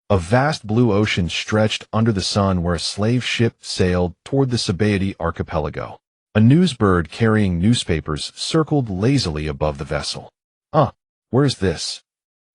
A vast blue ocean stretched under the sun where a slave ship sailed toward the Sabaody archipelago. A newsbird carrying newspapers circled lazily above the vessel. Where's this?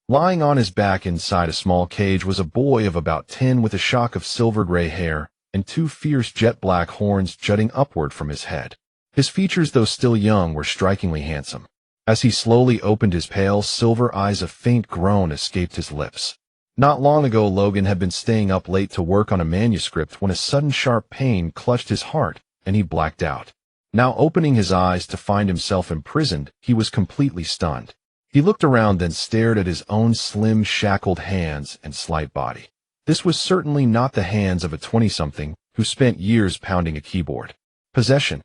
Lying on his back inside a small cage was a boy of about 10 with a shock of silver-gray hair and two fierce jet-black horns jutting upward from his head. His features, though still young, were strikingly handsome. As he slowly opened his pale silver eyes, a faint groan escaped his lips. Not long ago, Logan had been staying up late to work on a manuscript when a sudden sharp pain clutched his heart, and he blacked out. Now opening his eyes to find himself imprisoned, he was completely stunned. He looked around, then stared at his own slim, shackled hands and slight body. This was certainly not the hands of a 20-something who spent years pounding a keyboard. Possession.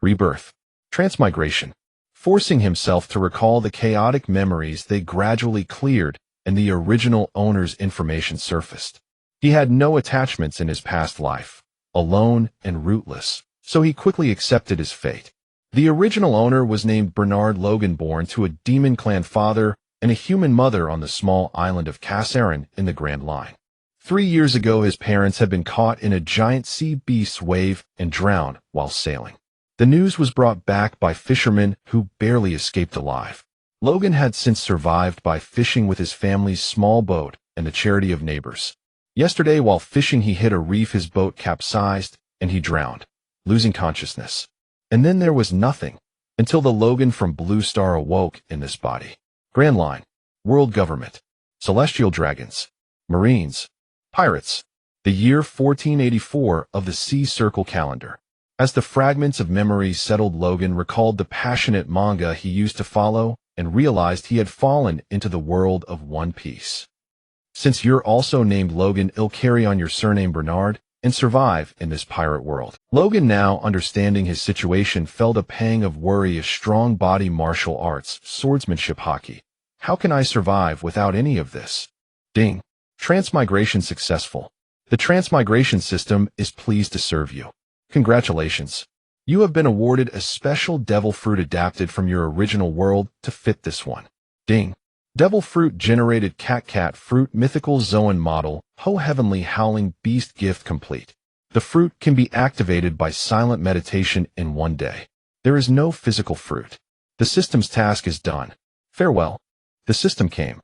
Rebirth. Transmigration. Forcing himself to recall the chaotic memories, they gradually cleared, and the original owner's information surfaced. He had no attachments in his past life, alone and rootless, so he quickly accepted his fate. The original owner was named Bernard Logan, born to a demon clan father and a human mother on the small island of Kassarin in the Grand Line. 3 years ago, his parents had been caught in a giant sea beast's wave and drowned while sailing. The news was brought back by fishermen who barely escaped alive. Logan had since survived by fishing with his family's small boat and the charity of neighbors. Yesterday, while fishing, he hit a reef, his boat capsized, and he drowned, losing consciousness. And then there was nothing, until the Logan from Blue Star awoke in this body. Grand Line, world government, celestial dragons, marines, pirates. The year 1484 of the Sea Circle calendar. As the fragments of memory settled, Logan recalled the passionate manga he used to follow and realized he had fallen into the world of One Piece. Since you're also named Logan, you'll carry on your surname Bernard and survive in this pirate world. Logan, now understanding his situation, felt a pang of worry. A strong body, martial arts, swordsmanship, Haki. How can I survive without any of this? Ding. Transmigration successful. The transmigration system is pleased to serve you. Congratulations. You have been awarded a special devil fruit adapted from your original world to fit this one. Ding. Devil fruit generated. Cat fruit mythical Zoan model. Ho heavenly howling beast gift complete. The fruit can be activated by silent meditation in 1 day. There is no physical fruit. The system's task is done. Farewell. The system came.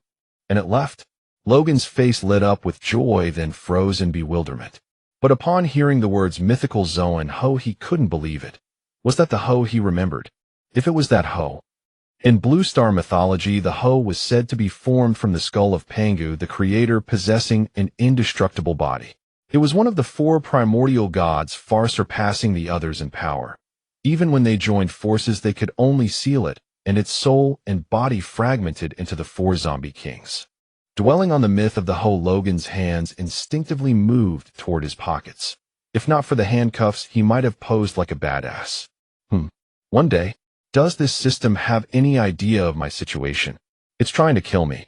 And it left. Logan's face lit up with joy, then froze in bewilderment. But upon hearing the words mythical Zoan Ho, he couldn't believe it. Was that the Ho he remembered? If it was that Ho. In Blue Star mythology, the Ho was said to be formed from the skull of Pangu, the creator, possessing an indestructible body. It was one of the 4 primordial gods, far surpassing the others in power. Even when they joined forces, they could only seal it, and its soul and body fragmented into the 4 zombie kings. Dwelling on the myth of the Ho, Logan's hands instinctively moved toward his pockets. If not for the handcuffs, he might have posed like a badass. One day. Does this system have any idea of my situation? It's trying to kill me.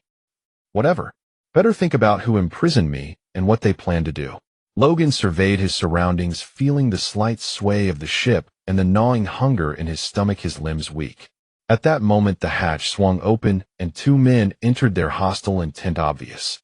Whatever. Better think about who imprisoned me and what they plan to do. Logan surveyed his surroundings, feeling the slight sway of the ship and the gnawing hunger in his stomach, his limbs weak. At that moment, the hatch swung open and 2 men entered, their hostile intent obvious.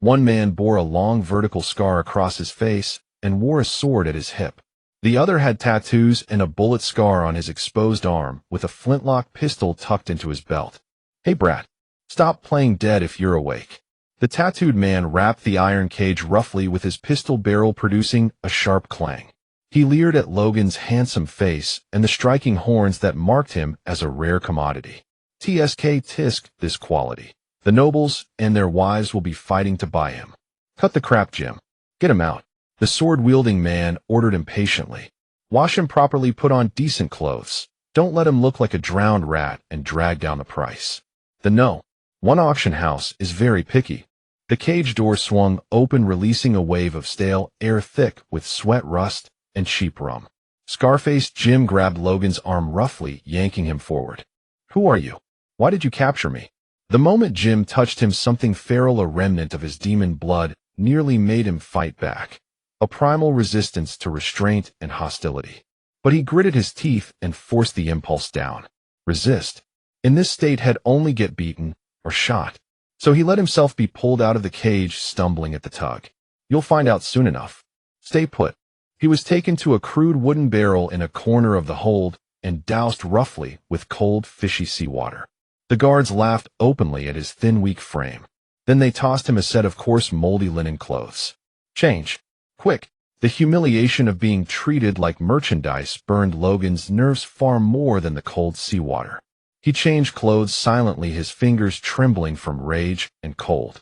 One man bore a long vertical scar across his face and wore a sword at his hip. The other had tattoos and a bullet scar on his exposed arm, with a flintlock pistol tucked into his belt. Hey brat, stop playing dead if you're awake. The tattooed man rapped the iron cage roughly with his pistol barrel, producing a sharp clang. He leered at Logan's handsome face and the striking horns that marked him as a rare commodity. Tisk, this quality. The nobles and their wives will be fighting to buy him. Cut the crap, Jim. Get him out. The sword-wielding man ordered impatiently. Wash him properly, put on decent clothes. Don't let him look like a drowned rat and drag down the price. One auction house is very picky. The cage door swung open, releasing a wave of stale air thick with sweat, rust, and cheap rum. Scarface Jim grabbed Logan's arm roughly, yanking him forward. Who are you? Why did you capture me? The moment Jim touched him, something feral, a remnant of his demon blood, nearly made him fight back. A primal resistance to restraint and hostility. But he gritted his teeth and forced the impulse down. Resist. In this state, he'd only get beaten or shot. So he let himself be pulled out of the cage, stumbling at the tug. You'll find out soon enough. Stay put. He was taken to a crude wooden barrel in a corner of the hold and doused roughly with cold, fishy seawater. The guards laughed openly at his thin, weak frame. Then they tossed him a set of coarse, moldy linen clothes. Change. Quick. The humiliation of being treated like merchandise burned Logan's nerves far more than the cold seawater. He changed clothes silently, his fingers trembling from rage and cold.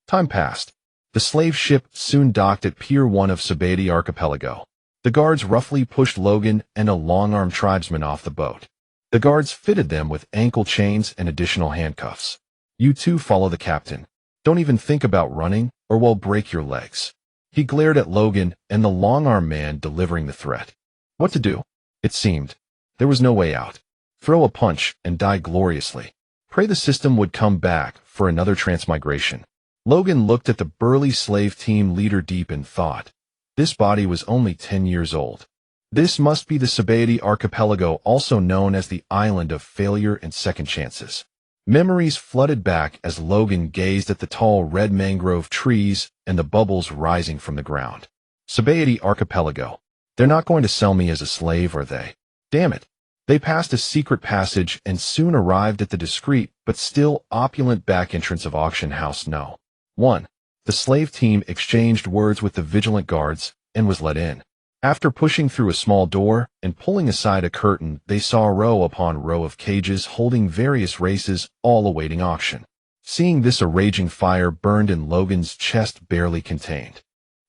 Time passed. The slave ship soon docked at Pier 1 of Sabeti Archipelago. The guards roughly pushed Logan and a long-armed tribesman off the boat. The guards fitted them with ankle chains and additional handcuffs. You too follow the captain. Don't even think about running, or we'll break your legs. He glared at Logan and the long-armed man delivering the threat. What to do? It seemed. There was no way out. Throw a punch and die gloriously. Pray the system would come back for another transmigration. Logan looked at the burly slave team leader deep in thought. This body was only 10 years old. This must be the Sabeti Archipelago, also known as the Island of Failure and Second Chances. Memories flooded back as Logan gazed at the tall red mangrove trees and the bubbles rising from the ground. Sabeti Archipelago. They're not going to sell me as a slave, are they? Damn it. They passed a secret passage and soon arrived at the discreet but still opulent back entrance of Auction House No. 1. The slave team exchanged words with the vigilant guards and was let in. After pushing through a small door and pulling aside a curtain, they saw row upon row of cages holding various races, all awaiting auction. Seeing this, a raging fire burned in Logan's chest, barely contained.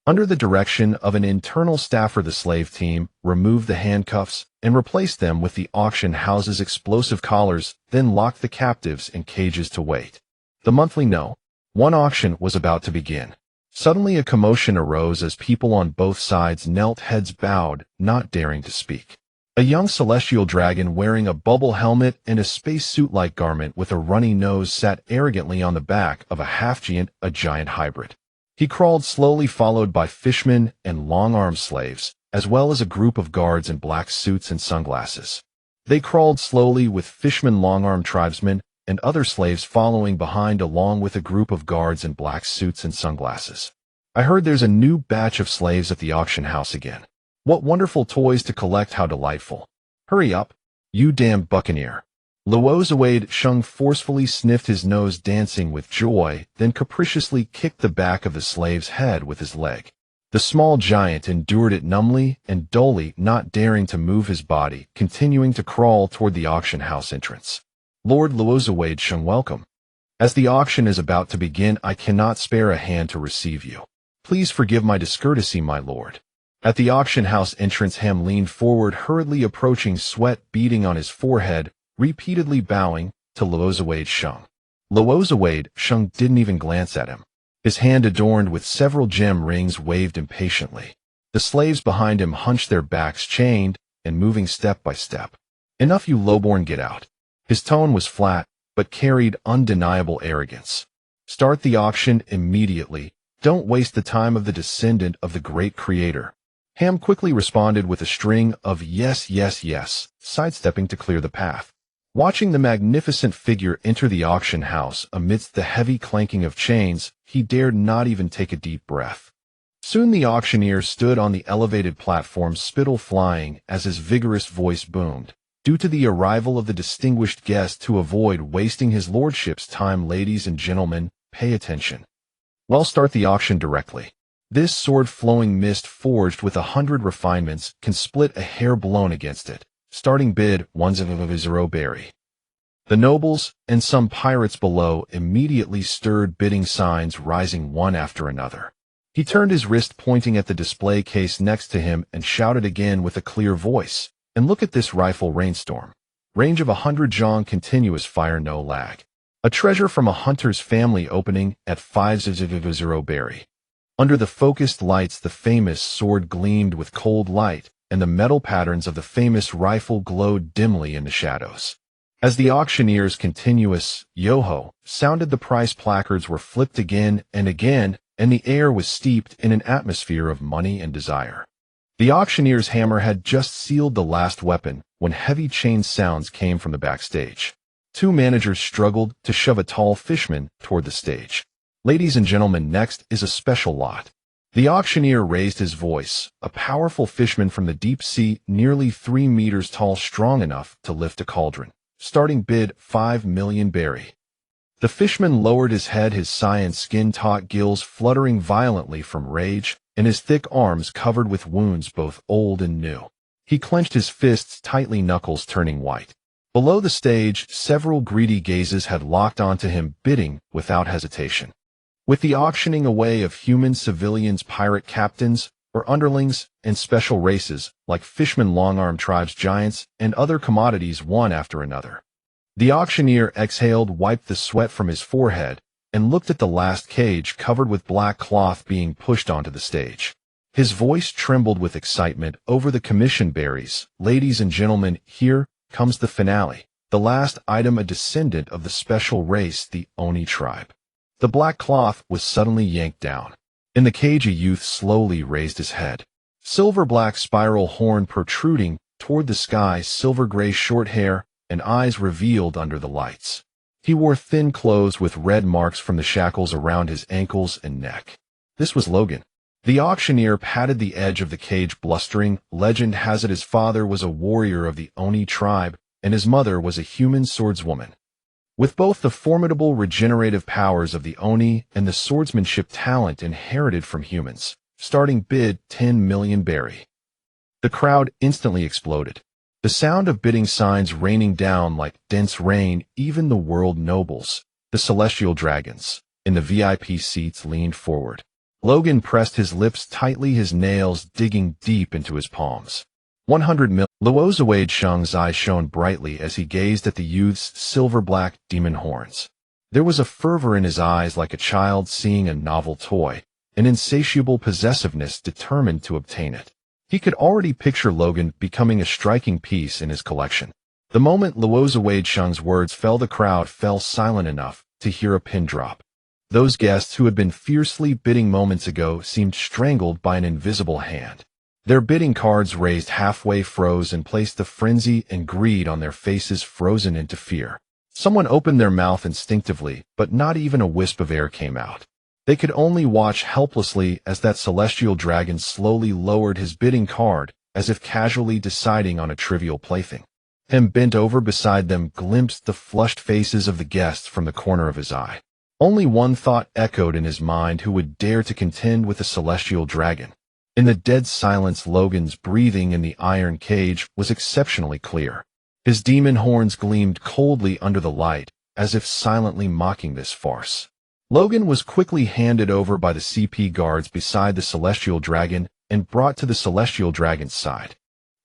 Under the direction of an internal staffer, the slave team removed the handcuffs and replaced them with the auction house's explosive collars, then locked the captives in cages to wait. The monthly No. 1 auction was about to begin. Suddenly a commotion arose as people on both sides knelt, heads bowed, not daring to speak. A young celestial dragon wearing a bubble helmet and a spacesuit-like garment with a runny nose sat arrogantly on the back of a half-giant, a giant hybrid. He crawled slowly, followed by fishmen and long-armed slaves, as well as a group of guards in black suits and sunglasses. They crawled slowly, with fishmen, long-armed tribesmen, and other slaves following behind, along with a group of guards in black suits and sunglasses. I heard there's a new batch of slaves at the auction house again. What wonderful toys to collect, how delightful. Hurry up, you damned buccaneer. Luozawade Shung forcefully sniffed his nose, dancing with joy, then capriciously kicked the back of the slave's head with his leg. The small giant endured it numbly and dully, not daring to move his body, continuing to crawl toward the auction house entrance. Lord Luozawade Shung, welcome. As the auction is about to begin, I cannot spare a hand to receive you. Please forgive my discourtesy, my lord. At the auction house entrance, Ham leaned forward, hurriedly approaching, sweat beading on his forehead, repeatedly bowing to Luozawade Shung. Luozawade Shung didn't even glance at him. His hand, adorned with several gem rings, waved impatiently. The slaves behind him hunched their backs, chained and moving step by step. Enough, you lowborn, get out. His tone was flat, but carried undeniable arrogance. Start the auction immediately. Don't waste the time of the descendant of the great creator. Ham quickly responded with a string of yes, yes, yes, sidestepping to clear the path. Watching the magnificent figure enter the auction house amidst the heavy clanking of chains, he dared not even take a deep breath. Soon the auctioneer stood on the elevated platform, spittle flying as his vigorous voice boomed. Due to the arrival of the distinguished guest, to avoid wasting his lordship's time, ladies and gentlemen, pay attention. Well, start the auction directly. This sword-flowing mist, forged with 100 refinements, can split a hair blown against it. Starting bid, 100 berry. The nobles and some pirates below immediately stirred, bidding signs rising one after another. He turned his wrist, pointing at the display case next to him, and shouted again with a clear voice. And look at this rifle, rainstorm. Range of 100 jong, continuous fire, no lag. A treasure from a hunter's family, opening at 500 berry. Under the focused lights, the famous sword gleamed with cold light, and the metal patterns of the famous rifle glowed dimly in the shadows. As the auctioneer's continuous yo-ho sounded, the price placards were flipped again and again, and the air was steeped in an atmosphere of money and desire. The auctioneer's hammer had just sealed the last weapon when heavy chain sounds came from the backstage. Two managers struggled to shove a tall fishman toward the stage. Ladies and gentlemen, next is a special lot. The auctioneer raised his voice, a powerful fishman from the deep sea, nearly 3 meters tall, strong enough to lift a cauldron. Starting bid, 5 million berry. The fishman lowered his head, his cyan skin-taut gills fluttering violently from rage, and his thick arms covered with wounds both old and new. He clenched his fists tightly, knuckles turning white. Below the stage, several greedy gazes had locked onto him, bidding without hesitation. With the auctioning away of human civilians, pirate captains, or underlings, and special races, like fishmen, long-arm tribes, giants, and other commodities, one after another. The auctioneer exhaled, wiped the sweat from his forehead, and looked at the last cage covered with black cloth being pushed onto the stage. His voice trembled with excitement over the commission berries. Ladies and gentlemen, here comes the finale. The last item, a descendant of the special race, the Oni tribe. The black cloth was suddenly yanked down. In the cage, a youth slowly raised his head. Silver-black spiral horn protruding toward the sky, silver-gray short hair, and eyes revealed under the lights. He wore thin clothes with red marks from the shackles around his ankles and neck. This was Logan. The auctioneer patted the edge of the cage, blustering. Legend has it his father was a warrior of the Oni tribe, and his mother was a human swordswoman. With both the formidable regenerative powers of the Oni and the swordsmanship talent inherited from humans. Starting bid, 10 million berry. The crowd instantly exploded. The sound of bidding signs raining down like dense rain. Even the world nobles, the celestial dragons, in the VIP seats leaned forward. Logan pressed his lips tightly, his nails digging deep into his palms. 100 mil. Luo Shang's eyes shone brightly as he gazed at the youth's silver-black demon horns. There was a fervor in his eyes like a child seeing a novel toy, an insatiable possessiveness determined to obtain it. He could already picture Logan becoming a striking piece in his collection. The moment Luo Shang's words fell, the crowd fell silent enough to hear a pin drop. Those guests who had been fiercely bidding moments ago seemed strangled by an invisible hand. Their bidding cards raised halfway froze and placed the frenzy and greed on their faces, frozen into fear. Someone opened their mouth instinctively, but not even a wisp of air came out. They could only watch helplessly as that celestial dragon slowly lowered his bidding card, as if casually deciding on a trivial plaything. Him bent over beside them, glimpsed the flushed faces of the guests from the corner of his eye. Only one thought echoed in his mind: who would dare to contend with a celestial dragon? In the dead silence, Logan's breathing in the iron cage was exceptionally clear. His demon horns gleamed coldly under the light, as if silently mocking this farce. Logan was quickly handed over by the CP guards beside the celestial dragon and brought to the celestial dragon's side.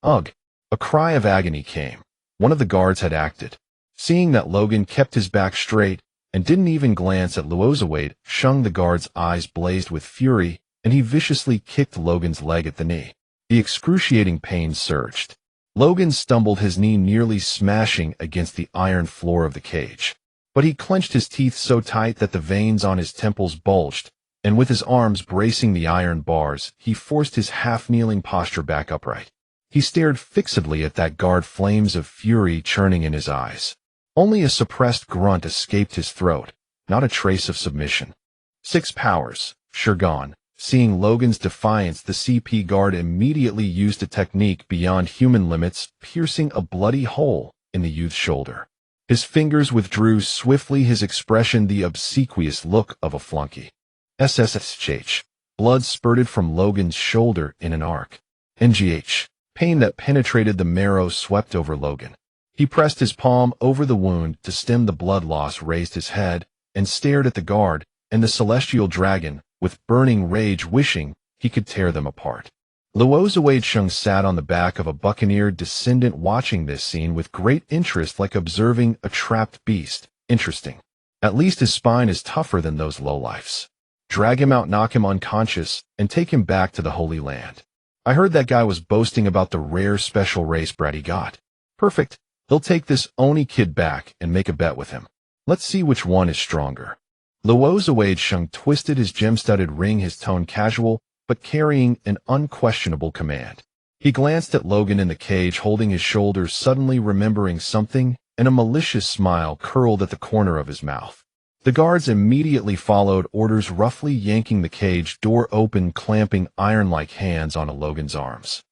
Ugh! A cry of agony came. One of the guards had acted. Seeing that Logan kept his back straight and didn't even glance at Luo Shang, the guard's eyes blazed with fury, and he viciously kicked Logan's leg at the knee. The excruciating pain surged. Logan stumbled, his knee nearly smashing against the iron floor of the cage. But he clenched his teeth so tight that the veins on his temples bulged, and with his arms bracing the iron bars, he forced his half-kneeling posture back upright. He stared fixedly at that guard, flames of fury churning in his eyes. Only a suppressed grunt escaped his throat, not a trace of submission. 6 powers, sure gone. Seeing Logan's defiance, the CP guard immediately used a technique beyond human limits, piercing a bloody hole in the youth's shoulder. His fingers withdrew swiftly, his expression the obsequious look of a flunky. SSSH. Blood spurted from Logan's shoulder in an arc. NGH. Pain that penetrated the marrow swept over Logan. He pressed his palm over the wound to stem the blood loss, raised his head, and stared at the guard and the celestial dragon with burning rage, wishing he could tear them apart. Luo Shang sat on the back of a buccaneer descendant, watching this scene with great interest, like observing a trapped beast. Interesting. At least his spine is tougher than those lowlifes. Drag him out, knock him unconscious, and take him back to the Holy Land. I heard that guy was boasting about the rare special race brat he got. Perfect. He'll take this Oni kid back and make a bet with him. Let's see which one is stronger. Luo Shang twisted his gem-studded ring, his tone casual, but carrying an unquestionable command. He glanced at Logan in the cage, holding his shoulders, suddenly remembering something. and a malicious smile curled at the corner of his mouth. The guards immediately followed orders, roughly yanking the cage door open, clamping iron-like hands onto Logan's arms.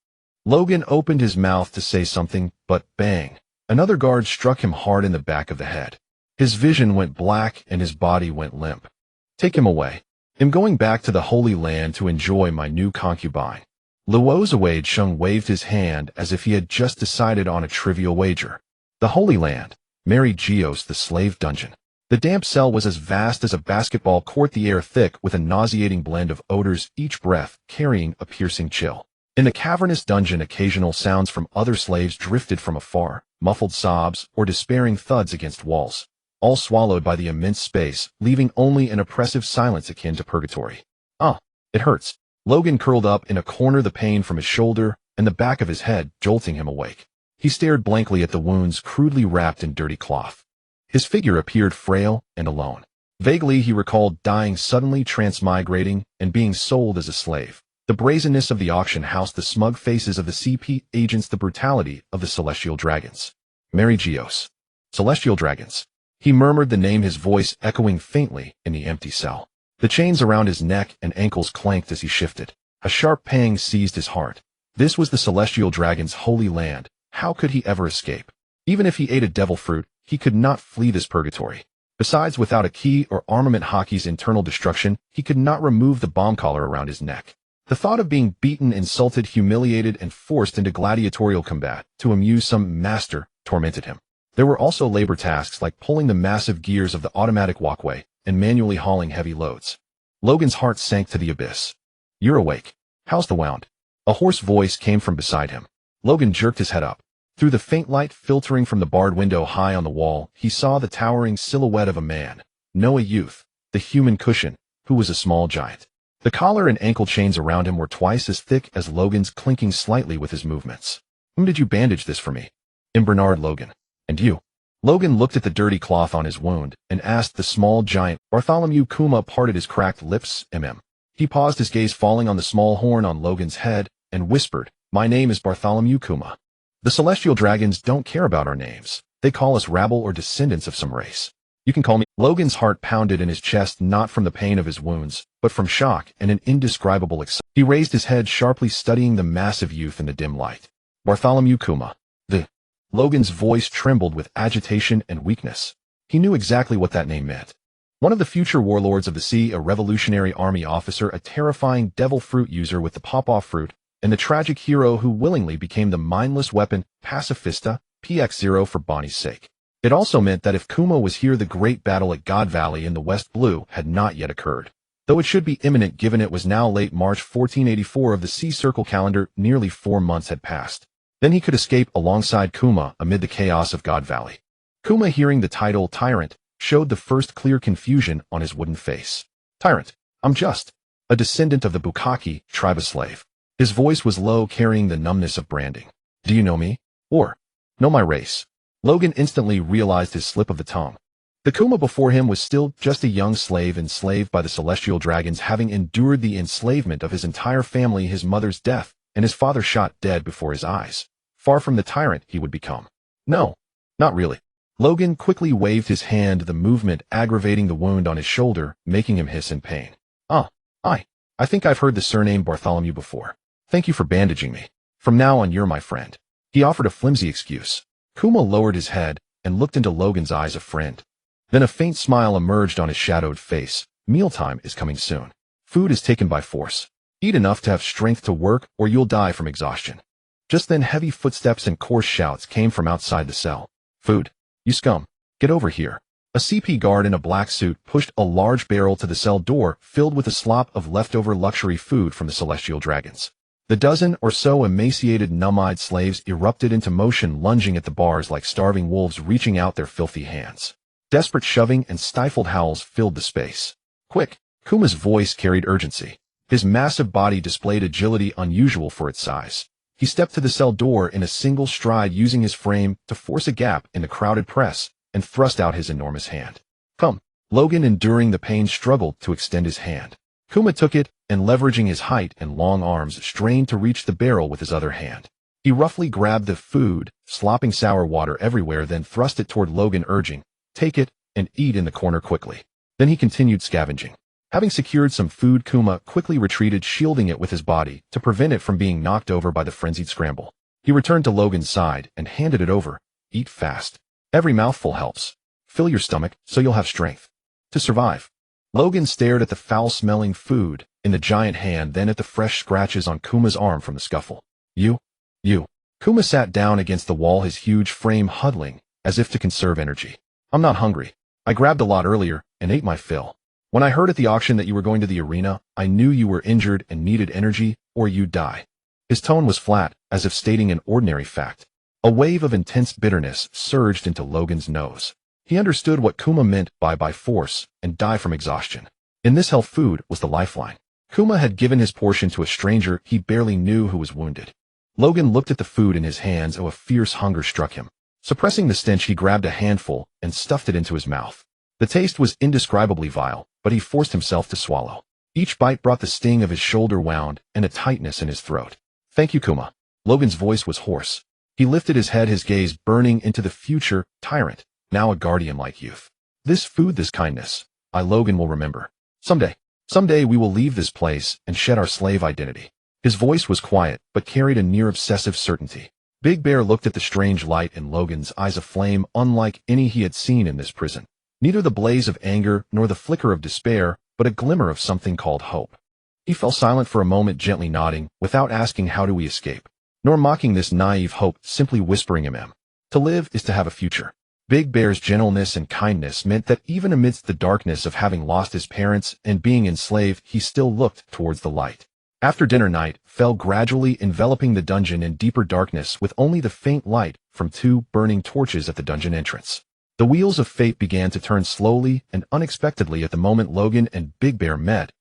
Logan opened his mouth to say something, but bang! Another guard struck him hard in the back of the head. His vision went black and his body went limp. Take him away. I'm going back to the Holy Land to enjoy my new concubine. Luozawade Shung waved his hand as if he had just decided on a trivial wager. The Holy Land. Mary Geos, the slave dungeon. The damp cell was as vast as a basketball court, the air thick with a nauseating blend of odors, each breath carrying a piercing chill. In the cavernous dungeon, occasional sounds from other slaves drifted from afar, muffled sobs or despairing thuds against walls, all swallowed by the immense space, leaving only an oppressive silence akin to purgatory. It hurts. Logan curled up in a corner, the pain from his shoulder and the back of his head jolting him awake. He stared blankly at the wounds crudely wrapped in dirty cloth. His figure appeared frail and alone. Vaguely he recalled dying suddenly, transmigrating, and being sold as a slave. The brazenness of the auction house, the smug faces of the CP agents, the brutality of the celestial dragons. Mary Geos. Celestial dragons. He murmured the name, his voice echoing faintly in the empty cell. The chains around his neck and ankles clanked as he shifted. A sharp pang seized his heart. This was the celestial dragon's holy land. How could he ever escape? Even if he ate a devil fruit, he could not flee this purgatory. Besides, without a key or armament, Haki's internal destruction, he could not remove the bomb collar around his neck. The thought of being beaten, insulted, humiliated, and forced into gladiatorial combat to amuse some master tormented him. There were also labor tasks like pulling the massive gears of the automatic walkway and manually hauling heavy loads. Logan's heart sank to the abyss. You're awake. How's the wound? A hoarse voice came from beside him. Logan jerked his head up. Through the faint light filtering from the barred window high on the wall, he saw the towering silhouette of a man. No, a youth. The human cushion, who was a small giant. The collar and ankle chains around him were twice as thick as Logan's, clinking slightly with his movements. Whom did you bandage this for me? Bernard Logan. And you? Logan looked at the dirty cloth on his wound and asked the small giant. Bartholomew Kuma parted his cracked lips. He paused, his gaze falling on the small horn on Logan's head, and whispered, My name is Bartholomew Kuma. The celestial dragons don't care about our names. They call us rabble or descendants of some race. You can call me. Logan's heart pounded in his chest, not from the pain of his wounds, but from shock and an indescribable excitement. He raised his head sharply, studying the massive youth in the dim light. Bartholomew Kuma. Logan's voice trembled with agitation and weakness. He knew exactly what that name meant. One of the future warlords of the sea, a revolutionary army officer, a terrifying devil fruit user with the pop-off fruit, and the tragic hero who willingly became the mindless weapon, Pacifista, PX0 for Bonnie's sake. It also meant that if Kuma was here, the great battle at God Valley in the West Blue had not yet occurred. Though it should be imminent, given it was now late March 1484 of the Sea Circle calendar. Nearly 4 months had passed. Then he could escape alongside Kuma amid the chaos of God Valley. Kuma, hearing the title Tyrant, showed the first clear confusion on his wooden face. Tyrant, I'm just a descendant of the Bukaki tribe of slave. His voice was low, carrying the numbness of branding. Do you know me? Or know my race? Logan instantly realized his slip of the tongue. The Kuma before him was still just a young slave, enslaved by the celestial dragons, having endured the enslavement of his entire family, his mother's death, and his father shot dead before his eyes. Far from the tyrant he would become. No, not really. Logan quickly waved his hand, the movement aggravating the wound on his shoulder, making him hiss in pain. I think I've heard the surname Bartholomew before. Thank you for bandaging me. From now on, you're my friend. He offered a flimsy excuse. Kuma lowered his head and looked into Logan's eyes, a friend. Then a faint smile emerged on his shadowed face. Mealtime is coming soon. Food is taken by force. Eat enough to have strength to work, or you'll die from exhaustion. Just then, heavy footsteps and coarse shouts came from outside the cell. Food. You scum. Get over here. A CP guard in a black suit pushed a large barrel to the cell door, filled with a slop of leftover luxury food from the celestial dragons. The dozen or so emaciated, numb-eyed slaves erupted into motion, lunging at the bars like starving wolves, reaching out their filthy hands. Desperate shoving and stifled howls filled the space. Quick! Kuma's voice carried urgency. His massive body displayed agility unusual for its size. He stepped to the cell door in a single stride, using his frame to force a gap in the crowded press, and thrust out his enormous hand. Come! Logan, enduring the pain, struggled to extend his hand. Kuma took it, and leveraging his height and long arms, strained to reach the barrel with his other hand. He roughly grabbed the food, slopping sour water everywhere, then thrust it toward Logan, urging, "Take it, and eat in the corner quickly." Then he continued scavenging. Having secured some food, Kuma quickly retreated, shielding it with his body to prevent it from being knocked over by the frenzied scramble. He returned to Logan's side and handed it over. "Eat fast. Every mouthful helps. Fill your stomach so you'll have strength to survive." Logan stared at the foul-smelling food in the giant hand, then at the fresh scratches on Kuma's arm from the scuffle. You. Kuma sat down against the wall, his huge frame huddling, as if to conserve energy. "I'm not hungry. I grabbed a lot earlier and ate my fill. When I heard at the auction that you were going to the arena, I knew you were injured and needed energy, or you'd die." His tone was flat, as if stating an ordinary fact. A wave of intense bitterness surged into Logan's nose. He understood what Kuma meant by force and die from exhaustion. In this hell, food was the lifeline. Kuma had given his portion to a stranger he barely knew who was wounded. Logan looked at the food in his hands, and a fierce hunger struck him. Suppressing the stench, he grabbed a handful and stuffed it into his mouth. The taste was indescribably vile, but he forced himself to swallow. Each bite brought the sting of his shoulder wound and a tightness in his throat. "Thank you, Kuma." Logan's voice was hoarse. He lifted his head, his gaze burning into the future tyrant, now a guardian-like youth. "This food, this kindness, Logan, will remember. Someday we will leave this place and shed our slave identity." His voice was quiet, but carried a near-obsessive certainty. Big Bear looked at the strange light in Logan's eyes, a flame unlike any he had seen in this prison. Neither the blaze of anger nor the flicker of despair, but a glimmer of something called hope. He fell silent for a moment, gently nodding, without asking how do we escape, nor mocking this naive hope, simply whispering him, "To live is to have a future." Big Bear's gentleness and kindness meant that even amidst the darkness of having lost his parents and being enslaved, he still looked towards the light. After dinner, night fell, gradually enveloping the dungeon in deeper darkness, with only the faint light from 2 burning torches at the dungeon entrance. The wheels of fate began to turn slowly and unexpectedly at the moment Logan and Big Bear met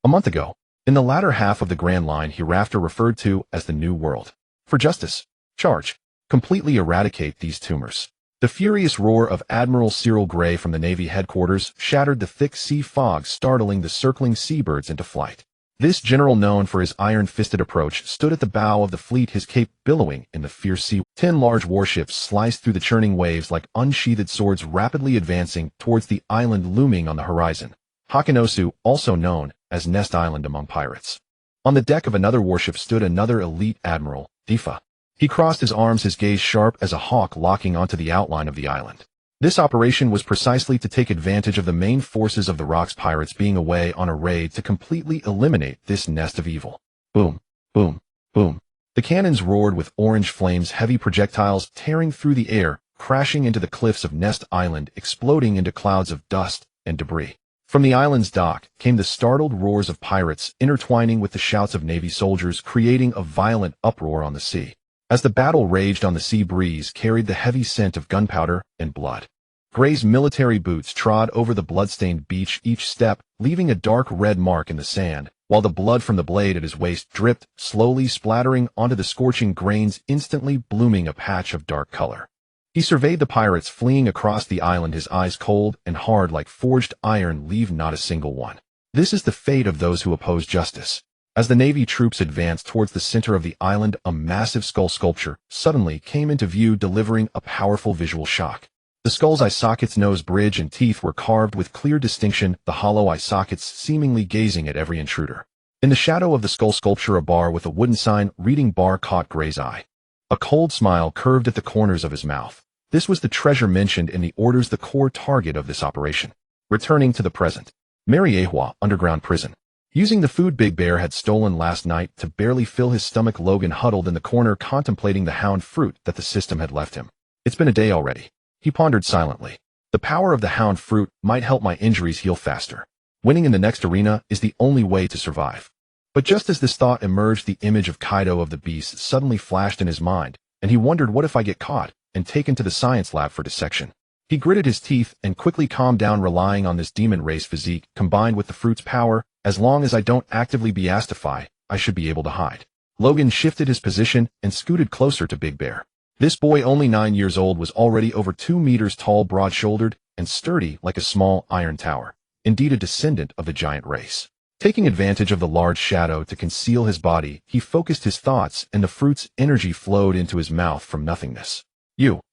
a month ago, in the latter half of the Grand Line hereafter referred to as the New World. For justice, charge, completely eradicate these tumors. The furious roar of Admiral Cyril Gray from the Navy headquarters shattered the thick sea fog, startling the circling seabirds into flight. This general, known for his iron-fisted approach, stood at the bow of the fleet, his cape billowing in the fierce sea. 10 large warships sliced through the churning waves like unsheathed swords, rapidly advancing towards the island looming on the horizon. Hakinosu, also known as Nest Island among pirates. On the deck of another warship stood another elite admiral, Difa. He crossed his arms, his gaze sharp as a hawk, locking onto the outline of the island. This operation was precisely to take advantage of the main forces of the Rock's pirates being away on a raid to completely eliminate this nest of evil. Boom, boom, boom. The cannons roared with orange flames, heavy projectiles tearing through the air, crashing into the cliffs of Nest Island, exploding into clouds of dust and debris. From the island's dock came the startled roars of pirates, intertwining with the shouts of Navy soldiers, creating a violent uproar on the sea. As the battle raged on, the sea breeze carried the heavy scent of gunpowder and blood. Gray's military boots trod over the blood-stained beach, each step leaving a dark red mark in the sand, while the blood from the blade at his waist dripped, slowly splattering onto the scorching grains, instantly blooming a patch of dark color. He surveyed the pirates fleeing across the island, his eyes cold and hard like forged iron, leave not a single one. This is the fate of those who oppose justice. As the Navy troops advanced towards the center of the island, a massive skull sculpture suddenly came into view, delivering a powerful visual shock. The skull's eye sockets, nose bridge, and teeth were carved with clear distinction, the hollow eye sockets seemingly gazing at every intruder. In the shadow of the skull sculpture, a bar with a wooden sign reading "Bar" caught Gray's eye. A cold smile curved at the corners of his mouth. This was the treasure mentioned in the orders, the core target of this operation. Returning to the present. Mariehua underground prison. Using the food Big Bear had stolen last night to barely fill his stomach, Logan huddled in the corner, contemplating the hound fruit that the system had left him. It's been a day already. He pondered silently. The power of the hound fruit might help my injuries heal faster. Winning in the next arena is the only way to survive. But just as this thought emerged, the image of Kaido of the beast suddenly flashed in his mind, and he wondered, what if I get caught and taken to the science lab for dissection? He gritted his teeth and quickly calmed down, relying on this demon race physique combined with the fruit's power. As long as I don't actively beastify, I should be able to hide. Logan shifted his position and scooted closer to Big Bear. This boy, only 9 years old, was already over 2 meters tall, broad-shouldered, and sturdy like a small iron tower. Indeed, a descendant of the giant race. Taking advantage of the large shadow to conceal his body, he focused his thoughts, and the fruit's energy flowed into his mouth from nothingness.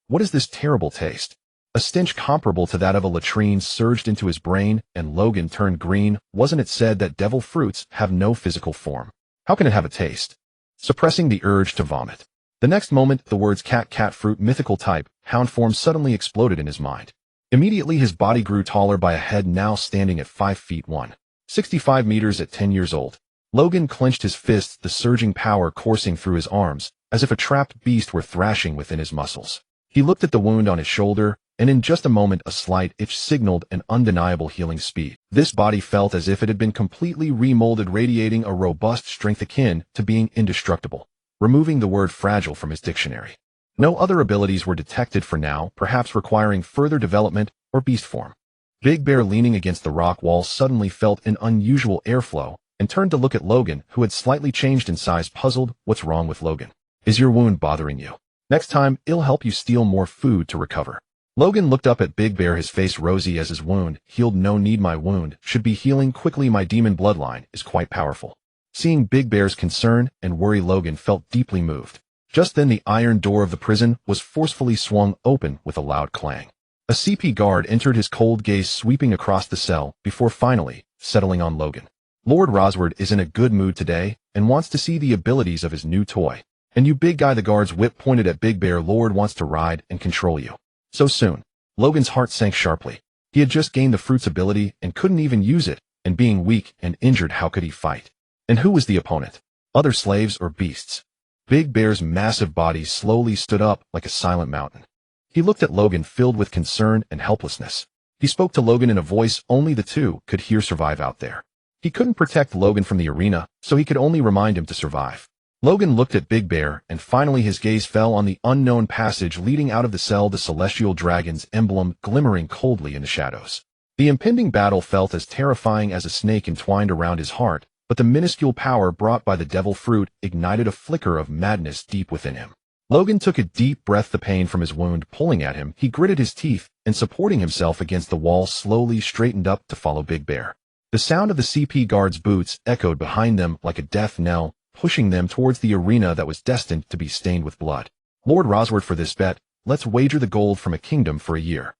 What is this terrible taste? A stench comparable to that of a latrine surged into his brain, and Logan turned green. Wasn't it said that devil fruits have no physical form? How can it have a taste? Suppressing the urge to vomit. The next moment, the words cat fruit mythical type, hound form suddenly exploded in his mind. Immediately his body grew taller by a head now standing at 5 feet 165 meters at 10 years old. Logan clenched his fists, the surging power coursing through his arms, as if a trapped beast were thrashing within his muscles. He looked at the wound on his shoulder, and in just a moment a slight itch signaled an undeniable healing speed. This body felt as if it had been completely remolded, radiating a robust strength akin to being indestructible, removing the word fragile from his dictionary. No other abilities were detected for now, perhaps requiring further development or beast form. Big Bear, leaning against the rock wall, suddenly felt an unusual airflow and turned to look at Logan, who had slightly changed in size, puzzled. What's wrong with Logan? Is your wound bothering you? Next time, it'll help you steal more food to recover. Logan looked up at Big Bear, his face rosy as his wound healed. No need, my wound should be healing quickly. My demon bloodline is quite powerful. Seeing Big Bear's concern and worry, Logan felt deeply moved. Just then the iron door of the prison was forcefully swung open with a loud clang. A CP guard entered, his cold gaze sweeping across the cell before finally settling on Logan. Lord Rosward is in a good mood today and wants to see the abilities of his new toy. And you big guy, the guard's whip pointed at Big Bear. Lord wants to ride and control you. So soon. Logan's heart sank sharply. He had just gained the fruit's ability and couldn't even use it, and being weak and injured, how could he fight? And who was the opponent? Other slaves or beasts? Big Bear's massive body slowly stood up like a silent mountain. He looked at Logan, filled with concern and helplessness. He spoke to Logan in a voice only the two could hear. Survive out there. He couldn't protect Logan from the arena, so he could only remind him to survive. Logan looked at Big Bear, and finally his gaze fell on the unknown passage leading out of the cell, the celestial dragon's emblem glimmering coldly in the shadows. The impending battle felt as terrifying as a snake entwined around his heart, but the minuscule power brought by the devil fruit ignited a flicker of madness deep within him. Logan took a deep breath, the pain from his wound pulling at him. He gritted his teeth, and supporting himself against the wall, slowly straightened up to follow Big Bear. The sound of the CP guard's boots echoed behind them like a death knell, pushing them towards the arena that was destined to be stained with blood. Lord Rosward, for this bet, let's wager the gold from a kingdom for a year.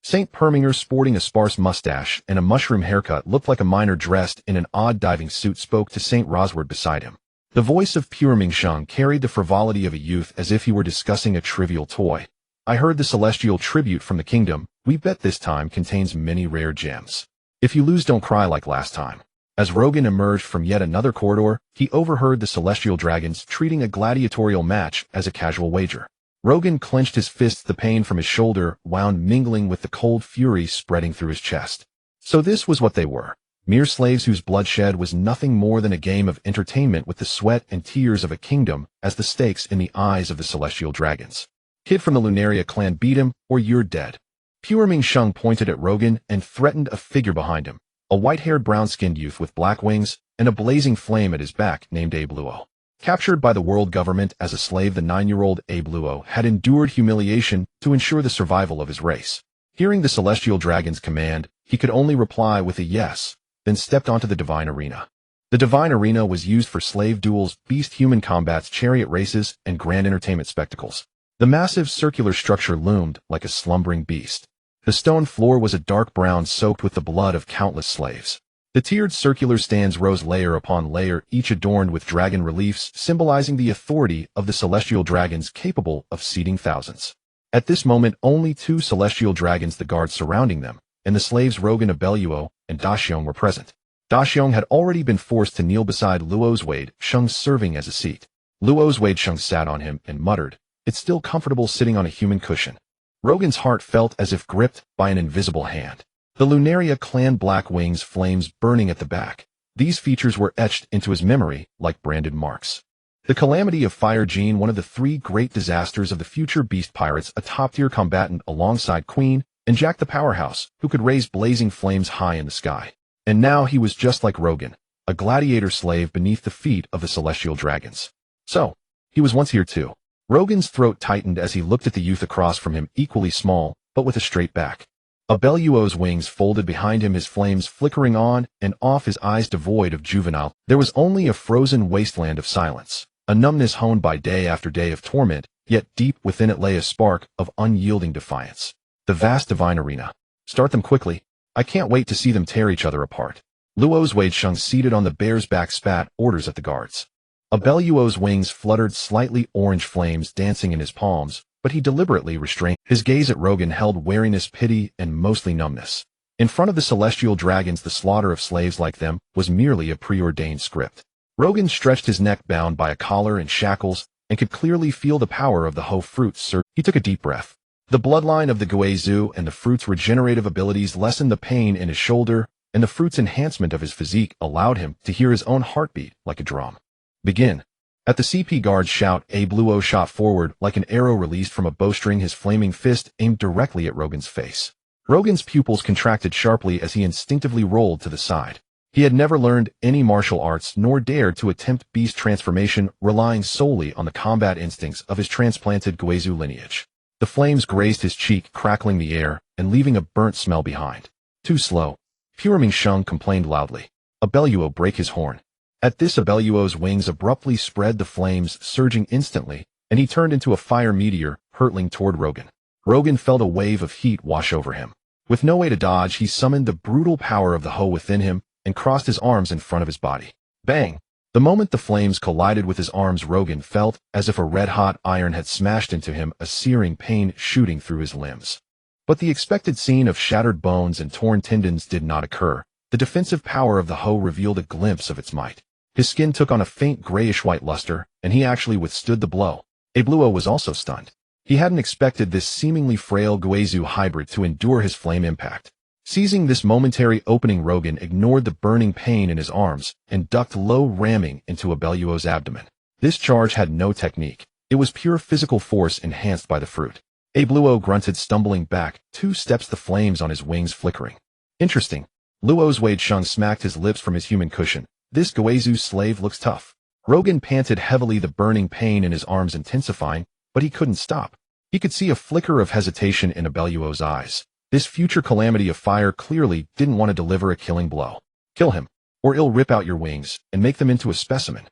St. Perminger, sporting a sparse mustache and a mushroom haircut, looked like a miner dressed in an odd diving suit, spoke to St. Rosward beside him. The voice of Pure Mingsheng carried the frivolity of a youth, as if he were discussing a trivial toy. I heard the celestial tribute from the kingdom. We bet this time contains many rare gems. If you lose, don't cry like last time. As Rogan emerged from yet another corridor, he overheard the celestial dragons treating a gladiatorial match as a casual wager. Rogan clenched his fists, the pain from his shoulder wound mingling with the cold fury spreading through his chest. So this was what they were. Mere slaves whose bloodshed was nothing more than a game of entertainment, with the sweat and tears of a kingdom as the stakes in the eyes of the celestial dragons. Kid from the Lunaria clan, beat him or you're dead. Pure Mingsheng pointed at Rogan and threatened a figure behind him, a white-haired, brown-skinned youth with black wings and a blazing flame at his back named Abe Luo. Captured by the world government as a slave, the 9-year-old Abe Luo had endured humiliation to ensure the survival of his race. Hearing the celestial dragon's command, he could only reply with a yes, then stepped onto the divine arena. The divine arena was used for slave duels, beast-human combats, chariot races, and grand entertainment spectacles. The massive circular structure loomed like a slumbering beast. The stone floor was a dark brown, soaked with the blood of countless slaves. The tiered circular stands rose layer upon layer, each adorned with dragon reliefs symbolizing the authority of the celestial dragons capable of seating thousands. At this moment, only 2 celestial dragons, the guards surrounding them, and the slaves Rogan of Beluo and Daxiong were present. Daxiong had already been forced to kneel beside Luo's Wade, Sheng serving as a seat. Luo's Wade Sheng sat on him and muttered, "It's still comfortable sitting on a human cushion." Rogan's heart felt as if gripped by an invisible hand. The Lunaria clan, black wings, flames burning at the back. These features were etched into his memory like branded marks. The calamity of Fire Gene, one of the 3 great disasters of the future beast pirates, a top-tier combatant alongside Queen and Jack the Powerhouse, who could raise blazing flames high in the sky. And now he was just like Rogan, a gladiator slave beneath the feet of the celestial dragons. So, he was once here too. Rogan's throat tightened as he looked at the youth across from him, equally small, but with a straight back. Abeluo's wings folded behind him, his flames flickering on and off, his eyes devoid of juvenile. There was only a frozen wasteland of silence, a numbness honed by day after day of torment, yet deep within it lay a spark of unyielding defiance. The vast divine arena. Start them quickly. I can't wait to see them tear each other apart. Luo's Wei Sheng, seated on the bear's back, spat orders at the guards. Abeluo's wings fluttered, slightly orange flames dancing in his palms, but he deliberately restrained. His gaze at Rogan held wariness, pity, and mostly numbness. In front of the celestial dragons, the slaughter of slaves like them was merely a preordained script. Rogan stretched his neck, bound by a collar and shackles, and could clearly feel the power of the Ho fruit surge. He took a deep breath. The bloodline of the Guizhou and the fruit's regenerative abilities lessened the pain in his shoulder, and the fruit's enhancement of his physique allowed him to hear his own heartbeat like a drum. Begin. At the CP guard's shout, Abeluo shot forward like an arrow released from a bowstring, his flaming fist aimed directly at Rogan's face. Rogan's pupils contracted sharply as he instinctively rolled to the side. He had never learned any martial arts nor dared to attempt beast transformation, relying solely on the combat instincts of his transplanted Guizhou lineage. The flames grazed his cheek, crackling the air and leaving a burnt smell behind. Too slow. Pure Sheng complained loudly. Abeluo, break his horn. At this, Abeluo's wings abruptly spread, the flames surging instantly, and he turned into a fire meteor, hurtling toward Rogan. Rogan felt a wave of heat wash over him. With no way to dodge, he summoned the brutal power of the Ho within him and crossed his arms in front of his body. Bang! The moment the flames collided with his arms, Rogan felt as if a red-hot iron had smashed into him, a searing pain shooting through his limbs. But the expected scene of shattered bones and torn tendons did not occur. The defensive power of the Ho revealed a glimpse of its might. His skin took on a faint grayish-white luster, and he actually withstood the blow. Abeluo was also stunned. He hadn't expected this seemingly frail Guizhou hybrid to endure his flame impact. Seizing this momentary opening, Rogan ignored the burning pain in his arms and ducked low, ramming into Abeluo's abdomen. This charge had no technique. It was pure physical force enhanced by the fruit. Abeluo grunted, stumbling back 2 steps, the flames on his wings flickering. Interesting. Luo's Wei Sheng smacked his lips from his human cushion. This Guizhou slave looks tough. Rogan panted heavily, the burning pain in his arms intensifying, but he couldn't stop. He could see a flicker of hesitation in Abeluo's eyes. This future calamity of fire clearly didn't want to deliver a killing blow. Kill him, or I'll rip out your wings and make them into a specimen.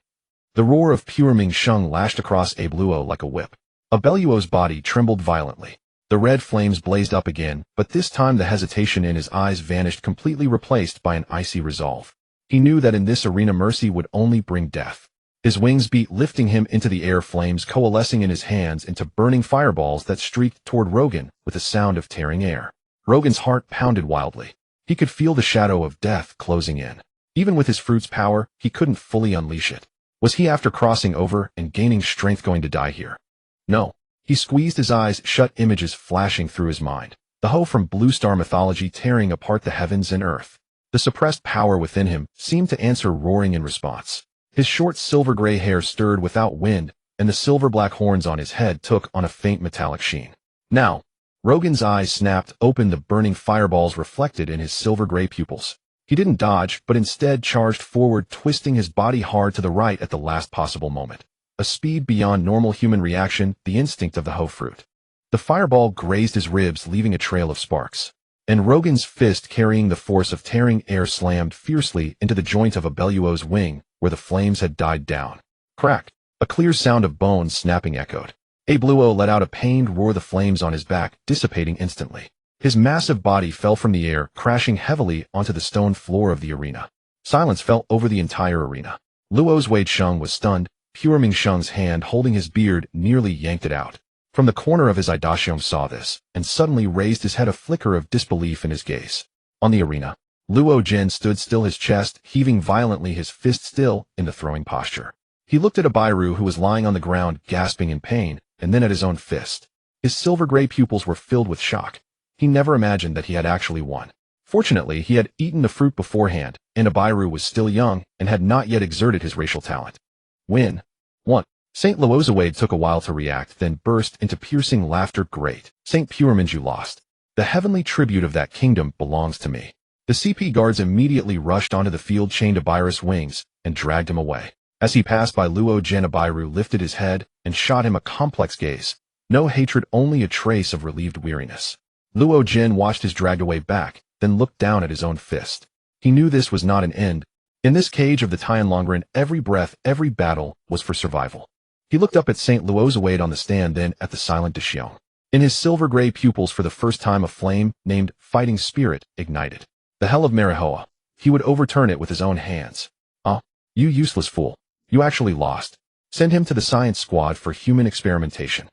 The roar of Pure Sheng lashed across Abeluo like a whip. Abeluo's body trembled violently. The red flames blazed up again, but this time the hesitation in his eyes vanished, completely replaced by an icy resolve. He knew that in this arena mercy would only bring death. His wings beat, lifting him into the air, flames coalescing in his hands into burning fireballs that streaked toward Rogan with a sound of tearing air. Rogan's heart pounded wildly. He could feel the shadow of death closing in. Even with his fruit's power, he couldn't fully unleash it. Was he, after crossing over and gaining strength, going to die here? No. He squeezed his eyes shut, images flashing through his mind. The Ho from Blue Star mythology tearing apart the heavens and earth. The suppressed power within him seemed to answer, roaring in response. His short silver-gray hair stirred without wind, and the silver-black horns on his head took on a faint metallic sheen. Now, Rogan's eyes snapped open, the burning fireballs reflected in his silver-gray pupils. He didn't dodge, but instead charged forward, twisting his body hard to the right at the last possible moment. A speed beyond normal human reaction, the instinct of the Ho fruit. The fireball grazed his ribs, leaving a trail of sparks. And Rogan's fist, carrying the force of tearing air, slammed fiercely into the joint of Abeluo's wing, where the flames had died down. Crack! A clear sound of bones snapping echoed. Abeluo let out a pained roar, the flames on his back dissipating instantly. His massive body fell from the air, crashing heavily onto the stone floor of the arena. Silence fell over the entire arena. Luo's Wei Sheng was stunned. Pure Sheng's hand holding his beard nearly yanked it out. From the corner of his eye, Daxiong saw this, and suddenly raised his head, a flicker of disbelief in his gaze. On the arena, Luo Jin stood still, his chest heaving violently, his fist still in the throwing posture. He looked at Abiru, who was lying on the ground, gasping in pain, and then at his own fist. His silver-gray pupils were filled with shock. He never imagined that he had actually won. Fortunately, he had eaten the fruit beforehand, and Abiru was still young and had not yet exerted his racial talent. Win. 1. St. Luozuade took a while to react, then burst into piercing laughter. Great. St. Pureming, you lost. The heavenly tribute of that kingdom belongs to me. The CP guards immediately rushed onto the field, chained Abiru's wings, and dragged him away. As he passed by Luo Jin, Abiru lifted his head and shot him a complex gaze. No hatred, only a trace of relieved weariness. Luo Jin watched his dragged away back, then looked down at his own fist. He knew this was not an end. In this cage of the Tianlongren, every breath, every battle, was for survival. He looked up at St. Luozawaid on the stand, then at the silent Deshiong. In his silver-gray pupils for the first time a flame, named Fighting Spirit, ignited. The hell of Marihoa. He would overturn it with his own hands. You useless fool. You actually lost. Send him to the science squad for human experimentation.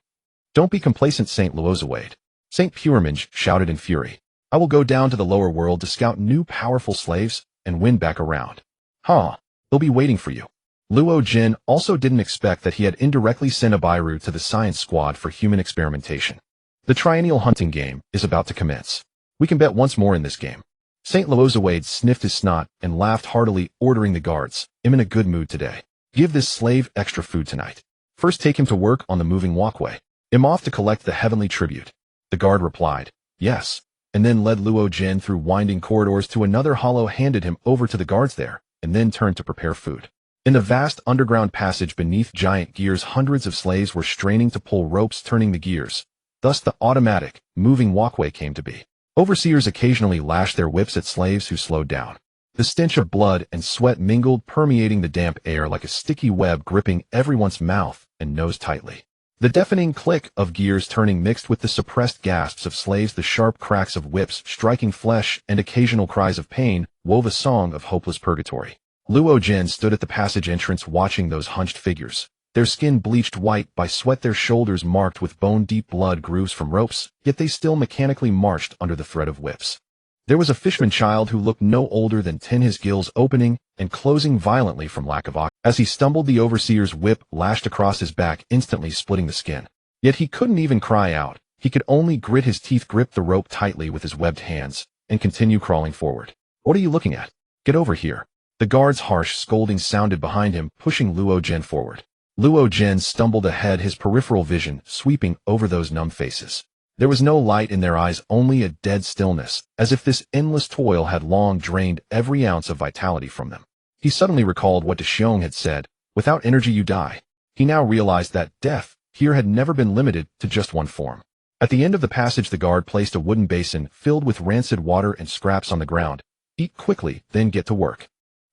Don't be complacent, St. Luozawaid. St. Pureminge shouted in fury. I will go down to the lower world to scout new powerful slaves and win back around. They'll be waiting for you. Luo Jin also didn't expect that he had indirectly sent Abiru to the science squad for human experimentation. The triennial hunting game is about to commence. We can bet once more in this game. St. Luozawaid sniffed his snot and laughed heartily, ordering the guards, I'm in a good mood today. Give this slave extra food tonight. First take him to work on the moving walkway. I'm off to collect the heavenly tribute. The guard replied, yes, and then led Luo Jin through winding corridors to another hollow, handed him over to the guards there, and then turned to prepare food. In the vast underground passage beneath giant gears, hundreds of slaves were straining to pull ropes, turning the gears. Thus the automatic, moving walkway came to be. Overseers occasionally lashed their whips at slaves who slowed down. The stench of blood and sweat mingled, permeating the damp air like a sticky web, gripping everyone's mouth and nose tightly. The deafening click of gears turning mixed with the suppressed gasps of slaves, the sharp cracks of whips striking flesh, and occasional cries of pain wove a song of hopeless purgatory. Luo Jin stood at the passage entrance watching those hunched figures. Their skin bleached white by sweat, their shoulders marked with bone-deep blood grooves from ropes, yet they still mechanically marched under the threat of whips. There was a fisherman child who looked no older than 10, his gills opening and closing violently from lack of oxygen. As he stumbled, the overseer's whip lashed across his back, instantly splitting the skin. Yet he couldn't even cry out. He could only grit his teeth, grip the rope tightly with his webbed hands, and continue crawling forward. What are you looking at? Get over here. The guard's harsh scolding sounded behind him, pushing Luo Jin forward. Luo Jin stumbled ahead, his peripheral vision sweeping over those numb faces. There was no light in their eyes, only a dead stillness, as if this endless toil had long drained every ounce of vitality from them. He suddenly recalled what Deshiong had said, without energy you die. He now realized that death here had never been limited to just one form. At the end of the passage, the guard placed a wooden basin filled with rancid water and scraps on the ground. Eat quickly, then get to work.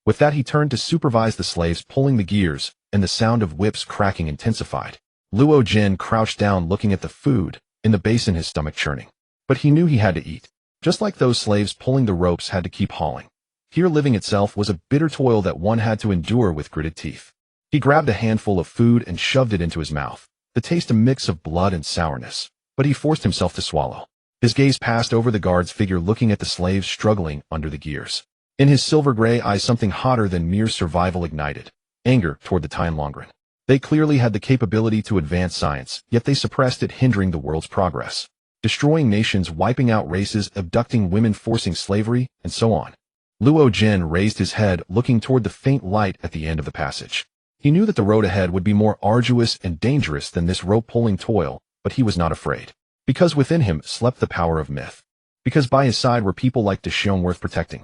With that, he turned to supervise the slaves pulling the gears, and the sound of whips cracking intensified. Luo Jin crouched down, looking at the food in the basin, his stomach churning. But he knew he had to eat. Just like those slaves pulling the ropes had to keep hauling. Here, living itself was a bitter toil that one had to endure with gritted teeth. He grabbed a handful of food and shoved it into his mouth, the taste a mix of blood and sourness. But he forced himself to swallow. His gaze passed over the guard's figure, looking at the slaves struggling under the gears. In his silver-gray eyes, something hotter than mere survival ignited. Anger toward the Tianlongren. They clearly had the capability to advance science, yet they suppressed it, hindering the world's progress. Destroying nations, wiping out races, abducting women, forcing slavery, and so on. Luo Jin raised his head, looking toward the faint light at the end of the passage. He knew that the road ahead would be more arduous and dangerous than this rope-pulling toil, but he was not afraid. Because within him slept the power of myth. Because by his side were people like Deshiong worth protecting.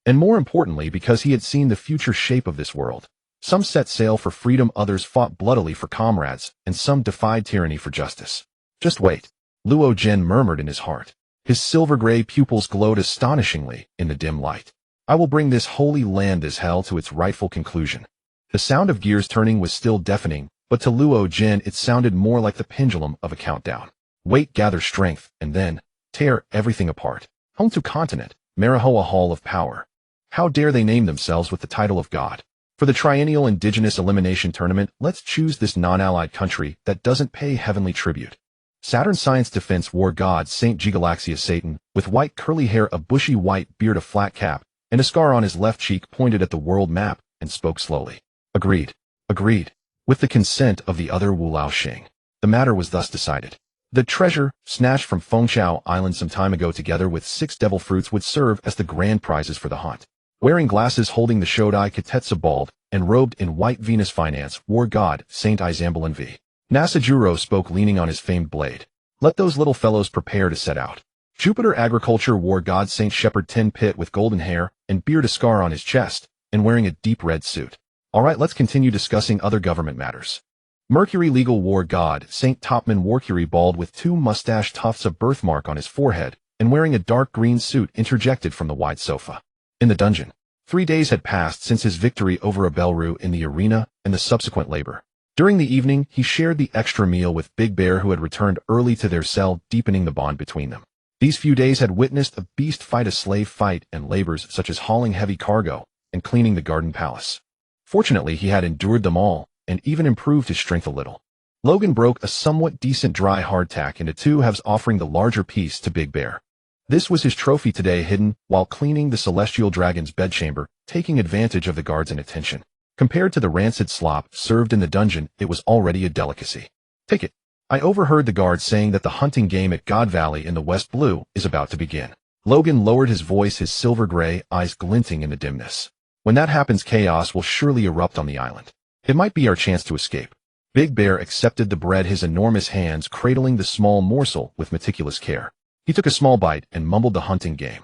And more importantly, because he had seen the future shape of this world. Some set sail for freedom, others fought bloodily for comrades, and some defied tyranny for justice. Just wait, Luo Jin murmured in his heart. His silver-gray pupils glowed astonishingly in the dim light. I will bring this holy land, this hell, to its rightful conclusion. The sound of gears turning was still deafening, but to Luo Jin it sounded more like the pendulum of a countdown. Wait, gather strength, and then tear everything apart. Home to continent, Marihoa Hall of Power. How dare they name themselves with the title of God? For the triennial indigenous elimination tournament, let's choose this non-allied country that doesn't pay heavenly tribute. Saturn Science Defense War God St. Gigalaxia Satan, with white curly hair, a bushy white beard, a flat cap, and a scar on his left cheek, pointed at the world map and spoke slowly. Agreed. Agreed. With the consent of the other Wu Lao Xing. The matter was thus decided. The treasure, snatched from Fengchao Island some time ago together with 6 devil fruits, would serve as the grand prizes for the hunt. Wearing glasses, holding the Shodai Katetsa and robed in white Venus Finance, War God Saint Izambalan V. Nasajuro spoke, leaning on his famed blade. Let those little fellows prepare to set out. Jupiter Agriculture War God Saint Shepherd Tin Pit, with golden hair and beard, a scar on his chest, and wearing a deep red suit. Alright, let's continue discussing other government matters. Mercury Legal War God Saint Topman Warcury, bald with 2 mustache tufts, a birthmark on his forehead, and wearing a dark green suit interjected from the wide sofa. In the dungeon, 3 days had passed since his victory over a Belru in the arena and the subsequent labor. During the evening, he shared the extra meal with Big Bear, who had returned early to their cell, deepening the bond between them. These few days had witnessed a beast fight a slave fight and labors such as hauling heavy cargo and cleaning the garden palace. Fortunately, he had endured them all and even improved his strength a little. Logan broke a somewhat decent dry hardtack into 2 halves, offering the larger piece to Big Bear. This was his trophy today, hidden while cleaning the Celestial Dragon's bedchamber, taking advantage of the guard's inattention. Compared to the rancid slop served in the dungeon, it was already a delicacy. Take it. I overheard the guard saying that the hunting game at God Valley in the West Blue is about to begin. Logan lowered his voice, his silver-gray eyes glinting in the dimness. When that happens, chaos will surely erupt on the island. It might be our chance to escape. Big Bear accepted the bread, his enormous hands cradling the small morsel with meticulous care. He took a small bite and mumbled the hunting game.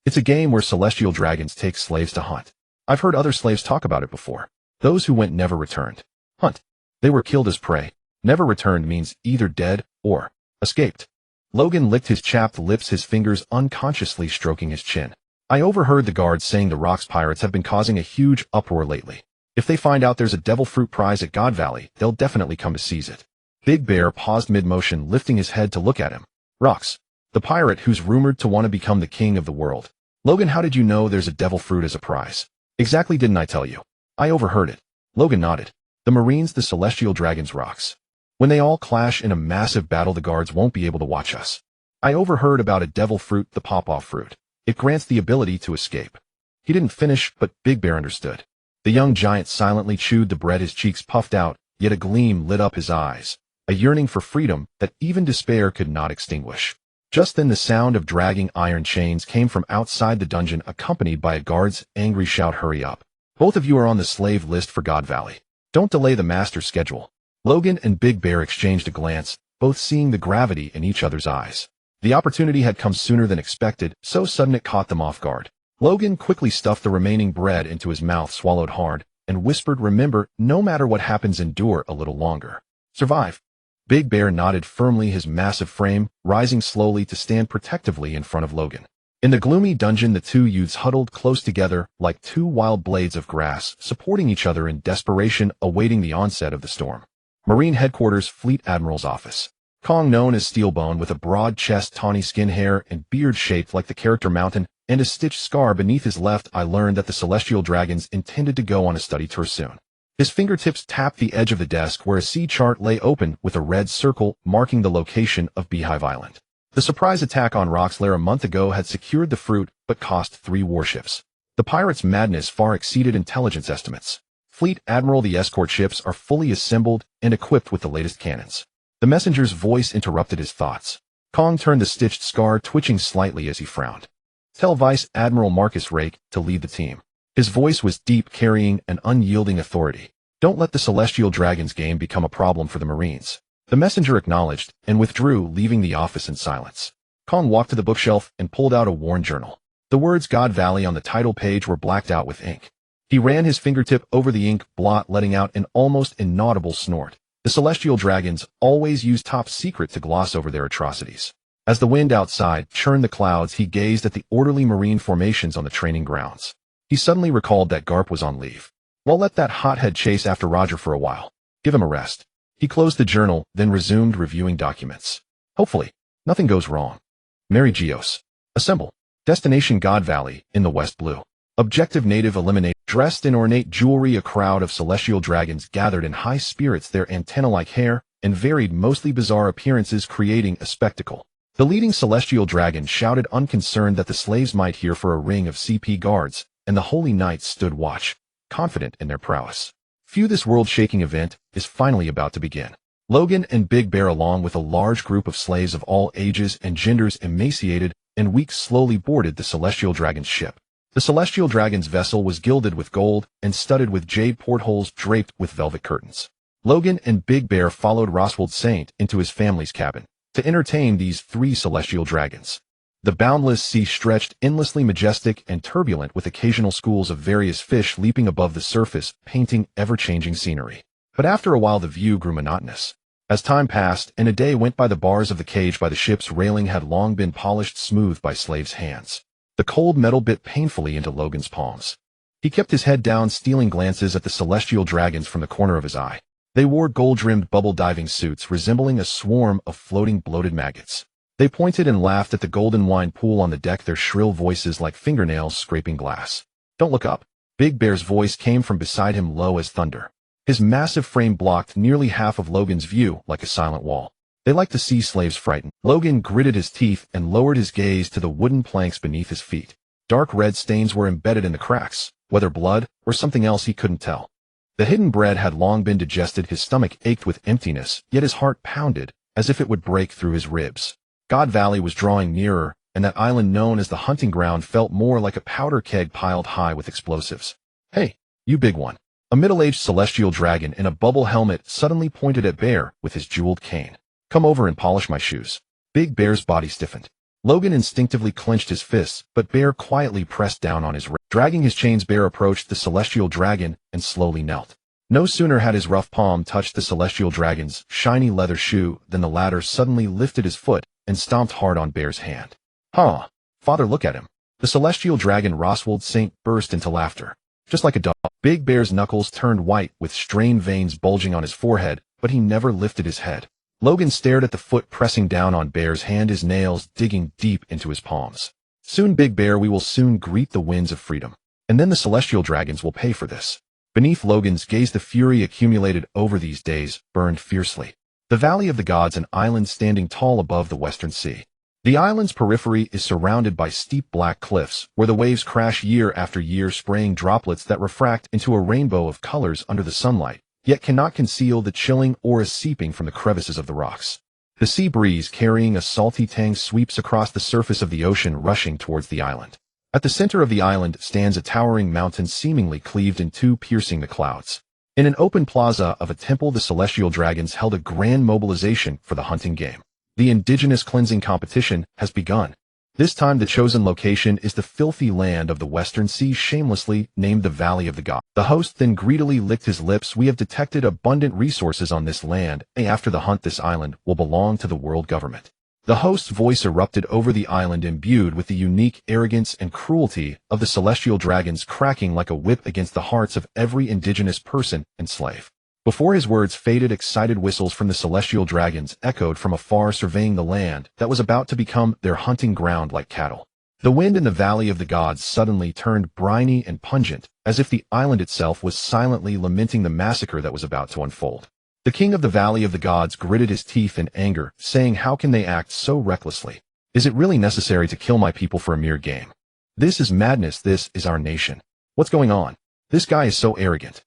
It's a game where celestial dragons take slaves to hunt. I've heard other slaves talk about it before. Those who went never returned. Hunt. They were killed as prey. Never returned means either dead or escaped. Logan licked his chapped lips, his fingers unconsciously stroking his chin. I overheard the guards saying the Rocks pirates have been causing a huge uproar lately. If they find out there's a devil fruit prize at God Valley, they'll definitely come to seize it. Big Bear paused mid-motion, lifting his head to look at him. Rocks. The pirate who's rumored to want to become the king of the world. Logan, how did you know there's a devil fruit as a prize? Exactly, didn't I tell you? I overheard it. Logan nodded. The Marines, the Celestial Dragon's Rocks. When they all clash in a massive battle, the guards won't be able to watch us. I overheard about a devil fruit, the pawpaw fruit. It grants the ability to escape. He didn't finish, but Big Bear understood. The young giant silently chewed the bread, his cheeks puffed out, yet a gleam lit up his eyes, a yearning for freedom that even despair could not extinguish. Just then the sound of dragging iron chains came from outside the dungeon, accompanied by a guard's angry shout, "Hurry up. Both of you are on the slave list for God Valley. Don't delay the master's schedule." Logan and Big Bear exchanged a glance, both seeing the gravity in each other's eyes. The opportunity had come sooner than expected, so sudden it caught them off guard. Logan quickly stuffed the remaining bread into his mouth, swallowed hard, and whispered, "Remember, no matter what happens, endure a little longer. Survive." Big Bear nodded firmly, his massive frame rising slowly to stand protectively in front of Logan. In the gloomy dungeon, the 2 youths huddled close together like 2 wild blades of grass, supporting each other in desperation, awaiting the onset of the storm. Marine Headquarters, Fleet Admiral's office. Kong, known as Steelbone, with a broad chest, tawny skin, hair, and beard shaped like the character Mountain, and a stitched scar beneath his left eye, learned that the Celestial Dragons intended to go on a study tour soon. His fingertips tapped the edge of the desk where a sea chart lay open with a red circle marking the location of Beehive Island. The surprise attack on Rock's Lair a month ago had secured the fruit, but cost 3 warships. The pirates' madness far exceeded intelligence estimates. Fleet Admiral, the escort ships are fully assembled and equipped with the latest cannons. The messenger's voice interrupted his thoughts. Kong turned, the stitched scar twitching slightly as he frowned. "Tell Vice Admiral Marcus Rake to lead the team." His voice was deep, carrying an unyielding authority. "Don't let the Celestial Dragons game become a problem for the Marines." The messenger acknowledged and withdrew, leaving the office in silence. Kong walked to the bookshelf and pulled out a worn journal. The words God Valley on the title page were blacked out with ink. He ran his fingertip over the ink blot, letting out an almost inaudible snort. The Celestial Dragons always use top secret to gloss over their atrocities. As the wind outside churned the clouds, he gazed at the orderly Marine formations on the training grounds. He suddenly recalled that Garp was on leave. Well, let that hothead chase after Roger for a while. Give him a rest. He closed the journal, then resumed reviewing documents. Hopefully, nothing goes wrong. Mary Geos. Assemble. Destination God Valley, in the West Blue. Objective native eliminated. Dressed in ornate jewelry, a crowd of celestial dragons gathered in high spirits, their antenna-like hair and varied, mostly bizarre appearances creating a spectacle. The leading celestial dragon shouted, unconcerned that the slaves might hear, for a ring of CP guards, and the holy knights stood watch, confident in their prowess. Phew, this world-shaking event is finally about to begin. Logan and Big Bear, along with a large group of slaves of all ages and genders, emaciated and weak, slowly boarded the celestial dragon's ship. The celestial dragon's vessel was gilded with gold and studded with jade portholes draped with velvet curtains. Logan and Big Bear followed Roswald Saint into his family's cabin to entertain these 3 celestial dragons. The boundless sea stretched endlessly, majestic and turbulent, with occasional schools of various fish leaping above the surface, painting ever-changing scenery. But after a while the view grew monotonous. As time passed and a day went by, the bars of the cage by the ship's railing had long been polished smooth by slaves' hands. The cold metal bit painfully into Logan's palms. He kept his head down, stealing glances at the celestial dragons from the corner of his eye. They wore gold-rimmed bubble diving suits resembling a swarm of floating bloated maggots. They pointed and laughed at the golden wine pool on the deck, their shrill voices like fingernails scraping glass. "Don't look up." Big Bear's voice came from beside him, low as thunder. His massive frame blocked nearly half of Logan's view like a silent wall. They like to see slaves frightened. Logan gritted his teeth and lowered his gaze to the wooden planks beneath his feet. Dark red stains were embedded in the cracks, whether blood or something else he couldn't tell. The hidden bread had long been digested. His stomach ached with emptiness, yet his heart pounded as if it would break through his ribs. God Valley was drawing nearer, and that island known as the hunting ground felt more like a powder keg piled high with explosives. "Hey, you big one." A middle-aged celestial dragon in a bubble helmet suddenly pointed at Bear with his jeweled cane. "Come over and polish my shoes." Big Bear's body stiffened. Logan instinctively clenched his fists, but Bear quietly pressed down on his wrist. Dragging his chains, Bear approached the celestial dragon and slowly knelt. No sooner had his rough palm touched the celestial dragon's shiny leather shoe than the latter suddenly lifted his foot and stomped hard on Bear's hand. "Huh, father, look at him." The celestial dragon Roswald Saint burst into laughter. "Just like a dog." Big Bear's knuckles turned white with strained veins bulging on his forehead, but he never lifted his head. Logan stared at the foot pressing down on Bear's hand, his nails digging deep into his palms. "Soon, Big Bear, we will soon greet the winds of freedom. And then the celestial dragons will pay for this." Beneath Logan's gaze, the fury accumulated over these days burned fiercely. The Valley of the Gods, an island standing tall above the western sea. The island's periphery is surrounded by steep black cliffs, where the waves crash year after year, spraying droplets that refract into a rainbow of colors under the sunlight, yet cannot conceal the chilling aura seeping from the crevices of the rocks. The sea breeze, carrying a salty tang, sweeps across the surface of the ocean, rushing towards the island. At the center of the island stands a towering mountain seemingly cleaved in two, piercing the clouds. In an open plaza of a temple, the celestial dragons held a grand mobilization for the hunting game. The indigenous cleansing competition has begun. This time the chosen location is the filthy land of the Western Sea, shamelessly named the Valley of the Gods. The host then greedily licked his lips. "We have detected abundant resources on this land, and after the hunt this island will belong to the world government." The host's voice erupted over the island, imbued with the unique arrogance and cruelty of the celestial dragons, cracking like a whip against the hearts of every indigenous person and slave. Before his words faded, excited whistles from the celestial dragons echoed from afar, surveying the land that was about to become their hunting ground like cattle. The wind in the Valley of the Gods suddenly turned briny and pungent, as if the island itself was silently lamenting the massacre that was about to unfold. The king of the Valley of the Gods gritted his teeth in anger, saying, "How can they act so recklessly? Is it really necessary to kill my people for a mere game? This is madness. This is our nation. What's going on? This guy is so arrogant."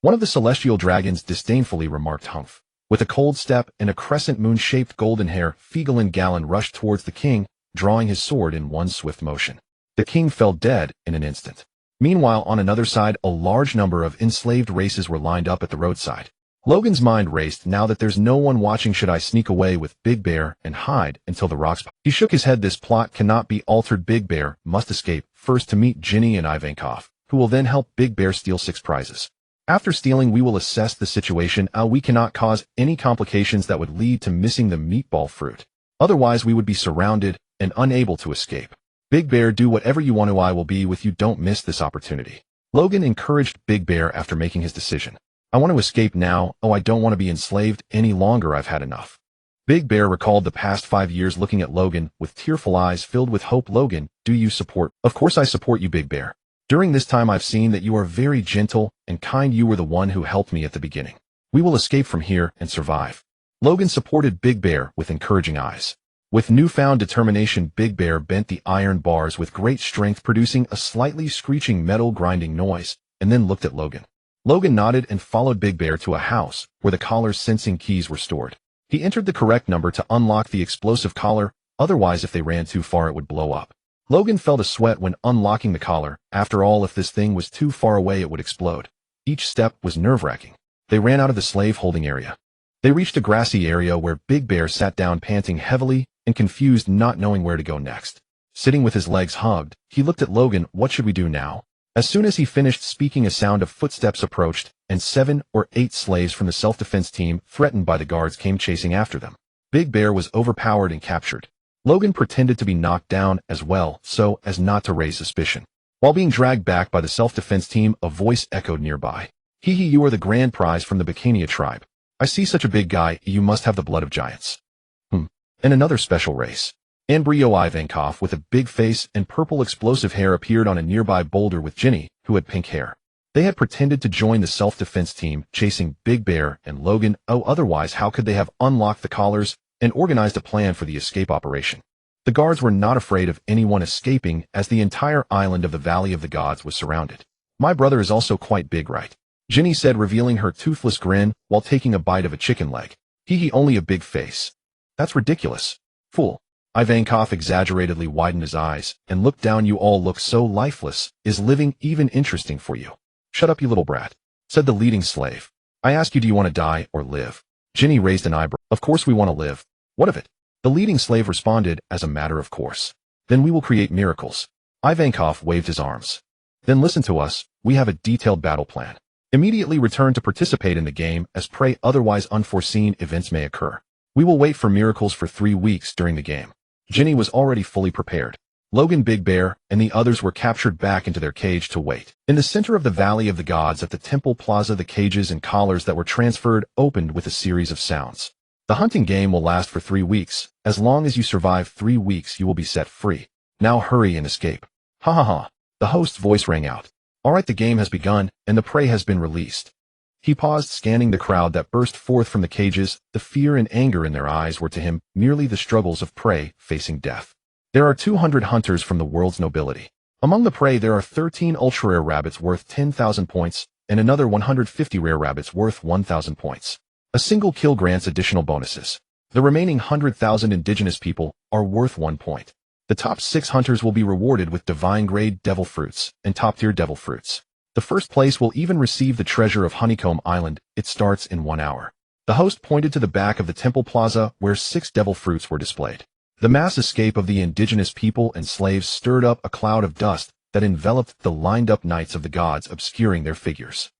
One of the celestial dragons disdainfully remarked, "Humph." With a cold step and a crescent moon-shaped golden hair, Feegalin Gallon rushed towards the king, drawing his sword in one swift motion. The king fell dead in an instant. Meanwhile, on another side, a large number of enslaved races were lined up at the roadside. Logan's mind raced. Now that there's no one watching, should I sneak away with Big Bear and hide until the rocks? He shook his head. This plot cannot be altered. Big Bear must escape, first to meet Ginny and Ivankov, who will then help Big Bear steal 6 prizes. After stealing, we will assess the situation. We cannot cause any complications that would lead to missing the meatball fruit. Otherwise, we would be surrounded and unable to escape. Big Bear, do whatever you want to. I will be with you. Don't miss this opportunity. Logan encouraged Big Bear after making his decision. "I want to escape now. Oh, I don't want to be enslaved any longer. I've had enough." Big Bear recalled the past 5 years, looking at Logan with tearful eyes filled with hope. "Logan, do you support?" "Of course I support you, Big Bear. During this time I've seen that you are very gentle and kind. You were the one who helped me at the beginning. We will escape from here and survive." Logan supported Big Bear with encouraging eyes. With newfound determination, Big Bear bent the iron bars with great strength, producing a slightly screeching metal grinding noise, and then looked at Logan. Logan nodded and followed Big Bear to a house where the collar's sensing keys were stored. He entered the correct number to unlock the explosive collar, otherwise if they ran too far it would blow up. Logan felt a sweat when unlocking the collar. After all, if this thing was too far away it would explode. Each step was nerve-wracking. They ran out of the slave-holding area. They reached a grassy area where Big Bear sat down, panting heavily and confused, not knowing where to go next. Sitting with his legs hugged, he looked at Logan. "What should we do now?" As soon as he finished speaking, a sound of footsteps approached, and 7 or 8 slaves from the self-defense team, threatened by the guards, came chasing after them. Big Bear was overpowered and captured. Logan pretended to be knocked down as well, so as not to raise suspicion. While being dragged back by the self-defense team, a voice echoed nearby. Hee, you are the grand prize from the Bikania tribe. I see such a big guy, you must have the blood of giants. And another special race. Embryo Ivankov with a big face and purple explosive hair appeared on a nearby boulder with Ginny, who had pink hair. They had pretended to join the self-defense team, chasing Big Bear and Logan. Otherwise how could they have unlocked the collars and organized a plan for the escape operation? The guards were not afraid of anyone escaping, as the entire island of the Valley of the Gods was surrounded. My brother is also quite big, right? Ginny said, revealing her toothless grin while taking a bite of a chicken leg. Hee, only a big face. That's ridiculous. Fool. Ivankov exaggeratedly widened his eyes and looked down. You all look so lifeless. Is living even interesting for you? Shut up, you little brat, said the leading slave. I ask you, do you want to die or live? Ginny raised an eyebrow. Of course we want to live. What of it? The leading slave responded, as a matter of course. Then we will create miracles. Ivankov waved his arms. Then listen to us, we have a detailed battle plan. Immediately return to participate in the game, as pray otherwise unforeseen events may occur. We will wait for miracles for 3 weeks during the game. Ginny was already fully prepared. Logan, Big Bear, and the others were captured back into their cage to wait. In the center of the Valley of the Gods at the Temple Plaza, the cages and collars that were transferred opened with a series of sounds. The hunting game will last for 3 weeks. As long as you survive 3 weeks, you will be set free. Now hurry and escape. Ha ha ha. The host's voice rang out. All right, the game has begun, and the prey has been released. He paused, scanning the crowd that burst forth from the cages. The fear and anger in their eyes were to him merely the struggles of prey facing death. There are 200 hunters from the world's nobility. Among the prey there are 13 ultra-rare rabbits worth 10,000 points, and another 150 rare rabbits worth 1,000 points. A single kill grants additional bonuses. The remaining 100,000 indigenous people are worth 1 point. The top 6 hunters will be rewarded with divine-grade devil fruits and top-tier devil fruits. The first place will even receive the treasure of Honeycomb Island. It starts in 1 hour. The host pointed to the back of the Temple Plaza, where 6 devil fruits were displayed. The mass escape of the indigenous people and slaves stirred up a cloud of dust that enveloped the lined-up knights of the gods, obscuring their figures.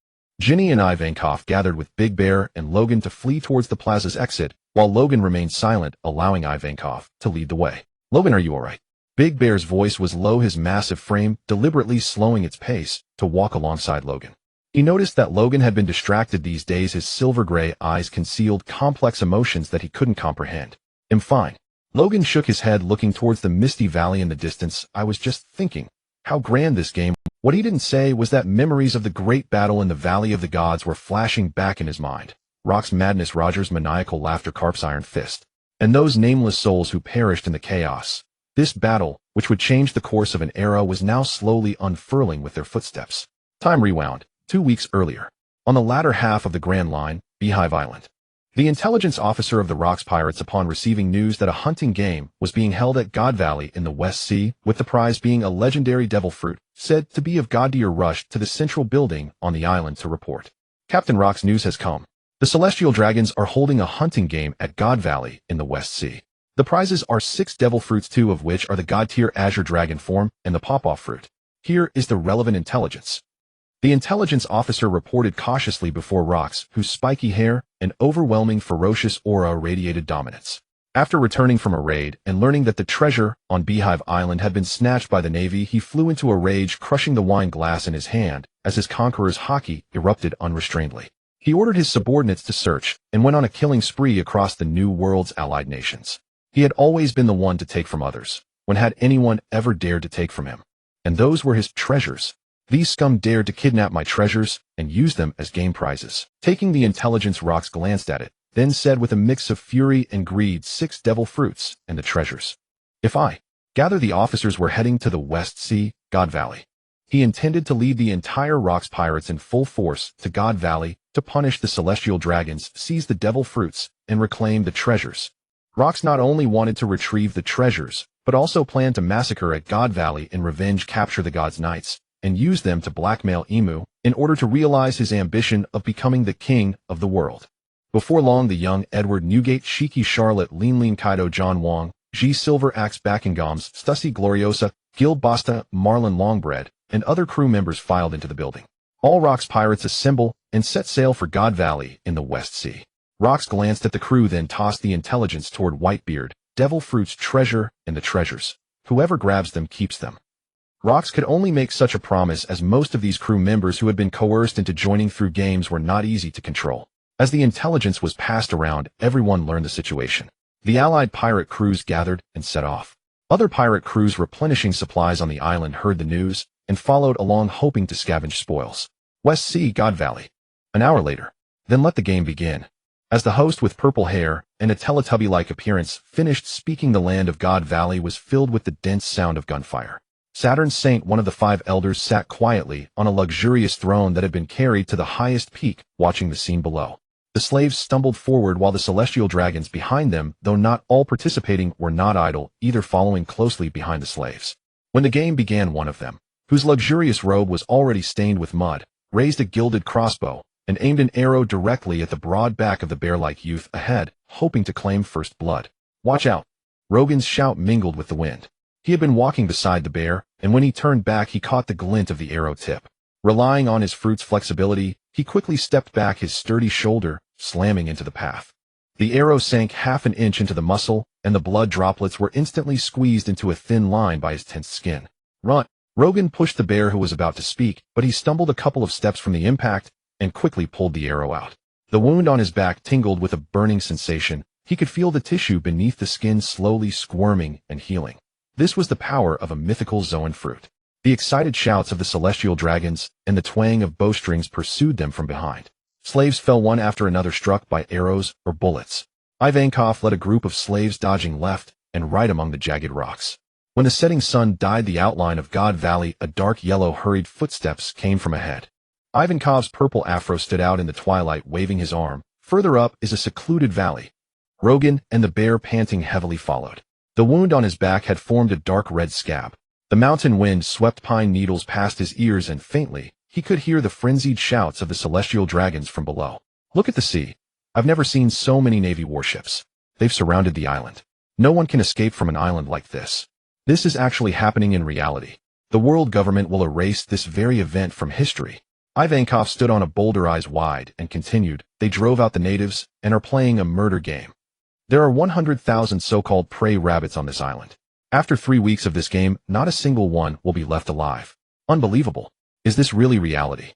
Ginny and Ivankov gathered with Big Bear and Logan to flee towards the plaza's exit, while Logan remained silent, allowing Ivankov to lead the way. Logan, are you alright? Big Bear's voice was low, his massive frame deliberately slowing its pace to walk alongside Logan. He noticed that Logan had been distracted these days. His silver-gray eyes concealed complex emotions that he couldn't comprehend. I'm fine. Logan shook his head, looking towards the misty valley in the distance. I was just thinking how grand this game. What he didn't say was that memories of the great battle in the Valley of the Gods were flashing back in his mind. Rock's madness, Roger's maniacal laughter, Carp's iron fist, and those nameless souls who perished in the chaos. This battle, which would change the course of an era, was now slowly unfurling with their footsteps. Time rewound, 2 weeks earlier. On the latter half of the Grand Line, Beehive Island. The intelligence officer of the Rocks Pirates, upon receiving news that a hunting game was being held at God Valley in the West Sea, with the prize being a legendary devil fruit, said to be of god tier, rushed to the central building on the island to report. Captain Rock's news has come. The Celestial Dragons are holding a hunting game at God Valley in the West Sea. The prizes are 6 devil fruits, 2 of which are the god tier Azure Dragon form and the pop-off fruit. Here is the relevant intelligence. The intelligence officer reported cautiously before Rocks, whose spiky hair and overwhelming ferocious aura radiated dominance. After returning from a raid and learning that the treasure on Beehive Island had been snatched by the Navy, he flew into a rage, crushing the wine glass in his hand as his conqueror's Haki erupted unrestrainedly. He ordered his subordinates to search and went on a killing spree across the New World's allied nations. He had always been the one to take from others. When had anyone ever dared to take from him? And those were his treasures. These scum dared to kidnap my treasures and use them as game prizes. Taking the intelligence, Rocks glanced at it, then said with a mix of fury and greed, 6 devil fruits and the treasures. If I gather, the officers were heading to the West Sea, God Valley. He intended to lead the entire Rocks Pirates in full force to God Valley to punish the Celestial Dragons, seize the devil fruits, and reclaim the treasures. Rocks not only wanted to retrieve the treasures, but also planned to massacre at God Valley in revenge, capture the God's Knights, and use them to blackmail Emu in order to realize his ambition of becoming the king of the world. Before long, the young Edward Newgate, Shiki Charlotte, Lean Kaido, John Wong, G Silver Axe Bakingams, Stussy Gloriosa, Gil Basta, Marlon Longbread, and other crew members filed into the building. All Rock's pirates assemble and set sail for God Valley in the West Sea. Rox glanced at the crew, then tossed the intelligence toward Whitebeard, Devil Fruit's treasure, and the treasures. Whoever grabs them keeps them. Rox could only make such a promise, as most of these crew members who had been coerced into joining through games were not easy to control. As the intelligence was passed around, everyone learned the situation. The allied pirate crews gathered and set off. Other pirate crews replenishing supplies on the island heard the news and followed along, hoping to scavenge spoils. West Sea, God Valley. An hour later. Then let the game begin. As the host with purple hair and a Teletubby-like appearance finished speaking, the land of God Valley was filled with the dense sound of gunfire. Saturn Saint, one of the 5 elders, sat quietly on a luxurious throne that had been carried to the highest peak, watching the scene below. The slaves stumbled forward while the celestial dragons behind them, though not all participating, were not idle, either following closely behind the slaves. When the game began, one of them, whose luxurious robe was already stained with mud, raised a gilded crossbow and aimed an arrow directly at the broad back of the bear-like youth ahead, hoping to claim first blood. "Watch out!" Rogan's shout mingled with the wind. He had been walking beside the bear, and when he turned back he caught the glint of the arrow tip. Relying on his fruit's flexibility, he quickly stepped back his sturdy shoulder, slamming into the path. The arrow sank half an inch into the muscle, and the blood droplets were instantly squeezed into a thin line by his tense skin. "Run!" Rogan pushed the bear, who was about to speak, but he stumbled a couple of steps from the impact and quickly pulled the arrow out. The wound on his back tingled with a burning sensation. He could feel the tissue beneath the skin slowly squirming and healing. This was the power of a mythical Zoan fruit. The excited shouts of the celestial dragons and the twang of bowstrings pursued them from behind. Slaves fell one after another, struck by arrows or bullets. Ivankov led a group of slaves, dodging left and right among the jagged rocks. When the setting sun dyed the outline of God Valley, a dark yellow hurried footsteps came from ahead. Ivankov's purple afro stood out in the twilight, waving his arm. Further up is a secluded valley. Rogan and the bear, panting heavily, followed. The wound on his back had formed a dark red scab. The mountain wind swept pine needles past his ears, and faintly he could hear the frenzied shouts of the celestial dragons from below. "Look at the sea. I've never seen so many Navy warships. They've surrounded the island. No one can escape from an island like this. This is actually happening in reality. The world government will erase this very event from history." Ivankov stood on a boulder, eyes wide, and continued, "They drove out the natives and are playing a murder game. There are 100,000 so-called prey rabbits on this island. After 3 weeks of this game, not a single one will be left alive. Unbelievable. Is this really reality?"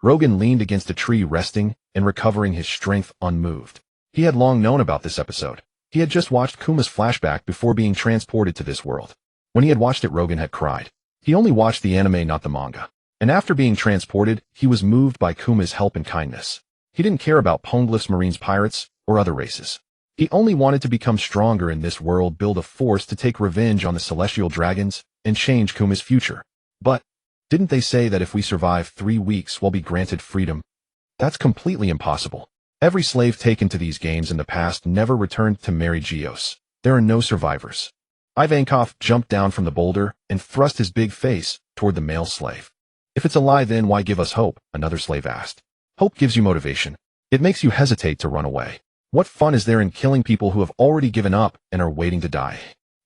Rogan leaned against a tree, resting and recovering his strength, unmoved. He had long known about this episode. He had just watched Kuma's flashback before being transported to this world. When he had watched it, Rogan had cried. He only watched the anime, not the manga. And after being transported, he was moved by Kuma's help and kindness. He didn't care about Poneglyphs, Marines, pirates, or other races. He only wanted to become stronger in this world, build a force to take revenge on the celestial dragons, and change Kuma's future. But didn't they say that if we survive 3 weeks, we'll be granted freedom? That's completely impossible. Every slave taken to these games in the past never returned to Mary Geos. There are no survivors. Ivankov jumped down from the boulder and thrust his big face toward the male slave. "If it's a lie, then why give us hope?" another slave asked. "Hope gives you motivation. It makes you hesitate to run away. What fun is there in killing people who have already given up and are waiting to die?"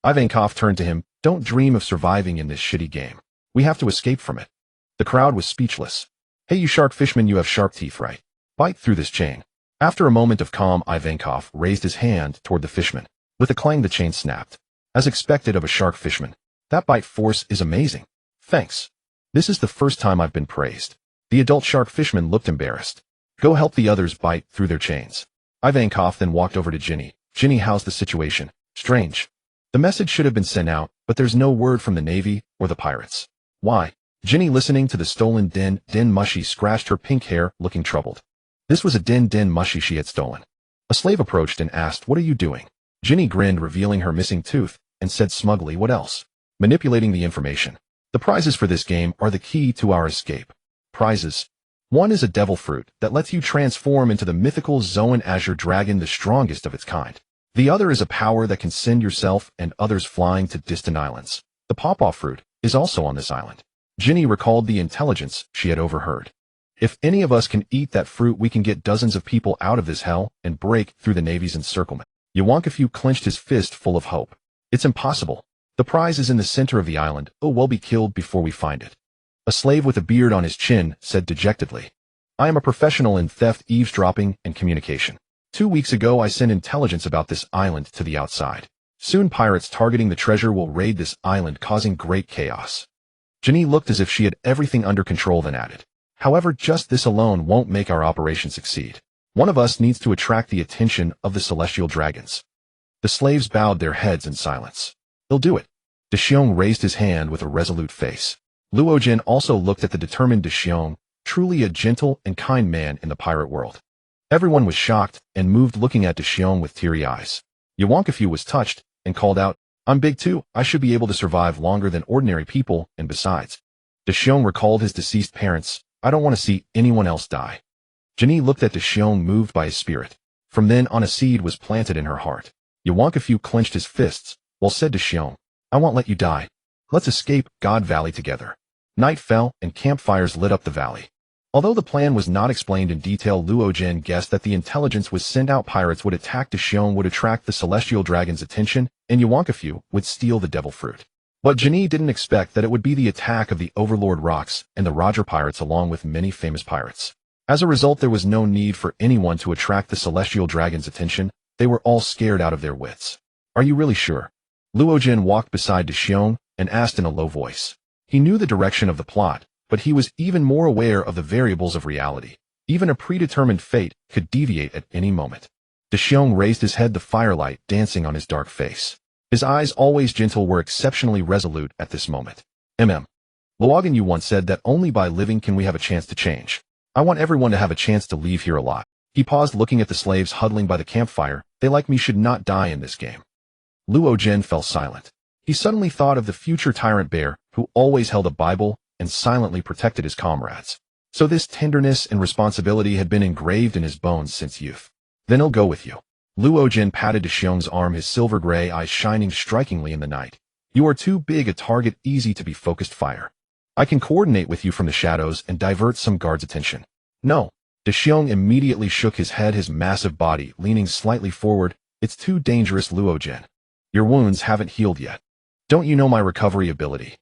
Ivankov turned to him. "Don't dream of surviving in this shitty game. We have to escape from it." The crowd was speechless. "Hey, you shark fishman, you have sharp teeth, right? Bite through this chain." After a moment of calm, Ivankov raised his hand toward the fishman. With a clang, the chain snapped. As expected of a shark fishman, "That bite force is amazing. Thanks. This is the first time I've been praised." The adult shark fishman looked embarrassed. "Go help the others bite through their chains." Ivankov then walked over to Ginny. "Ginny, how's the situation?" "Strange. The message should have been sent out, but there's no word from the Navy or the pirates." "Why?" Ginny, listening to the stolen den mushy, scratched her pink hair, looking troubled. This was a den mushy she had stolen. A slave approached and asked, "What are you doing?" Ginny grinned, revealing her missing tooth, and said smugly, "What else?" "Manipulating the information. The prizes for this game are the key to our escape." "Prizes?" "One is a devil fruit that lets you transform into the mythical Zoan azure dragon, the strongest of its kind. The other is a power that can send yourself and others flying to distant islands. The pawpaw fruit is also on this island." Ginny recalled the intelligence she had overheard. "If any of us can eat that fruit, we can get dozens of people out of this hell and break through the Navy's encirclement." Yawankafu clenched his fist, full of hope. "It's impossible. The prize is in the center of the island. Oh, we'll be killed before we find it." A slave with a beard on his chin said dejectedly. I am a professional in theft, eavesdropping, and communication. 2 weeks ago I sent intelligence about this island to the outside. Soon pirates targeting the treasure will raid this island, causing great chaos. Jenny looked as if she had everything under control, then added, however, just this alone won't make our operation succeed. One of us needs to attract the attention of the celestial dragons. The slaves bowed their heads in silence. They'll do it. Deshiong raised his hand with a resolute face. Luogen also looked at the determined Deshiong, truly a gentle and kind man in the pirate world. Everyone was shocked and moved, looking at Deshiong with teary eyes. Yuankafu was touched and called out, I'm big too, I should be able to survive longer than ordinary people, and besides. Deshiong recalled his deceased parents, I don't want to see anyone else die. Jenny looked at Deshiong, moved by his spirit. From then on a seed was planted in her heart. Yuankafu clenched his fists, while said to Deshiong, I won't let you die. Let's escape God Valley together. Night fell and campfires lit up the valley. Although the plan was not explained in detail, Luogen guessed that the intelligence was sent out pirates would attack Deshiong, would attract the celestial dragon's attention, and Yuankafu would steal the devil fruit. But Jenny didn't expect that it would be the attack of the Overlord Rocks and the Roger pirates, along with many famous pirates. As a result, there was no need for anyone to attract the celestial dragon's attention. They were all scared out of their wits. Are you really sure? Luogen walked beside Deshiong and asked in a low voice. He knew the direction of the plot, but he was even more aware of the variables of reality. Even a predetermined fate could deviate at any moment. Deshiong raised his head, the firelight dancing on his dark face. His eyes, always gentle, were exceptionally resolute at this moment. Luogen, you once said that only by living can we have a chance to change. I want everyone to have a chance to leave here alive. He paused, looking at the slaves huddling by the campfire. They like me should not die in this game. Luogen fell silent. He suddenly thought of the future tyrant bear, who always held a Bible and silently protected his comrades. So this tenderness and responsibility had been engraved in his bones since youth. Then I'll go with you. Luogen patted Deshiong's arm, his silver gray eyes shining strikingly in the night. You are too big a target, easy to be focused fire. I can coordinate with you from the shadows and divert some guards' attention. No. Deshiong immediately shook his head, his massive body leaning slightly forward. It's too dangerous, Luogen. Your wounds haven't healed yet. Don't you know my recovery ability?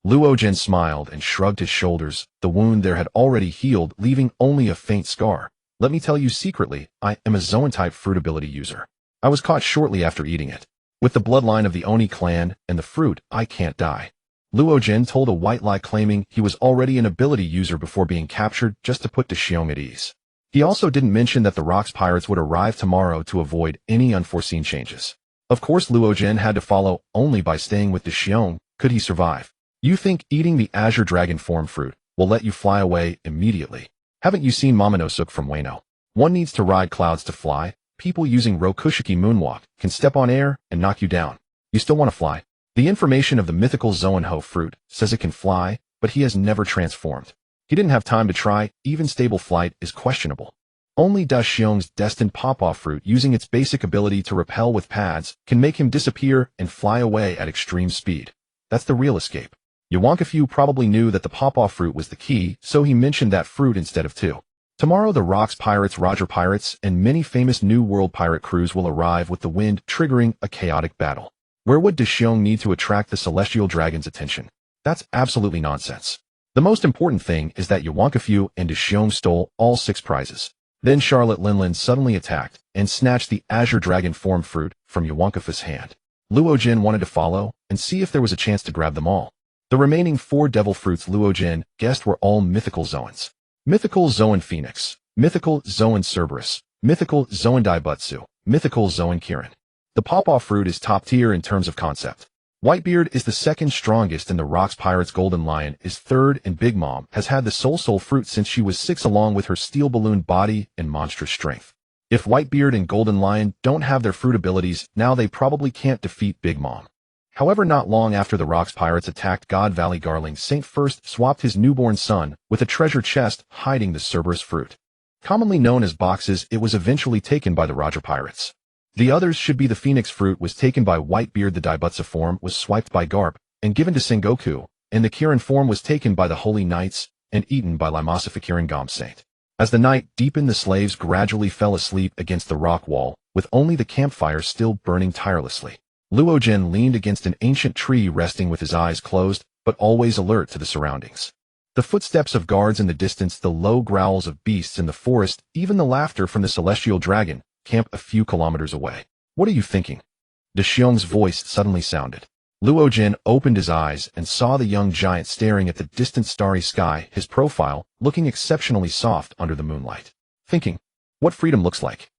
Luogen smiled and shrugged his shoulders. The wound there had already healed, leaving only a faint scar. Let me tell you secretly, I am a Zoan-type fruit ability user. I was caught shortly after eating it. With the bloodline of the Oni clan and the fruit, I can't die. Luogen told a white lie, claiming he was already an ability user before being captured, just to put Deshiong at ease. He also didn't mention that the Rocks pirates would arrive tomorrow to avoid any unforeseen changes. Of course, Luogen had to follow. Only by staying with Deshiong could he survive. You think eating the Azure Dragon form fruit will let you fly away immediately? Haven't you seen Momonosuke from Wano? One needs to ride clouds to fly. People using Rokushiki moonwalk can step on air and knock you down. You still want to fly? The information of the mythical Zoanho fruit says it can fly, but he has never transformed. He didn't have time to try. Even stable flight is questionable. Only Deshiong's destined pawpaw fruit, using its basic ability to repel with pads, can make him disappear and fly away at extreme speed. That's the real escape. Yuankafu probably knew that the pawpaw fruit was the key, so he mentioned that fruit instead of two. Tomorrow the Rocks pirates, Roger pirates, and many famous New World pirate crews will arrive, with the wind triggering a chaotic battle. Where would Deshiong need to attract the celestial dragon's attention? That's absolutely nonsense. The most important thing is that Yuankafu and Deshiong stole all 6 prizes. Then Charlotte Linlin suddenly attacked and snatched the Azure Dragon form fruit from Yuankafu's hand. Luogen wanted to follow and see if there was a chance to grab them all. The remaining 4 devil fruits Luogen guessed were all mythical Zoans. Mythical Zoan Phoenix, Mythical Zoan Cerberus, Mythical Zoan Daibutsu, Mythical Zoan Kirin. The pawpaw fruit is top tier in terms of concept. Whitebeard is the second strongest in the Rocks pirates. Golden Lion is third, and Big Mom has had the soul fruit since she was 6, along with her steel balloon body and monstrous strength. If Whitebeard and Golden Lion don't have their fruit abilities, now they probably can't defeat Big Mom. However, not long after the Rocks pirates attacked God Valley, Garling Saint first swapped his newborn son with a treasure chest hiding the Cerberus fruit. Commonly known as boxes, it was eventually taken by the Roger pirates. The others should be the Phoenix fruit was taken by Whitebeard, the Daibutsu form was swiped by Garp and given to Sengoku, and the Kirin form was taken by the Holy Knights and eaten by Limosifa Kirin Gom Saint. As the night deepened, the slaves gradually fell asleep against the rock wall, with only the campfire still burning tirelessly. Luogen leaned against an ancient tree, resting with his eyes closed, but always alert to the surroundings. The footsteps of guards in the distance, the low growls of beasts in the forest, even the laughter from the celestial dragon, camped a few kilometers away. "What are you thinking?" De Xiong's voice suddenly sounded. Luo Jin opened his eyes and saw the young giant staring at the distant starry sky, his profile looking exceptionally soft under the moonlight. Thinking, what freedom looks like.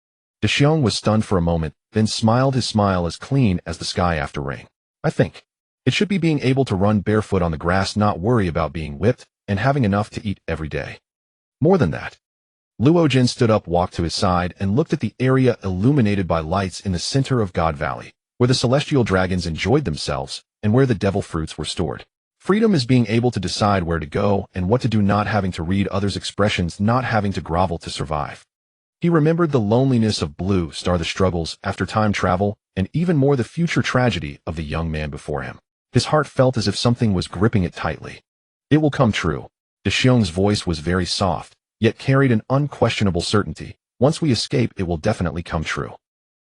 De Xiong was stunned for a moment, then smiled, his smile as clean as the sky after rain. "I think it should be being able to run barefoot on the grass, not worry about being whipped, and having enough to eat every day. More than that." Luo Jin stood up, walked to his side, and looked at the area illuminated by lights in the center of God Valley, where the celestial dragons enjoyed themselves and where the devil fruits were stored. Freedom is being able to decide where to go and what to do, not having to read others' expressions, not having to grovel to survive. He remembered the loneliness of Blue Star, the struggles after time travel, and even more the future tragedy of the young man before him. His heart felt as if something was gripping it tightly. "It will come true." De Xiong's voice was very soft, yet carried an unquestionable certainty. "Once we escape, it will definitely come true."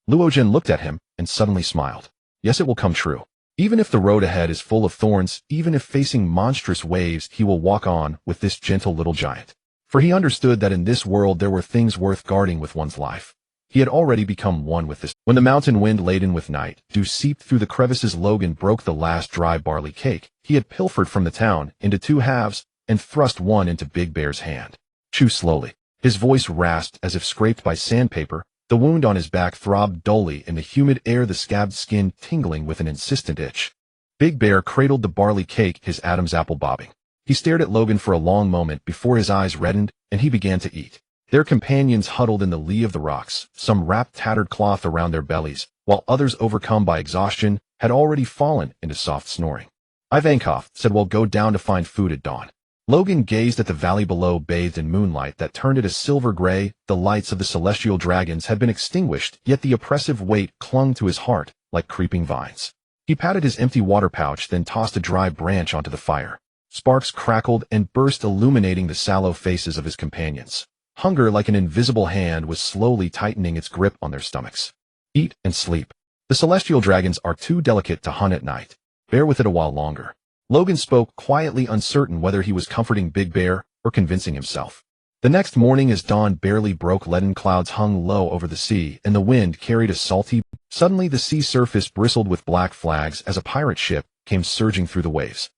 Luo Jin looked at him and suddenly smiled. "Yes, it will come true. Even if the road ahead is full of thorns, even if facing monstrous waves, he will walk on with this gentle little giant." For he understood that in this world there were things worth guarding with one's life. He had already become one with this. When the mountain wind laden with night dew seeped through the crevices, Logan broke the last dry barley cake he had pilfered from the town into two halves and thrust one into Big Bear's hand. "Chew slowly." His voice rasped as if scraped by sandpaper. The wound on his back throbbed dully in the humid air, the scabbed skin tingling with an insistent itch. Big Bear cradled the barley cake, his Adam's apple bobbing. He stared at Logan for a long moment before his eyes reddened and he began to eat. Their companions huddled in the lee of the rocks, some wrapped tattered cloth around their bellies, while others, overcome by exhaustion, had already fallen into soft snoring. Ivankov said, "We'll go down to find food at dawn." Logan gazed at the valley below, bathed in moonlight that turned it a silver gray. The lights of the celestial dragons had been extinguished, yet the oppressive weight clung to his heart like creeping vines. He patted his empty water pouch, then tossed a dry branch onto the fire. Sparks crackled and burst, illuminating the sallow faces of his companions. Hunger, like an invisible hand, was slowly tightening its grip on their stomachs. "Eat and sleep. The celestial dragons are too delicate to hunt at night. Bear with it a while longer." Logan spoke quietly, uncertain whether he was comforting Big Bear or convincing himself. The next morning, as dawn barely broke, leaden clouds hung low over the sea, and the wind carried a salty. Suddenly the sea surface bristled with black flags as a pirate ship came surging through the waves.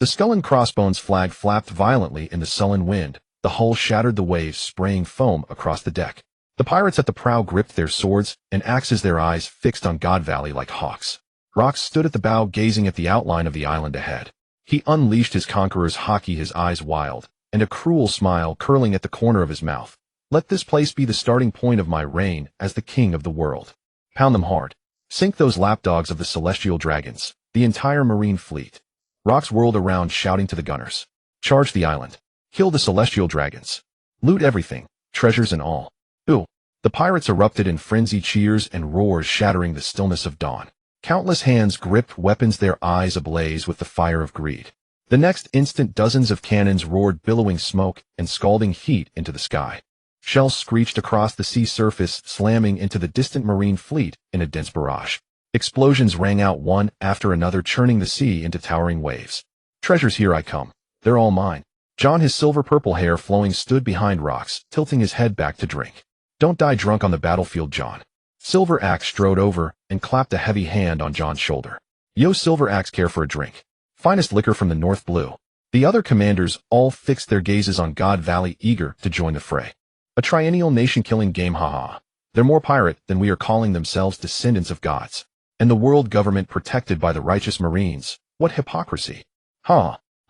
The Skull and Crossbones flag flapped violently in the sullen wind. The hull shattered, the waves spraying foam across the deck. The pirates at the prow gripped their swords and axes, their eyes fixed on God Valley like hawks. Rox stood at the bow, gazing at the outline of the island ahead. He unleashed his conqueror's haki, his eyes wild, and a cruel smile curling at the corner of his mouth. "Let this place be the starting point of my reign as the king of the world. Pound them hard. Sink those lapdogs of the celestial dragons, the entire marine fleet." Rox whirled around, shouting to the gunners. "Charge the island. Kill the celestial dragons. Loot everything, treasures and all." "Ooh." The pirates erupted in frenzied cheers and roars, shattering the stillness of dawn. Countless hands gripped weapons, their eyes ablaze with the fire of greed. The next instant, dozens of cannons roared, billowing smoke and scalding heat into the sky. Shells screeched across the sea surface, slamming into the distant marine fleet in a dense barrage. Explosions rang out one after another, churning the sea into towering waves. "Treasures, here I come. They're all mine." John, his silver-purple hair flowing, stood behind Rox, tilting his head back to drink. "Don't die drunk on the battlefield, John." Silver Axe strode over and clapped a heavy hand on John's shoulder. "Yo, Silver Axe, care for a drink? Finest liquor from the North Blue." The other commanders all fixed their gazes on God Valley, eager to join the fray. "A triennial nation-killing game, haha. They're more pirate than we are, calling themselves descendants of gods. And the world government protected by the righteous Marines. What hypocrisy.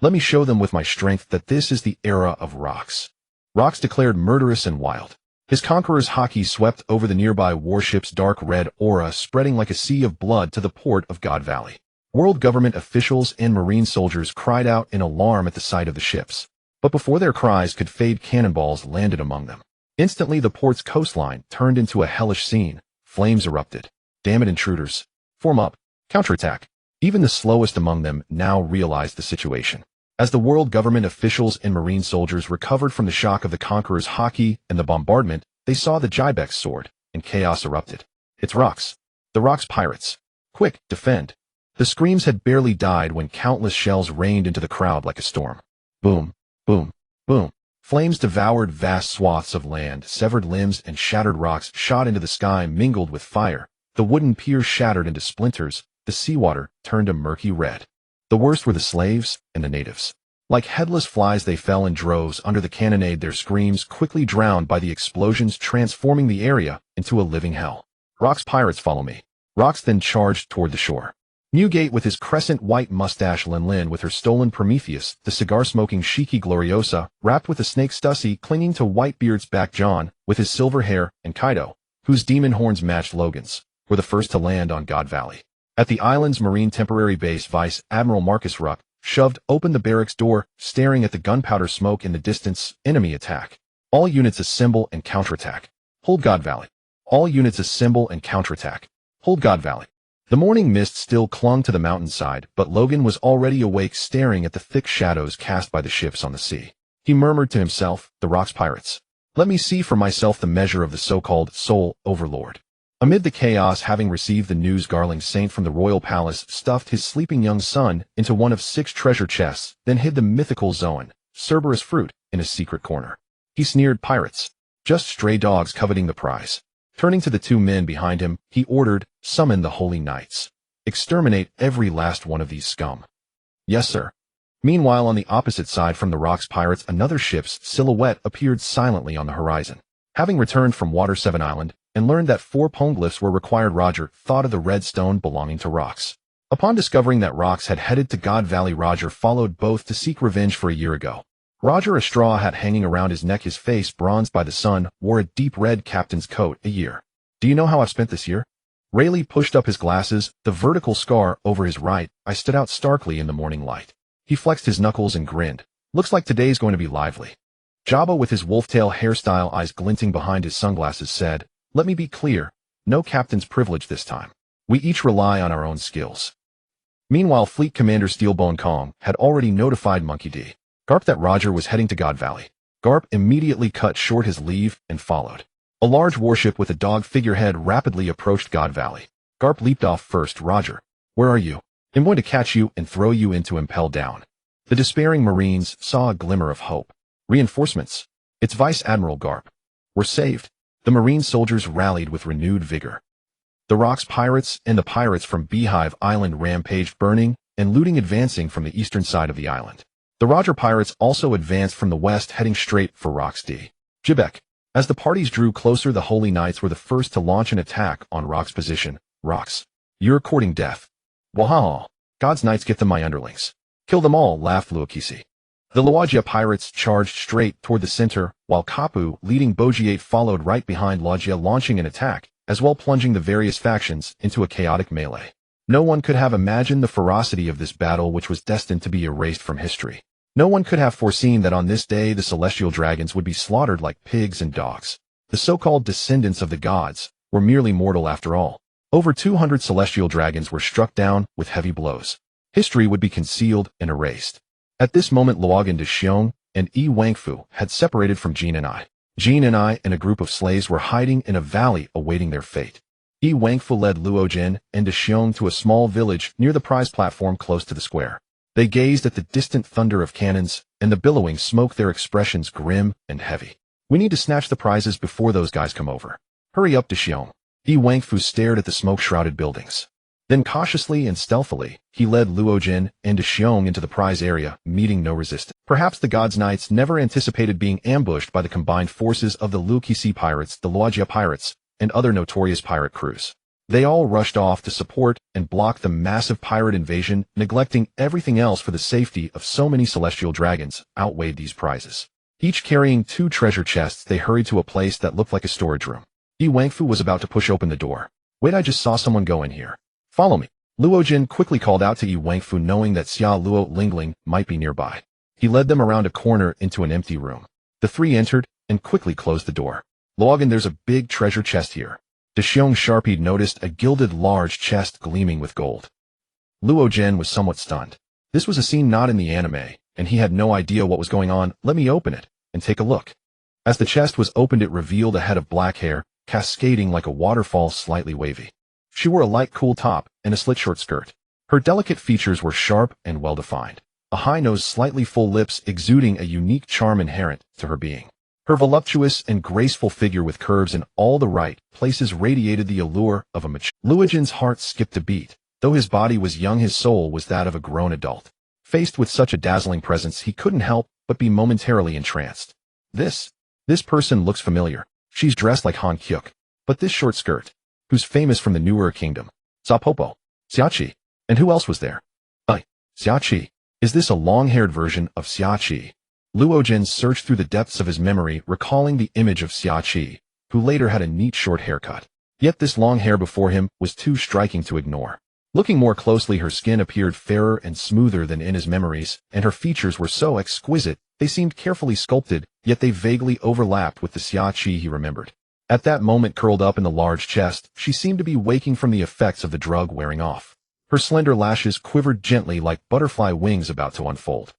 Let me show them with my strength that this is the era of Rox." Rox declared, murderous and wild. His conqueror's haki swept over the nearby warship's dark red aura, spreading like a sea of blood to the port of God Valley. World government officials and marine soldiers cried out in alarm at the sight of the ships. But before their cries could fade, cannonballs landed among them. Instantly, the port's coastline turned into a hellish scene. Flames erupted. "Damn it, intruders. Form up. Counterattack." Even the slowest among them now realized the situation. As the world government officials and marine soldiers recovered from the shock of the conqueror's haki and the bombardment, they saw the Jybex sword, and chaos erupted. "It's Rox. The Rox pirates. Quick, defend." The screams had barely died when countless shells rained into the crowd like a storm. Boom, Boom, boom. Flames devoured vast swaths of land, severed limbs and shattered rocks shot into the sky mingled with fire. The wooden piers shattered into splinters, the seawater turned a murky red. The worst were the slaves and the natives. Like headless flies they fell in droves under the cannonade, their screams quickly drowned by the explosions, transforming the area into a living hell. Rock's pirates, follow me. Rox then charged toward the shore. Newgate with his crescent white mustache, Lin with her stolen Prometheus, the cigar-smoking Shiki Gloriosa, wrapped with a snake Stussy clinging to Whitebeard's back, John, with his silver hair, and Kaido, whose demon horns matched Logan's, were the first to land on God Valley. At the island's marine temporary base, Vice Admiral Marcus Ruck shoved open the barracks door, staring at the gunpowder smoke in the distance. Enemy attack. All units assemble and counterattack. Hold God Valley. All units assemble and counterattack. Hold God Valley. The morning mist still clung to the mountainside, but Logan was already awake, staring at the thick shadows cast by the ships on the sea. He murmured to himself, the Rock's pirates. Let me see for myself the measure of the so-called Soul Overlord. Amid the chaos, having received the news, Garling Saint from the royal palace stuffed his sleeping young son into one of 6 treasure chests, then hid the mythical Zoan, Cerberus fruit, in a secret corner. He sneered, pirates. Just stray dogs coveting the prize. Turning to the 2 men behind him, he ordered, summon the holy knights. Exterminate every last one of these scum. Yes, sir. Meanwhile, on the opposite side from the Rock's pirates, another ship's silhouette appeared silently on the horizon. Having returned from Water 7 Island, and learned that 4 poneglyphs were required, Roger thought of the red stone belonging to Rox. Upon discovering that Rox had headed to God Valley, Roger followed both to seek revenge for a year ago. Roger, a straw hat hanging around his neck, his face bronzed by the sun, wore a deep red captain's coat. A year. Do you know how I've spent this year? Rayleigh pushed up his glasses, the vertical scar over his right eye stood out starkly in the morning light. He flexed his knuckles and grinned. Looks like today's going to be lively. Jabba, with his wolf-tail hairstyle, eyes glinting behind his sunglasses, said, let me be clear, no captain's privilege this time. We each rely on our own skills. Meanwhile, Fleet Commander Steelbone Kong had already notified Monkey D. Garp that Roger was heading to God Valley. Garp immediately cut short his leave and followed. A large warship with a dog figurehead rapidly approached God Valley. Garp leaped off first. Roger, where are you? I'm going to catch you and throw you into impel down. The despairing Marines saw a glimmer of hope. Reinforcements. It's Vice Admiral Garp. We're saved. The Marine soldiers rallied with renewed vigor. The Rock's pirates and the pirates from Beehive Island rampaged, burning and looting, advancing from the eastern side of the island. The Roger pirates also advanced from the west, heading straight for Rox D. Jibek. As the parties drew closer, the Holy Knights were the first to launch an attack on Rox's position. Rox, you're courting death. Wahaha. God's Knights, get them, my underlings. Kill them all, laughed Luokisi. The Logia pirates charged straight toward the center, while Kapu, leading Bogiate, followed right behind Logia, launching an attack, as well plunging the various factions into a chaotic melee. No one could have imagined the ferocity of this battle, which was destined to be erased from history. No one could have foreseen that on this day the celestial dragons would be slaughtered like pigs and dogs. The so-called descendants of the gods were merely mortal after all. Over 200 celestial dragons were struck down with heavy blows. History would be concealed and erased. At this moment, Logan de Xiong and Yi Wangfu had separated from Jean and I. Jean and I and a group of slaves were hiding in a valley awaiting their fate. Yi Wangfu led Luojin and de Xiong to a small village near the prize platform close to the square. They gazed at the distant thunder of cannons and the billowing smoke, their expressions grim and heavy. We need to snatch the prizes before those guys come over. Hurry up, de Xiong. Yi Wangfu stared at the smoke-shrouded buildings. Then cautiously and stealthily, he led Luojin and de Xiong into the prize area, meeting no resistance. Perhaps the God's Knights never anticipated being ambushed by the combined forces of the Luokisi pirates, the Logia pirates, and other notorious pirate crews. They all rushed off to support and block the massive pirate invasion, neglecting everything else for the safety of so many celestial dragons outweighed these prizes. Each carrying 2 treasure chests, they hurried to a place that looked like a storage room. Yi Wangfu was about to push open the door. Wait, I just saw someone go in here. Follow me. Luojin quickly called out to Yi Wangfu, knowing that Xia Luo Lingling might be nearby. He led them around a corner into an empty room. The 3 entered and quickly closed the door. Logan, there's a big treasure chest here. De Xiong Sharpie noticed a gilded large chest gleaming with gold. Luojin was somewhat stunned. This was a scene not in the anime, and he had no idea what was going on. Let me open it and take a look. As the chest was opened, it revealed a head of black hair, cascading like a waterfall, slightly wavy. She wore a light cool top and a slit short skirt. Her delicate features were sharp and well-defined. a high-nosed, slightly full lips exuding a unique charm inherent to her being. Her voluptuous and graceful figure with curves in all the right places radiated the allure of a mature. Luogen's heart skipped a beat. Though his body was young, his soul was that of a grown adult. Faced with such a dazzling presence, he couldn't help but be momentarily entranced. This person looks familiar. She's dressed like Han Kyuk. But this short skirt, who's famous from the newer kingdom? Sapopo. Xiachi. And who else was there? Xiachi. Is this a long-haired version of Xiachi? Luogen searched through the depths of his memory, recalling the image of Xiachi, who later had a neat short haircut. Yet this long hair before him was too striking to ignore. Looking more closely, her skin appeared fairer and smoother than in his memories, and her features were so exquisite, they seemed carefully sculpted, yet they vaguely overlapped with the Xiachi he remembered. At that moment, curled up in the large chest, she seemed to be waking from the effects of the drug wearing off. Her slender lashes quivered gently like butterfly wings about to unfold.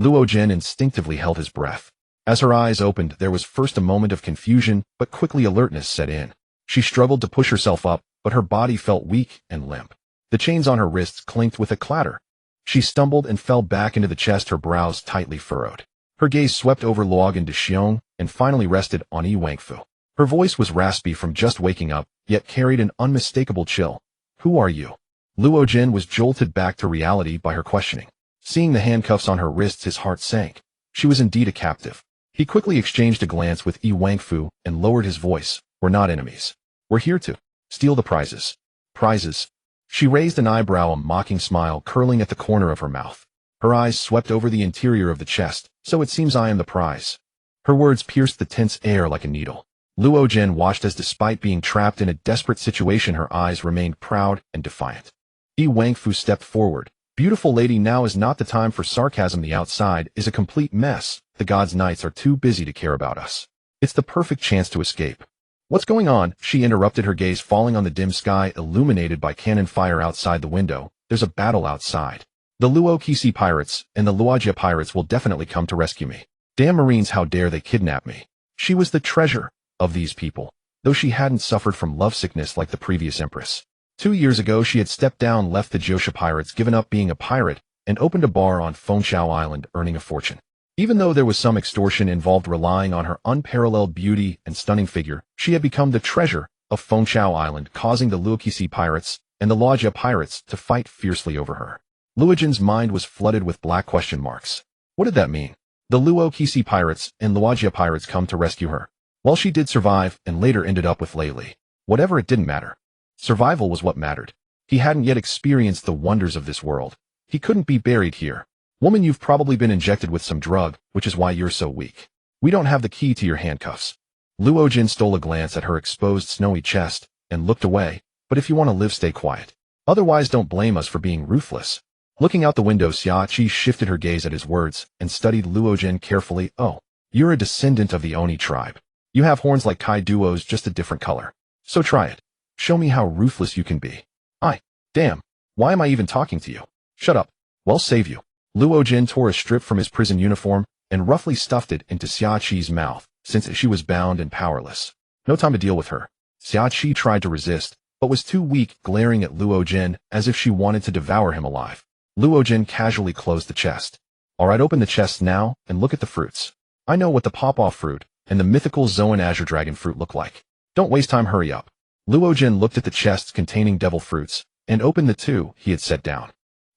Luogen instinctively held his breath. As her eyes opened, there was first a moment of confusion, but quickly alertness set in. She struggled to push herself up, but her body felt weak and limp. The chains on her wrists clinked with a clatter. She stumbled and fell back into the chest, her brows tightly furrowed. Her gaze swept over Logan to Xiong and finally rested on Yi Wangfu. Her voice was raspy from just waking up, yet carried an unmistakable chill. Who are you? Luogen was jolted back to reality by her questioning. Seeing the handcuffs on her wrists, his heart sank. She was indeed a captive. He quickly exchanged a glance with Yi Wangfu and lowered his voice. We're not enemies. We're here to steal the prizes. Prizes? She raised an eyebrow, a mocking smile curling at the corner of her mouth. Her eyes swept over the interior of the chest. So it seems I am the prize. Her words pierced the tense air like a needle. Luogen watched as, despite being trapped in a desperate situation, her eyes remained proud and defiant. Yi Wangfu stepped forward. Beautiful lady, now is not the time for sarcasm. The outside is a complete mess. The gods' knights are too busy to care about us. It's the perfect chance to escape. What's going on? She interrupted, her gaze falling on the dim sky illuminated by cannon fire outside the window. There's a battle outside. The Luokisi pirates and the Luajia pirates will definitely come to rescue me. Damn Marines, how dare they kidnap me? She was the treasure of these people, though she hadn't suffered from lovesickness like the previous empress. 2 years ago, she had stepped down, left the Josha pirates, given up being a pirate, and opened a bar on Fengshao Island, earning a fortune. Even though there was some extortion involved, relying on her unparalleled beauty and stunning figure, she had become the treasure of Fengshao Island, causing the Luokisi pirates and the Luajia pirates to fight fiercely over her. Luogen's mind was flooded with black question marks. What did that mean? The Luokisi pirates and Luajia pirates come to rescue her. Well, she did survive and later ended up with Lei Li. Whatever, it didn't matter. Survival was what mattered. He hadn't yet experienced the wonders of this world. He couldn't be buried here. Woman, you've probably been injected with some drug, which is why you're so weak. We don't have the key to your handcuffs. Luogen stole a glance at her exposed snowy chest and looked away. But if you want to live, stay quiet. Otherwise, don't blame us for being ruthless. Looking out the window, Xiachi shifted her gaze at his words and studied Luogen carefully. Oh, you're a descendant of the Oni tribe. You have horns like Kai Duo's, just a different color. So try it. Show me how ruthless you can be. Damn. Why am I even talking to you? Shut up. Well, save you. Luogen tore a strip from his prison uniform and roughly stuffed it into Xiachi's mouth, since she was bound and powerless. No time to deal with her. Xiachi tried to resist, but was too weak, glaring at Luogen as if she wanted to devour him alive. Luogen casually closed the chest. Alright, open the chest now and look at the fruits. I know what the pawpaw fruit and the mythical Zoan Azure Dragon fruit look like. Don't waste time, hurry up. Luogen looked at the chests containing devil fruits and opened the two he had set down.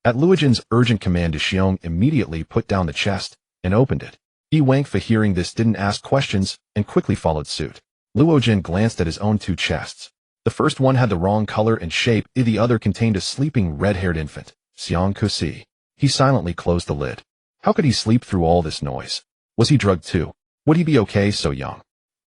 At Luogen's urgent command, Xiong immediately put down the chest and opened it. Yi Wangfu, hearing this, didn't ask questions and quickly followed suit. Luogen glanced at his own two chests. The first one had the wrong color and shape, the other contained a sleeping red-haired infant, Xiong Kusi. He silently closed the lid. How could he sleep through all this noise? Was he drugged too? Would he be okay so young?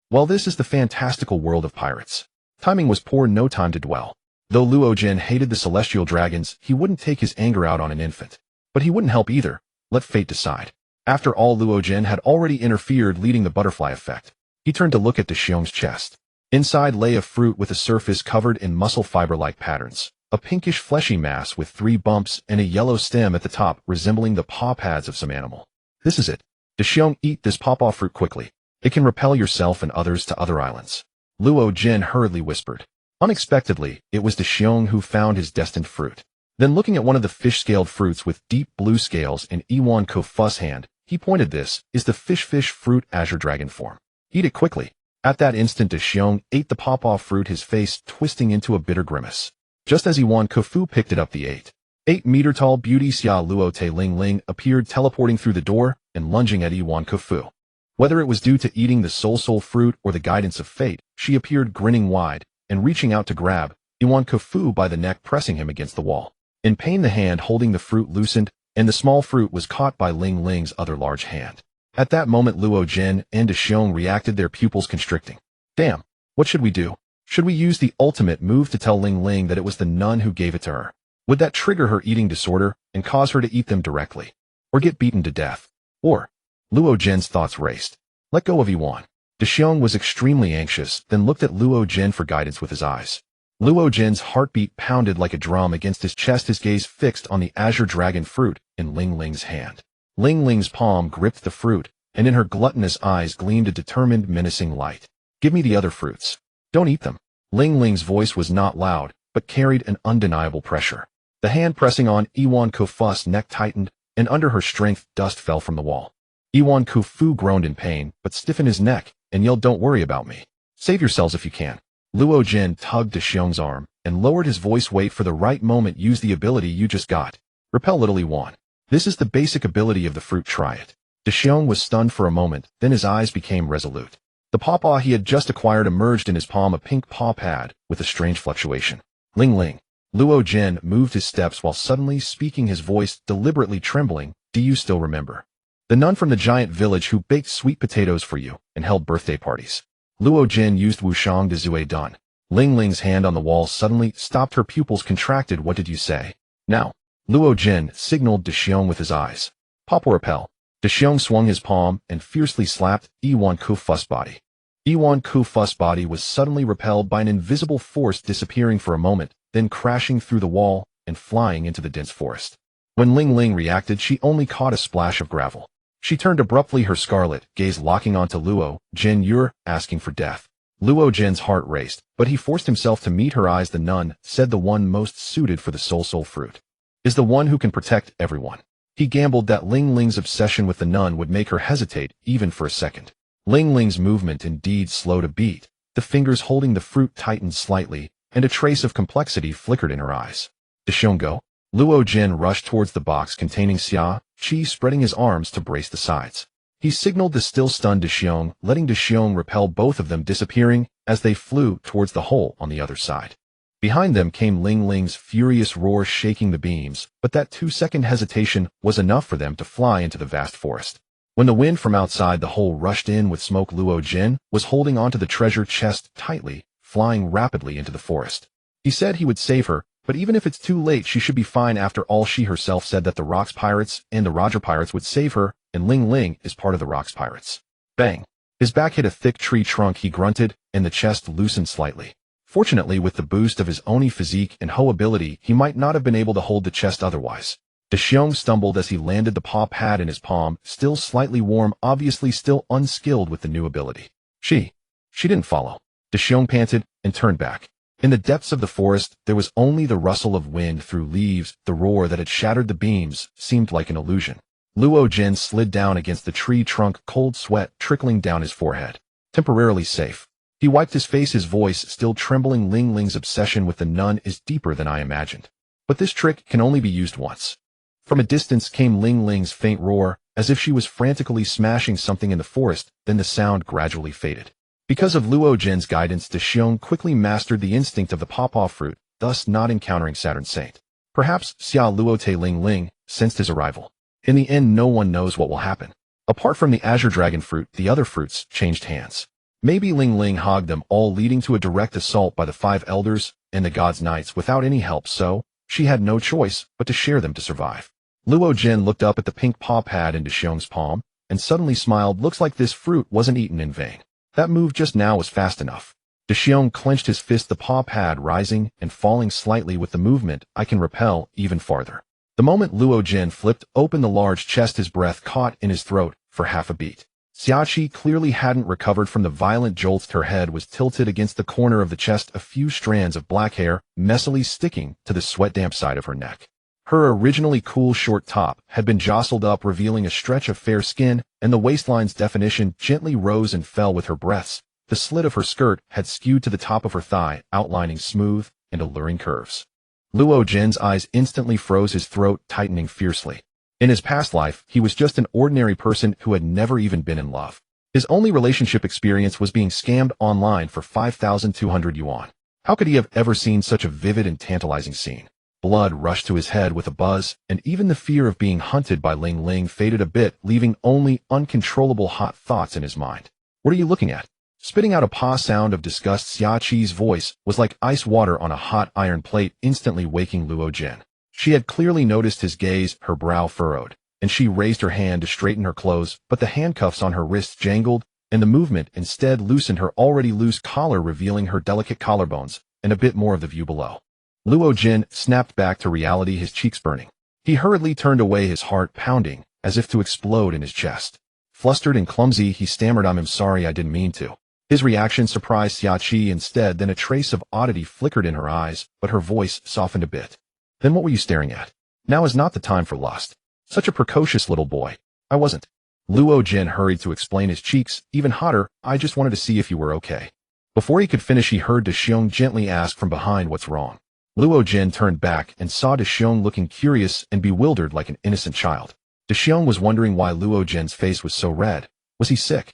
Well, this is the fantastical world of pirates. Timing was poor, no time to dwell. Though Luogen hated the celestial dragons, he wouldn't take his anger out on an infant. But he wouldn't help either. Let fate decide. After all, Luogen had already interfered, leading the butterfly effect. He turned to look at Xiong's chest. Inside lay a fruit with a surface covered in muscle fiber-like patterns, a pinkish fleshy mass with 3 bumps and a yellow stem at the top resembling the paw pads of some animal. This is it. Xiong, eat this pawpaw fruit quickly. It can repel yourself and others to other islands. Luogen hurriedly whispered. Unexpectedly, it was Xiong who found his destined fruit. Then looking at one of the fish-scaled fruits with deep blue scales in Iwan Kofu's hand, he pointed. This is the fish fruit azure dragon form. Eat it quickly. At that instant Deshiong ate the pawpaw fruit, his face twisting into a bitter grimace. Just as Iwan Kofu picked it up, the 8-meter-tall beauty Xia Luo Te Ling Ling appeared, teleporting through the door and lunging at Iwan Kofu. Whether it was due to eating the soul fruit or the guidance of fate, she appeared grinning wide and reaching out to grab Iwan Kofu by the neck, pressing him against the wall. In pain, the hand holding the fruit loosened, and the small fruit was caught by Ling Ling's other large hand. At that moment, Luo Jin and Deshiong reacted, their pupils constricting. Damn, what should we do? Should we use the ultimate move to tell Ling Ling that it was the nun who gave it to her? Would that trigger her eating disorder and cause her to eat them directly? Or get beaten to death? Or? Luo Jin's thoughts raced. Let go of Iwan. Deshiong was extremely anxious, then looked at Luo Jin for guidance with his eyes. Luo Jin's heartbeat pounded like a drum against his chest, his gaze fixed on the azure dragon fruit in Ling Ling's hand. Ling Ling's palm gripped the fruit, and in her gluttonous eyes gleamed a determined, menacing light. Give me the other fruits. Don't eat them. Ling Ling's voice was not loud, but carried an undeniable pressure. The hand pressing on Iwan Kofu's neck tightened, and under her strength dust fell from the wall. Iwan Kofu groaned in pain, but stiffened his neck, and yelled, "Don't worry about me. Save yourselves if you can." Luo Jin tugged Deshiong's arm, and lowered his voice. Wait for the right moment. Use the ability you just got. Repel little Iwan. This is the basic ability of the fruit. Try it. Deshiong was stunned for a moment, then his eyes became resolute. The pawpaw he had just acquired emerged in his palm, a pink paw pad with a strange fluctuation. Ling Ling. Luo Jin moved his steps while suddenly speaking, his voice deliberately trembling. Do you still remember the nun from the giant village who baked sweet potatoes for you and held birthday parties? Luo Jin used Wushang de Zue Dun. Ling Ling's hand on the wall suddenly stopped, her pupils contracted. What did you say? Now. Luo Jin signaled Deshiong with his eyes. Pawpaw repel. Deshiong swung his palm and fiercely slapped Iwan Kofu's body. Iwan Kofu's body was suddenly repelled by an invisible force, disappearing for a moment, then crashing through the wall and flying into the dense forest. When Ling Ling reacted, she only caught a splash of gravel. She turned abruptly, her scarlet gaze locking onto Luo Jin. You're asking for death. Luo Jin's heart raced, but he forced himself to meet her eyes. The nun said the one most suited for the soul fruit is the one who can protect everyone. He gambled that Ling Ling's obsession with the nun would make her hesitate even for a second. Ling Ling's movement indeed slowed a beat. The fingers holding the fruit tightened slightly, and a trace of complexity flickered in her eyes. Deshiong, go. Luo Jin rushed towards the box containing Xia Qi, spreading his arms to brace the sides. He signaled the still stunned Deshiong, letting Deshiong repel both of them, disappearing as they flew towards the hole on the other side. Behind them came Ling Ling's furious roar, shaking the beams, but that 2-second hesitation was enough for them to fly into the vast forest. When the wind from outside the hole rushed in with smoke, Luo Jin was holding onto the treasure chest tightly, flying rapidly into the forest. He said he would save her, but even if it's too late, she should be fine. After all, she herself said that the Rocks Pirates and the Roger Pirates would save her, and Ling Ling is part of the Rocks Pirates. Bang! His back hit a thick tree trunk. He grunted, and the chest loosened slightly. Fortunately, with the boost of his Oni physique and Ho ability, he might not have been able to hold the chest otherwise. Deshiong stumbled as he landed, the paw pad in his palm, still slightly warm, obviously still unskilled with the new ability. She didn't follow. Deshiong panted and turned back. In the depths of the forest, there was only the rustle of wind through leaves. The roar that had shattered the beams seemed like an illusion. Luo Jin slid down against the tree trunk, cold sweat trickling down his forehead. Temporarily safe. He wiped his face, his voice still trembling. Ling Ling's obsession with the nun is deeper than I imagined. But this trick can only be used once. From a distance came Ling Ling's faint roar, as if she was frantically smashing something in the forest, then the sound gradually faded. Because of Luo Jin's guidance, Deshiong quickly mastered the instinct of the pawpaw fruit, thus not encountering Saturn Saint. Perhaps Xia Luo Te Ling Ling sensed his arrival. In the end, no one knows what will happen. Apart from the azure dragon fruit, the other fruits changed hands. Maybe Ling Ling hogged them all, leading to a direct assault by the 5 elders and the gods' knights without any help, so she had no choice but to share them to survive. Luo Jin looked up at the pink paw pad in Deshiong's palm, and suddenly smiled. Looks like this fruit wasn't eaten in vain. That move just now was fast enough. Deshiong clenched his fist, the paw pad rising and falling slightly with the movement. I can repel even farther. The moment Luo Jin flipped open the large chest, his breath caught in his throat for half a beat. Xiaoqi clearly hadn't recovered from the violent jolts. Her head was tilted against the corner of the chest, a few strands of black hair messily sticking to the sweat-damp side of her neck. Her originally cool short top had been jostled up, revealing a stretch of fair skin, and the waistline's definition gently rose and fell with her breaths. The slit of her skirt had skewed to the top of her thigh, outlining smooth and alluring curves. Luo Jin's eyes instantly froze, his throat tightening fiercely. In his past life, he was just an ordinary person who had never even been in love. His only relationship experience was being scammed online for 5,200 yuan. How could he have ever seen such a vivid and tantalizing scene? Blood rushed to his head with a buzz, and even the fear of being hunted by Ling Ling faded a bit, leaving only uncontrollable hot thoughts in his mind. What are you looking at? Spitting out a paw sound of disgust, Xiaoqi's voice was like ice water on a hot iron plate, instantly waking Luo Jin. She had clearly noticed his gaze, her brow furrowed, and she raised her hand to straighten her clothes, but the handcuffs on her wrists jangled, and the movement instead loosened her already loose collar, revealing her delicate collarbones and a bit more of the view below. Luo Jin snapped back to reality, his cheeks burning. He hurriedly turned away, his heart pounding, as if to explode in his chest. Flustered and clumsy, he stammered, "I'm sorry, I didn't mean to." His reaction surprised Xiaoqi instead, then a trace of oddity flickered in her eyes, but her voice softened a bit. "Then what were you staring at? Now is not the time for lust. Such a precocious little boy." "I wasn't." Luo Jin hurried to explain, his cheeks even hotter. "I just wanted to see if you were okay." Before he could finish, he heard De Xiong gently ask from behind, "What's wrong?" Luo Jin turned back and saw De Xiong looking curious and bewildered like an innocent child. De Xiong was wondering why Luo Jin's face was so red. Was he sick?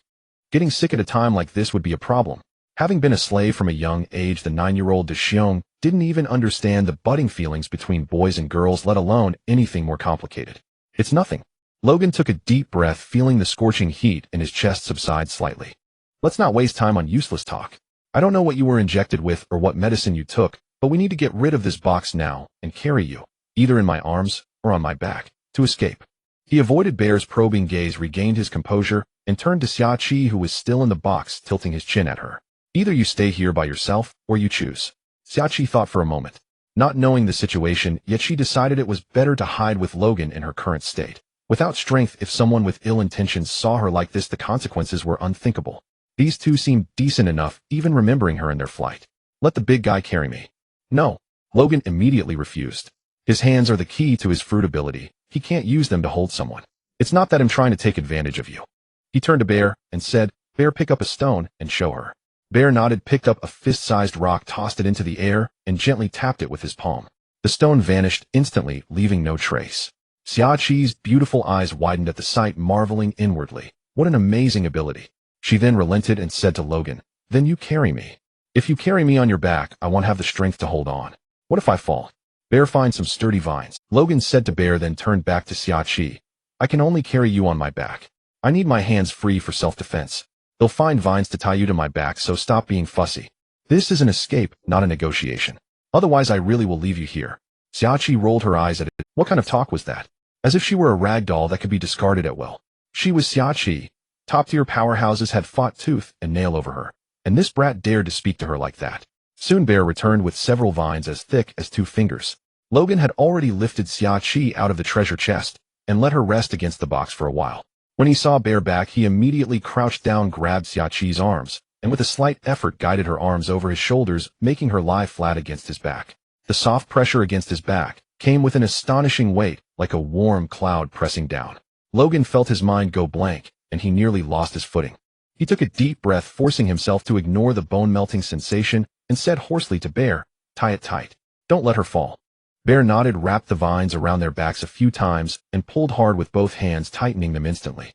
Getting sick at a time like this would be a problem. Having been a slave from a young age, the 9-year-old De Xiong didn't even understand the budding feelings between boys and girls, let alone anything more complicated. "It's nothing." Logan took a deep breath, feeling the scorching heat in his chest subside slightly. "Let's not waste time on useless talk. I don't know what you were injected with or what medicine you took, but we need to get rid of this box now and carry you, either in my arms or on my back, to escape." He avoided Bear's probing gaze, regained his composure, and turned to Xiaoqi, who was still in the box, tilting his chin at her. "Either you stay here by yourself, or you choose." Xiaoqi thought for a moment. Not knowing the situation, yet she decided it was better to hide with Logan in her current state. Without strength, if someone with ill intentions saw her like this, the consequences were unthinkable. These two seemed decent enough, even remembering her in their flight. "Let the big guy carry me." "No." Logan immediately refused. His hands are the key to his fruit ability. He can't use them to hold someone. "It's not that I'm trying to take advantage of you." He turned to Bear and said, "Bear, pick up a stone and show her." Bear nodded, picked up a fist-sized rock, tossed it into the air, and gently tapped it with his palm. The stone vanished instantly, leaving no trace. Xiaoqi's beautiful eyes widened at the sight, marveling inwardly. What an amazing ability. She then relented and said to Logan, "Then you carry me. If you carry me on your back, I won't have the strength to hold on. What if I fall?" "Bear, find some sturdy vines," Logan said to Bear, then turned back to Xiaoqi. "I can only carry you on my back. I need my hands free for self-defense. They'll find vines to tie you to my back, so stop being fussy. This is an escape, not a negotiation. Otherwise, I really will leave you here." Xiaoqi rolled her eyes at it. What kind of talk was that? As if she were a rag doll that could be discarded at will. She was Xiaoqi. Top-tier powerhouses had fought tooth and nail over her, and this brat dared to speak to her like that. Soon Bear returned with several vines as thick as 2 fingers. Logan had already lifted Xiaoqi out of the treasure chest and let her rest against the box for a while. When he saw Bear back, he immediately crouched down, grabbed Xiaoqi's arms, and with a slight effort guided her arms over his shoulders, making her lie flat against his back. The soft pressure against his back came with an astonishing weight, like a warm cloud pressing down. Logan felt his mind go blank, and he nearly lost his footing. He took a deep breath, forcing himself to ignore the bone-melting sensation, and said hoarsely to Bear, "Tie it tight. Don't let her fall." Bear nodded, wrapped the vines around their backs a few times, and pulled hard with both hands, tightening them instantly.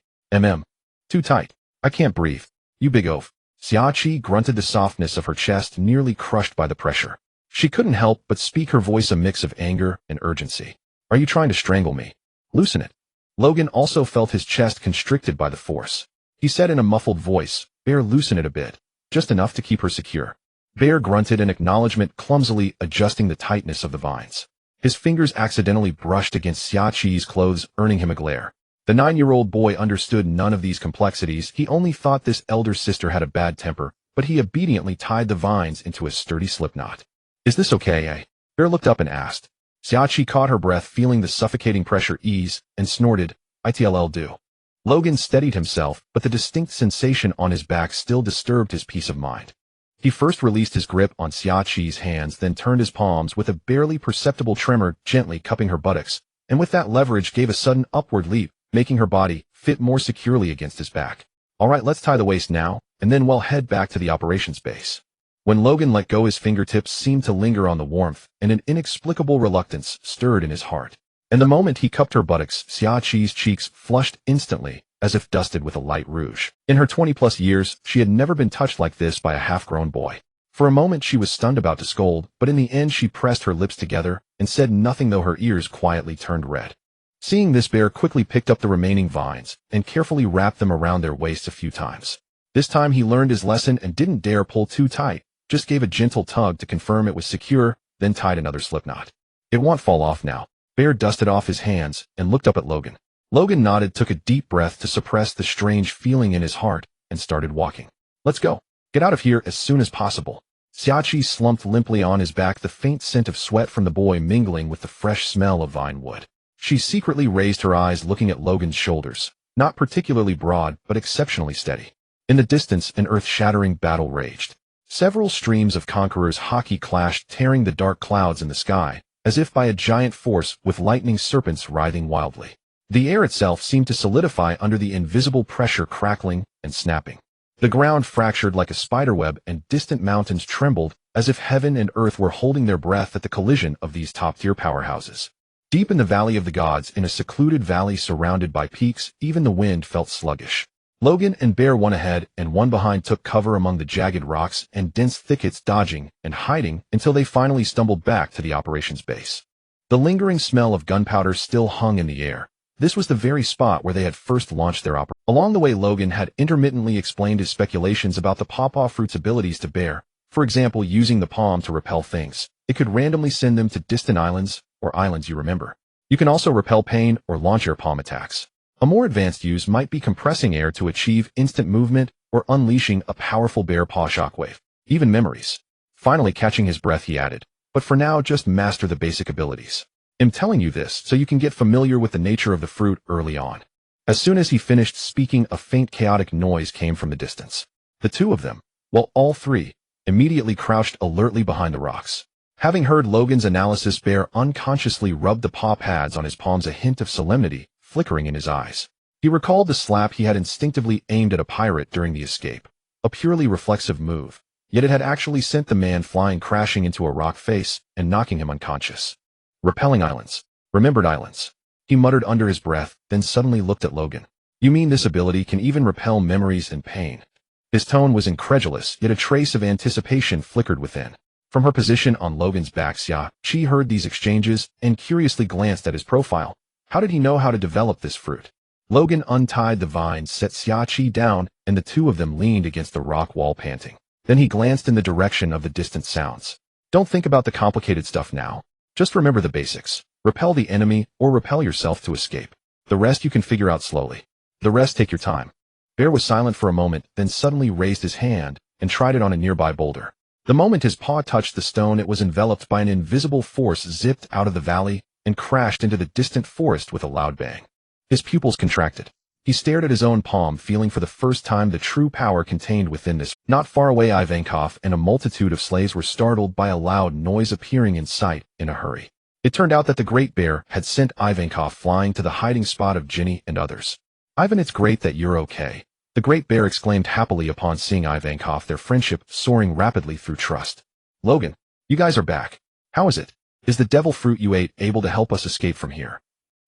Too tight. I can't breathe. You big oaf." Xiaoqi grunted, the softness of her chest nearly crushed by the pressure. She couldn't help but speak, her voice a mix of anger and urgency. "Are you trying to strangle me? Loosen it." Logan also felt his chest constricted by the force. He said in a muffled voice, "Bear, loosen it a bit. Just enough to keep her secure." Bear grunted in acknowledgement, clumsily adjusting the tightness of the vines. His fingers accidentally brushed against Xiaoqi's clothes, earning him a glare. The 9-year-old boy understood none of these complexities. He only thought this elder sister had a bad temper, but he obediently tied the vines into a sturdy slipknot. "Is this okay, eh?" Bear looked up and asked. Xiaoqi caught her breath, feeling the suffocating pressure ease, and snorted, "It'll do." Logan steadied himself, but the distinct sensation on his back still disturbed his peace of mind. He first released his grip on Xiaqi's hands, then turned his palms with a barely perceptible tremor, gently cupping her buttocks, and with that leverage gave a sudden upward leap, making her body fit more securely against his back. All right, let's tie the waist now, and then we'll head back to the operations base. When Logan let go, his fingertips seemed to linger on the warmth, and an inexplicable reluctance stirred in his heart. And the moment he cupped her buttocks, Xiaqi's cheeks flushed instantly, as if dusted with a light rouge. In her 20-plus years, she had never been touched like this by a half-grown boy. For a moment she was stunned, about to scold, but in the end she pressed her lips together and said nothing, though her ears quietly turned red. Seeing this, Bear quickly picked up the remaining vines and carefully wrapped them around their waists a few times. This time he learned his lesson and didn't dare pull too tight, just gave a gentle tug to confirm it was secure, then tied another slipknot. It won't fall off now. Bear dusted off his hands and looked up at Logan. Logan nodded, took a deep breath to suppress the strange feeling in his heart, and started walking. Let's go. Get out of here as soon as possible. Xiaqi slumped limply on his back, the faint scent of sweat from the boy mingling with the fresh smell of vine wood. She secretly raised her eyes, looking at Logan's shoulders, not particularly broad, but exceptionally steady. In the distance, an earth-shattering battle raged. Several streams of conquerors' Haki clashed, tearing the dark clouds in the sky, as if by a giant force, with lightning serpents writhing wildly. The air itself seemed to solidify under the invisible pressure, crackling and snapping. The ground fractured like a spiderweb, and distant mountains trembled, as if heaven and earth were holding their breath at the collision of these top-tier powerhouses. Deep in the Valley of the Gods, in a secluded valley surrounded by peaks, even the wind felt sluggish. Logan and Bear, one ahead and one behind, took cover among the jagged rocks and dense thickets, dodging and hiding until they finally stumbled back to the operations base. The lingering smell of gunpowder still hung in the air. This was the very spot where they had first launched their operation. Along the way, Logan had intermittently explained his speculations about the pawpaw fruit's abilities to Bear. For example, using the palm to repel things. It could randomly send them to distant islands, or islands you remember. You can also repel pain or launch air palm attacks. A more advanced use might be compressing air to achieve instant movement or unleashing a powerful bear paw shockwave. Even memories. Finally catching his breath, he added, but for now just master the basic abilities. I'm telling you this so you can get familiar with the nature of the fruit early on. As soon as he finished speaking, a faint chaotic noise came from the distance. The two of them, well, all three, immediately crouched alertly behind the rocks. Having heard Logan's analysis, Bear unconsciously rubbed the paw pads on his palms, a hint of solemnity flickering in his eyes. He recalled the slap he had instinctively aimed at a pirate during the escape. A purely reflexive move, yet it had actually sent the man flying crashing into a rock face and knocking him unconscious. Repelling islands. Remembered islands. He muttered under his breath, then suddenly looked at Logan. You mean this ability can even repel memories and pain? His tone was incredulous, yet a trace of anticipation flickered within. From her position on Logan's back, Xiaqiu heard these exchanges and curiously glanced at his profile. How did he know how to develop this fruit? Logan untied the vines, set Xiaqiu down, and the two of them leaned against the rock wall, panting. Then he glanced in the direction of the distant sounds. Don't think about the complicated stuff now. Just remember the basics. Repel the enemy or repel yourself to escape. The rest you can figure out slowly. The rest take your time. Bear was silent for a moment, then suddenly raised his hand and tried it on a nearby boulder. The moment his paw touched the stone, it was enveloped by an invisible force, zipped out of the valley, and crashed into the distant forest with a loud bang. His pupils contracted. He stared at his own palm, feeling for the first time the true power contained within this. Not far away, Ivankov and a multitude of slaves were startled by a loud noise appearing in sight in a hurry. It turned out that the Great Bear had sent Ivankov flying to the hiding spot of Ginny and others. Ivan, it's great that you're okay. The Great Bear exclaimed happily upon seeing Ivankov, their friendship soaring rapidly through trust. Logan, you guys are back. How is it? Is the devil fruit you ate able to help us escape from here?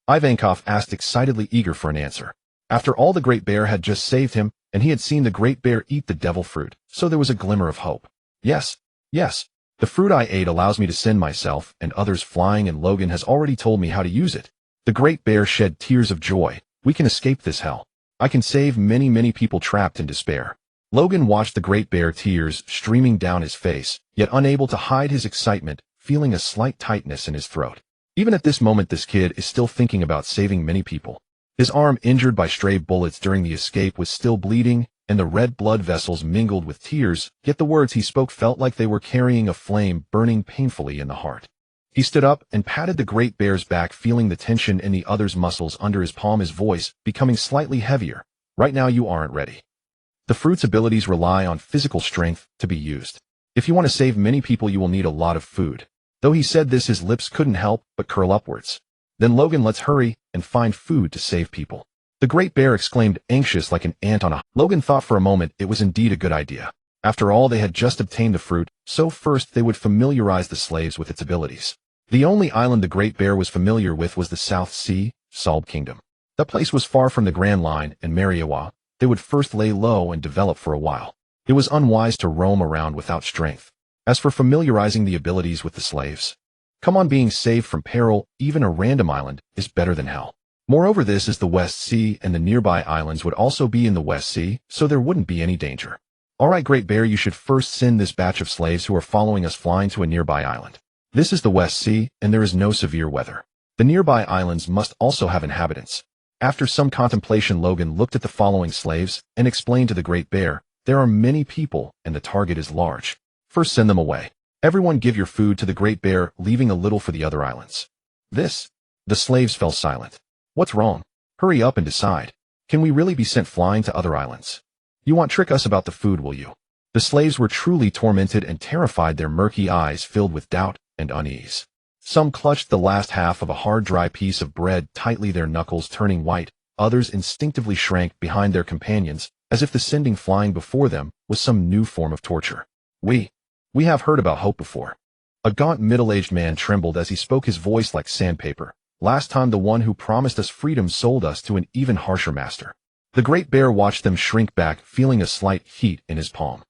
Ivankov asked, excitedly eager for an answer. After all, the Great Bear had just saved him, and he had seen the Great Bear eat the devil fruit, so there was a glimmer of hope. Yes. The fruit I ate allows me to send myself and others flying, and Logan has already told me how to use it. The Great Bear shed tears of joy. We can escape this hell. I can save many people trapped in despair. Logan watched the Great Bear, tears streaming down his face, yet unable to hide his excitement, feeling a slight tightness in his throat. Even at this moment, this kid is still thinking about saving many people. His arm, injured by stray bullets during the escape, was still bleeding, and the red blood vessels mingled with tears, yet the words he spoke felt like they were carrying a flame burning painfully in the heart. He stood up and patted the great bear's back, feeling the tension in the other's muscles under his palm, his voice becoming slightly heavier. Right now you aren't ready. The fruit's abilities rely on physical strength to be used. If you want to save many people, you will need a lot of food. Though he said this, his lips couldn't help but curl upwards. Then Logan, let's hurry and find food to save people. The great bear exclaimed, anxious like an ant on a... Logan thought for a moment it was indeed a good idea. After all, they had just obtained the fruit, so first they would familiarize the slaves with its abilities. The only island the great bear was familiar with was the South Sea, Salt Kingdom. That place was far from the Grand Line and Mariawa. They would first lay low and develop for a while. It was unwise to roam around without strength. As for familiarizing the abilities with the slaves, come on, being saved from peril, even a random island, is better than hell. Moreover, this is the West Sea, and the nearby islands would also be in the West Sea, so there wouldn't be any danger. Alright, Great Bear, you should first send this batch of slaves who are following us flying to a nearby island. This is the West Sea, and there is no severe weather. The nearby islands must also have inhabitants. After some contemplation, Logan looked at the following slaves and explained to the Great Bear, there are many people, and the target is large. First, send them away. Everyone give your food to the Great Bear, leaving a little for the other islands. The slaves fell silent. What's wrong? Hurry up and decide. Can we really be sent flying to other islands? You won't trick us about the food, will you? The slaves were truly tormented and terrified, their murky eyes filled with doubt and unease. Some clutched the last half of a hard, dry piece of bread tightly, their knuckles turning white. Others instinctively shrank behind their companions, as if the sending flying before them was some new form of torture. We have heard about hope before. A gaunt middle-aged man trembled as he spoke, his voice like sandpaper. Last time the one who promised us freedom sold us to an even harsher master. The Great Bear watched them shrink back, feeling a slight heat in his palm.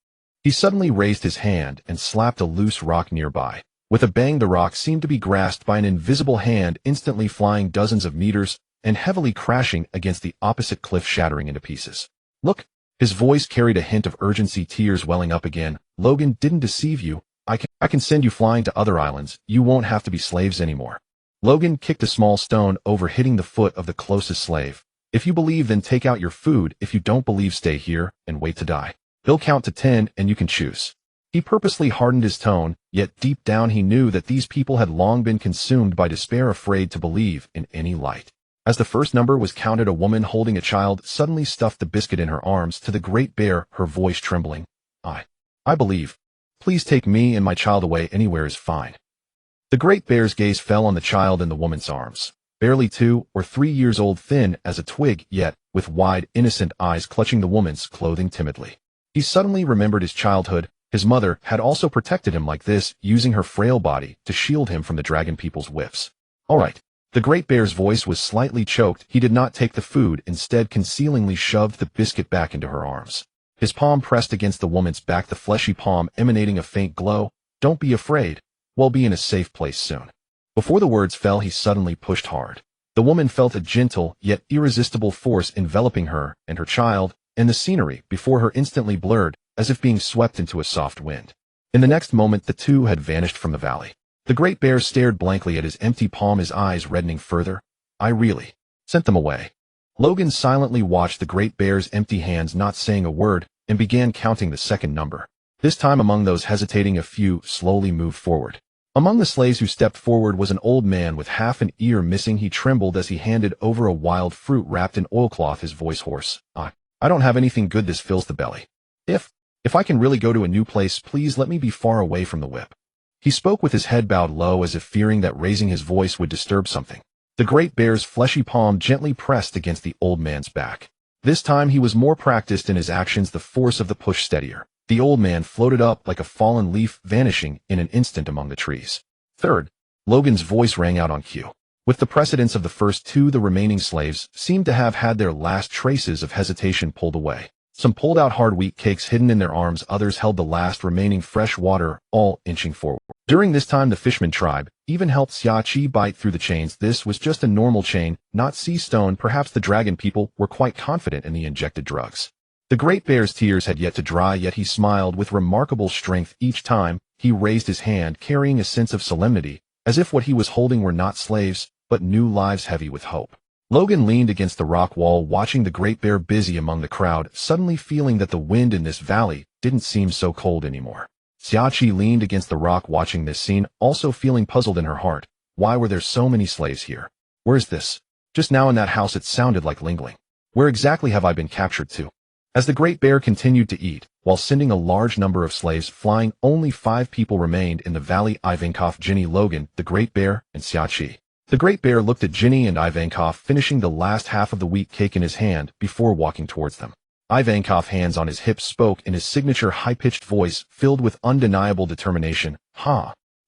He suddenly raised his hand and slapped a loose rock nearby. With a bang, the rock seemed to be grasped by an invisible hand, instantly flying dozens of meters and heavily crashing against the opposite cliff, shattering into pieces. Look! His voice carried a hint of urgency, tears welling up again. Logan didn't deceive you. I can send you flying to other islands. You won't have to be slaves anymore. Logan kicked a small stone over, hitting the foot of the closest slave. If you believe, then take out your food. If you don't believe, stay here and wait to die. He'll count to 10 and you can choose. He purposely hardened his tone, yet deep down he knew that these people had long been consumed by despair, afraid to believe in any light. As the first number was counted, a woman holding a child suddenly stuffed the biscuit in her arms to the Great Bear, her voice trembling. I believe. Please take me and my child away. Anywhere is fine. The Great Bear's gaze fell on the child in the woman's arms. Barely 2 or 3 years old, thin as a twig, yet with wide, innocent eyes clutching the woman's clothing timidly. He suddenly remembered his childhood. His mother had also protected him like this, using her frail body to shield him from the dragon people's whiffs. All right. The Great Bear's voice was slightly choked. He did not take the food, instead concealingly shoved the biscuit back into her arms. His palm pressed against the woman's back, the fleshy palm emanating a faint glow. Don't be afraid. We'll be in a safe place soon. Before the words fell, he suddenly pushed hard. The woman felt a gentle yet irresistible force enveloping her and her child, and the scenery before her instantly blurred, as if being swept into a soft wind. In the next moment, the two had vanished from the valley. The Great Bear stared blankly at his empty palm, his eyes reddening further. I really sent them away. Logan silently watched the Great Bear's empty hands, not saying a word, and began counting the second number. This time, among those hesitating, a few slowly moved forward. Among the slaves who stepped forward was an old man with half an ear missing. He trembled as he handed over a wild fruit wrapped in oilcloth, his voice hoarse. I don't have anything good. This fills the belly. If I can really go to a new place, please let me be far away from the whip. He spoke with his head bowed low, as if fearing that raising his voice would disturb something. The Great Bear's fleshy palm gently pressed against the old man's back. This time he was more practiced in his actions, the force of the push steadier. The old man floated up like a fallen leaf, vanishing in an instant among the trees. Third, Logan's voice rang out on cue. With the precedence of the first two, the remaining slaves seemed to have had their last traces of hesitation pulled away. Some pulled out hard wheat cakes hidden in their arms, others held the last remaining fresh water, all inching forward. During this time, the fisherman tribe even helped Xiachi bite through the chains. This was just a normal chain, not sea stone. Perhaps the dragon people were quite confident in the injected drugs. The Great Bear's tears had yet to dry, yet he smiled with remarkable strength each time he raised his hand, carrying a sense of solemnity, as if what he was holding were not slaves, but new lives heavy with hope. Logan leaned against the rock wall, watching the Great Bear busy among the crowd, suddenly feeling that the wind in this valley didn't seem so cold anymore. Xiaoqi leaned against the rock watching this scene, also feeling puzzled in her heart. Why were there so many slaves here? Where's this? Just now in that house it sounded like Lingling. Where exactly have I been captured to? As the Great Bear continued to eat, while sending a large number of slaves flying, only 5 people remained in the valley: Ivankov, Ginny, Logan, the Great Bear, and Xiaoqi. The Great Bear looked at Ginny and Ivankov finishing the last half of the wheat cake in his hand before walking towards them. Ivankov, hands on his hips, spoke in his signature high-pitched voice filled with undeniable determination.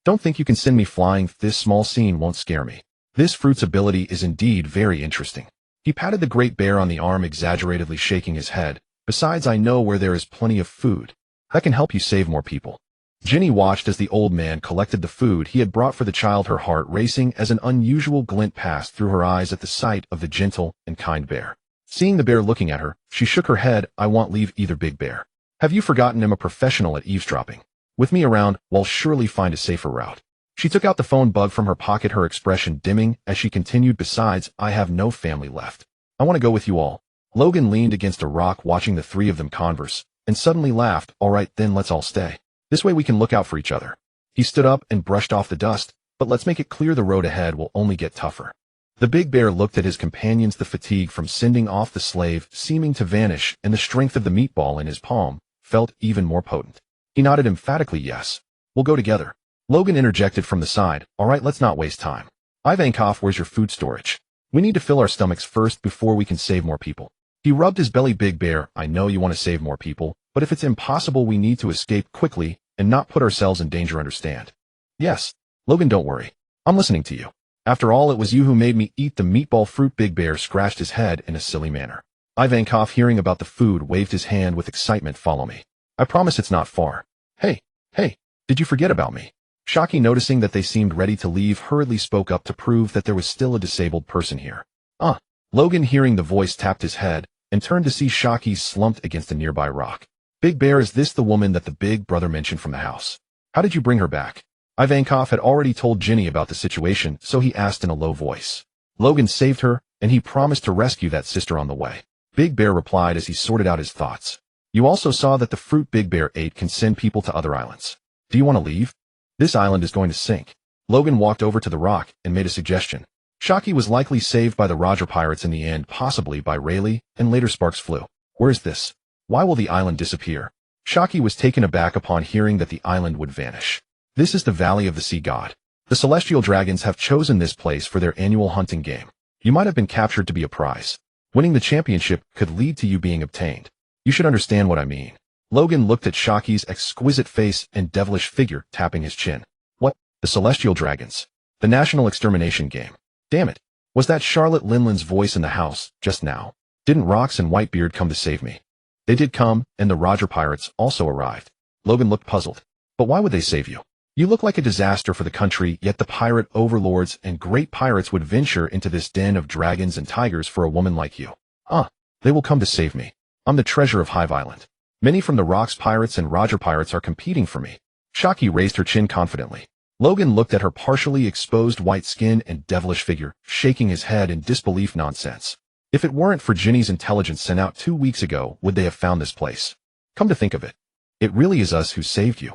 Don't think you can send me flying. This small scene won't scare me. This fruit's ability is indeed very interesting. He patted the Great Bear on the arm, exaggeratedly shaking his head. Besides, I know where there is plenty of food. That can help you save more people. Ginny watched as the old man collected the food he had brought for the child, her heart racing as an unusual glint passed through her eyes at the sight of the gentle and kind bear. Seeing the bear looking at her, she shook her head. I won't leave either, Big Bear. Have you forgotten I'm a professional at eavesdropping? With me around, we'll surely find a safer route. She took out the phone bug from her pocket, her expression dimming as she continued. Besides, I have no family left. I want to go with you all. Logan leaned against a rock watching the 3 of them converse, and suddenly laughed. All right, then let's all stay. This way we can look out for each other. He stood up and brushed off the dust, but let's make it clear the road ahead will only get tougher. The Big Bear looked at his companions, the fatigue from sending off the slave seeming to vanish, and the strength of the meatball in his palm felt even more potent. He nodded emphatically. Yes. We'll go together. Logan interjected from the side. All right, let's not waste time. Ivankov, where's your food storage? We need to fill our stomachs first before we can save more people. He rubbed his belly. Big Bear, I know you want to save more people, but if it's impossible, we need to escape quickly and not put ourselves in danger, understand? Yes. Logan, don't worry. I'm listening to you. After all, it was you who made me eat the meatball fruit. Big Bear scratched his head in a silly manner. Ivankov, hearing about the food, waved his hand with excitement. Follow me. I promise it's not far. Hey, did you forget about me? Haki, noticing that they seemed ready to leave, hurriedly spoke up to prove that there was still a disabled person here. Logan, hearing the voice, tapped his head and turned to see Haki slumped against a nearby rock. Big Bear, is this the woman that the big brother mentioned from the house? How did you bring her back? Ivankov had already told Ginny about the situation, so he asked in a low voice. Logan saved her, and he promised to rescue that sister on the way. Big Bear replied as he sorted out his thoughts. You also saw that the fruit Big Bear ate can send people to other islands. Do you want to leave? This island is going to sink. Logan walked over to the rock and made a suggestion. Haki was likely saved by the Roger pirates in the end, possibly by Rayleigh, and later Sparks flew. Where is this? Why will the island disappear? Haki was taken aback upon hearing that the island would vanish. This is the Valley of the Sea God. The celestial dragons have chosen this place for their annual hunting game. You might have been captured to be a prize. Winning the championship could lead to you being obtained. You should understand what I mean. Logan looked at Shaki's exquisite face and devilish figure, tapping his chin. What? The celestial dragons? The national extermination game. Damn it. Was that Charlotte Linland's voice in the house just now? Didn't Rox and Whitebeard come to save me? They did come, and the Roger pirates also arrived. Logan looked puzzled. But why would they save you? You look like a disaster for the country, yet the pirate overlords and great pirates would venture into this den of dragons and tigers for a woman like you. They will come to save me. I'm the treasure of Hive Island. Many from the Rox pirates and Roger pirates are competing for me. Haki raised her chin confidently. Logan looked at her partially exposed white skin and devilish figure, shaking his head in disbelief. Nonsense. If it weren't for Ginny's intelligence sent out 2 weeks ago, would they have found this place? Come to think of it, it really is us who saved you.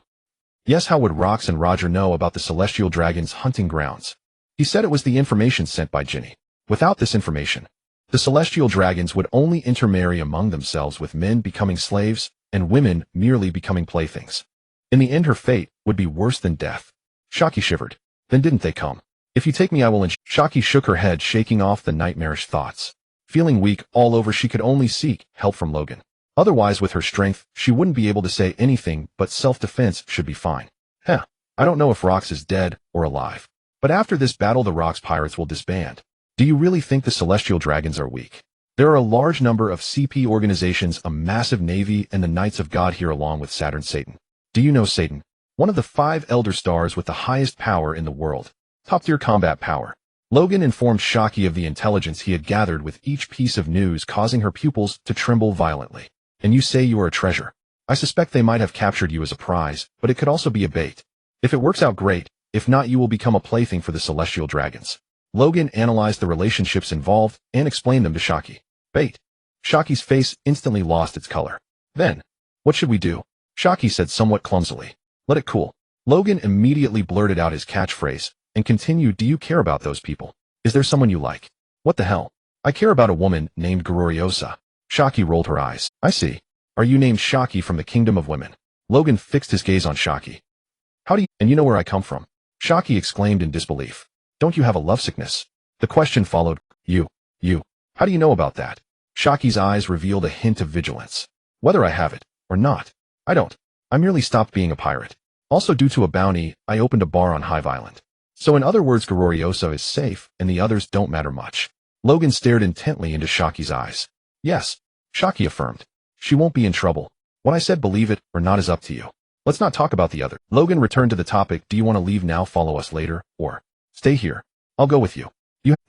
Yes, how would Rox and Roger know about the celestial dragons' hunting grounds? He said it was the information sent by Ginny. Without this information, the celestial dragons would only intermarry among themselves, with men becoming slaves and women merely becoming playthings. In the end, her fate would be worse than death. Haki shivered. Then didn't they come? If you take me, I will. Haki shook her head, shaking off the nightmarish thoughts. Feeling weak all over, she could only seek help from Logan. Otherwise, with her strength, she wouldn't be able to say anything, but self-defense should be fine. I don't know if Rox is dead or alive. But after this battle, the Rox pirates will disband. Do you really think the celestial dragons are weak? There are a large number of CP organizations, a massive navy, and the Knights of God here, along with Saturn Satan. Do you know Satan? One of the 5 elder stars with the highest power in the world. Top-tier combat power. Logan informed Haki of the intelligence he had gathered with each piece of news, causing her pupils to tremble violently. And you say you are a treasure. I suspect they might have captured you as a prize, but it could also be a bait. If it works out, great. If not, you will become a plaything for the celestial dragons. Logan analyzed the relationships involved and explained them to Haki. Bait. Shaki's face instantly lost its color. Then, what should we do? Haki said somewhat clumsily. Let it cool. Logan immediately blurted out his catchphrase and continued, do you care about those people? Is there someone you like? What the hell? I care about a woman named Gloriosa. Shaki rolled her eyes. I see. Are you named Shaki from the Kingdom of Women? Logan fixed his gaze on Shaki. How do you— and you know where I come from? Shaki exclaimed in disbelief. Don't you have a lovesickness? The question followed. You. How do you know about that? Shaki's eyes revealed a hint of vigilance. Whether I have it or not, I don't. I merely stopped being a pirate. Also, due to a bounty, I opened a bar on Hive Island. So in other words, Gloriosa is safe and the others don't matter much. Logan stared intently into Shaki's eyes. Yes, Shaki affirmed. She won't be in trouble. When I said believe it or not is up to you. Let's not talk about the other. Logan returned to the topic. Do you want to leave now, follow us later, or stay here? I'll go with you.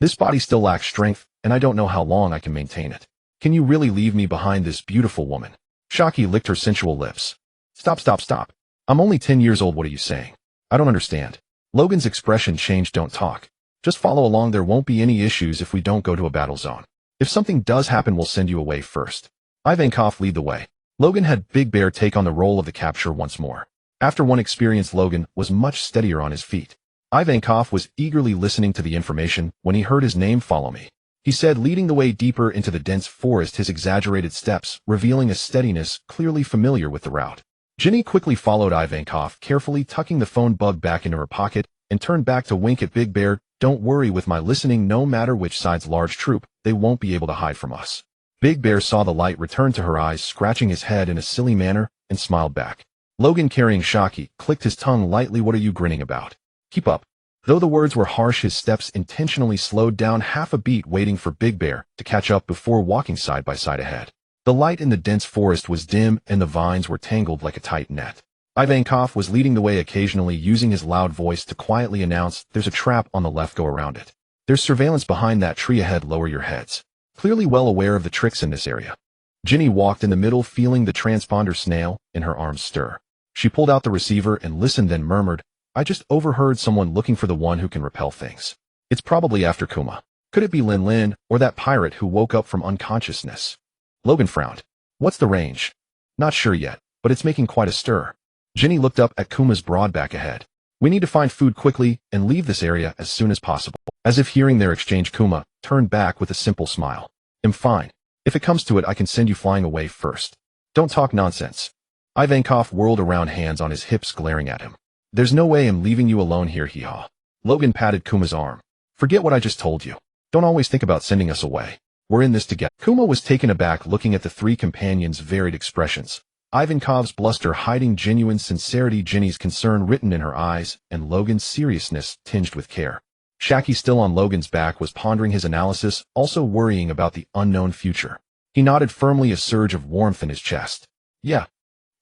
This body still lacks strength, and I don't know how long I can maintain it. Can you really leave me behind this beautiful woman? Shaki licked her sensual lips. Stop. I'm only 10 years old, what are you saying? I don't understand. Logan's expression changed. Don't talk. Just follow along, there won't be any issues if we don't go to a battle zone. If something does happen, we'll send you away first. Ivankov lead the way. Logan had Big Bear take on the role of the capture once more. After one experience, Logan was much steadier on his feet. Ivankov was eagerly listening to the information when he heard his name. Follow me, he said, leading the way deeper into the dense forest, his exaggerated steps revealing a steadiness clearly familiar with the route. Ginny quickly followed Ivankov, carefully tucking the phone bug back into her pocket, and turned back to wink at Big Bear. Don't worry, with my listening, no matter which side's large troop, they won't be able to hide from us. Big Bear saw the light return to her eyes, scratching his head in a silly manner, and smiled back. Logan, carrying Shaki, clicked his tongue lightly. What are you grinning about? Keep up. Though the words were harsh, his steps intentionally slowed down half a beat, waiting for Big Bear to catch up before walking side by side ahead. The light in the dense forest was dim and the vines were tangled like a tight net. Ivankov was leading the way, occasionally using his loud voice to quietly announce, there's a trap on the left, go around it. There's surveillance behind that tree ahead, lower your heads. Clearly well aware of the tricks in this area. Ginny walked in the middle, feeling the transponder snail in her arms stir. She pulled out the receiver and listened, then murmured, I just overheard someone looking for the one who can repel things. It's probably after Kuma. Could it be Lin Lin, or that pirate who woke up from unconsciousness? Logan frowned. What's the range? Not sure yet, but it's making quite a stir. Ginny looked up at Kuma's broad back ahead. We need to find food quickly and leave this area as soon as possible. As if hearing their exchange, Kuma turned back with a simple smile. I'm fine. If it comes to it, I can send you flying away first. Don't talk nonsense. Ivankov whirled around, hands on his hips, glaring at him. There's no way I'm leaving you alone here, hee-haw. Logan patted Kuma's arm. Forget what I just told you. Don't always think about sending us away. We're in this together. Kuma was taken aback, looking at the three companions' varied expressions. Ivankov's bluster hiding genuine sincerity, Ginny's concern written in her eyes, and Logan's seriousness tinged with care. Shaki, still on Logan's back, was pondering his analysis, also worrying about the unknown future. He nodded firmly, a surge of warmth in his chest. Yeah.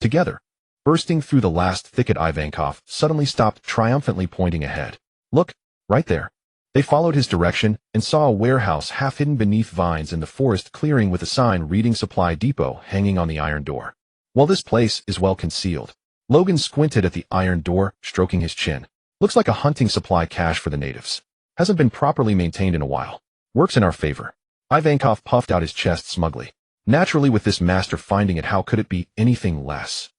Together. Bursting through the last thicket, Ivankov suddenly stopped, triumphantly pointing ahead. Look, right there. They followed his direction and saw a warehouse half hidden beneath vines in the forest clearing, with a sign reading Supply Depot hanging on the iron door. Well, this place is well concealed. Logan squinted at the iron door, stroking his chin. Looks like a hunting supply cache for the natives. Hasn't been properly maintained in a while. Works in our favor. Ivankov puffed out his chest smugly. Naturally, with this master finding it, how could it be anything less?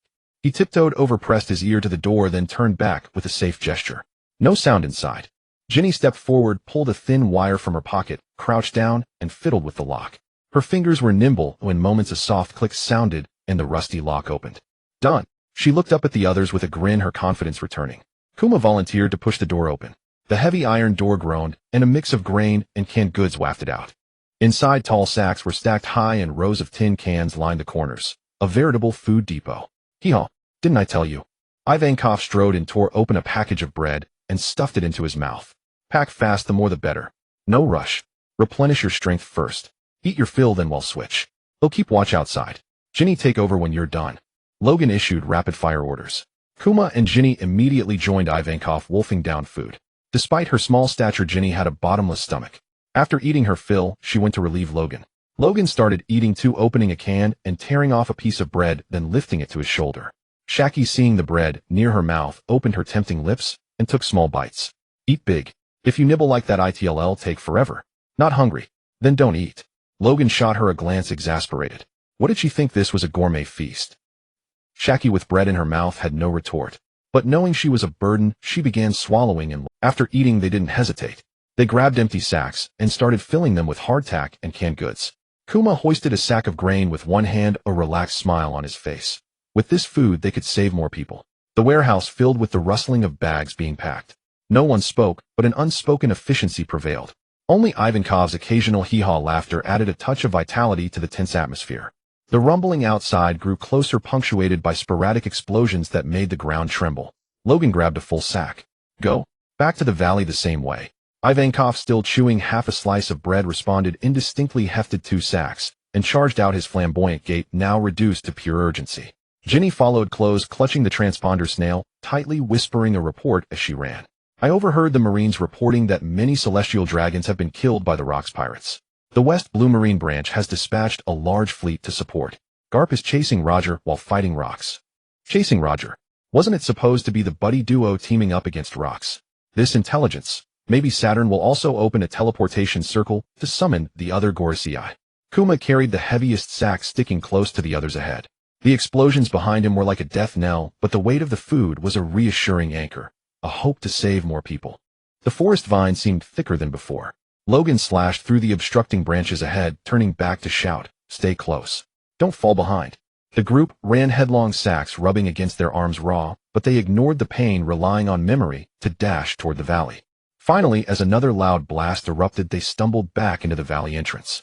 He tiptoed over, pressed his ear to the door, then turned back with a safe gesture. No sound inside. Ginny stepped forward, pulled a thin wire from her pocket, crouched down, and fiddled with the lock. Her fingers were nimble when moments a soft click sounded and the rusty lock opened. Done. She looked up at the others with a grin, her confidence returning. Kuma volunteered to push the door open. The heavy iron door groaned, and a mix of grain and canned goods wafted out. Inside, tall sacks were stacked high and rows of tin cans lined the corners. A veritable food depot. Hee-haw, didn't I tell you? Ivankov strode and tore open a package of bread and stuffed it into his mouth. Pack fast, the more the better. No rush. Replenish your strength first. Eat your fill, then we'll switch. They'll keep watch outside. Ginny, take over when you're done. Logan issued rapid-fire orders. Kuma and Ginny immediately joined Ivankov, wolfing down food. Despite her small stature, Ginny had a bottomless stomach. After eating her fill, she went to relieve Logan. Logan started eating too, opening a can and tearing off a piece of bread, then lifting it to his shoulder. Shaki, seeing the bread near her mouth, opened her tempting lips and took small bites. Eat big. If you nibble like that, it'll take forever. Not hungry? Then don't eat. Logan shot her a glance, exasperated. What did she think this was, a gourmet feast? Shaki, with bread in her mouth, had no retort. But knowing she was a burden, she began swallowing, and after eating they didn't hesitate. They grabbed empty sacks and started filling them with hardtack and canned goods. Kuma hoisted a sack of grain with one hand, a relaxed smile on his face. With this food they could save more people. The warehouse filled with the rustling of bags being packed. No one spoke, but an unspoken efficiency prevailed. Only Ivankov's occasional hee-haw laughter added a touch of vitality to the tense atmosphere. The rumbling outside grew closer, punctuated by sporadic explosions that made the ground tremble. Logan grabbed a full sack. Go back to the valley the same way. Ivankov, still chewing half a slice of bread, responded indistinctly, hefted 2 sacks, and charged out, his flamboyant gait now reduced to pure urgency. Ginny followed close, clutching the transponder snail, tightly whispering a report as she ran. I overheard the Marines reporting that many celestial dragons have been killed by the Rocks pirates. The West Blue Marine branch has dispatched a large fleet to support. Garp is chasing Roger while fighting Rocks. Chasing Roger? Wasn't it supposed to be the buddy duo teaming up against Rocks? This intelligence. Maybe Saturn will also open a teleportation circle to summon the other Gorosei. Kuma carried the heaviest sack, sticking close to the others ahead. The explosions behind him were like a death knell, but the weight of the food was a reassuring anchor. A hope to save more people. The forest vine seemed thicker than before. Logan slashed through the obstructing branches ahead, turning back to shout, "Stay close. Don't fall behind." The group ran headlong, sacks rubbing against their arms raw, but they ignored the pain, relying on memory to dash toward the valley. Finally, as another loud blast erupted, they stumbled back into the valley entrance.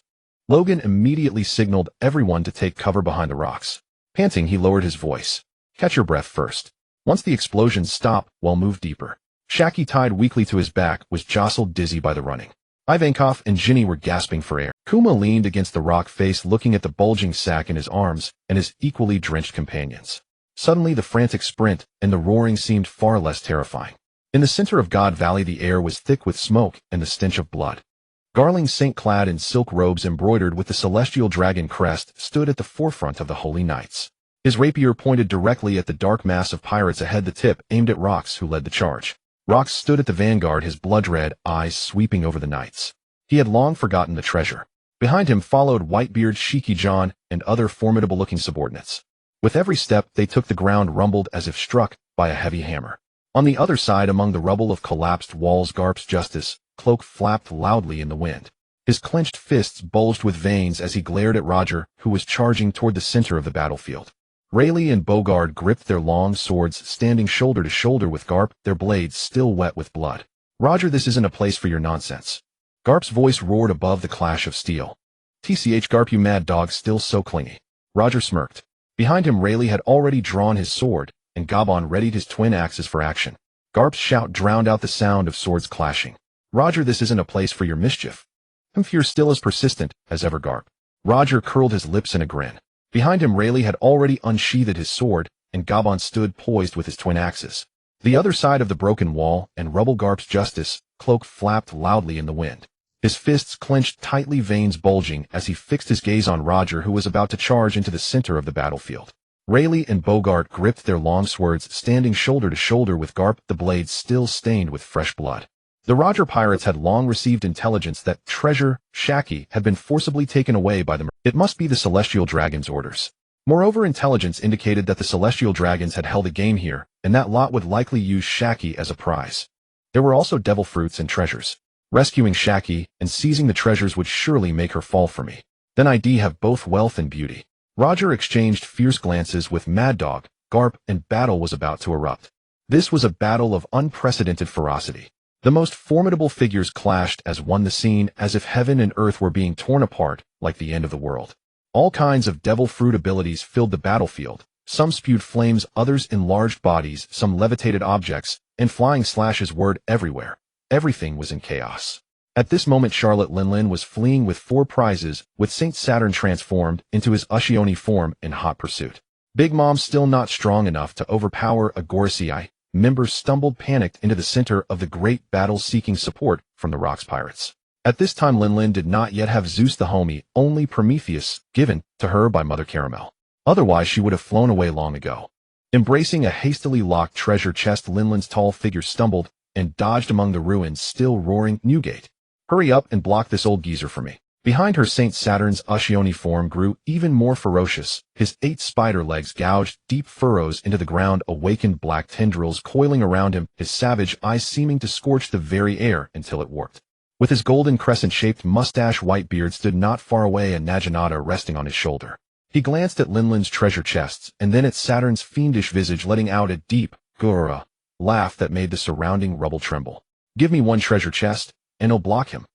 Logan immediately signaled everyone to take cover behind the rocks. Panting, he lowered his voice. "Catch your breath first. Once the explosions stop, we'll move deeper." Haki, tied weakly to his back, was jostled dizzy by the running. Ivankov and Ginny were gasping for air. Kuma leaned against the rock face, looking at the bulging sack in his arms and his equally drenched companions. Suddenly the frantic sprint and the roaring seemed far less terrifying. In the center of God Valley, the air was thick with smoke and the stench of blood. Garling Saint, clad in silk robes embroidered with the celestial dragon crest, stood at the forefront of the Holy Knights. His rapier pointed directly at the dark mass of pirates ahead, the tip aimed at Rocks, who led the charge. Rocks stood at the vanguard, his blood-red eyes sweeping over the knights. He had long forgotten the treasure. Behind him followed Whitebeard, Shiki John, and other formidable-looking subordinates. With every step they took, the ground rumbled as if struck by a heavy hammer. On the other side, among the rubble of collapsed walls, Garp's justice cloak flapped loudly in the wind. His clenched fists bulged with veins as he glared at Roger, who was charging toward the center of the battlefield. Rayleigh and Bogard gripped their long swords, standing shoulder to shoulder with Garp, their blades still wet with blood. "Roger, this isn't a place for your nonsense." Garp's voice roared above the clash of steel. "TCH, Garp, you mad dog, still so clingy." Roger smirked. Behind him, Rayleigh had already drawn his sword, and Gabon readied his twin axes for action. Garp's shout drowned out the sound of swords clashing. "Roger, this isn't a place for your mischief." Fear still as persistent as ever, Garp. Roger curled his lips in a grin. Behind him, Rayleigh had already unsheathed his sword, and Gabon stood poised with his twin axes. The other side of the broken wall and rubble, Garp's justice cloak flapped loudly in the wind. His fists clenched tightly, veins bulging, as he fixed his gaze on Roger, who was about to charge into the center of the battlefield. Rayleigh and Bogart gripped their long swords, standing shoulder to shoulder with Garp, the blades still stained with fresh blood. The Roger pirates had long received intelligence that treasure, Haki, had been forcibly taken away by the It must be the Celestial Dragon's orders. Moreover, intelligence indicated that the Celestial Dragons had held a game here, and that lot would likely use Haki as a prize. There were also devil fruits and treasures. Rescuing Haki and seizing the treasures would surely make her fall for me. Then I'd have both wealth and beauty. Roger exchanged fierce glances with Mad Dog, Garp, and battle was about to erupt. This was a battle of unprecedented ferocity. The most formidable figures clashed as one, the scene as if heaven and earth were being torn apart, like the end of the world. All kinds of devil fruit abilities filled the battlefield. Some spewed flames, others enlarged bodies, some levitated objects, and flying slashes whirred everywhere. Everything was in chaos. At this moment, Charlotte Linlin was fleeing with 4 prizes, with Saint Saturn transformed into his Ushioni form in hot pursuit. Big Mom, still not strong enough to overpower a Gorosei, members stumbled panicked into the center of the great battle, seeking support from the Rocks pirates. At this time, Linlin did not yet have Zeus the homie, only Prometheus, given to her by Mother Caramel. Otherwise she would have flown away long ago. Embracing a hastily locked treasure chest, Linlin's tall figure stumbled and dodged among the ruins, still roaring, "Newgate! Hurry up and block this old geezer for me." Behind her, Saint Saturn's Ushioni form grew even more ferocious. His 8 spider legs gouged deep furrows into the ground, awakened black tendrils coiling around him, his savage eyes seeming to scorch the very air until it warped. With his golden crescent-shaped mustache, Whitebeard stood not far away, a naginata resting on his shoulder. He glanced at Linlin's treasure chests, and then at Saturn's fiendish visage, letting out a deep, gurra laugh that made the surrounding rubble tremble. "Give me one treasure chest, and I'll block him."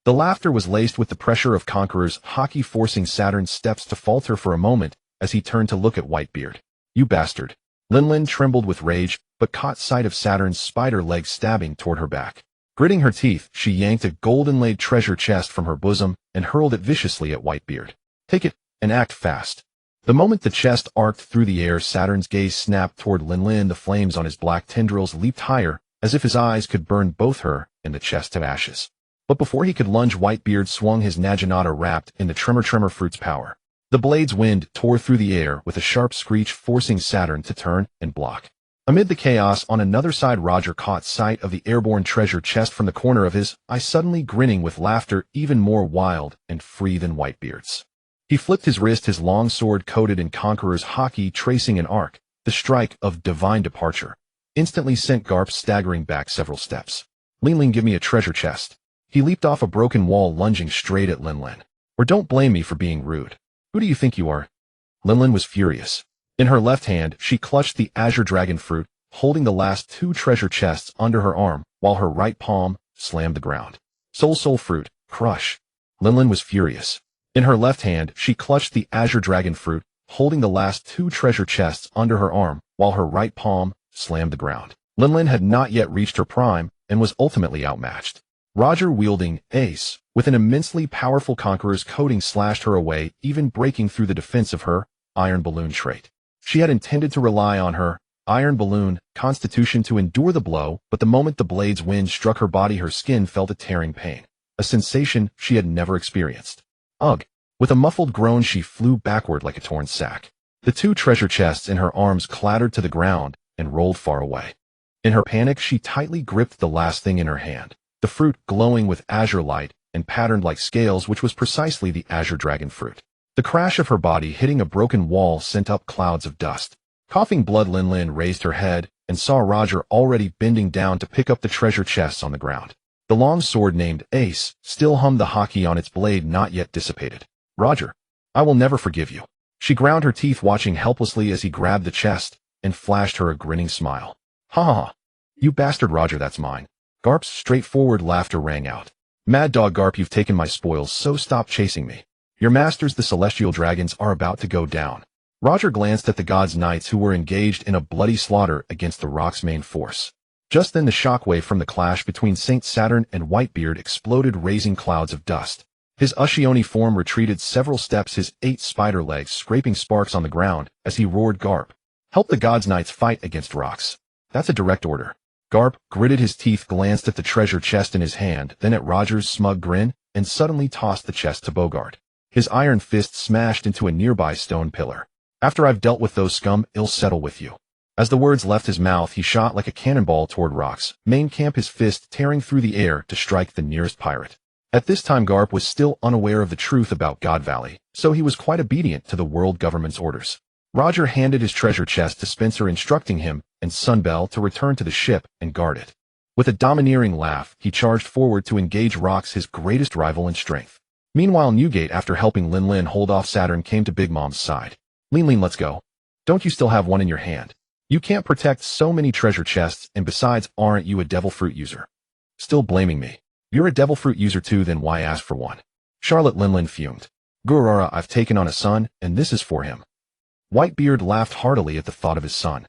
The laughter was laced with the pressure of Conqueror's Haki, forcing Saturn's steps to falter for a moment as he turned to look at Whitebeard. "You bastard." Linlin trembled with rage, but caught sight of Saturn's spider legs stabbing toward her back. Gritting her teeth, she yanked a golden-laid treasure chest from her bosom and hurled it viciously at Whitebeard. "Take it, and act fast." The moment the chest arced through the air, Saturn's gaze snapped toward Linlin. The flames on his black tendrils leaped higher, as if his eyes could burn both her and the chest to ashes. But before he could lunge, Whitebeard swung his naginata wrapped in the tremor fruit's power. The blade's wind tore through the air with a sharp screech, forcing Saturn to turn and block. Amid the chaos on another side, Roger caught sight of the airborne treasure chest from the corner of his eye, suddenly grinning with laughter even more wild and free than Whitebeard's. He flipped his wrist, his long sword coated in Conqueror's Haki tracing an arc. The strike of divine departure instantly sent Garp staggering back several steps. "Linlin, give me a treasure chest." He leaped off a broken wall, lunging straight at Linlin. "Or don't blame me for being rude. Who do you think you are?" Linlin was furious. In her left hand, she clutched the azure dragon fruit, holding the last 2 treasure chests under her arm, while her right palm slammed the ground. Soul fruit, crush." Linlin was furious. In her left hand, she clutched the azure dragon fruit, holding the last 2 treasure chests under her arm, while her right palm slammed the ground. Linlin had not yet reached her prime, and was ultimately outmatched. Roger, wielding Ace, with an immensely powerful Conqueror's coating, slashed her away, even breaking through the defense of her Iron Balloon trait. She had intended to rely on her Iron Balloon constitution to endure the blow, but the moment the blade's wind struck her body, her skin felt a tearing pain, a sensation she had never experienced. Ugh! With a muffled groan, she flew backward like a torn sack. The 2 treasure chests in her arms clattered to the ground and rolled far away. In her panic, she tightly gripped the last thing in her hand, the fruit glowing with azure light and patterned like scales, which was precisely the azure dragon fruit. The crash of her body hitting a broken wall sent up clouds of dust. Coughing blood, Linlin raised her head and saw Roger already bending down to pick up the treasure chests on the ground. The long sword named Ace still hummed, the Haki on its blade not yet dissipated. "Roger, I will never forgive you." She ground her teeth, watching helplessly as he grabbed the chest and flashed her a grinning smile. "Ha ha ha. You bastard, Roger, that's mine." Garp's straightforward laughter rang out. "Mad dog Garp, you've taken my spoils, so stop chasing me. Your masters, the celestial dragons, are about to go down." Roger glanced at the gods' knights, who were engaged in a bloody slaughter against the Rock's main force. Just then, the shockwave from the clash between Saint Saturn and Whitebeard exploded, raising clouds of dust. His Ushioni form retreated several steps, his 8 spider legs scraping sparks on the ground as he roared, "Garp, help the gods' knights fight against rocks. That's a direct order." Garp gritted his teeth, glanced at the treasure chest in his hand, then at Roger's smug grin, and suddenly tossed the chest to Bogart. His iron fist smashed into a nearby stone pillar. "After I've dealt with those scum, I'll settle with you." As the words left his mouth, he shot like a cannonball toward Rock's main camp, his fist tearing through the air to strike the nearest pirate. At this time, Garp was still unaware of the truth about God Valley, so he was quite obedient to the world government's orders. Roger handed his treasure chest to Spencer, instructing him and Sunbell to return to the ship and guard it. With a domineering laugh, he charged forward to engage Rox, his greatest rival in strength. Meanwhile, Newgate, after helping Linlin hold off Saturn, came to Big Mom's side. "Linlin, let's go. Don't you still have one in your hand? You can't protect so many treasure chests, and besides, aren't you a devil fruit user?" "Still blaming me? You're a devil fruit user too, then why ask for one?" Charlotte, Linlin fumed. "Gurara, I've taken on a son, and this is for him." Whitebeard laughed heartily at the thought of his son.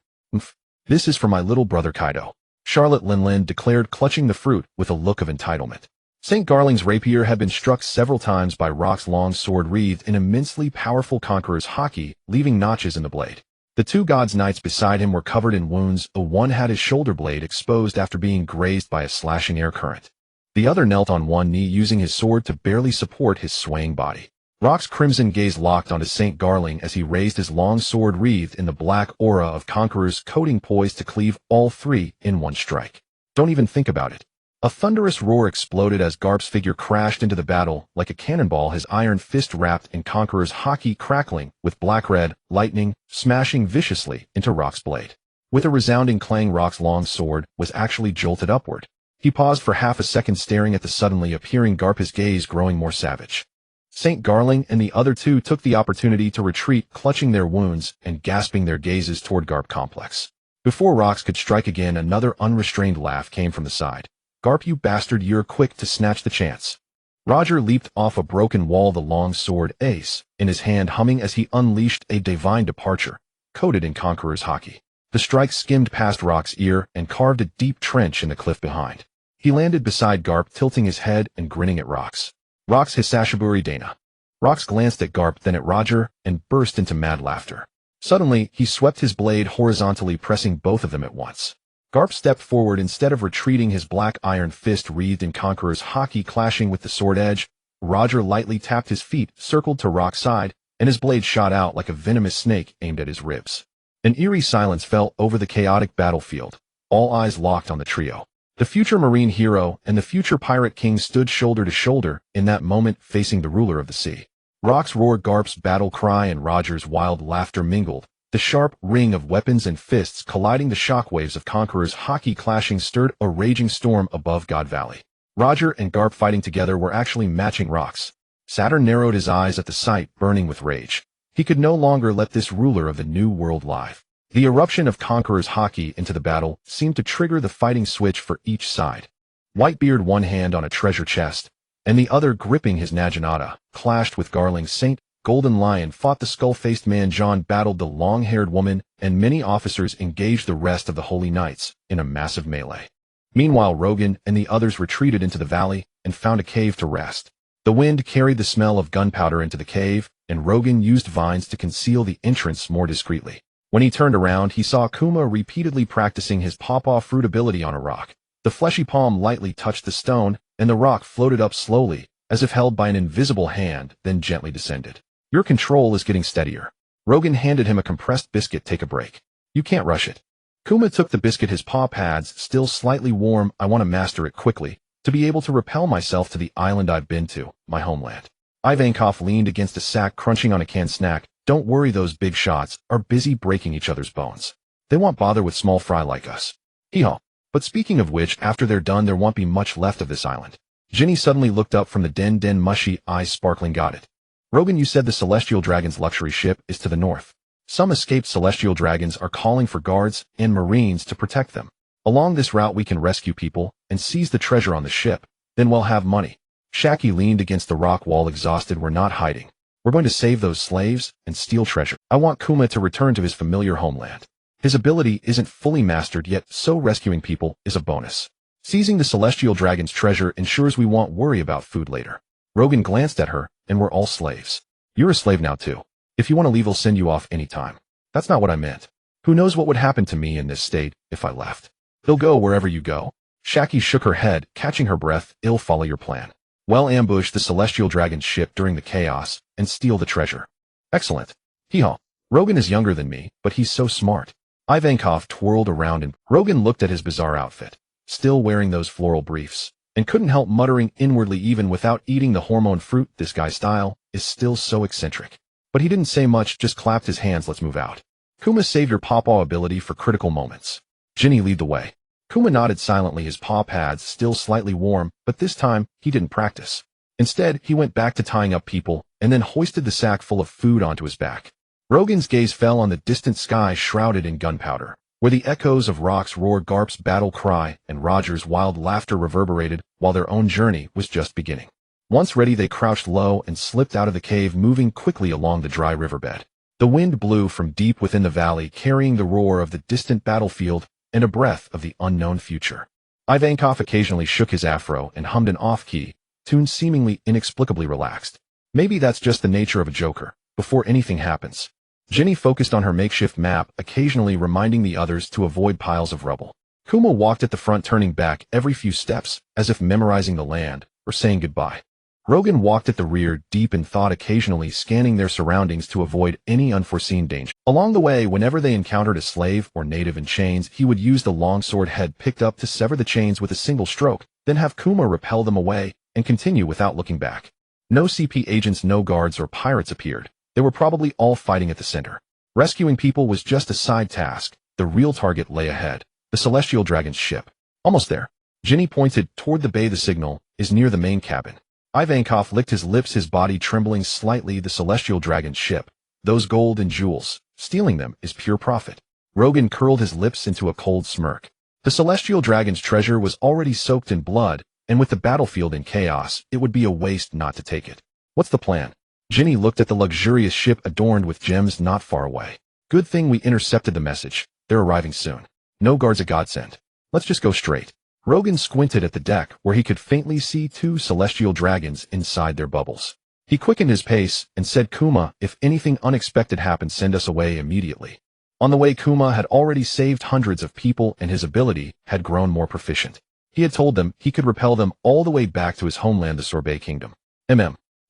"This is for my little brother Kaido," Charlotte Linlin declared, clutching the fruit with a look of entitlement. St. Garling's rapier had been struck several times by Rock's long sword wreathed in immensely powerful Conqueror's Haki, leaving notches in the blade. The 2 gods' knights beside him were covered in wounds. One had his shoulder blade exposed after being grazed by a slashing air current. The other knelt on one knee, using his sword to barely support his swaying body. Rock's crimson gaze locked onto St. Garling as he raised his long sword wreathed in the black aura of Conqueror's coating, poised to cleave all 3 in one strike. "Don't even think about it. A thunderous roar exploded as Garp's figure crashed into the battle like a cannonball, his iron fist wrapped in Conqueror's Haki crackling with black-red lightning, smashing viciously into Rock's blade. With a resounding clang, Rock's long sword was actually jolted upward. He paused for half a second, staring at the suddenly appearing Garp, his gaze growing more savage. St. Garling and the other two took the opportunity to retreat, clutching their wounds and gasping their gazes toward Garp complex. Before Rox could strike again, another unrestrained laugh came from the side. "Garp, you bastard, you're quick to snatch the chance." Roger leaped off a broken wall, the long sword ace in his hand, humming as he unleashed a divine departure, coated in Conqueror's Haki. The strike skimmed past Rock's ear and carved a deep trench in the cliff behind. He landed beside Garp, tilting his head and grinning at Rox. "Rox Hisashiburi Dana." Rox glanced at Garp, then at Roger, and burst into mad laughter. Suddenly, he swept his blade horizontally, pressing both of them at once. Garp stepped forward instead of retreating, his black iron fist wreathed in Conqueror's Haki clashing with the sword edge. Roger lightly tapped his feet, circled to Rock's side, and his blade shot out like a venomous snake aimed at his ribs. An eerie silence fell over the chaotic battlefield, all eyes locked on the trio. The future marine hero and the future pirate king stood shoulder to shoulder in that moment, facing the ruler of the sea. Rock's roar, Garp's battle cry, and Roger's wild laughter mingled. The sharp ring of weapons and fists colliding, the shockwaves of Conqueror's Haki clashing, stirred a raging storm above God Valley. Roger and Garp fighting together were actually matching Rox. Saturn narrowed his eyes at the sight, burning with rage. He could no longer let this ruler of the new world live. The eruption of Conqueror's Haki into the battle seemed to trigger the fighting switch for each side. Whitebeard, one hand on a treasure chest, and the other gripping his Naginata, clashed with Garling's Saint. Golden Lion fought the skull-faced man. John battled the long-haired woman, and many officers engaged the rest of the Holy Knights in a massive melee. Meanwhile, Rogan and the others retreated into the valley and found a cave to rest. The wind carried the smell of gunpowder into the cave, and Rogan used vines to conceal the entrance more discreetly. When he turned around, he saw Kuma repeatedly practicing his pawpaw fruit ability on a rock. The fleshy palm lightly touched the stone, and the rock floated up slowly, as if held by an invisible hand, then gently descended. "Your control is getting steadier." Rogan handed him a compressed biscuit. "Take a break. You can't rush it." Kuma took the biscuit, his paw pads still slightly warm. "I want to master it quickly, to be able to repel myself to the island I've been to, my homeland." Ivankov leaned against a sack, crunching on a canned snack. "Don't worry, those big shots are busy breaking each other's bones. They won't bother with small fry like us." Hee-haw. "But speaking of which, after they're done, there won't be much left of this island." Ginny suddenly looked up from the den, mushy eyes sparkling. "Got it. Rogan, you said the Celestial Dragon's luxury ship is to the north. Some escaped Celestial Dragons are calling for guards and marines to protect them. Along this route we can rescue people and seize the treasure on the ship. Then we'll have money." Shaki leaned against the rock wall, exhausted. "We're not hiding. We're going to save those slaves and steal treasure. I want Kuma to return to his familiar homeland. His ability isn't fully mastered yet, so rescuing people is a bonus. Seizing the Celestial Dragon's treasure ensures we won't worry about food later." Rogan glanced at her, "And we're all slaves." "You're a slave now too. If you want to leave, we'll send you off anytime." "That's not what I meant. Who knows what would happen to me in this state if I left?" "They'll go wherever you go." Shaki shook her head, catching her breath. "I'll follow your plan. Well, ambush the Celestial Dragon's ship during the chaos and steal the treasure." "Excellent." Hee-haw. "Rogan is younger than me, but he's so smart." Ivankov twirled around and Rogan looked at his bizarre outfit, still wearing those floral briefs, and couldn't help muttering inwardly, even without eating the hormone fruit, this guy's style is still so eccentric. But he didn't say much, just clapped his hands. "Let's move out. Kuma, save your pawpaw ability for critical moments." Ginny, lead the way. Kuma nodded silently, his paw pads still slightly warm, but this time he didn't practice. Instead, he went back to tying up people, and then hoisted the sack full of food onto his back. Rogan's gaze fell on the distant sky shrouded in gunpowder, where the echoes of Rock's roar, Garp's battle cry, and Roger's wild laughter reverberated, while their own journey was just beginning. Once ready, they crouched low and slipped out of the cave, moving quickly along the dry riverbed. The wind blew from deep within the valley, carrying the roar of the distant battlefield and a breath of the unknown future. Ivankov occasionally shook his afro and hummed an off-key tune, seemingly inexplicably relaxed. Maybe that's just the nature of a joker. Before anything happens, Ginny focused on her makeshift map, occasionally reminding the others to avoid piles of rubble. Kuma walked at the front, turning back every few steps, as if memorizing the land or saying goodbye. Rogan walked at the rear, deep in thought, occasionally scanning their surroundings to avoid any unforeseen danger. Along the way, whenever they encountered a slave or native in chains, he would use the long sword head picked up to sever the chains with a single stroke, then have Kuma repel them away and continue without looking back. No CP agents, no guards or pirates appeared. They were probably all fighting at the center. Rescuing people was just a side task. The real target lay ahead, the Celestial Dragon's ship. Almost there. Ginny pointed toward the bay. The signal is near the main cabin. Ivankov licked his lips, his body trembling slightly. The Celestial Dragon's ship. Those gold and jewels. Stealing them is pure profit. Rogan curled his lips into a cold smirk. The Celestial Dragon's treasure was already soaked in blood, and with the battlefield in chaos, it would be a waste not to take it. What's the plan? Ginny looked at the luxurious ship adorned with gems not far away. Good thing we intercepted the message. They're arriving soon. No guards, a godsend. Let's just go straight. Rogan squinted at the deck, where he could faintly see two celestial dragons inside their bubbles. He quickened his pace and said, Kuma, if anything unexpected happens, send us away immediately. On the way, Kuma had already saved hundreds of people and his ability had grown more proficient. He had told them he could repel them all the way back to his homeland, the Sorbet Kingdom.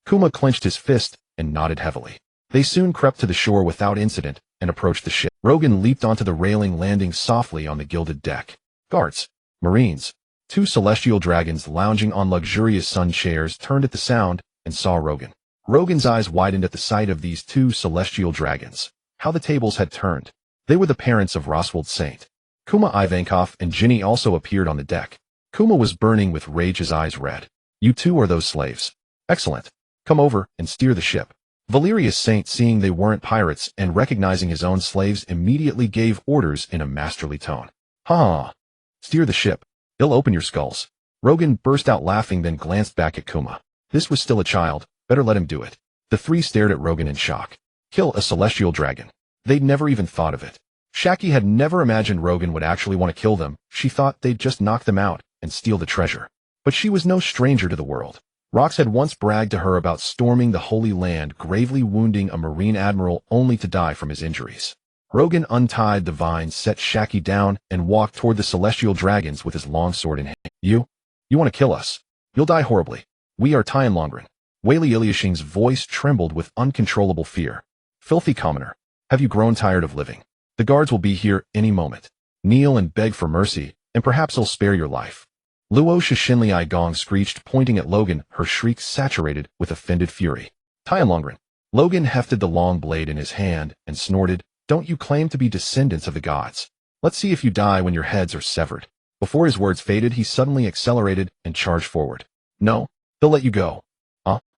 Kuma clenched his fist and nodded heavily. They soon crept to the shore without incident and approached the ship. Rogan leaped onto the railing, landing softly on the gilded deck. Guards. Marines. Two celestial dragons lounging on luxurious sun chairs turned at the sound and saw Rogan. Rogan's eyes widened at the sight of these two celestial dragons. How the tables had turned. They were the parents of Roswald Saint. Kuma, Ivankov, and Ginny also appeared on the deck. Kuma was burning with rage, his eyes red. You two are those slaves. Excellent. Come over and steer the ship. Valerius Saint, seeing they weren't pirates and recognizing his own slaves, immediately gave orders in a masterly tone. Ha! Steer the ship. They'll open your skulls. Rogan burst out laughing, then glanced back at Kuma. This was still a child. Better let him do it. The three stared at Rogan in shock. Kill a celestial dragon. They'd never even thought of it. Shaki had never imagined Rogan would actually want to kill them. She thought they'd just knock them out and steal the treasure. But she was no stranger to the world. Rox had once bragged to her about storming the Holy Land, gravely wounding a Marine admiral only to die from his injuries. Rogan untied the vines, set Shaki down, and walked toward the celestial dragons with his long sword in hand. You want to kill us? You'll die horribly. We are Tyan Longren. Whaley Ilyashing's voice trembled with uncontrollable fear. Filthy commoner. Have you grown tired of living? The guards will be here any moment. Kneel and beg for mercy, and perhaps they'll spare your life. Luo Shishinli Gong screeched, pointing at Logan, her shrieks saturated with offended fury. Tyan Longren. Logan hefted the long blade in his hand and snorted, Don't you claim to be descendants of the gods? Let's see if you die when your heads are severed. Before his words faded, he suddenly accelerated and charged forward. No, they'll let you go.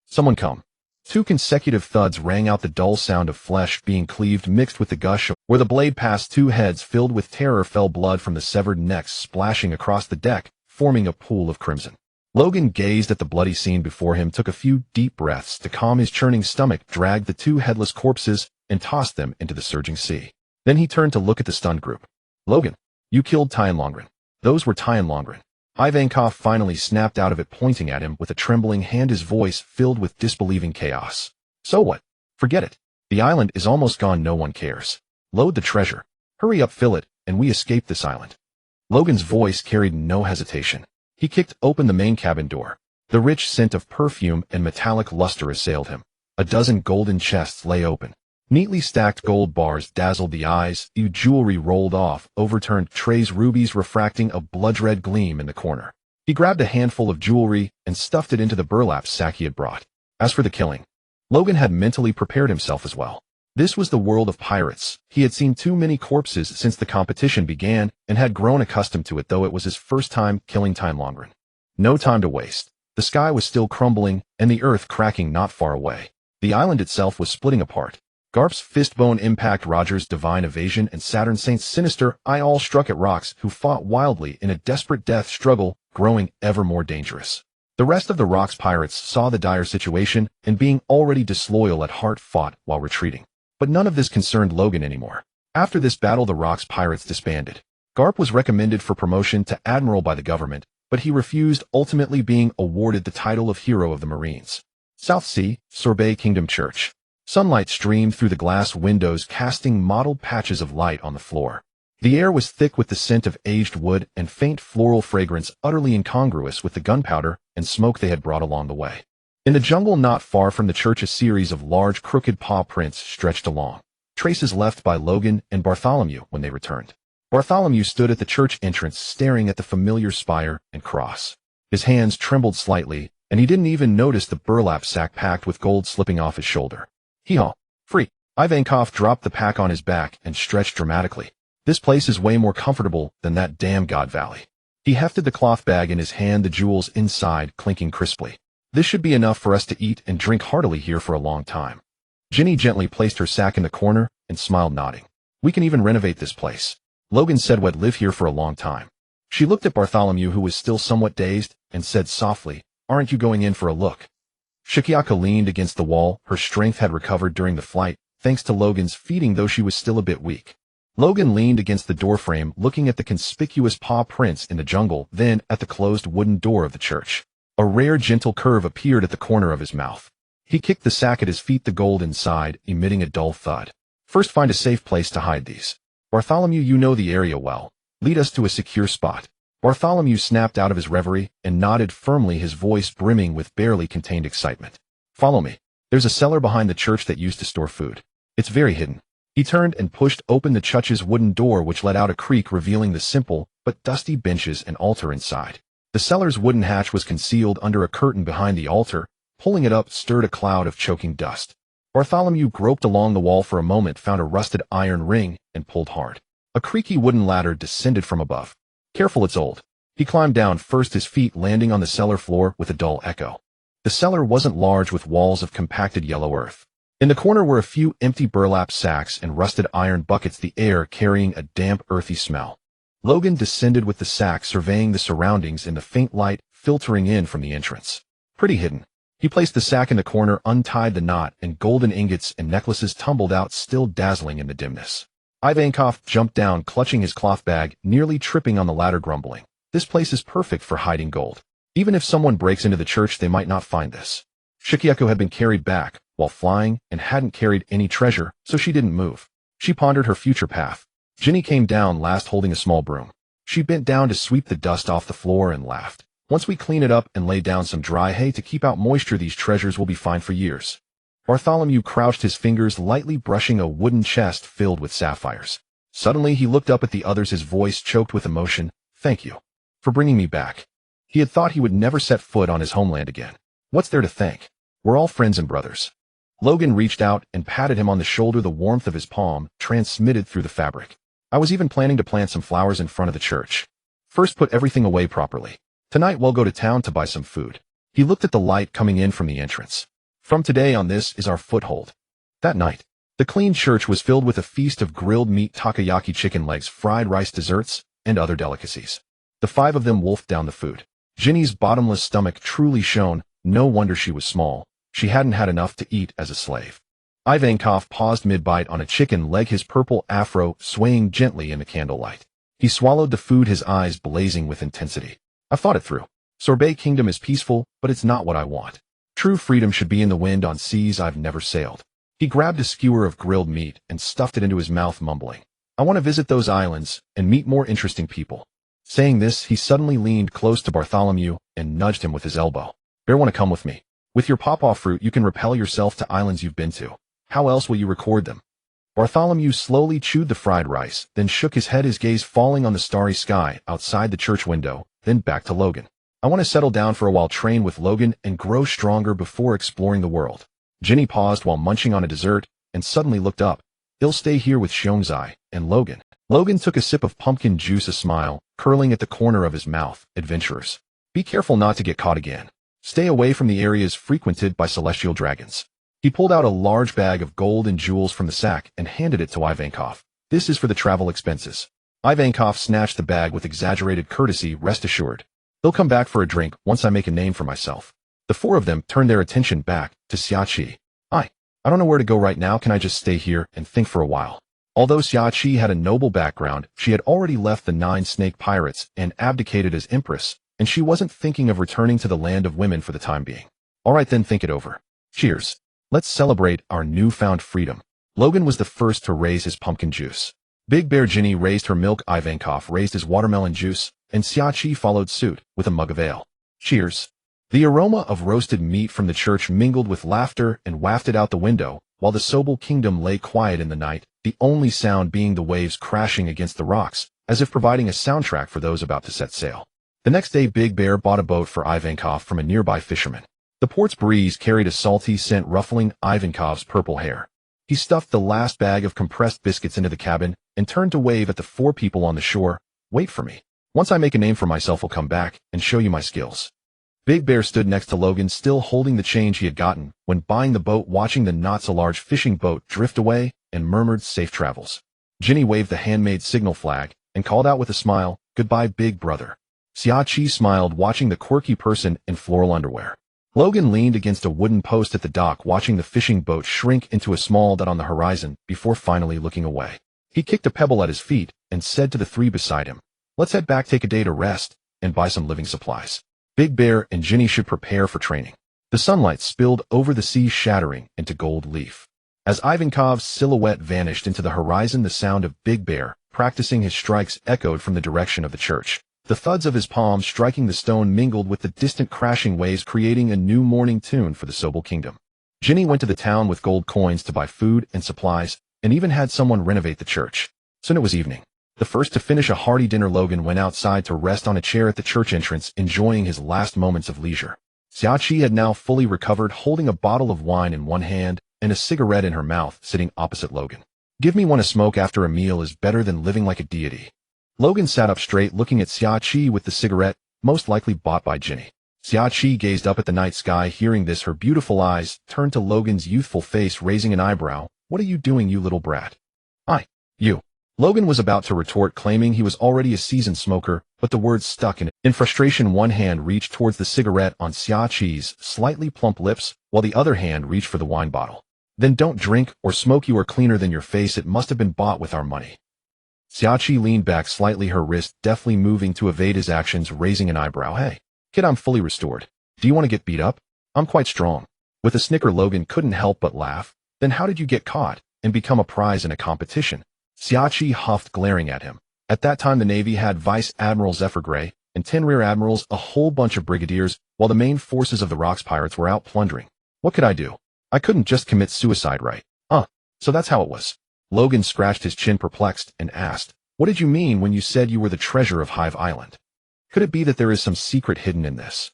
Someone come. Two consecutive thuds rang out, the dull sound of flesh being cleaved mixed with the gush of where the blade passed. Two heads filled with terror fell, blood from the severed necks splashing across the deck, forming a pool of crimson. Logan gazed at the bloody scene before him, took a few deep breaths to calm his churning stomach, dragged the two headless corpses, and tossed them into the surging sea. Then he turned to look at the stunned group. Logan, you killed Tyan Longren. Those were Tyan Longren. Ivankov finally snapped out of it, pointing at him with a trembling hand, his voice filled with disbelieving chaos. So what? Forget it. The island is almost gone, no one cares. Load the treasure. Hurry up, fill it, and we escape this island. Logan's voice carried no hesitation. He kicked open the main cabin door. The rich scent of perfume and metallic luster assailed him. A dozen golden chests lay open. Neatly stacked gold bars dazzled the eyes, jewelry rolled off, overturned trays, rubies refracting a blood-red gleam in the corner. He grabbed a handful of jewelry and stuffed it into the burlap sack he had brought. As for the killing, Logan had mentally prepared himself as well. This was the world of pirates. He had seen too many corpses since the competition began and had grown accustomed to it, though it was his first time killing Tyan Longren. No time to waste. The sky was still crumbling and the earth cracking not far away. The island itself was splitting apart. Garp's fistbone impact, Roger's divine evasion, and Saturn Saint's sinister eye all struck at Rox, who fought wildly in a desperate death struggle, growing ever more dangerous. The rest of the Rox pirates saw the dire situation and, being already disloyal at heart, fought while retreating. But none of this concerned Logan anymore. After this battle, the Rox pirates disbanded. Garp was recommended for promotion to admiral by the government, but he refused, ultimately being awarded the title of Hero of the Marines. South Sea, Sorbet Kingdom Church. Sunlight streamed through the glass windows, casting mottled patches of light on the floor. The air was thick with the scent of aged wood and faint floral fragrance, utterly incongruous with the gunpowder and smoke they had brought along the way. In the jungle not far from the church, a series of large crooked paw prints stretched along, traces left by Logan and Bartholomew when they returned. Bartholomew stood at the church entrance staring at the familiar spire and cross. His hands trembled slightly, and he didn't even notice the burlap sack packed with gold slipping off his shoulder. Hee-haw! Free! Ivankov dropped the pack on his back and stretched dramatically. This place is way more comfortable than that damn God Valley. He hefted the cloth bag in his hand, the jewels inside clinking crisply. This should be enough for us to eat and drink heartily here for a long time. Ginny gently placed her sack in the corner and smiled, nodding. We can even renovate this place. Logan said we'd live here for a long time. She looked at Bartholomew, who was still somewhat dazed, and said softly, Aren't you going in for a look? Shikyaka leaned against the wall. Her strength had recovered during the flight, thanks to Logan's feeding, though she was still a bit weak. Logan leaned against the doorframe, looking at the conspicuous paw prints in the jungle, then at the closed wooden door of the church. A rare gentle curve appeared at the corner of his mouth. He kicked the sack at his feet, the gold inside, emitting a dull thud. First, find a safe place to hide these. Bartholomew, you know the area well. Lead us to a secure spot. Bartholomew snapped out of his reverie and nodded firmly, his voice brimming with barely contained excitement. Follow me. There's a cellar behind the church that used to store food. It's very hidden. He turned and pushed open the church's wooden door, which let out a creak, revealing the simple but dusty benches and altar inside. The cellar's wooden hatch was concealed under a curtain behind the altar. Pulling it up stirred a cloud of choking dust. Bartholomew groped along the wall for a moment, found a rusted iron ring, and pulled hard. A creaky wooden ladder descended from above. Careful, it's old. He climbed down first, his feet landing on the cellar floor with a dull echo. The cellar wasn't large, with walls of compacted yellow earth. In the corner were a few empty burlap sacks and rusted iron buckets, the air carrying a damp, earthy smell. Logan descended with the sack, surveying the surroundings in the faint light filtering in from the entrance. Pretty hidden. He placed the sack in the corner, untied the knot, and golden ingots and necklaces tumbled out, still dazzling in the dimness. Ivankov jumped down, clutching his cloth bag, nearly tripping on the ladder, grumbling. This place is perfect for hiding gold. Even if someone breaks into the church, they might not find this. Shikyako had been carried back while flying and hadn't carried any treasure, so she didn't move. She pondered her future path. Ginny came down last, holding a small broom. She bent down to sweep the dust off the floor and laughed. Once we clean it up and lay down some dry hay to keep out moisture, these treasures will be fine for years. Bartholomew crouched, his fingers lightly brushing a wooden chest filled with sapphires. Suddenly he looked up at the others, his voice choked with emotion. Thank you for bringing me back. He had thought he would never set foot on his homeland again. What's there to thank? We're all friends and brothers. Logan reached out and patted him on the shoulder, the warmth of his palm transmitted through the fabric. I was even planning to plant some flowers in front of the church. First, put everything away properly. Tonight we'll go to town to buy some food. He looked at the light coming in from the entrance. From today on, this is our foothold. That night, the clean church was filled with a feast of grilled meat, takoyaki chicken legs, fried rice, desserts, and other delicacies. The five of them wolfed down the food. Ginny's bottomless stomach truly shone. No wonder she was small. She hadn't had enough to eat as a slave. Ivankov paused mid-bite on a chicken leg, his purple afro swaying gently in the candlelight. He swallowed the food, his eyes blazing with intensity. I've thought it through. Sorbet Kingdom is peaceful, but it's not what I want. True freedom should be in the wind on seas I've never sailed. He grabbed a skewer of grilled meat and stuffed it into his mouth, mumbling, I want to visit those islands and meet more interesting people. Saying this, he suddenly leaned close to Bartholomew and nudged him with his elbow. Bear, want to come with me? With your pawpaw fruit, you can repel yourself to islands you've been to. How else will you record them? Bartholomew slowly chewed the fried rice, then shook his head, his gaze falling on the starry sky outside the church window, then back to Logan. I want to settle down for a while, train with Logan, and grow stronger before exploring the world. Ginny paused while munching on a dessert, and suddenly looked up. He'll stay here with Shongzai and Logan. Logan took a sip of pumpkin juice, a smile curling at the corner of his mouth. Adventurers. Be careful not to get caught again. Stay away from the areas frequented by celestial dragons. He pulled out a large bag of gold and jewels from the sack and handed it to Ivankov. This is for the travel expenses. Ivankov snatched the bag with exaggerated courtesy. Rest assured, they'll come back for a drink once I make a name for myself. The four of them turned their attention back to Xiachi. I don't know where to go right now. Can I just stay here and think for a while? Although Xiachi had a noble background, she had already left the 9 snake pirates and abdicated as empress, and she wasn't thinking of returning to the land of women for the time being. All right then, think it over. Cheers. Let's celebrate our newfound freedom. Logan was the first to raise his pumpkin juice. Big Bear Ginny raised her milk, Ivankov raised his watermelon juice, and Xiachi followed suit with a mug of ale. Cheers. The aroma of roasted meat from the church mingled with laughter and wafted out the window, while the Sobel kingdom lay quiet in the night, the only sound being the waves crashing against the rocks, as if providing a soundtrack for those about to set sail. The next day Big Bear bought a boat for Ivankov from a nearby fisherman. The port's breeze carried a salty scent ruffling Ivankov's purple hair. He stuffed the last bag of compressed biscuits into the cabin and turned to wave at the 4 people on the shore. Wait for me. Once I make a name for myself, I'll come back and show you my skills. Big Bear stood next to Logan, still holding the change he had gotten when buying the boat, watching the not-so-large fishing boat drift away, and murmured safe travels. Ginny waved the handmade signal flag and called out with a smile, "Goodbye, big brother." Xiachi smiled, watching the quirky person in floral underwear. Logan leaned against a wooden post at the dock, watching the fishing boat shrink into a small dot on the horizon before finally looking away. He kicked a pebble at his feet and said to the 3 beside him, "Let's head back, take a day to rest, and buy some living supplies. Big Bear and Ginny should prepare for training." The sunlight spilled over the sea, shattering into gold leaf. As Ivankov's silhouette vanished into the horizon, the sound of Big Bear practicing his strikes echoed from the direction of the church. The thuds of his palms striking the stone mingled with the distant crashing waves, creating a new morning tune for the Sobel kingdom. Ginny went to the town with gold coins to buy food and supplies, and even had someone renovate the church. Soon it was evening. The first to finish a hearty dinner, Logan went outside to rest on a chair at the church entrance, enjoying his last moments of leisure. Xiachi had now fully recovered, holding a bottle of wine in one hand and a cigarette in her mouth, sitting opposite Logan. "Give me one. A smoke after a meal is better than living like a deity." Logan sat up straight, looking at Xiachi with the cigarette, most likely bought by Ginny. Xiachi gazed up at the night sky. Hearing this, her beautiful eyes turned to Logan's youthful face, raising an eyebrow. "What are you doing, you little brat?" You." Logan was about to retort, claiming he was already a seasoned smoker, but the words stuck in it. In frustration, one hand reached towards the cigarette on Xiachi's slightly plump lips, while the other hand reached for the wine bottle. "Then don't drink or smoke. You are cleaner than your face. It must have been bought with our money." Xiachi leaned back slightly, her wrist deftly moving to evade his actions, raising an eyebrow. "Hey, kid, I'm fully restored. Do you want to get beat up? I'm quite strong." With a snicker, Logan couldn't help but laugh. "Then how did you get caught and become a prize in a competition?" Xiachi huffed, glaring at him. At that time, the Navy had Vice Admiral Zephyr Gray and 10 rear admirals, a whole bunch of brigadiers, while the main forces of the Rocks pirates were out plundering. What could I do? I couldn't just commit suicide, right? So that's how it was. Logan scratched his chin, perplexed, and asked, "What did you mean when you said you were the treasure of Hive Island? Could it be that there is some secret hidden in this?"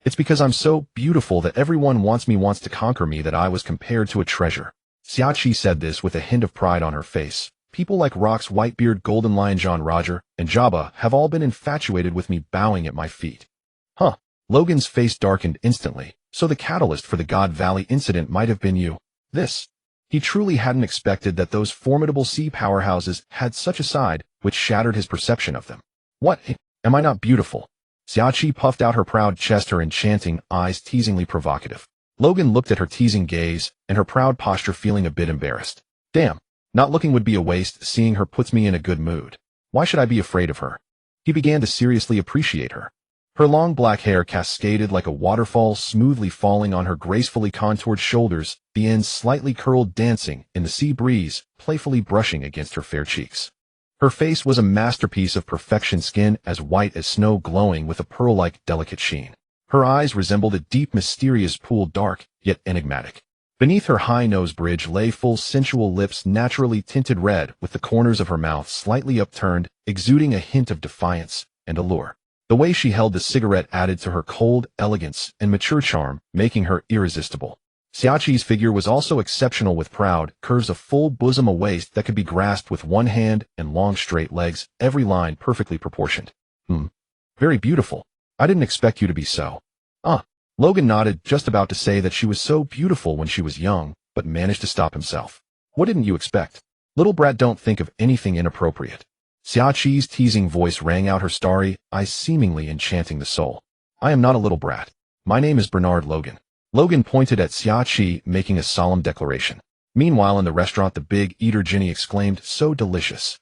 "It's because I'm so beautiful that everyone wants to conquer me that I was compared to a treasure." Xiachi said this with a hint of pride on her face. "People like Rock's Whitebeard, Golden Lion, John Roger, and Jabba have all been infatuated with me, bowing at my feet." Logan's face darkened instantly. "So the catalyst for the God Valley incident might have been you." He truly hadn't expected that those formidable sea powerhouses had such a side, which shattered his perception of them. "What? Am I not beautiful?" Xiachi puffed out her proud chest, her enchanting eyes teasingly provocative. Logan looked at her teasing gaze and her proud posture, feeling a bit embarrassed. "Damn, not looking would be a waste. Seeing her puts me in a good mood. Why should I be afraid of her?" He began to seriously appreciate her. Her long black hair cascaded like a waterfall, smoothly falling on her gracefully contoured shoulders, the ends slightly curled, dancing in the sea breeze, playfully brushing against her fair cheeks. Her face was a masterpiece of perfection, skin as white as snow, glowing with a pearl-like delicate sheen. Her eyes resembled a deep, mysterious pool, dark, yet enigmatic. Beneath her high nose bridge lay full, sensual lips, naturally tinted red, with the corners of her mouth slightly upturned, exuding a hint of defiance and allure. The way she held the cigarette added to her cold elegance and mature charm, making her irresistible. Xiachi's figure was also exceptional, with proud curves, a full bosom, a waist that could be grasped with one hand, and long straight legs, every line perfectly proportioned. Very beautiful. I didn't expect you to be so." Logan nodded, just about to say that she was so beautiful when she was young, but managed to stop himself. "What didn't you expect? Little brat, don't think of anything inappropriate." Xiachi's teasing voice rang out, her starry eyes seemingly enchanting the soul. "I am not a little brat. My name is Bernard Logan." Logan pointed at Xiachi, making a solemn declaration. Meanwhile, in the restaurant, the big eater Ginny exclaimed, "So delicious.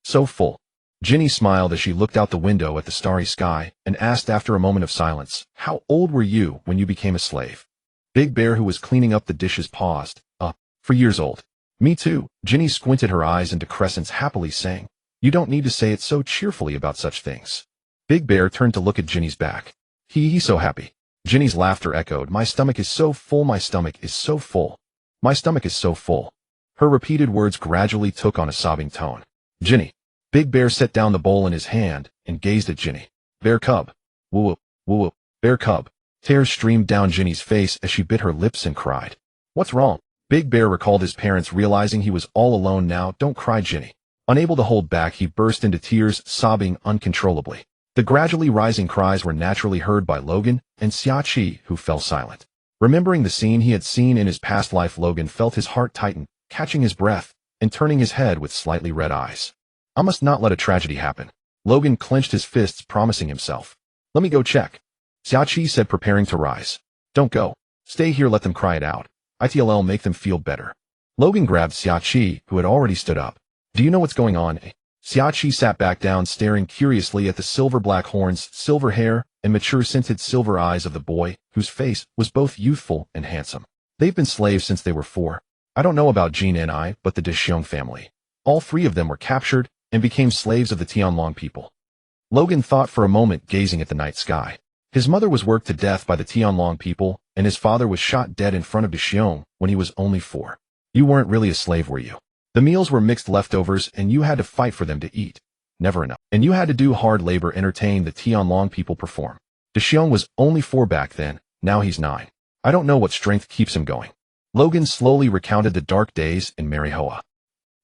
So full." Ginny smiled as she looked out the window at the starry sky and asked after a moment of silence, "How old were you when you became a slave?" Big Bear, who was cleaning up the dishes, paused. 4 years old." "Me too." Ginny squinted her eyes into crescents, happily saying, "You don't need to say it so cheerfully about such things." Big Bear turned to look at Ginny's back. He's so happy. Ginny's laughter echoed. My stomach is so full, my stomach is so full. My stomach is so full. Her repeated words gradually took on a sobbing tone. Ginny. Big Bear set down the bowl in his hand and gazed at Ginny. Bear cub. Woo woo woo. Bear cub. Tears streamed down Ginny's face as she bit her lips and cried. What's wrong? Big Bear recalled his parents, realizing he was all alone now. Don't cry, Ginny. Unable to hold back, he burst into tears, sobbing uncontrollably. The gradually rising cries were naturally heard by Logan and Xiachi, who fell silent. Remembering the scene he had seen in his past life, Logan felt his heart tighten, catching his breath and turning his head with slightly red eyes. I must not let a tragedy happen. Logan clenched his fists, promising himself. Let me go check. Xiachi said, preparing to rise. Don't go. Stay here, let them cry it out. It'll make them feel better. Logan grabbed Xiachi, who had already stood up. Do you know what's going on? Xiachi sat back down, staring curiously at the silver-black horns, silver hair, and mature-scented silver eyes of the boy, whose face was both youthful and handsome. They've been slaves since they were 4. I don't know about Jean and I, but the Descendant family. All 3 of them were captured and became slaves of the Tianlong people. Logan thought for a moment, gazing at the night sky. His mother was worked to death by the Tianlong people, and his father was shot dead in front of Descendant when he was only 4. You weren't really a slave, were you? The meals were mixed leftovers, and you had to fight for them to eat. Never enough. And you had to do hard labor entertaining the Tianlong people perform. Descendant was only 4 back then, now he's 9. I don't know what strength keeps him going. Logan slowly recounted the dark days in Marihoa.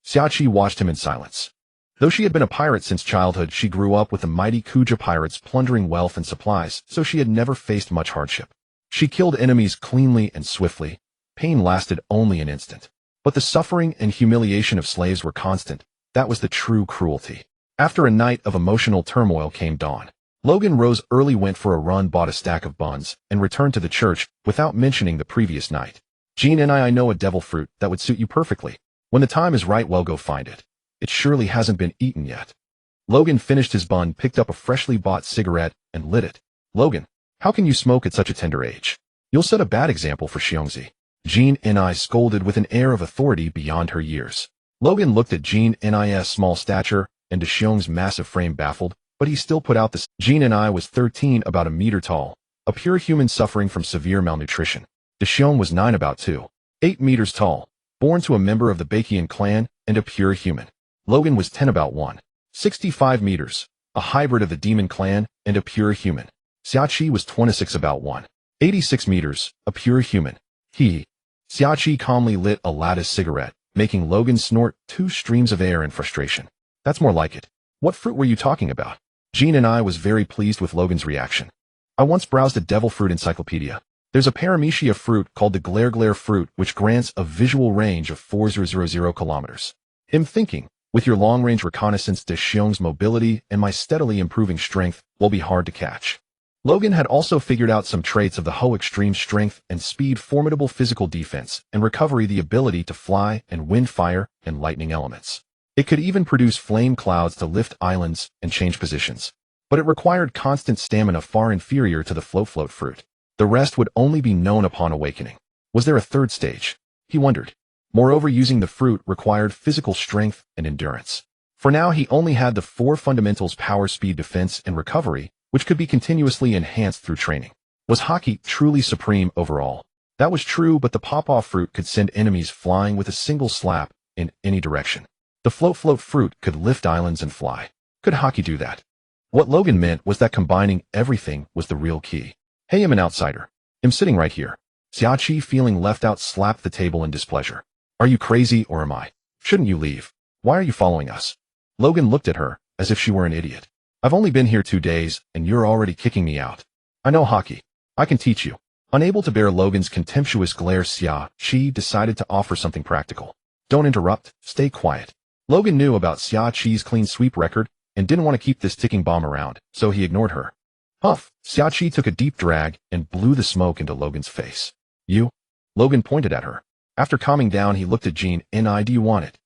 Xiachi watched him in silence. Though she had been a pirate since childhood, she grew up with the mighty Kuja pirates plundering wealth and supplies, so she had never faced much hardship. She killed enemies cleanly and swiftly. Pain lasted only an instant. But the suffering and humiliation of slaves were constant. That was the true cruelty. After a night of emotional turmoil came dawn. Logan rose early, went for a run, bought a stack of buns, and returned to the church without mentioning the previous night. Jean and I know a devil fruit that would suit you perfectly. When the time is right, well, go find it. It surely hasn't been eaten yet. Logan finished his bun, picked up a freshly bought cigarette, and lit it. Logan, how can you smoke at such a tender age? You'll set a bad example for Xiongzi. Jean and I scolded with an air of authority beyond her years. Logan looked at Jean and I's small stature and Xiong's massive frame, baffled, but he still put out the Jean and I was 13, about a meter tall, a pure human suffering from severe malnutrition. Xiong was 9, about 2.8 meters tall, born to a member of the Bakian clan and a pure human. Logan was 10, about 1.65 meters, a hybrid of the demon clan and a pure human. Xiachi was 26, about 1.86 meters, a pure human. Xiachi calmly lit a lattice cigarette, making Logan snort 2 streams of air in frustration. That's more like it. What fruit were you talking about? Jean and I was very pleased with Logan's reaction. I once browsed a devil fruit encyclopedia. There's a paramecia fruit called the glare fruit, which grants a visual range of 4,000 kilometers. Him thinking, with your long-range reconnaissance, Deshiong's mobility and my steadily improving strength will be hard to catch. Logan had also figured out some traits of the Ho: extreme strength and speed, formidable physical defense, and recovery, the ability to fly and wind, fire, and lightning elements. It could even produce flame clouds to lift islands and change positions. But it required constant stamina, far inferior to the float fruit. The rest would only be known upon awakening. Was there a 3rd stage? He wondered. Moreover, using the fruit required physical strength and endurance. For now, he only had the 4 fundamentals: power, speed, defense, and recovery, which could be continuously enhanced through training. Was Haki truly supreme overall? That was true, but the pawpaw fruit could send enemies flying with a single slap in any direction. The float fruit could lift islands and fly. Could Haki do that? What Logan meant was that combining everything was the real key. Hey, I'm an outsider. I'm sitting right here. Xiachi, feeling left out, slapped the table in displeasure. Are you crazy, or am I? Shouldn't you leave? Why are you following us? Logan looked at her as if she were an idiot. I've only been here 2 days, and you're already kicking me out. I know Haki. I can teach you. Unable to bear Logan's contemptuous glare, Xiachi decided to offer something practical. Don't interrupt, stay quiet. Logan knew about Xiachi's clean sweep record and didn't want to keep this ticking bomb around, so he ignored her. Huff! Xiachi took a deep drag and blew the smoke into Logan's face. You? Logan pointed at her. After calming down, he looked at Jean and I. Do you want it?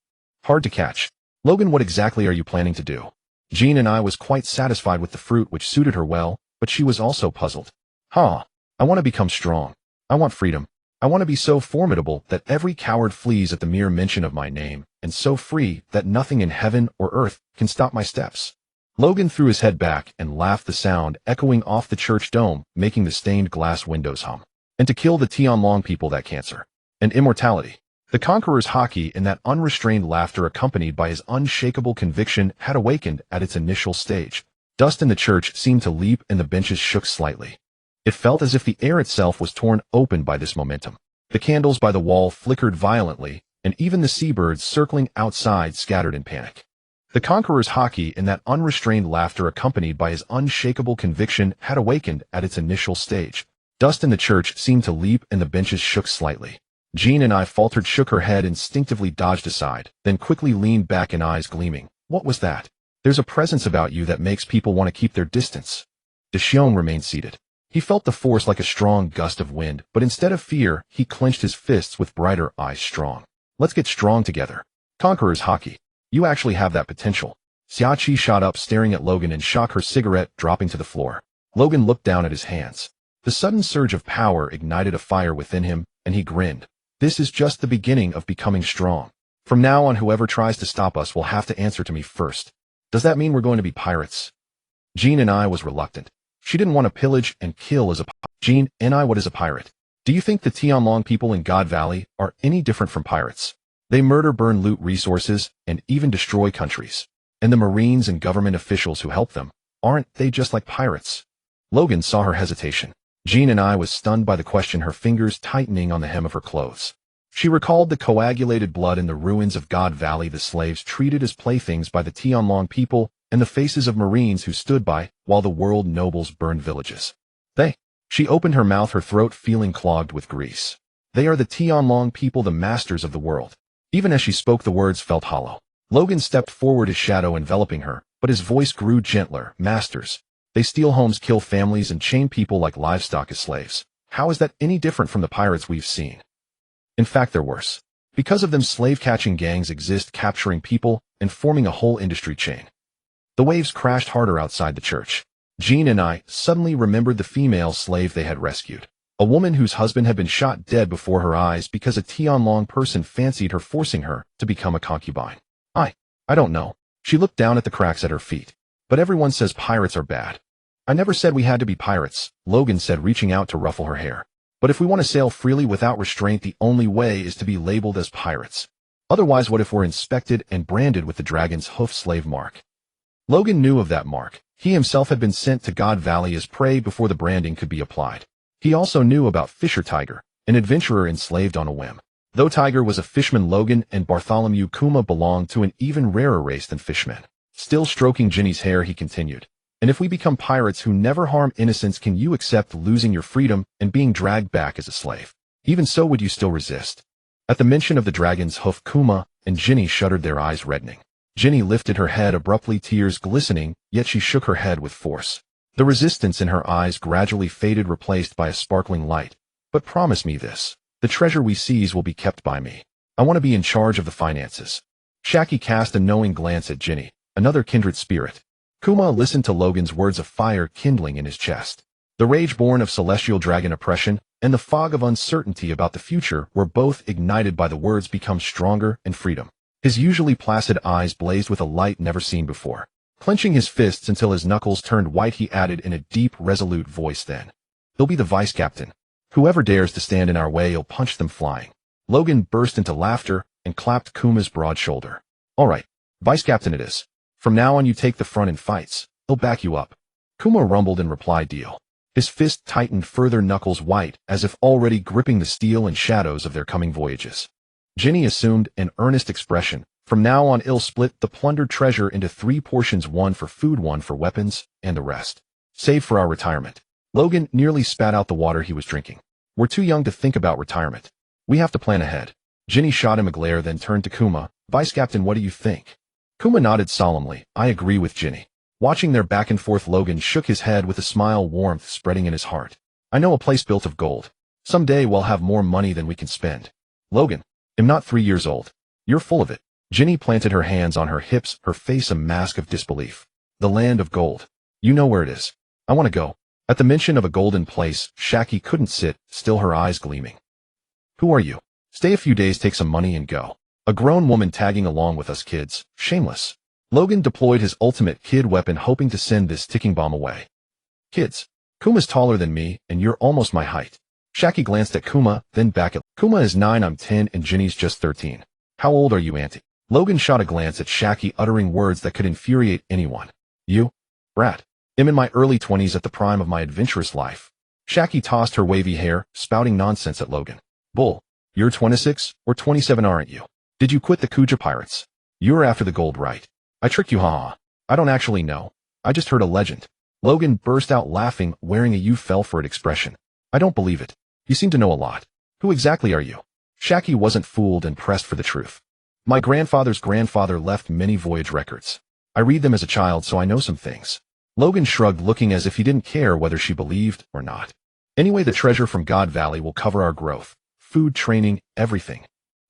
Hard to catch. Logan, what exactly are you planning to do? Jean and I was quite satisfied with the fruit, which suited her well, but she was also puzzled. I want to become strong. I want freedom. I want to be so formidable that every coward flees at the mere mention of my name, and so free that nothing in heaven or earth can stop my steps. Logan threw his head back and laughed, the sound echoing off the church dome, making the stained glass windows hum. And to kill the Tianlong people, that cancer. And immortality. The conqueror's Haki, in that unrestrained laughter accompanied by his unshakable conviction, had awakened at its initial stage. Dust in the church seemed to leap and the benches shook slightly. It felt as if the air itself was torn open by this momentum. The candles by the wall flickered violently, and even the seabirds circling outside scattered in panic. The conqueror's Haki, in that unrestrained laughter accompanied by his unshakable conviction, had awakened at its initial stage. Dust in the church seemed to leap and the benches shook slightly. Jean and I faltered, shook her head, instinctively dodged aside, then quickly leaned back and eyes gleaming. What was that? There's a presence about you that makes people want to keep their distance. Deshiong remained seated. He felt the force like a strong gust of wind, but instead of fear, he clenched his fists with brighter eyes. Strong. Let's get strong together. Conqueror's Haki. You actually have that potential. Xiaoqi shot up, staring at Logan in shock, her cigarette dropping to the floor. Logan looked down at his hands. The sudden surge of power ignited a fire within him, and he grinned. This is just the beginning of becoming strong. From now on, whoever tries to stop us will have to answer to me first. Does that mean we're going to be pirates? Jean and I was reluctant. She didn't want to pillage and kill as a pirate. Jean and I, what is a pirate? Do you think the Tianlong people in God Valley are any different from pirates? They murder, burn, loot resources, and even destroy countries. And the Marines and government officials who help them, aren't they just like pirates? Logan saw her hesitation. Jean and I was stunned by the question, her fingers tightening on the hem of her clothes. She recalled the coagulated blood in the ruins of God Valley, the slaves treated as playthings by the Tianlong people, and the faces of Marines who stood by while the world nobles burned villages. They. She opened her mouth, her throat feeling clogged with grease. They are the Tianlong people, the masters of the world. Even as she spoke, the words felt hollow. Logan stepped forward, his shadow enveloping her, but his voice grew gentler. Masters. They steal homes, kill families, and chain people like livestock as slaves. How is that any different from the pirates we've seen? In fact, they're worse. Because of them, slave-catching gangs exist, capturing people and forming a whole industry chain. The waves crashed harder outside the church. Jean and I suddenly remembered the female slave they had rescued. A woman whose husband had been shot dead before her eyes because a Tianlong person fancied her, forcing her to become a concubine. I don't know. She looked down at the cracks at her feet. But everyone says pirates are bad. I never said we had to be pirates, Logan said, reaching out to ruffle her hair. But if we want to sail freely without restraint, the only way is to be labeled as pirates. Otherwise, what if we're inspected and branded with the dragon's hoof slave mark? Logan knew of that mark. He himself had been sent to God Valley as prey before the branding could be applied. He also knew about Fisher Tiger, an adventurer enslaved on a whim. Though Tiger was a fishman, Logan and Bartholomew Kuma belonged to an even rarer race than fishmen. Still stroking Ginny's hair, he continued. And if we become pirates who never harm innocents, can you accept losing your freedom and being dragged back as a slave? Even so, would you still resist? At the mention of the dragon's hoof, Kuma and Ginny shuddered, their eyes reddening. Ginny lifted her head abruptly, tears glistening, yet she shook her head with force. The resistance in her eyes gradually faded, replaced by a sparkling light. But promise me this. The treasure we seize will be kept by me. I want to be in charge of the finances. Shaki cast a knowing glance at Ginny, another kindred spirit. Kuma listened to Logan's words, a fire kindling in his chest. The rage born of celestial dragon oppression and the fog of uncertainty about the future were both ignited by the words, become stronger and freedom. His usually placid eyes blazed with a light never seen before. Clenching his fists until his knuckles turned white, he added in a deep, resolute voice, then. He'll be the vice captain. Whoever dares to stand in our way, he'll punch them flying. Logan burst into laughter and clapped Kuma's broad shoulder. All right, vice captain it is. From now on, you take the front in fights. He'll back you up. Kuma rumbled in reply, deal. His fist tightened further, knuckles white, as if already gripping the steel and shadows of their coming voyages. Ginny assumed an earnest expression. From now on, I'll split the plundered treasure into 3 portions, 1 for food, 1 for weapons, and the rest save for our retirement. Logan nearly spat out the water he was drinking. We're too young to think about retirement. We have to plan ahead. Ginny shot him a glare, then turned to Kuma. Vice Captain, what do you think? Kuma nodded solemnly. I agree with Ginny. Watching their back and forth, Logan shook his head with a smile, warmth spreading in his heart. I know a place built of gold. Someday we'll have more money than we can spend. Logan, I'm not 3 years old. You're full of it. Ginny planted her hands on her hips, her face a mask of disbelief. The land of gold. You know where it is. I want to go. At the mention of a golden place, Shaki couldn't sit still, her eyes gleaming. Who are you? Stay a few days, take some money and go. A grown woman tagging along with us kids. Shameless. Logan deployed his ultimate kid weapon hoping to send this ticking bomb away. Kids. Kuma's taller than me, and you're almost my height. Haki glanced at Kuma, then back at Kuma is 9, I'm 10, and Ginny's just 13. How old are you, auntie? Logan shot a glance at Haki, uttering words that could infuriate anyone. You? Brat. I'm in my early 20s at the prime of my adventurous life. Haki tossed her wavy hair, spouting nonsense at Logan. Bull. You're 26 or 27, aren't you? Did you quit the Kuja pirates? You're after the gold, right? I tricked you, haha. I don't actually know. I just heard a legend. Logan burst out laughing, wearing a you fell for it expression. I don't believe it. You seem to know a lot. Who exactly are you? Haki wasn't fooled and pressed for the truth. My grandfather's grandfather left many voyage records. I read them as a child, so I know some things. Logan shrugged, looking as if he didn't care whether she believed or not. Anyway, the treasure from God Valley will cover our growth. Food, training, everything.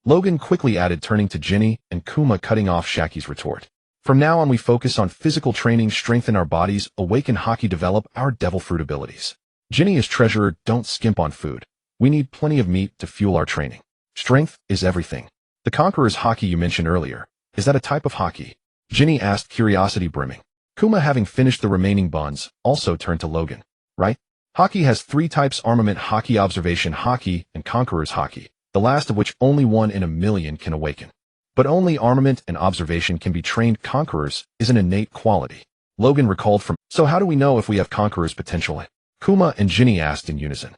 Logan quickly added, turning to Ginny and Kuma, cutting off Haki's retort. From now on we focus on physical training, strengthen our bodies, awaken Haki, develop our devil fruit abilities. Ginny is treasurer, don't skimp on food. We need plenty of meat to fuel our training. Strength is everything. The Conqueror's Haki you mentioned earlier, is that a type of Haki? Ginny asked, curiosity brimming. Kuma, having finished the remaining buns, also turned to Logan. Right? Haki has 3 types: armament Haki, observation Haki, and Conqueror's Haki, the last of which only 1 in a million can awaken. But only armament and observation can be trained. Conquerors is an innate quality. Logan recalled from, so how do we know if we have Conqueror's potential? Kuma and Ginny asked in unison.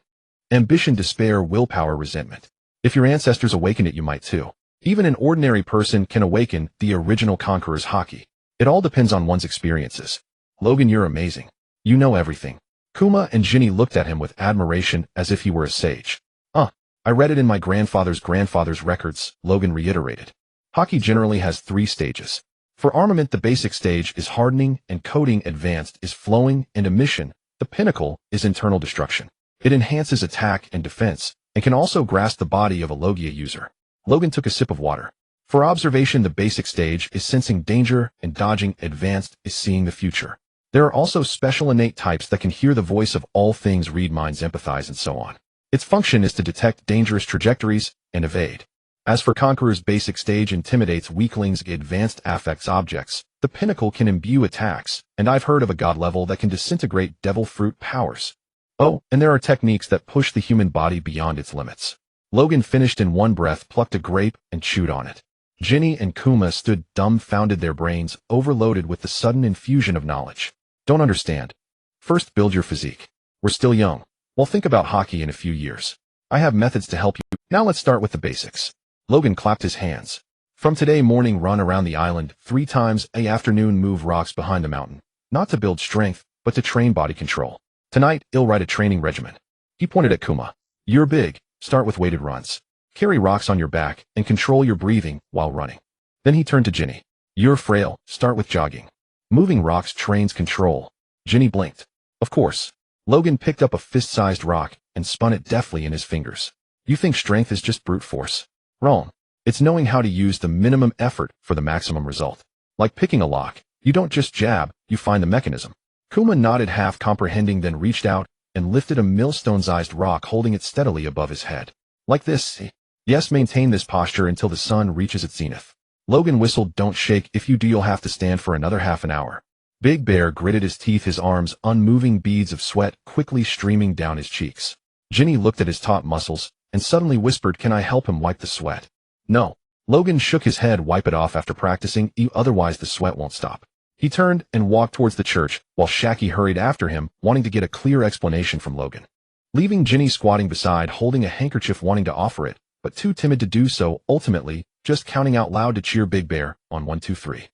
Ambition, despair, willpower, resentment. If your ancestors awakened it, you might too. Even an ordinary person can awaken the original Conqueror's Haki. It all depends on one's experiences. Logan, you're amazing. You know everything. Kuma and Ginny looked at him with admiration as if he were a sage. I read it in my grandfather's records, Logan reiterated. Haki generally has 3 stages. For armament, the basic stage is hardening and coating, advanced is flowing and emission, the pinnacle is internal destruction. It enhances attack and defense, and can also grasp the body of a Logia user. Logan took a sip of water. For observation, the basic stage is sensing danger and dodging, advanced is seeing the future. There are also special innate types that can hear the voice of all things, read minds, empathize, and so on. Its function is to detect dangerous trajectories and evade. As for Conqueror's basic stage, intimidates weaklings, advanced affects objects. The pinnacle can imbue attacks, and I've heard of a god level that can disintegrate devil fruit powers. Oh, and there are techniques that push the human body beyond its limits. Logan finished in one breath, plucked a grape, and chewed on it. Ginny and Kuma stood dumbfounded, their brains overloaded with the sudden infusion of knowledge. Don't understand. First, build your physique. We're still young. Well, think about Haki in a few years. I have methods to help you. Now let's start with the basics. Logan clapped his hands. From today morning, run around the island 3 times a afternoon, move rocks behind the mountain. Not to build strength, but to train body control. Tonight, I'll write a training regimen. He pointed at Kuma. You're big. Start with weighted runs. Carry rocks on your back and control your breathing while running. Then he turned to Ginny. You're frail. Start with jogging. Moving rocks trains control. Ginny blinked. Of course. Logan picked up a fist-sized rock and spun it deftly in his fingers. You think strength is just brute force? Wrong. It's knowing how to use the minimum effort for the maximum result. Like picking a lock. You don't just jab, you find the mechanism. Kuma nodded, half comprehending, then reached out and lifted a millstone-sized rock, holding it steadily above his head. Like this. Yes, maintain this posture until the sun reaches its zenith. Logan whistled. Don't shake. If you do, you'll have to stand for another half an hour. Big Bear gritted his teeth, his arms unmoving, beads of sweat quickly streaming down his cheeks. Ginny looked at his taut muscles and suddenly whispered, can I help him wipe the sweat? No. Logan shook his head. Wipe it off after practicing, otherwise the sweat won't stop. He turned and walked towards the church, while Haki hurried after him, wanting to get a clear explanation from Logan. Leaving Ginny squatting beside, holding a handkerchief, wanting to offer it, but too timid to do so, ultimately just counting out loud to cheer Big Bear on 1, 2, 3.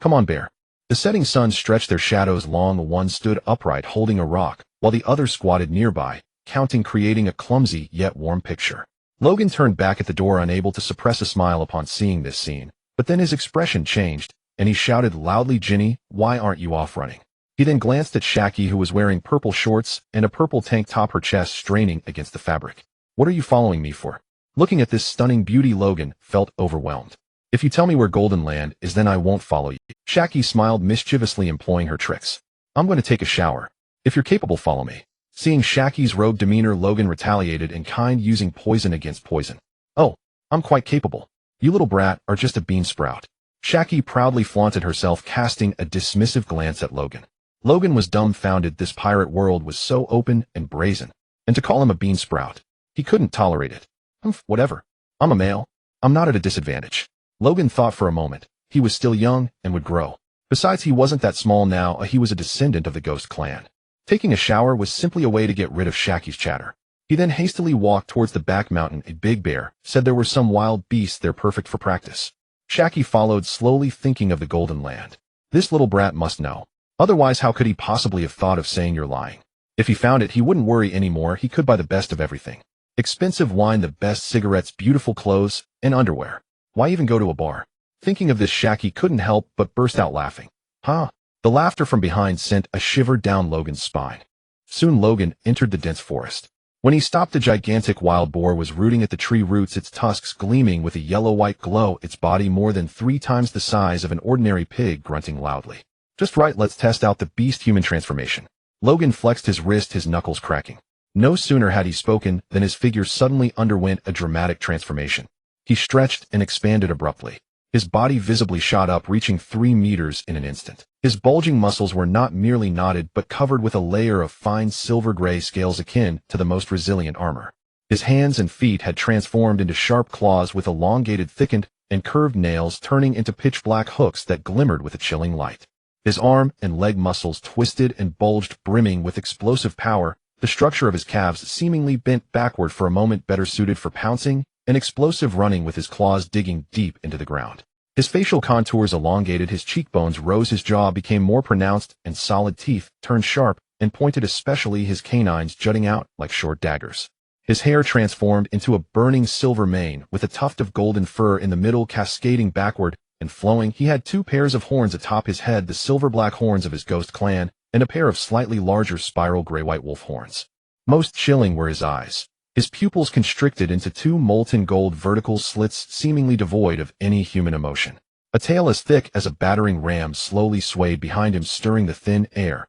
Come on, Bear. The setting sun stretched their shadows long. One stood upright holding a rock, while the other squatted nearby, counting, creating a clumsy yet warm picture. Logan turned back at the door, unable to suppress a smile upon seeing this scene, but then his expression changed, and he shouted loudly, Ginny, why aren't you off running? He then glanced at Haki, who was wearing purple shorts and a purple tank top, her chest straining against the fabric. What are you following me for? Looking at this stunning beauty, Logan felt overwhelmed. If you tell me where Golden Land is, then I won't follow you. Haki smiled mischievously, employing her tricks. I'm going to take a shower. If you're capable, follow me. Seeing Shaki's rogue demeanor, Logan retaliated in kind, using poison against poison. Oh, I'm quite capable. You little brat are just a bean sprout. Shaki proudly flaunted herself, casting a dismissive glance at Logan. Logan was dumbfounded. This pirate world was so open and brazen. And to call him a beansprout, he couldn't tolerate it. Whatever. I'm a male. I'm not at a disadvantage. Logan thought for a moment. He was still young and would grow. Besides, he wasn't that small now. He was a descendant of the Ghost clan. Taking a shower was simply a way to get rid of Shaki's chatter. He then hastily walked towards the back mountain. A big bear said there were some wild beasts there perfect for practice. Shaki followed slowly, thinking of the Golden Land. This little brat must know. Otherwise, how could he possibly have thought of saying you're lying? If he found it, he wouldn't worry anymore. He could buy the best of everything. Expensive wine, the best cigarettes, beautiful clothes, and underwear. Why even go to a bar? Thinking of this, Shaki couldn't help but burst out laughing. Huh? The laughter from behind sent a shiver down Logan's spine. Soon Logan entered the dense forest. When he stopped, a gigantic wild boar was rooting at the tree roots, its tusks gleaming with a yellow-white glow, its body more than 3 times the size of an ordinary pig, grunting loudly. Just right, let's test out the beast-human transformation. Logan flexed his wrist, his knuckles cracking. No sooner had he spoken than his figure suddenly underwent a dramatic transformation. He stretched and expanded abruptly. His body visibly shot up, reaching 3 meters in an instant. His bulging muscles were not merely knotted but covered with a layer of fine silver-gray scales akin to the most resilient armor. His hands and feet had transformed into sharp claws with elongated, thickened, and curved nails turning into pitch-black hooks that glimmered with a chilling light. His arm and leg muscles twisted and bulged, brimming with explosive power, the structure of his calves seemingly bent backward for a moment, better suited for pouncing and explosive running, with his claws digging deep into the ground. His facial contours elongated, his cheekbones rose, his jaw became more pronounced, and solid teeth turned sharp and pointed, especially his canines jutting out like short daggers. His hair transformed into a burning silver mane, with a tuft of golden fur in the middle cascading backward and flowing. He had 2 pairs of horns atop his head, the silver-black horns of his Ghost clan, and a pair of slightly larger spiral gray-white wolf horns. Most chilling were his eyes. His pupils constricted into 2 molten gold vertical slits, seemingly devoid of any human emotion. A tail as thick as a battering ram slowly swayed behind him, stirring the thin air.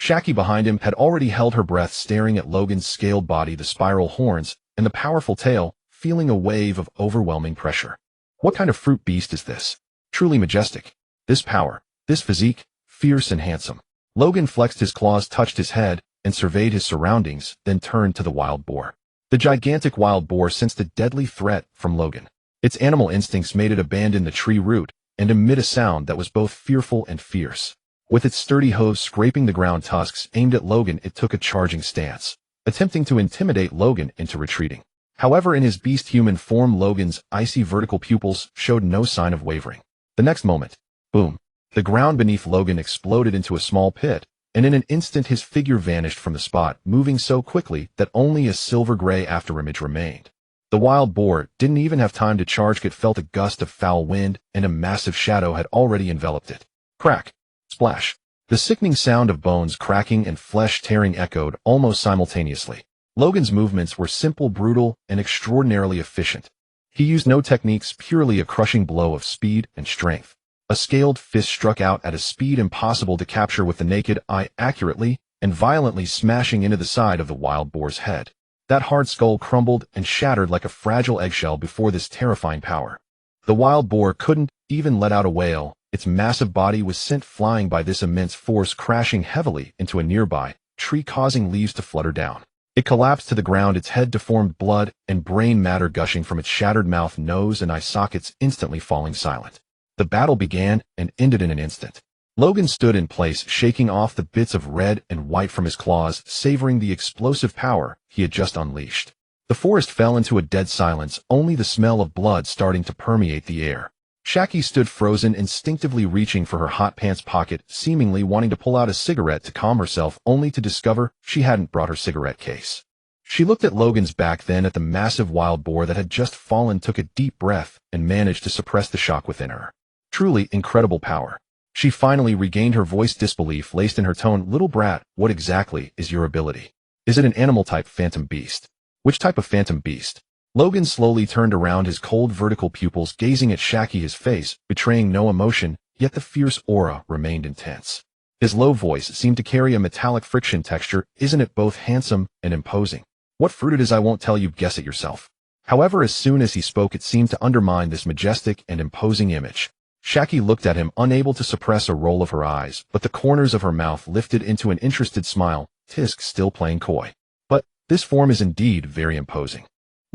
Shaki behind him had already held her breath, staring at Logan's scaled body, the spiral horns, and the powerful tail, feeling a wave of overwhelming pressure. What kind of fruit beast is this? Truly majestic. This power, this physique, fierce and handsome. Logan flexed his claws, touched his head, and surveyed his surroundings, then turned to the wild boar. The gigantic wild boar sensed a deadly threat from Logan. Its animal instincts made it abandon the tree root and emit a sound that was both fearful and fierce. With its sturdy hooves scraping the ground, tusks aimed at Logan, it took a charging stance, attempting to intimidate Logan into retreating. However, in his beast-human form, Logan's icy vertical pupils showed no sign of wavering. The next moment, boom, the ground beneath Logan exploded into a small pit, and in an instant his figure vanished from the spot, moving so quickly that only a silver-gray afterimage remained. The wild boar didn't even have time to charge. It felt a gust of foul wind, and a massive shadow had already enveloped it. Crack! Splash! The sickening sound of bones cracking and flesh tearing echoed almost simultaneously. Logan's movements were simple, brutal, and extraordinarily efficient. He used no techniques, purely a crushing blow of speed and strength. A scaled fist struck out at a speed impossible to capture with the naked eye, accurately and violently smashing into the side of the wild boar's head. That hard skull crumbled and shattered like a fragile eggshell before this terrifying power. The wild boar couldn't even let out a wail. Its massive body was sent flying by this immense force, crashing heavily into a nearby tree, causing leaves to flutter down. It collapsed to the ground, its head deformed, blood and brain matter gushing from its shattered mouth, nose, and eye sockets, instantly falling silent. The battle began and ended in an instant. Logan stood in place, shaking off the bits of red and white from his claws, savoring the explosive power he had just unleashed. The forest fell into a dead silence, only the smell of blood starting to permeate the air. Shaki stood frozen, instinctively reaching for her hot pants pocket, seemingly wanting to pull out a cigarette to calm herself, only to discover she hadn't brought her cigarette case. She looked at Logan's back, then at the massive wild boar that had just fallen, took a deep breath, and managed to suppress the shock within her. Truly incredible power. She finally regained her voice, disbelief laced in her tone. Little brat, what exactly is your ability? Is it an animal-type phantom beast? Which type of phantom beast? Logan slowly turned around, his cold vertical pupils gazing at Shaki, his face betraying no emotion, yet the fierce aura remained intense. His low voice seemed to carry a metallic friction texture. Isn't it both handsome and imposing? What fruit it is I won't tell you, guess it yourself. However, as soon as he spoke, it seemed to undermine this majestic and imposing image. Shaki looked at him, unable to suppress a roll of her eyes, but the corners of her mouth lifted into an interested smile, Tisk still playing coy. But this form is indeed very imposing.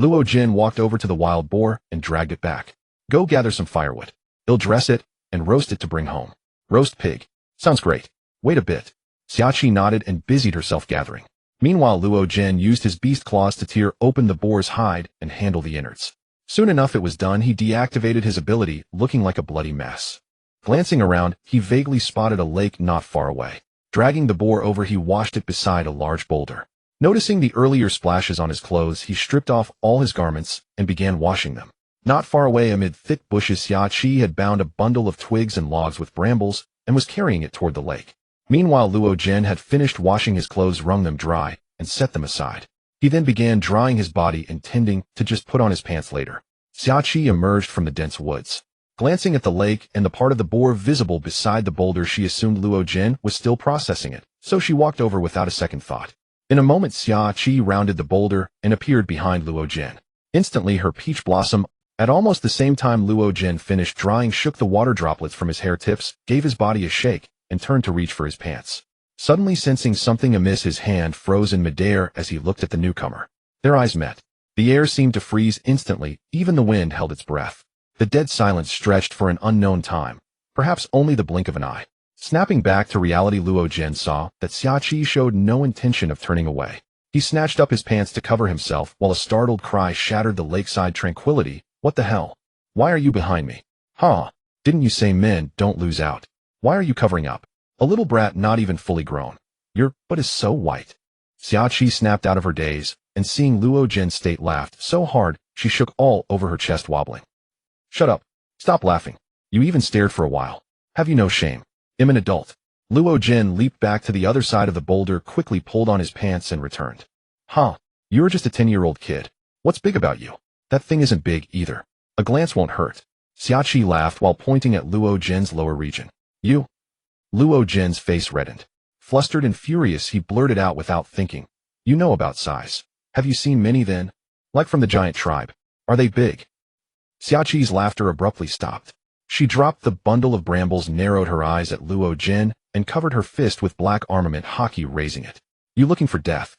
Luo Jin walked over to the wild boar and dragged it back. Go gather some firewood. He'll dress it and roast it to bring home. Roast pig. Sounds great. Wait a bit. Xiaoqi nodded and busied herself gathering. Meanwhile, Luo Jin used his beast claws to tear open the boar's hide and handle the innards. Soon enough it was done. He deactivated his ability, looking like a bloody mess. Glancing around, he vaguely spotted a lake not far away. Dragging the boar over, he washed it beside a large boulder. Noticing the earlier splashes on his clothes, he stripped off all his garments and began washing them. Not far away amid thick bushes, Xiaoqi had bound a bundle of twigs and logs with brambles and was carrying it toward the lake. Meanwhile, Luo Jin had finished washing his clothes, wrung them dry, and set them aside. He then began drying his body, intending to just put on his pants later. Xiaoqi emerged from the dense woods. Glancing at the lake and the part of the boar visible beside the boulder, she assumed Luo Jin was still processing it, so she walked over without a second thought. In a moment, Xiaoqi rounded the boulder and appeared behind Luo Jin. Instantly, her peach blossom. At almost the same time Luo Jin finished drying, shook the water droplets from his hair tips, gave his body a shake, and turned to reach for his pants. Suddenly sensing something amiss, his hand froze in midair as he looked at the newcomer. Their eyes met. The air seemed to freeze instantly, even the wind held its breath. The dead silence stretched for an unknown time, perhaps only the blink of an eye. Snapping back to reality, Luo Jin saw that Xiaoqi showed no intention of turning away. He snatched up his pants to cover himself while a startled cry shattered the lakeside tranquility. What the hell? Why are you behind me? Huh? Didn't you say men don't lose out? Why are you covering up? A little brat not even fully grown. Your butt is so white. Xiaoqi snapped out of her daze, and seeing Luo Jin's state laughed so hard she shook all over her chest, wobbling. Shut up. Stop laughing. You even stared for a while. Have you no shame? I'm an adult. Luo Jin leaped back to the other side of the boulder, quickly pulled on his pants and returned. Huh? You're just a 10-year-old kid. What's big about you? That thing isn't big either. A glance won't hurt. Xiaoqi laughed while pointing at Luo Jin's lower region. You? Luo Jin's face reddened. Flustered and furious, he blurted out without thinking. You know about size. Have you seen many then? Like from the giant tribe. Are they big? Xiaoqi's laughter abruptly stopped. She dropped the bundle of brambles, narrowed her eyes at Luo Jin, and covered her fist with black armament, Haki raising it. You looking for death?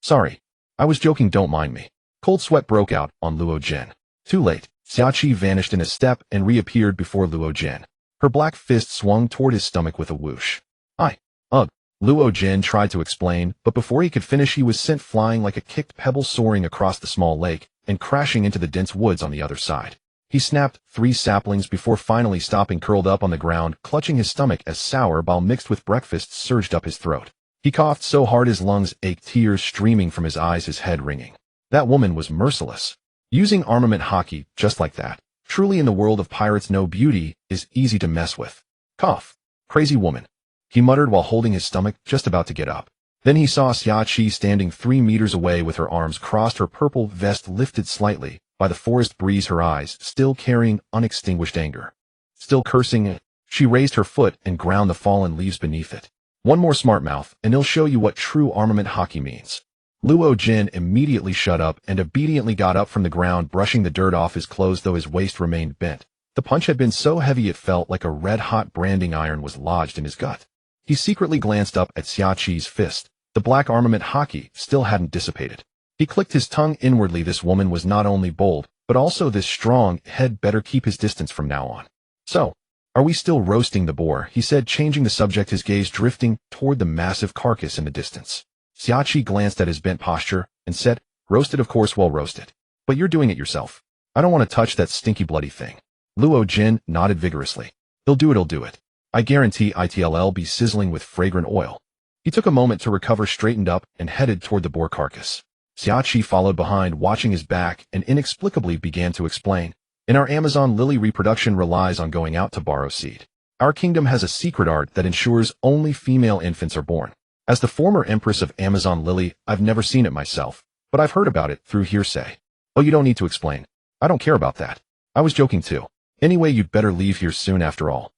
Sorry. I was joking, don't mind me. Cold sweat broke out on Luo Jin. Too late. Xiaoqi vanished in a step and reappeared before Luo Jin. Her black fist swung toward his stomach with a whoosh. Ugh. Luo Jin tried to explain, but before he could finish he was sent flying like a kicked pebble, soaring across the small lake and crashing into the dense woods on the other side. He snapped 3 saplings before finally stopping, curled up on the ground, clutching his stomach as sour bile mixed with breakfast surged up his throat. He coughed so hard his lungs ached, tears streaming from his eyes, his head ringing. That woman was merciless. Using armament Haki just like that. Truly, in the world of pirates, no beauty is easy to mess with. Cough. Crazy woman. He muttered while holding his stomach, just about to get up. Then he saw Xiaoqi standing 3 meters away with her arms crossed, her purple vest lifted slightly by the forest breeze, her eyes still carrying unextinguished anger. Still cursing, she raised her foot and ground the fallen leaves beneath it. One more smart mouth, and he'll show you what true armament Haki means. Luo Jin immediately shut up and obediently got up from the ground, brushing the dirt off his clothes, though his waist remained bent. The punch had been so heavy it felt like a red-hot branding iron was lodged in his gut. He secretly glanced up at Xiaoqi's fist. The black armament Haki still hadn't dissipated. He clicked his tongue inwardly. This woman was not only bold, but also this strong. Had better keep his distance from now on. So, are we still roasting the boar? He said, changing the subject, his gaze drifting toward the massive carcass in the distance. Xiaoqi glanced at his bent posture and said, roasted, of course, well roasted. But you're doing it yourself. I don't want to touch that stinky bloody thing. Luo Jin nodded vigorously. He'll do it. I guarantee it'll be sizzling with fragrant oil. He took a moment to recover, straightened up, and headed toward the boar carcass. Xiaoqi followed behind, watching his back, and inexplicably began to explain. In our Amazon lily, reproduction relies on going out to borrow seed. Our kingdom has a secret art that ensures only female infants are born. As the former empress of Amazon lily, I've never seen it myself, but I've heard about it through hearsay. Oh, you don't need to explain. I don't care about that. I was joking too. Anyway, you'd better leave here soon after all.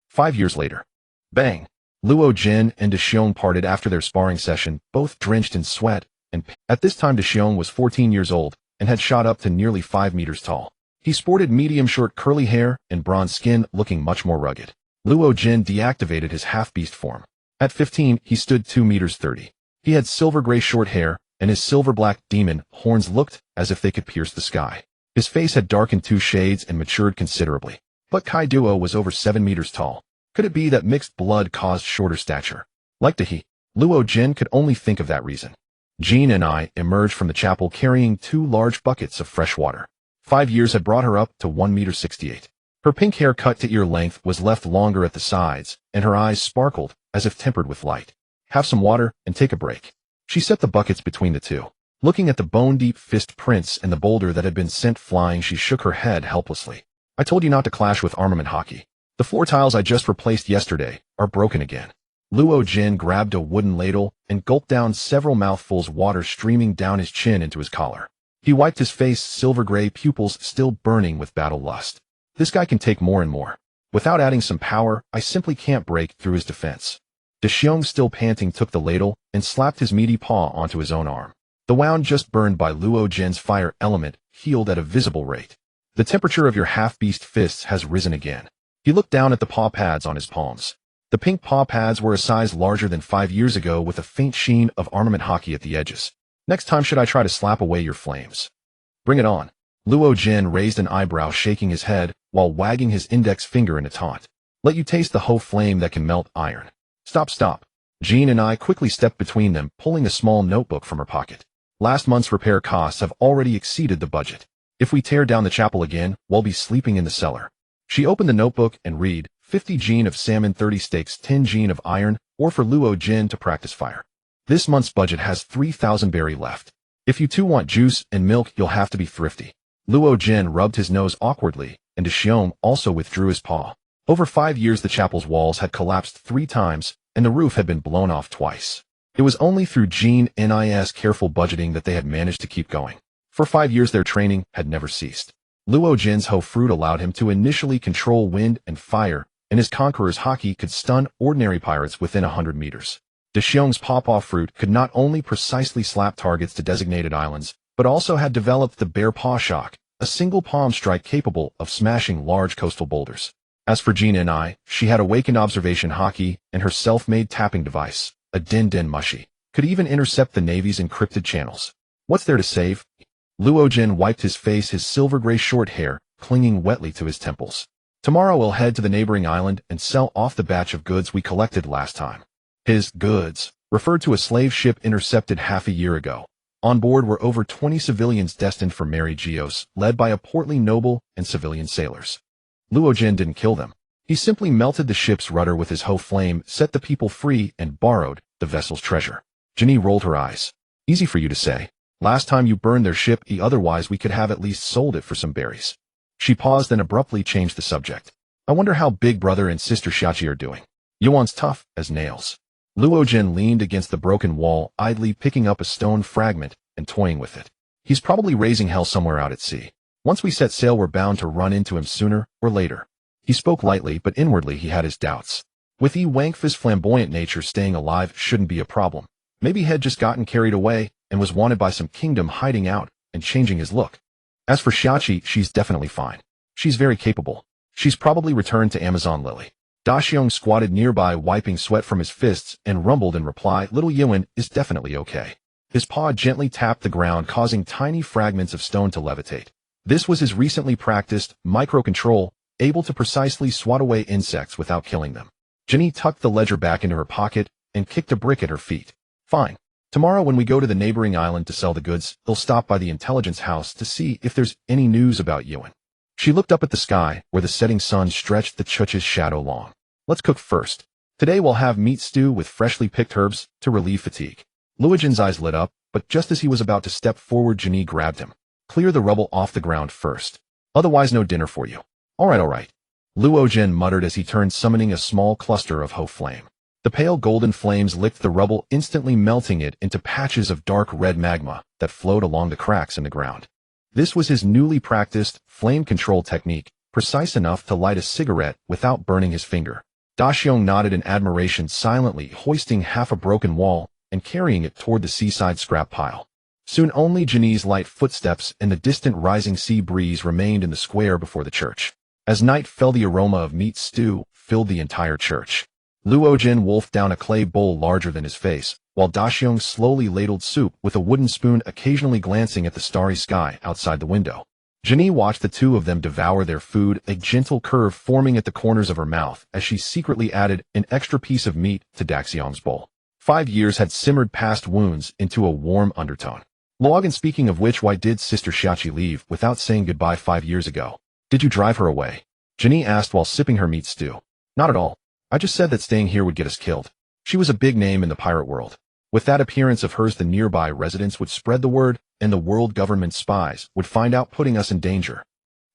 5 years later. Bang! Luo Jin and Deshiong parted after their sparring session, both drenched in sweat, and at this time Deshiong was 14 years old and had shot up to nearly 5 meters tall. He sported medium-short curly hair and bronze skin, looking much more rugged. Luo Jin deactivated his half-beast form. At 15, he stood 2 meters 30. He had silver-gray short hair, and his silver-black demon horns looked as if they could pierce the sky. His face had darkened 2 shades and matured considerably. But Kaiduo was over 7 meters tall. Could it be that mixed blood caused shorter stature? Like Dahi, Luo Jin could only think of that reason. Jean and I emerged from the chapel carrying 2 large buckets of fresh water. 5 years had brought her up to 1 meter 68. Her pink hair cut to ear length was left longer at the sides, and her eyes sparkled as if tempered with light. Have some water and take a break. She set the buckets between the two. Looking at the bone-deep fist prints and the boulder that had been sent flying, she shook her head helplessly. I told you not to clash with armament Haki. The floor tiles I just replaced yesterday are broken again. Luo Jin grabbed a wooden ladle and gulped down several mouthfuls, water streaming down his chin into his collar. He wiped his face, silver-gray pupils still burning with battle lust. This guy can take more and more. Without adding some power, I simply can't break through his defense. Deshiong, still panting, took the ladle and slapped his meaty paw onto his own arm. The wound just burned by Luo Jin's fire element healed at a visible rate. The temperature of your half-beast fists has risen again. He looked down at the paw pads on his palms. The pink paw pads were a size larger than 5 years ago, with a faint sheen of armament Haki at the edges. Next time should I try to slap away your flames? Bring it on. Luo Jin raised an eyebrow, shaking his head while wagging his index finger in a taunt. Let you taste the whole flame that can melt iron. Stop. Jean and I quickly stepped between them, pulling a small notebook from her pocket. Last month's repair costs have already exceeded the budget. If we tear down the chapel again, we'll be sleeping in the cellar. She opened the notebook and read, 50 Jean of salmon, 30 steaks, 10 Jean of iron, or for Luo Jin to practice fire. This month's budget has 3,000 berry left. If you two want juice and milk, you'll have to be thrifty. Luo Jin rubbed his nose awkwardly, and Deshiong also withdrew his paw. Over 5 years the chapel's walls had collapsed 3 times, and the roof had been blown off twice. It was only through Jean and I's careful budgeting that they had managed to keep going. For 5 years their training had never ceased. Luo Jin's Ho fruit allowed him to initially control wind and fire, and his conqueror's Haki could stun ordinary pirates within 100 meters. Deshiong's pawpaw fruit could not only precisely slap targets to designated islands, but also had developed the bear paw shock, a single palm strike capable of smashing large coastal boulders. As for Jean and I, she had awakened observation Haki, and her self-made tapping device, a din mushy, could even intercept the Navy's encrypted channels. What's there to save? Luo Jin wiped his face, his silver-gray short hair clinging wetly to his temples. Tomorrow we'll head to the neighboring island and sell off the batch of goods we collected last time. His goods referred to a slave ship intercepted half a year ago. On board were over 20 civilians destined for Mary Geos, led by a portly noble and civilian sailors. Luo Jin didn't kill them. He simply melted the ship's rudder with his Ho flame, set the people free, and borrowed the vessel's treasure. Jenny rolled her eyes. Easy for you to say. Last time you burned their ship, otherwise we could have at least sold it for some berries. She paused and abruptly changed the subject. I wonder how big brother and sister Xiachi are doing. Yuan's tough as nails. Luo Jin leaned against the broken wall, idly picking up a stone fragment and toying with it. He's probably raising hell somewhere out at sea. Once we set sail, we're bound to run into him sooner or later. He spoke lightly, but inwardly he had his doubts. With Wangfi's flamboyant nature, staying alive shouldn't be a problem. Maybe he had just gotten carried away and was wanted by some kingdom, hiding out and changing his look. As for Xiachi, she's definitely fine. She's very capable. She's probably returned to Amazon Lily. Dashiong squatted nearby, wiping sweat from his fists, and rumbled in reply, little Yuan is definitely okay. His paw gently tapped the ground, causing tiny fragments of stone to levitate. This was his recently practiced micro-control, able to precisely swat away insects without killing them. Jenny tucked the ledger back into her pocket and kicked a brick at her feet. Fine. Tomorrow when we go to the neighboring island to sell the goods, they'll stop by the intelligence house to see if there's any news about Yuan. She looked up at the sky, where the setting sun stretched the Chuch's shadow long. Let's cook first. Today we'll have meat stew with freshly picked herbs to relieve fatigue. Luo Jin's eyes lit up, but just as he was about to step forward, Jenny grabbed him. Clear the rubble off the ground first. Otherwise no dinner for you. All right. Luo Jin muttered as he turned, summoning a small cluster of Ho flame. The pale golden flames licked the rubble, instantly melting it into patches of dark red magma that flowed along the cracks in the ground. This was his newly practiced flame control technique, precise enough to light a cigarette without burning his finger. Dashiong nodded in admiration, silently hoisting half a broken wall and carrying it toward the seaside scrap pile. Soon only Jinny's light footsteps and the distant rising sea breeze remained in the square before the church. As night fell, the aroma of meat stew filled the entire church. Luojin wolfed down a clay bowl larger than his face, while Daxiong slowly ladled soup with a wooden spoon, occasionally glancing at the starry sky outside the window. Jinny watched the two of them devour their food, a gentle curve forming at the corners of her mouth as she secretly added an extra piece of meat to Daxiong's bowl. 5 years had simmered past wounds into a warm undertone. Logan, speaking of which, why did Sister Xiaoqi leave without saying goodbye 5 years ago? Did you drive her away? Jinny asked while sipping her meat stew. Not at all. I just said that staying here would get us killed. She was a big name in the pirate world. With that appearance of hers, the nearby residents would spread the word, and the world government spies would find out, putting us in danger.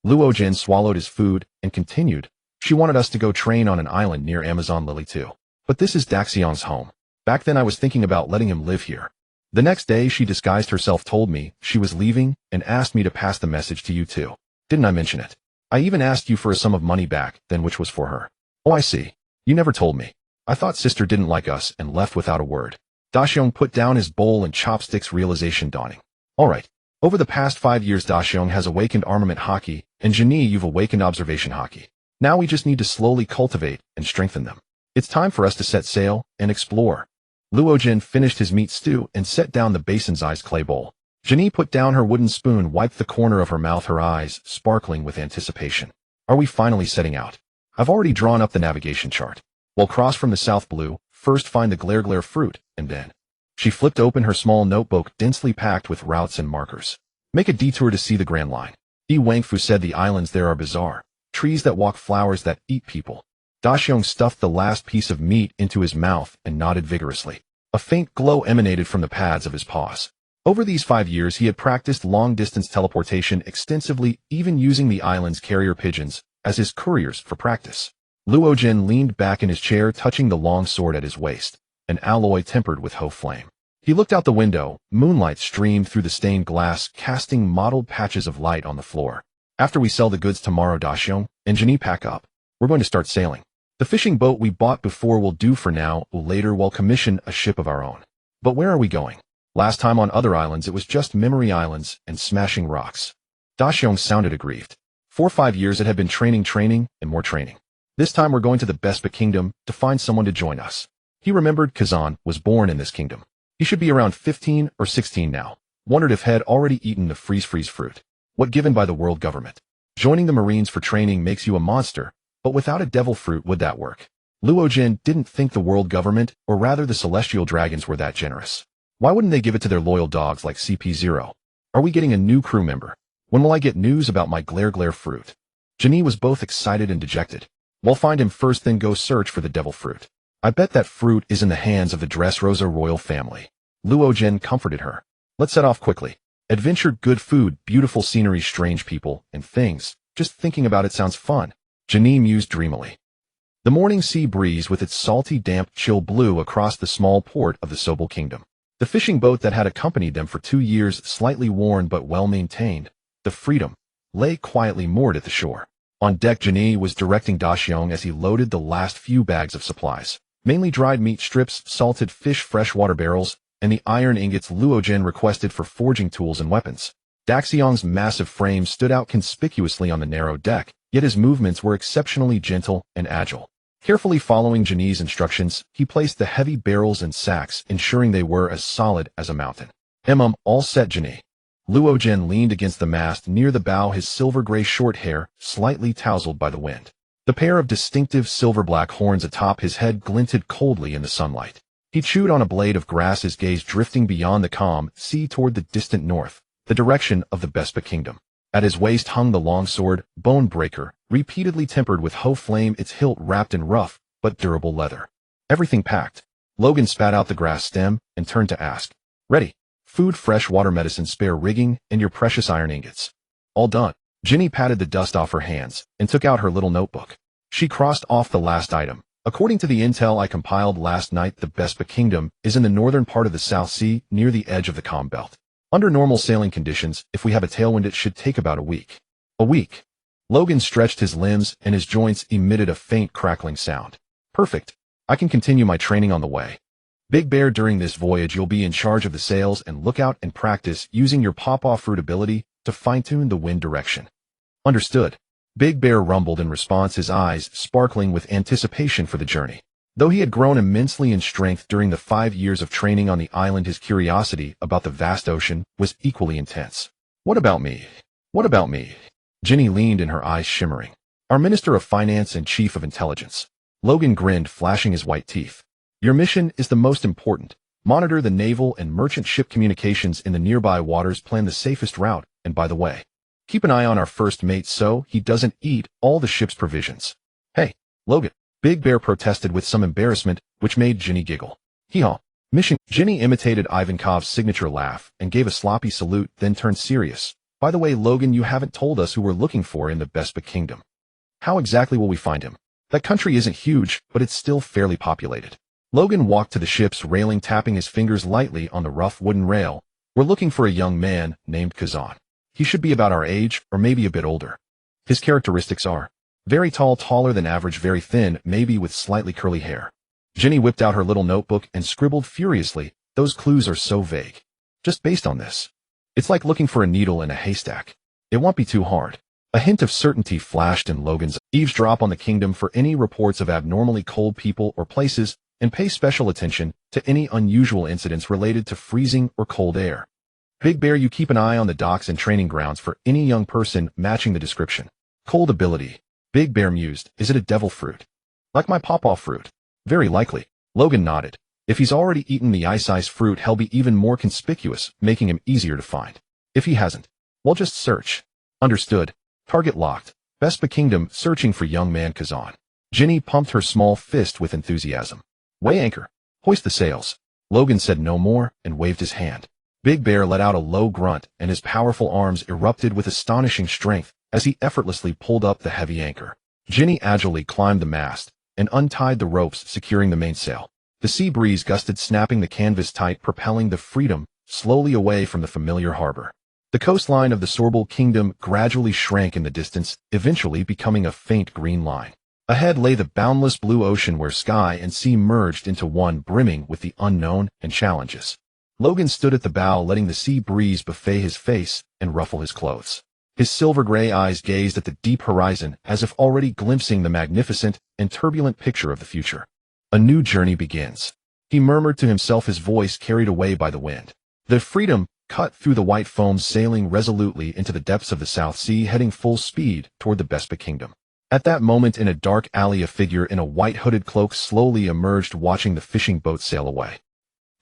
Luojin swallowed his food and continued. She wanted us to go train on an island near Amazon Lily too. But this is Daxiong's home. Back then I was thinking about letting him live here. The next day she disguised herself, told me she was leaving, and asked me to pass the message to you too. Didn't I mention it? I even asked you for a sum of money back then, which was for her. Oh, I see. You never told me. I thought sister didn't like us and left without a word. Daxiong put down his bowl and chopsticks, realization dawning. Alright. Over the past 5 years Daxiong has awakened armament Haki, and Jinny, you've awakened observation Haki. Now we just need to slowly cultivate and strengthen them. It's time for us to set sail and explore. Luojin finished his meat stew and set down the basin-sized clay bowl. Jinny put down her wooden spoon, wiped the corner of her mouth, her eyes sparkling with anticipation. Are we finally setting out? I've already drawn up the navigation chart. We'll cross from the south blue, first find the glare fruit, and then. She flipped open her small notebook densely packed with routes and markers. Make a detour to see the Grand Line. Yi Wangfu said the islands there are bizarre. Trees that walk, flowers that eat people. Daxiong stuffed the last piece of meat into his mouth and nodded vigorously. A faint glow emanated from the pads of his paws. Over these 5 years he had practiced long-distance teleportation extensively, even using the island's carrier pigeons as his couriers for practice. Luojin leaned back in his chair, touching the long sword at his waist, an alloy tempered with Ho flame. He looked out the window. Moonlight streamed through the stained glass, casting mottled patches of light on the floor. After we sell the goods tomorrow, Daxiong and Jinny pack up. We're going to start sailing. The fishing boat we bought before will do for now. Later we'll commission a ship of our own. But where are we going? Last time on other islands it was just memory islands and smashing rocks. Daxiong sounded aggrieved. For 5 years it had been training, and more training. This time we're going to the Bespa Kingdom to find someone to join us. He remembered Kazan was born in this kingdom. He should be around 15 or 16 now. Wondered if had already eaten the freeze fruit. What given by the world government? Joining the Marines for training makes you a monster, but without a devil fruit would that work? Luojin didn't think the world government, or rather the celestial dragons, were that generous. Why wouldn't they give it to their loyal dogs like CP0? Are we getting a new crew member? When will I get news about my glare fruit? Jinny was both excited and dejected. We'll find him first, then go search for the devil fruit. I bet that fruit is in the hands of the Dressrosa royal family. Luojin comforted her. Let's set off quickly. Adventure, good food, beautiful scenery, strange people, and things. Just thinking about it sounds fun. Jinny mused dreamily. The morning sea breeze with its salty, damp chill blew across the small port of the Sobel Kingdom. The fishing boat that had accompanied them for 2 years, slightly worn but well-maintained, the Freedom, lay quietly moored at the shore. On deck, Jinny was directing Daxiong as he loaded the last few bags of supplies, mainly dried meat strips, salted fish, freshwater barrels, and the iron ingots Luojin requested for forging tools and weapons. Daxiong's massive frame stood out conspicuously on the narrow deck, yet his movements were exceptionally gentle and agile. Carefully following Jinny's instructions, he placed the heavy barrels in sacks, ensuring they were as solid as a mountain. All set, Jinny. Luojin leaned against the mast near the bow, his silver-gray short hair slightly tousled by the wind. The pair of distinctive silver-black horns atop his head glinted coldly in the sunlight. He chewed on a blade of grass, his gaze drifting beyond the calm sea toward the distant north, the direction of the Bespa Kingdom. At his waist hung the long sword, Bonebreaker, repeatedly tempered with Ho flame, its hilt wrapped in rough but durable leather. Everything packed. Logan spat out the grass stem and turned to ask. Ready. Food, fresh water, medicine, spare rigging, and your precious iron ingots. All done. Jinny patted the dust off her hands and took out her little notebook. She crossed off the last item. According to the intel I compiled last night, the Bespa Kingdom is in the northern part of the South Sea, near the edge of the calm belt. Under normal sailing conditions, if we have a tailwind, it should take about a week. A week. Logan stretched his limbs and his joints emitted a faint crackling sound. Perfect. I can continue my training on the way. Big Bear, during this voyage you'll be in charge of the sails and look out and practice using your pop-off fruit ability to fine-tune the wind direction. Understood. Big Bear rumbled in response, his eyes sparkling with anticipation for the journey. Though he had grown immensely in strength during the 5 years of training on the island, his curiosity about the vast ocean was equally intense. What about me? What about me? Ginny leaned in, her eyes shimmering. Our Minister of Finance and Chief of Intelligence. Logan grinned, flashing his white teeth. Your mission is the most important. Monitor the naval and merchant ship communications in the nearby waters, plan the safest route, and by the way, keep an eye on our first mate so he doesn't eat all the ship's provisions. Hey, Logan. Big Bear protested with some embarrassment, which made Ginny giggle. Hee-haw. Mission. Ginny imitated Ivankov's signature laugh and gave a sloppy salute, then turned serious. By the way, Logan, you haven't told us who we're looking for in the Vespa Kingdom. How exactly will we find him? That country isn't huge, but it's still fairly populated. Logan walked to the ship's railing, tapping his fingers lightly on the rough wooden rail. We're looking for a young man named Kazan. He should be about our age, or maybe a bit older. His characteristics are very tall, taller than average, very thin, maybe with slightly curly hair. Ginny whipped out her little notebook and scribbled furiously. Those clues are so vague. Just based on this, it's like looking for a needle in a haystack. It won't be too hard. A hint of certainty flashed in Logan's. Eavesdrop on the kingdom for any reports of abnormally cold people or places, and pay special attention to any unusual incidents related to freezing or cold air. Big Bear, you keep an eye on the docks and training grounds for any young person matching the description. Cold ability. Big Bear mused. Is it a devil fruit? Like my pop-off fruit? Very likely. Logan nodded. If he's already eaten the ice fruit, he'll be even more conspicuous, making him easier to find. If he hasn't, we'll just search. Understood. Target locked. Vespa Kingdom, searching for young man Kazan. Ginny pumped her small fist with enthusiasm. Weigh anchor. Hoist the sails. Logan said no more and waved his hand. Big Bear let out a low grunt, and his powerful arms erupted with astonishing strength as he effortlessly pulled up the heavy anchor. Ginny agilely climbed the mast and untied the ropes securing the mainsail. The sea breeze gusted, snapping the canvas tight, propelling the Freedom slowly away from the familiar harbor. The coastline of the Sorbal Kingdom gradually shrank in the distance, eventually becoming a faint green line. Ahead lay the boundless blue ocean, where sky and sea merged into one, brimming with the unknown and challenges. Logan stood at the bow, letting the sea breeze buffet his face and ruffle his clothes. His silver-gray eyes gazed at the deep horizon, as if already glimpsing the magnificent and turbulent picture of the future. A new journey begins. He murmured to himself, his voice carried away by the wind. The Freedom cut through the white foam, sailing resolutely into the depths of the South Sea, heading full speed toward the Vespa Kingdom. At that moment, in a dark alley, a figure in a white hooded cloak slowly emerged, watching the fishing boat sail away.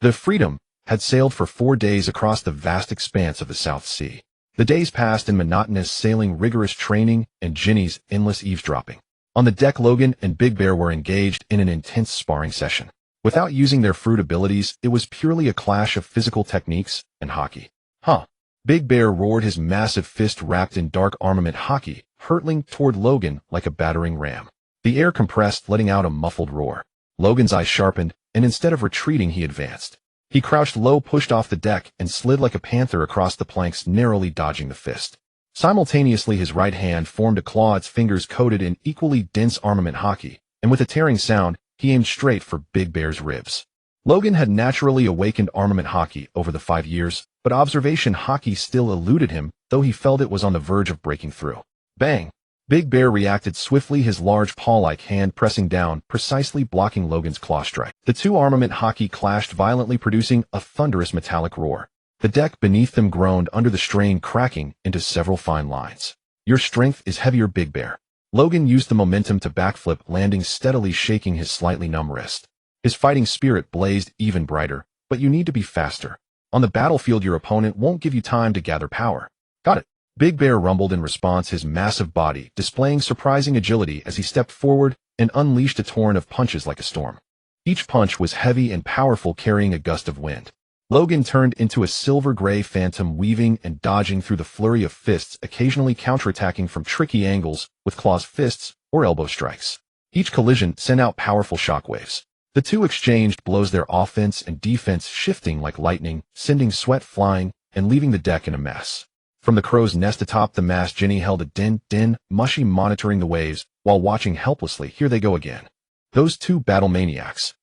The Freedom had sailed for 4 days across the vast expanse of the South Sea. The days passed in monotonous sailing, rigorous training, and Ginny's endless eavesdropping. On the deck, Logan and Big Bear were engaged in an intense sparring session. Without using their fruit abilities, it was purely a clash of physical techniques and Haki. Huh. Big Bear roared, his massive fist wrapped in dark armament Haki, hurtling toward Logan like a battering ram. The air compressed, letting out a muffled roar. Logan's eyes sharpened, and instead of retreating, he advanced. He crouched low, pushed off the deck, and slid like a panther across the planks, narrowly dodging the fist. Simultaneously, his right hand formed a claw, its fingers coated in equally dense armament Haki, and with a tearing sound, he aimed straight for Big Bear's ribs. Logan had naturally awakened armament Haki over the 5 years, but observation Haki still eluded him, though he felt it was on the verge of breaking through. Bang! Big Bear reacted swiftly, his large paw-like hand pressing down, precisely blocking Logan's claw strike. The two armament Haki clashed violently, producing a thunderous metallic roar. The deck beneath them groaned under the strain, cracking into several fine lines. Your strength is heavier, Big Bear. Logan used the momentum to backflip, landing steadily, shaking his slightly numb wrist. His fighting spirit blazed even brighter. But you need to be faster. On the battlefield, your opponent won't give you time to gather power. Got it. Big Bear rumbled in response, his massive body displaying surprising agility as he stepped forward and unleashed a torrent of punches like a storm. Each punch was heavy and powerful, carrying a gust of wind. Logan turned into a silver-gray phantom, weaving and dodging through the flurry of fists, occasionally counterattacking from tricky angles with claws, fists, or elbow strikes. Each collision sent out powerful shockwaves. The two exchanged blows, their offense and defense shifting like lightning, sending sweat flying and leaving the deck in a mess. From the crow's nest atop the mast, Ginny held a din, mushy, monitoring the waves while watching helplessly. Here they go again. Those two battle maniacs.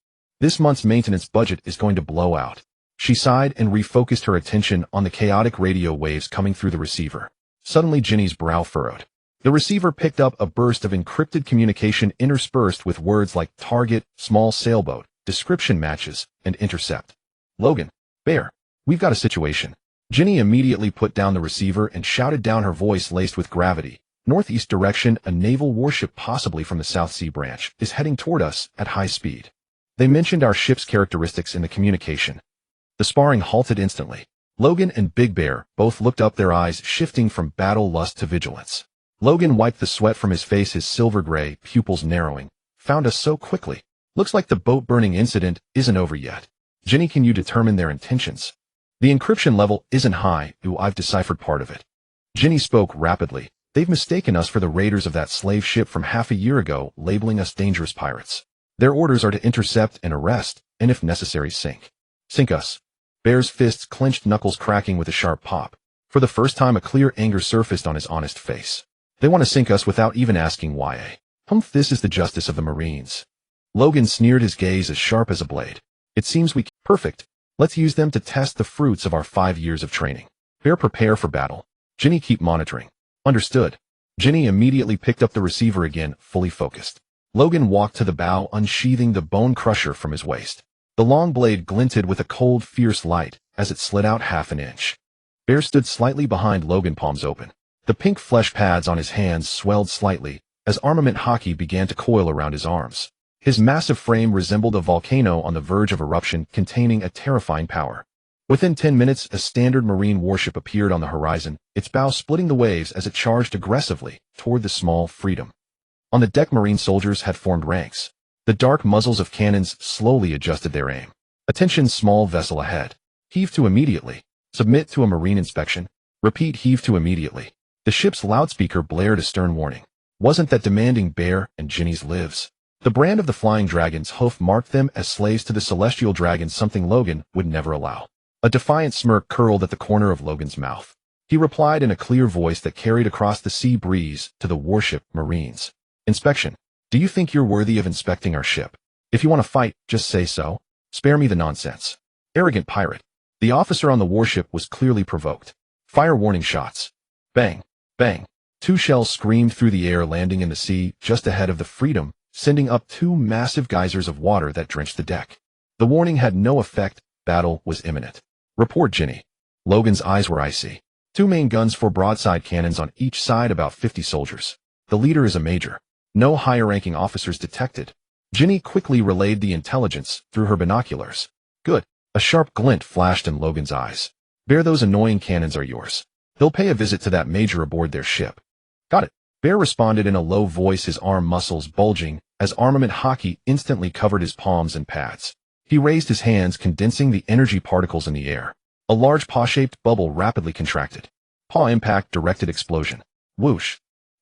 This month's maintenance budget is going to blow out. She sighed and refocused her attention on the chaotic radio waves coming through the receiver. Suddenly Ginny's brow furrowed. The receiver picked up a burst of encrypted communication interspersed with words like target, small sailboat, description matches, and intercept. Logan, Bear, we've got a situation. Ginny immediately put down the receiver and shouted down, her voice laced with gravity. Northeast direction, a naval warship possibly from the South Sea branch is heading toward us at high speed. They mentioned our ship's characteristics in the communication. The sparring halted instantly. Logan and Big Bear both looked up, their eyes shifting from battle lust to vigilance. Logan wiped the sweat from his face, his silver-gray pupils narrowing. Found us so quickly. Looks like the boat-burning incident isn't over yet. Ginny, can you determine their intentions? The encryption level isn't high. I've deciphered part of it. Ginny spoke rapidly. They've mistaken us for the raiders of that slave ship from half a year ago, labeling us dangerous pirates. Their orders are to intercept and arrest, and if necessary, sink. Sink us. Bear's fists clenched, knuckles cracking with a sharp pop. For the first time, a clear anger surfaced on his honest face. They want to sink us without even asking why. This is the justice of the Marines. Logan sneered, his gaze as sharp as a blade. It seems we perfect. Let's use them to test the fruits of our 5 years of training. Bear, prepare for battle. Ginny, keep monitoring. Understood. Ginny immediately picked up the receiver again, fully focused. Logan walked to the bow, unsheathing the bone crusher from his waist. The long blade glinted with a cold, fierce light as it slid out half an inch. Bear stood slightly behind Logan, palms open. The pink flesh pads on his hands swelled slightly as armament Haki began to coil around his arms. His massive frame resembled a volcano on the verge of eruption, containing a terrifying power. Within 10 minutes, a standard marine warship appeared on the horizon, its bow splitting the waves as it charged aggressively toward the small Freedom. On the deck, marine soldiers had formed ranks. The dark muzzles of cannons slowly adjusted their aim. Attention, small vessel ahead. Heave to immediately. Submit to a marine inspection. Repeat, heave to immediately. The ship's loudspeaker blared a stern warning. Wasn't that demanding? Bear and Ginny's lives. The brand of the Flying Dragon's hoof marked them as slaves to the Celestial Dragon, something Logan would never allow. A defiant smirk curled at the corner of Logan's mouth. He replied in a clear voice that carried across the sea breeze to the warship Marines. Inspection. Do you think you're worthy of inspecting our ship? If you want to fight, just say so. Spare me the nonsense. Arrogant pirate. The officer on the warship was clearly provoked. Fire warning shots. Bang, bang. 2 shells screamed through the air, landing in the sea just ahead of the Freedom, sending up 2 massive geysers of water that drenched the deck. The warning had no effect. Battle was imminent. Report, Ginny. Logan's eyes were icy. 2 main guns, 4 broadside cannons on each side, about 50 soldiers. The leader is a major. No higher-ranking officers detected. Ginny quickly relayed the intelligence through her binoculars. Good. A sharp glint flashed in Logan's eyes. Bear, those annoying cannons are yours. They'll pay a visit to that major aboard their ship. Got it. Bear responded in a low voice, his arm muscles bulging as armament Haki instantly covered his palms and pads. He raised his hands, condensing the energy particles in the air. A large paw-shaped bubble rapidly contracted. Paw impact, directed explosion. Whoosh.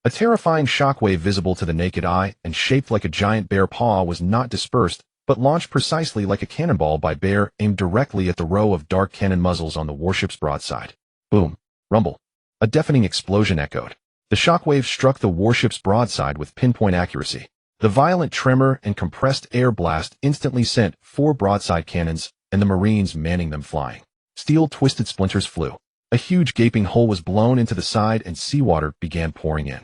A terrifying shockwave visible to the naked eye and shaped like a giant bear paw was not dispersed, but launched precisely like a cannonball by Bear, aimed directly at the row of dark cannon muzzles on the warship's broadside. Boom. Rumble. A deafening explosion echoed. The shockwave struck the warship's broadside with pinpoint accuracy. The violent tremor and compressed air blast instantly sent 4 broadside cannons and the Marines manning them flying. Steel twisted splinters flew. A huge gaping hole was blown into the side and seawater began pouring in.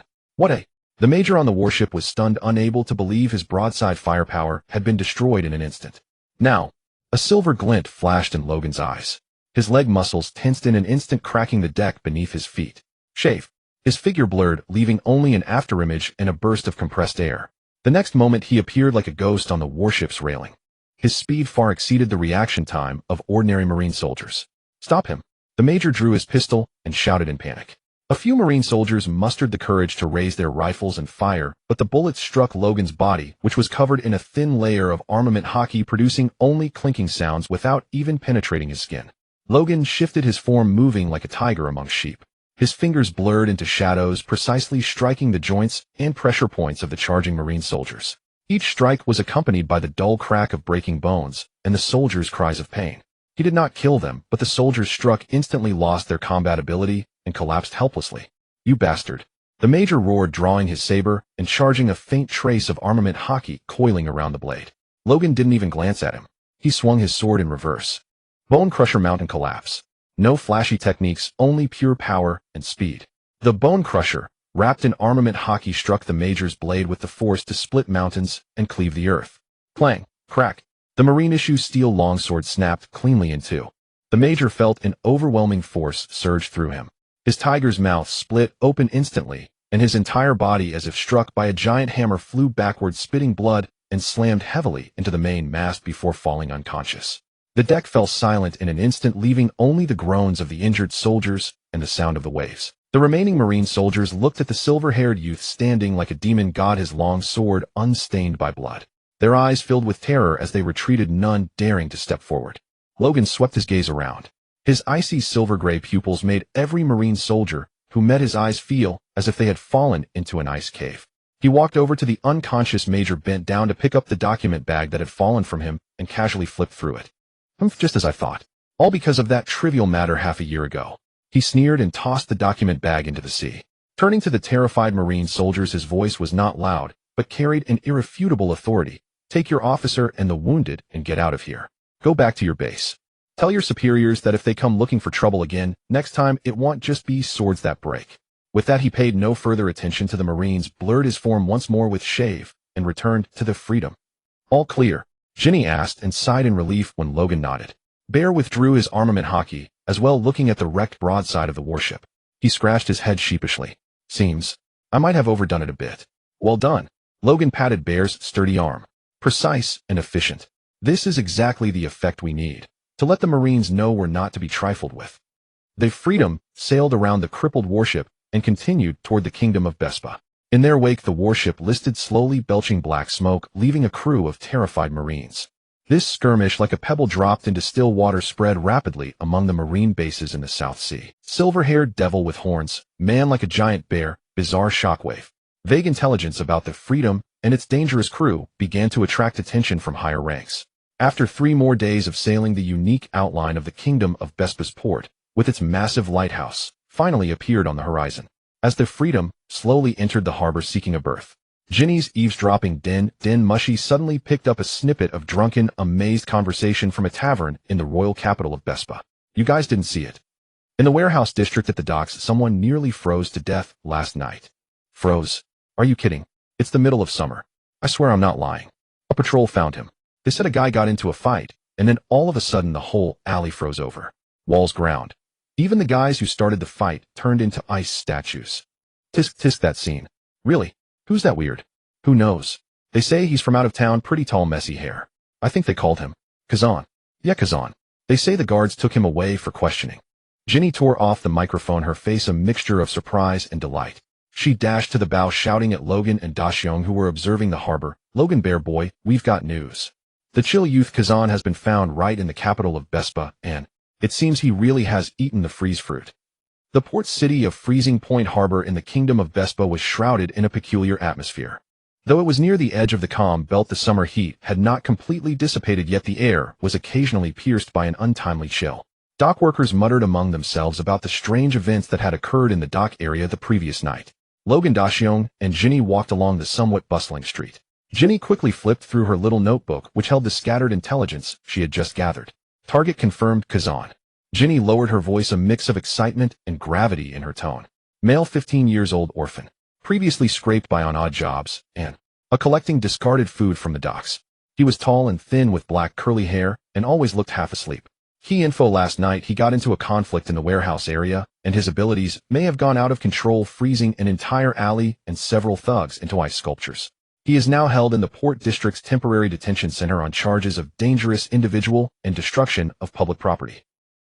The major on the warship was stunned, unable to believe his broadside firepower had been destroyed in an instant. Now, a silver glint flashed in Logan's eyes. His leg muscles tensed in an instant, cracking the deck beneath his feet. Shave. His figure blurred, leaving only an afterimage and a burst of compressed air. The next moment he appeared like a ghost on the warship's railing. His speed far exceeded the reaction time of ordinary Marine soldiers. Stop him. The major drew his pistol and shouted in panic. A few Marine soldiers mustered the courage to raise their rifles and fire, but the bullets struck Logan's body, which was covered in a thin layer of armament Haki, producing only clinking sounds without even penetrating his skin. Logan shifted his form, moving like a tiger among sheep. His fingers blurred into shadows, precisely striking the joints and pressure points of the charging Marine soldiers. Each strike was accompanied by the dull crack of breaking bones and the soldiers' cries of pain. He did not kill them, but the soldiers struck instantly lost their combat ability and collapsed helplessly. You bastard. The major roared, drawing his saber and charging, a faint trace of armament Haki coiling around the blade. Logan didn't even glance at him. He swung his sword in reverse. Bone Crusher Mountain Collapse. No flashy techniques, only pure power and speed. The Bone Crusher, wrapped in armament Haki, struck the Major's blade with the force to split mountains and cleave the earth. Clang, crack. The Marine Issue's steel longsword snapped cleanly in two. The Major felt an overwhelming force surge through him. His tiger's mouth split open instantly, and his entire body, as if struck by a giant hammer, flew backward, spitting blood, and slammed heavily into the main mast before falling unconscious. The deck fell silent in an instant, leaving only the groans of the injured soldiers and the sound of the waves. The remaining Marine soldiers looked at the silver-haired youth standing like a demon god, his long sword unstained by blood. Their eyes filled with terror as they retreated, none daring to step forward. Logan swept his gaze around. His icy silver-gray pupils made every Marine soldier who met his eyes feel as if they had fallen into an ice cave. He walked over to the unconscious Major, bent down to pick up the document bag that had fallen from him, and casually flipped through it. Just as I thought. All because of that trivial matter half a year ago. He sneered and tossed the document bag into the sea. Turning to the terrified Marine soldiers, his voice was not loud, but carried an irrefutable authority. Take your officer and the wounded and get out of here. Go back to your base. Tell your superiors that if they come looking for trouble again, next time it won't just be swords that break. With that, he paid no further attention to the Marines, blurred his form once more with shave, and returned to the Freedom. All clear? Ginny asked and sighed in relief when Logan nodded. Bear withdrew his armament Haki, as well, looking at the wrecked broadside of the warship. He scratched his head sheepishly. Seems I might have overdone it a bit. Well done. Logan patted Bear's sturdy arm. Precise and efficient. This is exactly the effect we need. To let the Marines know we're not to be trifled with. The Freedom sailed around the crippled warship and continued toward the kingdom of Bespa. In their wake, the warship listed, slowly belching black smoke, leaving a crew of terrified Marines. This skirmish, like a pebble dropped into still water, spread rapidly among the Marine bases in the South Sea. Silver-haired devil with horns, man like a giant bear, bizarre shockwave. Vague intelligence about the Freedom and its dangerous crew began to attract attention from higher ranks. After 3 more days of sailing, the unique outline of the kingdom of Bespa's port, with its massive lighthouse, finally appeared on the horizon. As the Freedom slowly entered the harbor seeking a berth, Ginny's eavesdropping Mushy suddenly picked up a snippet of drunken, amazed conversation from a tavern in the royal capital of Bespa. You guys didn't see it. In the warehouse district at the docks, someone nearly froze to death last night. Froze? Are you kidding? It's the middle of summer. I swear I'm not lying. A patrol found him. They said a guy got into a fight, and then all of a sudden the whole alley froze over. Walls ground. Even the guys who started the fight turned into ice statues. Tisk, that scene. Really? Who's that weird? Who knows? They say he's from out of town, pretty tall, messy hair. I think they called him Kazan. Yeah, Kazan. They say the guards took him away for questioning. Ginny tore off the microphone, her face a mixture of surprise and delight. She dashed to the bow, shouting at Logan and Daxiong, who were observing the harbor. Logan, bear boy, we've got news. The chill youth Kazan has been found right in the capital of Bespa, and it seems he really has eaten the freeze fruit. The port city of Freezing Point Harbor in the kingdom of Bespa was shrouded in a peculiar atmosphere. Though it was near the edge of the calm belt, the summer heat had not completely dissipated yet. The air was occasionally pierced by an untimely chill. Dock workers muttered among themselves about the strange events that had occurred in the dock area the previous night. Logan, Daxiong, and Ginny walked along the somewhat bustling street. Ginny quickly flipped through her little notebook, which held the scattered intelligence she had just gathered. Target confirmed, Kazan. Ginny lowered her voice, a mix of excitement and gravity in her tone. Male, 15 years old, orphan. Previously scraped by on odd jobs, and collecting discarded food from the docks. He was tall and thin with black curly hair and always looked half asleep. Key info: last night he got into a conflict in the warehouse area, and his abilities may have gone out of control, freezing an entire alley and several thugs into ice sculptures. He is now held in the Port District's temporary detention center on charges of dangerous individual and destruction of public property.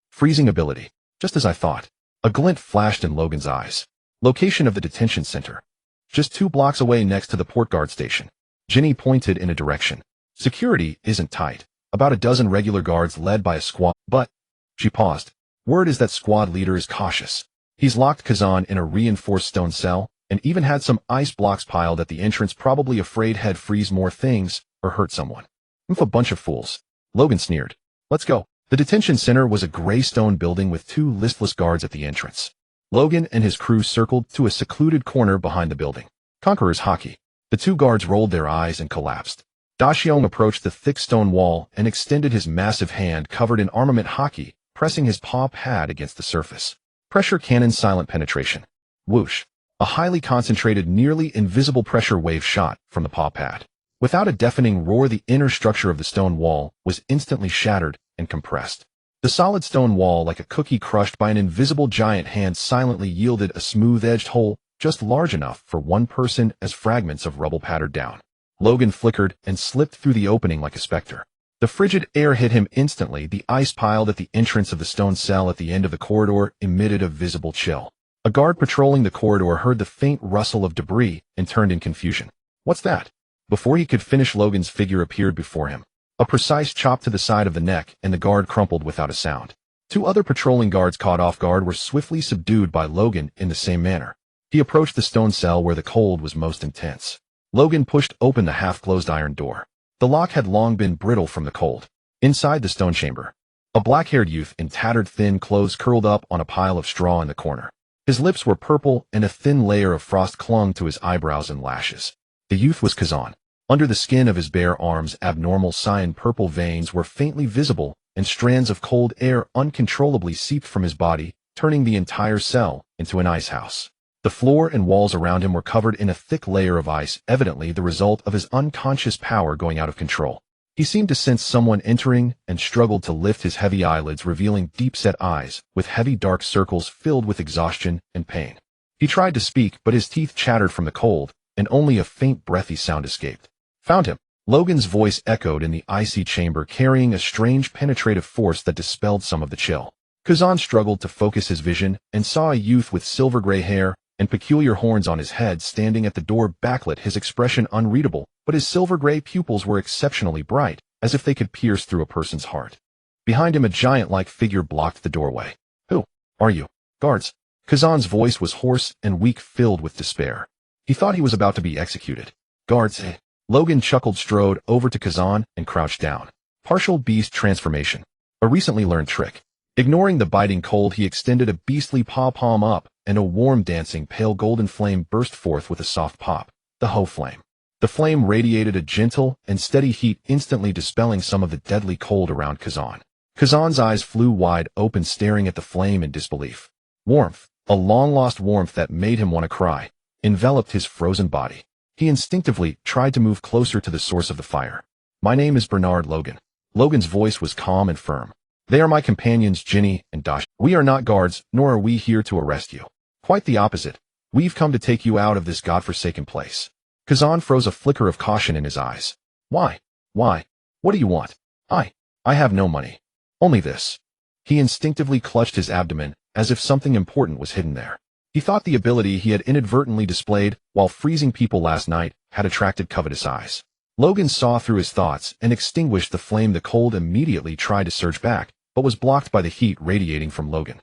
Freezing ability. Just as I thought. A glint flashed in Logan's eyes. Location of the detention center. Just 2 blocks away, next to the port guard station. Ginny pointed in a direction. Security isn't tight. About a dozen regular guards led by a squad, but she paused. Word is that squad leader is cautious. He's locked Kazan in a reinforced stone cell, and even had some ice blocks piled at the entrance, probably afraid he'd freeze more things or hurt someone. A bunch of fools. Logan sneered. Let's go. The detention center was a gray stone building with 2 listless guards at the entrance. Logan and his crew circled to a secluded corner behind the building. Conqueror's Haki. The 2 guards rolled their eyes and collapsed. Daxiong approached the thick stone wall and extended his massive hand covered in armament Haki, pressing his paw pad against the surface. Pressure cannon silent penetration. Whoosh. A highly concentrated, nearly invisible pressure wave shot from the paw pad. Without a deafening roar, the inner structure of the stone wall was instantly shattered and compressed. The solid stone wall, like a cookie crushed by an invisible giant hand, silently yielded a smooth-edged hole just large enough for one person as fragments of rubble pattered down. Logan flickered and slipped through the opening like a specter. The frigid air hit him instantly. The ice piled at the entrance of the stone cell at the end of the corridor emitted a visible chill. A guard patrolling the corridor heard the faint rustle of debris and turned in confusion. What's that? Before he could finish, Logan's figure appeared before him. A precise chop to the side of the neck, and the guard crumpled without a sound. Two other patrolling guards caught off guard were swiftly subdued by Logan in the same manner. He approached the stone cell where the cold was most intense. Logan pushed open the half-closed iron door. The lock had long been brittle from the cold. Inside the stone chamber, a black-haired youth in tattered thin clothes curled up on a pile of straw in the corner. His lips were purple, and a thin layer of frost clung to his eyebrows and lashes. The youth was Kazan. Under the skin of his bare arms, abnormal cyan-purple veins were faintly visible, and strands of cold air uncontrollably seeped from his body, turning the entire cell into an ice house. The floor and walls around him were covered in a thick layer of ice, evidently the result of his unconscious power going out of control. He seemed to sense someone entering and struggled to lift his heavy eyelids, revealing deep-set eyes with heavy dark circles filled with exhaustion and pain. He tried to speak, but his teeth chattered from the cold, and only a faint breathy sound escaped. Found him. Logan's voice echoed in the icy chamber, carrying a strange penetrative force that dispelled some of the chill. Kazan struggled to focus his vision and saw a youth with silver-gray hair and peculiar horns on his head standing at the door, backlit, his expression unreadable, but his silver-gray pupils were exceptionally bright, as if they could pierce through a person's heart. Behind him, a giant-like figure blocked the doorway. Who are you? Guards. Kazan's voice was hoarse and weak, filled with despair. He thought he was about to be executed. Guards, eh? Logan chuckled, strode over to Kazan, and crouched down. Partial beast transformation. A recently learned trick. Ignoring the biting cold, he extended a beastly paw-palm up, and a warm, dancing, pale golden flame burst forth with a soft pop. The Ho flame. The flame radiated a gentle and steady heat, instantly dispelling some of the deadly cold around Kazan. Kazan's eyes flew wide open, staring at the flame in disbelief. Warmth, a long-lost warmth that made him want to cry, enveloped his frozen body. He instinctively tried to move closer to the source of the fire. My name is Bernard Logan. Logan's voice was calm and firm. They are my companions, Ginny and Dash. We are not guards, nor are we here to arrest you. Quite the opposite. We've come to take you out of this godforsaken place. Kazan froze, a flicker of caution in his eyes. Why? Why? What do you want? I have no money. Only this. He instinctively clutched his abdomen, as if something important was hidden there. He thought the ability he had inadvertently displayed while freezing people last night had attracted covetous eyes. Logan saw through his thoughts and extinguished the flame. The cold immediately tried to surge back, but was blocked by the heat radiating from Logan.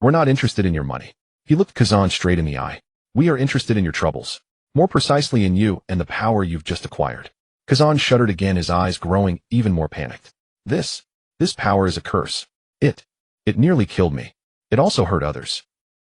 We're not interested in your money. He looked Kazan straight in the eye. We are interested in your troubles. More precisely in you and the power you've just acquired. Kazan shuddered again, his eyes growing even more panicked. This power is a curse. It nearly killed me. It also hurt others.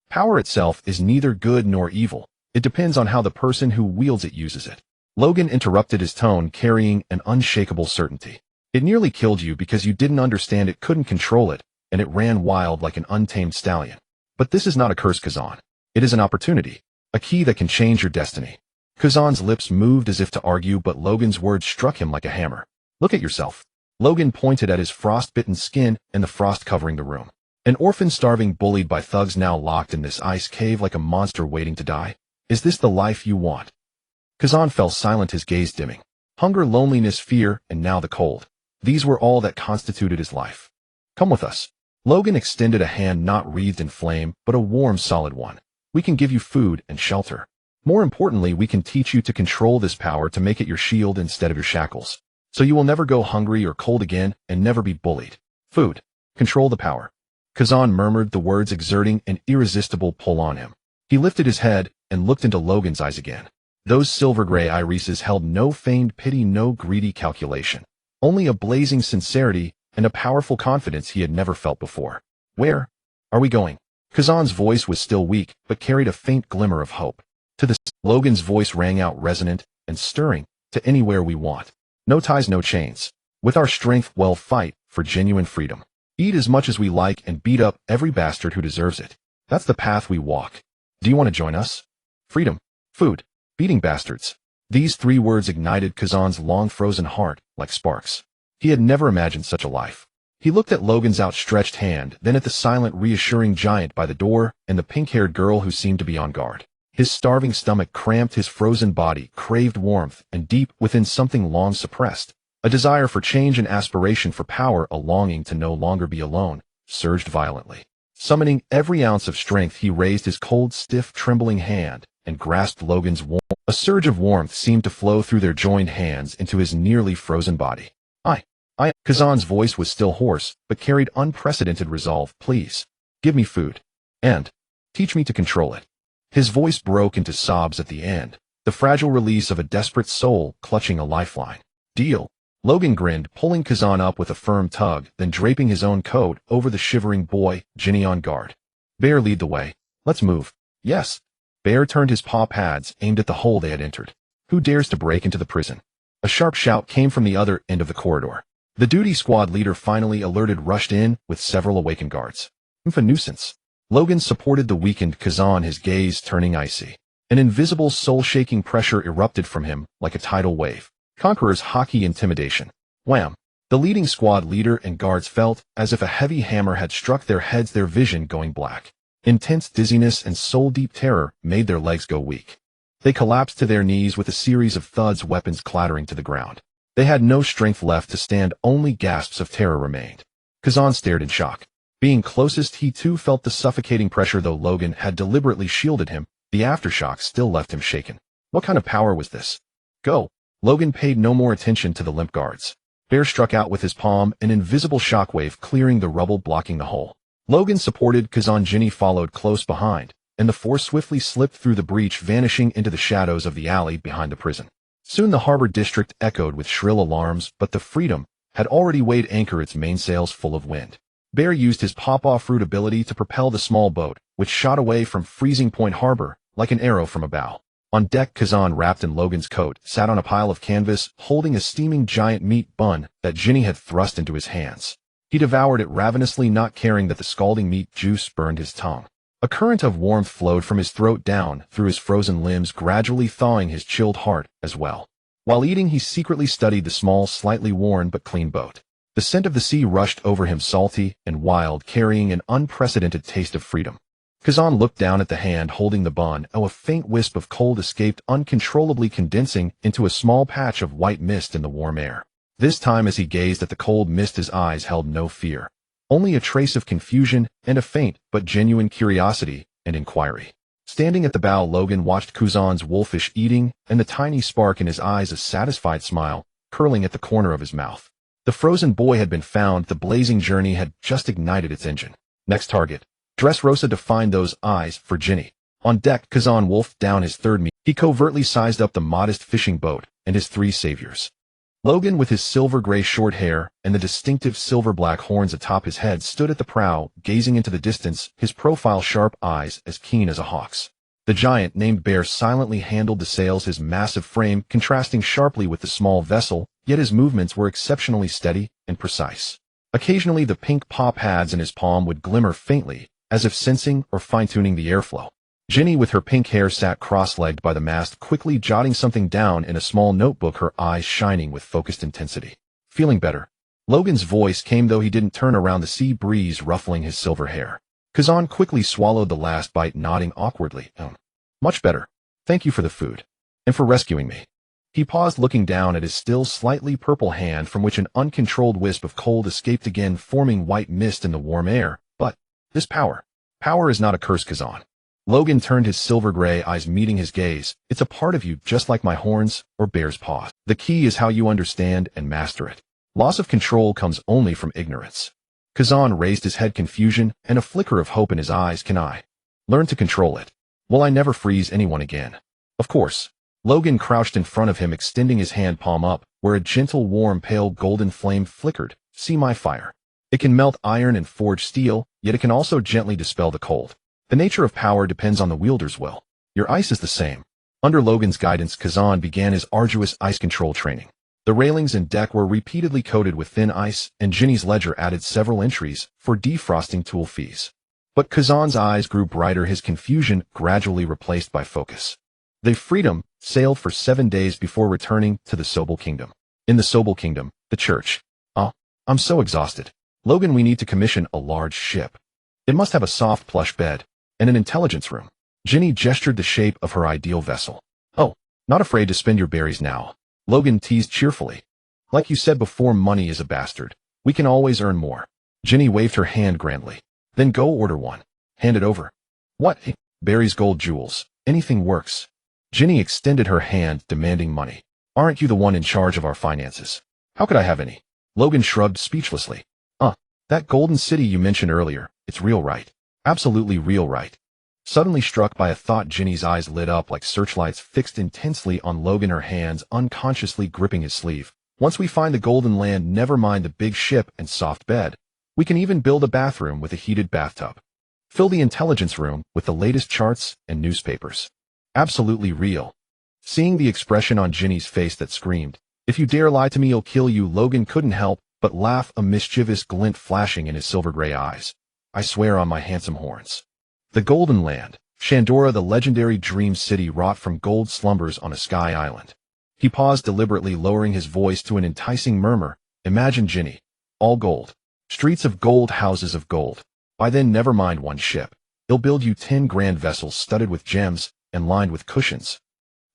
Power itself is neither good nor evil. It depends on how the person who wields it uses it. Logan interrupted, his tone carrying an unshakable certainty. It nearly killed you because you didn't understand it, couldn't control it, and it ran wild like an untamed stallion. But this is not a curse, Kazan. It is an opportunity. A key that can change your destiny. Kazan's lips moved as if to argue, but Logan's words struck him like a hammer. Look at yourself. Logan pointed at his frost-bitten skin and the frost covering the room. An orphan, starving, bullied by thugs, now locked in this ice cave like a monster waiting to die. Is this the life you want? Kazan fell silent, his gaze dimming. Hunger, loneliness, fear, and now the cold. These were all that constituted his life. Come with us. Logan extended a hand not wreathed in flame, but a warm, solid one. We can give you food and shelter. More importantly, we can teach you to control this power, to make it your shield instead of your shackles. So you will never go hungry or cold again, and never be bullied. Food. Control the power. Kazan murmured the words, exerting an irresistible pull on him. He lifted his head and looked into Logan's eyes again. Those silver-gray irises held no feigned pity, no greedy calculation. Only a blazing sincerity and a powerful confidence he had never felt before. Where are we going? Kazan's voice was still weak, but carried a faint glimmer of hope. To the Logan's voice rang out resonant and stirring. To anywhere we want. No ties, no chains. With our strength, we'll fight for genuine freedom. Eat as much as we like and beat up every bastard who deserves it. That's the path we walk. Do you want to join us? Freedom, food, beating bastards. These 3 words ignited Kazan's long-frozen heart like sparks. He had never imagined such a life. He looked at Logan's outstretched hand, then at the silent, reassuring giant by the door and the pink-haired girl who seemed to be on guard. His starving stomach cramped, his frozen body craved warmth, and deep within something long suppressed, a desire for change and aspiration for power, a longing to no longer be alone, surged violently. Summoning every ounce of strength, he raised his cold, stiff, trembling hand and grasped Logan's warmth. A surge of warmth seemed to flow through their joined hands into his nearly frozen body. Kazan's voice was still hoarse, but carried unprecedented resolve. Please, give me food. And teach me to control it. His voice broke into sobs at the end, the fragile release of a desperate soul clutching a lifeline. Deal. Logan grinned, pulling Kazan up with a firm tug, then draping his own coat over the shivering boy, Ginny on guard. Bear, lead the way. Let's move. Yes. Bear turned his paw pads, aimed at the hole they had entered. Who dares to break into the prison? A sharp shout came from the other end of the corridor. The duty squad leader, finally alerted, rushed in with several awakened guards. A nuisance. Logan supported the weakened Kazan, his gaze turning icy. An invisible, soul-shaking pressure erupted from him like a tidal wave. Conqueror's Haki intimidation. Wham! The leading squad leader and guards felt as if a heavy hammer had struck their heads, their vision going black. Intense dizziness and soul-deep terror made their legs go weak. They collapsed to their knees with a series of thuds, weapons clattering to the ground. They had no strength left to stand, only gasps of terror remained. Kazan stared in shock. Being closest, he too felt the suffocating pressure. Though Logan had deliberately shielded him, the aftershock still left him shaken. What kind of power was this? Go! Logan paid no more attention to the limp guards. Bear struck out with his palm, an invisible shockwave clearing the rubble, blocking the hole. Logan supported Kazan, Ginny followed close behind, and the 4 swiftly slipped through the breach, vanishing into the shadows of the alley behind the prison. Soon the harbor district echoed with shrill alarms, but the Freedom had already weighed anchor, its mainsails full of wind. Bear used his pawpaw fruit ability to propel the small boat, which shot away from Freezing Point Harbor like an arrow from a bow. On deck, Kazan, wrapped in Logan's coat, sat on a pile of canvas, holding a steaming giant meat bun that Ginny had thrust into his hands. He devoured it ravenously, not caring that the scalding meat juice burned his tongue. A current of warmth flowed from his throat down through his frozen limbs, gradually thawing his chilled heart as well. While eating, he secretly studied the small, slightly worn but clean boat. The scent of the sea rushed over him, salty and wild, carrying an unprecedented taste of freedom. Kazan looked down at the hand holding the bun. A faint wisp of cold escaped, uncontrollably condensing into a small patch of white mist in the warm air. This time, as he gazed at the cold mist, his eyes held no fear. Only a trace of confusion and a faint but genuine curiosity and inquiry. Standing at the bow, Logan watched Kazan's wolfish eating, and the tiny spark in his eyes, a satisfied smile, curling at the corner of his mouth. The frozen boy had been found. The blazing journey had just ignited its engine. Next target. Dressrosa to find those eyes for Ginny. On deck, Kazan wolfed down his third meat. He covertly sized up the modest fishing boat and his 3 saviors. Logan, with his silver-gray short hair and the distinctive silver-black horns atop his head, stood at the prow, gazing into the distance, his profile sharp, eyes as keen as a hawk's. The giant, named Bear, silently handled the sails, his massive frame contrasting sharply with the small vessel, yet his movements were exceptionally steady and precise. Occasionally, the pink paw pads in his palm would glimmer faintly, as if sensing or fine-tuning the airflow. Ginny, with her pink hair, sat cross-legged by the mast, quickly jotting something down in a small notebook, her eyes shining with focused intensity. Feeling better? Logan's voice came, though he didn't turn around, the sea breeze ruffling his silver hair. Kazan quickly swallowed the last bite, nodding awkwardly. Much better. Thank you for the food. And for rescuing me. He paused, looking down at his still slightly purple hand, from which an uncontrolled wisp of cold escaped again, forming white mist in the warm air. But this power is not a curse, Kazan. Logan turned, his silver-gray eyes meeting his gaze. It's a part of you, just like my horns or Bear's paws. The key is how you understand and master it. Loss of control comes only from ignorance. Kazan raised his head, confusion and a flicker of hope in his eyes. Can I learn to control it? Will I never freeze anyone again? Of course. Logan crouched in front of him, extending his hand palm up, where a gentle, warm, pale golden flame flickered. See my fire. It can melt iron and forge steel, yet it can also gently dispel the cold. The nature of power depends on the wielder's will. Your ice is the same. Under Logan's guidance, Kazan began his arduous ice control training. The railings and deck were repeatedly coated with thin ice, and Ginny's ledger added several entries for defrosting tool fees. But Kazan's eyes grew brighter, his confusion gradually replaced by focus. The Freedom sailed for 7 days before returning to the Sobel Kingdom. In the Sobel Kingdom, the church. Oh, I'm so exhausted. Logan, we need to commission a large ship. It must have a soft plush bed and an intelligence room. Ginny gestured the shape of her ideal vessel. Oh, not afraid to spend your berries now. Logan teased cheerfully. Like you said before, money is a bastard. We can always earn more. Ginny waved her hand grandly. Then go order one. Hand it over. What? Berries, gold, jewels. Anything works. Ginny extended her hand, demanding money. Aren't you the one in charge of our finances? How could I have any? Logan shrugged speechlessly. That golden city you mentioned earlier, it's real, right? Absolutely real, right? Suddenly struck by a thought, Ginny's eyes lit up like searchlights fixed intensely on Logan, her hands unconsciously gripping his sleeve. Once we find the golden land, never mind the big ship and soft bed. We can even build a bathroom with a heated bathtub. Fill the intelligence room with the latest charts and newspapers. Absolutely real. Seeing the expression on Ginny's face that screamed, "If you dare lie to me, I'll kill you," Logan couldn't help but laugh, a mischievous glint flashing in his silver-gray eyes. I swear on my handsome horns. The Golden Land, Shandora, the legendary dream city wrought from gold, slumbers on a sky island. He paused, deliberately lowering his voice to an enticing murmur. Imagine, Ginny. All gold. Streets of gold, houses of gold. By then, never mind one ship. He'll build you 10 grand vessels studded with gems and lined with cushions.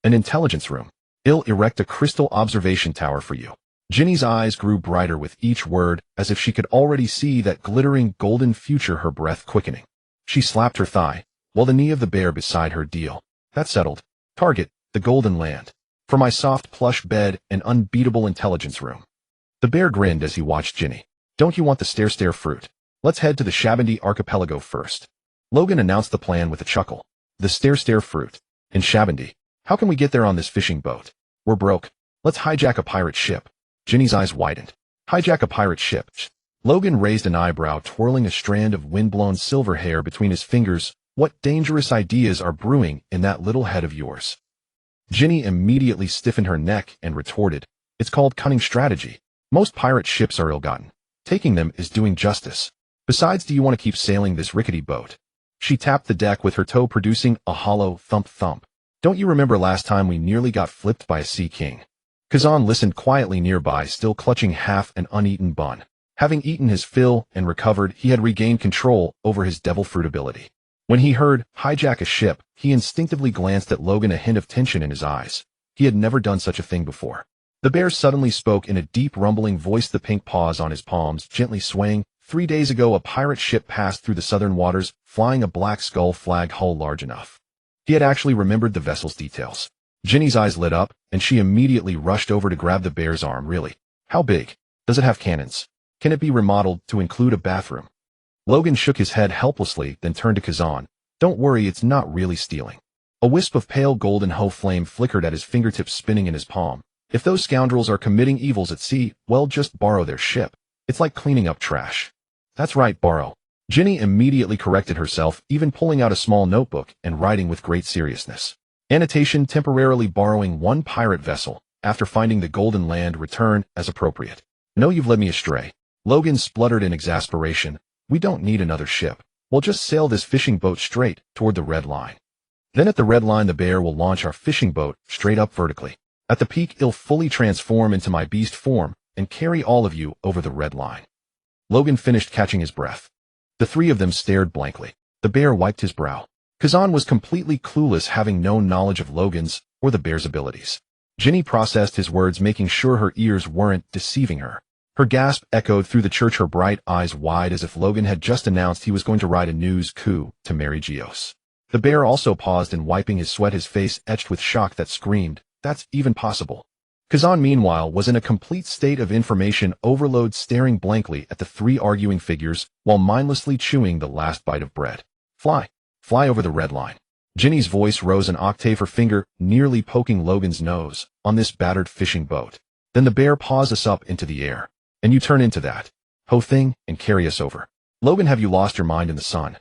An intelligence room. He'll erect a crystal observation tower for you. Ginny's eyes grew brighter with each word, as if she could already see that glittering golden future, her breath quickening. She slapped her thigh, while the knee of the bear beside her. Deal. That's settled. Target, the Golden Land. For my soft plush bed and unbeatable intelligence room. The bear grinned as he watched Ginny. Don't you want the stare fruit? Let's head to the Shabandi archipelago first. Logan announced the plan with a chuckle. The stare fruit. In Shabandi. How can we get there on this fishing boat? We're broke. Let's hijack a pirate ship. Ginny's eyes widened. Hijack a pirate ship. Logan raised an eyebrow, twirling a strand of windblown silver hair between his fingers. What dangerous ideas are brewing in that little head of yours? Ginny immediately stiffened her neck and retorted. It's called cunning strategy. Most pirate ships are ill-gotten. Taking them is doing justice. Besides, do you want to keep sailing this rickety boat? She tapped the deck with her toe, producing a hollow thump. Don't you remember last time we nearly got flipped by a sea king? Kazan listened quietly nearby, still clutching half an uneaten bun. Having eaten his fill and recovered, he had regained control over his devil fruit ability. When he heard hijack a ship, he instinctively glanced at Logan, a hint of tension in his eyes. He had never done such a thing before. The bear suddenly spoke in a deep, rumbling voice, the pink paws on his palms gently swaying. 3 days ago, a pirate ship passed through the southern waters, flying a black skull flag hull large enough. He had actually remembered the vessel's details. Ginny's eyes lit up, and she immediately rushed over to grab the bear's arm. Really? How big? Does it have cannons? Can it be remodeled to include a bathroom? Logan shook his head helplessly, then turned to Kazan. Don't worry, it's not really stealing. A wisp of pale golden hoe flame flickered at his fingertips, spinning in his palm. If those scoundrels are committing evils at sea, well, just borrow their ship. It's like cleaning up trash. That's right, borrow. Ginny immediately corrected herself, even pulling out a small notebook and writing with great seriousness. Annotation: temporarily borrowing 1 pirate vessel. After finding the Golden Land, return as appropriate. No, you've led me astray. Logan spluttered in exasperation. We don't need another ship. We'll just sail this fishing boat straight toward the red line. Then at the red line, the bear will launch our fishing boat straight up vertically. At the peak, it'll fully transform into my beast form and carry all of you over the red line. Logan finished, catching his breath. The 3 of them stared blankly. The bear wiped his brow. Kazan was completely clueless, having no knowledge of Logan's or the bear's abilities. Ginny processed his words, making sure her ears weren't deceiving her. Her gasp echoed through the church, her bright eyes wide, as if Logan had just announced he was going to ride a news coup to Mary Geos. The bear also paused and wiping his sweat, his face etched with shock that screamed, "That's even possible." Kazan, meanwhile, was in a complete state of information overload, staring blankly at the 3 arguing figures while mindlessly chewing the last bite of bread. Fly over the red line. Ginny's voice rose an octave, her finger nearly poking Logan's nose. On this battered fishing boat. Then the bear paws us up into the air. And you turn into that whole thing and carry us over. Logan, have you lost your mind in the sun?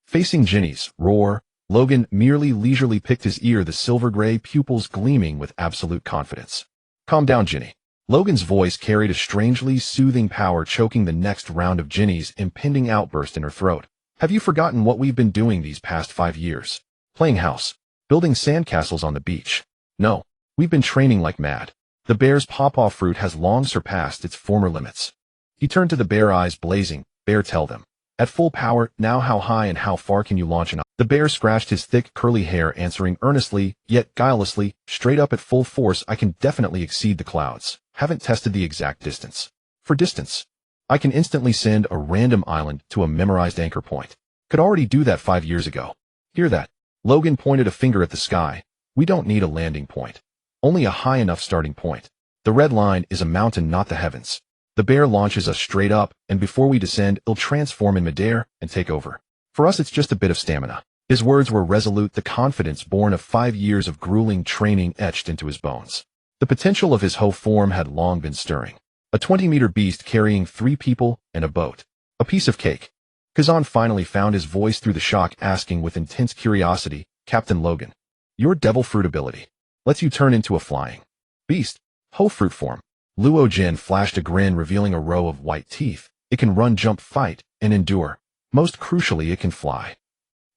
Facing Ginny's roar, Logan merely leisurely picked his ear, the silver-gray pupils gleaming with absolute confidence. Calm down, Ginny. Logan's voice carried a strangely soothing power, choking the next round of Ginny's impending outburst in her throat. Have you forgotten what we've been doing these past 5 years? Playing house. Building sandcastles on the beach. No, we've been training like mad. The bear's pawpaw fruit has long surpassed its former limits. He turned to the bear, eyes blazing. Bear, tell them. At full power, now how high and how far can you launch an eye? The bear scratched his thick curly hair, answering earnestly, yet guilelessly, straight up at full force I can definitely exceed the clouds. Haven't tested the exact distance. For distance, I can instantly send a random island to a memorized anchor point. Could already do that 5 years ago. Hear that? Logan pointed a finger at the sky. We don't need a landing point. Only a high enough starting point. The red line is a mountain, not the heavens. The bear launches us straight up, and before we descend, it'll transform in midair and take over. For us, it's just a bit of stamina. His words were resolute, the confidence born of 5 years of grueling training etched into his bones. The potential of his hoe form had long been stirring. A 20-meter beast carrying 3 people and a boat. A piece of cake. Kazan finally found his voice through the shock, asking with intense curiosity, Captain Logan, your devil fruit ability lets you turn into a flying beast, hoe fruit form. Luo Jin flashed a grin, revealing a row of white teeth. It can run, jump, fight, and endure. Most crucially, it can fly.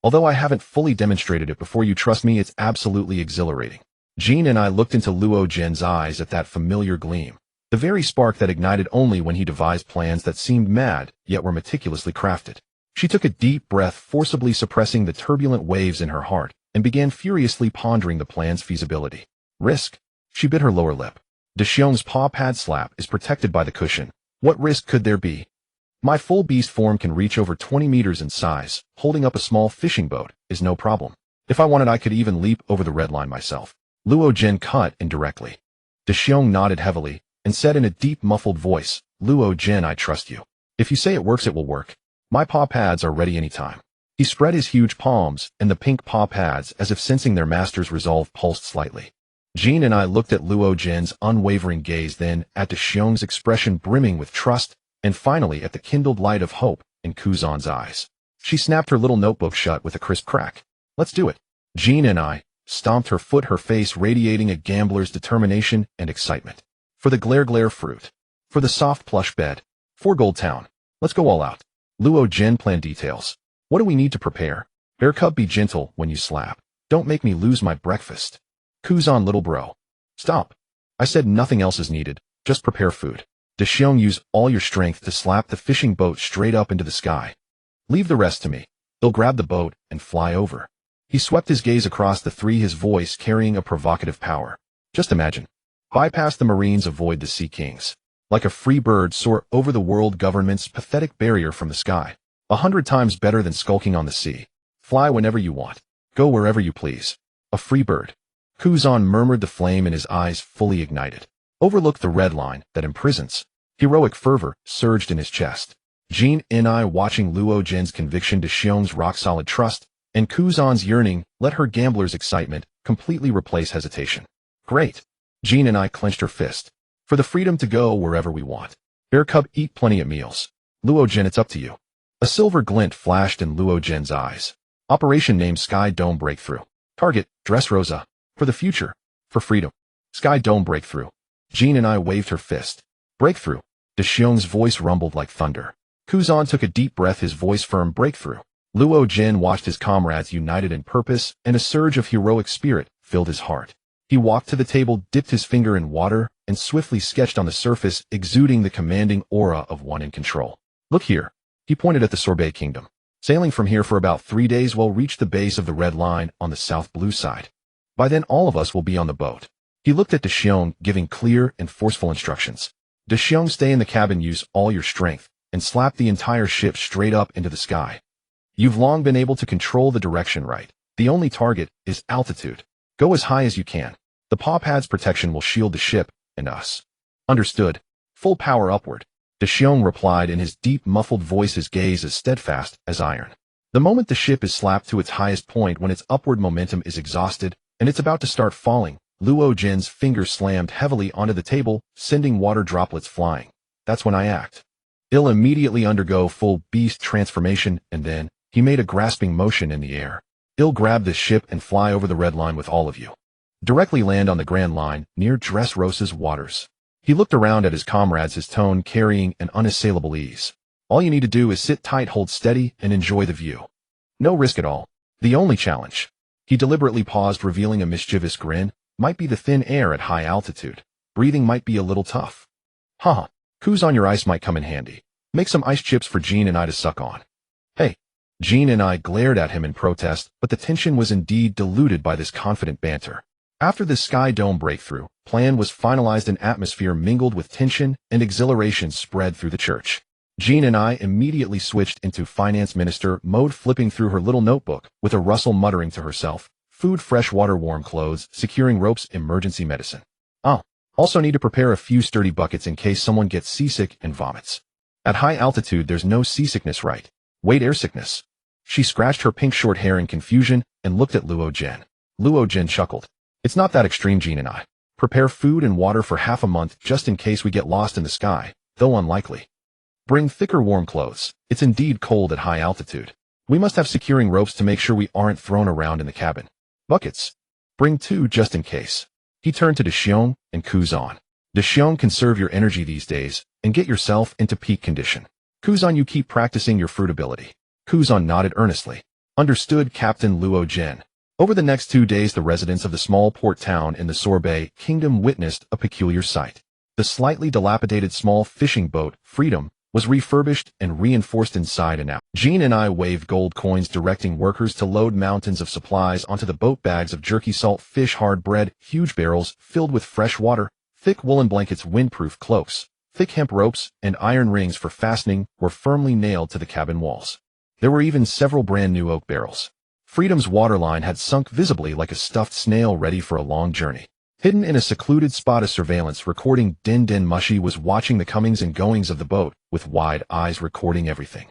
Although I haven't fully demonstrated it before you, trust me, it's absolutely exhilarating. Jean and I looked into Luo Jin's eyes at that familiar gleam. The very spark that ignited only when he devised plans that seemed mad, yet were meticulously crafted. She took a deep breath, forcibly suppressing the turbulent waves in her heart, and began furiously pondering the plan's feasibility. Risk? She bit her lower lip. Deshiong's paw pad slap is protected by the cushion. What risk could there be? My full beast form can reach over 20 meters in size. Holding up a small fishing boat is no problem. If I wanted, I could even leap over the red line myself. Luo Jin cut indirectly. Deshiong nodded heavily and said in a deep, muffled voice, Luo Jin, I trust you. If you say it works, it will work. My paw pads are ready anytime. He spread his huge palms, and the pink paw pads, as if sensing their master's resolve, pulsed slightly. Jean and I looked at Luo Jin's unwavering gaze, then at Deshiong's expression brimming with trust, and finally at the kindled light of hope in Kuzan's eyes. She snapped her little notebook shut with a crisp crack. Let's do it. Jean and I stomped her foot, her face radiating a gambler's determination and excitement. For the glare fruit. For the soft plush bed. For Gold Town. Let's go all out. Luo Jin, plan details. What do we need to prepare? Bear cub, be gentle when you slap. Don't make me lose my breakfast. Kuzan, little bro. Stop. I said nothing else is needed. Just prepare food. Deshiong, use all your strength to slap the fishing boat straight up into the sky. Leave the rest to me. He'll grab the boat and fly over. He swept his gaze across the 3, his voice carrying a provocative power. Just imagine. Bypass the Marines, avoid the Sea Kings. Like a free bird, soar over the world government's pathetic barrier from the sky. 100 times better than skulking on the sea. Fly whenever you want. Go wherever you please. A free bird. Kuzan murmured, the flame in his eyes fully ignited. Overlooked the red line that imprisons. Heroic fervor surged in his chest. Jean and I, watching Luo Jin's conviction, Deshiong's rock-solid trust, and Kuzan's yearning, let her gambler's excitement completely replace hesitation. Great. Jean and I clenched her fist. For the freedom to go wherever we want. Bear cub, eat plenty of meals. Luo Jin, it's up to you. A silver glint flashed in Luo Jin's eyes. Operation name Sky Dome Breakthrough. Target, Dressrosa. For the future. For freedom. Sky Dome Breakthrough. Jean and I waved her fist. Breakthrough. Deshiong's voice rumbled like thunder. Kuzan took a deep breath, his voice firm. Breakthrough. Luo Jin watched his comrades united in purpose, and a surge of heroic spirit filled his heart. He walked to the table, dipped his finger in water, and swiftly sketched on the surface, exuding the commanding aura of one in control. Look here. He pointed at the Sorbet Kingdom. Sailing from here for about 3 days, we'll reach the base of the red line on the south blue side. By then, all of us will be on the boat. He looked at Deshiong, giving clear and forceful instructions. Deshiong, stay in the cabin, use all your strength, and slap the entire ship straight up into the sky. You've long been able to control the direction, right? The only target is altitude. Go as high as you can. The paw pad's protection will shield the ship and us. Understood. Full power upward. Deshiong replied in his deep, muffled voice, his gaze as steadfast as iron. The moment the ship is slapped to its highest point, when its upward momentum is exhausted, and it's about to start falling, Luo Jin's finger slammed heavily onto the table, sending water droplets flying. That's when I act. He'll immediately undergo full beast transformation, and then, he made a grasping motion in the air. He'll grab this ship and fly over the red line with all of you. Directly land on the Grand Line, near Dressrosa's waters. He looked around at his comrades, his tone carrying an unassailable ease. All you need to do is sit tight, hold steady, and enjoy the view. No risk at all. The only challenge. He deliberately paused, revealing a mischievous grin, might be the thin air at high altitude. Breathing might be a little tough. Haha, Kuzan, your ice might come in handy. Make some ice chips for Jean and I to suck on. Hey. Jean and I glared at him in protest, but the tension was indeed diluted by this confident banter. After the Sky Dome breakthrough, plan was finalized. An atmosphere mingled with tension and exhilaration spread through the church. Jean and I immediately switched into finance minister mode, flipping through her little notebook, with a rustle muttering to herself, food, fresh water, warm clothes, securing ropes, emergency medicine. Also need to prepare a few sturdy buckets in case someone gets seasick and vomits. At high altitude there's no seasickness, right? Wait, air sickness. She scratched her pink short hair in confusion and looked at Luo Jin. Luo Jin chuckled. It's not that extreme, Jean and I. Prepare food and water for half a month just in case we get lost in the sky, though unlikely. Bring thicker warm clothes. It's indeed cold at high altitude. We must have securing ropes to make sure we aren't thrown around in the cabin. Buckets. Bring 2 just in case. He turned to Deshiong and Kuzan. Deshiong, conserve your energy these days and get yourself into peak condition. Kuzan, you keep practicing your fruit ability. Kuzan nodded earnestly. Understood, Captain Luo Jin. Over the next 2 days the residents of the small port town in the Sorbet Kingdom witnessed a peculiar sight. The slightly dilapidated small fishing boat, Freedom, was refurbished and reinforced inside and out. Jean and I waved gold coins, directing workers to load mountains of supplies onto the boat, bags of jerky, salt, fish, hard bread, huge barrels filled with fresh water, thick woolen blankets, windproof cloaks, thick hemp ropes, and iron rings for fastening were firmly nailed to the cabin walls. There were even several brand new oak barrels. Freedom's waterline had sunk visibly like a stuffed snail ready for a long journey. Hidden in a secluded spot of surveillance recording, Den Den Mushi was watching the comings and goings of the boat, with wide eyes recording everything.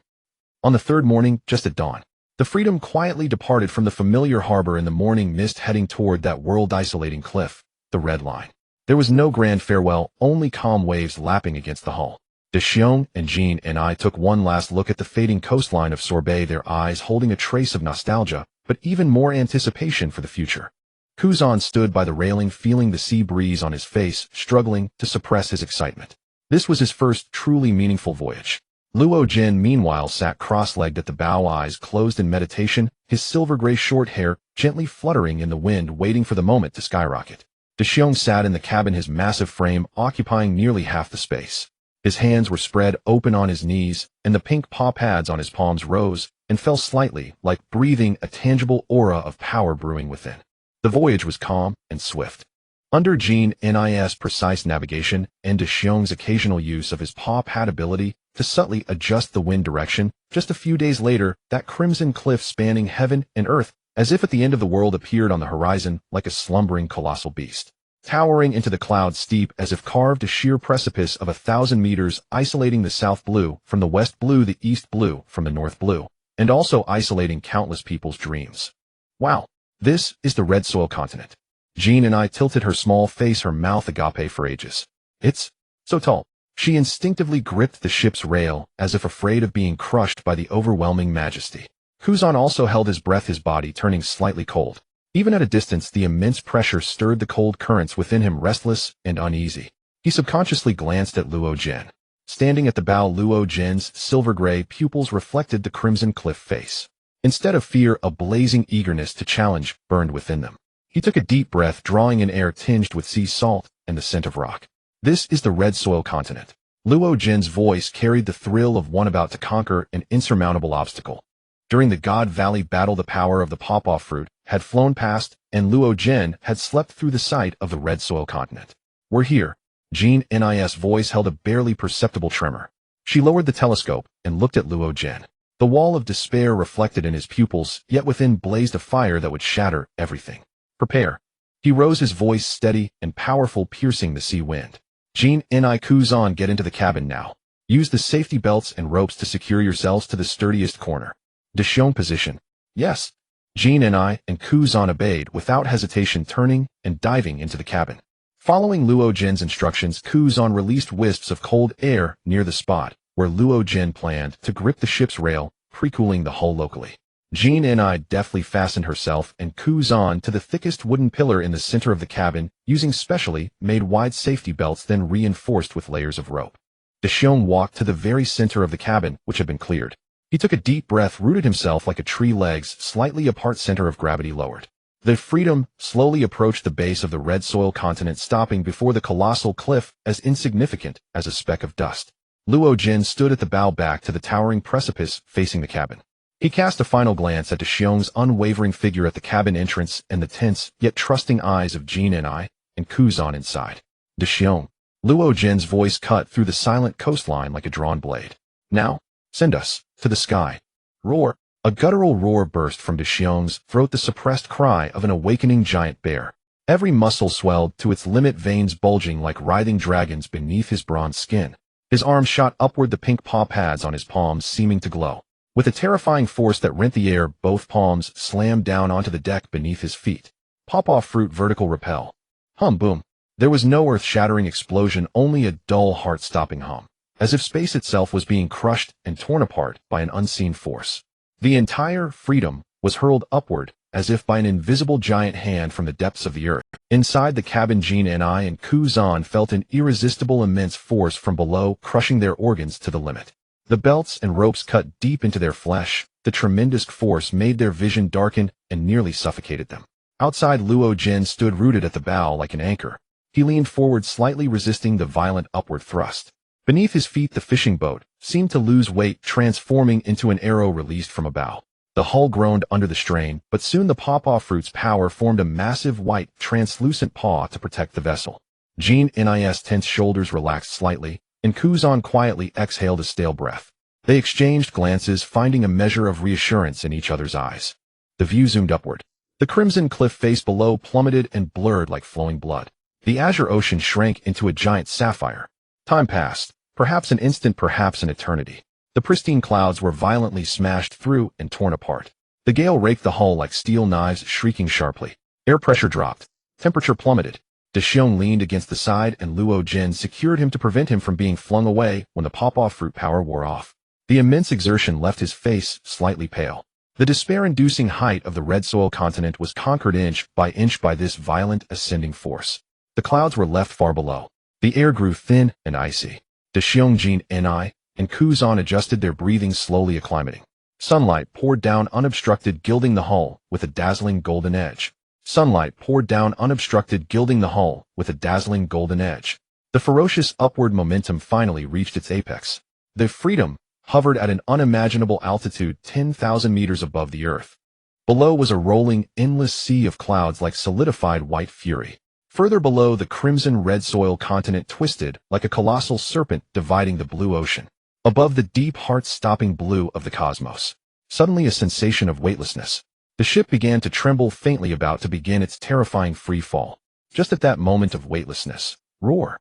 On the 3rd morning, just at dawn, the Freedom quietly departed from the familiar harbor in the morning mist, heading toward that world-isolating cliff, the Red Line. There was no grand farewell, only calm waves lapping against the hull. Deshiong and Jean and I took one last look at the fading coastline of Sorbet, their eyes holding a trace of nostalgia, but even more anticipation for the future. Kuzan stood by the railing, feeling the sea breeze on his face, struggling to suppress his excitement. This was his first truly meaningful voyage. Luo Jin, meanwhile, sat cross-legged at the bow, eyes closed in meditation, his silver-gray short hair gently fluttering in the wind, waiting for the moment to skyrocket. Deshiong sat in the cabin, his massive frame occupying nearly half the space. His hands were spread open on his knees, and the pink paw pads on his palms rose and fell slightly, like breathing, a tangible aura of power brewing within. The voyage was calm and swift. Under Jean Nis' precise navigation and Deshiong's occasional use of his paw pad ability to subtly adjust the wind direction, just a few days later, that crimson cliff spanning heaven and earth, as if at the end of the world, appeared on the horizon like a slumbering colossal beast. Towering into the clouds, steep as if carved, a sheer precipice of 1,000 meters, isolating the south blue from the west blue, the east blue from the north blue, and also isolating countless people's dreams. Wow. This is the Red Soil continent. Jean and I tilted her small face, her mouth agape for ages. It's so tall. She instinctively gripped the ship's rail, as if afraid of being crushed by the overwhelming majesty. Kuzan also held his breath, his body turning slightly cold. Even at a distance, the immense pressure stirred the cold currents within him, restless and uneasy. He subconsciously glanced at Luo Jin. Standing at the bow, Luo Jin's silver-gray pupils reflected the crimson cliff face. Instead of fear, a blazing eagerness to challenge burned within them. He took a deep breath, drawing in air tinged with sea salt and the scent of rock. This is the Red Soil continent. Luo Jin's voice carried the thrill of one about to conquer an insurmountable obstacle. During the God Valley battle, the power of the pawpaw fruit had flown past, and Luo Jin had slept through the sight of the Red Soil continent. We're here. Jean Nis' voice held a barely perceptible tremor. She lowered the telescope and looked at Luo Jin. The wall of despair reflected in his pupils, yet within blazed a fire that would shatter everything. Prepare. He rose, his voice steady and powerful, piercing the sea wind. Jean Ni, Kuzan, get into the cabin now. Use the safety belts and ropes to secure yourselves to the sturdiest corner. Deshiong, position. Yes. Jean Ni and Kuzan obeyed without hesitation, turning and diving into the cabin. Following Luo Jin's instructions, Kuzan released wisps of cold air near the spot where Luo Jin planned to grip the ship's rail, pre-cooling the hull locally. Jean and I deftly fastened herself and Kuzan to the thickest wooden pillar in the center of the cabin, using specially made wide safety belts then reinforced with layers of rope. Deshion walked to the very center of the cabin, which had been cleared. He took a deep breath, rooted himself like a tree, legs slightly apart, center of gravity lowered. The Freedom slowly approached the base of the red soil continent, stopping before the colossal cliff, as insignificant as a speck of dust. Luo Jin stood at the bow, back to the towering precipice facing the cabin. He cast a final glance at Deshion's unwavering figure at the cabin entrance and the tense yet trusting eyes of Jean and I, and Kuzan inside. Deshion. Luo Jin's voice cut through the silent coastline like a drawn blade. Now, send us to the sky. Roar. A guttural roar burst from Deshion's throat, the suppressed cry of an awakening giant bear. Every muscle swelled to its limit, veins bulging like writhing dragons beneath his bronze skin. His arms shot upward, the pink paw pads on his palms seeming to glow. With a terrifying force that rent the air, both palms slammed down onto the deck beneath his feet. Pawpaw fruit vertical repel. Hum boom. There was no earth-shattering explosion, only a dull, heart-stopping hum, as if space itself was being crushed and torn apart by an unseen force. The entire Freedom was hurled upward, as if by an invisible giant hand from the depths of the earth. Inside the cabin, Jean and I and Kuzan felt an irresistible, immense force from below, crushing their organs to the limit. The belts and ropes cut deep into their flesh. The tremendous force made their vision darken and nearly suffocated them. Outside, Luo Jin stood rooted at the bow like an anchor. He leaned forward, slightly resisting the violent upward thrust. Beneath his feet, the fishing boat seemed to lose weight, transforming into an arrow released from a bow. The hull groaned under the strain, but soon the pawpaw fruit's power formed a massive white, translucent paw to protect the vessel. Jean and I's tense shoulders relaxed slightly, and Kuzan quietly exhaled a stale breath. They exchanged glances, finding a measure of reassurance in each other's eyes. The view zoomed upward. The crimson cliff face below plummeted and blurred like flowing blood. The azure ocean shrank into a giant sapphire. Time passed, perhaps an instant, perhaps an eternity. The pristine clouds were violently smashed through and torn apart. The gale raked the hull like steel knives, shrieking sharply. Air pressure dropped. Temperature plummeted. Deshion leaned against the side and Luo Jin secured him to prevent him from being flung away when the pawpaw fruit power wore off. The immense exertion left his face slightly pale. The despair-inducing height of the red soil continent was conquered inch by this violent ascending force. The clouds were left far below. The air grew thin and icy. Deshion, Jean and I, and Kuzan adjusted their breathing, slowly acclimating. Sunlight poured down unobstructed, gilding the hull with a dazzling golden edge. Sunlight poured down unobstructed, gilding the hull with a dazzling golden edge. The ferocious upward momentum finally reached its apex. The Freedom hovered at an unimaginable altitude, 10,000 meters above the earth. Below was a rolling, endless sea of clouds like solidified white fury. Further below, the crimson red soil continent twisted like a colossal serpent, dividing the blue ocean. Above the deep, heart-stopping blue of the cosmos. Suddenly, a sensation of weightlessness. The ship began to tremble faintly, about to begin its terrifying free fall. Just at that moment of weightlessness, roar.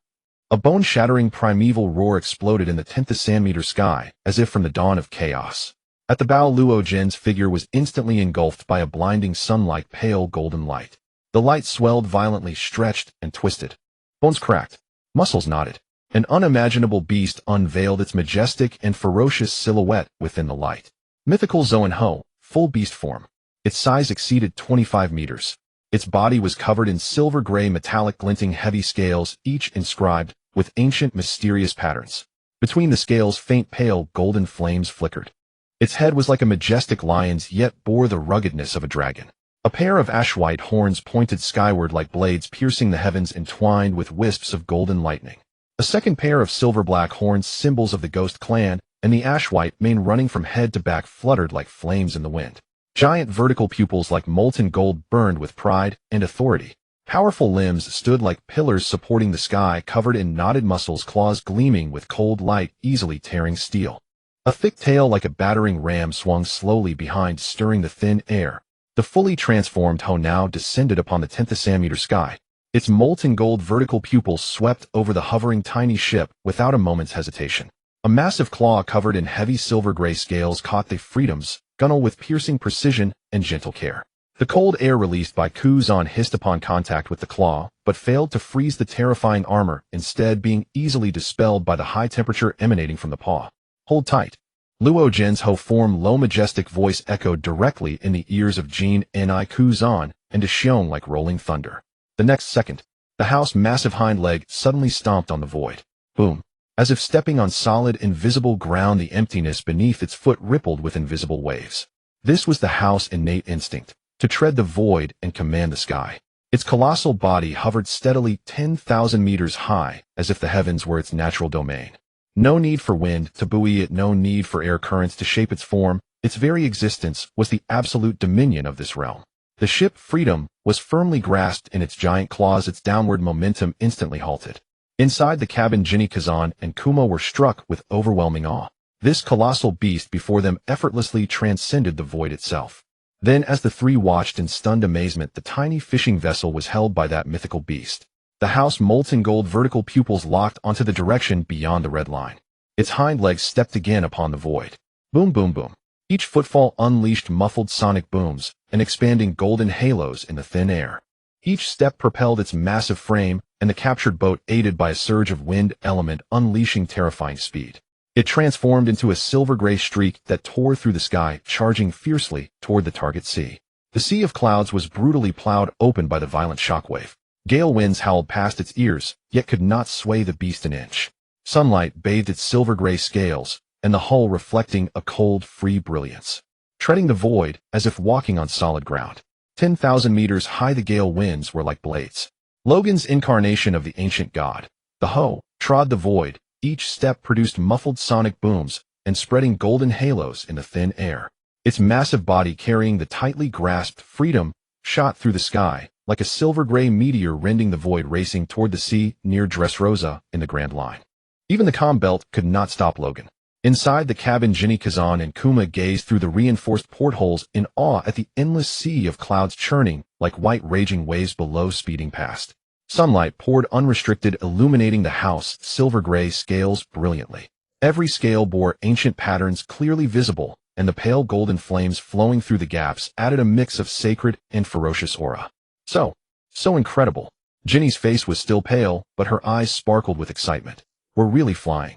A bone-shattering primeval roar exploded in the 10th meter sky, as if from the dawn of chaos. At the bow, Luo Jin's figure was instantly engulfed by a blinding sun-like pale golden light. The light swelled violently, stretched and twisted. Bones cracked. Muscles knotted. An unimaginable beast unveiled its majestic and ferocious silhouette within the light. Mythical Zoan-Ho, full beast form. Its size exceeded 25 meters. Its body was covered in silver-gray metallic glinting heavy scales, each inscribed with ancient mysterious patterns. Between the scales, faint pale golden flames flickered. Its head was like a majestic lion's, yet bore the ruggedness of a dragon. A pair of ash-white horns pointed skyward like blades, piercing the heavens, entwined with wisps of golden lightning. A second pair of silver-black horns, symbols of the Ghost Clan, and the ash-white mane running from head to back fluttered like flames in the wind. Giant vertical pupils like molten gold burned with pride and authority. Powerful limbs stood like pillars supporting the sky, covered in knotted muscles, claws gleaming with cold light, easily tearing steel. A thick tail like a battering ram swung slowly behind, stirring the thin air. The fully transformed Ho now descended upon the 10th meter sky. Its molten gold vertical pupils swept over the hovering tiny ship without a moment's hesitation. A massive claw covered in heavy silver-gray scales caught the Freedom's gunwale with piercing precision and gentle care. The cold air released by Kuzan hissed upon contact with the claw, but failed to freeze the terrifying armor, instead being easily dispelled by the high temperature emanating from the paw. Hold tight. Luo Jin's ho-form low majestic voice echoed directly in the ears of Jin Ni Kuzan and Shion like rolling thunder. The next second, the house's massive hind leg suddenly stomped on the void. Boom. As if stepping on solid, invisible ground, the emptiness beneath its foot rippled with invisible waves. This was the house's innate instinct, to tread the void and command the sky. Its colossal body hovered steadily 10,000 meters high, as if the heavens were its natural domain. No need for wind to buoy it, no need for air currents to shape its form. Its very existence was the absolute dominion of this realm. The ship Freedom was firmly grasped in its giant claws, its downward momentum instantly halted. Inside the cabin, Jinny, Kazan, and Kuma were struck with overwhelming awe. This colossal beast before them effortlessly transcended the void itself. Then, as the three watched in stunned amazement, the tiny fishing vessel was held by that mythical beast. The house's molten gold vertical pupils locked onto the direction beyond the red line. Its hind legs stepped again upon the void. Boom, boom, boom. Each footfall unleashed muffled sonic booms and expanding golden halos in the thin air. Each step propelled its massive frame, and the captured boat aided by a surge of wind element unleashing terrifying speed. It transformed into a silver-gray streak that tore through the sky, charging fiercely toward the target sea. The sea of clouds was brutally plowed open by the violent shockwave. Gale winds howled past its ears, yet could not sway the beast an inch. Sunlight bathed its silver-gray scales, and the hull reflecting a cold, free brilliance. Treading the void as if walking on solid ground. 10,000 meters high, the gale winds were like blades. Logan's incarnation of the ancient god. The hoe trod the void. Each step produced muffled sonic booms and spreading golden halos in the thin air. Its massive body carrying the tightly grasped Freedom shot through the sky, like a silver-gray meteor rending the void, racing toward the sea near Dressrosa in the Grand Line. Even the comm belt could not stop Logan. Inside the cabin, Jinny, Kazan, and Kuma gazed through the reinforced portholes in awe at the endless sea of clouds churning like white raging waves below, speeding past. Sunlight poured unrestricted, illuminating the house's silver-gray scales brilliantly. Every scale bore ancient patterns clearly visible, and the pale golden flames flowing through the gaps added a mix of sacred and ferocious aura. So incredible. Jinny's face was still pale, but her eyes sparkled with excitement. We're really flying.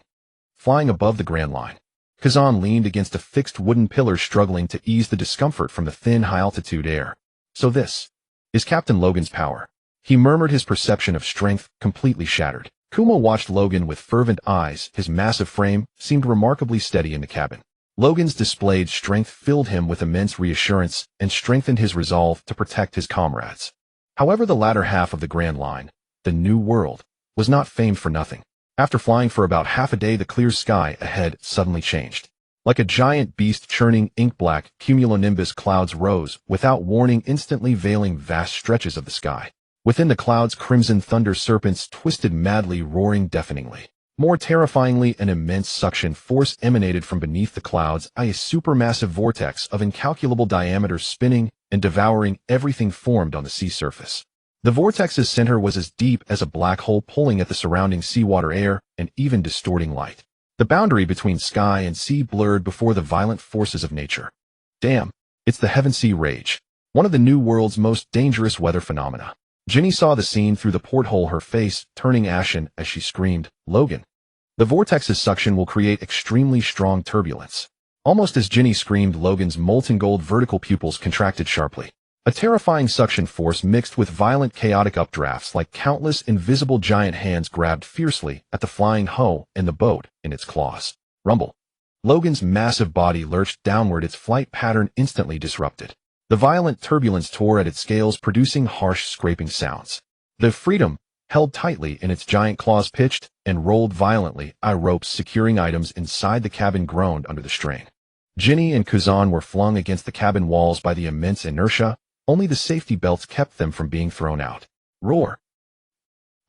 Flying above the Grand Line. Kazan leaned against a fixed wooden pillar, struggling to ease the discomfort from the thin, high-altitude air. So this is Captain Logan's power. He murmured, his perception of strength completely shattered. Kuma watched Logan with fervent eyes. His massive frame seemed remarkably steady in the cabin. Logan's displayed strength filled him with immense reassurance and strengthened his resolve to protect his comrades. However, the latter half of the Grand Line, the New World, was not famed for nothing. After flying for about half a day, the clear sky ahead suddenly changed. Like a giant beast churning ink-black, cumulonimbus clouds rose without warning, instantly veiling vast stretches of the sky. Within the clouds, crimson thunder serpents twisted madly, roaring deafeningly. More terrifyingly, an immense suction force emanated from beneath the clouds, a supermassive vortex of incalculable diameter spinning and devouring everything formed on the sea surface. The vortex's center was as deep as a black hole, pulling at the surrounding seawater air and even distorting light. The boundary between sky and sea blurred before the violent forces of nature. Damn, it's the Heaven Sea Rage, one of the New World's most dangerous weather phenomena. Jinny saw the scene through the porthole, her face turning ashen as she screamed, "Logan! The vortex's suction will create extremely strong turbulence." Almost as Jinny screamed, Logan's molten gold vertical pupils contracted sharply. A terrifying suction force mixed with violent chaotic updrafts, like countless invisible giant hands grabbed fiercely at the flying hoe and the boat in its claws. Rumble. Logan's massive body lurched downward, its flight pattern instantly disrupted. The violent turbulence tore at its scales, producing harsh scraping sounds. The Freedom, held tightly in its giant claws, pitched and rolled violently. Ropes securing items inside the cabin groaned under the strain. Jinny and Kazan were flung against the cabin walls by the immense inertia. Only the safety belts kept them from being thrown out. Roar!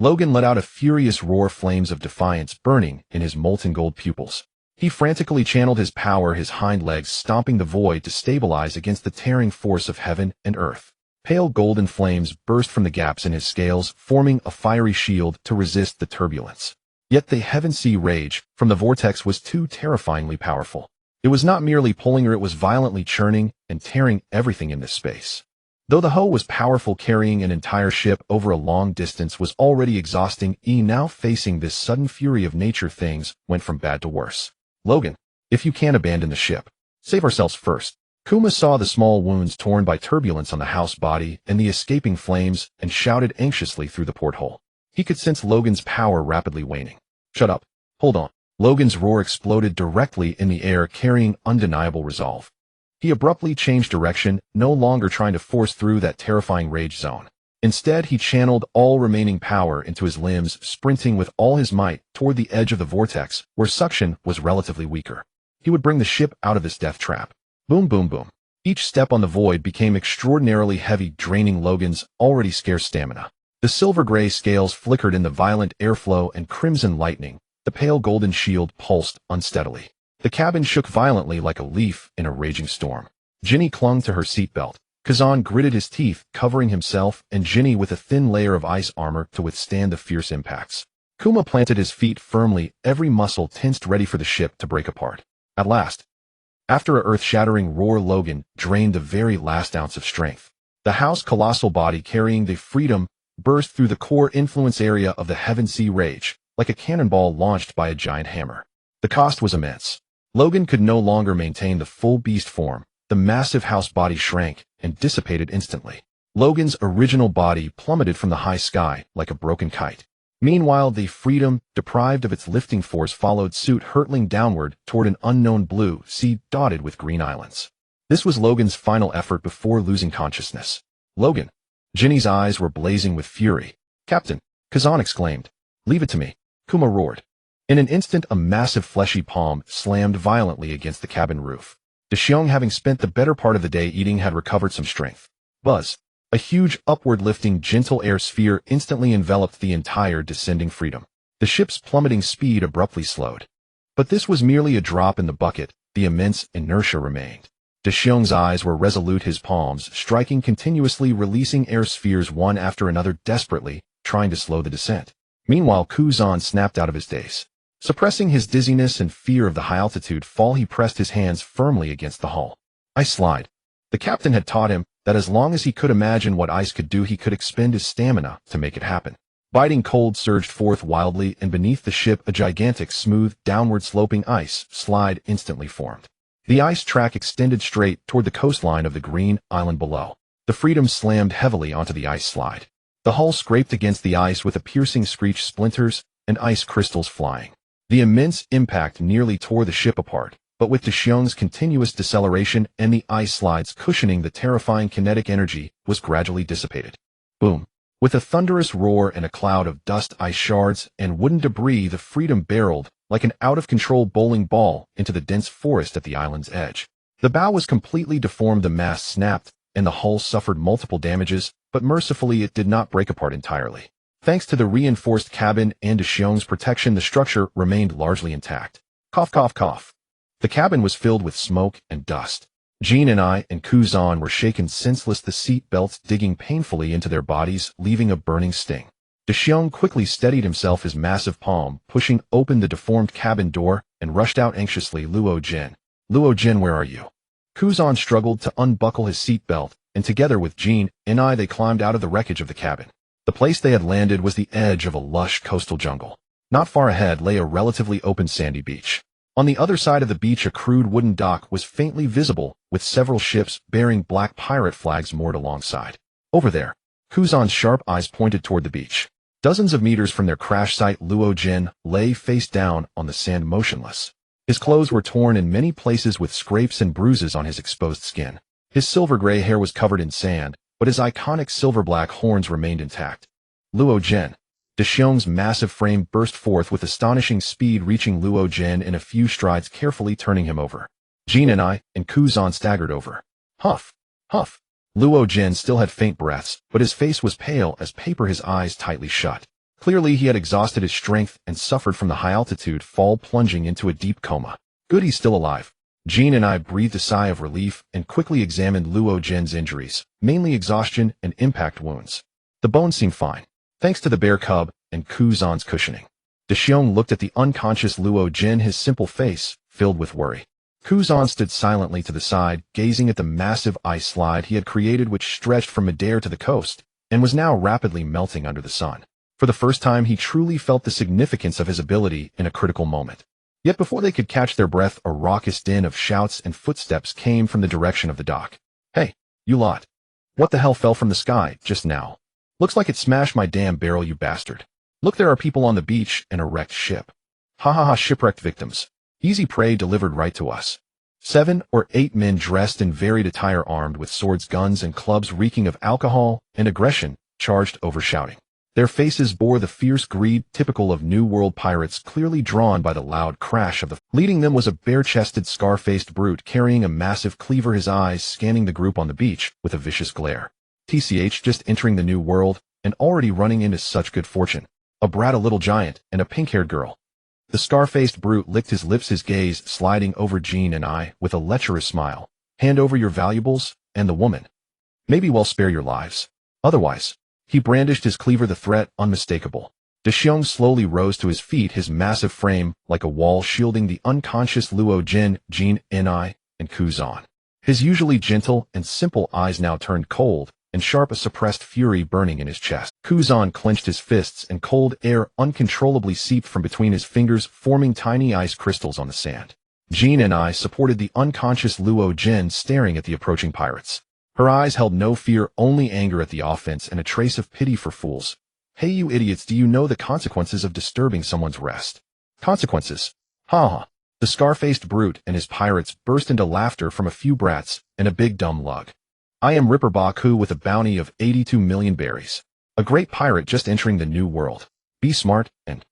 Logan let out a furious roar, flames of defiance burning in his molten gold pupils. He frantically channeled his power, his hind legs stomping the void to stabilize against the tearing force of heaven and earth. Pale golden flames burst from the gaps in his scales, forming a fiery shield to resist the turbulence. Yet the Heaven Sea Rage from the vortex was too terrifyingly powerful. It was not merely pulling her, it was violently churning and tearing everything in this space. Though the hoe was powerful, carrying an entire ship over a long distance was already exhausting. Now facing this sudden fury of nature, things went from bad to worse. Logan, If you can't abandon the ship, save ourselves first. Kuma saw the small wounds torn by turbulence on the house body and the escaping flames and shouted anxiously through the porthole. He could sense Logan's power rapidly waning. Shut up. Hold on. Logan's roar exploded directly in the air, carrying undeniable resolve. He abruptly changed direction, no longer trying to force through that terrifying rage zone. Instead, he channeled all remaining power into his limbs, sprinting with all his might toward the edge of the vortex, where suction was relatively weaker. He would bring the ship out of this death trap. Boom, boom, boom. Each step on the void became extraordinarily heavy, draining Logan's already scarce stamina. The silver-gray scales flickered in the violent airflow and crimson lightning. The pale golden shield pulsed unsteadily. The cabin shook violently like a leaf in a raging storm. Ginny clung to her seatbelt. Kazan gritted his teeth, covering himself and Ginny with a thin layer of ice armor to withstand the fierce impacts. Kuma planted his feet firmly, every muscle tensed, ready for the ship to break apart. At last, after a earth-shattering roar, Logan drained the very last ounce of strength. The house's colossal body carrying the freedom burst through the core influence area of the Heaven Sea Rage, like a cannonball launched by a giant hammer. The cost was immense. Logan could no longer maintain the full beast form. The massive house body shrank and dissipated instantly. Logan's original body plummeted from the high sky like a broken kite. Meanwhile, the freedom, deprived of its lifting force, followed suit, hurtling downward toward an unknown blue sea dotted with green islands. This was Logan's final effort before losing consciousness. Logan. Ginny's eyes were blazing with fury. Captain, Kazan exclaimed. Leave it to me. Kuma roared. In an instant, a massive fleshy palm slammed violently against the cabin roof. Deshiong, having spent the better part of the day eating, had recovered some strength. Buzz. A huge, upward-lifting, gentle air sphere instantly enveloped the entire descending freedom. The ship's plummeting speed abruptly slowed. But this was merely a drop in the bucket. The immense inertia remained. Deshiong's eyes were resolute, his palms striking continuously, releasing air spheres one after another, desperately trying to slow the descent. Meanwhile, Kuzan snapped out of his daze. Suppressing his dizziness and fear of the high-altitude fall, he pressed his hands firmly against the hull. Ice slide. The captain had taught him that as long as he could imagine what ice could do, he could expend his stamina to make it happen. Biting cold surged forth wildly, and beneath the ship a gigantic, smooth, downward-sloping ice slide instantly formed. The ice track extended straight toward the coastline of the green island below. The Freedom slammed heavily onto the ice slide. The hull scraped against the ice with a piercing screech, splinters and ice crystals flying. The immense impact nearly tore the ship apart, but with Deshiong's continuous deceleration and the ice slides cushioning, the terrifying kinetic energy was gradually dissipated. Boom. With a thunderous roar and a cloud of dust, ice shards, and wooden debris, the Freedom barreled like an out-of-control bowling ball into the dense forest at the island's edge. The bow was completely deformed, the mast snapped, and the hull suffered multiple damages, but mercifully it did not break apart entirely. Thanks to the reinforced cabin and Deshiong's protection, the structure remained largely intact. Cough, cough, cough. The cabin was filled with smoke and dust. Jean and I and Kuzan were shaken senseless, the seat belts digging painfully into their bodies, leaving a burning sting. Deshiong quickly steadied himself, his massive palm pushing open the deformed cabin door, and rushed out anxiously. Luo Jin. Luo Jin, where are you? Kuzan struggled to unbuckle his seat belt, and together with Jean and I they climbed out of the wreckage of the cabin. The place they had landed was the edge of a lush coastal jungle. Not far ahead lay a relatively open sandy beach. On the other side of the beach, a crude wooden dock was faintly visible, with several ships bearing black pirate flags moored alongside. Over there, Kuzan's sharp eyes pointed toward the beach. Dozens of meters from their crash site, Luo Jin lay face down on the sand, motionless. His clothes were torn in many places, with scrapes and bruises on his exposed skin. His silver-gray hair was covered in sand, but his iconic silver-black horns remained intact. Luo Jin. Deshiong's massive frame burst forth with astonishing speed, reaching Luo Jin in a few strides, carefully turning him over. Jean and I and Kuzan staggered over. Huff, huff. Luo Jin still had faint breaths, but his face was pale as paper, his eyes tightly shut. Clearly he had exhausted his strength and suffered from the high-altitude fall, plunging into a deep coma. Good, he's still alive. Jean and I breathed a sigh of relief and quickly examined Luo Jin's injuries, mainly exhaustion and impact wounds. The bones seemed fine, thanks to the bear cub and Kuzan's cushioning. Deshiong looked at the unconscious Luo Jin, his simple face filled with worry. Kuzan stood silently to the side, gazing at the massive ice slide he had created, which stretched from midair to the coast, and was now rapidly melting under the sun. For the first time, he truly felt the significance of his ability in a critical moment. Yet before they could catch their breath, a raucous din of shouts and footsteps came from the direction of the dock. Hey, you lot. What the hell fell from the sky just now? Looks like it smashed my damn barrel, you bastard. Look, there are people on the beach and a wrecked ship. Ha ha ha, shipwrecked victims. Easy prey delivered right to us. 7 or 8 men dressed in varied attire, armed with swords, guns, and clubs reeking of alcohol and aggression, charged over, shouting. Their faces bore the fierce greed typical of New World pirates, clearly drawn by the loud crash of the... Leading them was a bare-chested, scar-faced brute carrying a massive cleaver, his eyes scanning the group on the beach with a vicious glare. TCH, just entering the New World and already running into such good fortune. A brat, a little giant, and a pink-haired girl. The scar-faced brute licked his lips, his gaze sliding over Jean and I with a lecherous smile. Hand over your valuables, and the woman. Maybe we'll spare your lives. Otherwise. He brandished his cleaver, the threat unmistakable. Deshiong slowly rose to his feet, his massive frame like a wall shielding the unconscious Luo Jin, Jean, Ni, and Kuzan. His usually gentle and simple eyes now turned cold and sharp, a suppressed fury burning in his chest. Kuzan clenched his fists, and cold air uncontrollably seeped from between his fingers, forming tiny ice crystals on the sand. Jean and I supported the unconscious Luo Jin, staring at the approaching pirates. Her eyes held no fear, only anger at the offense and a trace of pity for fools. Hey, you idiots, do you know the consequences of disturbing someone's rest? Consequences? Ha ha. The scar-faced brute and his pirates burst into laughter from a few brats and a big dumb lug. I am Ripper Baku with a bounty of 82 million berries. A great pirate just entering the New World. Be smart and...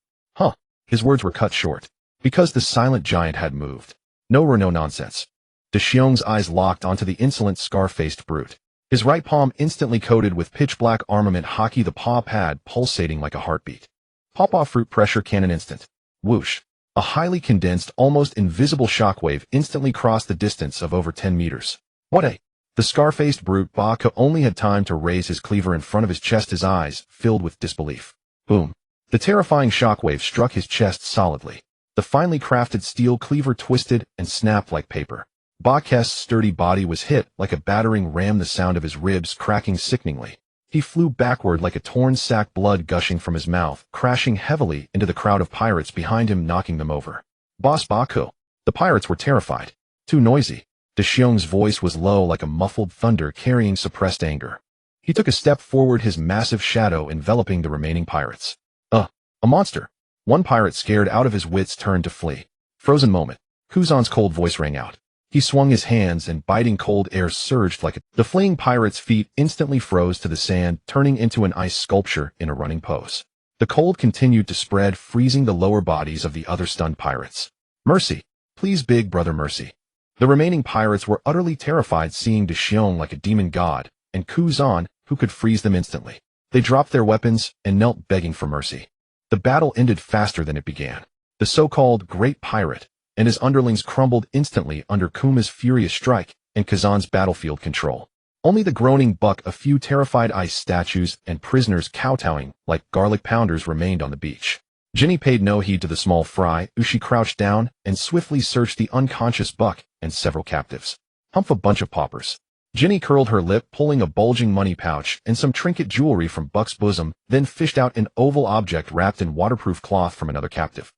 His words were cut short, because the silent giant had moved. No nonsense. Deshiong's eyes locked onto the insolent scar-faced brute. His right palm instantly coated with pitch-black armament Haki, the paw pad pulsating like a heartbeat. Pop-Paw fruit pressure cannon instant. Whoosh. A highly condensed, almost invisible shockwave instantly crossed the distance of over 10 meters. What a... The scar-faced brute Baku only had time to raise his cleaver in front of his chest, his eyes filled with disbelief. Boom. The terrifying shockwave struck his chest solidly. The finely crafted steel cleaver twisted and snapped like paper. Baku's sturdy body was hit like a battering ram, the sound of his ribs cracking sickeningly. He flew backward like a torn sack, blood gushing from his mouth, crashing heavily into the crowd of pirates behind him, knocking them over. Boss Baku. The pirates were terrified. Too noisy. Deshiong's voice was low like a muffled thunder, carrying suppressed anger. He took a step forward, his massive shadow enveloping the remaining pirates. A monster. One pirate, scared out of his wits, turned to flee. Frozen moment. Kuzan's cold voice rang out. He swung his hands and biting cold air surged like a... The fleeing pirate's feet instantly froze to the sand, turning into an ice sculpture in a running pose. The cold continued to spread, freezing the lower bodies of the other stunned pirates. Mercy. Please, big brother, mercy. The remaining pirates were utterly terrified, seeing Deshiong like a demon god, and Kuzan, who could freeze them instantly. They dropped their weapons and knelt, begging for mercy. The battle ended faster than it began. The so-called Great Pirate and his underlings crumbled instantly under Kuma's furious strike and Kazan's battlefield control. Only the groaning buck, a few terrified ice statues, and prisoners kowtowing like garlic pounders remained on the beach. Ginny paid no heed to the small fry. She crouched down and swiftly searched the unconscious buck and several captives. Humph, a bunch of paupers. Ginny curled her lip, pulling a bulging money pouch and some trinket jewelry from Buck's bosom, then fished out an oval object wrapped in waterproof cloth from another captive.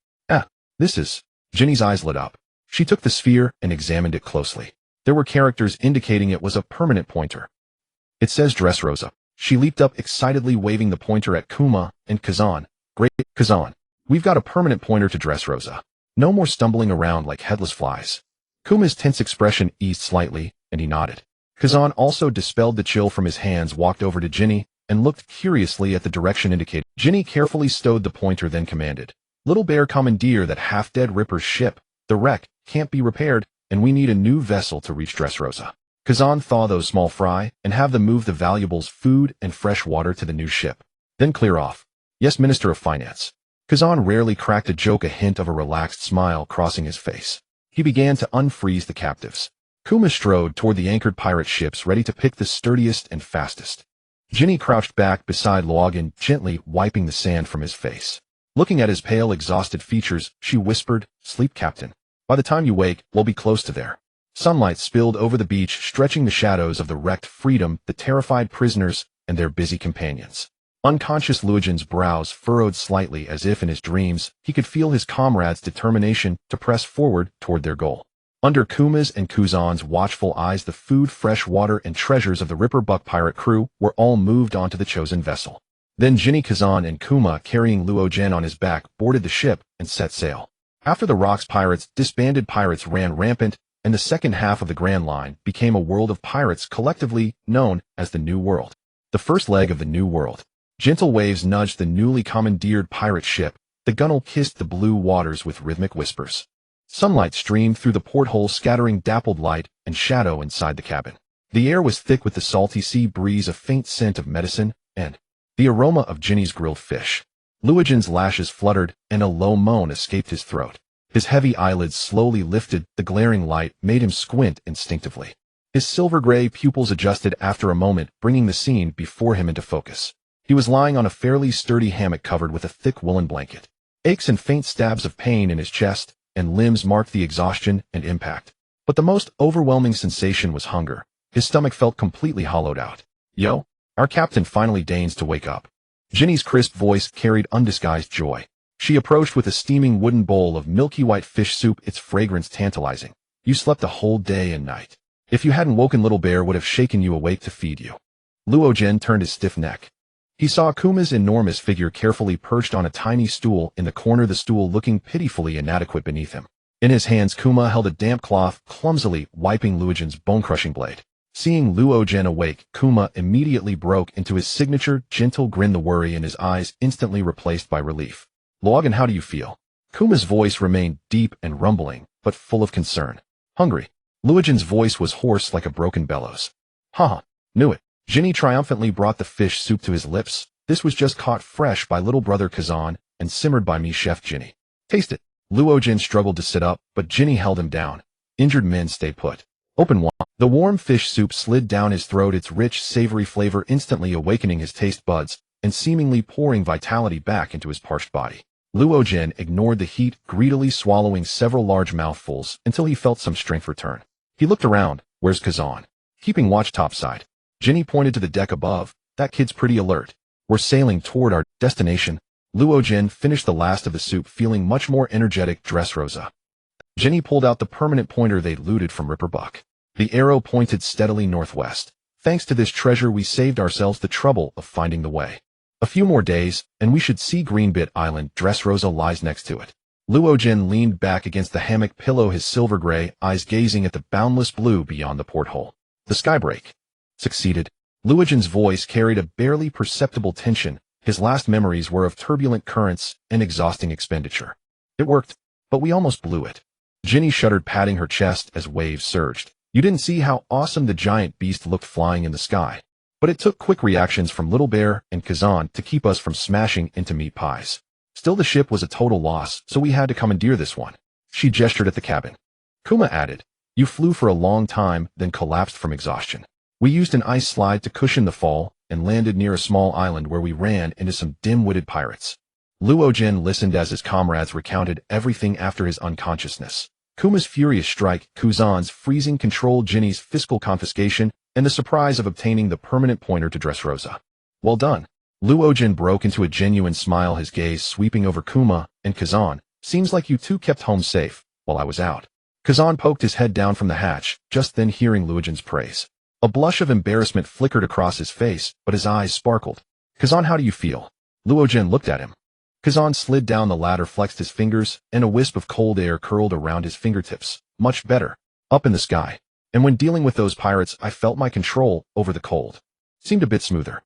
This is... Ginny's eyes lit up. She took the sphere and examined it closely. There were characters indicating it was a permanent pointer. It says Dressrosa. She leaped up excitedly, waving the pointer at Kuma and Kazan. Great, Kazan. We've got a permanent pointer to Dressrosa. No more stumbling around like headless flies. Kuma's tense expression eased slightly, and he nodded. Kazan also dispelled the chill from his hands, walked over to Ginny, and looked curiously at the direction indicated. Ginny carefully stowed the pointer, then commanded. Little Bear, commandeer that half-dead Ripper's ship. The wreck can't be repaired, and we need a new vessel to reach Dressrosa. Kazan, thaw those small fry, and have them move the valuables, food, and fresh water to the new ship. Then clear off. Yes, Minister of Finance. Kazan rarely cracked a joke, a hint of a relaxed smile crossing his face. He began to unfreeze the captives. Kuma strode toward the anchored pirate ships, ready to pick the sturdiest and fastest. Ginny crouched back beside Logan, gently wiping the sand from his face. Looking at his pale, exhausted features, she whispered, "Sleep, Captain. By the time you wake, we'll be close to there." Sunlight spilled over the beach, stretching the shadows of the wrecked Freedom, the terrified prisoners, and their busy companions. Unconscious Luogen's brows furrowed slightly as if in his dreams he could feel his comrades' determination to press forward toward their goal. Under Kuma's and Kuzan's watchful eyes, the food, fresh water, and treasures of the Ripper Buck pirate crew were all moved onto the chosen vessel. Then Jinny, Kazan, and Kuma, carrying Luogen on his back, boarded the ship and set sail. After the Rocks pirates, disbanded pirates ran rampant, and the second half of the Grand Line became a world of pirates collectively known as the New World. The first leg of the New World. Gentle waves nudged the newly commandeered pirate ship. The gunwale kissed the blue waters with rhythmic whispers. Sunlight streamed through the porthole, scattering dappled light and shadow inside the cabin. The air was thick with the salty sea breeze, a faint scent of medicine, and the aroma of Jinny's grilled fish. Luogen's lashes fluttered, and a low moan escaped his throat. His heavy eyelids slowly lifted, the glaring light made him squint instinctively. His silver-gray pupils adjusted after a moment, bringing the scene before him into focus. He was lying on a fairly sturdy hammock covered with a thick woolen blanket. Aches and faint stabs of pain in his chest and limbs marked the exhaustion and impact. But the most overwhelming sensation was hunger. His stomach felt completely hollowed out. "Yo, our captain finally deigns to wake up." Jinny's crisp voice carried undisguised joy. She approached with a steaming wooden bowl of milky white fish soup, its fragrance tantalizing. "You slept a whole day and night. If you hadn't woken, Little Bear would have shaken you awake to feed you." Luogen turned his stiff neck. He saw Kuma's enormous figure carefully perched on a tiny stool in the corner, the stool looking pitifully inadequate beneath him. In his hands, Kuma held a damp cloth, clumsily wiping Luogen's bone-crushing blade. Seeing Luogen awake, Kuma immediately broke into his signature gentle grin, the worry in his eyes instantly replaced by relief. "Logan, how do you feel?" Kuma's voice remained deep and rumbling, but full of concern. "Hungry." Luogen's voice was hoarse like a broken bellows. "Haha, knew it." Jinny triumphantly brought the fish soup to his lips. "This was just caught fresh by little brother Kazan and simmered by me, Chef Jinny. Taste it." Luogen struggled to sit up, but Jinny held him down. "Injured men stay put. Open one." The warm fish soup slid down his throat, its rich, savory flavor instantly awakening his taste buds and seemingly pouring vitality back into his parched body. Luogen ignored the heat, greedily swallowing several large mouthfuls until he felt some strength return. He looked around. "Where's Kazan?" "Keeping watch topside." Jinny pointed to the deck above. "That kid's pretty alert. We're sailing toward our destination." Luogen finished the last of the soup, feeling much more energetic. "Dressrosa." Jinny pulled out the permanent pointer they'd looted from Ripper Buck. The arrow pointed steadily northwest. "Thanks to this treasure, we saved ourselves the trouble of finding the way. A few more days, and we should see Greenbit Island. Dressrosa lies next to it." Luogen leaned back against the hammock pillow, his silver-gray eyes gazing at the boundless blue beyond the porthole. "The skybreak succeeded." Luogen's voice carried a barely perceptible tension. His last memories were of turbulent currents and exhausting expenditure. "It worked, but we almost blew it." Jinny shuddered, patting her chest as waves surged. "You didn't see how awesome the giant beast looked flying in the sky. But it took quick reactions from Little Bear and Kazan to keep us from smashing into meat pies. Still, the ship was a total loss, so we had to commandeer this one." She gestured at the cabin. Kuma added, "You flew for a long time, then collapsed from exhaustion. We used an ice slide to cushion the fall and landed near a small island where we ran into some dim-witted pirates." Luogen listened as his comrades recounted everything after his unconsciousness. Kuma's furious strike, Kuzan's freezing control, Jinny's fiscal confiscation, and the surprise of obtaining the permanent pointer to Dressrosa. "Well done." Luogen broke into a genuine smile, his gaze sweeping over Kuma and Kazan. "Seems like you two kept home safe while I was out." Kazan poked his head down from the hatch, just then hearing Luogen's praise. A blush of embarrassment flickered across his face, but his eyes sparkled. "Kazan, how do you feel?" Luogen looked at him. Kazan slid down the ladder, flexed his fingers, and a wisp of cold air curled around his fingertips. "Much better. Up in the sky. And when dealing with those pirates, I felt my control over the cold seemed a bit smoother,"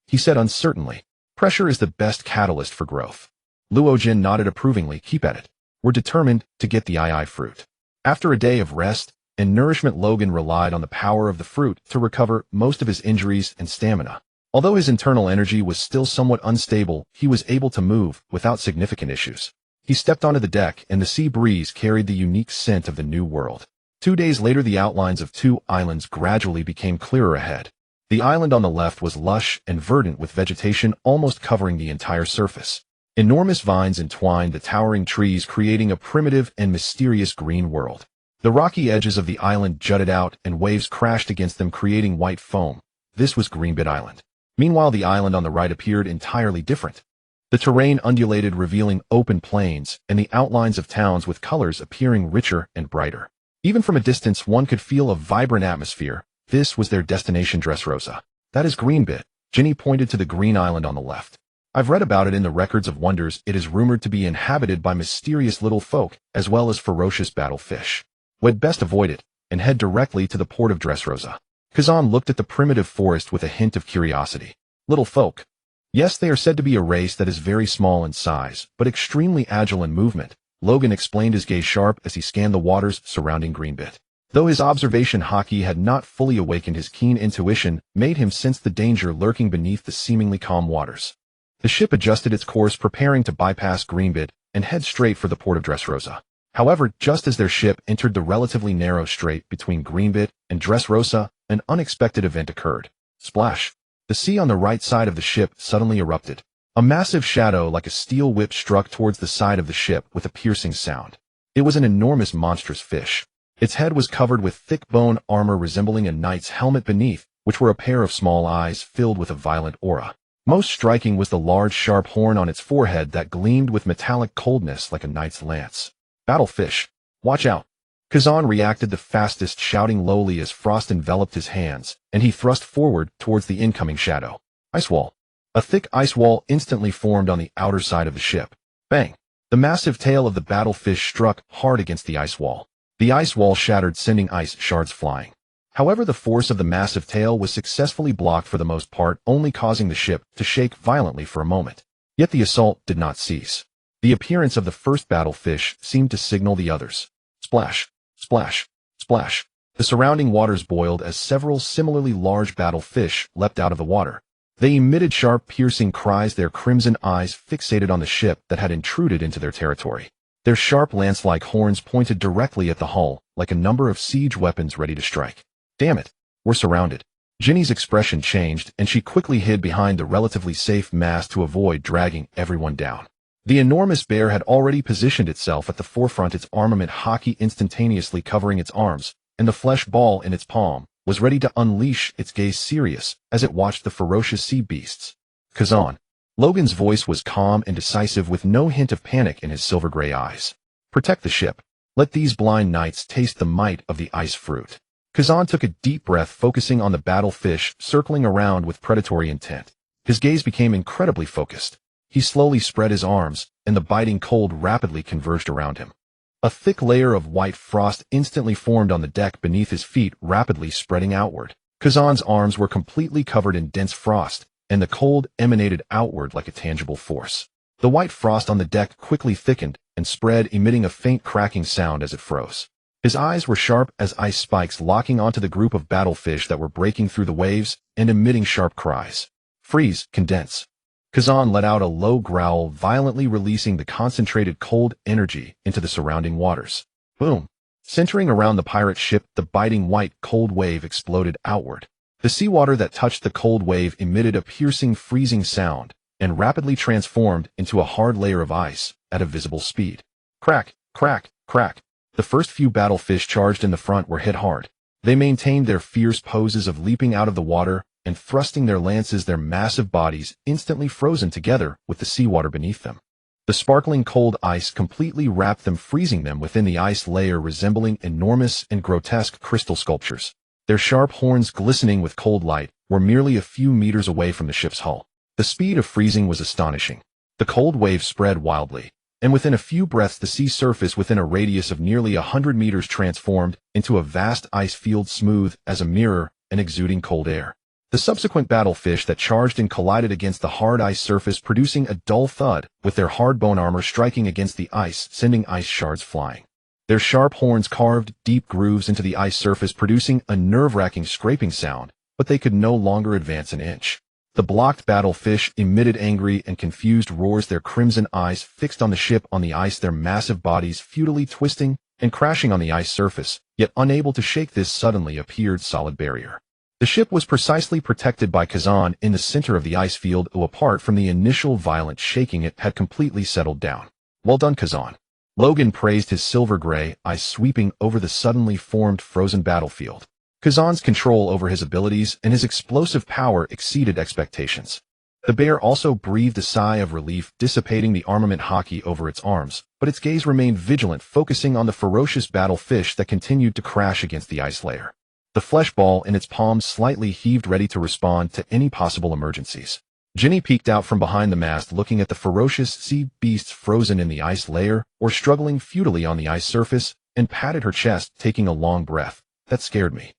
he said uncertainly. "Pressure is the best catalyst for growth." Luogen nodded approvingly. "Keep at it. We're determined to get the II fruit." After a day of rest and nourishment, Logan relied on the power of the fruit to recover most of his injuries and stamina. Although his internal energy was still somewhat unstable, he was able to move without significant issues. He stepped onto the deck, and the sea breeze carried the unique scent of the New World. 2 days later, the outlines of 2 islands gradually became clearer ahead. The island on the left was lush and verdant, with vegetation almost covering the entire surface. Enormous vines entwined the towering trees, creating a primitive and mysterious green world. The rocky edges of the island jutted out, and waves crashed against them, creating white foam. This was Greenbit Island. Meanwhile, the island on the right appeared entirely different. The terrain undulated, revealing open plains, and the outlines of towns with colors appearing richer and brighter. Even from a distance, one could feel a vibrant atmosphere. This was their destination, Dressrosa. That is Greenbit. Ginny pointed to the green island on the left. I've read about it in the records of wonders. It is rumored to be inhabited by mysterious little folk, as well as ferocious battle fish. We'd best avoid it, and head directly to the port of Dressrosa. Kazan looked at the primitive forest with a hint of curiosity. Little folk. Yes, they are said to be a race that is very small in size, but extremely agile in movement. Logan explained, his gaze sharp as he scanned the waters surrounding Greenbit. Though his observation Haki had not fully awakened, his keen intuition made him sense the danger lurking beneath the seemingly calm waters. The ship adjusted its course, preparing to bypass Greenbit and head straight for the port of Dressrosa. However, just as their ship entered the relatively narrow strait between Greenbit and Dressrosa, an unexpected event occurred. Splash! The sea on the right side of the ship suddenly erupted. A massive shadow like a steel whip struck towards the side of the ship with a piercing sound. It was an enormous, monstrous fish. Its head was covered with thick bone armor resembling a knight's helmet beneath, which were a pair of small eyes filled with a violent aura. Most striking was the large, sharp horn on its forehead that gleamed with metallic coldness like a knight's lance. Battlefish! Watch out! Kazan reacted the fastest, shouting lowly as frost enveloped his hands, and he thrust forward towards the incoming shadow. Ice wall. A thick ice wall instantly formed on the outer side of the ship. Bang! The massive tail of the battlefish struck hard against the ice wall. The ice wall shattered, sending ice shards flying. However, the force of the massive tail was successfully blocked for the most part, only causing the ship to shake violently for a moment. Yet the assault did not cease. The appearance of the first battlefish seemed to signal the others. Splash! Splash! Splash! The surrounding waters boiled as several similarly large battlefish leapt out of the water. They emitted sharp, piercing cries, their crimson eyes fixated on the ship that had intruded into their territory. Their sharp lance-like horns pointed directly at the hull, like a number of siege weapons ready to strike. Damn it! We're surrounded. Ginny's expression changed, and she quickly hid behind the relatively safe mast to avoid dragging everyone down. The enormous bear had already positioned itself at the forefront, its armament Haki instantaneously covering its arms, and the flesh ball in its palm was ready to unleash, its gaze serious as it watched the ferocious sea beasts. Kazan. Logan's voice was calm and decisive, with no hint of panic in his silver-gray eyes. Protect the ship. Let these blind knights taste the might of the ice fruit. Kazan took a deep breath, focusing on the battlefish circling around with predatory intent. His gaze became incredibly focused. He slowly spread his arms, and the biting cold rapidly converged around him. A thick layer of white frost instantly formed on the deck beneath his feet, rapidly spreading outward. Kazan's arms were completely covered in dense frost, and the cold emanated outward like a tangible force. The white frost on the deck quickly thickened and spread, emitting a faint cracking sound as it froze. His eyes were sharp as ice spikes, locking onto the group of battlefish that were breaking through the waves and emitting sharp cries. Freeze, condense. Kazan let out a low growl, violently releasing the concentrated cold energy into the surrounding waters. Boom! Centering around the pirate ship, the biting white cold wave exploded outward. The seawater that touched the cold wave emitted a piercing, freezing sound and rapidly transformed into a hard layer of ice at a visible speed. Crack, crack, crack. The first few battlefish charged in the front were hit hard. They maintained their fierce poses of leaping out of the water and thrusting their lances, their massive bodies instantly frozen together with the seawater beneath them. The sparkling cold ice completely wrapped them, freezing them within the ice layer, resembling enormous and grotesque crystal sculptures. Their sharp horns, glistening with cold light, were merely a few meters away from the ship's hull. The speed of freezing was astonishing. The cold wave spread wildly, and within a few breaths the sea surface within a radius of nearly 100 meters transformed into a vast ice field, smooth as a mirror and exuding cold air. The subsequent battlefish that charged and collided against the hard ice surface, producing a dull thud, with their hard bone armor striking against the ice, sending ice shards flying. Their sharp horns carved deep grooves into the ice surface, producing a nerve-wracking scraping sound, but they could no longer advance an inch. The blocked battlefish emitted angry and confused roars, their crimson eyes fixed on the ship on the ice, their massive bodies futilely twisting and crashing on the ice surface, yet unable to shake this suddenly appeared solid barrier. The ship was precisely protected by Kazan in the center of the ice field, who, apart from the initial violent shaking, it had completely settled down. Well done, Kazan. Logan praised, his silver-gray eyes sweeping over the suddenly formed frozen battlefield. Kazan's control over his abilities and his explosive power exceeded expectations. The bear also breathed a sigh of relief, dissipating the armament Haki over its arms, but its gaze remained vigilant, focusing on the ferocious battle fish that continued to crash against the ice layer. The flesh ball in its palms slightly heaved, ready to respond to any possible emergencies. Ginny peeked out from behind the mast, looking at the ferocious sea beasts frozen in the ice layer or struggling futilely on the ice surface, and patted her chest, taking a long breath. That scared me.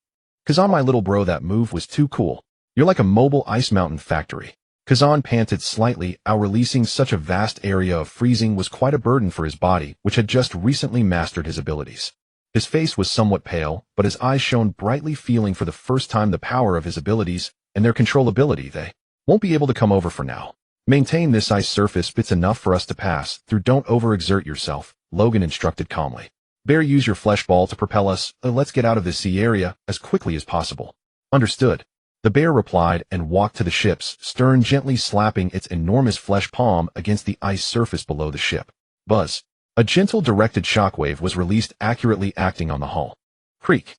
Kazan, my little bro, that move was too cool. You're like a mobile ice mountain factory. Kazan panted slightly, releasing such a vast area of freezing was quite a burden for his body, which had just recently mastered his abilities. His face was somewhat pale, but his eyes shone brightly, feeling for the first time the power of his abilities and their controllability. They won't be able to come over for now. Maintain this ice surface bits enough for us to pass through. Don't overexert yourself, Logan instructed calmly. Bear, use your flesh ball to propel us. Let's get out of this sea area as quickly as possible. Understood. The bear replied and walked to the ship's stern, gently slapping its enormous flesh palm against the ice surface below the ship. Buzz. A gentle directed shockwave was released, accurately acting on the hull. Creak.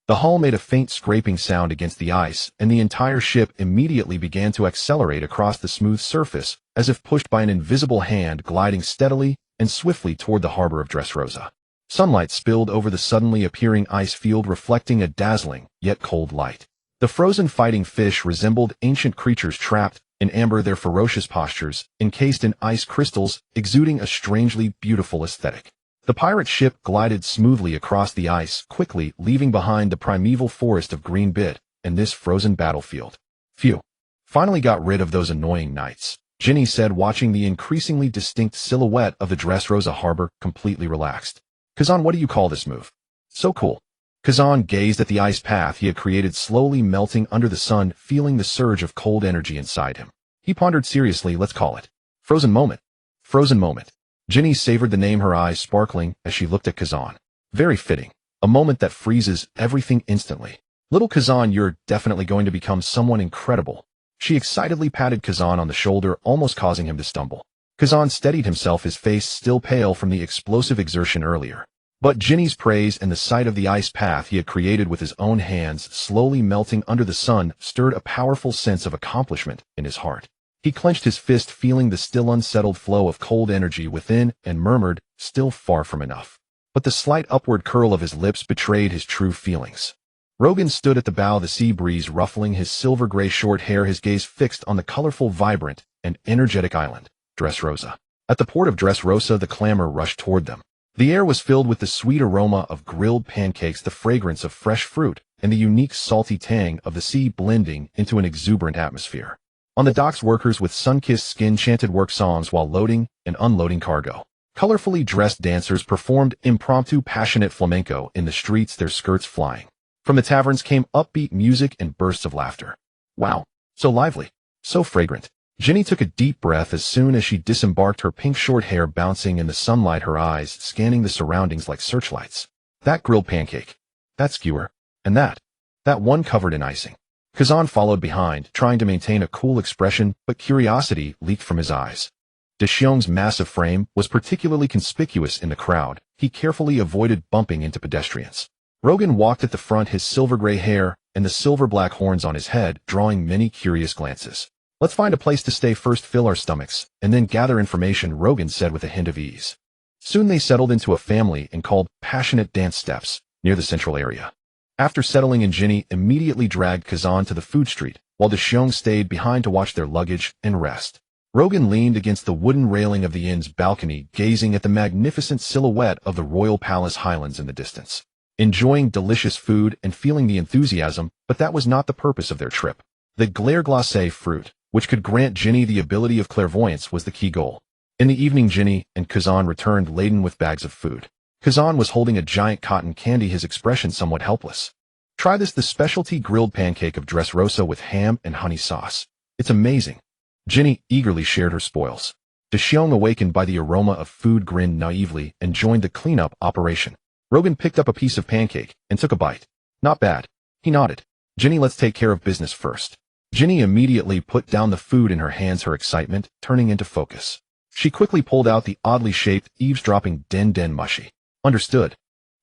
The hull made a faint scraping sound against the ice, and the entire ship immediately began to accelerate across the smooth surface, as if pushed by an invisible hand, gliding steadily and swiftly toward the harbor of Dressrosa. Sunlight spilled over the suddenly appearing ice field, reflecting a dazzling, yet cold light. The frozen fighting fish resembled ancient creatures trapped in amber, their ferocious postures encased in ice crystals, exuding a strangely beautiful aesthetic. The pirate ship glided smoothly across the ice, quickly leaving behind the primeval forest of green bit and this frozen battlefield. Phew. Finally got rid of those annoying knights, Ginny said, watching the increasingly distinct silhouette of the Dressrosa harbor, completely relaxed. Kazan, what do you call this move? So cool. Kazan gazed at the ice path he had created, slowly melting under the sun, feeling the surge of cold energy inside him. He pondered seriously. Let's call it Frozen Moment. Frozen Moment. Ginny savored the name, her eyes sparkling as she looked at Kazan. Very fitting. A moment that freezes everything instantly. Little Kazan, you're definitely going to become someone incredible. She excitedly patted Kazan on the shoulder, almost causing him to stumble. Kazan steadied himself, his face still pale from the explosive exertion earlier. But Ginny's praise and the sight of the ice path he had created with his own hands, slowly melting under the sun, stirred a powerful sense of accomplishment in his heart. He clenched his fist, feeling the still unsettled flow of cold energy within, and murmured, still far from enough. But the slight upward curl of his lips betrayed his true feelings. Logan stood at the bow, the sea breeze ruffling his silver-gray short hair, his gaze fixed on the colorful, vibrant, and energetic island, Dressrosa. At the port of Dressrosa, the clamor rushed toward them. The air was filled with the sweet aroma of grilled pancakes, the fragrance of fresh fruit, and the unique salty tang of the sea blending into an exuberant atmosphere. On the docks, workers with sun-kissed skin chanted work songs while loading and unloading cargo. Colorfully dressed dancers performed impromptu, passionate flamenco in the streets, their skirts flying. From the taverns came upbeat music and bursts of laughter. Wow, so lively, so fragrant. Ginny took a deep breath as soon as she disembarked, her pink short hair bouncing in the sunlight, her eyes scanning the surroundings like searchlights. That grilled pancake. That skewer. And that one covered in icing. Kazan followed behind, trying to maintain a cool expression, but curiosity leaked from his eyes. Dexiong's massive frame was particularly conspicuous in the crowd. He carefully avoided bumping into pedestrians. Logan walked at the front, his silver-gray hair and the silver-black horns on his head drawing many curious glances. Let's find a place to stay first, fill our stomachs, and then gather information, Logan said with a hint of ease. Soon they settled into a family and called passionate dance steps near the central area. After settling in, Ginny immediately dragged Kazan to the food street, while Dexiong stayed behind to watch their luggage and rest. Logan leaned against the wooden railing of the inn's balcony, gazing at the magnificent silhouette of the royal palace highlands in the distance. Enjoying delicious food and feeling the enthusiasm, but that was not the purpose of their trip. The glaire glacé fruit, which could grant Ginny the ability of clairvoyance, was the key goal. In the evening, Ginny and Kazan returned laden with bags of food. Kazan was holding a giant cotton candy, his expression somewhat helpless. Try this, the specialty grilled pancake of Dressrosa with ham and honey sauce. It's amazing. Ginny eagerly shared her spoils. Dexiong, awakened by the aroma of food, grinned naively and joined the cleanup operation. Logan picked up a piece of pancake and took a bite. Not bad. He nodded. Ginny, let's take care of business first. Ginny immediately put down the food in her hands, her excitement turning into focus. She quickly pulled out the oddly shaped, eavesdropping den mushi. Understood.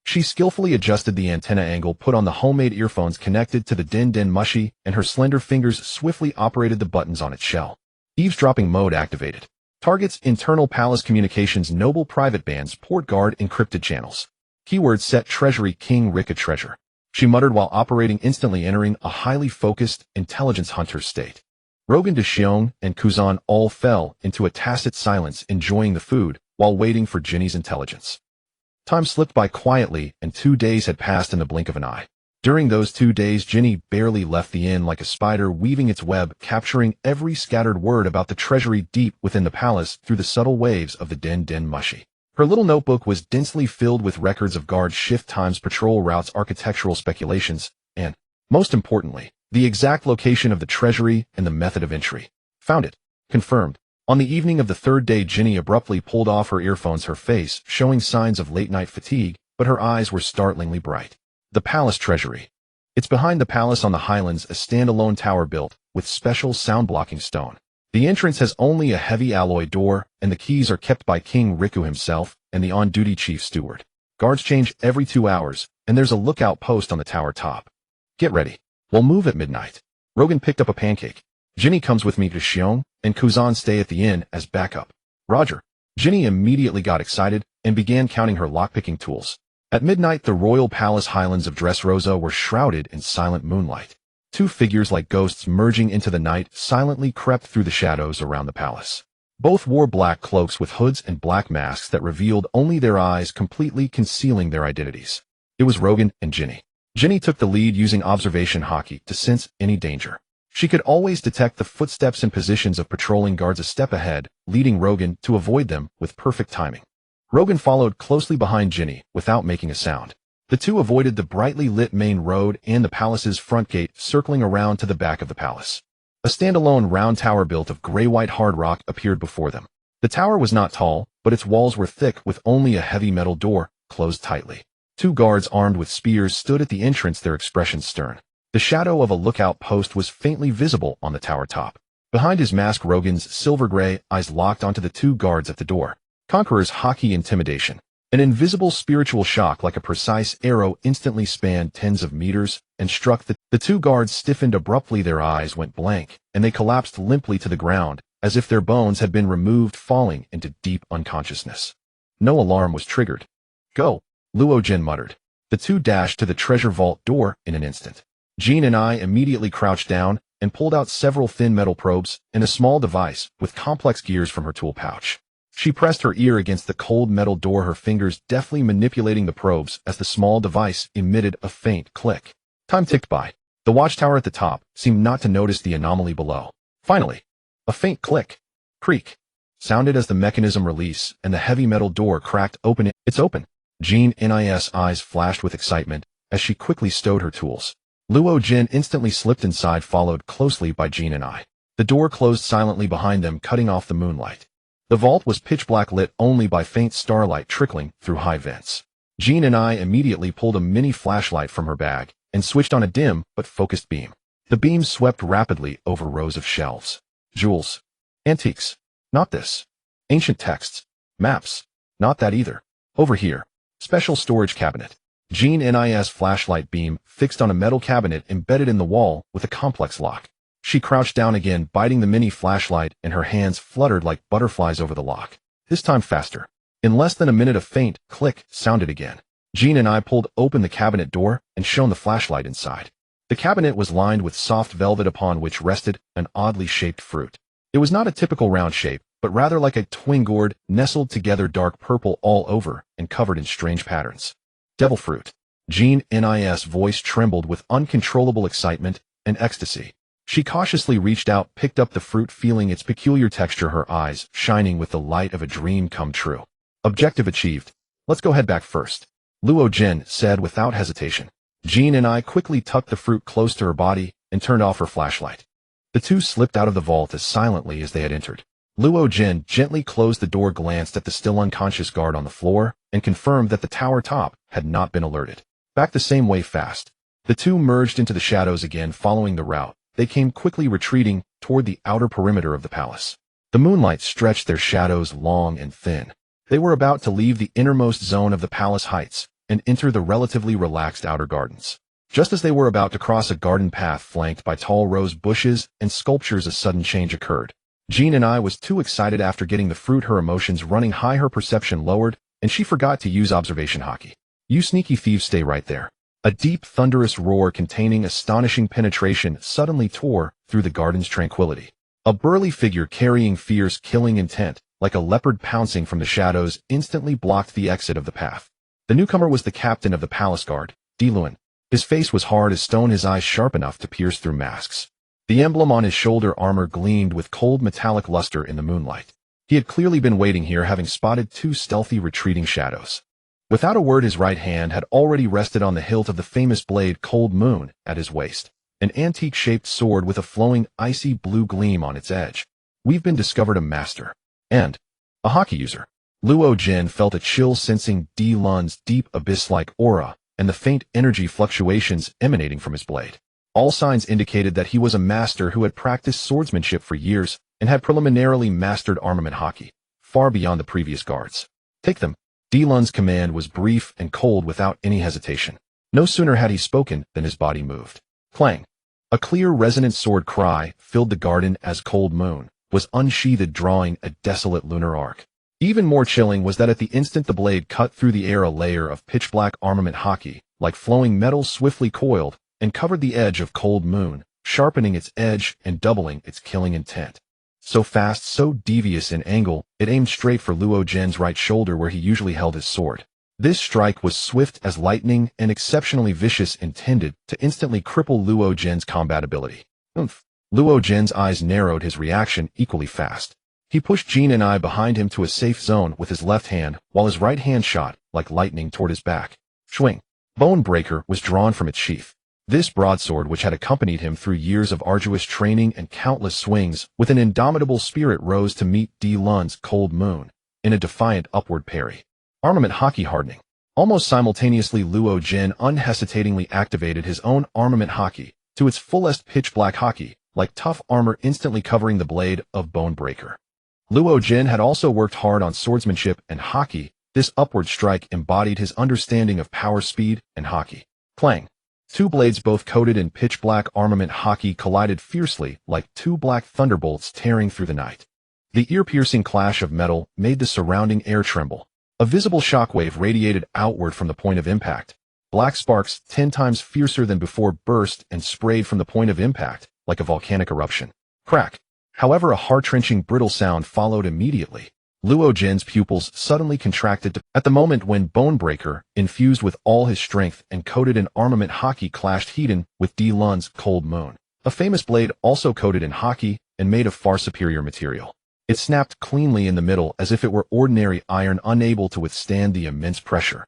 She skillfully adjusted the antenna angle, put on the homemade earphones connected to the din mushi, and her slender fingers swiftly operated the buttons on its shell. Eavesdropping mode activated. Targets internal palace communications, noble private bands, port guard, encrypted channels. Keyword set treasury King Rika treasure. She muttered while operating, instantly entering a highly focused intelligence hunter state. Rogan, Xiong, and Kuzan all fell into a tacit silence, enjoying the food while waiting for Jinny's intelligence. Time slipped by quietly, and 2 days had passed in the blink of an eye. During those 2 days, Jinny barely left the inn, like a spider weaving its web, capturing every scattered word about the treasury deep within the palace through the subtle waves of the din mushi. Her little notebook was densely filled with records of guard shift times, patrol routes, architectural speculations, and, most importantly, the exact location of the treasury and the method of entry. Found it. Confirmed. On the evening of the 3rd day, Jinny abruptly pulled off her earphones, her face showing signs of late-night fatigue, but her eyes were startlingly bright. The palace treasury. It's behind the palace on the highlands, a standalone tower built with special sound-blocking stone. The entrance has only a heavy alloy door, and the keys are kept by King Riku himself and the on-duty chief steward. Guards change every 2 hours, and there's a lookout post on the tower top. Get ready. We'll move at midnight. Rogan picked up a pancake. Jinny comes with me to Xiong, and Kuzan stay at the inn as backup. Roger. Jinny immediately got excited and began counting her lockpicking tools. At midnight, the royal palace highlands of Dressrosa were shrouded in silent moonlight. 2 figures like ghosts merging into the night silently crept through the shadows around the palace. Both wore black cloaks with hoods and black masks that revealed only their eyes, completely concealing their identities. It was Rogan and Jinny. Jinny took the lead, using observation Haki to sense any danger. She could always detect the footsteps and positions of patrolling guards a step ahead, leading Rogan to avoid them with perfect timing. Rogan followed closely behind Jinny without making a sound. The two avoided the brightly lit main road and the palace's front gate, circling around to the back of the palace. A standalone round tower built of gray-white hard rock appeared before them. The tower was not tall, but its walls were thick, with only a heavy metal door closed tightly. 2 guards armed with spears stood at the entrance, their expressions stern. The shadow of a lookout post was faintly visible on the tower top. Behind his mask, Rogan's silver-gray eyes locked onto the 2 guards at the door. Conqueror's Haki intimidation. An invisible spiritual shock like a precise arrow instantly spanned tens of meters and struck the 2 guards. Stiffened abruptly, their eyes went blank, and they collapsed limply to the ground, as if their bones had been removed, falling into deep unconsciousness. No alarm was triggered. Go, Luo Jin muttered. The 2 dashed to the treasure vault door in an instant. Jean and I immediately crouched down and pulled out several thin metal probes and a small device with complex gears from her tool pouch. She pressed her ear against the cold metal door, her fingers deftly manipulating the probes as the small device emitted a faint click. Time ticked by. The watchtower at the top seemed not to notice the anomaly below. Finally, a faint click, creak, sounded as the mechanism released and the heavy metal door cracked open. It's open. Jean-Nis eyes flashed with excitement as she quickly stowed her tools. Luo Jin instantly slipped inside, followed closely by Jean and I. The door closed silently behind them, cutting off the moonlight. The vault was pitch black, lit only by faint starlight trickling through high vents. Jean and I immediately pulled a mini flashlight from her bag and switched on a dim but focused beam. The beam swept rapidly over rows of shelves. Jewels. Antiques. Not this. Ancient texts. Maps. Not that either. Over here. Special storage cabinet. Jean-Nis flashlight beam fixed on a metal cabinet embedded in the wall with a complex lock. She crouched down again, biting the mini flashlight, and her hands fluttered like butterflies over the lock. This time faster. In less than a minute, a faint click sounded again. Jean and I pulled open the cabinet door and shone the flashlight inside. The cabinet was lined with soft velvet upon which rested an oddly shaped fruit. It was not a typical round shape, but rather like a twin gourd, nestled together, dark purple all over and covered in strange patterns. Devil fruit. Jean-Nis' voice trembled with uncontrollable excitement and ecstasy. She cautiously reached out, picked up the fruit, feeling its peculiar texture, her eyes shining with the light of a dream come true. Objective achieved. Let's go head back first, Luo Jin said without hesitation. Jean and I quickly tucked the fruit close to her body and turned off her flashlight. The two slipped out of the vault as silently as they had entered. Luo Jin gently closed the door, glanced at the still unconscious guard on the floor, and confirmed that the tower top had not been alerted. Back the same way, fast. The two merged into the shadows again, following the route. They came quickly retreating toward the outer perimeter of the palace. The moonlight stretched their shadows long and thin. They were about to leave the innermost zone of the palace heights and enter the relatively relaxed outer gardens. Just as they were about to cross a garden path flanked by tall rose bushes and sculptures, a sudden change occurred. Jean and I was too excited after getting the fruit, her emotions running high, her perception lowered, and she forgot to use observation Haki. You sneaky thieves, stay right there. A deep, thunderous roar containing astonishing penetration suddenly tore through the garden's tranquility. A burly figure carrying fierce, killing intent, like a leopard pouncing from the shadows, instantly blocked the exit of the path. The newcomer was the captain of the palace guard, Luan. His face was hard as stone, his eyes sharp enough to pierce through masks. The emblem on his shoulder armor gleamed with cold metallic luster in the moonlight. He had clearly been waiting here, having spotted two stealthy retreating shadows. Without a word, his right hand had already rested on the hilt of the famous blade Cold Moon at his waist, an antique-shaped sword with a flowing, icy blue gleam on its edge. We've been discovered a master. And a Haki user. Luo Jin felt a chill, sensing Luan's deep abyss-like aura and the faint energy fluctuations emanating from his blade. All signs indicated that he was a master who had practiced swordsmanship for years and had preliminarily mastered armament Haki, far beyond the previous guards. Take them. Luan's command was brief and cold without any hesitation. No sooner had he spoken than his body moved. Clang. A clear, resonant sword cry filled the garden as Cold Moon was unsheathed, drawing a desolate lunar arc. Even more chilling was that at the instant the blade cut through the air, a layer of pitch-black armament Haki, like flowing metal, swiftly coiled and covered the edge of Cold Moon, sharpening its edge and doubling its killing intent. So fast, so devious in angle, it aimed straight for Luo Jin's right shoulder where he usually held his sword. This strike was swift as lightning and exceptionally vicious, intended to instantly cripple Luo Jin's combat ability. Luo Jin's eyes narrowed, his reaction equally fast. He pushed Jean and I behind him to a safe zone with his left hand, while his right hand shot, like lightning, toward his back. Swing. Bone Breaker was drawn from its sheath. This broadsword, which had accompanied him through years of arduous training and countless swings, with an indomitable spirit, rose to meet Luan's Cold Moon in a defiant upward parry. Armament Haki hardening. Almost simultaneously, Luo Jin unhesitatingly activated his own armament Haki to its fullest pitch-black Haki, like tough armor instantly covering the blade of Bone Breaker. Luo Jin had also worked hard on swordsmanship and Haki. This upward strike embodied his understanding of power, speed, and Haki. Clang. Two blades, both coated in pitch-black armament Haki, collided fiercely like two black thunderbolts tearing through the night. The ear-piercing clash of metal made the surrounding air tremble. A visible shockwave radiated outward from the point of impact. Black sparks, 10 times fiercer than before, burst and sprayed from the point of impact like a volcanic eruption. Crack. However, a heart-wrenching, brittle sound followed immediately. Luo Jin's pupils suddenly contracted at the moment when Bone Breaker, infused with all his strength and coated in armament Haki, clashed head-on with Luan's Cold Moon, a famous blade also coated in Haki and made of far superior material. It snapped cleanly in the middle as if it were ordinary iron, unable to withstand the immense pressure.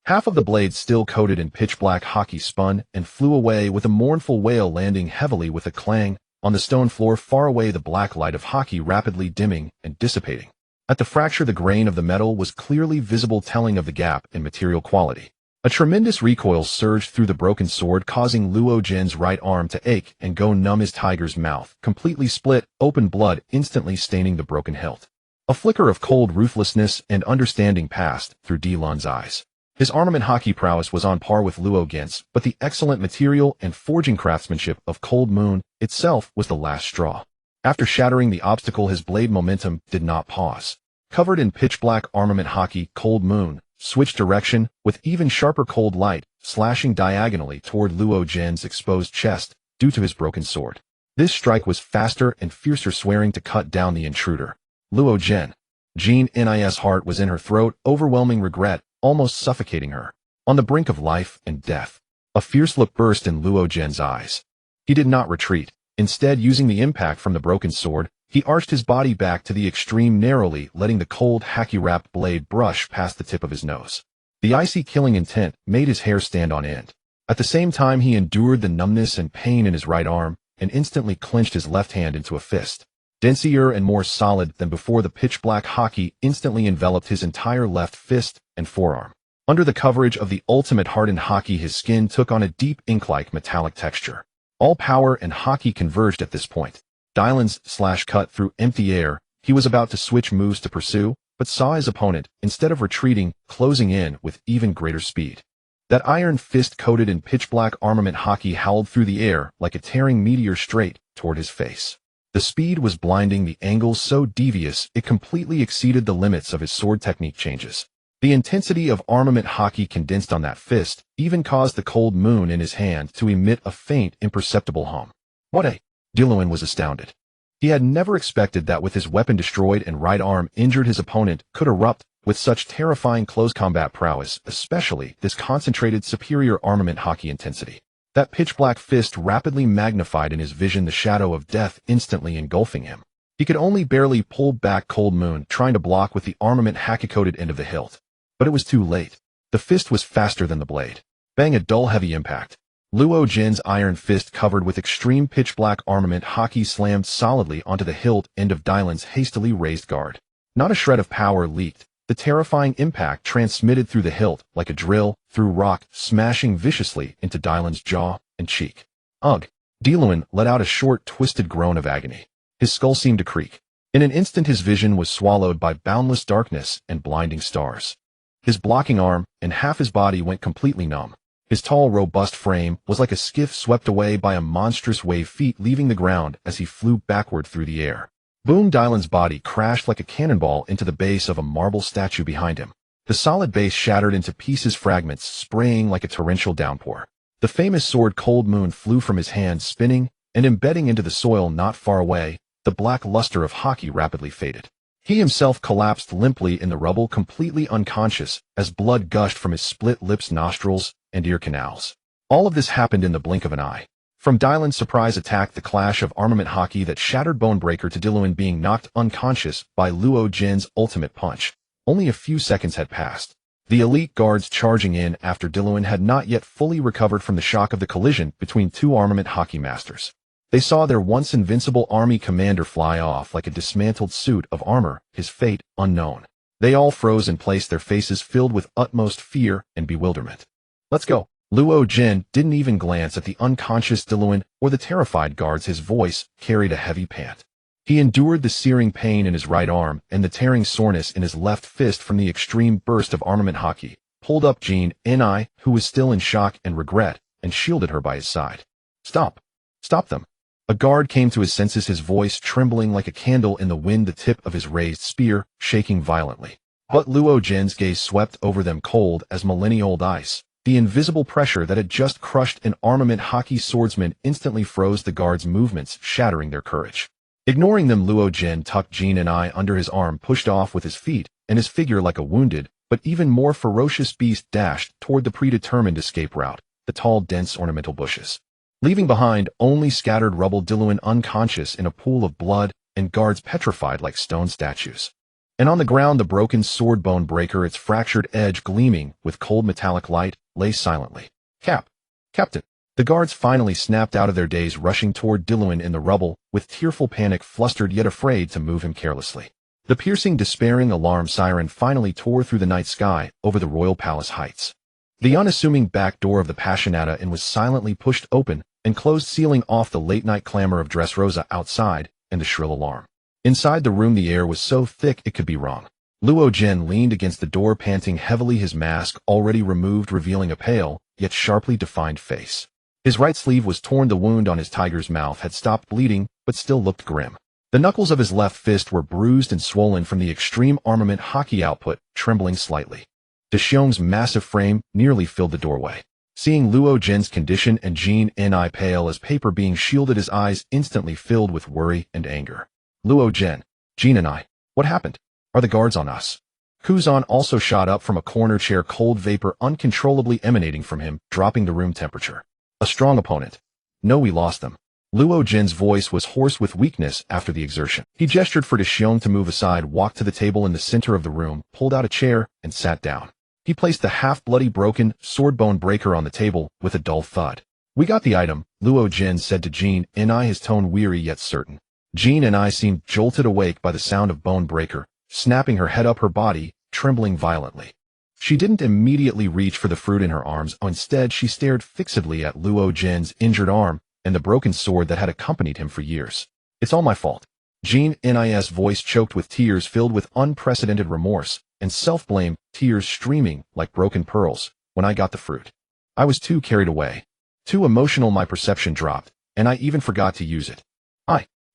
Half of the blade, still coated in pitch-black Haki, spun and flew away with a mournful wail, landing heavily with a clang on the stone floor far away, the black light of Haki rapidly dimming and dissipating. At the fracture, the grain of the metal was clearly visible, telling of the gap in material quality. A tremendous recoil surged through the broken sword, causing Luo Jin's right arm to ache and go numb. His tiger's mouth completely split open, blood instantly staining the broken hilt. A flicker of cold ruthlessness and understanding passed through Luan's eyes. His armament Haki prowess was on par with Luo Jin's, but the excellent material and forging craftsmanship of Cold Moon itself was the last straw. After shattering the obstacle, his blade momentum did not pause. Covered in pitch-black armament Haki, Cold Moon switched direction with even sharper cold light, slashing diagonally toward Luo Jin's exposed chest due to his broken sword. This strike was faster and fiercer, swearing to cut down the intruder. Luo Jin. Jean's heart was in her throat, overwhelming regret almost suffocating her. On the brink of life and death, a fierce look burst in Luo Jin's eyes. He did not retreat. Instead, using the impact from the broken sword, he arched his body back to the extreme, narrowly letting the cold Haki-wrapped blade brush past the tip of his nose. The icy killing intent made his hair stand on end. At the same time, he endured the numbness and pain in his right arm and instantly clenched his left hand into a fist. Denser and more solid than before, the pitch-black Haki instantly enveloped his entire left fist and forearm. Under the coverage of the ultimate hardened Haki, his skin took on a deep ink-like metallic texture. All power and Haki converged at this point. Dylan's slash cut through empty air. He was about to switch moves to pursue, but saw his opponent, instead of retreating, closing in with even greater speed. That iron fist coated in pitch-black armament Haki howled through the air like a tearing meteor straight toward his face. The speed was blinding, the angles so devious it completely exceeded the limits of his sword technique changes. The intensity of armament Haki condensed on that fist even caused the cold moon in his hand to emit a faint, imperceptible hum. What a... Diluin was astounded. He had never expected that with his weapon destroyed and right arm injured his opponent could erupt with such terrifying close combat prowess, especially this concentrated superior armament Haki intensity. That pitch-black fist rapidly magnified in his vision the shadow of death instantly engulfing him. He could only barely pull back Cold Moon, trying to block with the armament Haki-coated end of the hilt. But it was too late. The fist was faster than the blade. Bang, a dull heavy impact. Luo Jin's iron fist covered with extreme pitch-black armament Haki slammed solidly onto the hilt end of Dylan's hastily raised guard. Not a shred of power leaked. The terrifying impact transmitted through the hilt like a drill through rock, smashing viciously into Dylan's jaw and cheek. Ugh! Diluin let out a short, twisted groan of agony. His skull seemed to creak. In an instant his vision was swallowed by boundless darkness and blinding stars. His blocking arm and half his body went completely numb. His tall, robust frame was like a skiff swept away by a monstrous wave, feet leaving the ground as he flew backward through the air. Boom! Dylan's body crashed like a cannonball into the base of a marble statue behind him. The solid base shattered into pieces, fragments spraying like a torrential downpour. The famous sword Cold Moon flew from his hand, spinning and embedding into the soil not far away. The black luster of Haki rapidly faded. He himself collapsed limply in the rubble, completely unconscious, as blood gushed from his split lips, nostrils, and ear canals. All of this happened in the blink of an eye. From Dylan's surprise attack, the clash of armament Haki that shattered Bonebreaker, to Diluin being knocked unconscious by Luo Jin's ultimate punch, only a few seconds had passed. The elite guards charging in after Diluin had not yet fully recovered from the shock of the collision between two armament Haki masters. They saw their once invincible army commander fly off like a dismantled suit of armor, his fate unknown. They all froze in place, their faces filled with utmost fear and bewilderment. Let's go. Luo Jin didn't even glance at the unconscious Diluin or the terrified guards. His voice carried a heavy pant. He endured the searing pain in his right arm and the tearing soreness in his left fist from the extreme burst of armament Haki, pulled up Jean Ni, who was still in shock and regret, and shielded her by his side. Stop! Stop them! A guard came to his senses, his voice trembling like a candle in the wind, the tip of his raised spear shaking violently. But Luo Jin's gaze swept over them, cold as millennia-old ice. The invisible pressure that had just crushed an armament Haki swordsman instantly froze the guards' movements, shattering their courage. Ignoring them, Luo Jin tucked Jean Ni under his arm, pushed off with his feet, and his figure, like a wounded, but even more ferocious beast, dashed toward the predetermined escape route, the tall, dense ornamental bushes. Leaving behind only scattered rubble, Diluin unconscious in a pool of blood, and guards petrified like stone statues. And on the ground, the broken sword Bonebreaker, its fractured edge gleaming with cold metallic light, lay silently. Captain. The guards finally snapped out of their daze, rushing toward Diluin in the rubble, with tearful panic, flustered yet afraid to move him carelessly. The piercing, despairing alarm siren finally tore through the night sky over the royal palace heights. The unassuming back door of the Passionata Inn was silently pushed open and closed, sealing off the late-night clamor of Dressrosa outside and the shrill alarm. Inside the room, the air was so thick it could be wrong. Luo Jin leaned against the door, panting heavily, his mask already removed, revealing a pale, yet sharply defined face. His right sleeve was torn, the wound on his tiger's mouth had stopped bleeding, but still looked grim. The knuckles of his left fist were bruised and swollen from the extreme armament Haki output, trembling slightly. Deshiong's massive frame nearly filled the doorway. Seeing Luo Jin's condition and Jean Ni pale as paper being shielded, his eyes instantly filled with worry and anger. Luo Jin, Jean Ni, what happened? Are the guards on us? Kuzan also shot up from a corner chair, cold vapor uncontrollably emanating from him, dropping the room temperature. A strong opponent. No, we lost them. Luo Jin's voice was hoarse with weakness after the exertion. He gestured for Deshiong to move aside, walked to the table in the center of the room, pulled out a chair, and sat down. He placed the half-bloody broken sword Bonebreaker on the table with a dull thud. We got the item, Luo Jin said to Jean Ni, his tone weary yet certain. Jean Ni seemed jolted awake by the sound of Bonebreaker, snapping her head up, her body trembling violently. She didn't immediately reach for the fruit in her arms. Instead, she stared fixedly at Luo Jin's injured arm and the broken sword that had accompanied him for years. It's all my fault. Jean Nis' voice choked with tears filled with unprecedented remorse and self-blame, tears streaming like broken pearls. When I got the fruit, I was too carried away. Too emotional, my perception dropped, and I even forgot to use it.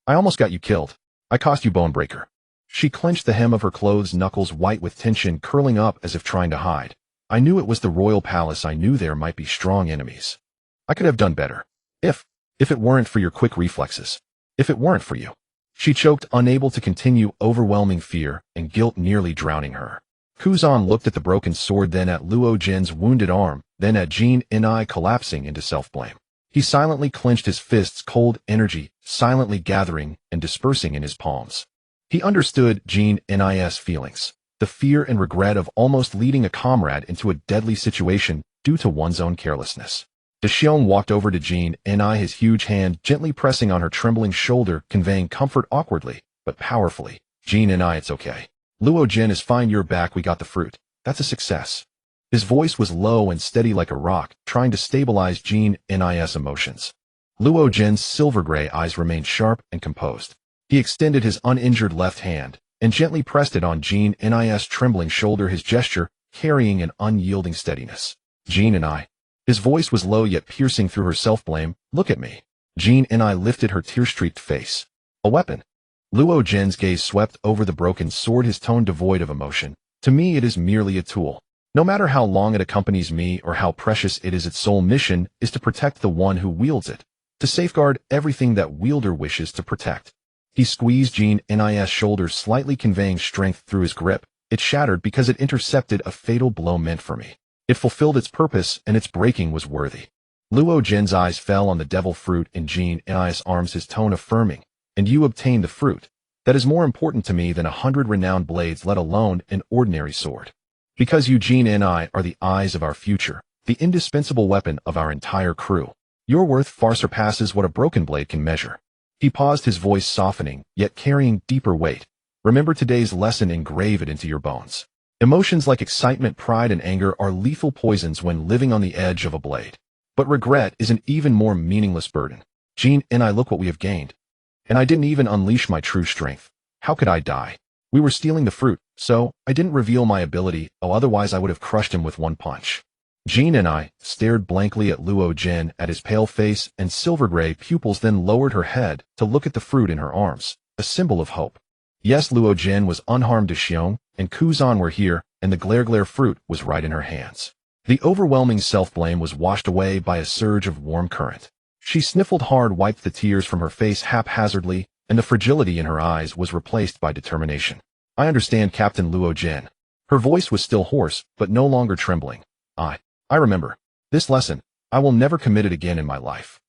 I almost got you killed. I cost you Bonebreaker. She clenched the hem of her clothes, knuckles white with tension, curling up as if trying to hide. I knew it was the royal palace. I knew there might be strong enemies. I could have done better. If it weren't for your quick reflexes. If it weren't for you. She choked, unable to continue, overwhelming fear and guilt nearly drowning her. Kuzan looked at the broken sword, then at Luo Jin's wounded arm, then at Jean Ni collapsing into self-blame. He silently clenched his fists, cold energy silently gathering and dispersing in his palms. He understood Jean Nis' feelings, the fear and regret of almost leading a comrade into a deadly situation due to one's own carelessness. Deshiong walked over to Jean Ni, his huge hand gently pressing on her trembling shoulder, conveying comfort awkwardly, but powerfully. Jean Ni, it's okay. Luo Jin is fine, you're back, we got the fruit. That's a success. His voice was low and steady like a rock, trying to stabilize Jean Nis' emotions. Luo Jin's silver-gray eyes remained sharp and composed. He extended his uninjured left hand and gently pressed it on Jean Nis' trembling shoulder, his gesture carrying an unyielding steadiness. Jean Ni. His voice was low yet piercing through her self-blame. Look at me. Jean Ni lifted her tear-streaked face. A weapon. Luo Jin's gaze swept over the broken sword, his tone devoid of emotion. To me it is merely a tool. No matter how long it accompanies me or how precious it is, its sole mission is to protect the one who wields it, to safeguard everything that wielder wishes to protect. He squeezed Jean Nis' shoulders slightly, conveying strength through his grip. It shattered because it intercepted a fatal blow meant for me. It fulfilled its purpose, and its breaking was worthy. Luo Jin's eyes fell on the devil fruit in Jean Nis' arms, his tone affirming. And you obtained the fruit. That is more important to me than 100 renowned blades, let alone an ordinary sword. Because you, Jean Ni, are the eyes of our future, the indispensable weapon of our entire crew. Your worth far surpasses what a broken blade can measure. He paused, his voice softening, yet carrying deeper weight. Remember today's lesson, engrave it into your bones. Emotions like excitement, pride, and anger are lethal poisons when living on the edge of a blade. But regret is an even more meaningless burden. Jean Ni, look what we have gained. And I didn't even unleash my true strength. How could I die? We were stealing the fruit, so I didn't reveal my ability, otherwise I would have crushed him with one punch. Jean Ni stared blankly at Luo Jin, at his pale face and silver-gray pupils, then lowered her head to look at the fruit in her arms, a symbol of hope. Yes, Luo Jin was unharmed. Deshiong and Kuzan were here, and the glare fruit was right in her hands. The overwhelming self-blame was washed away by a surge of warm current. She sniffled hard, wiped the tears from her face haphazardly, and the fragility in her eyes was replaced by determination. I understand, Captain Luo Jin. Her voice was still hoarse, but no longer trembling. I remember. This lesson, I will never commit it again in my life.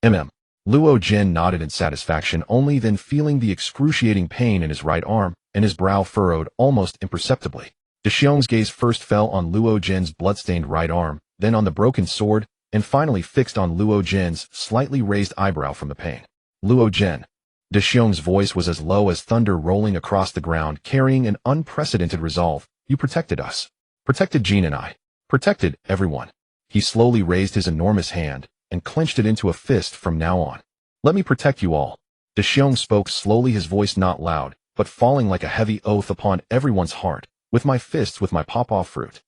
Luo Jin nodded in satisfaction, only then feeling the excruciating pain in his right arm, and his brow furrowed almost imperceptibly. Deshiong's gaze first fell on Luo Jin's bloodstained right arm, then on the broken sword, and finally fixed on Luo Jin's slightly raised eyebrow from the pain. Luo Jin. Deshiong's voice was as low as thunder rolling across the ground, carrying an unprecedented resolve. You protected us. Protected Jean and I. Protected everyone. He slowly raised his enormous hand and clenched it into a fist. From now on, let me protect you all. Deshiong spoke slowly, his voice not loud, but falling like a heavy oath upon everyone's heart. With my fists, with my pawpaw fruit.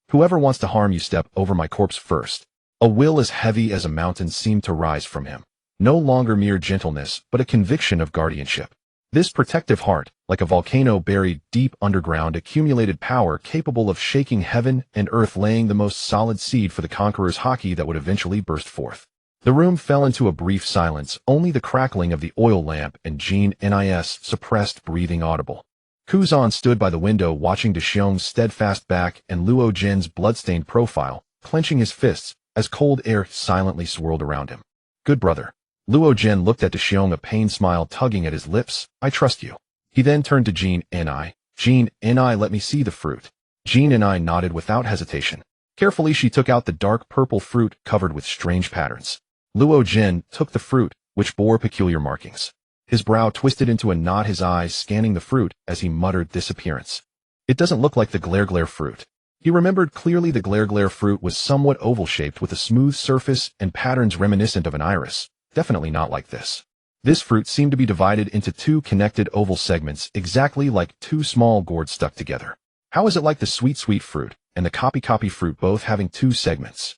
Whoever wants to harm you, step over my corpse first. A will as heavy as a mountain seemed to rise from him. No longer mere gentleness, but a conviction of guardianship. This protective heart, like a volcano buried deep underground, accumulated power capable of shaking heaven and earth, laying the most solid seed for the conqueror's Haki that would eventually burst forth. The room fell into a brief silence, only the crackling of the oil lamp and Jean Nis' suppressed breathing audible. Kuzan stood by the window watching Deshiong's steadfast back and Luo Jin's bloodstained profile, clenching his fists, as cold air silently swirled around him. Good brother. Luo Jin looked at Deshiong, a pained smile tugging at his lips. I trust you. He then turned to Jean Ni. Jean Ni, let me see the fruit. Jean Ni nodded without hesitation. Carefully she took out the dark purple fruit covered with strange patterns. Luo Jin took the fruit, which bore peculiar markings. His brow twisted into a knot, his eyes scanning the fruit as he muttered, this appearance. It doesn't look like the glare fruit. He remembered clearly the glare fruit was somewhat oval-shaped with a smooth surface and patterns reminiscent of an iris. Definitely not like this. This fruit seemed to be divided into two connected oval segments exactly like two small gourds stuck together. How is it like the sweet fruit and the copy fruit both having two segments?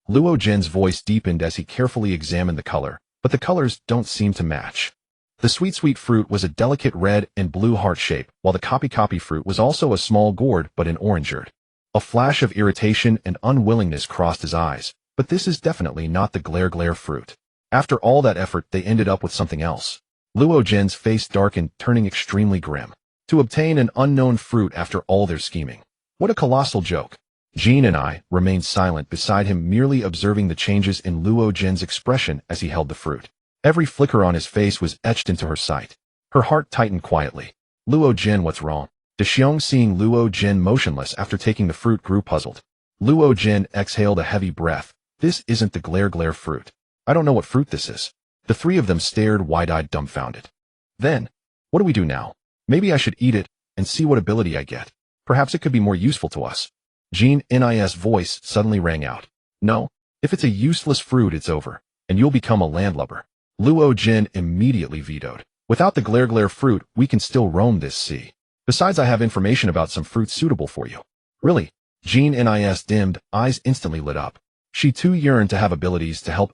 Luo Jin's voice deepened as he carefully examined the color, but the colors don't seem to match. The sweet fruit was a delicate red and blue heart shape, while the copy fruit was also a small gourd but an orangerd. A flash of irritation and unwillingness crossed his eyes, but this is definitely not the glare fruit. After all that effort, they ended up with something else. Luo Jin's face darkened, turning extremely grim. To obtain an unknown fruit after all their scheming. What a colossal joke. Jean and I remained silent beside him, merely observing the changes in Luo Jin's expression as he held the fruit. Every flicker on his face was etched into her sight. Her heart tightened quietly. Luo Jin, what's wrong? De Xiong, seeing Luo Jin motionless after taking the fruit, grew puzzled. Luo Jin exhaled a heavy breath. This isn't the glare fruit. I don't know what fruit this is. The three of them stared wide-eyed, dumbfounded. Then, what do we do now? Maybe I should eat it and see what ability I get. Perhaps it could be more useful to us. Jean Nis' voice suddenly rang out. No, if it's a useless fruit, it's over, and you'll become a landlubber. Luo Jin immediately vetoed. Without the glare fruit, we can still roam this sea. Besides, I have information about some fruits suitable for you. Really? Jean Nis' dimmed eyes instantly lit up. She too yearned to have abilities to help.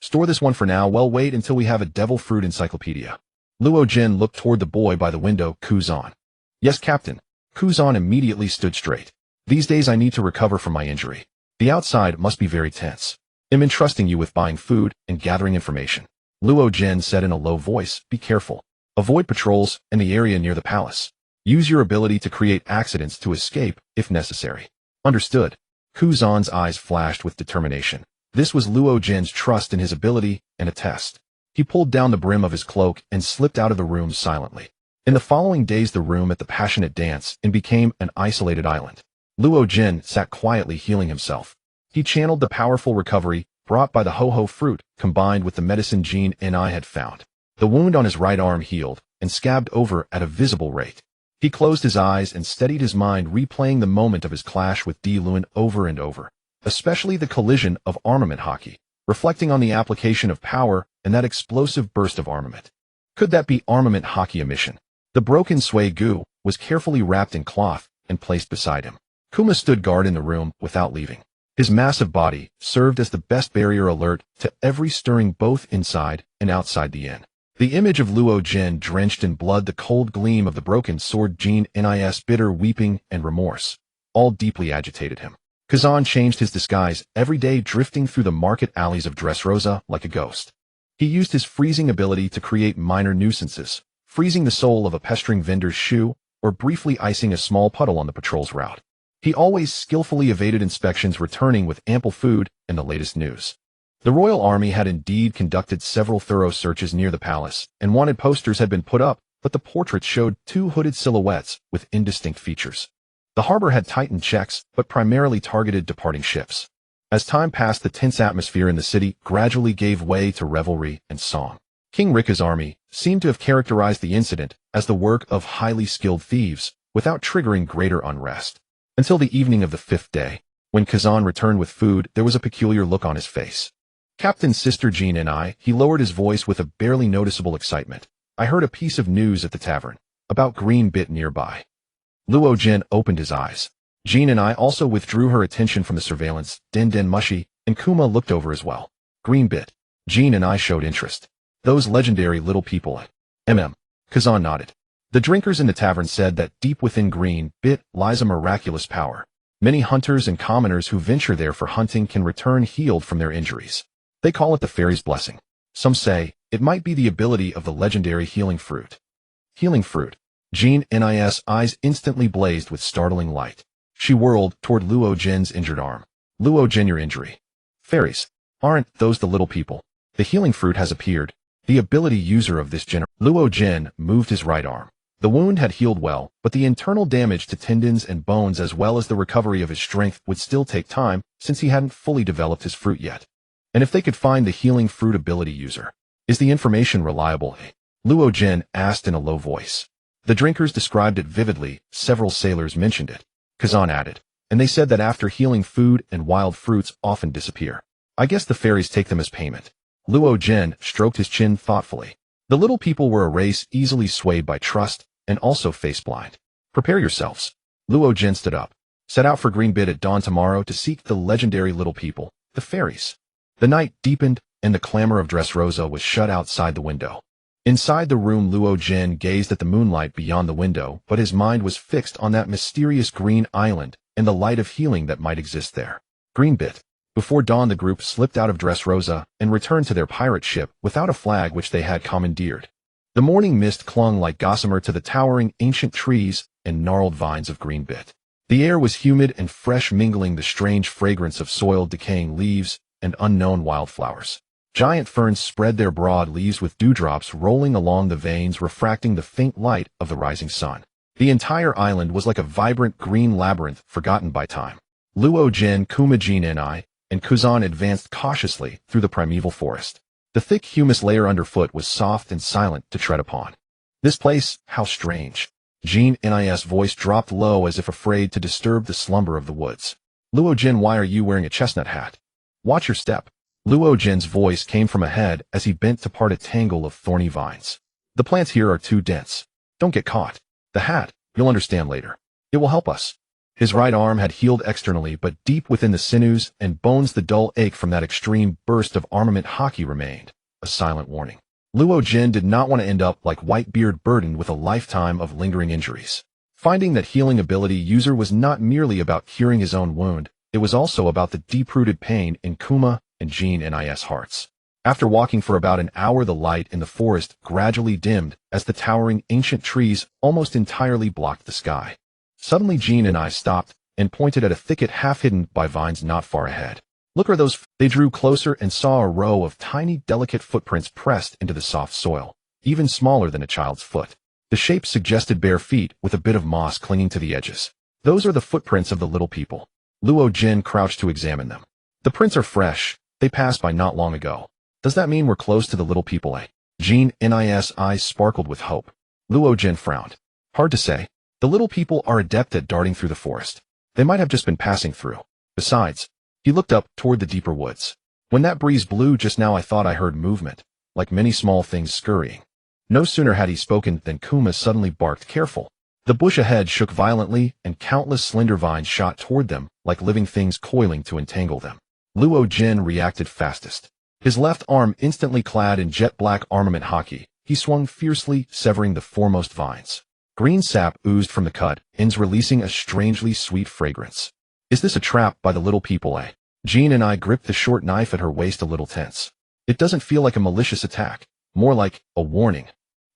Store this one for now. Well, wait until we have a devil fruit encyclopedia. Luo Jin looked toward the boy by the window. Kuzan. Yes, Captain. Kuzan immediately stood straight. These days I need to recover from my injury. The outside must be very tense. I'm entrusting you with buying food and gathering information. Luo Jin said in a low voice, be careful. Avoid patrols in the area near the palace. Use your ability to create accidents to escape if necessary. Understood. Kuzan's eyes flashed with determination. This was Luo Jin's trust in his ability and a test. He pulled down the brim of his cloak and slipped out of the room silently. In the following days, the room at the passionate dance and became an isolated island. Luo Jin sat quietly healing himself. He channeled the powerful recovery brought by the ho-ho fruit combined with the medicine Jean and I had found. The wound on his right arm healed and scabbed over at a visible rate. He closed his eyes and steadied his mind, replaying the moment of his clash with Di Luan over and over, especially the collision of armament Haki, reflecting on the application of power and that explosive burst of armament. Could that be armament Haki emission? The broken Sui Gu was carefully wrapped in cloth and placed beside him. Kuma stood guard in the room without leaving. His massive body served as the best barrier alert to every stirring both inside and outside the inn. The image of Luo Jin drenched in blood, the cold gleam of the broken sword, Jean Nis' bitter weeping and remorse, all deeply agitated him. Kazan changed his disguise every day, drifting through the market alleys of Dressrosa like a ghost. He used his freezing ability to create minor nuisances, freezing the sole of a pestering vendor's shoe or briefly icing a small puddle on the patrol's route. He always skillfully evaded inspections, returning with ample food and the latest news. The royal army had indeed conducted several thorough searches near the palace, and wanted posters had been put up, but the portraits showed two hooded silhouettes with indistinct features. The harbor had tightened checks, but primarily targeted departing ships. As time passed, the tense atmosphere in the city gradually gave way to revelry and song. King Rika's army seemed to have characterized the incident as the work of highly skilled thieves, without triggering greater unrest. Until the evening of the fifth day, when Kazan returned with food, there was a peculiar look on his face. Captain's sister Jean and I, he lowered his voice with a barely noticeable excitement. I heard a piece of news at the tavern, about green bit nearby. Luo Jin opened his eyes. Jean and I also withdrew her attention from the surveillance. Den Mushi and Kuma looked over as well. Green bit. Jean and I showed interest. Those legendary little people. Kazan nodded. The drinkers in the tavern said that deep within green bit lies a miraculous power. Many hunters and commoners who venture there for hunting can return healed from their injuries. They call it the fairy's blessing. Some say it might be the ability of the legendary healing fruit. Healing fruit. Jean Nis' eyes instantly blazed with startling light. She whirled toward Luo Jin's injured arm. Luo Jin, your injury. Fairies. Aren't those the little people? The healing fruit has appeared. The ability user of this Luo Jin moved his right arm. The wound had healed well, but the internal damage to tendons and bones as well as the recovery of his strength would still take time, since he hadn't fully developed his fruit yet. And if they could find the healing fruit ability user, is the information reliable? Luo Jin asked in a low voice. The drinkers described it vividly, several sailors mentioned it. Kazan added, and they said that after healing food and wild fruits often disappear. I guess the fairies take them as payment. Luo Jin stroked his chin thoughtfully. The little people were a race easily swayed by trust and also face-blind. Prepare yourselves. Luo Jin stood up. Set out for Greenbit at dawn tomorrow to seek the legendary little people, the fairies. The night deepened, and the clamor of Dressrosa was shut outside the window. Inside the room, Luo Jin gazed at the moonlight beyond the window, but his mind was fixed on that mysterious green island and the light of healing that might exist there. Greenbit. Before dawn, the group slipped out of Dressrosa and returned to their pirate ship without a flag which they had commandeered. The morning mist clung like gossamer to the towering ancient trees and gnarled vines of Greenbit. The air was humid and fresh, mingling the strange fragrance of soiled, decaying leaves and unknown wildflowers. Giant ferns spread their broad leaves with dewdrops rolling along the veins, refracting the faint light of the rising sun. The entire island was like a vibrant green labyrinth forgotten by time. Luo Jin, Kuma Jin and Kuzan advanced cautiously through the primeval forest. The thick humus layer underfoot was soft and silent to tread upon. This place, how strange. Jin Nis' voice dropped low as if afraid to disturb the slumber of the woods. Luo Jin, why are you wearing a chestnut hat? Watch your step. Luo Jin's voice came from ahead as he bent to part a tangle of thorny vines. The plants here are too dense. Don't get caught. The hat, you'll understand later. It will help us. His right arm had healed externally, but deep within the sinews and bones the dull ache from that extreme burst of armament Haki remained, a silent warning. Luo Jin did not want to end up like Whitebeard, burdened with a lifetime of lingering injuries. Finding that healing ability user was not merely about curing his own wound, it was also about the deep-rooted pain in Kuma and Jin Nis' hearts. After walking for about an hour, the light in the forest gradually dimmed as the towering ancient trees almost entirely blocked the sky. Suddenly Jin and I stopped and pointed at a thicket half hidden by vines not far ahead. Look, are those? They drew closer and saw a row of tiny, delicate footprints pressed into the soft soil, even smaller than a child's foot. The shape suggested bare feet with a bit of moss clinging to the edges. Those are the footprints of the little people. Luo Jin crouched to examine them. The prints are fresh. They passed by not long ago. Does that mean we're close to the little people, eh? Jin Nis' eyes sparkled with hope. Luo Jin frowned. Hard to say. The little people are adept at darting through the forest. They might have just been passing through. Besides, he looked up toward the deeper woods. When that breeze blew just now, I thought I heard movement, like many small things scurrying. No sooner had he spoken than Kuma suddenly barked, careful. The bush ahead shook violently, and countless slender vines shot toward them, like living things coiling to entangle them. Luo Jin reacted fastest. His left arm instantly clad in jet-black armament Haki, he swung fiercely, severing the foremost vines. Green sap oozed from the cut, ends releasing a strangely sweet fragrance. Is this a trap by the little people, eh? Jin and I gripped the short knife at her waist, a little tense. It doesn't feel like a malicious attack, more like a warning.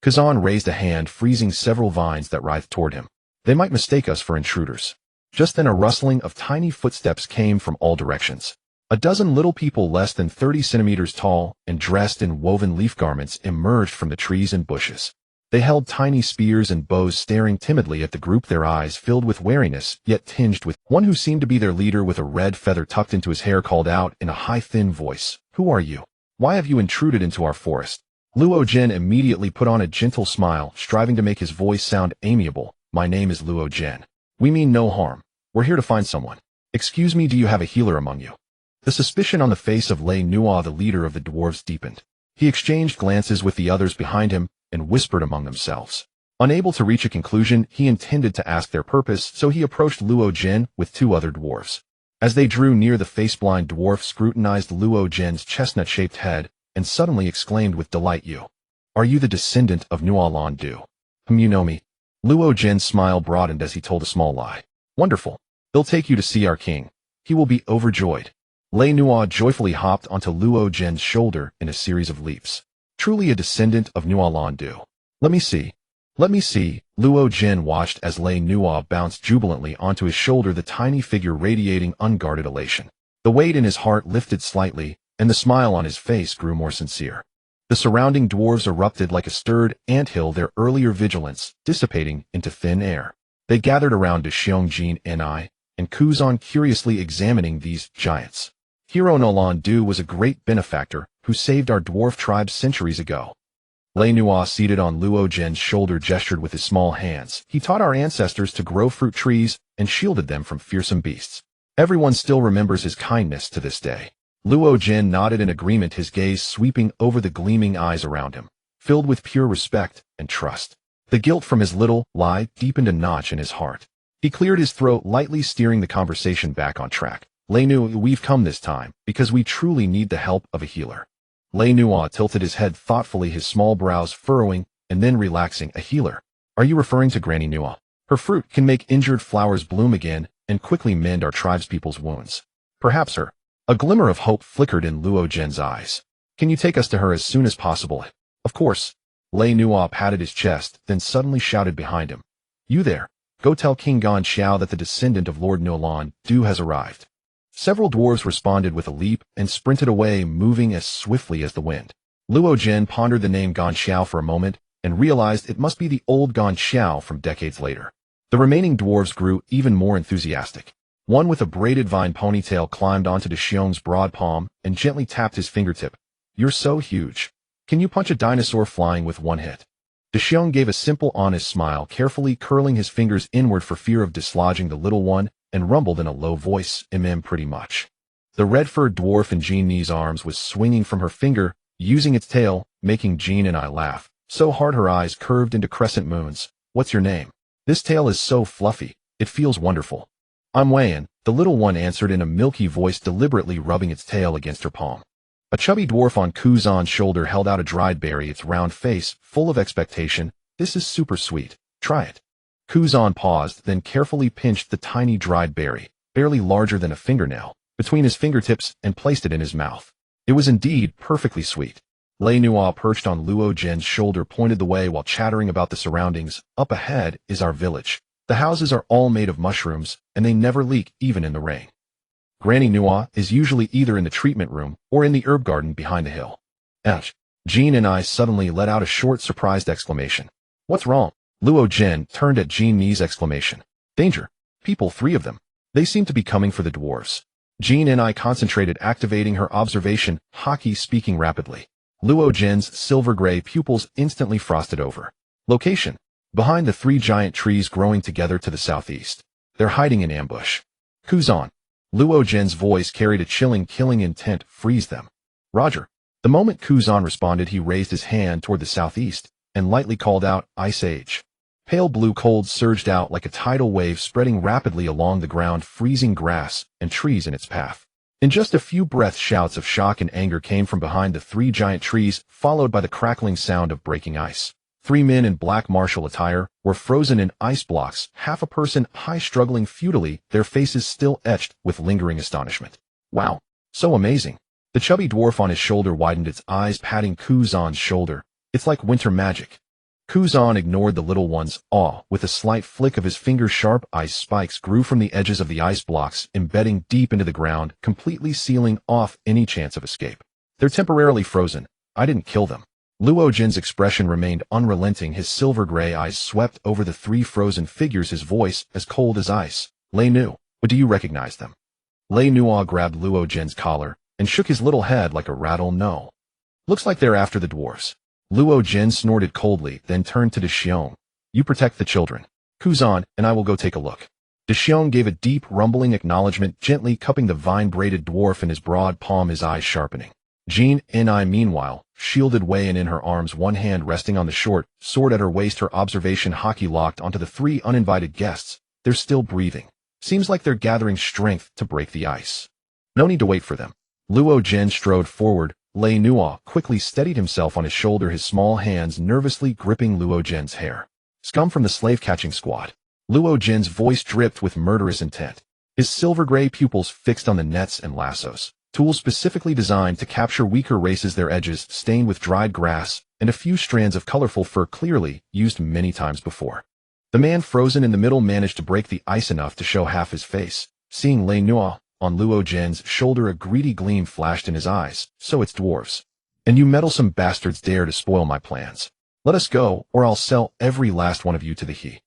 Kazan raised a hand, freezing several vines that writhed toward him. They might mistake us for intruders. Just then a rustling of tiny footsteps came from all directions. A dozen little people less than 30 centimeters tall and dressed in woven leaf garments emerged from the trees and bushes. They held tiny spears and bows, staring timidly at the group, their eyes filled with wariness, yet tinged with. One who seemed to be their leader with a red feather tucked into his hair called out in a high, thin voice, "Who are you? Why have you intruded into our forest?" Luo Jin immediately put on a gentle smile, striving to make his voice sound amiable. "My name is Luo Jin. We mean no harm. We're here to find someone. Excuse me, do you have a healer among you?" The suspicion on the face of Lei Nua, the leader of the dwarves, deepened. He exchanged glances with the others behind him and whispered among themselves. Unable to reach a conclusion, he intended to ask their purpose, so he approached Luo Jin with two other dwarves. As they drew near, the face-blind dwarf scrutinized Luo Jin's chestnut-shaped head and suddenly exclaimed with delight, Are you the descendant of Nualan Du? You know me." Luo Jin's smile broadened as he told a small lie. "Wonderful. They'll take you to see our king. He will be overjoyed." Lei Nua joyfully hopped onto Luo Jin's shoulder in a series of leaps. "Truly a descendant of Nualan Du. Let me see. Let me see." Luo Jin watched as Lei Nua bounced jubilantly onto his shoulder, the tiny figure radiating unguarded elation. The weight in his heart lifted slightly, and the smile on his face grew more sincere. The surrounding dwarves erupted like a stirred anthill, their earlier vigilance dissipating into thin air. They gathered around Xiong Jin Ni and Kuzan, curiously examining these giants. Hero Nolan Du was a great benefactor who saved our dwarf tribe centuries ago. Lei Nua, seated on Luo Jin's shoulder, gestured with his small hands. "He taught our ancestors to grow fruit trees and shielded them from fearsome beasts. Everyone still remembers his kindness to this day." Luo Jin nodded in agreement, his gaze sweeping over the gleaming eyes around him, filled with pure respect and trust. The guilt from his little lie deepened a notch in his heart. He cleared his throat, lightly steering the conversation back on track. Lei Nu, we've come this time because we truly need the help of a healer. Lei Nua tilted his head thoughtfully, his small brows furrowing and then relaxing. A healer? Are you referring to Granny Nua? Her fruit can make injured flowers bloom again and quickly mend our tribespeople's wounds. Perhaps her. A glimmer of hope flickered in Luo Jin's eyes. Can you take us to her as soon as possible? Of course. Lei Nua patted his chest, then suddenly shouted behind him. You there. Go tell King Gan Xiao that the descendant of Lord Nolan Du has arrived. Several dwarves responded with a leap and sprinted away, moving as swiftly as the wind. Luo Jin pondered the name Gan Xiao for a moment and realized it must be the old Gan Xiao from decades later. The remaining dwarves grew even more enthusiastic. One with a braided vine ponytail climbed onto De Xiong's broad palm and gently tapped his fingertip. You're so huge. Can you punch a dinosaur flying with one hit? De Xiong gave a simple, honest smile, carefully curling his fingers inward for fear of dislodging the little one, and rumbled in a low voice, pretty much. The red-furred dwarf in Jean Ni's arms was swinging from her finger, using its tail, making Jean and I laugh, so hard her eyes curved into crescent moons. What's your name? This tail is so fluffy, it feels wonderful. I'm Weian, the little one answered in a milky voice, deliberately rubbing its tail against her palm. A chubby dwarf on Kuzan's shoulder held out a dried berry, its round face full of expectation. This is super sweet. Try it. Kuzan paused, then carefully pinched the tiny dried berry, barely larger than a fingernail, between his fingertips and placed it in his mouth. It was indeed perfectly sweet. Lei Nua, perched on Luo Jin's shoulder, pointed the way while chattering about the surroundings. Up ahead is our village. The houses are all made of mushrooms, and they never leak even in the rain. Granny Nua is usually either in the treatment room or in the herb garden behind the hill. Jean and I suddenly let out a short, surprised exclamation. What's wrong? Luo Jin turned at Jean Ni's exclamation. Danger. People, 3 of them. They seem to be coming for the dwarves. Jean and I concentrated, activating her observation, Haki speaking rapidly. Luo Jin's silver-gray pupils instantly frosted over. Location. Behind the 3 giant trees growing together to the southeast. They're hiding in ambush. Kuzan. Luo Jin's voice carried a chilling, killing intent. Freeze them. Roger. The moment Kuzan responded, he raised his hand toward the southeast and lightly called out, Ice Age. Pale blue cold surged out like a tidal wave, spreading rapidly along the ground, freezing grass and trees in its path. In just a few breaths, shouts of shock and anger came from behind the 3 giant trees, followed by the crackling sound of breaking ice. 3 men in black martial attire were frozen in ice blocks, half a person high, struggling futilely, their faces still etched with lingering astonishment. Wow, so amazing. The chubby dwarf on his shoulder widened, its eyes patting Kuzan's shoulder. It's like winter magic. Kuzan ignored the little one's awe. With a slight flick of his fingers, sharp ice spikes grew from the edges of the ice blocks, embedding deep into the ground, completely sealing off any chance of escape. They're temporarily frozen. I didn't kill them. Luo Jin's expression remained unrelenting, his silver-gray eyes swept over the 3 frozen figures, his voice as cold as ice. Lei Nu, do you recognize them? Lei Nua grabbed Luo Jin's collar and shook his little head like a rattle. No. Looks like they're after the dwarves. Luo Jin snorted coldly, then turned to De Xiong. You protect the children. Kuzan and I will go take a look. De Xiong gave a deep, rumbling acknowledgement, gently cupping the vine-braided dwarf in his broad palm, his eyes sharpening. Jean and I, meanwhile, shielded Weian in her arms, one hand resting on the short sword at her waist, her observation Haki locked onto the 3 uninvited guests. They're still breathing. Seems like they're gathering strength to break the ice. No need to wait for them. Luo Jin strode forward. Lei Nua quickly steadied himself on his shoulder, his small hands nervously gripping Luo Jin's hair. Scum from the slave-catching squad. Luo Jin's voice dripped with murderous intent. His silver-gray pupils fixed on the nets and lassos, tools specifically designed to capture weaker races, their edges stained with dried grass and a few strands of colorful fur, clearly used many times before. The man frozen in the middle managed to break the ice enough to show half his face. Seeing Lei Nua on Luo Jin's shoulder, a greedy gleam flashed in his eyes. So it's dwarves. And you meddlesome bastards dare to spoil my plans. Let us go, or I'll sell every last one of you to the He.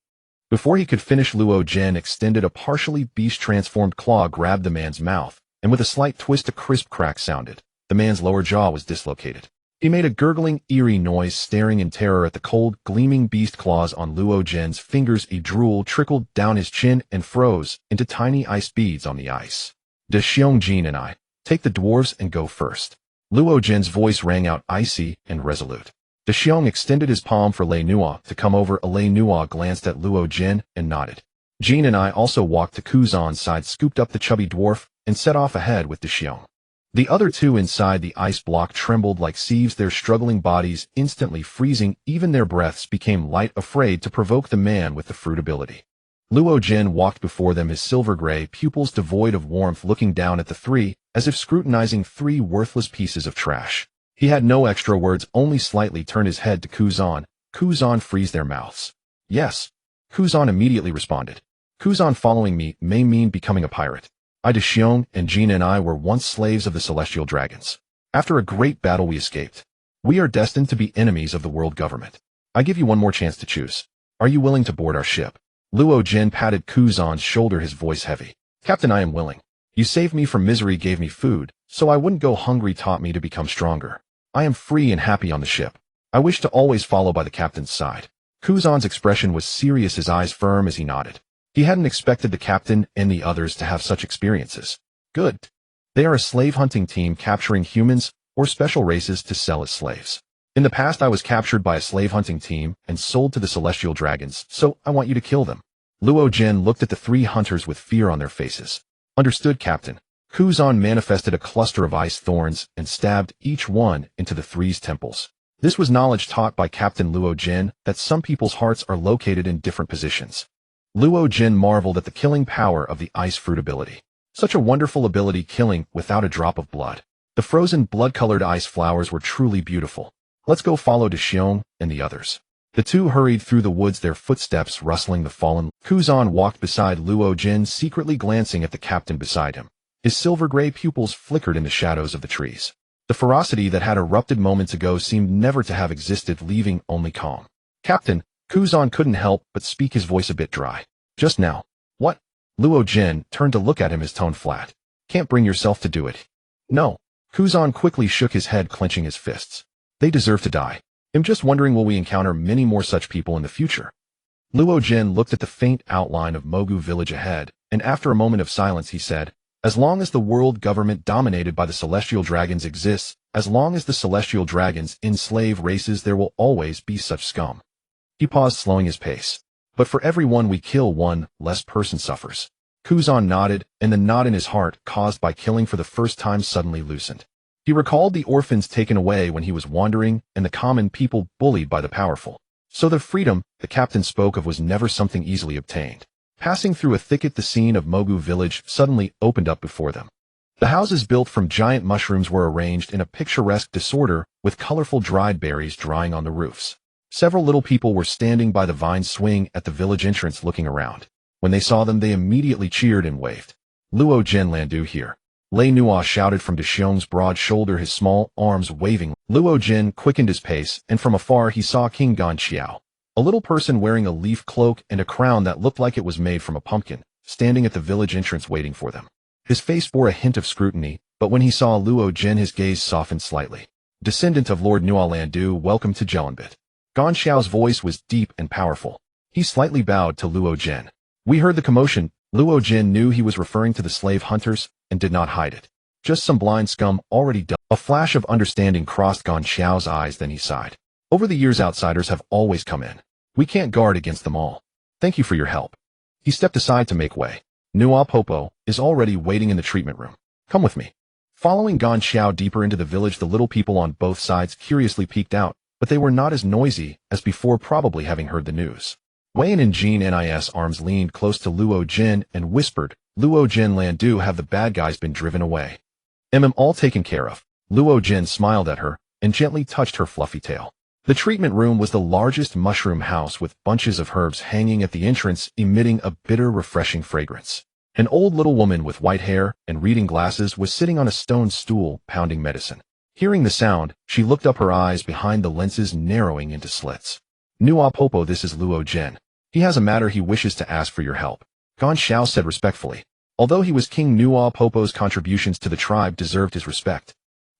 Before he could finish, Luo Jin extended a partially beast-transformed claw, grabbed the man's mouth, and with a slight twist, a crisp crack sounded. The man's lower jaw was dislocated. He made a gurgling, eerie noise, staring in terror at the cold, gleaming beast claws on Luo Jin's fingers. A drool trickled down his chin and froze into tiny ice beads on the ice. De Xiong, Jean and I Take the dwarves and go first. Luo Jin's voice rang out icy and resolute. De Xiong extended his palm for Lei Nua to come over. Lei Nua glanced at Luo Jin and nodded. Jin and I also walked to Kuzan's side, scooped up the chubby dwarf, and set off ahead with De Xiong. The other two inside the ice block trembled like sieves, their struggling bodies instantly freezing. Even their breaths became light, afraid to provoke the man with the fruit ability. Luo Jin walked before them, his silver-gray pupils devoid of warmth, looking down at the three, as if scrutinizing three worthless pieces of trash. He had no extra words, only slightly turned his head to Kuzan. Kuzan, freeze their mouths. Yes. Kuzan immediately responded. Kuzan, following me may mean becoming a pirate. De Xiong and Jin and I were once slaves of the celestial dragons. After a great battle we escaped. We are destined to be enemies of the world government. I give you one more chance to choose. Are you willing to board our ship? Luo Jin patted Kuzan's shoulder, his voice heavy. Captain, I am willing. You saved me from misery, gave me food, so I wouldn't go hungry, taught me to become stronger. I am free and happy on the ship. I wish to always follow by the captain's side. Kuzan's expression was serious, his eyes firm as he nodded. He hadn't expected the captain and the others to have such experiences. Good. They are a slave hunting team capturing humans or special races to sell as slaves. In the past I was captured by a slave hunting team and sold to the celestial dragons, so I want you to kill them. Luo Jin looked at the three hunters with fear on their faces. Understood, Captain. Kuzan manifested a cluster of ice thorns and stabbed each one into the three's temples. This was knowledge taught by Captain Luo Jin, that some people's hearts are located in different positions. Luo Jin marveled at the killing power of the ice fruit ability. Such a wonderful ability, killing without a drop of blood. The frozen blood-colored ice flowers were truly beautiful. Let's go, follow De Xiong and the others. The two hurried through the woods, their footsteps rustling the fallen. Kuzan walked beside Luo Jin, secretly glancing at the captain beside him. His silver-gray pupils flickered in the shadows of the trees. The ferocity that had erupted moments ago seemed never to have existed, leaving only calm. Captain, Kuzan couldn't help but speak, his voice a bit dry. Just now. What? Luo Jin turned to look at him, his tone flat. Can't bring yourself to do it. No. Kuzan quickly shook his head, clenching his fists. They deserve to die. I'm just wondering, will we encounter many more such people in the future? Luo Jin looked at the faint outline of Mogu village ahead, and after a moment of silence he said, as long as the world government dominated by the celestial dragons exists, as long as the celestial dragons enslave races, there will always be such scum. He paused, slowing his pace. But for every one we kill, one less person suffers. Kuzan nodded, and the knot in his heart, caused by killing for the first time, suddenly loosened. He recalled the orphans taken away when he was wandering, and the common people bullied by the powerful. So the freedom the captain spoke of was never something easily obtained. Passing through a thicket, the scene of Mogu village suddenly opened up before them. The houses, built from giant mushrooms, were arranged in a picturesque disorder, with colorful dried berries drying on the roofs. Several little people were standing by the vine swing at the village entrance, looking around. When they saw them, they immediately cheered and waved. Luo Jin, Landu here. Lei Nua shouted from De Xiong's broad shoulder, his small arms waving. Luo Jin quickened his pace, and from afar he saw King Gan Xiao, a little person wearing a leaf cloak and a crown that looked like it was made from a pumpkin, standing at the village entrance waiting for them. His face bore a hint of scrutiny, but when he saw Luo Jin, his gaze softened slightly. Descendant of Lord Nua Landu, welcome to Jelenbit. Gan Xiao's voice was deep and powerful. He slightly bowed to Luo Jin. We heard the commotion. Luo Jin knew he was referring to the slave hunters, and did not hide it. Just some blind scum already done. A flash of understanding crossed Gan Xiao's eyes, then he sighed. Over the years, outsiders have always come in. We can't guard against them all. Thank you for your help. He stepped aside to make way. Nua Popo is already waiting in the treatment room. Come with me. Following Gan Xiao deeper into the village, the little people on both sides curiously peeked out, but they were not as noisy as before, probably having heard the news. Wayne and Jean Nis arms leaned close to Luo Jin and whispered, Luo Jin, Landu, have the bad guys been driven away? All taken care of. Luo Jin smiled at her and gently touched her fluffy tail. The treatment room was the largest mushroom house, with bunches of herbs hanging at the entrance, emitting a bitter, refreshing fragrance. An old little woman with white hair and reading glasses was sitting on a stone stool, pounding medicine. Hearing the sound, she looked up, her eyes behind the lenses narrowing into slits. Nua Popo, this is Luo Jin. He has a matter he wishes to ask for your help. Gan Xiao said respectfully. Although he was king, Nua Popo's contributions to the tribe deserved his respect.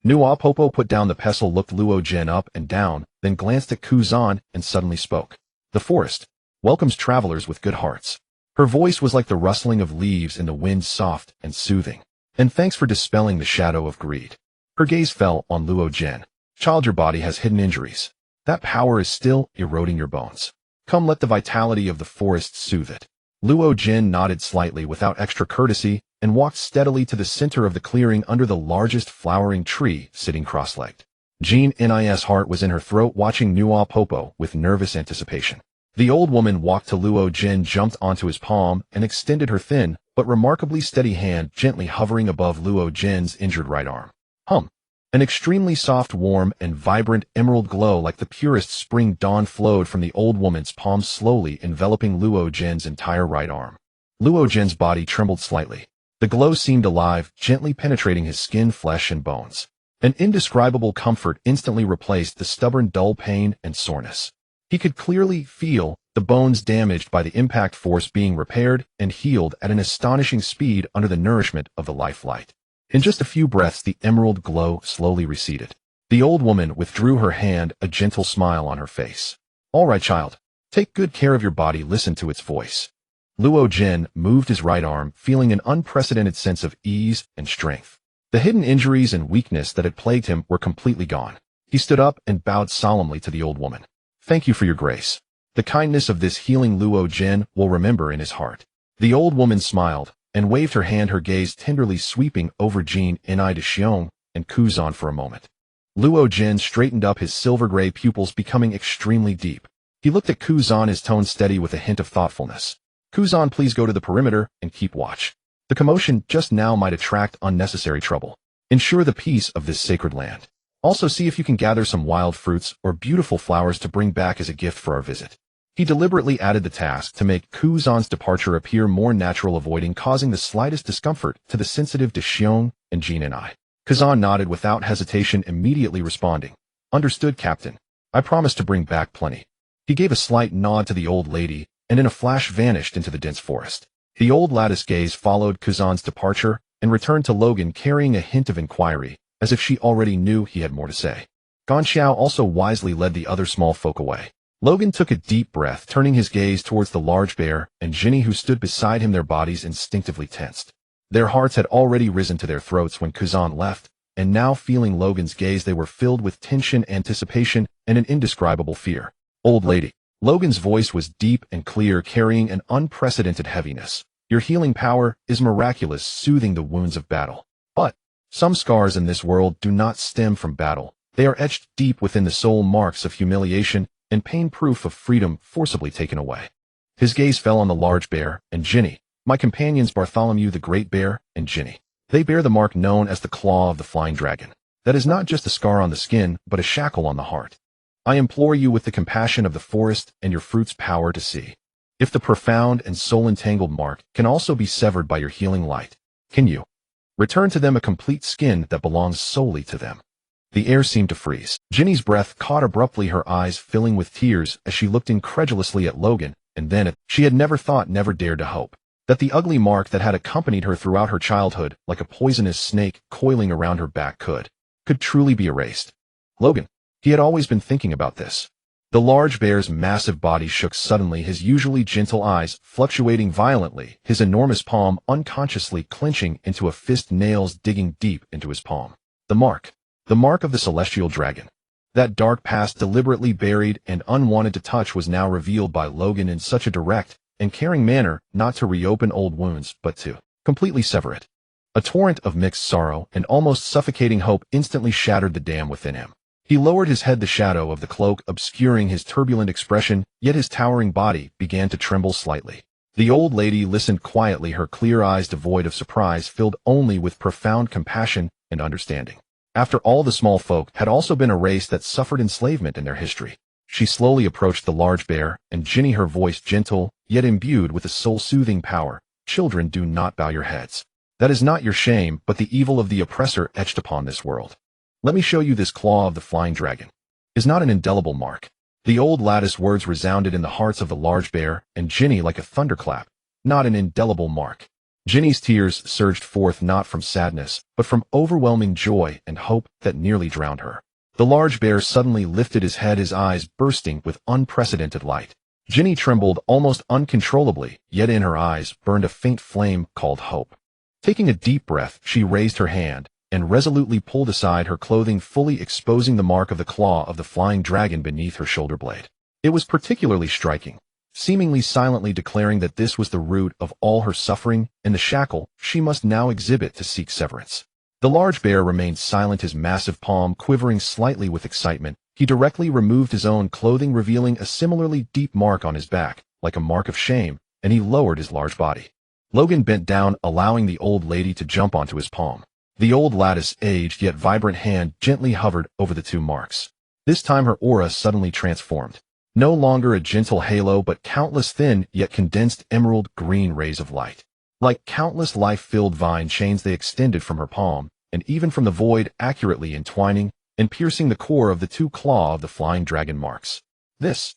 Nua Popo put down the pestle, looked Luo Jin up and down, then glanced at Kuzan and suddenly spoke. The forest welcomes travelers with good hearts. Her voice was like the rustling of leaves in the wind, soft and soothing. And thanks for dispelling the shadow of greed. Her gaze fell on Luo Jin. Child, your body has hidden injuries. That power is still eroding your bones. Come, let the vitality of the forest soothe it. Luo Jin nodded slightly without extra courtesy and walked steadily to the center of the clearing under the largest flowering tree, sitting cross-legged. Jean Nis' heart was in her throat, watching Nua Popo with nervous anticipation. The old woman walked to Luo Jin, jumped onto his palm, and extended her thin, but remarkably steady hand, gently hovering above Luo Jin's injured right arm. An extremely soft, warm, and vibrant emerald glow like the purest spring dawn flowed from the old woman's palm, slowly enveloping Luo Jin's entire right arm. Luo Jin's body trembled slightly. The glow seemed alive, gently penetrating his skin, flesh, and bones. An indescribable comfort instantly replaced the stubborn, dull pain and soreness. He could clearly feel the bones damaged by the impact force being repaired and healed at an astonishing speed under the nourishment of the life light. In just a few breaths, the emerald glow slowly receded. The old woman withdrew her hand, a gentle smile on her face. All right, child. Take good care of your body, listen to its voice. Luo Jin moved his right arm, feeling an unprecedented sense of ease and strength. The hidden injuries and weakness that had plagued him were completely gone. He stood up and bowed solemnly to the old woman. Thank you for your grace. The kindness of this healing Luo Jin will remember in his heart. The old woman smiled and waved her hand, her gaze tenderly sweeping over Jean Ni de Xiong and Kuzan for a moment. Luo Jin straightened up, his silver-gray pupils becoming extremely deep. He looked at Kuzan, his tone steady with a hint of thoughtfulness. Kuzan, please go to the perimeter and keep watch. The commotion just now might attract unnecessary trouble. Ensure the peace of this sacred land. Also see if you can gather some wild fruits or beautiful flowers to bring back as a gift for our visit. He deliberately added the task to make Kuzan's departure appear more natural, avoiding causing the slightest discomfort to the sensitive de Xiong and Jean and I. Kuzan nodded without hesitation, immediately responding. Understood, Captain. I promise to bring back plenty. He gave a slight nod to the old lady and in a flash vanished into the dense forest. The old lattice gaze followed Kuzan's departure and returned to Logan, carrying a hint of inquiry, as if she already knew he had more to say. Ganxiao also wisely led the other small folk away. Logan took a deep breath, turning his gaze towards the large bear and Ginny, who stood beside him, their bodies instinctively tensed. Their hearts had already risen to their throats when Kuzan left, and now feeling Logan's gaze, they were filled with tension, anticipation, and an indescribable fear. Old lady. Logan's voice was deep and clear, carrying an unprecedented heaviness. Your healing power is miraculous, soothing the wounds of battle. But some scars in this world do not stem from battle. They are etched deep within the soul, marks of humiliation and pain, proof of freedom forcibly taken away. His gaze fell on the large bear and Ginny, my companions Bartholomew the Great Bear and Ginny. They bear the mark known as the Claw of the Flying Dragon. That is not just a scar on the skin, but a shackle on the heart. I implore you, with the compassion of the forest and your fruit's power, to see if the profound and soul-entangled mark can also be severed by your healing light. Can you return to them a complete skin that belongs solely to them? The air seemed to freeze. Ginny's breath caught abruptly, her eyes filling with tears as she looked incredulously at Logan, and then she had never thought, never dared to hope, that the ugly mark that had accompanied her throughout her childhood, like a poisonous snake coiling around her back, could truly be erased. Logan. He had always been thinking about this. The large bear's massive body shook suddenly, his usually gentle eyes fluctuating violently, his enormous palm unconsciously clenching into a fist, nails digging deep into his palm. The mark of the celestial dragon. That dark past, deliberately buried and unwanted to touch, was now revealed by Logan in such a direct and caring manner, not to reopen old wounds, but to completely sever it. A torrent of mixed sorrow and almost suffocating hope instantly shattered the dam within him. He lowered his head, the shadow of the cloak obscuring his turbulent expression, yet his towering body began to tremble slightly. The old lady listened quietly, her clear eyes devoid of surprise, filled only with profound compassion and understanding. After all, the small folk had also been a race that suffered enslavement in their history. She slowly approached the large bear and Ginny, her voice gentle, yet imbued with a soul-soothing power. Children, do not bow your heads. That is not your shame, but the evil of the oppressor etched upon this world. Let me show you. This claw of the flying dragon is not an indelible mark. The old lattice words resounded in the hearts of the large bear and Ginny like a thunderclap. Not an indelible mark. Ginny's tears surged forth, not from sadness, but from overwhelming joy and hope that nearly drowned her. The large bear suddenly lifted his head, his eyes bursting with unprecedented light. Ginny trembled almost uncontrollably, yet in her eyes burned a faint flame called hope. Taking a deep breath, she raised her hand and resolutely pulled aside her clothing, fully exposing the mark of the claw of the flying dragon beneath her shoulder blade. It was particularly striking, seemingly silently declaring that this was the root of all her suffering and the shackle she must now exhibit to seek severance. The large bear remained silent, his massive palm quivering slightly with excitement. He directly removed his own clothing, revealing a similarly deep mark on his back, like a mark of shame, and he lowered his large body. Logan bent down, allowing the old lady to jump onto his palm. The old lattice, aged yet vibrant hand gently hovered over the two marks. This time her aura suddenly transformed. No longer a gentle halo, but countless thin yet condensed emerald green rays of light. Like countless life-filled vine chains, they extended from her palm, and even from the void, accurately entwining and piercing the core of the two claw of the flying dragon marks. This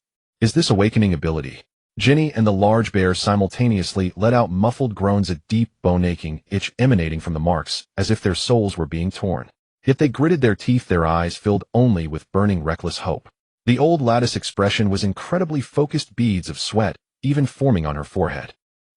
awakening ability. Ginny and the large bear simultaneously let out muffled groans, a deep, bone-aching itch emanating from the marks, as if their souls were being torn. Yet they gritted their teeth, their eyes filled only with burning, reckless hope. The old lattice expression was incredibly focused, beads of sweat even forming on her forehead.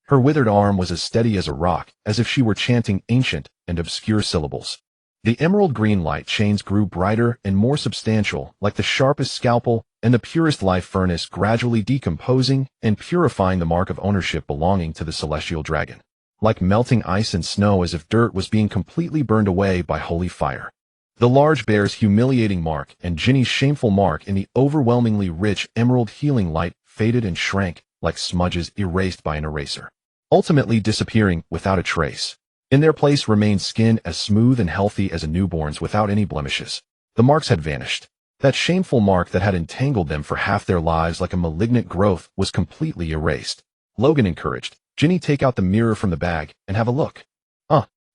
Her withered arm was as steady as a rock, as if she were chanting ancient and obscure syllables. The emerald green light chains grew brighter and more substantial, like the sharpest scalpel and the purest life furnace, gradually decomposing and purifying the mark of ownership belonging to the celestial dragon. Like melting ice and snow, as if dirt was being completely burned away by holy fire. The large bear's humiliating mark and Ginny's shameful mark in the overwhelmingly rich emerald healing light faded and shrank like smudges erased by an eraser, ultimately disappearing without a trace. In their place remained skin as smooth and healthy as a newborn's, without any blemishes. The marks had vanished. That shameful mark that had entangled them for half their lives like a malignant growth was completely erased. Logan encouraged, "Ginny, take out the mirror from the bag and have a look."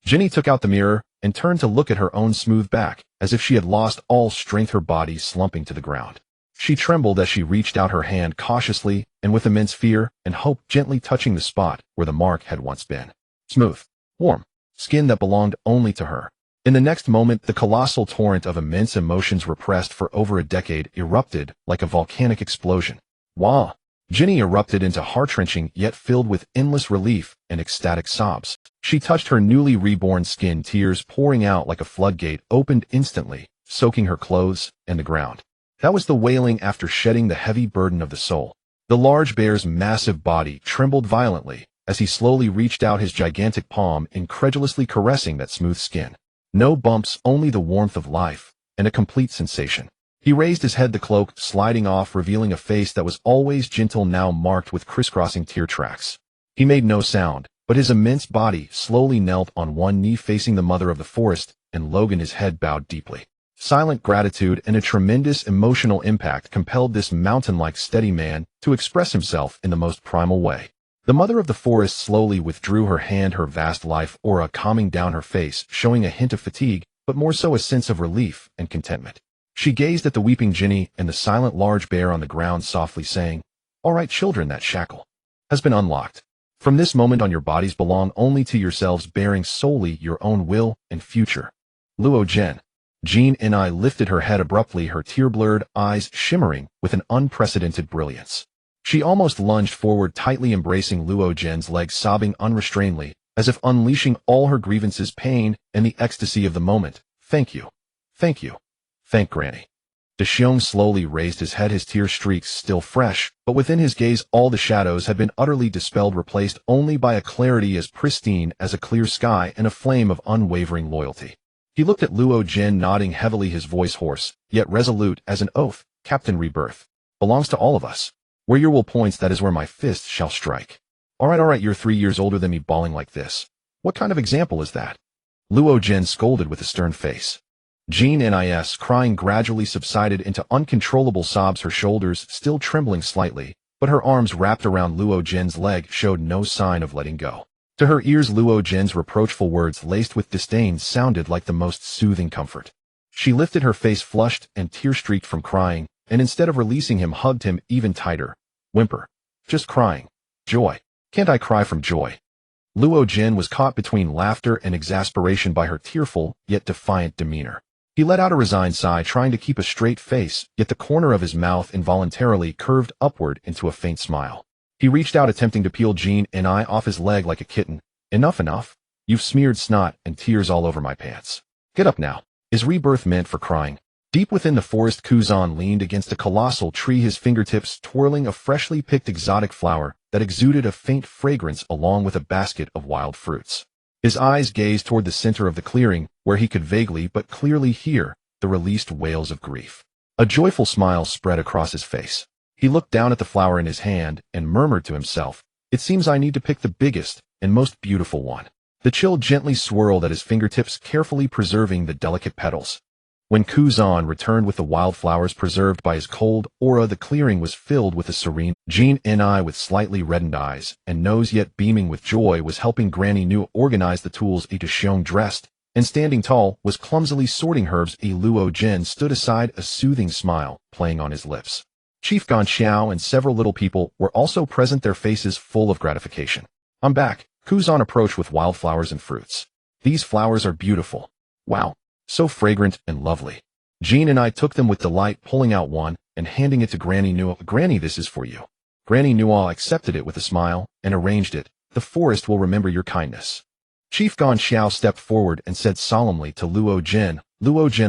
Ginny took out the mirror and turned to look at her own smooth back, as if she had lost all strength, her body slumping to the ground. She trembled as she reached out her hand cautiously and with immense fear and hope, gently touching the spot where the mark had once been. Smooth, warm skin that belonged only to her. In the next moment, the colossal torrent of immense emotions repressed for over a decade erupted like a volcanic explosion. Wah! Ginny erupted into heart-wrenching yet filled with endless relief and ecstatic sobs. She touched her newly reborn skin, tears pouring out like a floodgate opened instantly, soaking her clothes and the ground. That was the wailing after shedding the heavy burden of the soul. The large bear's massive body trembled violently as he slowly reached out his gigantic palm, incredulously caressing that smooth skin. No bumps, only the warmth of life and a complete sensation. He raised his head, the cloak sliding off, revealing a face that was always gentle, now marked with crisscrossing tear tracks. He made no sound, but his immense body slowly knelt on one knee, facing the mother of the forest, and Logan, his head bowed deeply. Silent gratitude and a tremendous emotional impact compelled this mountain-like steady man to express himself in the most primal way. The mother of the forest slowly withdrew her hand, her vast life aura calming down her face, showing a hint of fatigue, but more so a sense of relief and contentment. She gazed at the weeping Ginny and the silent large bear on the ground, softly saying, "All right, children, that shackle has been unlocked. From this moment on, your bodies belong only to yourselves, bearing solely your own will and future." Luo Jen. Jean Ni lifted her head abruptly, her tear-blurred eyes shimmering with an unprecedented brilliance. She almost lunged forward, tightly embracing Luo Jen's legs, sobbing unrestrainedly, as if unleashing all her grievances, pain, and the ecstasy of the moment. "Thank you. Thank you. Thank Granny." Deshiong slowly raised his head, his tear streaks still fresh, but within his gaze all the shadows had been utterly dispelled, replaced only by a clarity as pristine as a clear sky and a flame of unwavering loyalty. He looked at Luo Jen, nodding heavily, his voice hoarse, yet resolute as an oath. "Captain Rebirth belongs to all of us. Where your will points, that is where my fist shall strike." All right, you're 3 years older than me, bawling like this. What kind of example is that?" Luo Jen scolded with a stern face. Jean Nis, crying, gradually subsided into uncontrollable sobs, her shoulders still trembling slightly, but her arms wrapped around Luo Jen's leg showed no sign of letting go. To her ears, Luo Jen's reproachful words, laced with disdain, sounded like the most soothing comfort. She lifted her face, flushed and tear-streaked from crying, and instead of releasing him, hugged him even tighter. "Whimper. Just crying. Joy. Can't I cry from joy?" Luo Jen was caught between laughter and exasperation by her tearful yet defiant demeanor. He let out a resigned sigh, trying to keep a straight face, yet the corner of his mouth involuntarily curved upward into a faint smile. He reached out, attempting to peel Jean Ni off his leg like a kitten. "Enough. You've smeared snot and tears all over my pants. Get up now. Is rebirth meant for crying? Deep within the forest, Kuzan leaned against a colossal tree, his fingertips twirling a freshly picked exotic flower that exuded a faint fragrance along with a basket of wild fruits. His eyes gazed toward the center of the clearing, where he could vaguely but clearly hear the released wails of grief. A joyful smile spread across his face. He looked down at the flower in his hand and murmured to himself, "It seems I need to pick the biggest and most beautiful one." The chill gently swirled at his fingertips, carefully preserving the delicate petals. When Kuzan returned with the wildflowers preserved by his cold aura, the clearing was filled with a serene Jean Ni with slightly reddened eyes and nose yet beaming with joy was helping Granny Nu organize the tools. A Xiong dressed and standing tall was clumsily sorting herbs. A Luo Jin stood aside, a soothing smile playing on his lips. Chief Gan Xiao and several little people were also present, their faces full of gratification. "I'm back." Kuzan approached with wildflowers and fruits. "These flowers are beautiful. Wow. So fragrant and lovely." Jean and I took them with delight, pulling out one and handing it to Granny Nua. "Granny, this is for you." Granny Nua accepted it with a smile and arranged it. "The forest will remember your kindness." Chief Gan Xiao stepped forward and said solemnly to Luo Jin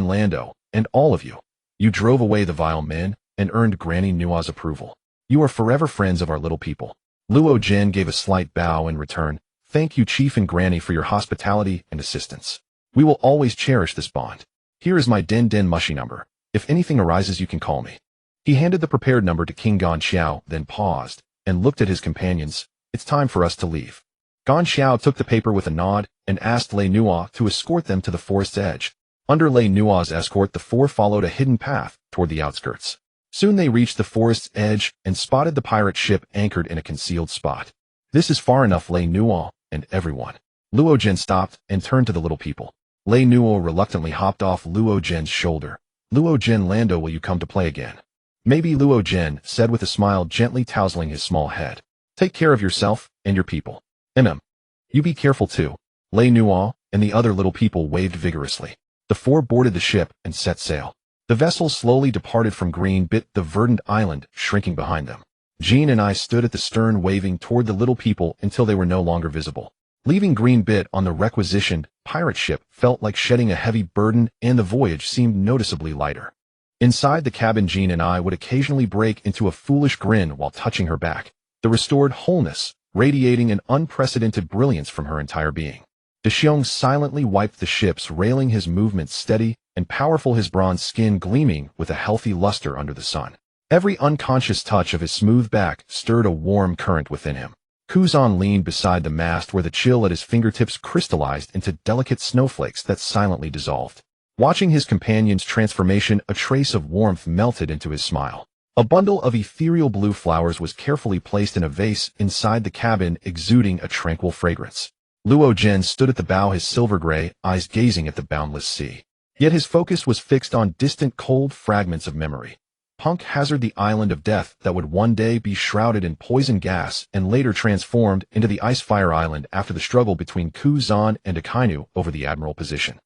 Lando, "And all of you. You drove away the vile men and earned Granny Nua's approval. You are forever friends of our little people." Luo Jin gave a slight bow in return. "Thank you, Chief and Granny, for your hospitality and assistance. We will always cherish this bond. Here is my Den Mushi number. If anything arises, you can call me." He handed the prepared number to King Gan Xiao, then paused and looked at his companions. "It's time for us to leave." Gan Xiao took the paper with a nod and asked Lei Nua to escort them to the forest's edge. Under Lei Nua's escort, the four followed a hidden path toward the outskirts. Soon they reached the forest's edge and spotted the pirate ship anchored in a concealed spot. "This is far enough, Lei Nua and everyone." Luo Jin stopped and turned to the little people. Lei Nua reluctantly hopped off Luo Jin's shoulder. "Luo Jin Lando, will you come to play again?" "Maybe," Luo Jin said with a smile, gently tousling his small head. "Take care of yourself and your people. You be careful too." Lei Nua and the other little people waved vigorously. The four boarded the ship and set sail. The vessel slowly departed from Green Bit, the verdant island shrinking behind them. Jean and I stood at the stern waving toward the little people until they were no longer visible. Leaving Green Bit on the requisitioned pirate ship felt like shedding a heavy burden, and the voyage seemed noticeably lighter. Inside the cabin, Jean and I would occasionally break into a foolish grin while touching her back, the restored wholeness radiating an unprecedented brilliance from her entire being. Deshiong silently wiped the ship's railing, his movements steady and powerful, his bronze skin gleaming with a healthy luster under the sun. Every unconscious touch of his smooth back stirred a warm current within him. Kuzan leaned beside the mast, where the chill at his fingertips crystallized into delicate snowflakes that silently dissolved. Watching his companion's transformation, a trace of warmth melted into his smile. A bundle of ethereal blue flowers was carefully placed in a vase inside the cabin, exuding a tranquil fragrance. Luo Jin stood at the bow, his silver-gray eyes gazing at the boundless sea. Yet his focus was fixed on distant, cold fragments of memory. Punk Hazard, the island of death that would one day be shrouded in poison gas and later transformed into the Icefire Island after the struggle between Kuzan and Akainu over the admiral position.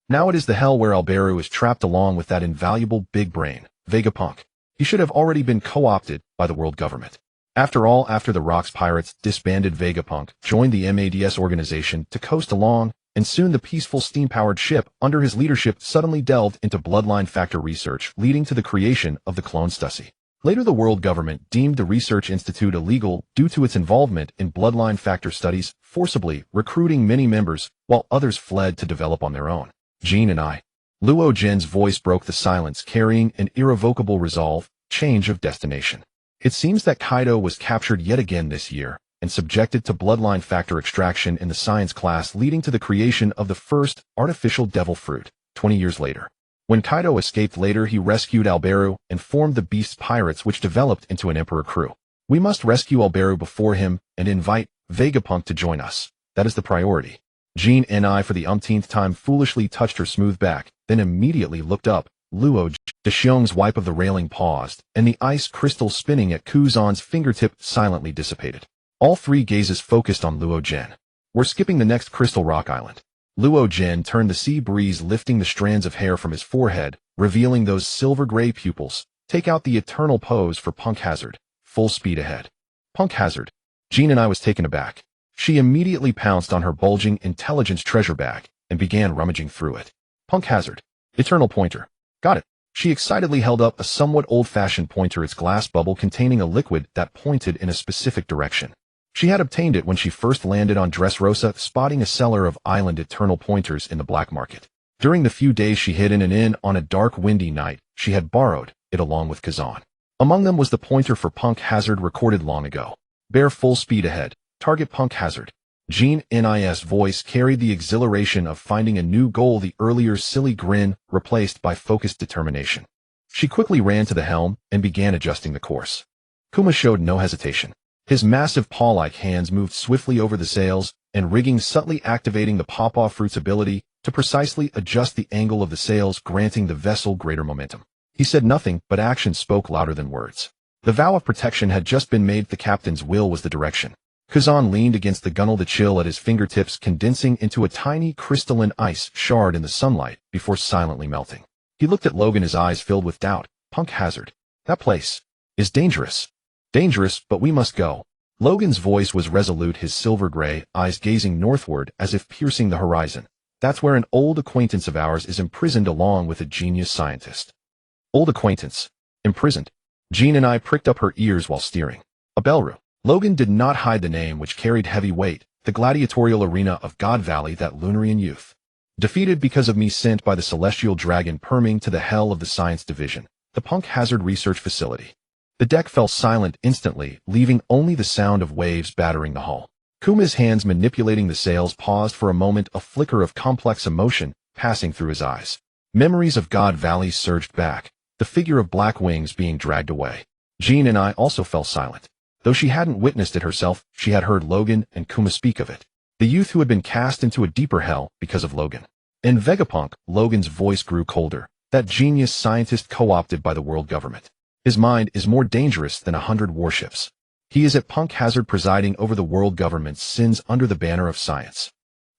Now it is the hell where Alberu is trapped along with that invaluable big brain, Vegapunk. He should have already been co-opted by the world government. After all, after the Rocks pirates disbanded, Vegapunk joined the MADS organization to coast along, and soon the peaceful steam-powered ship under his leadership suddenly delved into bloodline factor research, leading to the creation of the clone Stussy. Later, the world government deemed the research institute illegal due to its involvement in bloodline factor studies, forcibly recruiting many members, while others fled to develop on their own. Jean and I. Luo Jin's voice broke the silence, carrying an irrevocable resolve, change of destination. It seems that Kaido was captured yet again this year, and subjected to bloodline factor extraction in the science class, leading to the creation of the first artificial devil fruit, 20 years later. When Kaido escaped later, he rescued Alberu and formed the Beast Pirates, which developed into an emperor crew. We must rescue Alberu before him and invite Vegapunk to join us. That is the priority. Jean and I, for the umpteenth time, foolishly touched her smooth back, then immediately looked up. Luo Deshiong's wipe of the railing paused, and the ice crystal spinning at Kuzan's fingertip silently dissipated. All three gazes focused on Luo Jin. "We're skipping the next crystal rock island." Luo Jin turned, the sea breeze lifting the strands of hair from his forehead, revealing those silver-gray pupils. "Take out the eternal pose for Punk Hazard. Full speed ahead." Punk Hazard. Jean and I was taken aback. She immediately pounced on her bulging intelligence treasure bag and began rummaging through it. Punk hazard. Eternal pointer. Got it. She excitedly held up a somewhat old-fashioned pointer, its glass bubble containing a liquid that pointed in a specific direction. She had obtained it when she first landed on Dressrosa, spotting a seller of island eternal pointers in the black market. During the few days she hid in an inn on a dark, windy night, she had borrowed it along with Kazan. Among them was the pointer for Punk Hazard recorded long ago. Bear full speed ahead. Target Punk Hazard. Jean Nis' voice carried the exhilaration of finding a new goal, the earlier silly grin replaced by focused determination. She quickly ran to the helm and began adjusting the course. Kuma showed no hesitation. His massive paw-like hands moved swiftly over the sails and rigging, subtly activating the pawpaw fruit's ability to precisely adjust the angle of the sails, granting the vessel greater momentum. He said nothing, but action spoke louder than words. The vow of protection had just been made. The captain's will was the direction. Kazan leaned against the gunwale, the chill at his fingertips condensing into a tiny crystalline ice shard in the sunlight before silently melting. He looked at Logan, his eyes filled with doubt. Punk Hazard. That place is dangerous. Dangerous, but we must go. Logan's voice was resolute, his silver-gray eyes gazing northward as if piercing the horizon. That's where an old acquaintance of ours is imprisoned along with a genius scientist. Old acquaintance. Imprisoned. Jean and I pricked up her ears while steering. A Belru. Logan did not hide the name which carried heavy weight, the gladiatorial arena of God Valley, that Lunarian youth. Defeated because of me, sent by the celestial dragon perming to the hell of the science division, the Punk Hazard research facility. The deck fell silent instantly, leaving only the sound of waves battering the hull. Kuma's hands manipulating the sails paused for a moment, a flicker of complex emotion passing through his eyes. Memories of God Valley surged back, the figure of black wings being dragged away. Jean and I also fell silent. Though she hadn't witnessed it herself, she had heard Logan and Kuma speak of it. The youth who had been cast into a deeper hell because of Logan. In Vegapunk, Logan's voice grew colder. That genius scientist co-opted by the world government. His mind is more dangerous than 100 warships. He is at Punk Hazard, presiding over the world government's sins under the banner of science.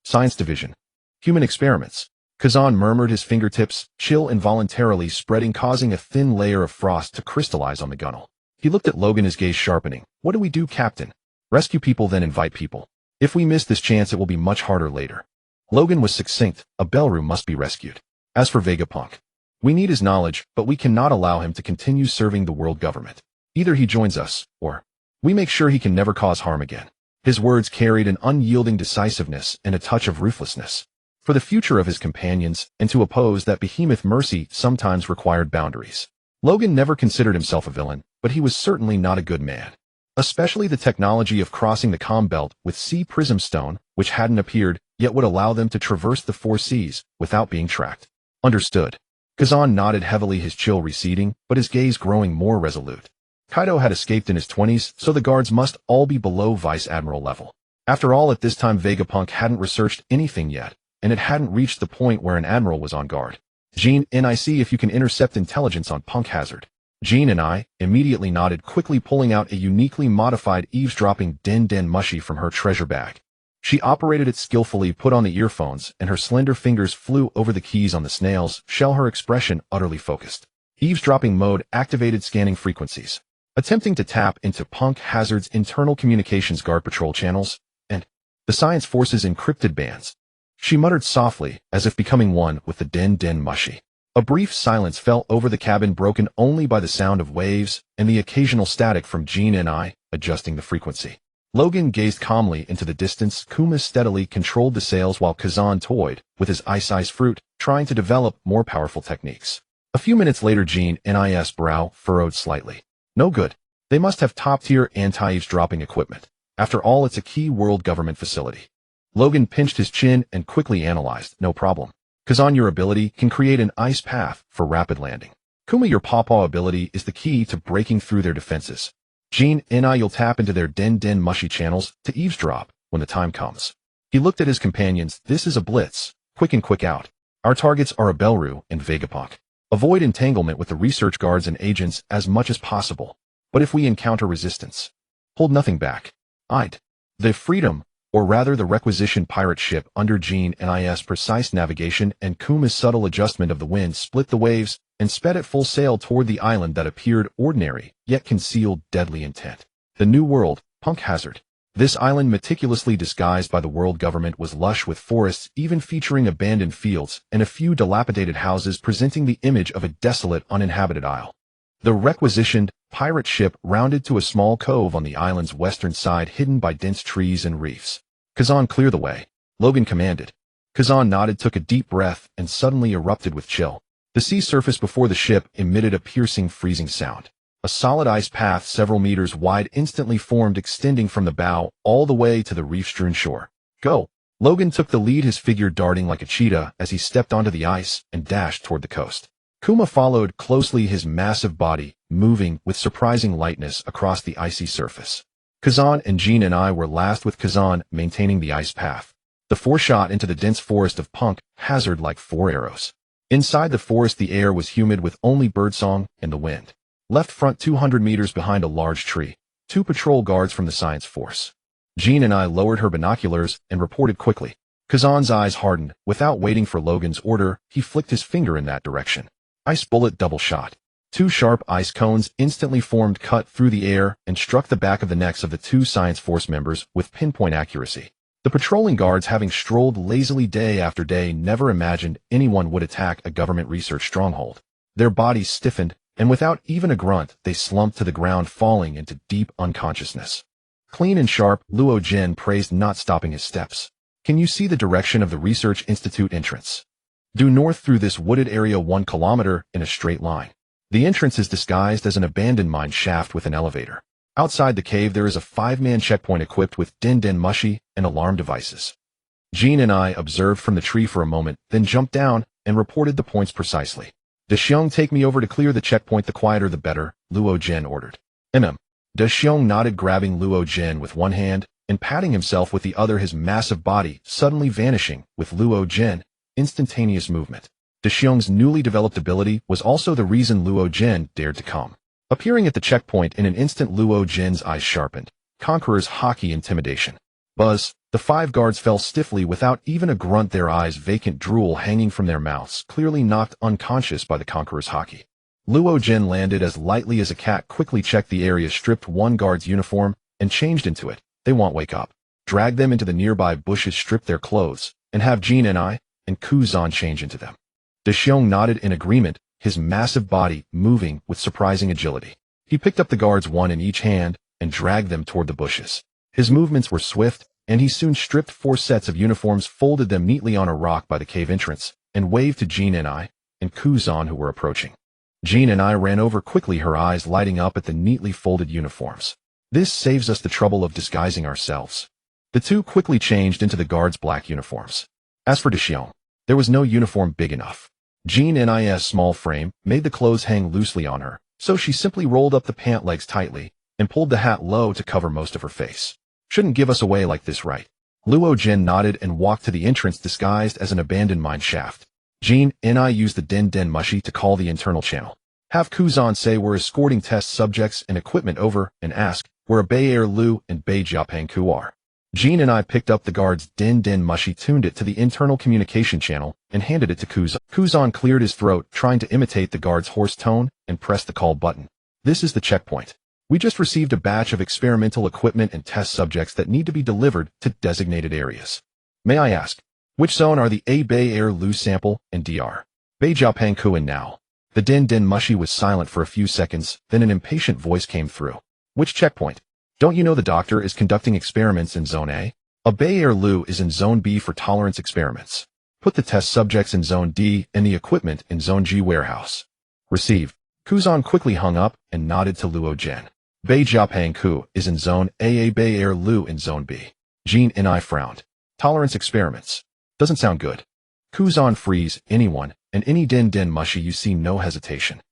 Science division. Human experiments. Kazan murmured, his fingertips chill involuntarily spreading, causing a thin layer of frost to crystallize on the gunwale. He looked at Logan, his gaze sharpening. What do we do, Captain? Rescue people, then invite people. If we miss this chance, it will be much harder later. Logan was succinct. A Belru must be rescued. As for Vegapunk, we need his knowledge, but we cannot allow him to continue serving the world government. Either he joins us, or we make sure he can never cause harm again. His words carried an unyielding decisiveness and a touch of ruthlessness. For the future of his companions, and to oppose that behemoth, mercy sometimes required boundaries. Logan never considered himself a villain, but he was certainly not a good man. Especially the technology of crossing the calm belt with sea prism stone, which hadn't appeared, yet would allow them to traverse the 4 seas without being tracked. Understood. Kazan nodded heavily, his chill receding, but his gaze growing more resolute. Kaido had escaped in his 20s, so the guards must all be below Vice Admiral level. After all, at this time Vegapunk hadn't researched anything yet, and it hadn't reached the point where an admiral was on guard. Jean, NIC if you can intercept intelligence on Punk Hazard. Jean and I immediately nodded, quickly pulling out a uniquely modified eavesdropping den mushy from her treasure bag. She operated it skillfully, put on the earphones, and her slender fingers flew over the keys on the snail's shell, her expression utterly focused. Eavesdropping mode activated, scanning frequencies. Attempting to tap into Punk Hazard's internal communications, guard patrol channels, and the science force's encrypted bands. She muttered softly, as if becoming one with the den mushy. A brief silence fell over the cabin, broken only by the sound of waves and the occasional static from Jean and I, adjusting the frequency. Logan gazed calmly into the distance. Kuma steadily controlled the sails while Kazan toyed with his ice fruit, trying to develop more powerful techniques. A few minutes later, Jean Nis' brow furrowed slightly. No good. They must have top-tier anti-eavesdropping equipment. After all, it's a key world government facility. Logan pinched his chin and quickly analyzed. No problem. Kazan, your ability can create an ice path for rapid landing. Kuma, your pawpaw ability is the key to breaking through their defenses. Jean and I, you'll tap into their den mushy channels to eavesdrop when the time comes. He looked at his companions. This is a blitz, quick in, quick out. Our targets are a Belru and Vegapunk. Avoid entanglement with the research guards and agents as much as possible. But if we encounter resistance, hold nothing back. The Freedom, or rather the requisition pirate ship under Jean Nis' precise navigation and Kuma's subtle adjustment of the wind, split the waves and sped at full sail toward the island that appeared ordinary, yet concealed deadly intent. The New World, Punk Hazard. This island, meticulously disguised by the world government, was lush with forests, even featuring abandoned fields and a few dilapidated houses presenting the image of a desolate, uninhabited isle. The requisitioned pirate ship rounded to a small cove on the island's western side hidden by dense trees and reefs. "Kazan, clear the way," Logan commanded. Kazan nodded, took a deep breath, and suddenly erupted with chill. The sea surface before the ship emitted a piercing, freezing sound. A solid ice path several meters wide instantly formed, extending from the bow all the way to the reef-strewn shore. "Go!" Logan took the lead, his figure darting like a cheetah as he stepped onto the ice and dashed toward the coast. Kuma followed closely, his massive body moving with surprising lightness across the icy surface. Kazan and Jean and I were last, with Kazan maintaining the ice path. The four shot into the dense forest of punk hazard like four arrows. Inside the forest, the air was humid with only birdsong and the wind. Left front, 200 meters behind a large tree, two patrol guards from the science force. Jean and I lowered her binoculars and reported quickly. Kazan's eyes hardened. Without waiting for Logan's order, he flicked his finger in that direction. Ice bullet, double shot. Two sharp ice cones instantly formed, cut through the air, and struck the back of the necks of the two science force members with pinpoint accuracy. The patrolling guards, having strolled lazily day after day, never imagined anyone would attack a government research stronghold. Their bodies stiffened, and without even a grunt, they slumped to the ground, falling into deep unconsciousness. Clean and sharp, Luo Jin praised, not stopping his steps. "Can you see the direction of the Research Institute entrance? Due north through this wooded area 1 kilometer in a straight line. The entrance is disguised as an abandoned mine shaft with an elevator. Outside the cave there is a 5-man checkpoint equipped with den mushi and alarm devices." Jean and I observed from the tree for a moment, then jumped down and reported the points precisely. "Dexiong, take me over to clear the checkpoint. The quieter the better," Luo Jin ordered. Dexiong nodded, grabbing Luo Jin with one hand and patting himself with the other, his massive body suddenly vanishing with Luo Jin. Instantaneous movement. Dexiong's newly developed ability was also the reason Luo Jin dared to come. Appearing at the checkpoint in an instant, Luo Jin's eyes sharpened. Conqueror's Haki, intimidation. Buzz. The 5 guards fell stiffly without even a grunt, their eyes vacant, drool hanging from their mouths, clearly knocked unconscious by the Conqueror's Haki. Luo Jin landed as lightly as a cat, quickly checked the area, stripped one guard's uniform, and changed into it. "They won't wake up. Drag them into the nearby bushes, strip their clothes, and have Jean and I and Kuzan change into them." Dexiong nodded in agreement, his massive body moving with surprising agility. He picked up the guards, one in each hand, and dragged them toward the bushes. His movements were swift, and he soon stripped 4 sets of uniforms, folded them neatly on a rock by the cave entrance, and waved to Jean and I and Kuzan, who were approaching. Jean and I ran over quickly, her eyes lighting up at the neatly folded uniforms. "This saves us the trouble of disguising ourselves." The two quickly changed into the guards' black uniforms. As for Dexiong, there was no uniform big enough. Jean and I's small frame made the clothes hang loosely on her, so she simply rolled up the pant legs tightly and pulled the hat low to cover most of her face. "Shouldn't give us away like this, right?" Luo Jin nodded and walked to the entrance, disguised as an abandoned mine shaft. Jean and I used the den mushi to call the internal channel. Have Kuzan say we're escorting test subjects and equipment over, and ask where Bei Er Lu and Bei Jiapengku are. Jean and I picked up the guard's den mushi, tuned it to the internal communication channel, and handed it to Kuzan. Kuzan cleared his throat, trying to imitate the guard's hoarse tone, and pressed the call button. "This is the checkpoint. We just received a batch of experimental equipment and test subjects that need to be delivered to designated areas. May I ask, which zone are the Bei Er Lu sample and Dr. Bei Jiapengku in now?" The den mushi was silent for a few seconds, then an impatient voice came through. "Which checkpoint? Don't you know the doctor is conducting experiments in Zone A? Bei Er Lu is in Zone B for tolerance experiments. Put the test subjects in Zone D and the equipment in Zone G warehouse." Received. Kuzan quickly hung up and nodded to Luo Jin. "Bei Jiapengku is in Zone A, Bei Er Lu in Zone B." Jean and I frowned. "Tolerance experiments. Doesn't sound good." Kuzan, freeze anyone and any den mushi you see, no hesitation.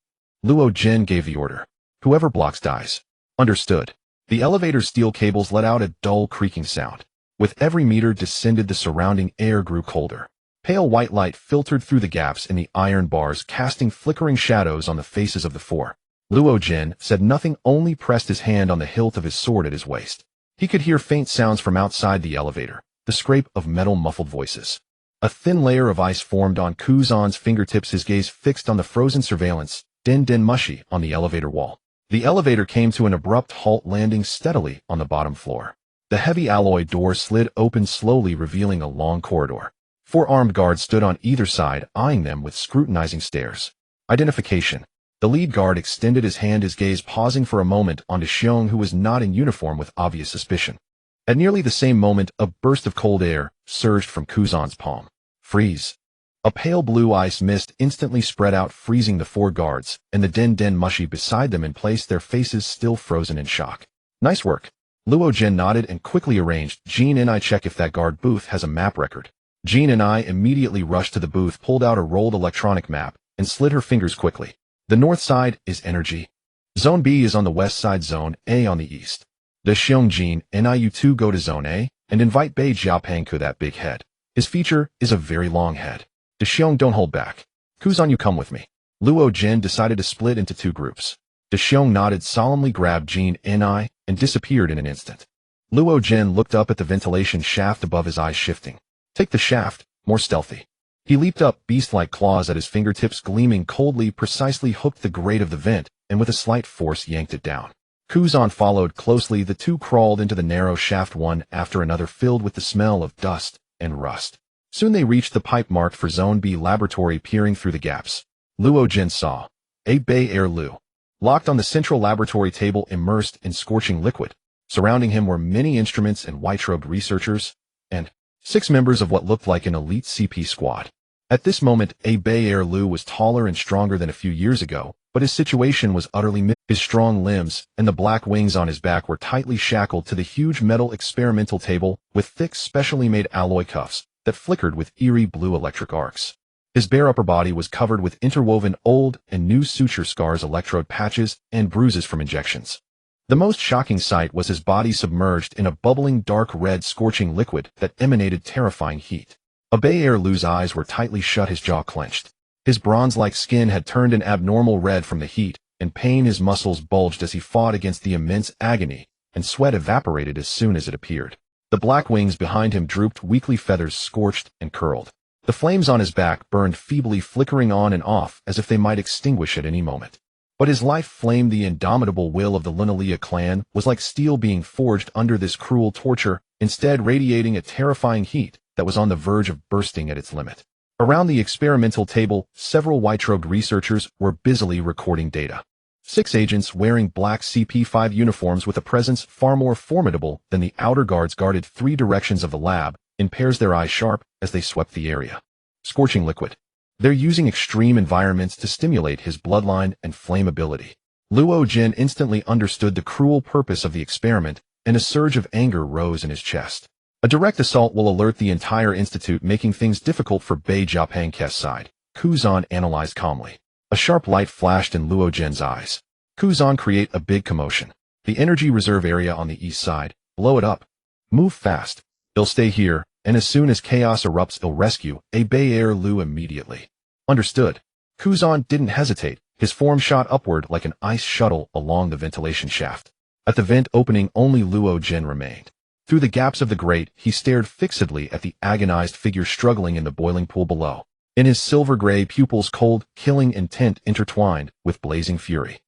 Luo Jin gave the order. "Whoever blocks dies." Understood. The elevator's steel cables let out a dull creaking sound. With every meter descended, the surrounding air grew colder. Pale white light filtered through the gaps in the iron bars, casting flickering shadows on the faces of the 4. Luo Jin said nothing, only pressed his hand on the hilt of his sword at his waist. He could hear faint sounds from outside the elevator, the scrape of metal, muffled voices. A thin layer of ice formed on Kuzan's fingertips, his gaze fixed on the frozen surveillance den mushi on the elevator wall. The elevator came to an abrupt halt, landing steadily on the bottom floor. The heavy alloy door slid open slowly, revealing a long corridor. 4 armed guards stood on either side, eyeing them with scrutinizing stares. Identification. The lead guard extended his hand, his gaze pausing for a moment on Xiong, who was not in uniform, with obvious suspicion. At nearly the same moment, a burst of cold air surged from Kuzan's palm. Freeze. A pale blue ice mist instantly spread out, freezing the 4 guards, and the Den Mushi beside them in place, their faces still frozen in shock. Nice work. Luo Jin nodded and quickly arranged, Jean and I check if that guard booth has a map record. Jean and I immediately rushed to the booth, pulled out a rolled electronic map, and slid her fingers quickly. The north side is energy. Zone B is on the west side, Zone A on the east. The Xiong Jin and I, you two go to Zone A, and invite Bei Jiapengku, that big head. His feature is a very long head. The Xiong, don't hold back. Kuzan, you come with me. Luo Jin decided to split into 2 groups. The Xiong nodded, solemnly grabbed Jean and I, and disappeared in an instant. Luo Jin looked up at the ventilation shaft above, his eyes shifting. Take the shaft, more stealthy. He leaped up, beast-like claws at his fingertips gleaming coldly, precisely hooked the grate of the vent, and with a slight force yanked it down. Kuzan followed closely. The 2 crawled into the narrow shaft, one after another, filled with the smell of dust and rust. Soon they reached the pipe marked for Zone B laboratory. Peering through the gaps, Luo Jin saw a Bei Air Lu locked on the central laboratory table, immersed in scorching liquid. Surrounding him were many instruments and white-robed researchers, and 6 members of what looked like an elite CP squad. At this moment, a Bei Air Lu was taller and stronger than a few years ago, but his situation was utterly missing. His strong limbs and the black wings on his back were tightly shackled to the huge metal experimental table with thick, specially made alloy cuffs that flickered with eerie blue electric arcs. His bare upper body was covered with interwoven old and new suture scars, electrode patches, and bruises from injections. The most shocking sight was his body submerged in a bubbling dark red scorching liquid that emanated terrifying heat. A Bei Air Lu's eyes were tightly shut, his jaw clenched. His bronze-like skin had turned an abnormal red from the heat and pain. His muscles bulged as he fought against the immense agony, and sweat evaporated as soon as it appeared. The black wings behind him drooped, weakly, feathers scorched and curled. The flames on his back burned feebly, flickering on and off as if they might extinguish at any moment. But his life flame, the indomitable will of the Lunalia clan, was like steel being forged under this cruel torture, instead radiating a terrifying heat that was on the verge of bursting at its limit. Around the experimental table, several white-robed researchers were busily recording data. 6 agents wearing black CP5 uniforms with a presence far more formidable than the outer guards guarded 3 directions of the lab, in pairs, their eyes sharp as they swept the area. Scorching liquid. They're using extreme environments to stimulate his bloodline and flammability. Luo Jin instantly understood the cruel purpose of the experiment, and a surge of anger rose in his chest. A direct assault will alert the entire institute, making things difficult for Bei Jiapengku's side, Kuzan analyzed calmly. A sharp light flashed in Luo Jin's eyes. Kuzan, create a big commotion. The energy reserve area on the east side, blow it up. Move fast. They'll stay here, and as soon as chaos erupts, they'll rescue a Bei Air Lu immediately. Understood. Kuzan didn't hesitate. His form shot upward like an ice shuttle along the ventilation shaft. At the vent opening, only Luo Jin remained. Through the gaps of the grate, he stared fixedly at the agonized figure struggling in the boiling pool below. In his silver-gray pupils, cold, killing intent intertwined with blazing fury.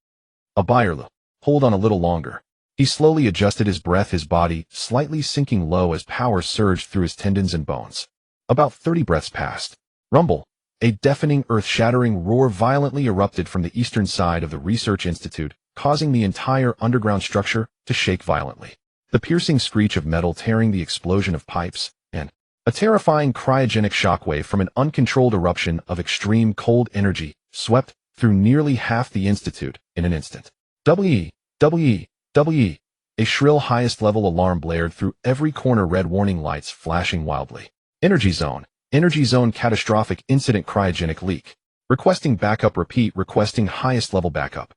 A Bei Air Lu. Hold on a little longer. He slowly adjusted his breath, his body slightly sinking low as power surged through his tendons and bones. About 30 breaths passed. Rumble. A deafening, earth-shattering roar violently erupted from the eastern side of the research institute, causing the entire underground structure to shake violently. The piercing screech of metal tearing, the explosion of pipes, and a terrifying cryogenic shockwave from an uncontrolled eruption of extreme cold energy swept through nearly half the institute in an instant. WE! WE! WE! A shrill highest-level alarm blared through every corner, red warning lights flashing wildly. Energy zone. Energy zone, catastrophic incident, cryogenic leak. Requesting backup, repeat, requesting highest-level backup.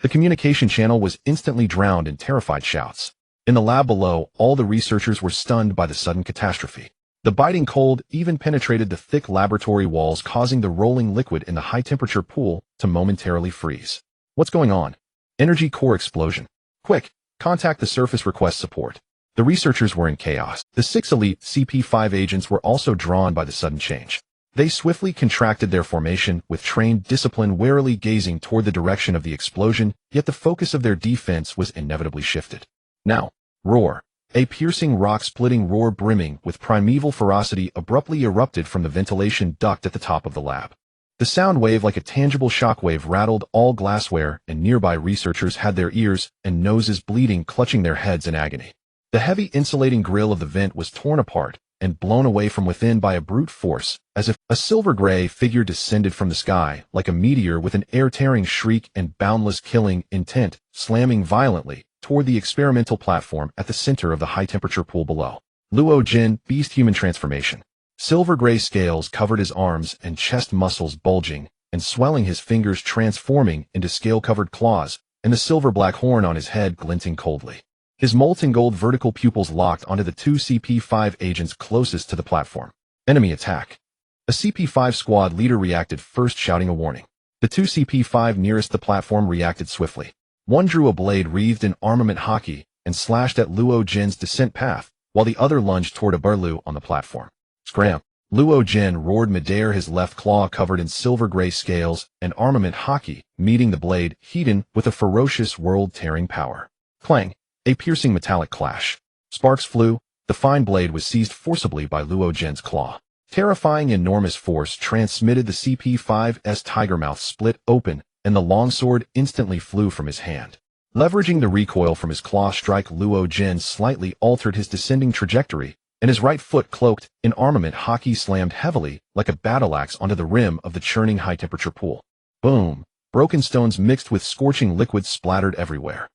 The communication channel was instantly drowned in terrified shouts. In the lab below, all the researchers were stunned by the sudden catastrophe. The biting cold even penetrated the thick laboratory walls, causing the rolling liquid in the high-temperature pool to momentarily freeze. What's going on? Energy core explosion. Quick, contact the surface, request support. The researchers were in chaos. The 6 elite CP5 agents were also drawn by the sudden change. They swiftly contracted their formation, with trained discipline warily gazing toward the direction of the explosion, yet the focus of their defense was inevitably shifted. Now, roar. A piercing rock-splitting roar brimming with primeval ferocity abruptly erupted from the ventilation duct at the top of the lab. The sound wave like a tangible shockwave rattled all glassware, and nearby researchers had their ears and noses bleeding, clutching their heads in agony. The heavy insulating grill of the vent was torn apart and blown away from within by a brute force, as if a silver-gray figure descended from the sky like a meteor with an air-tearing shriek and boundless killing intent, slamming violently toward the experimental platform at the center of the high-temperature pool below. Luo Jin, beast-human transformation. Silver-gray scales covered his arms and chest, muscles bulging and swelling, his fingers transforming into scale-covered claws, and the silver-black horn on his head glinting coldly. His molten gold vertical pupils locked onto the two CP-5 agents closest to the platform. Enemy attack. A CP-5 squad leader reacted first, shouting a warning. The two CP-5 nearest the platform reacted swiftly. One drew a blade wreathed in armament Haki and slashed at Luo Jin's descent path, while the other lunged toward a Barlu on the platform. Scram! Luo Jin roared midair, his left claw covered in silver-gray scales and armament Haki, meeting the blade, heated with a ferocious world-tearing power. Clang! A piercing metallic clash. Sparks flew. The fine blade was seized forcibly by Luo Jin's claw. Terrifying enormous force transmitted, the CP-5's tiger mouth split open, and the longsword instantly flew from his hand. Leveraging the recoil from his claw strike, Luo Jin slightly altered his descending trajectory, and his right foot, cloaked in armament Haki, slammed heavily like a battle axe onto the rim of the churning high-temperature pool. Boom! Broken stones mixed with scorching liquid splattered everywhere.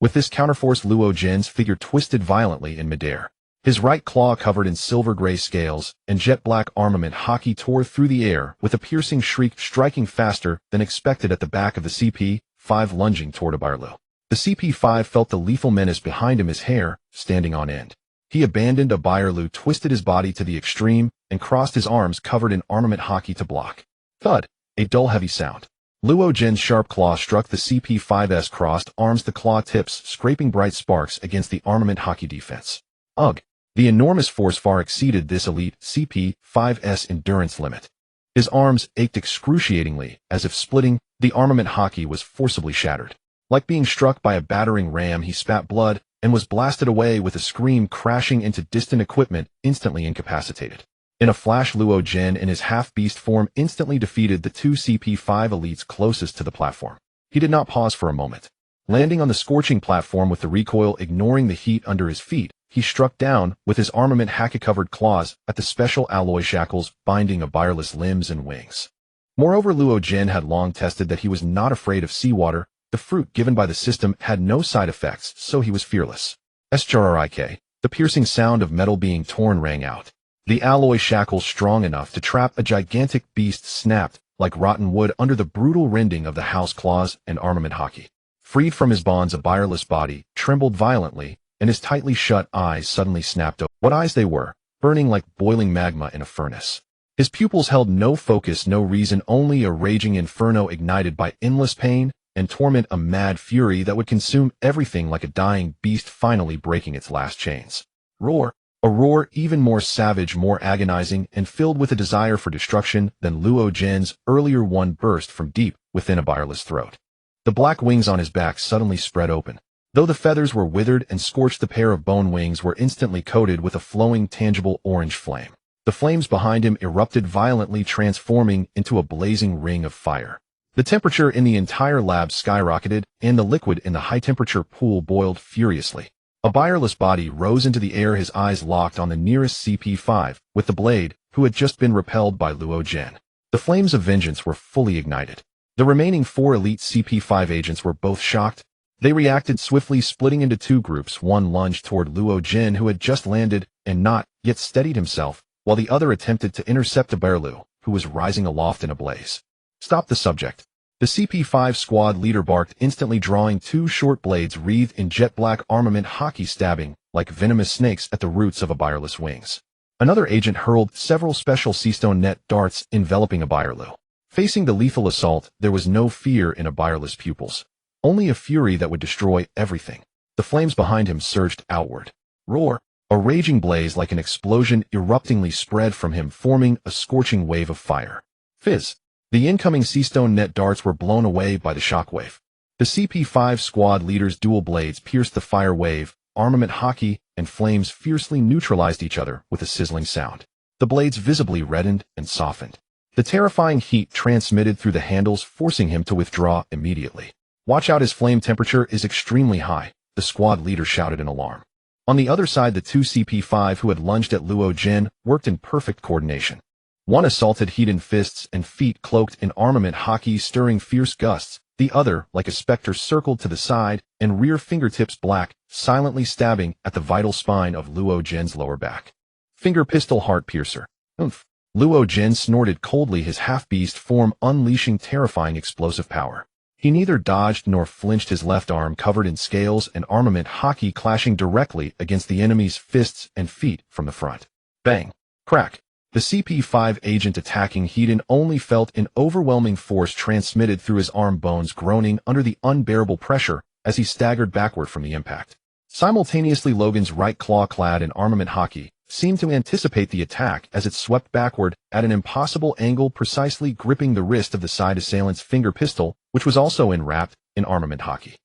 With this counterforce, Luo Jin's figure twisted violently in midair. His right claw covered in silver-gray scales and jet-black armament Haki tore through the air with a piercing shriek, striking faster than expected at the back of the CP-5, lunging toward a Barlu. The CP-5 felt the lethal menace behind him, his hair standing on end. He abandoned a Barlu, twisted his body to the extreme, and crossed his arms covered in armament Haki to block. Thud! A dull, heavy sound. Luo Jin's sharp claw struck the CP-5's crossed arms, the claw tips scraping bright sparks against the armament Haki defense. Ugh! The enormous force far exceeded this elite CP-5's endurance limit. His arms ached excruciatingly, as if splitting. The armament Haki was forcibly shattered. Like being struck by a battering ram, he spat blood and was blasted away with a scream, crashing into distant equipment, instantly incapacitated. In a flash, Luo Jin in his half-beast form instantly defeated the two CP-5 elites closest to the platform. He did not pause for a moment. Landing on the scorching platform with the recoil ignoring the heat under his feet, he struck down with his armament Haki-covered claws at the special alloy shackles binding Abireless limbs and wings. Moreover, Luo Jin had long tested that he was not afraid of seawater. The fruit given by the system had no side effects, so he was fearless. Srik, the piercing sound of metal being torn rang out. The alloy shackles, strong enough to trap a gigantic beast, snapped like rotten wood under the brutal rending of the house claws and armament Haki. Freed from his bonds, Abireless body trembled violently, and his tightly shut eyes suddenly snapped open. What eyes they were, burning like boiling magma in a furnace. His pupils held no focus, no reason, only a raging inferno ignited by endless pain and torment, a mad fury that would consume everything, like a dying beast finally breaking its last chains. Roar! A roar even more savage, more agonizing, and filled with a desire for destruction than Luo Jin's earlier one, burst from deep within Abireless' throat. The black wings on his back suddenly spread open. Though the feathers were withered and scorched, the pair of bone wings were instantly coated with a flowing, tangible orange flame. The flames behind him erupted violently, transforming into a blazing ring of fire. The temperature in the entire lab skyrocketed, and the liquid in the high-temperature pool boiled furiously. Abireless' body rose into the air, his eyes locked on the nearest CP-5, with the blade, who had just been repelled by Luo Jin. The flames of vengeance were fully ignited. The remaining 4 elite CP-5 agents were both shocked. They reacted swiftly, splitting into 2 groups. One lunged toward Luo Jin, who had just landed and not yet steadied himself, while the other attempted to intercept a Barlu, who was rising aloft in a blaze. Stop the subject. The CP-5 squad leader barked, instantly drawing 2 short blades wreathed in jet-black armament Haki, stabbing like venomous snakes at the roots of Abireless' wings. Another agent hurled several special seastone net darts enveloping Abirelu. Facing the lethal assault, there was no fear in Abireless' pupils, only a fury that would destroy everything. The flames behind him surged outward. Roar! A raging blaze like an explosion eruptingly spread from him, forming a scorching wave of fire. Fizz! The incoming seastone net darts were blown away by the shockwave. The CP-5 squad leader's dual blades pierced the fire wave, armament Haki and flames fiercely neutralized each other with a sizzling sound. The blades visibly reddened and softened. The terrifying heat transmitted through the handles, forcing him to withdraw immediately. "Watch out, his flame temperature is extremely high," the squad leader shouted in alarm. On the other side, the two CP5 who had lunged at Luo Jin worked in perfect coordination. One assaulted heated fists and feet cloaked in armament Haki, stirring fierce gusts. The other, like a specter, circled to the side and rear fingertips black, silently stabbing at the vital spine of Luo Jin's lower back. Finger pistol heart piercer. Oomph. Luo Jin snorted coldly, his half-beast form unleashing terrifying explosive power. He neither dodged nor flinched, his left arm covered in scales and armament Haki clashing directly against the enemy's fists and feet from the front. Bang! Crack! The CP5 agent attacking Heaton only felt an overwhelming force transmitted through his arm bones, groaning under the unbearable pressure as he staggered backward from the impact. Simultaneously, Logan's right claw, clad in armament Haki, seemed to anticipate the attack as it swept backward at an impossible angle, precisely gripping the wrist of the side assailant's finger pistol, which was also enwrapped in armament Haki.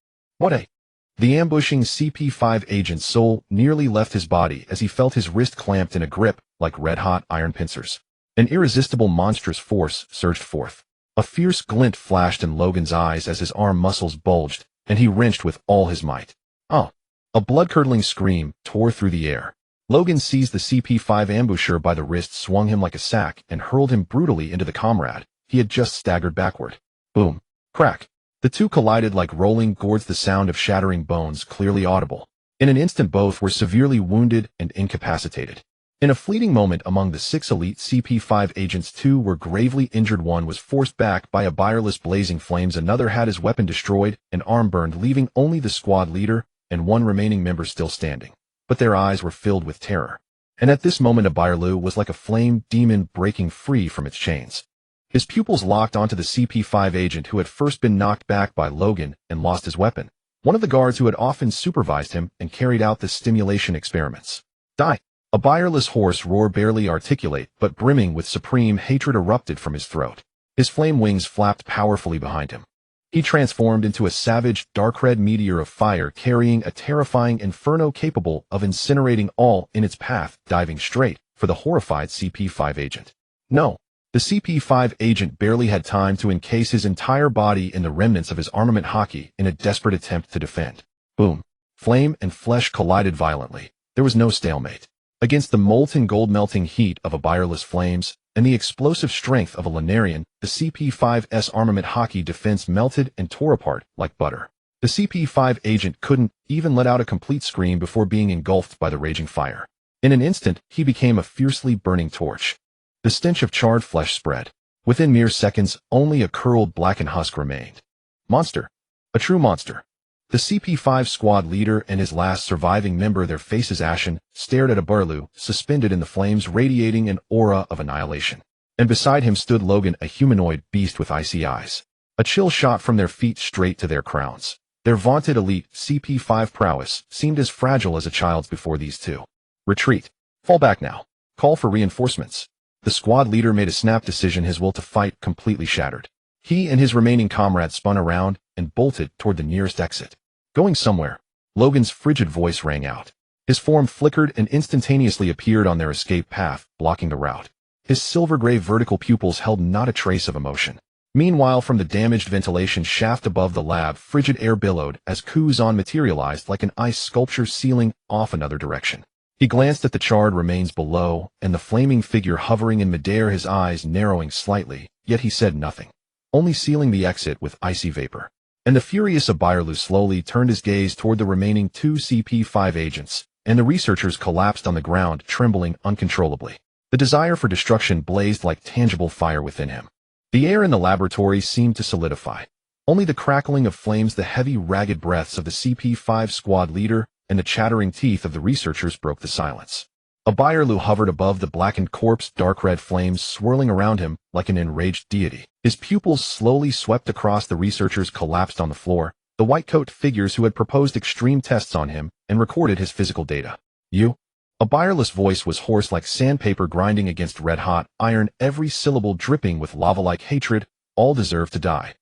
The ambushing CP5 agent's soul nearly left his body as he felt his wrist clamped in a grip like red-hot iron pincers. An irresistible, monstrous force surged forth. A fierce glint flashed in Logan's eyes as his arm muscles bulged, and he wrenched with all his might. A blood-curdling scream tore through the air. Logan seized the CP5 ambusher by the wrist, swung him like a sack, and hurled him brutally into the comrade he had just staggered backward. Boom! Crack! The two collided like rolling gourds, the sound of shattering bones clearly audible. In an instant, both were severely wounded and incapacitated. In a fleeting moment, among the 6 elite CP5 agents, 2 were gravely injured. One was forced back by a bireless blazing flames, another had his weapon destroyed and arm burned, leaving only the squad leader and one remaining member still standing. But their eyes were filled with terror. And at this moment, Abirlu was like a flame demon breaking free from its chains. His pupils locked onto the CP5 agent who had first been knocked back by Logan and lost his weapon, one of the guards who had often supervised him and carried out the stimulation experiments. Die! A bireless hoarse roar, barely articulate but brimming with supreme hatred, erupted from his throat. His flame wings flapped powerfully behind him. He transformed into a savage, dark-red meteor of fire, carrying a terrifying inferno capable of incinerating all in its path, diving straight for the horrified CP5 agent. No! The CP5 agent barely had time to encase his entire body in the remnants of his armament Haki in a desperate attempt to defend. Boom! Flame and flesh collided violently. There was no stalemate. Against the molten gold-melting heat of bireless flames and the explosive strength of a Lunarian, the CP5's armament Haki defense melted and tore apart like butter. The CP5 agent couldn't even let out a complete scream before being engulfed by the raging fire. In an instant, he became a fiercely burning torch. The stench of charred flesh spread. Within mere seconds, only a curled blackened husk remained. Monster. A true monster. The CP5 squad leader and his last surviving member, their faces ashen, stared at Abirlu, suspended in the flames, radiating an aura of annihilation. And beside him stood Logan, a humanoid beast with icy eyes. A chill shot from their feet straight to their crowns. Their vaunted elite CP5 prowess seemed as fragile as a child's before these two. Retreat. Fall back now. Call for reinforcements. The squad leader made a snap decision, his will to fight completely shattered. He and his remaining comrades spun around and bolted toward the nearest exit. Going somewhere. Logan's frigid voice rang out. His form flickered and instantaneously appeared on their escape path, blocking the route. His silver-gray vertical pupils held not a trace of emotion. Meanwhile, from the damaged ventilation shaft above the lab, frigid air billowed as Kuzan materialized like an ice sculpture sealing off another direction. He glanced at the charred remains below and the flaming figure hovering in midair, his eyes narrowing slightly, yet he said nothing, only sealing the exit with icy vapor. And the furious Abirlu slowly turned his gaze toward the remaining 2 CP5 agents, and the researchers collapsed on the ground, trembling uncontrollably. The desire for destruction blazed like tangible fire within him. The air in the laboratory seemed to solidify. Only the crackling of flames, the heavy, ragged breaths of the CP5 squad leader, and the chattering teeth of the researchers broke the silence. Abirlu hovered above the blackened corpse, dark red flames swirling around him like an enraged deity. His pupils slowly swept across the researchers, collapsed on the floor, the white-coat figures who had proposed extreme tests on him and recorded his physical data. You? Abirlu's voice was hoarse like sandpaper grinding against red-hot iron, every syllable dripping with lava-like hatred. All deserve to die.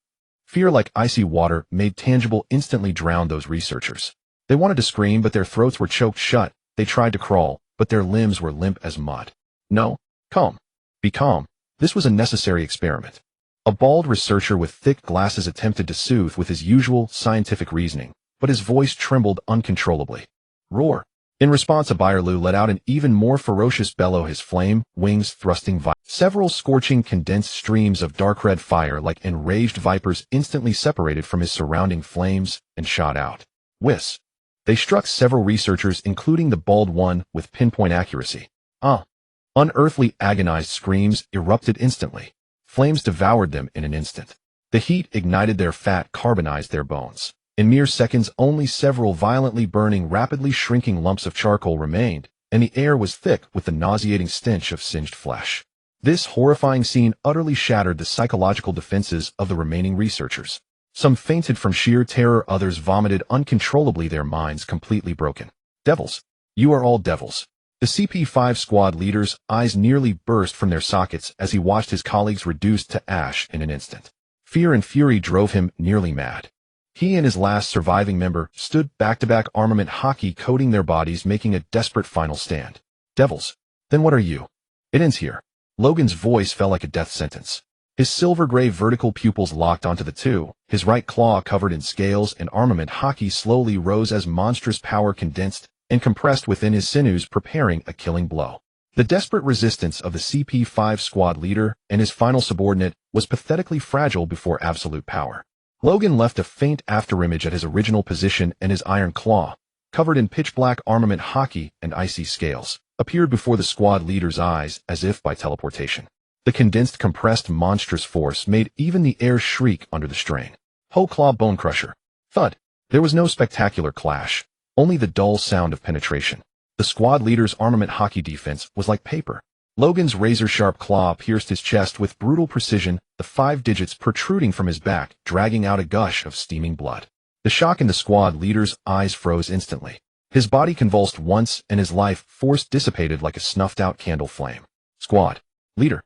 Fear, like icy water made tangible, instantly drowned those researchers. They wanted to scream, but their throats were choked shut. They tried to crawl, but their limbs were limp as mud. No, calm. Be calm. This was a necessary experiment. A bald researcher with thick glasses attempted to soothe with his usual scientific reasoning, but his voice trembled uncontrollably. Roar. In response, Abayarlu let out an even more ferocious bellow, his flame wings thrusting several scorching condensed streams of dark red fire like enraged vipers instantly separated from his surrounding flames and shot out. Whiz. They struck several researchers, including the bald one, with pinpoint accuracy. Unearthly agonized screams erupted instantly. Flames devoured them in an instant. The heat ignited their fat, carbonized their bones. In mere seconds, only several violently burning, rapidly shrinking lumps of charcoal remained, and the air was thick with the nauseating stench of singed flesh. This horrifying scene utterly shattered the psychological defenses of the remaining researchers. Some fainted from sheer terror, others vomited uncontrollably, their minds completely broken. Devils. You are all devils. The CP5 squad leader's eyes nearly burst from their sockets as he watched his colleagues reduced to ash in an instant. Fear and fury drove him nearly mad. He and his last surviving member stood back-to-back, armament Haki coating their bodies, making a desperate final stand. Devils. Then what are you? It ends here. Logan's voice fell like a death sentence. His silver-gray vertical pupils locked onto the two, his right claw covered in scales, and armament Haki slowly rose as monstrous power condensed and compressed within his sinews, preparing a killing blow. The desperate resistance of the CP5 squad leader and his final subordinate was pathetically fragile before absolute power. Logan left a faint afterimage at his original position, and his iron claw, covered in pitch-black armament Haki and icy scales, appeared before the squad leader's eyes as if by teleportation. The condensed, compressed, monstrous force made even the air shriek under the strain. Whole claw bone crusher. Thud. There was no spectacular clash, only the dull sound of penetration. The squad leader's armament Haki defense was like paper. Logan's razor-sharp claw pierced his chest with brutal precision, the 5 digits protruding from his back, dragging out a gush of steaming blood. The shock in the squad leader's eyes froze instantly. His body convulsed once, and his life force dissipated like a snuffed-out candle flame. Squad leader.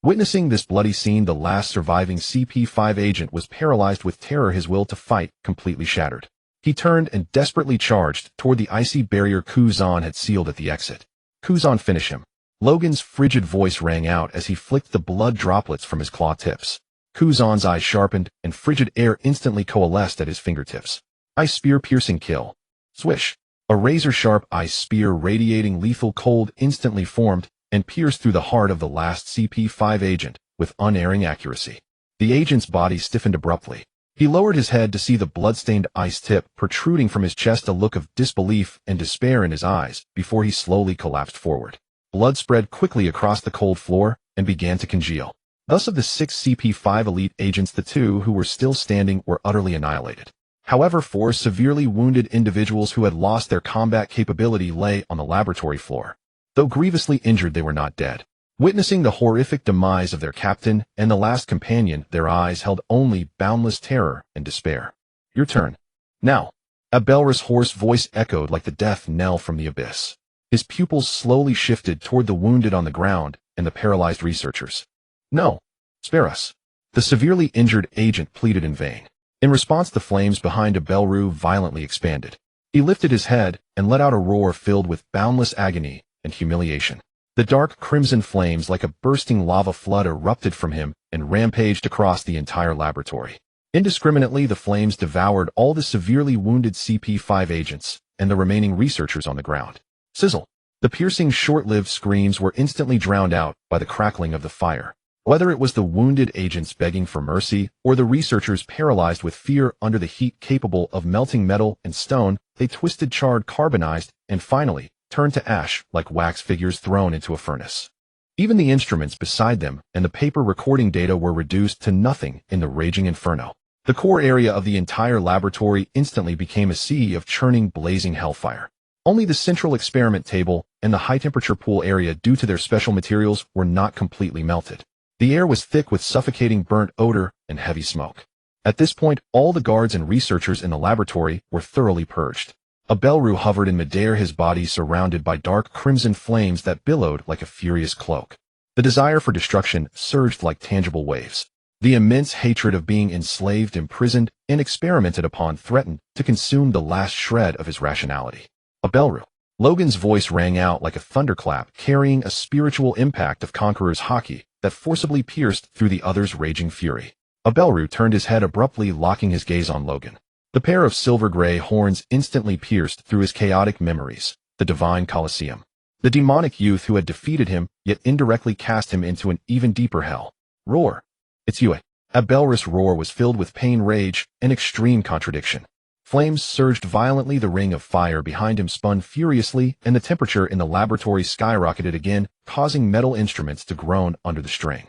Witnessing this bloody scene, the last surviving CP5 agent was paralyzed with terror, his will to fight completely shattered. He turned and desperately charged toward the icy barrier Kuzan had sealed at the exit. Kuzan, finish him. Logan's frigid voice rang out as he flicked the blood droplets from his claw tips. Kuzan's eyes sharpened, and frigid air instantly coalesced at his fingertips. Ice spear, piercing kill. Swish. A razor-sharp ice spear radiating lethal cold instantly formed and pierced through the heart of the last CP5 agent with unerring accuracy. The agent's body stiffened abruptly. He lowered his head to see the blood-stained ice tip protruding from his chest, a look of disbelief and despair in his eyes before he slowly collapsed forward. Blood spread quickly across the cold floor and began to congeal. Thus, of the 6 CP5 elite agents, the 2 who were still standing were utterly annihilated. However, 4 severely wounded individuals who had lost their combat capability lay on the laboratory floor. Though grievously injured, they were not dead. Witnessing the horrific demise of their captain and the last companion, their eyes held only boundless terror and despair. Your turn. Now. Abelra's hoarse voice echoed like the death knell from the abyss. His pupils slowly shifted toward the wounded on the ground and the paralyzed researchers. No. Spare us. The severely injured agent pleaded in vain. In response, the flames behind Abelru violently expanded. He lifted his head and let out a roar filled with boundless agony and humiliation. The dark crimson flames, like a bursting lava flood, erupted from him and rampaged across the entire laboratory. Indiscriminately, the flames devoured all the severely wounded CP5 agents and the remaining researchers on the ground. Sizzle. The piercing, short-lived screams were instantly drowned out by the crackling of the fire. Whether it was the wounded agents begging for mercy or the researchers paralyzed with fear under the heat capable of melting metal and stone, they twisted, charred, carbonized, and finally turned to ash like wax figures thrown into a furnace. Even the instruments beside them and the paper recording data were reduced to nothing in the raging inferno. The core area of the entire laboratory instantly became a sea of churning, blazing hellfire. Only the central experiment table and the high-temperature pool area, due to their special materials, were not completely melted. The air was thick with suffocating burnt odor and heavy smoke. At this point, all the guards and researchers in the laboratory were thoroughly purged. Abelru hovered in midair, his body surrounded by dark crimson flames that billowed like a furious cloak. The desire for destruction surged like tangible waves. The immense hatred of being enslaved, imprisoned, and experimented upon threatened to consume the last shred of his rationality. Abelru. Logan's voice rang out like a thunderclap, carrying a spiritual impact of Conqueror's Haki that forcibly pierced through the other's raging fury. Abelru turned his head abruptly, locking his gaze on Logan. The pair of silver-gray horns instantly pierced through his chaotic memories, the divine Colosseum. The demonic youth who had defeated him, yet indirectly cast him into an even deeper hell. Roar. It's you. Abelru's roar was filled with pain, rage, and extreme contradiction. Flames surged violently, the ring of fire behind him spun furiously, and the temperature in the laboratory skyrocketed again, causing metal instruments to groan under the strain.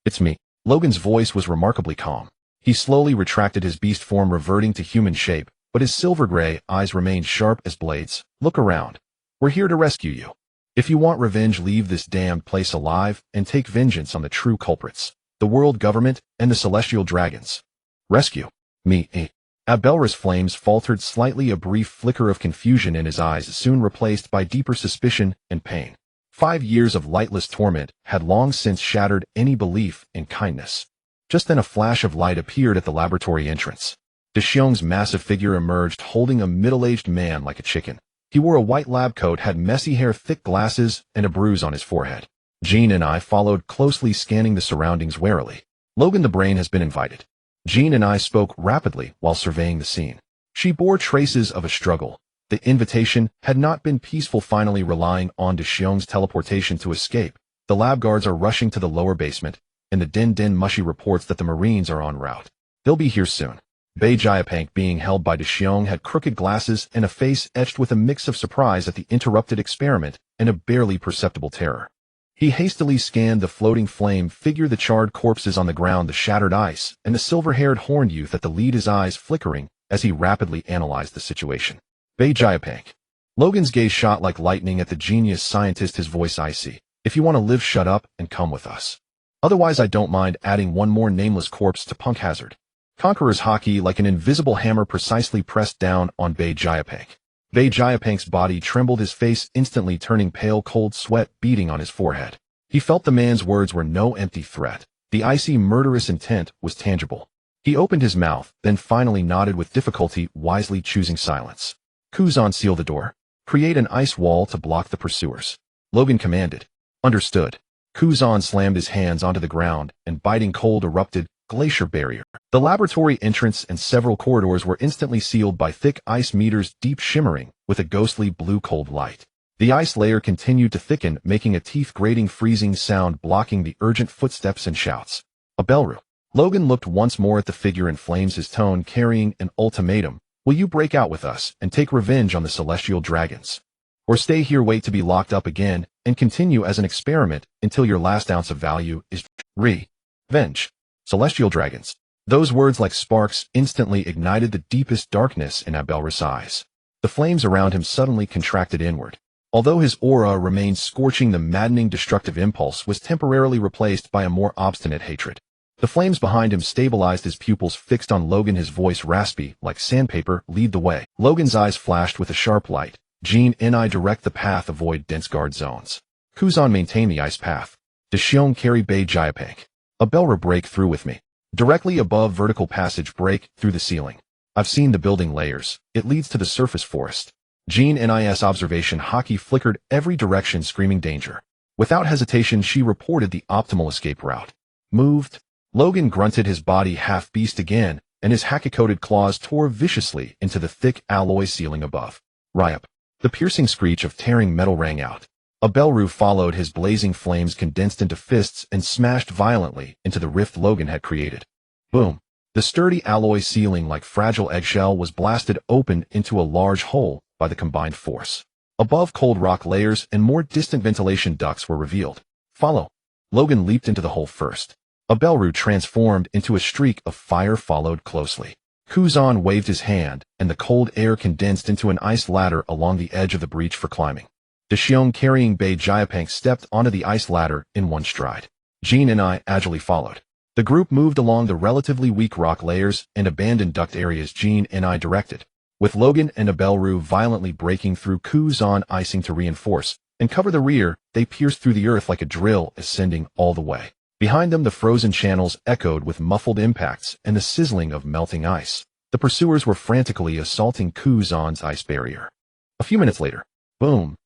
It's me. Logan's voice was remarkably calm. He slowly retracted his beast form, reverting to human shape, but his silver-gray eyes remained sharp as blades. Look around. We're here to rescue you. If you want revenge, leave this damned place alive and take vengeance on the true culprits, the world government and the celestial dragons. Rescue? Me, eh? Abelru's flames faltered slightly, a brief flicker of confusion in his eyes soon replaced by deeper suspicion and pain. 5 years of lightless torment had long since shattered any belief in kindness. Just then a flash of light appeared at the laboratory entrance. Deshiong's massive figure emerged, holding a middle-aged man like a chicken. He wore a white lab coat, had messy hair, thick glasses, and a bruise on his forehead. Jean and I followed closely, scanning the surroundings warily. Logan, the brain has been invited. Jean and I spoke rapidly while surveying the scene. She bore traces of a struggle. The invitation had not been peaceful, finally relying on Deshiong's teleportation to escape. The lab guards are rushing to the lower basement, and the Den Mushi reports that the Marines are en route. They'll be here soon. Bei Jiapank, being held by Deshiong, had crooked glasses and a face etched with a mix of surprise at the interrupted experiment and a barely perceptible terror. He hastily scanned the floating flame figure, the charred corpses on the ground, the shattered ice, and the silver-haired horned youth at the lead, his eyes flickering as he rapidly analyzed the situation. Bei Jiapank. Logan's gaze shot like lightning at the genius scientist, his voice icy. If you want to live, shut up and come with us. Otherwise, I don't mind adding one more nameless corpse to Punk Hazard. Conqueror's Haki, like an invisible hammer, precisely pressed down on Bei Jiapank. Bei Jiapank's body trembled, his face instantly turning pale, cold sweat beading on his forehead. He felt the man's words were no empty threat. The icy, murderous intent was tangible. He opened his mouth, then finally nodded with difficulty, wisely choosing silence. Kuzan, seal the door. Create an ice wall to block the pursuers. Logan commanded. Understood. Kuzan slammed his hands onto the ground, and biting cold erupted, glacier barrier. The laboratory entrance and several corridors were instantly sealed by thick ice, meters deep, shimmering with a ghostly blue cold light. The ice layer continued to thicken, making a teeth-grating freezing sound, blocking the urgent footsteps and shouts. Abelru. Logan looked once more at the figure in flames, his tone carrying an ultimatum. Will you break out with us and take revenge on the celestial dragons? Or stay here, wait to be locked up again, and continue as an experiment until your last ounce of value is revenge? Celestial dragons. Those words like sparks instantly ignited the deepest darkness in Abelru's eyes. The flames around him suddenly contracted inward. Although his aura remained scorching, the maddening destructive impulse was temporarily replaced by a more obstinate hatred. The flames behind him stabilized, his pupils fixed on Logan, his voice raspy like sandpaper. Lead the way. Logan's eyes flashed with a sharp light. Jean and I direct the path, avoid dense guard zones. Kuzan, maintain the ice path. Deshiong, carry Bei Jiapank. Abelru, break through with me. Directly above, vertical passage, break through the ceiling. I've seen the building layers. It leads to the surface forest. Jean NIS observation. Haki flickered every direction, screaming danger. Without hesitation, she reported the optimal escape route. Moved. Logan grunted, his body half beast again, and his haki-coated claws tore viciously into the thick alloy ceiling above. Ryup. The piercing screech of tearing metal rang out. Abelru followed, his blazing flames condensed into fists and smashed violently into the rift Logan had created. Boom. The sturdy alloy ceiling, like fragile eggshell, was blasted open into a large hole by the combined force. Above, cold rock layers and more distant ventilation ducts were revealed. Follow. Logan leaped into the hole first. Abelru transformed into a streak of fire, followed closely. Kuzan waved his hand, and the cold air condensed into an ice ladder along the edge of the breach for climbing. Deshiong, carrying Bei Jiapank, stepped onto the ice ladder in one stride. Jean and I agilely followed. The group moved along the relatively weak rock layers and abandoned duct areas Jean and I directed, with Logan and Abelru violently breaking through, Kuzan icing to reinforce and cover the rear. They pierced through the earth like a drill, ascending all the way. Behind them, the frozen channels echoed with muffled impacts and the sizzling of melting ice. The pursuers were frantically assaulting Kuzan's ice barrier. A few minutes later, boom!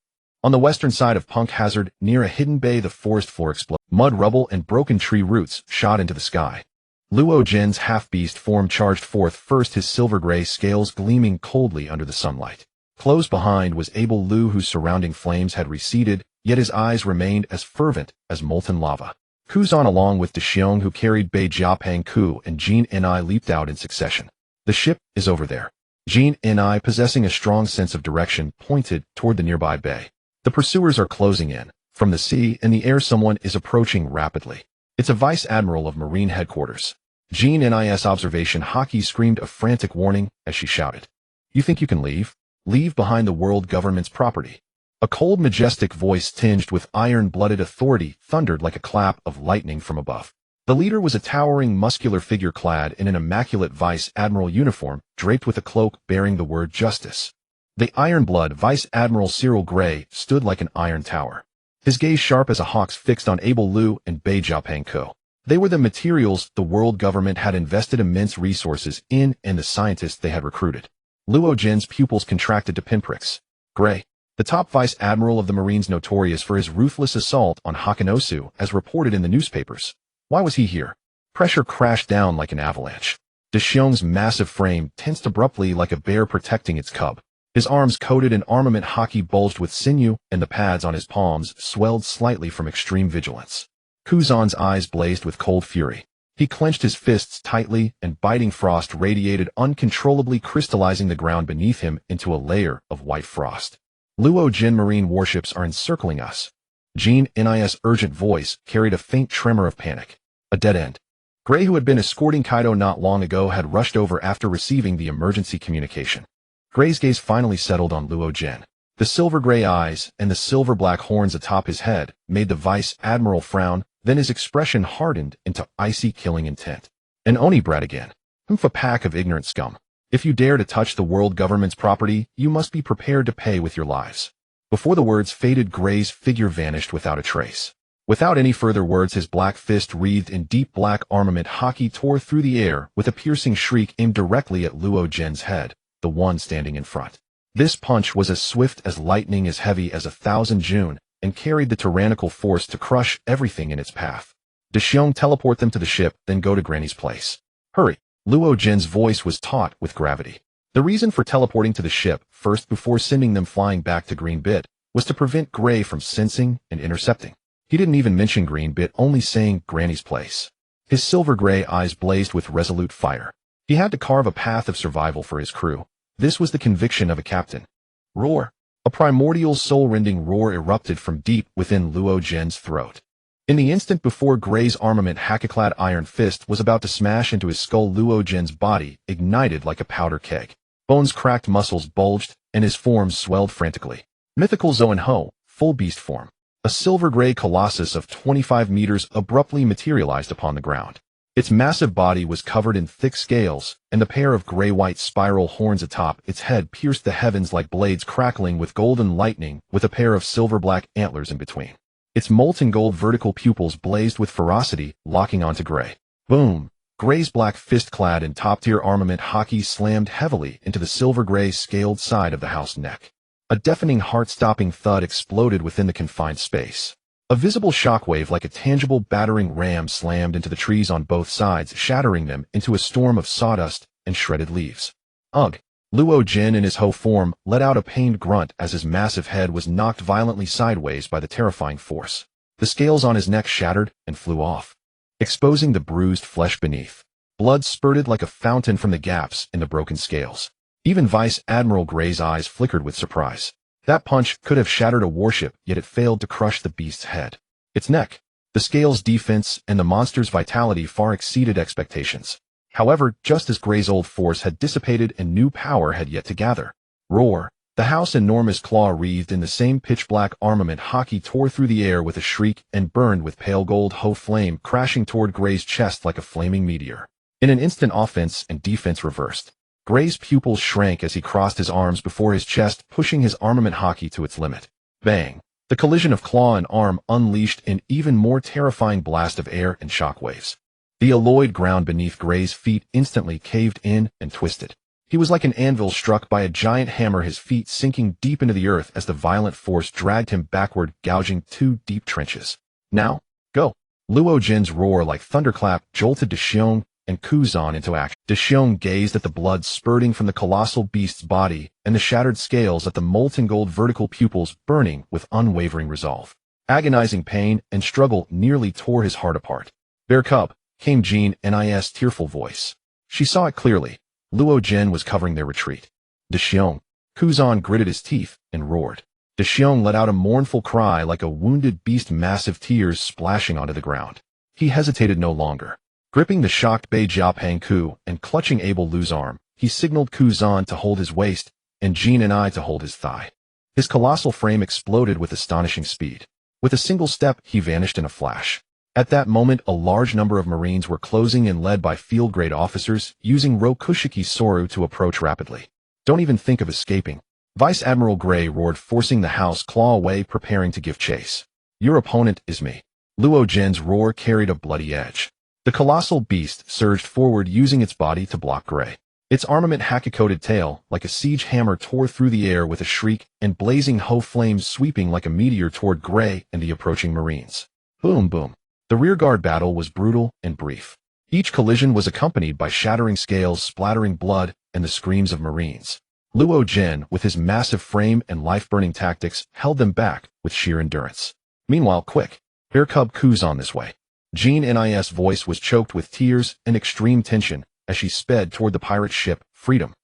On the western side of Punk Hazard, near a hidden bay, the forest floor exploded. Mud, rubble, and broken tree roots shot into the sky. Luo Jin's half-beast form charged forth first, his silver-gray scales gleaming coldly under the sunlight. Close behind was Abel Lu, whose surrounding flames had receded, yet his eyes remained as fervent as molten lava. Kuzan, along with Deshiong, who carried Bei Jiapang Ku, and Jin Ni leaped out in succession. The ship is over there. Jin Ni, possessing a strong sense of direction, pointed toward the nearby bay. The pursuers are closing in. From the sea and the air, someone is approaching rapidly. It's a vice admiral of Marine headquarters. Jin Ni's observation. Haki screamed a frantic warning as she shouted. You think you can leave? Leave behind the world government's property. A cold, majestic voice tinged with iron-blooded authority thundered like a clap of lightning from above. The leader was a towering, muscular figure clad in an immaculate vice admiral uniform, draped with a cloak bearing the word justice. The Ironblood Vice Admiral Cyril Gray stood like an iron tower. His gaze sharp as a hawk's fixed on Abel Lu and Bei Jiapang Ku. They were the materials the world government had invested immense resources in and the scientists they had recruited. Luo Jin's pupils contracted to pinpricks. Gray, the top vice admiral of the Marines, notorious for his ruthless assault on Hakanosu, as reported in the newspapers. Why was he here? Pressure crashed down like an avalanche. Deshiong's massive frame tensed abruptly like a bear protecting its cub. His arms, coated in armament Haki, bulged with sinew, and the pads on his palms swelled slightly from extreme vigilance. Kuzan's eyes blazed with cold fury. He clenched his fists tightly, and biting frost radiated uncontrollably, crystallizing the ground beneath him into a layer of white frost. Luo Jin, Marine warships are encircling us. Jin Ni's urgent voice carried a faint tremor of panic. A dead end. Gray, who had been escorting Kaido not long ago, had rushed over after receiving the emergency communication. Gray's gaze finally settled on Luo Jin. The silver-gray eyes and the silver-black horns atop his head made the vice admiral frown, then his expression hardened into icy, killing intent. An Oni brat again. Humph, a pack of ignorant scum. If you dare to touch the world government's property, you must be prepared to pay with your lives. Before the words faded, Gray's figure vanished without a trace. Without any further words, his black fist, wreathed in deep black armament Haki, tore through the air with a piercing shriek aimed directly at Luo Jin's head, the one standing in front. This punch was as swift as lightning, as heavy as 1,000 June, and carried the tyrannical force to crush everything in its path. Deshiong, teleport them to the ship, then go to Granny's place. Hurry! Luo Jin's voice was taut with gravity. The reason for teleporting to the ship first before sending them flying back to Green Bit was to prevent Gray from sensing and intercepting. He didn't even mention Green Bit, only saying Granny's place. His silver-gray eyes blazed with resolute fire. He had to carve a path of survival for his crew. This was the conviction of a captain. Roar! A primordial, soul-rending roar erupted from deep within Luo Jin's throat. In the instant before Gray's armament Haki-clad iron fist was about to smash into his skull, Luo Jin's body ignited like a powder keg. Bones cracked, muscles bulged, and his form swelled frantically. Mythical Zoan Ho, full beast form. A silver-gray colossus of 25 meters abruptly materialized upon the ground. Its massive body was covered in thick scales, and the pair of gray-white spiral horns atop its head pierced the heavens like blades, crackling with golden lightning, with a pair of silver-black antlers in between. Its molten gold vertical pupils blazed with ferocity, locking onto Gray. Boom! Gray's black fist, clad in top-tier armament Haki, slammed heavily into the silver-gray scaled side of the house neck. A deafening, heart-stopping thud exploded within the confined space. A visible shockwave like a tangible battering ram slammed into the trees on both sides, shattering them into a storm of sawdust and shredded leaves. Ugh! Luo Jin, in his Ho form, let out a pained grunt as his massive head was knocked violently sideways by the terrifying force. The scales on his neck shattered and flew off, exposing the bruised flesh beneath. Blood spurted like a fountain from the gaps in the broken scales. Even Vice Admiral Gray's eyes flickered with surprise. That punch could have shattered a warship, yet it failed to crush the beast's head. Its neck, the scale's defense, and the monster's vitality far exceeded expectations. However, just as Gray's old force had dissipated and new power had yet to gather. Roar! The house's enormous claw, wreathed in the same pitch-black armament Haki, tore through the air with a shriek and burned with pale gold Ho flame, crashing toward Gray's chest like a flaming meteor. In an instant, offense and defense reversed. Gray's pupils shrank as he crossed his arms before his chest, pushing his armament Haki to its limit. Bang! The collision of claw and arm unleashed an even more terrifying blast of air and shockwaves. The alloyed ground beneath Gray's feet instantly caved in and twisted. He was like an anvil struck by a giant hammer, his feet sinking deep into the earth as the violent force dragged him backward, gouging 2 deep trenches. Now, go! Luo Jin's roar like thunderclap jolted Deshiong and Kuzan into action. Deshiong gazed at the blood spurting from the colossal beast's body and the shattered scales at the molten gold vertical pupils burning with unwavering resolve. Agonizing pain and struggle nearly tore his heart apart. "Bear cub," came Jean Nis' tearful voice. She saw it clearly. Luo Jin was covering their retreat. Deshiong. Kuzan gritted his teeth and roared. Deshiong let out a mournful cry like a wounded beast, massive tears splashing onto the ground. He hesitated no longer. Gripping the shocked Bei Jiapeng Ku and clutching Abel Lu's arm, he signaled Kuzan to hold his waist and Jean and I to hold his thigh. His colossal frame exploded with astonishing speed. With a single step, he vanished in a flash. At that moment, a large number of Marines were closing in, led by field-grade officers, using Rokushiki Soru to approach rapidly. "Don't even think of escaping," Vice Admiral Gray roared, forcing the house claw away, preparing to give chase. "Your opponent is me." Luo Jin's roar carried a bloody edge. The colossal beast surged forward, using its body to block Gray. Its armament haki-coated tail, like a siege hammer, tore through the air with a shriek, and blazing hoe flames sweeping like a meteor toward Gray and the approaching Marines. Boom, boom. The rearguard battle was brutal and brief. Each collision was accompanied by shattering scales, splattering blood, and the screams of Marines. Luo Jin, with his massive frame and life-burning tactics, held them back with sheer endurance. Meanwhile, quick, Bear Cub Kuzan this way. Jean Nis' voice was choked with tears and extreme tension as she sped toward the pirate ship, Freedom.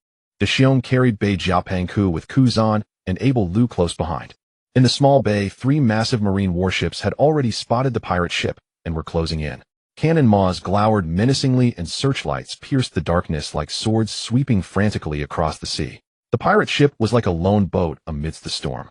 Deshiong carried Bei Jiapeng Ku with Kuzan and Abel Lu close behind. In the small bay, 3 massive marine warships had already spotted the pirate ship and were closing in. Cannon maws glowered menacingly and searchlights pierced the darkness like swords sweeping frantically across the sea. The pirate ship was like a lone boat amidst the storm.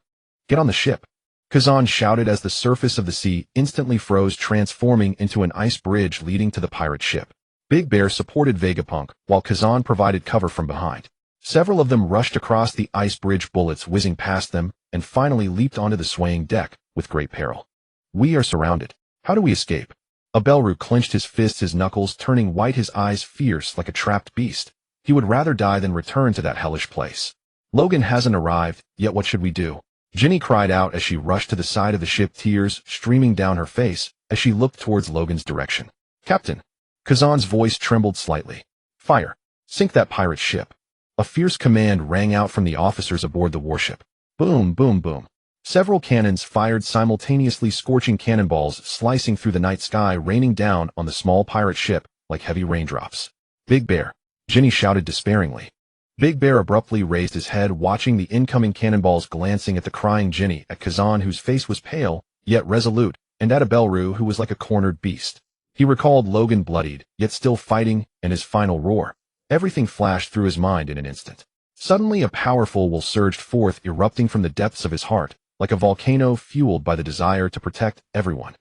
"Get on the ship," Kazan shouted as the surface of the sea instantly froze, transforming into an ice bridge leading to the pirate ship. Big Bear supported Vegapunk, while Kazan provided cover from behind. Several of them rushed across the ice bridge, bullets whizzing past them, and finally leaped onto the swaying deck with great peril. "We are surrounded. How do we escape?" Abelru clenched his fists, his knuckles turning white, his eyes fierce like a trapped beast. He would rather die than return to that hellish place. "Logan hasn't arrived, yet what should we do?" Ginny cried out as she rushed to the side of the ship, tears streaming down her face as she looked towards Logan's direction. "Captain." Kazan's voice trembled slightly. "Fire. Sink that pirate ship." A fierce command rang out from the officers aboard the warship. Boom, boom, boom. Several cannons fired simultaneously, scorching cannonballs slicing through the night sky, raining down on the small pirate ship like heavy raindrops. "Big Bear," Ginny shouted despairingly. Big Bear abruptly raised his head, watching the incoming cannonballs, glancing at the crying Ginny, at Kazan, whose face was pale, yet resolute, and at Abelru, who was like a cornered beast. He recalled Logan, bloodied, yet still fighting, and his final roar. Everything flashed through his mind in an instant. Suddenly a powerful will surged forth, erupting from the depths of his heart, like a volcano fueled by the desire to protect everyone.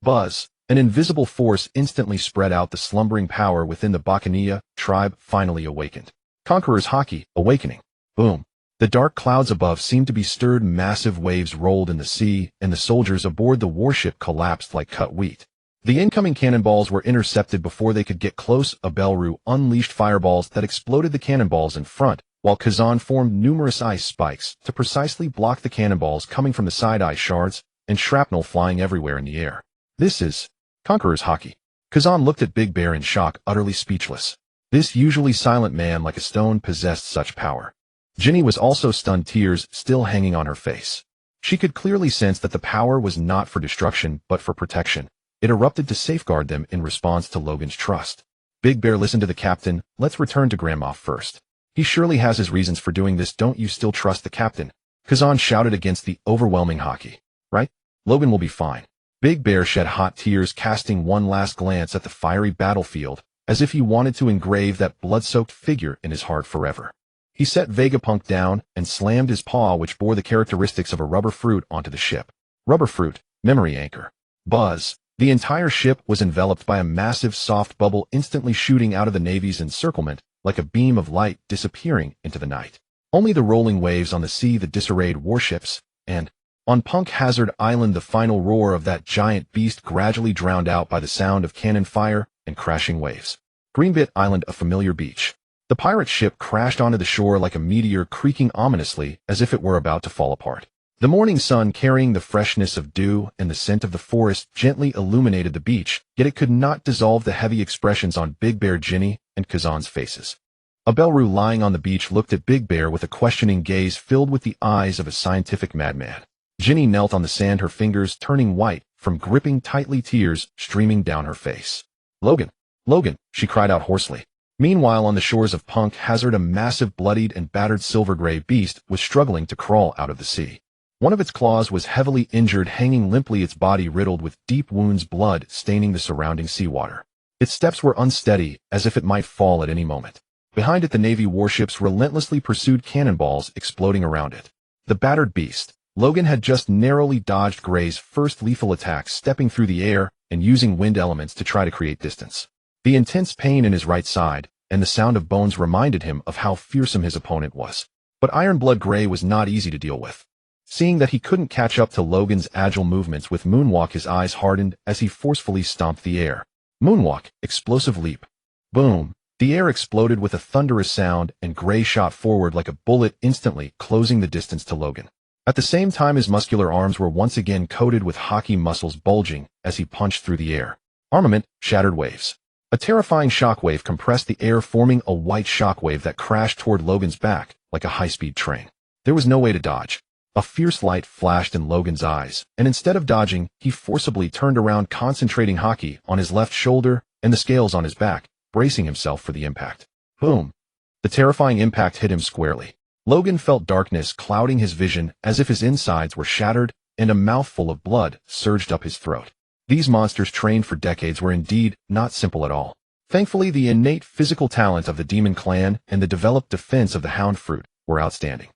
Buzz! An invisible force instantly spread out, the slumbering power within the Bacchania tribe finally awakened. Conqueror's Haki, awakening. Boom. The dark clouds above seemed to be stirred, massive waves rolled in the sea, and the soldiers aboard the warship collapsed like cut wheat. The incoming cannonballs were intercepted before they could get close. Abelru unleashed fireballs that exploded the cannonballs in front, while Kazan formed numerous ice spikes to precisely block the cannonballs coming from the side, ice shards and shrapnel flying everywhere in the air. "This is Conqueror's Haki." Kazan looked at Big Bear in shock, utterly speechless. This usually silent man like a stone possessed such power. Ginny was also stunned, tears still hanging on her face. She could clearly sense that the power was not for destruction but for protection. It erupted to safeguard them in response to Logan's trust. Big Bear listened to the captain. "Let's return to Grandma first. He surely has his reasons for doing this. Don't you still trust the captain?" Kazan shouted against the overwhelming Haki. "Right? Logan will be fine." Big Bear shed hot tears, casting one last glance at the fiery battlefield, as if he wanted to engrave that blood-soaked figure in his heart forever. He set Vegapunk down and slammed his paw, which bore the characteristics of a rubber fruit, onto the ship. Rubber fruit, memory anchor. Buzz! The entire ship was enveloped by a massive soft bubble, instantly shooting out of the Navy's encirclement like a beam of light, disappearing into the night. Only the rolling waves on the sea, the disarrayed warships, and On Punk Hazard Island, the final roar of that giant beast gradually drowned out by the sound of cannon fire and crashing waves. Greenbit Island, a familiar beach. The pirate ship crashed onto the shore like a meteor, creaking ominously as if it were about to fall apart. The morning sun, carrying the freshness of dew and the scent of the forest, gently illuminated the beach, yet it could not dissolve the heavy expressions on Big Bear, Ginny, and Kazan's faces. A Belru lying on the beach looked at Big Bear with a questioning gaze filled with the eyes of a scientific madman. Ginny knelt on the sand, her fingers turning white from gripping tightly, tears streaming down her face. "Logan! Logan!" she cried out hoarsely. Meanwhile, on the shores of Punk Hazard, a massive, bloodied and battered silver-gray beast was struggling to crawl out of the sea. One of its claws was heavily injured, hanging limply, its body riddled with deep wounds, blood staining the surrounding seawater. Its steps were unsteady, as if it might fall at any moment. Behind it, the Navy warships relentlessly pursued, cannonballs exploding around it. The battered beast, Logan, had just narrowly dodged Gray's first lethal attack, stepping through the air and using wind elements to try to create distance. The intense pain in his right side and the sound of bones reminded him of how fearsome his opponent was. But Ironblood Gray was not easy to deal with. Seeing that he couldn't catch up to Logan's agile movements with Moonwalk, his eyes hardened as he forcefully stomped the air. Moonwalk, explosive leap. Boom! The air exploded with a thunderous sound, and Gray shot forward like a bullet, instantly closing the distance to Logan. At the same time, his muscular arms were once again coated with Haki muscles, bulging as he punched through the air. Armament, shattered waves. A terrifying shockwave compressed the air, forming a white shockwave that crashed toward Logan's back like a high-speed train. There was no way to dodge. A fierce light flashed in Logan's eyes, and instead of dodging, he forcibly turned around, concentrating Haki on his left shoulder and the scales on his back, bracing himself for the impact. Boom! The terrifying impact hit him squarely. Logan felt darkness clouding his vision, as if his insides were shattered, and a mouthful of blood surged up his throat. These monsters, trained for decades, were indeed not simple at all. Thankfully, the innate physical talent of the Demon Clan and the developed defense of the Hound Fruit were outstanding.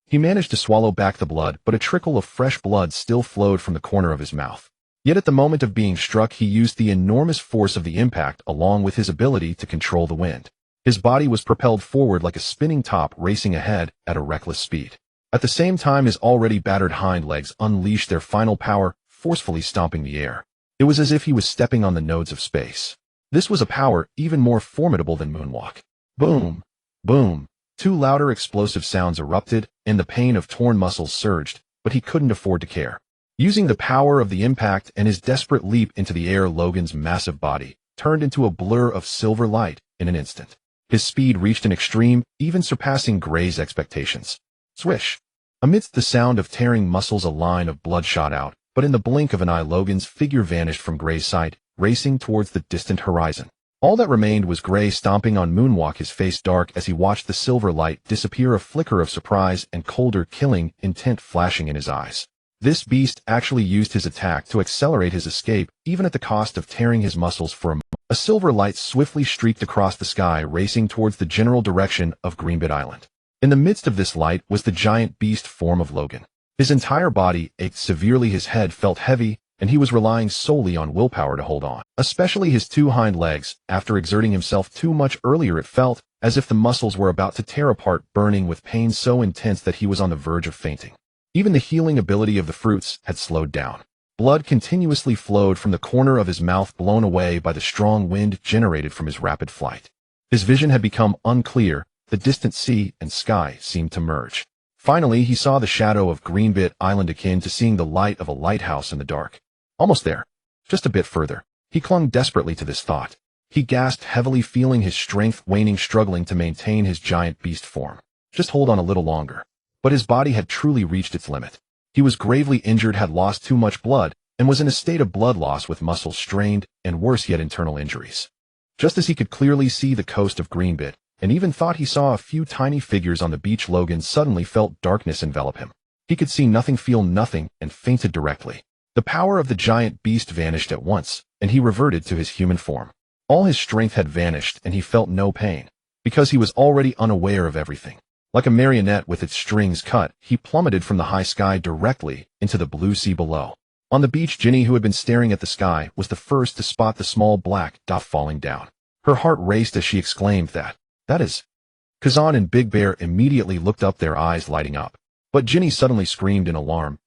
He managed to swallow back the blood, but a trickle of fresh blood still flowed from the corner of his mouth. Yet at the moment of being struck, he used the enormous force of the impact along with his ability to control the wind. His body was propelled forward like a spinning top, racing ahead at a reckless speed. At the same time, his already battered hind legs unleashed their final power, forcefully stomping the air. It was as if he was stepping on the nodes of space. This was a power even more formidable than Moonwalk. Boom! Boom! Two louder explosive sounds erupted, and the pain of torn muscles surged, but he couldn't afford to care. Using the power of the impact and his desperate leap into the air, Logan's massive body turned into a blur of silver light in an instant. His speed reached an extreme, even surpassing Gray's expectations. Swish! Amidst the sound of tearing muscles, a line of blood shot out, but in the blink of an eye, Logan's figure vanished from Gray's sight, racing towards the distant horizon. All that remained was Gray stomping on Moonwalk, his face dark as he watched the silver light disappear, a flicker of surprise and colder, killing intent flashing in his eyes. This beast actually used his attack to accelerate his escape, even at the cost of tearing his muscles for a moment. A silver light swiftly streaked across the sky, racing towards the general direction of Greenbit Island. In the midst of this light was the giant beast form of Logan. His entire body ached severely, his head felt heavy, and he was relying solely on willpower to hold on. Especially his two hind legs. After exerting himself too much earlier, it felt as if the muscles were about to tear apart, burning with pain so intense that he was on the verge of fainting. Even the healing ability of the fruits had slowed down. Blood continuously flowed from the corner of his mouth, blown away by the strong wind generated from his rapid flight. His vision had become unclear. The distant sea and sky seemed to merge. Finally, he saw the shadow of Greenbit Island, akin to seeing the light of a lighthouse in the dark. Almost there. Just a bit further. He clung desperately to this thought. He gasped heavily, feeling his strength waning, struggling to maintain his giant beast form. Just hold on a little longer. But his body had truly reached its limit. He was gravely injured, had lost too much blood, and was in a state of blood loss with muscles strained, and worse yet, internal injuries. Just as he could clearly see the coast of Greenbit, and even thought he saw a few tiny figures on the beach, Logan suddenly felt darkness envelop him. He could see nothing, feel nothing, and fainted directly. The power of the giant beast vanished at once, and he reverted to his human form. All his strength had vanished, and he felt no pain, because he was already unaware of everything. Like a marionette with its strings cut, he plummeted from the high sky directly into the blue sea below. On the beach, Ginny, who had been staring at the sky, was the first to spot the small black dot falling down. Her heart raced as she exclaimed, that is... Kazan and Big Bear immediately looked up, their eyes lighting up. But Ginny suddenly screamed in alarm.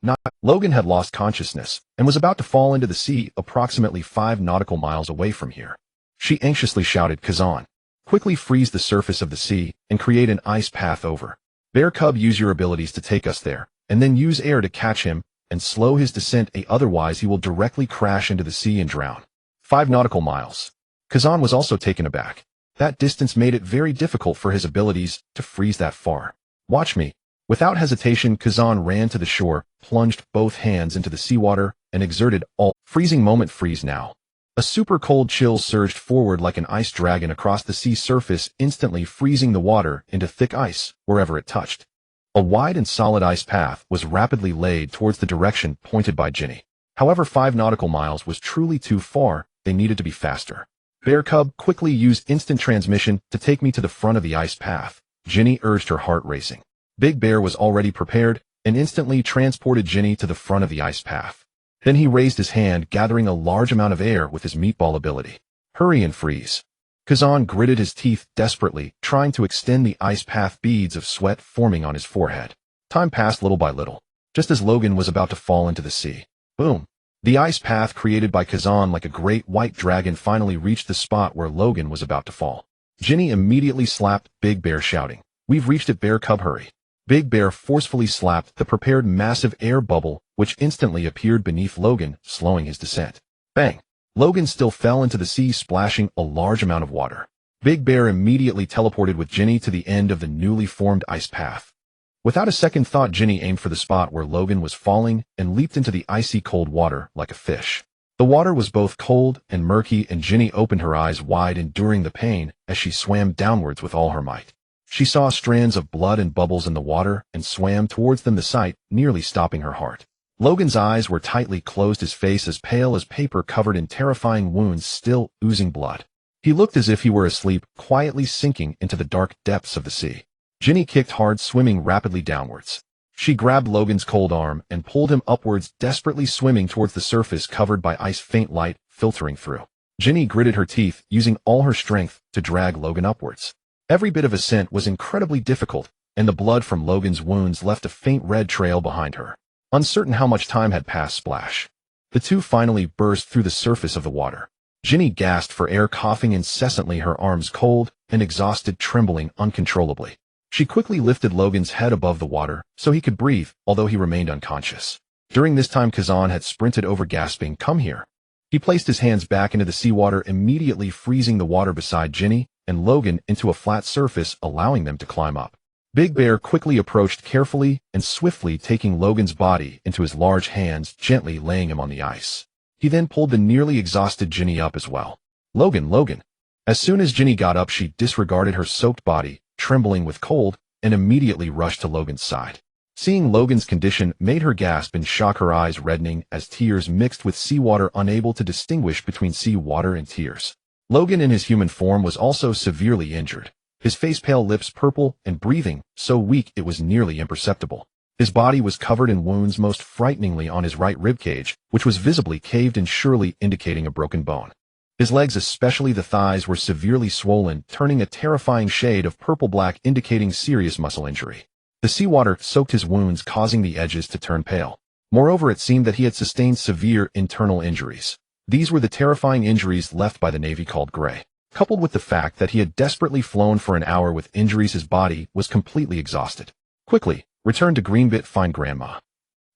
Logan had lost consciousness and was about to fall into the sea approximately 5 nautical miles away from here. She anxiously shouted, Kazan, quickly freeze the surface of the sea and create an ice path over. Bear Cub, use your abilities to take us there, and then use air to catch him and slow his descent, otherwise he will directly crash into the sea and drown. 5 nautical miles. Kazan was also taken aback. That distance made it very difficult for his abilities to freeze that far. Watch me. Without hesitation, Kazan ran to the shore, plunged both hands into the seawater, and exerted all. Freezing moment. Freeze now. A super cold chill surged forward like an ice dragon across the sea surface, instantly freezing the water into thick ice wherever it touched. A wide and solid ice path was rapidly laid towards the direction pointed by Ginny. However, 5 nautical miles was truly too far. They needed to be faster. Bear Cub, quickly use instant transmission to take me to the front of the ice path, Ginny urged, her heart racing. Big Bear was already prepared and instantly transported Ginny to the front of the ice path. Then he raised his hand, gathering a large amount of air with his meatball ability. Hurry and freeze. Kazan gritted his teeth desperately, trying to extend the ice path, beads of sweat forming on his forehead. Time passed little by little, just as Logan was about to fall into the sea. Boom! The ice path created by Kazan like a great white dragon finally reached the spot where Logan was about to fall. Ginny immediately slapped Big Bear, shouting, We've reached it, Bear Cub, hurry. Big Bear forcefully slapped the prepared massive air bubble, which instantly appeared beneath Logan, slowing his descent. Bang! Logan still fell into the sea, splashing a large amount of water. Big Bear immediately teleported with Ginny to the end of the newly formed ice path. Without a second thought, Ginny aimed for the spot where Logan was falling and leaped into the icy cold water like a fish. The water was both cold and murky, and Ginny opened her eyes wide, enduring the pain as she swam downwards with all her might. She saw strands of blood and bubbles in the water and swam towards them, the sight nearly stopping her heart. Logan's eyes were tightly closed, his face as pale as paper, covered in terrifying wounds still oozing blood. He looked as if he were asleep, quietly sinking into the dark depths of the sea. Ginny kicked hard, swimming rapidly downwards. She grabbed Logan's cold arm and pulled him upwards, desperately swimming towards the surface covered by ice, faint light filtering through. Ginny gritted her teeth, using all her strength to drag Logan upwards. Every bit of ascent was incredibly difficult, and the blood from Logan's wounds left a faint red trail behind her. Uncertain how much time had passed, splash. The two finally burst through the surface of the water. Ginny gasped for air, coughing incessantly, her arms cold and exhausted, trembling uncontrollably. She quickly lifted Logan's head above the water so he could breathe, although he remained unconscious. During this time, Kazan had sprinted over, gasping, Come here. He placed his hands back into the seawater, immediately freezing the water beside Ginny and Logan into a flat surface, allowing them to climb up. Big Bear quickly approached, carefully and swiftly taking Logan's body into his large hands, gently laying him on the ice. He then pulled the nearly exhausted Ginny up as well. Logan. As soon as Ginny got up, she disregarded her soaked body, trembling with cold, and immediately rushed to Logan's side. Seeing Logan's condition made her gasp in shock, her eyes reddening as tears mixed with seawater, unable to distinguish between seawater and tears. Logan in his human form was also severely injured. His face pale, lips purple, and breathing so weak it was nearly imperceptible. His body was covered in wounds, most frighteningly on his right ribcage, which was visibly caved in, surely indicating a broken bone. His legs, especially the thighs, were severely swollen, turning a terrifying shade of purple-black, indicating serious muscle injury. The seawater soaked his wounds, causing the edges to turn pale. Moreover, it seemed that he had sustained severe internal injuries. These were the terrifying injuries left by the Navy called Gray. Coupled with the fact that he had desperately flown for an hour with injuries, his body was completely exhausted. Quickly, return to Greenbit, find Grandma.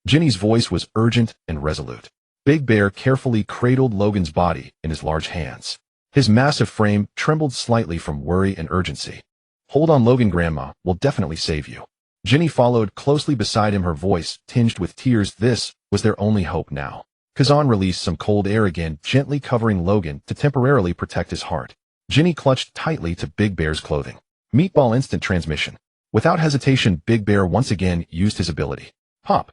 Ginny's voice was urgent and resolute. Big Bear carefully cradled Logan's body in his large hands. His massive frame trembled slightly from worry and urgency. Hold on, Logan, Grandma will definitely save you. Ginny followed closely beside him, her voice tinged with tears. This was their only hope now. Kazan released some cold air again, gently covering Logan to temporarily protect his heart. Ginny clutched tightly to Big Bear's clothing. Meatball instant transmission. Without hesitation, Big Bear once again used his ability. Pop.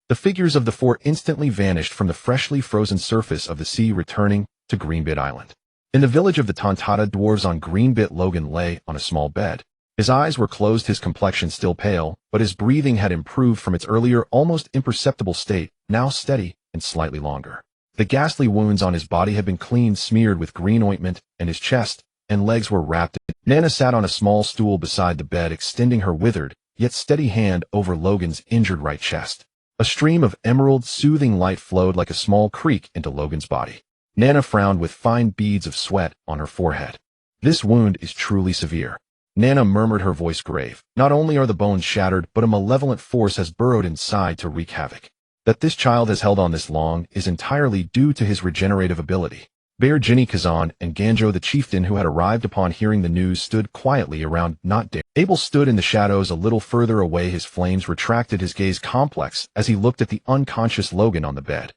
The figures of the four instantly vanished from the freshly frozen surface of the sea, returning to Greenbit Island. In the village of the Tontata dwarves on Greenbit, Logan lay on a small bed. His eyes were closed, his complexion still pale, but his breathing had improved from its earlier almost imperceptible state, now steady and slightly longer. The ghastly wounds on his body had been cleaned, smeared with green ointment, and his chest and legs were wrapped. Nana sat on a small stool beside the bed, extending her withered yet steady hand over Logan's injured right chest. A stream of emerald, soothing light flowed like a small creek into Logan's body. Nana frowned with fine beads of sweat on her forehead. This wound is truly severe. Nana murmured, her voice grave. Not only are the bones shattered, but a malevolent force has burrowed inside to wreak havoc. That this child has held on this long is entirely due to his regenerative ability. Bear, Jinny, Kazan, and Ganjo the chieftain who had arrived upon hearing the news stood quietly around, not daring. Abel stood in the shadows a little further away. His flames retracted, his gaze complex as he looked at the unconscious Logan on the bed.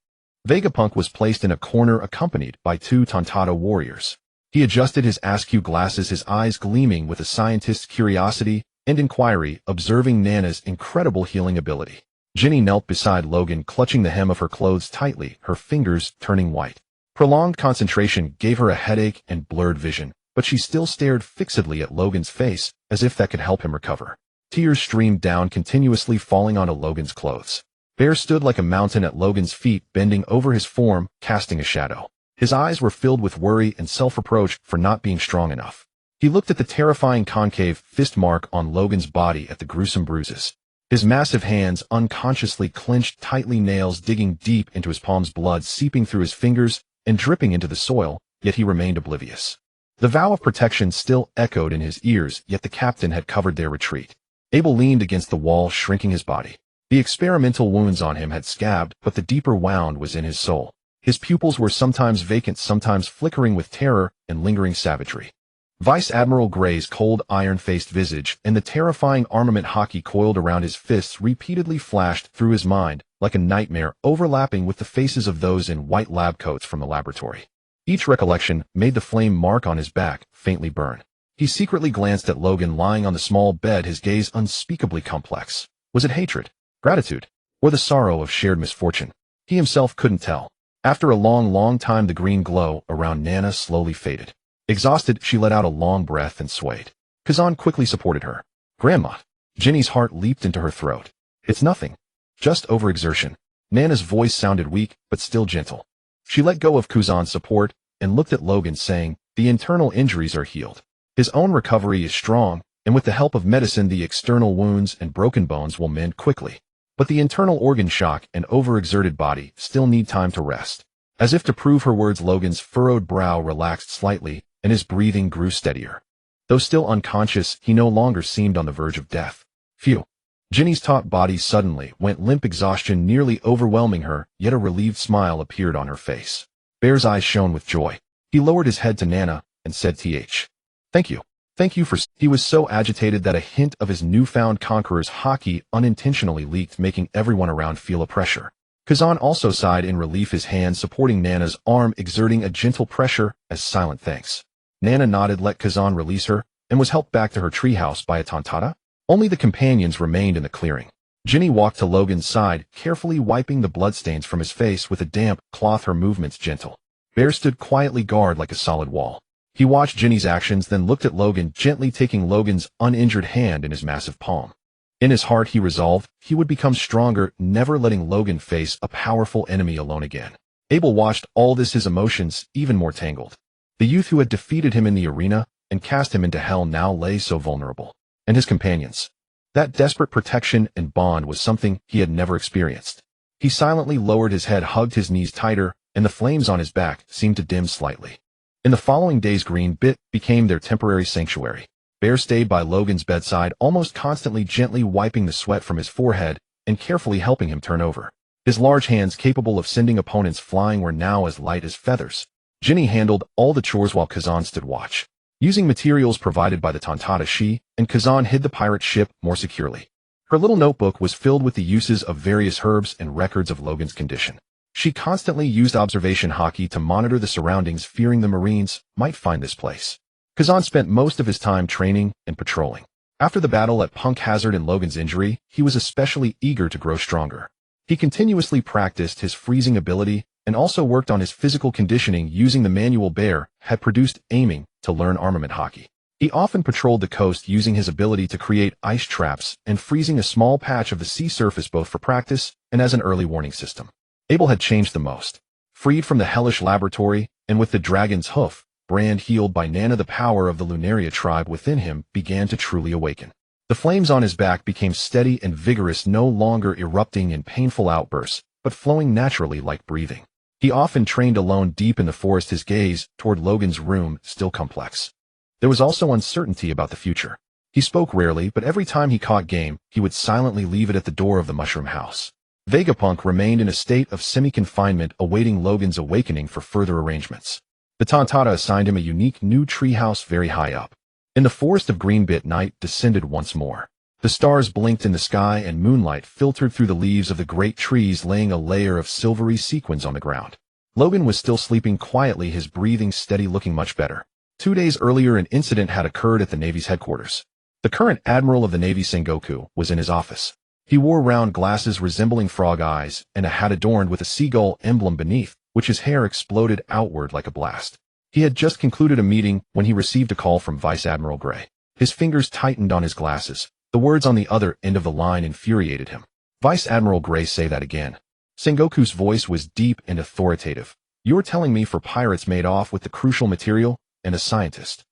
Vegapunk was placed in a corner accompanied by 2 Tontata warriors. He adjusted his askew glasses, his eyes gleaming with a scientist's curiosity and inquiry, observing Nana's incredible healing ability. Jinny knelt beside Logan, clutching the hem of her clothes tightly, her fingers turning white. Prolonged concentration gave her a headache and blurred vision, but she still stared fixedly at Logan's face, as if that could help him recover. Tears streamed down, continuously falling onto Logan's clothes. Bear stood like a mountain at Logan's feet, bending over his form, casting a shadow. His eyes were filled with worry and self-reproach for not being strong enough. He looked at the terrifying concave fist mark on Logan's body, at the gruesome bruises. His massive hands unconsciously clenched tightly, nails digging deep into his palms, blood seeping through his fingers and dripping into the soil, yet he remained oblivious. The vow of protection still echoed in his ears, yet the captain had covered their retreat. Abel leaned against the wall, shrinking his body. The experimental wounds on him had scabbed, but the deeper wound was in his soul. His pupils were sometimes vacant, sometimes flickering with terror and lingering savagery. Vice Admiral Gray's cold, iron-faced visage and the terrifying armament Haki coiled around his fists repeatedly flashed through his mind, like a nightmare, overlapping with the faces of those in white lab coats from the laboratory. Each recollection made the flame mark on his back faintly burn. He secretly glanced at Logan lying on the small bed, his gaze unspeakably complex. Was it hatred, gratitude, or the sorrow of shared misfortune? He himself couldn't tell. After a long time, the green glow around Nana slowly faded. Exhausted, she let out a long breath and swayed. Kazan quickly supported her. Grandma. Jinny's heart leaped into her throat. It's nothing. Just overexertion. Nana's voice sounded weak, but still gentle. She let go of Kazan's support and looked at Logan, saying, the internal injuries are healed. His own recovery is strong, and with the help of medicine the external wounds and broken bones will mend quickly. But the internal organ shock and overexerted body still need time to rest. As if to prove her words, Logan's furrowed brow relaxed slightly, and his breathing grew steadier. Though still unconscious, he no longer seemed on the verge of death. Phew. Jinny's taut body suddenly went limp, exhaustion nearly overwhelming her, yet a relieved smile appeared on her face. Bear's eyes shone with joy. He lowered his head to Nana and said, Thank you. Thank you for... He was so agitated that a hint of his newfound conqueror's Haki unintentionally leaked, making everyone around feel a pressure. Kazan also sighed in relief, his hand supporting Nana's arm, exerting a gentle pressure as silent thanks. Nana nodded, let Kazan release her, and was helped back to her treehouse by a Tontata. Only the companions remained in the clearing. Jinny walked to Logan's side, carefully wiping the bloodstains from his face with a damp cloth, her movements gentle. Bear stood quietly, guard like a solid wall. He watched Jinny's actions, then looked at Logan, gently taking Logan's uninjured hand in his massive palm. In his heart he resolved he would become stronger, never letting Logan face a powerful enemy alone again. Abel watched all this, his emotions even more tangled. The youth who had defeated him in the arena and cast him into hell now lay so vulnerable. And his companions. That desperate protection and bond was something he had never experienced. He silently lowered his head, hugged his knees tighter, and the flames on his back seemed to dim slightly. In the following days, Green Bit became their temporary sanctuary. Bear stayed by Logan's bedside, almost constantly, gently wiping the sweat from his forehead and carefully helping him turn over. His large hands, capable of sending opponents flying, were now as light as feathers. Jinny handled all the chores while Kazan stood watch. Using materials provided by the Tontata, she and Kazan hid the pirate ship more securely. Her little notebook was filled with the uses of various herbs and records of Logan's condition. She constantly used observation Haki to monitor the surroundings, fearing the Marines might find this place. Kazan spent most of his time training and patrolling. After the battle at Punk Hazard and Logan's injury, he was especially eager to grow stronger. He continuously practiced his freezing ability and also worked on his physical conditioning using the manual Bear had produced, aiming to learn armament Haki. He often patrolled the coast using his ability to create ice traps and freezing a small patch of the sea surface, both for practice and as an early warning system. Abel had changed the most. Freed from the hellish laboratory and with the dragon's hoof brand healed by Nana, the power of the Lunaria tribe within him began to truly awaken. The flames on his back became steady and vigorous, no longer erupting in painful outbursts, but flowing naturally like breathing. He often trained alone deep in the forest, his gaze toward Logan's room still complex. There was also uncertainty about the future. He spoke rarely, but every time he caught game, he would silently leave it at the door of the mushroom house. Vegapunk remained in a state of semi-confinement, awaiting Logan's awakening for further arrangements. The Tontata assigned him a unique new treehouse very high up. In the forest of Greenbit, night descended once more. The stars blinked in the sky and moonlight filtered through the leaves of the great trees, laying a layer of silvery sequins on the ground. Logan was still sleeping quietly, his breathing steady, looking much better. 2 days earlier, an incident had occurred at the Navy's headquarters. The current admiral of the Navy, Sengoku, was in his office. He wore round glasses resembling frog eyes and a hat adorned with a seagull emblem beneath, which his hair exploded outward like a blast. He had just concluded a meeting when he received a call from Vice Admiral Gray. His fingers tightened on his glasses. The words on the other end of the line infuriated him. Vice Admiral Gray, say that again. Sengoku's voice was deep and authoritative. You're telling me 4 pirates made off with the crucial material and a scientist?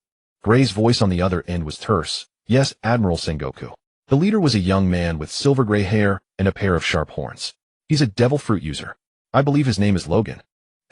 Gray's voice on the other end was terse. Yes, Admiral Sengoku. The leader was a young man with silver gray hair and a pair of sharp horns. He's a devil fruit user. I believe his name is Logan.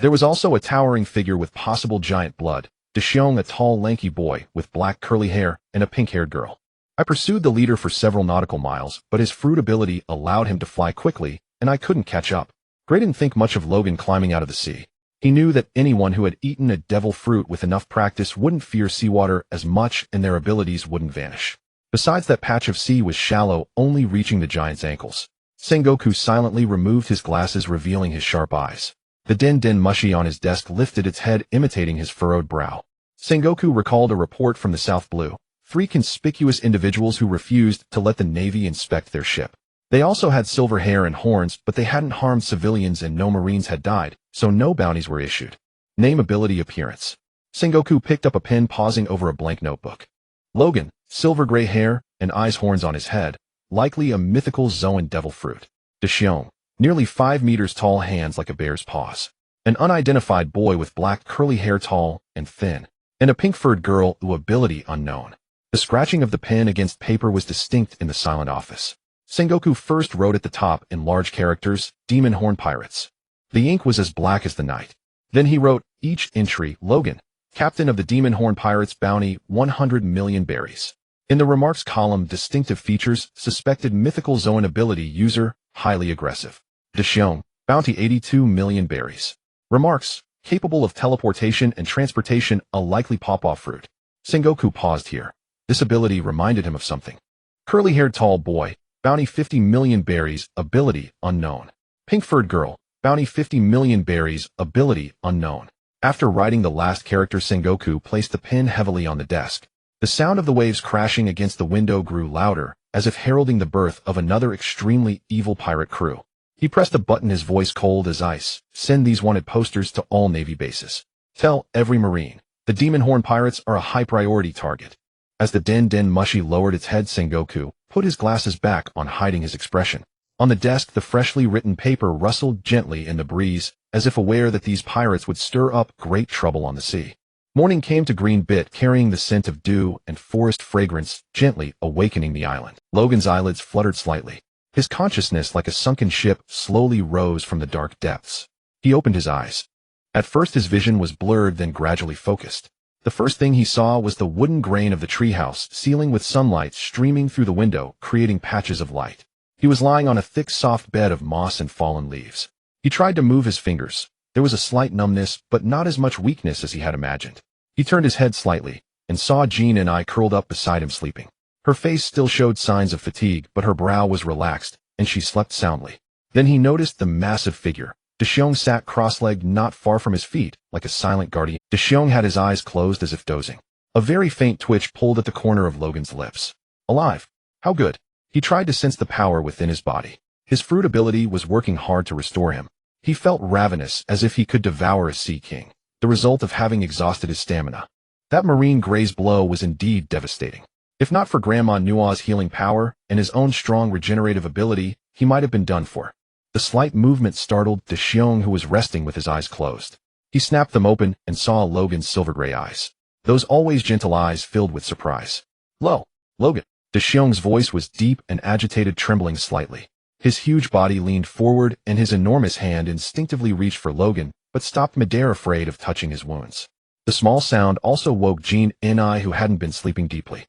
There was also a towering figure with possible giant blood, Deshiong, a tall lanky boy with black curly hair and a pink-haired girl. I pursued the leader for several nautical miles, but his fruit ability allowed him to fly quickly, and I couldn't catch up. Gray didn't think much of Logan climbing out of the sea. He knew that anyone who had eaten a devil fruit with enough practice wouldn't fear seawater as much, and their abilities wouldn't vanish. Besides, that patch of sea was shallow, only reaching the giant's ankles. Sengoku silently removed his glasses, revealing his sharp eyes. The den mushi on his desk lifted its head, imitating his furrowed brow. Sengoku recalled a report from the South Blue. 3 conspicuous individuals who refused to let the Navy inspect their ship. They also had silver hair and horns, but they hadn't harmed civilians and no Marines had died, so no bounties were issued. Name, ability, appearance. Sengoku picked up a pen, pausing over a blank notebook. Logan, silver gray hair and eyes, horns on his head, likely a mythical Zoan devil fruit. Deshiong, nearly 5 meters tall, hands like a bear's paws. An unidentified boy with black curly hair, tall and thin. And a pink-furred girl, who ability unknown. The scratching of the pen against paper was distinct in the silent office. Sengoku first wrote at the top in large characters, Demon Horn Pirates. The ink was as black as the night. Then he wrote, each entry, Logan, Captain of the Demon Horn Pirates, bounty 100 million berries. In the remarks column, distinctive features, suspected mythical Zoan ability user, highly aggressive. Deshiong, bounty 82 million berries. Remarks, capable of teleportation and transportation, a likely pop-off fruit. Sengoku paused here. This ability reminded him of something. Curly-haired tall boy, bounty 50 million berries, ability unknown. Pink-furred girl, bounty 50 million berries, ability unknown. After writing the last character, Sengoku placed the pen heavily on the desk. The sound of the waves crashing against the window grew louder, as if heralding the birth of another extremely evil pirate crew. He pressed a button, his voice cold as ice. Send these wanted posters to all Navy bases. Tell every Marine, the Demon Horn Pirates are a high priority target. As the den mushi lowered its head, Sengoku put his glasses back on, hiding his expression. On the desk, the freshly written paper rustled gently in the breeze, as if aware that these pirates would stir up great trouble on the sea. Morning came to Greenbit, carrying the scent of dew and forest fragrance, gently awakening the island. Logan's eyelids fluttered slightly. His consciousness, like a sunken ship, slowly rose from the dark depths. He opened his eyes. At first his vision was blurred, then gradually focused. The first thing he saw was the wooden grain of the treehouse, ceiling with sunlight streaming through the window, creating patches of light. He was lying on a thick, soft bed of moss and fallen leaves. He tried to move his fingers. There was a slight numbness, but not as much weakness as he had imagined. He turned his head slightly, and saw Jean and I curled up beside him, sleeping. Her face still showed signs of fatigue, but her brow was relaxed, and she slept soundly. Then he noticed the massive figure. Deshiong sat cross-legged not far from his feet, like a silent guardian. Deshiong had his eyes closed as if dozing. A very faint twitch pulled at the corner of Logan's lips. Alive. How good. He tried to sense the power within his body. His fruit ability was working hard to restore him. He felt ravenous, as if he could devour a sea king, the result of having exhausted his stamina. That Marine Gray's blow was indeed devastating. If not for Grandma Nua's healing power and his own strong regenerative ability, he might have been done for. The slight movement startled Deshiong, who was resting with his eyes closed. He snapped them open and saw Logan's silver gray eyes. Those always gentle eyes filled with surprise. Lo, Logan. Xiong's voice was deep and agitated, trembling slightly. His huge body leaned forward and his enormous hand instinctively reached for Logan, but stopped midair, afraid of touching his wounds. The small sound also woke Jean Ni, who hadn't been sleeping deeply.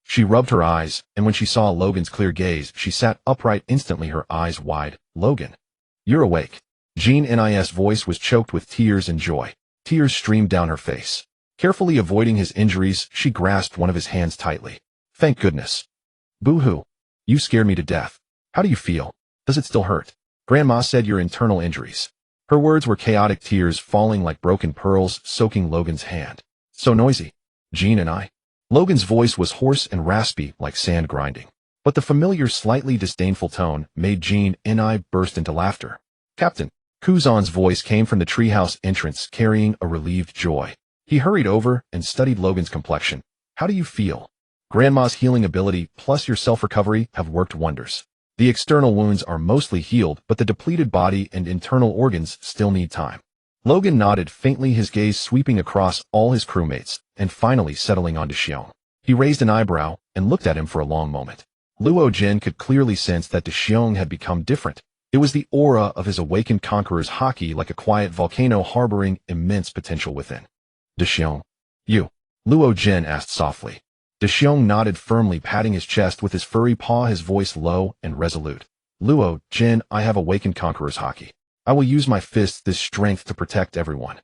She rubbed her eyes, and when she saw Logan's clear gaze, she sat upright instantly, her eyes wide. Logan, you're awake. Jean Ni's voice was choked with tears and joy. Tears streamed down her face. Carefully avoiding his injuries, she grasped one of his hands tightly. Thank goodness. Boo-hoo. You scared me to death. How do you feel? Does it still hurt? Grandma said your internal injuries. Her words were chaotic, tears falling like broken pearls, soaking Logan's hand. So noisy. Jean and I. Logan's voice was hoarse and raspy, like sand grinding. But the familiar, slightly disdainful tone made Jean and I burst into laughter. Captain. Kuzan's voice came from the treehouse entrance, carrying a relieved joy. He hurried over and studied Logan's complexion. How do you feel? Grandma's healing ability plus your self-recovery have worked wonders. The external wounds are mostly healed, but the depleted body and internal organs still need time. Logan nodded faintly, his gaze sweeping across all his crewmates, and finally settling on Xiong. He raised an eyebrow and looked at him for a long moment. Luo Jin could clearly sense that Xiong had become different. It was the aura of his awakened conqueror's haki, like a quiet volcano harboring immense potential within. Xiong. You. Luo Jin asked softly. Xiong nodded firmly, patting his chest with his furry paw, his voice low and resolute. Luo Jin, I have awakened conqueror's haki. I will use my fists, this strength, to protect everyone.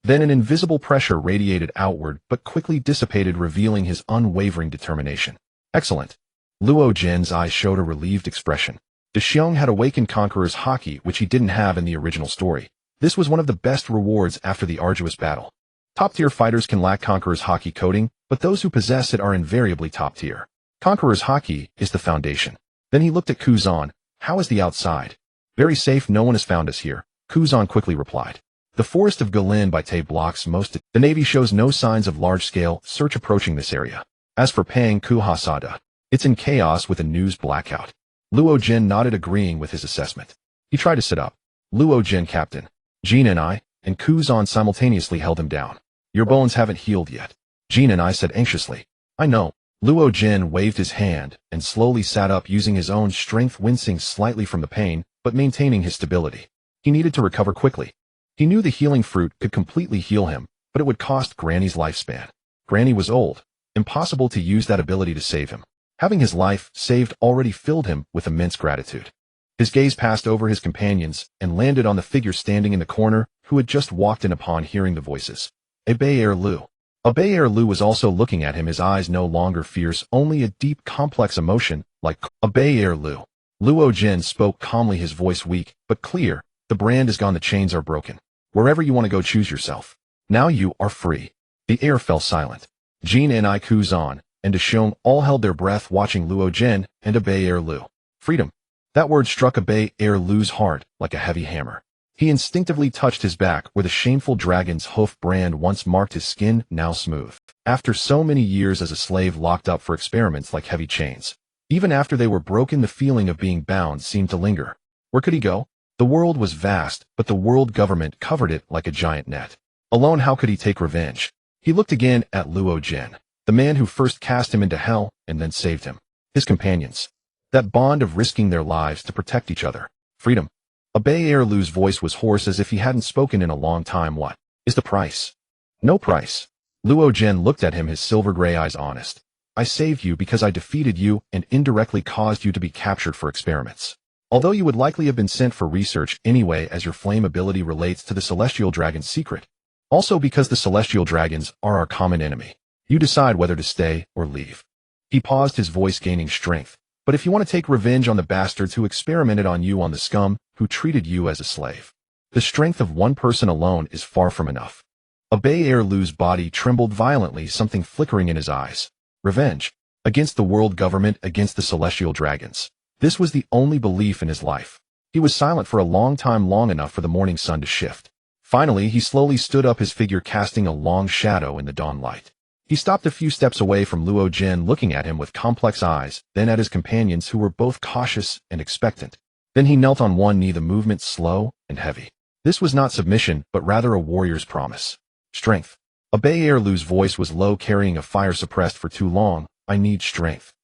Then an invisible pressure radiated outward but quickly dissipated, revealing his unwavering determination. Excellent. Luo Jin's eyes showed a relieved expression. Xiong had awakened conqueror's haki, which he didn't have in the original story. This was one of the best rewards after the arduous battle. Top-tier fighters can lack conqueror's haki coding, but those who possess it are invariably top-tier. Conqueror's haki is the foundation. Then he looked at Kuzan. How is the outside? Very safe, no one has found us here, Kuzan quickly replied. The forest of Gulin by Tay blocks most of the Navy, shows no signs of large-scale search approaching this area. As for Pang Kuhasada, it's in chaos with a news blackout. Luo Jin nodded, agreeing with his assessment. He tried to sit up. Luo Jin, Captain. Jean and I, and Kuzan simultaneously held him down. Your bones haven't healed yet. Jean and I said anxiously. I know. Luo Jin waved his hand and slowly sat up, using his own strength, wincing slightly from the pain, but maintaining his stability. He needed to recover quickly. He knew the healing fruit could completely heal him, but it would cost Granny's lifespan. Granny was old. Impossible to use that ability to save him. Having his life saved already filled him with immense gratitude. His gaze passed over his companions and landed on the figure standing in the corner, who had just walked in upon hearing the voices. Abe Lu. Abe Lu was also looking at him, his eyes no longer fierce, only a deep, complex emotion, like Abe Lu. Luo Jin spoke calmly, his voice weak, but clear. The brand is gone, the chains are broken. Wherever you want to go, choose yourself. Now you are free. The air fell silent. Jean and I, Kuzan, and Xiong all held their breath, watching Luo Jin and Abe Lu. Freedom. That word struck Abe Lu's heart like a heavy hammer. He instinctively touched his back, where the shameful dragon's hoof brand once marked his skin, now smooth. After so many years as a slave locked up for experiments like heavy chains, even after they were broken, the feeling of being bound seemed to linger. Where could he go? The world was vast, but the world government covered it like a giant net. Alone, how could he take revenge? He looked again at Luo Jin, the man who first cast him into hell and then saved him. His companions. That bond of risking their lives to protect each other. Freedom. Abe Lu's voice was hoarse, as if he hadn't spoken in a long time. What is the price? No price. Luo Jin looked at him, his silver gray eyes honest. I saved you because I defeated you and indirectly caused you to be captured for experiments. Although you would likely have been sent for research anyway, as your flame ability relates to the Celestial Dragon's secret. Also because the Celestial Dragons are our common enemy. You decide whether to stay or leave. He paused, his voice gaining strength. But if you want to take revenge on the bastards who experimented on you, on the scum who treated you as a slave, the strength of one person alone is far from enough. Abe Lu's body trembled violently, something flickering in his eyes. Revenge. Against the world government, against the Celestial Dragons. This was the only belief in his life. He was silent for a long time, long enough for the morning sun to shift. Finally, he slowly stood up, his figure casting a long shadow in the dawn light. He stopped a few steps away from Luo Jin, looking at him with complex eyes, then at his companions, who were both cautious and expectant. Then he knelt on one knee, the movement slow and heavy. This was not submission, but rather a warrior's promise. Strength. Abe Lu's voice was low, carrying a fire suppressed for too long, I need strength.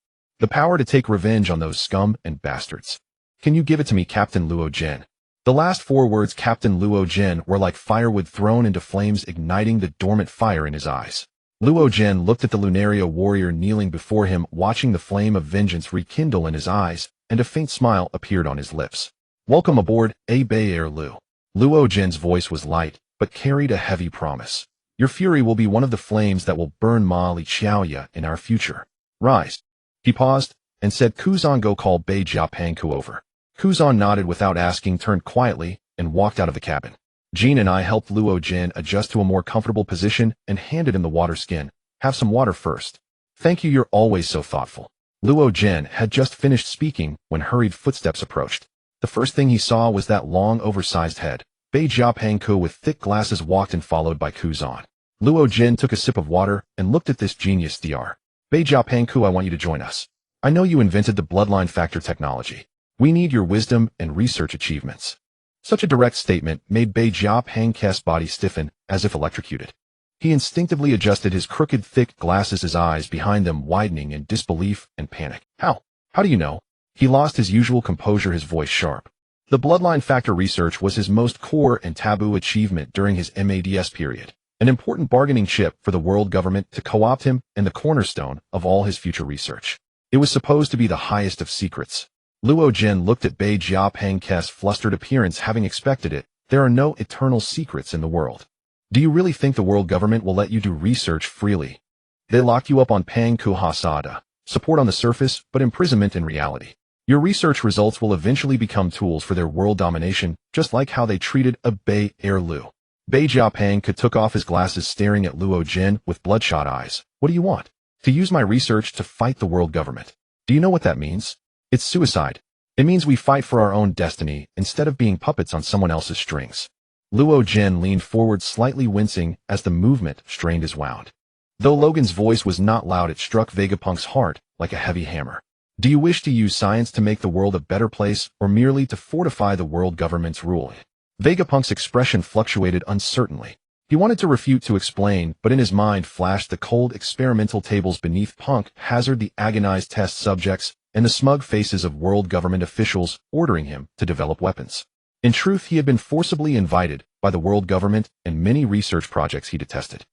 The power to take revenge on those scum and bastards. Can you give it to me, Captain Luo Jin? The last 4 words, Captain Luo Jin, were like firewood thrown into flames, igniting the dormant fire in his eyes. Luo Jin looked at the Lunaria warrior kneeling before him, watching the flame of vengeance rekindle in his eyes, and a faint smile appeared on his lips. Welcome aboard, Air Lu. Luo Jin's voice was light, but carried a heavy promise. Your fury will be one of the flames that will burn Ma Li Qiaoya in our future. Rise. He paused, and said, Kuzan, go call Bei Jiapangku over. Kuzan nodded without asking, turned quietly, and walked out of the cabin. Jean and I helped Luo Jin adjust to a more comfortable position and handed him the water skin. Have some water first. Thank you, you're always so thoughtful. Luo Jin had just finished speaking when hurried footsteps approached. The first thing he saw was that long, oversized head. Bei Jiapangku with thick glasses walked in, followed by Kuzan. Luo Jin took a sip of water and looked at this genius. Dr. Bei Jiapangku, I want you to join us. I know you invented the bloodline factor technology. We need your wisdom and research achievements. Such a direct statement made Bei Jiapangku's body stiffen, as if electrocuted. He instinctively adjusted his crooked, thick glasses, his eyes behind them widening in disbelief and panic. How? How do you know? He lost his usual composure, his voice sharp. The bloodline factor research was his most core and taboo achievement during his MADS period, an important bargaining chip for the world government to co-opt him and the cornerstone of all his future research. It was supposed to be the highest of secrets. Luo Jin looked at Bei Jiapangku's flustered appearance, having expected it. There are no eternal secrets in the world. Do you really think the world government will let you do research freely? They locked you up on Pangku Hasada, support on the surface, but imprisonment in reality. Your research results will eventually become tools for their world domination, just like how they treated a Bei Lu. Bei Jiapangku took off his glasses, staring at Luo Jin with bloodshot eyes. What do you want? To use my research to fight the world government. Do you know what that means? It's suicide. It means we fight for our own destiny instead of being puppets on someone else's strings. Luo Jin leaned forward, slightly wincing as the movement strained his wound. Though Logan's voice was not loud, it struck Vegapunk's heart like a heavy hammer. Do you wish to use science to make the world a better place, or merely to fortify the world government's rule? Vegapunk's expression fluctuated uncertainly. He wanted to refute, to explain, but in his mind flashed the cold experimental tables beneath Punk Hazard, the agonized test subjects, and the smug faces of world government officials ordering him to develop weapons. In truth, he had been forcibly invited by the world government and many research projects he detested.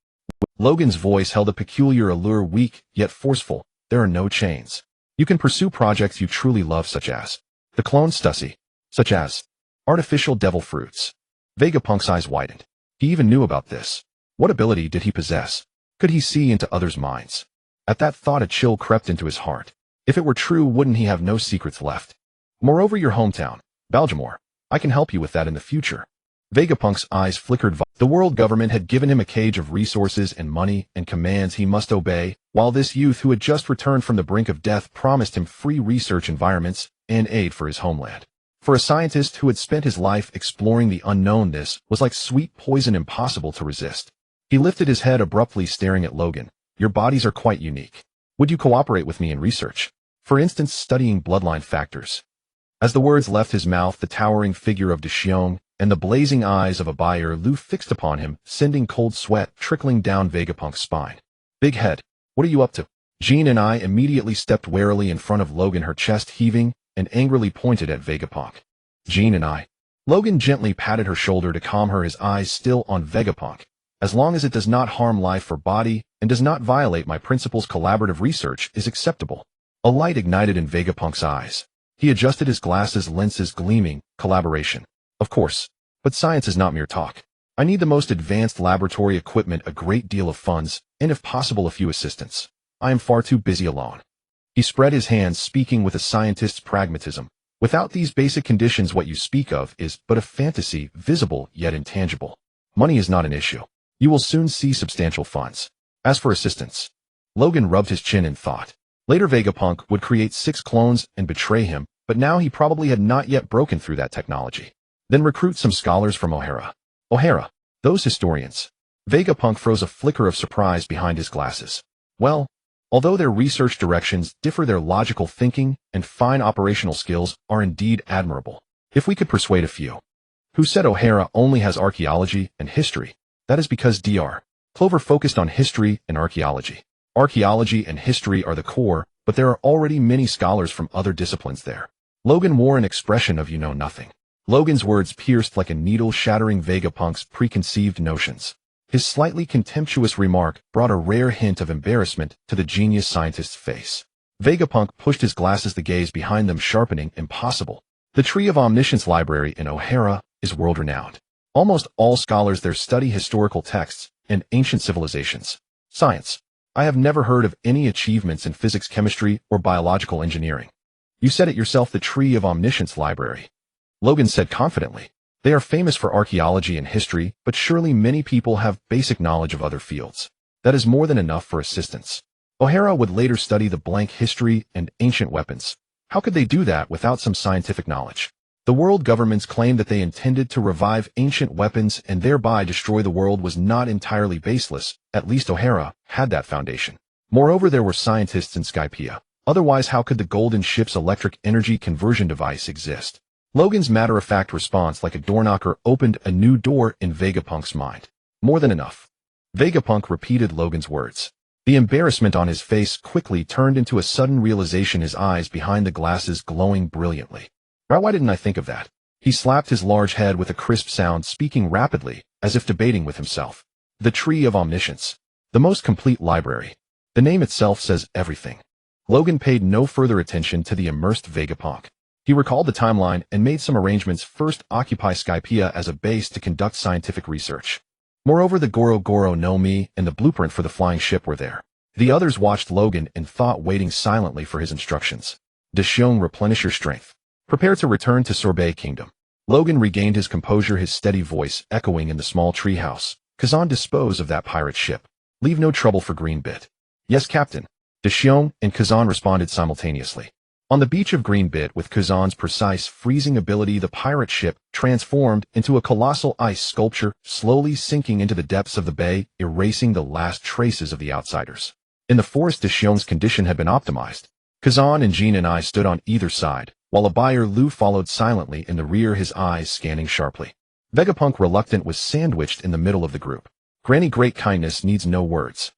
Logan's voice held a peculiar allure, weak yet forceful. There are no chains. You can pursue projects you truly love, such as the clone Stussy, such as artificial devil fruits. Vegapunk's eyes widened. He even knew about this. What ability did he possess? Could he see into others' minds? At that thought, a chill crept into his heart. If it were true, wouldn't he have no secrets left? Moreover, your hometown, Baltimore. I can help you with that in the future. Vegapunk's eyes flickered. The world government had given him a cage of resources and money and commands he must obey, while this youth who had just returned from the brink of death promised him free research environments and aid for his homeland. For a scientist who had spent his life exploring the unknown, this was like sweet poison, impossible to resist. He lifted his head abruptly, staring at Logan. Your bodies are quite unique. Would you cooperate with me in research? For instance, studying bloodline factors. As the words left his mouth, the towering figure of Deshiong and the blazing eyes of a buyer Lu fixed upon him, sending cold sweat trickling down Vegapunk's spine. Big head, what are you up to? Jean and I immediately stepped warily in front of Logan, her chest heaving, and angrily pointed at Vegapunk. Jean and I. Logan gently patted her shoulder to calm her, his eyes still on Vegapunk. As long as it does not harm life or body and does not violate my principles, collaborative research is acceptable. A light ignited in Vegapunk's eyes. He adjusted his glasses, lenses gleaming. Collaboration. Of course. But science is not mere talk. I need the most advanced laboratory equipment, a great deal of funds, and if possible a few assistants. I am far too busy alone. He spread his hands, speaking with a scientist's pragmatism. Without these basic conditions, what you speak of is but a fantasy, visible yet intangible. Money is not an issue. You will soon see substantial funds. As for assistance, Logan rubbed his chin in thought. Later Vegapunk would create 6 clones and betray him, but now he probably had not yet broken through that technology. Then recruit some scholars from O'Hara. O'Hara, those historians. Vegapunk froze, a flicker of surprise behind his glasses. Well, although their research directions differ, their logical thinking and fine operational skills are indeed admirable. If we could persuade a few. Who said O'Hara only has archaeology and history? That is because Dr. Clover focused on history and archaeology. Archaeology and history are the core, but there are already many scholars from other disciplines there. Logan wore an expression of you-know-nothing. Logan's words pierced like a needle shattering Vegapunk's preconceived notions. His slightly contemptuous remark brought a rare hint of embarrassment to the genius scientist's face. Vegapunk pushed his glasses, the gaze behind them sharpening. Impossible. The Tree of Omniscience Library in O'Hara is world-renowned. Almost all scholars there study historical texts and ancient civilizations. Science. I have never heard of any achievements in physics, chemistry, or biological engineering. You said it yourself, the Tree of Omniscience Library. Logan said confidently. They are famous for archaeology and history, but surely many people have basic knowledge of other fields. That is more than enough for assistance. O'Hara would later study the blank history and ancient weapons. How could they do that without some scientific knowledge? The world governments claimed that they intended to revive ancient weapons and thereby destroy the world was not entirely baseless. At least O'Hara had that foundation. Moreover, there were scientists in Skypiea. Otherwise, how could the Golden Ship's electric energy conversion device exist? Logan's matter-of-fact response, like a doorknocker, opened a new door in Vegapunk's mind. More than enough. Vegapunk repeated Logan's words. The embarrassment on his face quickly turned into a sudden realization, his eyes behind the glasses glowing brilliantly. Why didn't I think of that? He slapped his large head with a crisp sound, speaking rapidly, as if debating with himself. The Tree of Omniscience. The most complete library. The name itself says everything. Logan paid no further attention to the immersed Vegapunk. He recalled the timeline and made some arrangements. First, occupy Skypiea as a base to conduct scientific research. Moreover, the Goro Goro no Mi and the blueprint for the flying ship were there. The others watched Logan in thought, waiting silently for his instructions. Deshiong, replenish your strength. Prepare to return to Sorbet Kingdom. Logan regained his composure, his steady voice echoing in the small treehouse. Kazan, dispose of that pirate ship. Leave no trouble for Greenbit. Yes, Captain. Deshiong and Kazan responded simultaneously. On the beach of Greenbit, with Kazan's precise freezing ability, the pirate ship transformed into a colossal ice sculpture, slowly sinking into the depths of the bay, erasing the last traces of the outsiders. In the forest, Deshiong's condition had been optimized. Kazan and Jean and I stood on either side, while a buyer Lu followed silently in the rear, his eyes scanning sharply. Vegapunk, reluctant, was sandwiched in the middle of the group. Granny, great kindness needs no words.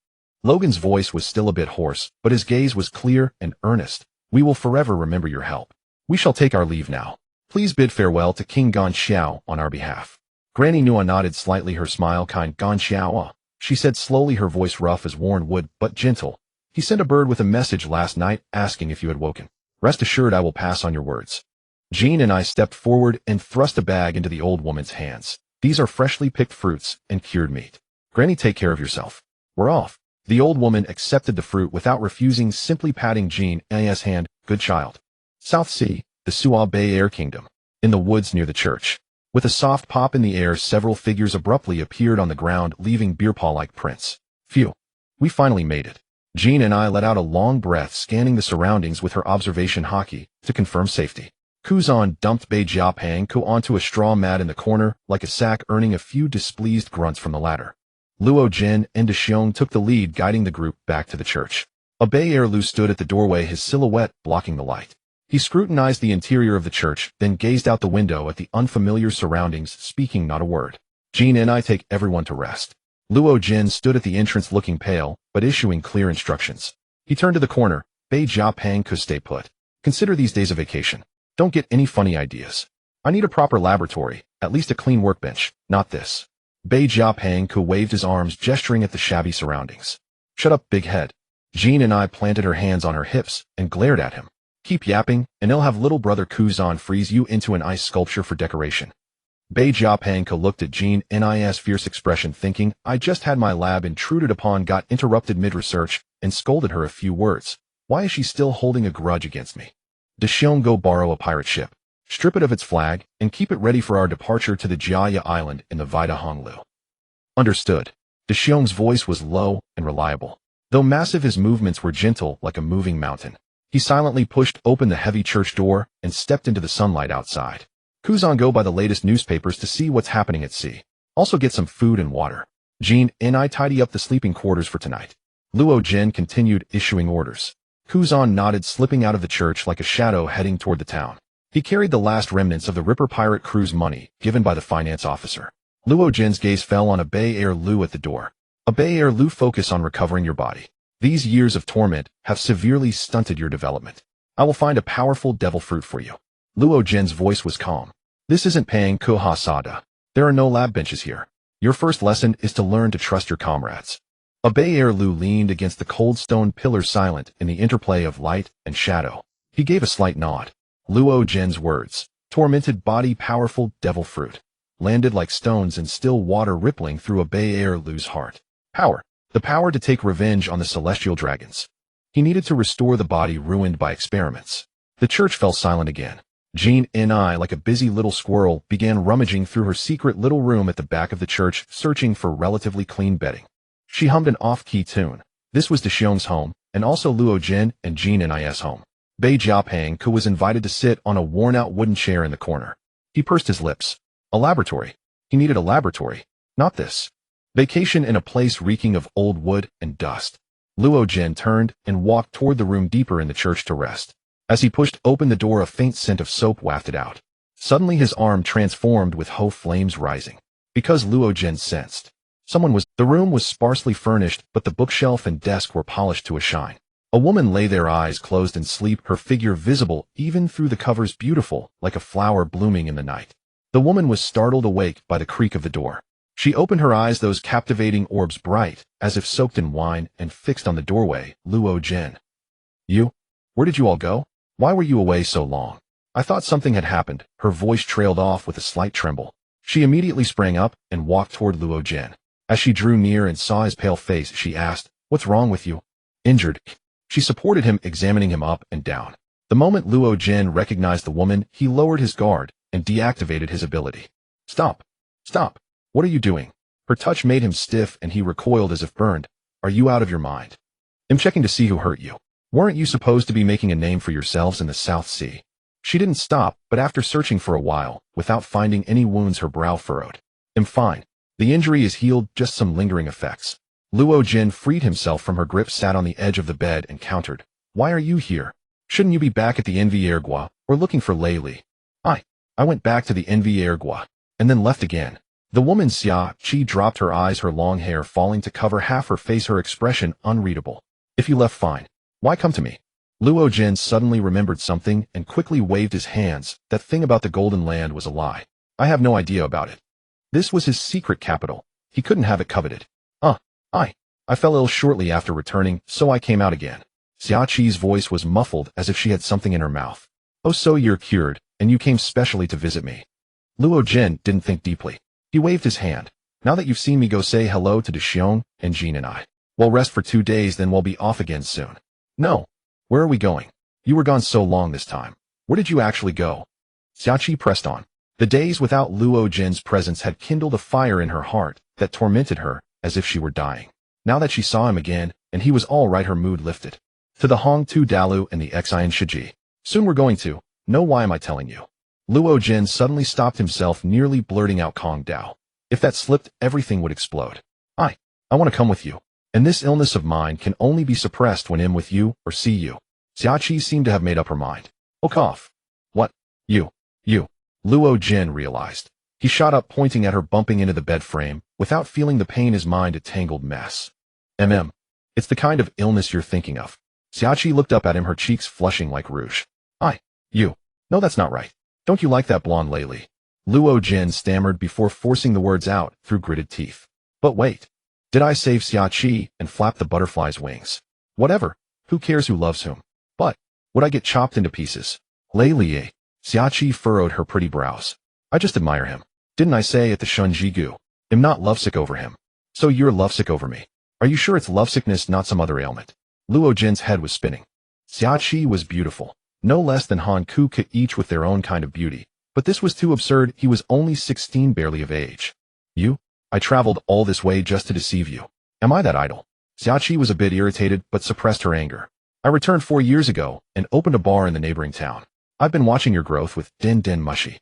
Logan's voice was still a bit hoarse, but his gaze was clear and earnest. We will forever remember your help. We shall take our leave now. Please bid farewell to King Gan Xiao on our behalf. Granny Nua nodded slightly, her smile kind. Gan Xiao, she said slowly, her voice rough as worn wood, but gentle. He sent a bird with a message last night, asking if you had woken. Rest assured I will pass on your words. Jean and I stepped forward and thrust a bag into the old woman's hands. These are freshly picked fruits and cured meat. Granny, take care of yourself. We're off. The old woman accepted the fruit without refusing, simply patting Jean's hand. Good child. South Sea, the Sua Bay Air Kingdom. In the woods near the church. With a soft pop in the air, several figures abruptly appeared on the ground, leaving beerpaw-like prints. Phew. We finally made it. Jean and I let out a long breath, scanning the surroundings with her observation Haki to confirm safety. Kuzan dumped Bei Jiapang onto a straw mat in the corner, like a sack, earning a few displeased grunts from the latter. Luo Jin and Deshiong took the lead, guiding the group back to the church. A Bei Air Lu stood at the doorway, his silhouette blocking the light. He scrutinized the interior of the church, then gazed out the window at the unfamiliar surroundings, speaking not a word. Jean and I take everyone to rest. Luo Jin stood at the entrance, looking pale, but issuing clear instructions. He turned to the corner. Bei Jiapang, stay put. Consider these days a vacation. Don't get any funny ideas. I need a proper laboratory, at least a clean workbench, not this. Bei Jiapang waved his arms, gesturing at the shabby surroundings. Shut up, big head. Jean and I planted her hands on her hips and glared at him. Keep yapping, and I'll have little brother Kuzan freeze you into an ice sculpture for decoration. Bei Jiapang looked at Jean N's fierce expression, thinking, I just had my lab intruded upon, got interrupted mid-research, and scolded her a few words. Why is she still holding a grudge against me? Deshiong, go borrow a pirate ship. Strip it of its flag, and keep it ready for our departure to the Jaya Island in the Vita Honglu. Understood. Deshiong's voice was low and reliable. Though massive, his movements were gentle, like a moving mountain. He silently pushed open the heavy church door and stepped into the sunlight outside. Kuzan, go buy the latest newspapers to see what's happening at sea. Also get some food and water. Jean and I tidy up the sleeping quarters for tonight. Luo Jin continued issuing orders. Kuzan nodded, slipping out of the church like a shadow heading toward the town. He carried the last remnants of the Ripper pirate crew's money, given by the finance officer. Luo Jin's gaze fell on a Bei Air Lu at the door. A Bei Air Lu, focus on recovering your body. These years of torment have severely stunted your development. I will find a powerful devil fruit for you. Luo Jin's voice was calm. This isn't paying Kuhasada. There are no lab benches here. Your first lesson is to learn to trust your comrades. A Bay Air Lu leaned against the cold stone pillar, silent in the interplay of light and shadow. He gave a slight nod. Luo Jin's words, tormented body, powerful devil fruit, landed like stones in still water, rippling through a Bay Air Lu's heart. Power. The power to take revenge on the celestial dragons. He needed to restore the body ruined by experiments. The church fell silent again. Jean Ni, like a busy little squirrel, began rummaging through her secret little room at the back of the church, searching for relatively clean bedding. She hummed an off-key tune. This was Xiong's home, and also Luo Jin and Jean Ni's home. Bei Jiapeng was invited to sit on a worn-out wooden chair in the corner. He pursed his lips. A laboratory. He needed a laboratory. Not this. Vacation in a place reeking of old wood and dust. Luo Jin turned and walked toward the room deeper in the church to rest. As he pushed open the door, a faint scent of soap wafted out. Suddenly his arm transformed with hoe flames rising. Because Luo Jin sensed. The room was sparsely furnished, but the bookshelf and desk were polished to a shine. A woman lay there, eyes closed in sleep, her figure visible even through the covers, beautiful, like a flower blooming in the night. The woman was startled awake by the creak of the door. She opened her eyes, those captivating orbs bright, as if soaked in wine, and fixed on the doorway. Luo Jin. You? Where did you all go? Why were you away so long? I thought something had happened. Her voice trailed off with a slight tremble. She immediately sprang up and walked toward Luo Jin. As she drew near and saw his pale face, she asked, "What's wrong with you?" "Injured." She supported him, examining him up and down. The moment Luo Jin recognized the woman, he lowered his guard and deactivated his ability. Stop. Stop. What are you doing? Her touch made him stiff and he recoiled as if burned. Are you out of your mind? I'm checking to see who hurt you. Weren't you supposed to be making a name for yourselves in the South Sea? She didn't stop, but after searching for a while, without finding any wounds, her brow furrowed. I'm fine. The injury is healed, just some lingering effects. Luo Jin freed himself from her grip, sat on the edge of the bed and countered. Why are you here? Shouldn't you be back at the Nviergua, or looking for Lei Li? I went back to the Nviergua, and then left again. The woman Xia Qi dropped her eyes, her long hair falling to cover half her face, her expression unreadable. If you left, fine. Why come to me? Luo Jin suddenly remembered something and quickly waved his hands. That thing about the Golden Land was a lie. I have no idea about it. This was his secret capital. He couldn't have it coveted. I fell ill shortly after returning, so I came out again. Xia Qi's voice was muffled as if she had something in her mouth. Oh, so you're cured, and you came specially to visit me. Luo Jin didn't think deeply. He waved his hand. Now that you've seen me, go say hello to Xiong and Jean and I. We'll rest for 2 days, then we'll be off again soon. No. Where are we going? You were gone so long this time. Where did you actually go? Xia Qi pressed on. The days without Luo Jin's presence had kindled a fire in her heart that tormented her as if she were dying. Now that she saw him again, and he was all right, her mood lifted. To the Hong Tu Dalu and the Xian Shiji. Soon we're going to. No, why am I telling you? Luo Jin suddenly stopped himself, nearly blurting out Kong Dao. If that slipped, everything would explode. I want to come with you. And this illness of mine can only be suppressed when I'm with you or see you. Xia Qi seemed to have made up her mind. Oh, cough. What? You. Luo Jin realized. He shot up, pointing at her, bumping into the bed frame, without feeling the pain, his mind a tangled mess. It's the kind of illness you're thinking of. Xia Qi looked up at him, her cheeks flushing like rouge. You. No, that's not right. Don't you like that blonde Lei Li? Luo Jin stammered before forcing the words out through gritted teeth. But wait. Did I save Xia Qi and flap the butterfly's wings? Whatever. Who cares who loves whom? But would I get chopped into pieces? Lei Li. Xia Qi furrowed her pretty brows. I just admire him. Didn't I say at the Shunjigu? I'm not lovesick over him. So you're lovesick over me. Are you sure it's lovesickness, not some other ailment? Luo Jin's head was spinning. Xia Qi was beautiful. No less than Han Ku, each with their own kind of beauty. But this was too absurd. He was only 16, barely of age. You? I traveled all this way just to deceive you. Am I that idle? Xia Qi was a bit irritated, but suppressed her anger. I returned 4 years ago and opened a bar in the neighboring town. I've been watching your growth with Din Mushi.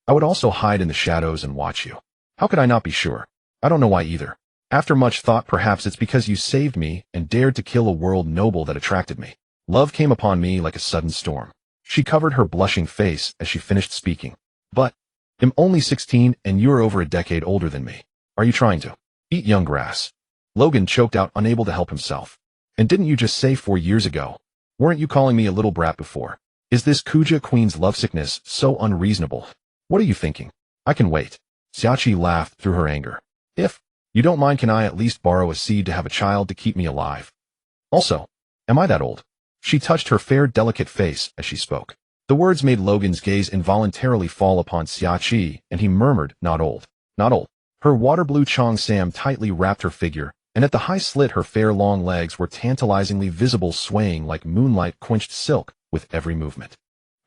I would also hide in the shadows and watch you. How could I not be sure? I don't know why either. After much thought, perhaps it's because you saved me and dared to kill a world noble that attracted me. Love came upon me like a sudden storm. She covered her blushing face as she finished speaking. But I'm only 16 and you're over a decade older than me. Are you trying to eat young grass? Logan choked out, unable to help himself. And didn't you just say 4 years ago? Weren't you calling me a little brat before? Is this Kuja Queen's lovesickness so unreasonable? What are you thinking? I can wait. Xiaoqi laughed through her anger. If you don't mind, can I at least borrow a seed to have a child to keep me alive? Also, am I that old? She touched her fair, delicate face as she spoke. The words made Logan's gaze involuntarily fall upon Xiaoqi, and he murmured, not old, not old. Her water-blue cheongsam tightly wrapped her figure, and at the high slit her fair long legs were tantalizingly visible, swaying like moonlight-quenched silk with every movement.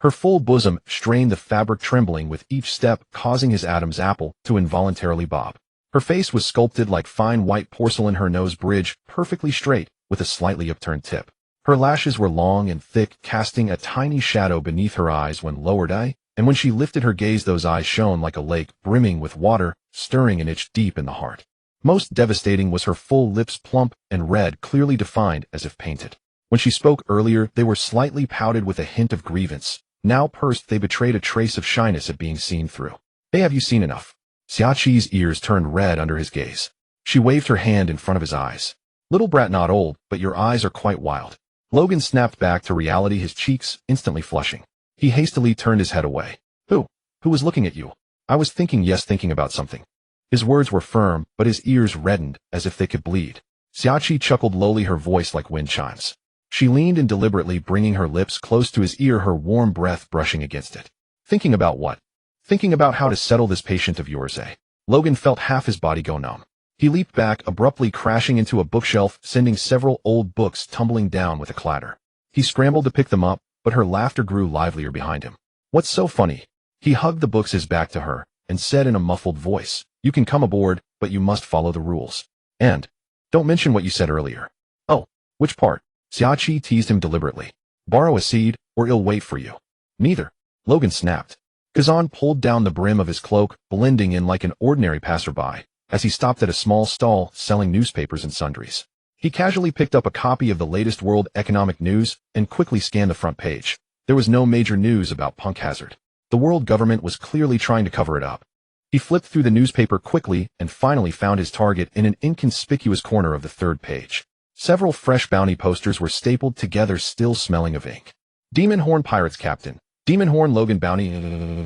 Her full bosom strained the fabric, trembling with each step, causing his Adam's apple to involuntarily bob. Her face was sculpted like fine white porcelain, her nose bridge perfectly straight with a slightly upturned tip. Her lashes were long and thick, casting a tiny shadow beneath her eyes when lowered, and when she lifted her gaze those eyes shone like a lake brimming with water, stirring an itch deep in the heart. Most devastating was her full lips, plump and red, clearly defined as if painted. When she spoke earlier, they were slightly pouted with a hint of grievance. Now pursed, they betrayed a trace of shyness at being seen through. Hey, have you seen enough? Xiaoqi's ears turned red under his gaze. She waved her hand in front of his eyes. Little brat, not old, but your eyes are quite wild. Logan snapped back to reality, his cheeks instantly flushing. He hastily turned his head away. Who was looking at you? I was thinking, yes, thinking about something. His words were firm, but his ears reddened as if they could bleed. Xiaoqi chuckled lowly, her voice like wind chimes. She leaned in deliberately, bringing her lips close to his ear, her warm breath brushing against it. Thinking about what? Thinking about how to settle this patient of yours, eh? Logan felt half his body go numb. He leaped back, abruptly crashing into a bookshelf, sending several old books tumbling down with a clatter. He scrambled to pick them up, but her laughter grew livelier behind him. What's so funny? He hugged the books, his back to her, and said in a muffled voice, you can come aboard, but you must follow the rules. And don't mention what you said earlier. Oh, which part? Xiaoqi teased him deliberately. Borrow a seed, or it'll wait for you. Neither. Logan snapped. Kazan pulled down the brim of his cloak, blending in like an ordinary passerby, as he stopped at a small stall selling newspapers and sundries. He casually picked up a copy of the latest World Economic News and quickly scanned the front page. There was no major news about Punk Hazard. The world government was clearly trying to cover it up. He flipped through the newspaper quickly and finally found his target in an inconspicuous corner of the third page. Several fresh bounty posters were stapled together, still smelling of ink. Demon Horn Pirates Captain. Demon Horn Logan Bounty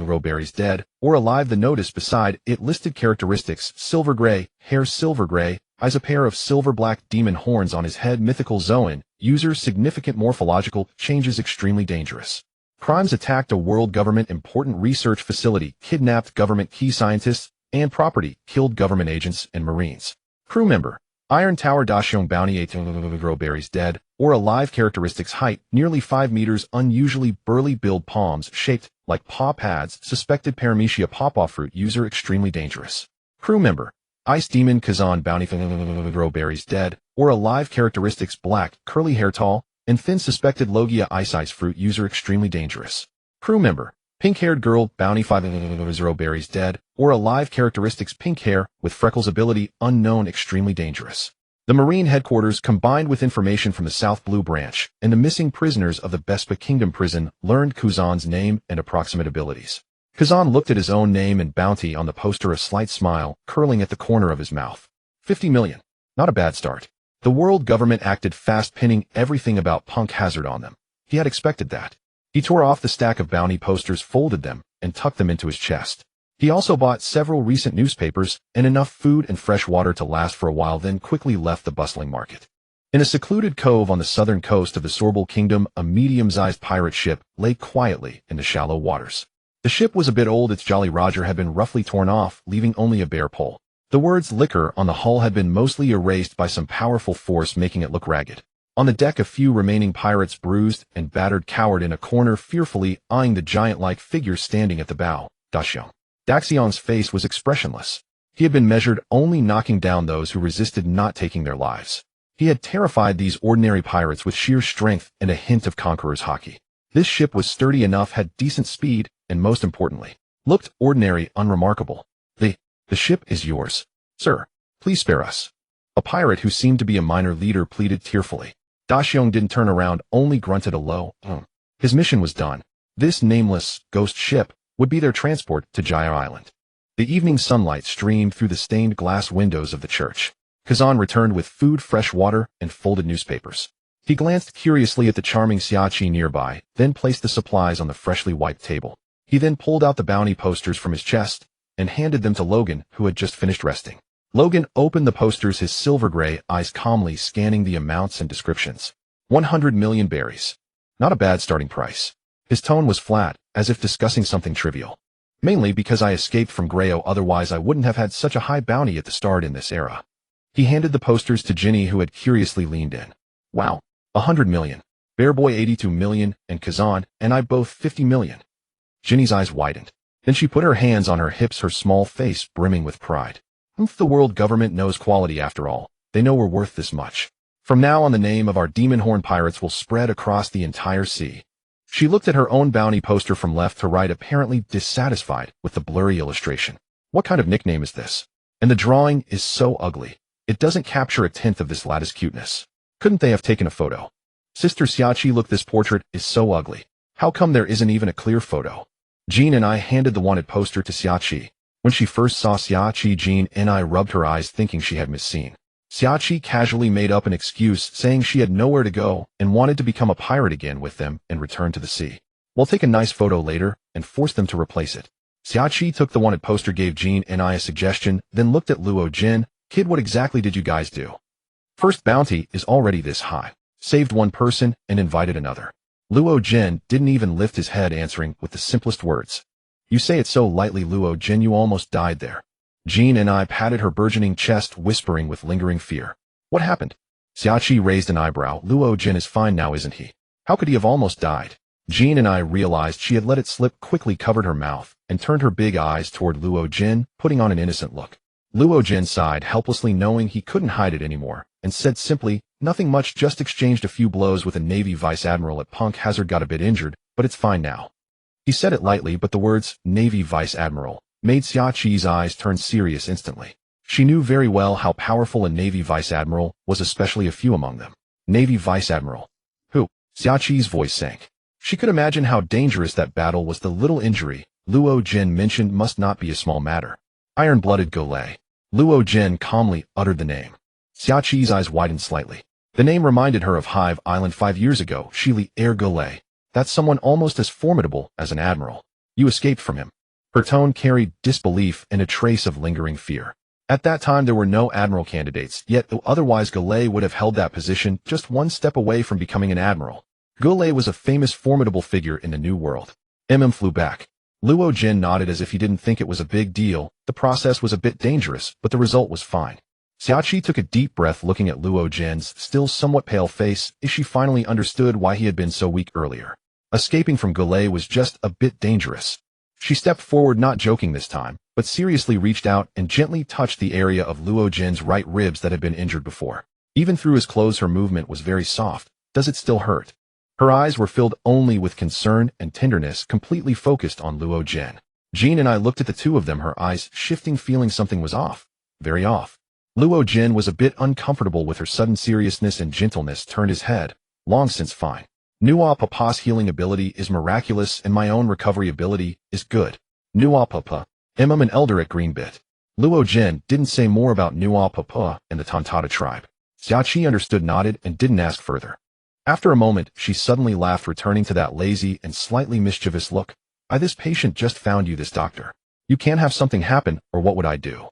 Rowberry's dead or alive. The notice beside it listed characteristics: silver gray, hair silver gray, eyes a pair of silver black demon horns on his head, mythical Zoan, user significant morphological changes, extremely dangerous. Crimes: attacked a world government important research facility, kidnapped government key scientists and property, killed government agents and marines. Crew member: Iron Tower Dashyong Bounty Rowberry's dead or alive. Characteristics: height nearly 5 meters, unusually burly build, palms shaped like paw pads, suspected paramecia pawpaw fruit, user extremely dangerous. Crew member: Ice Demon Kazan Bounty Rowberry's dead or alive. Characteristics: black, curly hair, tall and thin, suspected Logia ice fruit, user extremely dangerous. Crew member: Pink-haired girl Bounty Rowberry's dead or alive. Characteristics: pink hair with freckles, ability unknown, extremely dangerous. The Marine headquarters, combined with information from the South Blue branch and the missing prisoners of the Bespa Kingdom prison, learned Kazan's name and approximate abilities. Kazan looked at his own name and bounty on the poster, a slight smile curling at the corner of his mouth. 50 million. Not a bad start. The world government acted fast, pinning everything about Punk Hazard on them. He had expected that. He tore off the stack of bounty posters, folded them, and tucked them into his chest. He also bought several recent newspapers and enough food and fresh water to last for a while, then quickly left the bustling market. In a secluded cove on the southern coast of the Sorbal Kingdom, a medium-sized pirate ship lay quietly in the shallow waters. The ship was a bit old. Its Jolly Roger had been roughly torn off, leaving only a bare pole. The words liquor on the hull had been mostly erased by some powerful force, making it look ragged. On the deck, a few remaining pirates, bruised and battered, cowered in a corner, fearfully eyeing the giant-like figure standing at the bow, Dashyong. Daxion's face was expressionless. He had been measured, only knocking down those who resisted, not taking their lives. He had terrified these ordinary pirates with sheer strength and a hint of conqueror's haki. This ship was sturdy enough, had decent speed, and most importantly, looked ordinary, unremarkable. The ship is yours, sir. Please spare us. A pirate who seemed to be a minor leader pleaded tearfully. Dashyong didn't turn around, only grunted a low, His mission was done. This nameless, ghost ship would be their transport to Jaya Island. The evening sunlight streamed through the stained glass windows of the church. Kazan returned with food, fresh water, and folded newspapers. He glanced curiously at the charming Xiaoqi nearby, then placed the supplies on the freshly wiped table. He then pulled out the bounty posters from his chest and handed them to Logan, who had just finished resting. Logan opened the posters, his silver-gray eyes calmly scanning the amounts and descriptions. 100 million berries. Not a bad starting price. His tone was flat, as if discussing something trivial. Mainly because I escaped from Grayo, otherwise I wouldn't have had such a high bounty at the start in this era. He handed the posters to Ginny, who had curiously leaned in. Wow. 100 million. Bearboy 82 million, and Kazan and I both 50 million. Ginny's eyes widened. Then she put her hands on her hips, her small face brimming with pride. The world government knows quality after all. They know we're worth this much. From now on, the name of our demon horn pirates will spread across the entire sea. She looked at her own bounty poster from left to right, apparently dissatisfied with the blurry illustration. What kind of nickname is this? And the drawing is so ugly. It doesn't capture a tenth of this lattice cuteness. Couldn't they have taken a photo? Sister Xiaoqi, look, this portrait is so ugly. How come there isn't even a clear photo? Jean and I handed the wanted poster to Xiaoqi. When she first saw Xiaoqi, Jean and I rubbed her eyes, thinking she had misseen. Xiaoqi casually made up an excuse, saying she had nowhere to go and wanted to become a pirate again with them and return to the sea. We'll take a nice photo later and force them to replace it. Xiaoqi took the wanted poster, gave Jean and I a suggestion, then looked at Luo Jin. Kid, what exactly did you guys do? First bounty is already this high. Saved one person and invited another. Luo Jin didn't even lift his head, answering with the simplest words. You say it so lightly, Luo Jin, you almost died there. Jean and I patted her burgeoning chest, whispering with lingering fear. What happened? Xiaoqi raised an eyebrow. Luo Jin is fine now, isn't he? How could he have almost died? Jean and I realized she had let it slip, quickly covered her mouth, and turned her big eyes toward Luo Jin, putting on an innocent look. Luo Jin sighed helplessly, knowing he couldn't hide it anymore, and said simply, nothing much, just exchanged a few blows with a Navy Vice Admiral at Punk Hazard, got a bit injured, but it's fine now. He said it lightly, but the words, Navy Vice Admiral, made Xiaoqi's eyes turn serious instantly. She knew very well how powerful a Navy Vice Admiral was, especially a few among them. Navy Vice Admiral. Who? Xiaoqi's voice sank. She could imagine how dangerous that battle was. The little injury Luo Jin mentioned must not be a small matter. Iron-blooded Golay. Luo Jin calmly uttered the name. Xiaoqi's eyes widened slightly. The name reminded her of Hive Island 5 years ago. Shili Air Golay. That's someone almost as formidable as an admiral. You escaped from him. Her tone carried disbelief and a trace of lingering fear. At that time there were no admiral candidates, yet otherwise Golay would have held that position, just one step away from becoming an admiral. Golay was a famous, formidable figure in the New World. Flew back. Luo Jin nodded as if he didn't think it was a big deal. The process was a bit dangerous, but the result was fine. Xiaoqi took a deep breath, looking at Luo Jin's still somewhat pale face, as she finally understood why he had been so weak earlier. Escaping from Golay was just a bit dangerous. She stepped forward, not joking this time, but seriously reached out and gently touched the area of Luo Jin's right ribs that had been injured before. Even through his clothes, her movement was very soft. Does it still hurt? Her eyes were filled only with concern and tenderness, completely focused on Luo Jin. Jean and I looked at the two of them, her eyes shifting, feeling something was off. Very off. Luo Jin was a bit uncomfortable with her sudden seriousness and gentleness, turned his head. Long since fine. Nua Papa's healing ability is miraculous and my own recovery ability is good. Nua Papa. I'm an elder at Greenbit. Luo Jin didn't say more about Nua Papa and the Tontata tribe. Xiaoqi understood, nodded, and didn't ask further. After a moment, she suddenly laughed, returning to that lazy and slightly mischievous look. This patient just found you, this doctor. You can't have something happen, or what would I do?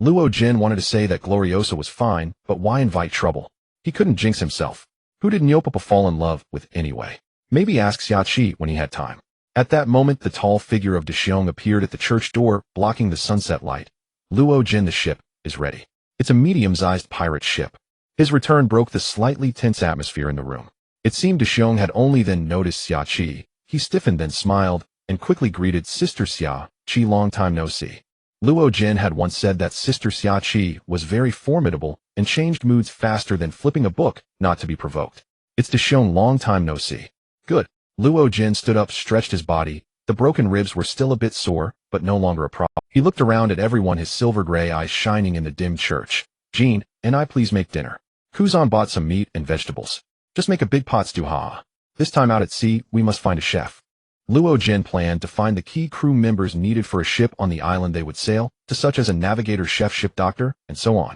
Luo Jin wanted to say that Gloriosa was fine, but why invite trouble? He couldn't jinx himself. Who did Nyopapa fall in love with anyway? Maybe ask Xiaoqi when he had time. At that moment, the tall figure of Dexiong appeared at the church door, blocking the sunset light. Luo Jin, the ship is ready. It's a medium-sized pirate ship. His return broke the slightly tense atmosphere in the room. It seemed Dexiong had only then noticed Xiaoqi. He stiffened, then smiled, and quickly greeted Sister Xiaoqi, long time no see. Luo Jin had once said that Sister Xiaoqi was very formidable and changed moods faster than flipping a book, not to be provoked. It's Dexiong, long time no see. Good. Luo Jin stood up, stretched his body. The broken ribs were still a bit sore, but no longer a problem. He looked around at everyone, his silver-gray eyes shining in the dim church. Jean and I, please make dinner. Kuzan bought some meat and vegetables. Just make a big pot stew, ha. This time out at sea, we must find a chef. Luo Jin planned to find the key crew members needed for a ship on the island they would sail to, such as a navigator, chef, ship doctor, and so on.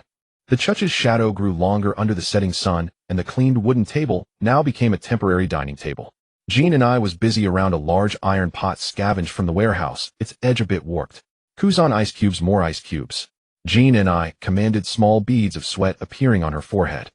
The Chuch's shadow grew longer under the setting sun, and the cleaned wooden table now became a temporary dining table. Jean and I was busy around a large iron pot scavenged from the warehouse, its edge a bit warped. Kuzan ice cubes, more ice cubes. Jean and I commanded small beads of sweat appearing on her forehead.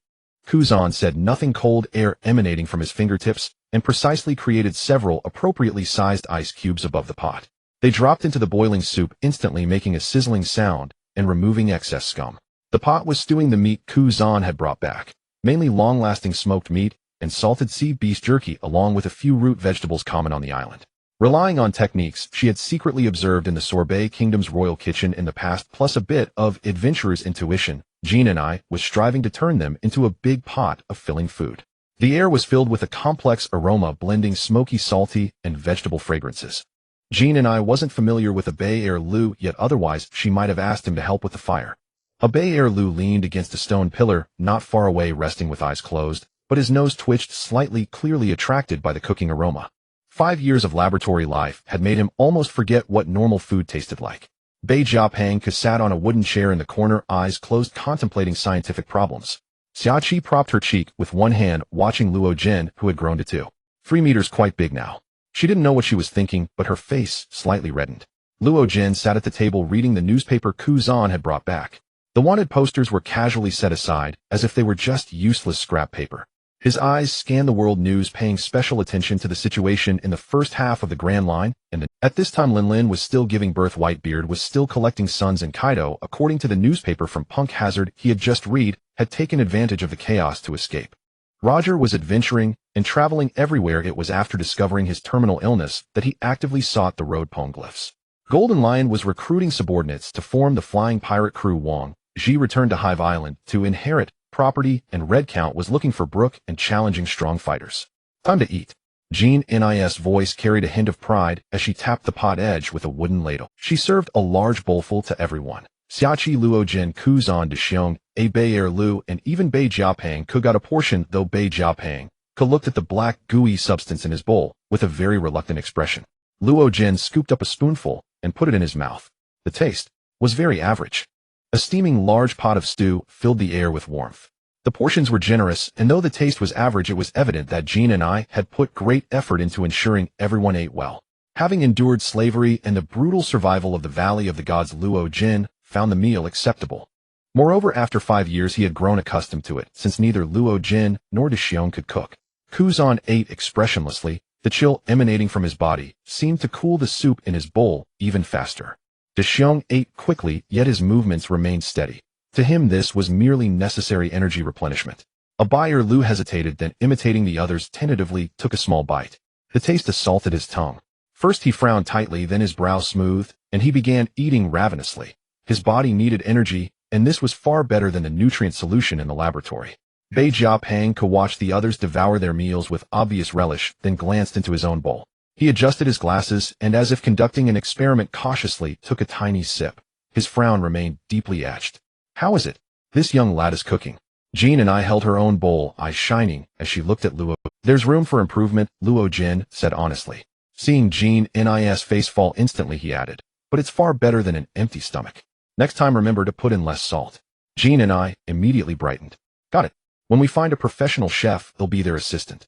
Kuzan said nothing, cold air emanating from his fingertips, and precisely created several appropriately sized ice cubes above the pot. They dropped into the boiling soup, instantly making a sizzling sound and removing excess scum. The pot was stewing the meat Kuzan had brought back, mainly long-lasting smoked meat and salted sea beast jerky, along with a few root vegetables common on the island. Relying on techniques she had secretly observed in the Sorbet Kingdom's royal kitchen in the past, plus a bit of adventurer's intuition, Jean and I was striving to turn them into a big pot of filling food. The air was filled with a complex aroma blending smoky, salty, and vegetable fragrances. Jean and I wasn't familiar with a Bay Air Lu, yet otherwise she might have asked him to help with the fire. A Bay Air Lu leaned against a stone pillar, not far away, resting with eyes closed, but his nose twitched slightly, clearly attracted by the cooking aroma. 5 years of laboratory life had made him almost forget what normal food tasted like. Bei Jiapeng sat on a wooden chair in the corner, eyes closed, contemplating scientific problems. Xiaoqi propped her cheek with one hand, watching Luo Jin, who had grown to 2.3 meters, quite big now. She didn't know what she was thinking, but her face slightly reddened. Luo Jin sat at the table reading the newspaper Kuzan had brought back. The wanted posters were casually set aside, as if they were just useless scrap paper. His eyes scanned the world news, paying special attention to the situation in the first half of the Grand Line, and at this time Lin was still giving birth. Whitebeard was still collecting sons, and Kaido, according to the newspaper from Punk Hazard he had just read, had taken advantage of the chaos to escape. Roger was adventuring and traveling everywhere. It was after discovering his terminal illness that he actively sought the road poneglyphs. Golden Lion was recruiting subordinates to form the flying pirate crew. Wang Ji returned to Hive Island to inherit property, and Red Count was looking for Brook and challenging strong fighters. Time to eat. Jean Nis' voice carried a hint of pride as she tapped the pot edge with a wooden ladle. She served a large bowlful to everyone. Xiaoqi, Luo Jin, Kuzan, Dexiong, a Bei Air Lu, and even Bei Jiapeng got a portion, though Bei Jiapeng looked at the black, gooey substance in his bowl with a very reluctant expression. Luo Jin scooped up a spoonful and put it in his mouth. The taste was very average. A steaming large pot of stew filled the air with warmth. The portions were generous, and though the taste was average, it was evident that Jean and I had put great effort into ensuring everyone ate well. Having endured slavery and the brutal survival of the Valley of the Gods, Luo Jin found the meal acceptable. Moreover, after 5 years he had grown accustomed to it, since neither Luo Jin nor Dexiong could cook. Kuzan ate expressionlessly. The chill emanating from his body seemed to cool the soup in his bowl even faster. Dexiong ate quickly, yet his movements remained steady. To him this was merely necessary energy replenishment. A Bei Air Lu hesitated, then imitating the others tentatively took a small bite. The taste assaulted his tongue. First he frowned tightly, then his brow smoothed, and he began eating ravenously. His body needed energy, and this was far better than the nutrient solution in the laboratory. Bei Jiapeng watched the others devour their meals with obvious relish, then glanced into his own bowl. He adjusted his glasses and, as if conducting an experiment, cautiously took a tiny sip. His frown remained deeply etched. How is it? This young lad is cooking. Jean and I held her own bowl, eyes shining, as she looked at Luo. There's room for improvement, Luo Jin said honestly. Seeing Jean Nis' face fall instantly, he added, but it's far better than an empty stomach. Next time remember to put in less salt. Jean and I immediately brightened. Got it. When we find a professional chef, they'll be their assistant.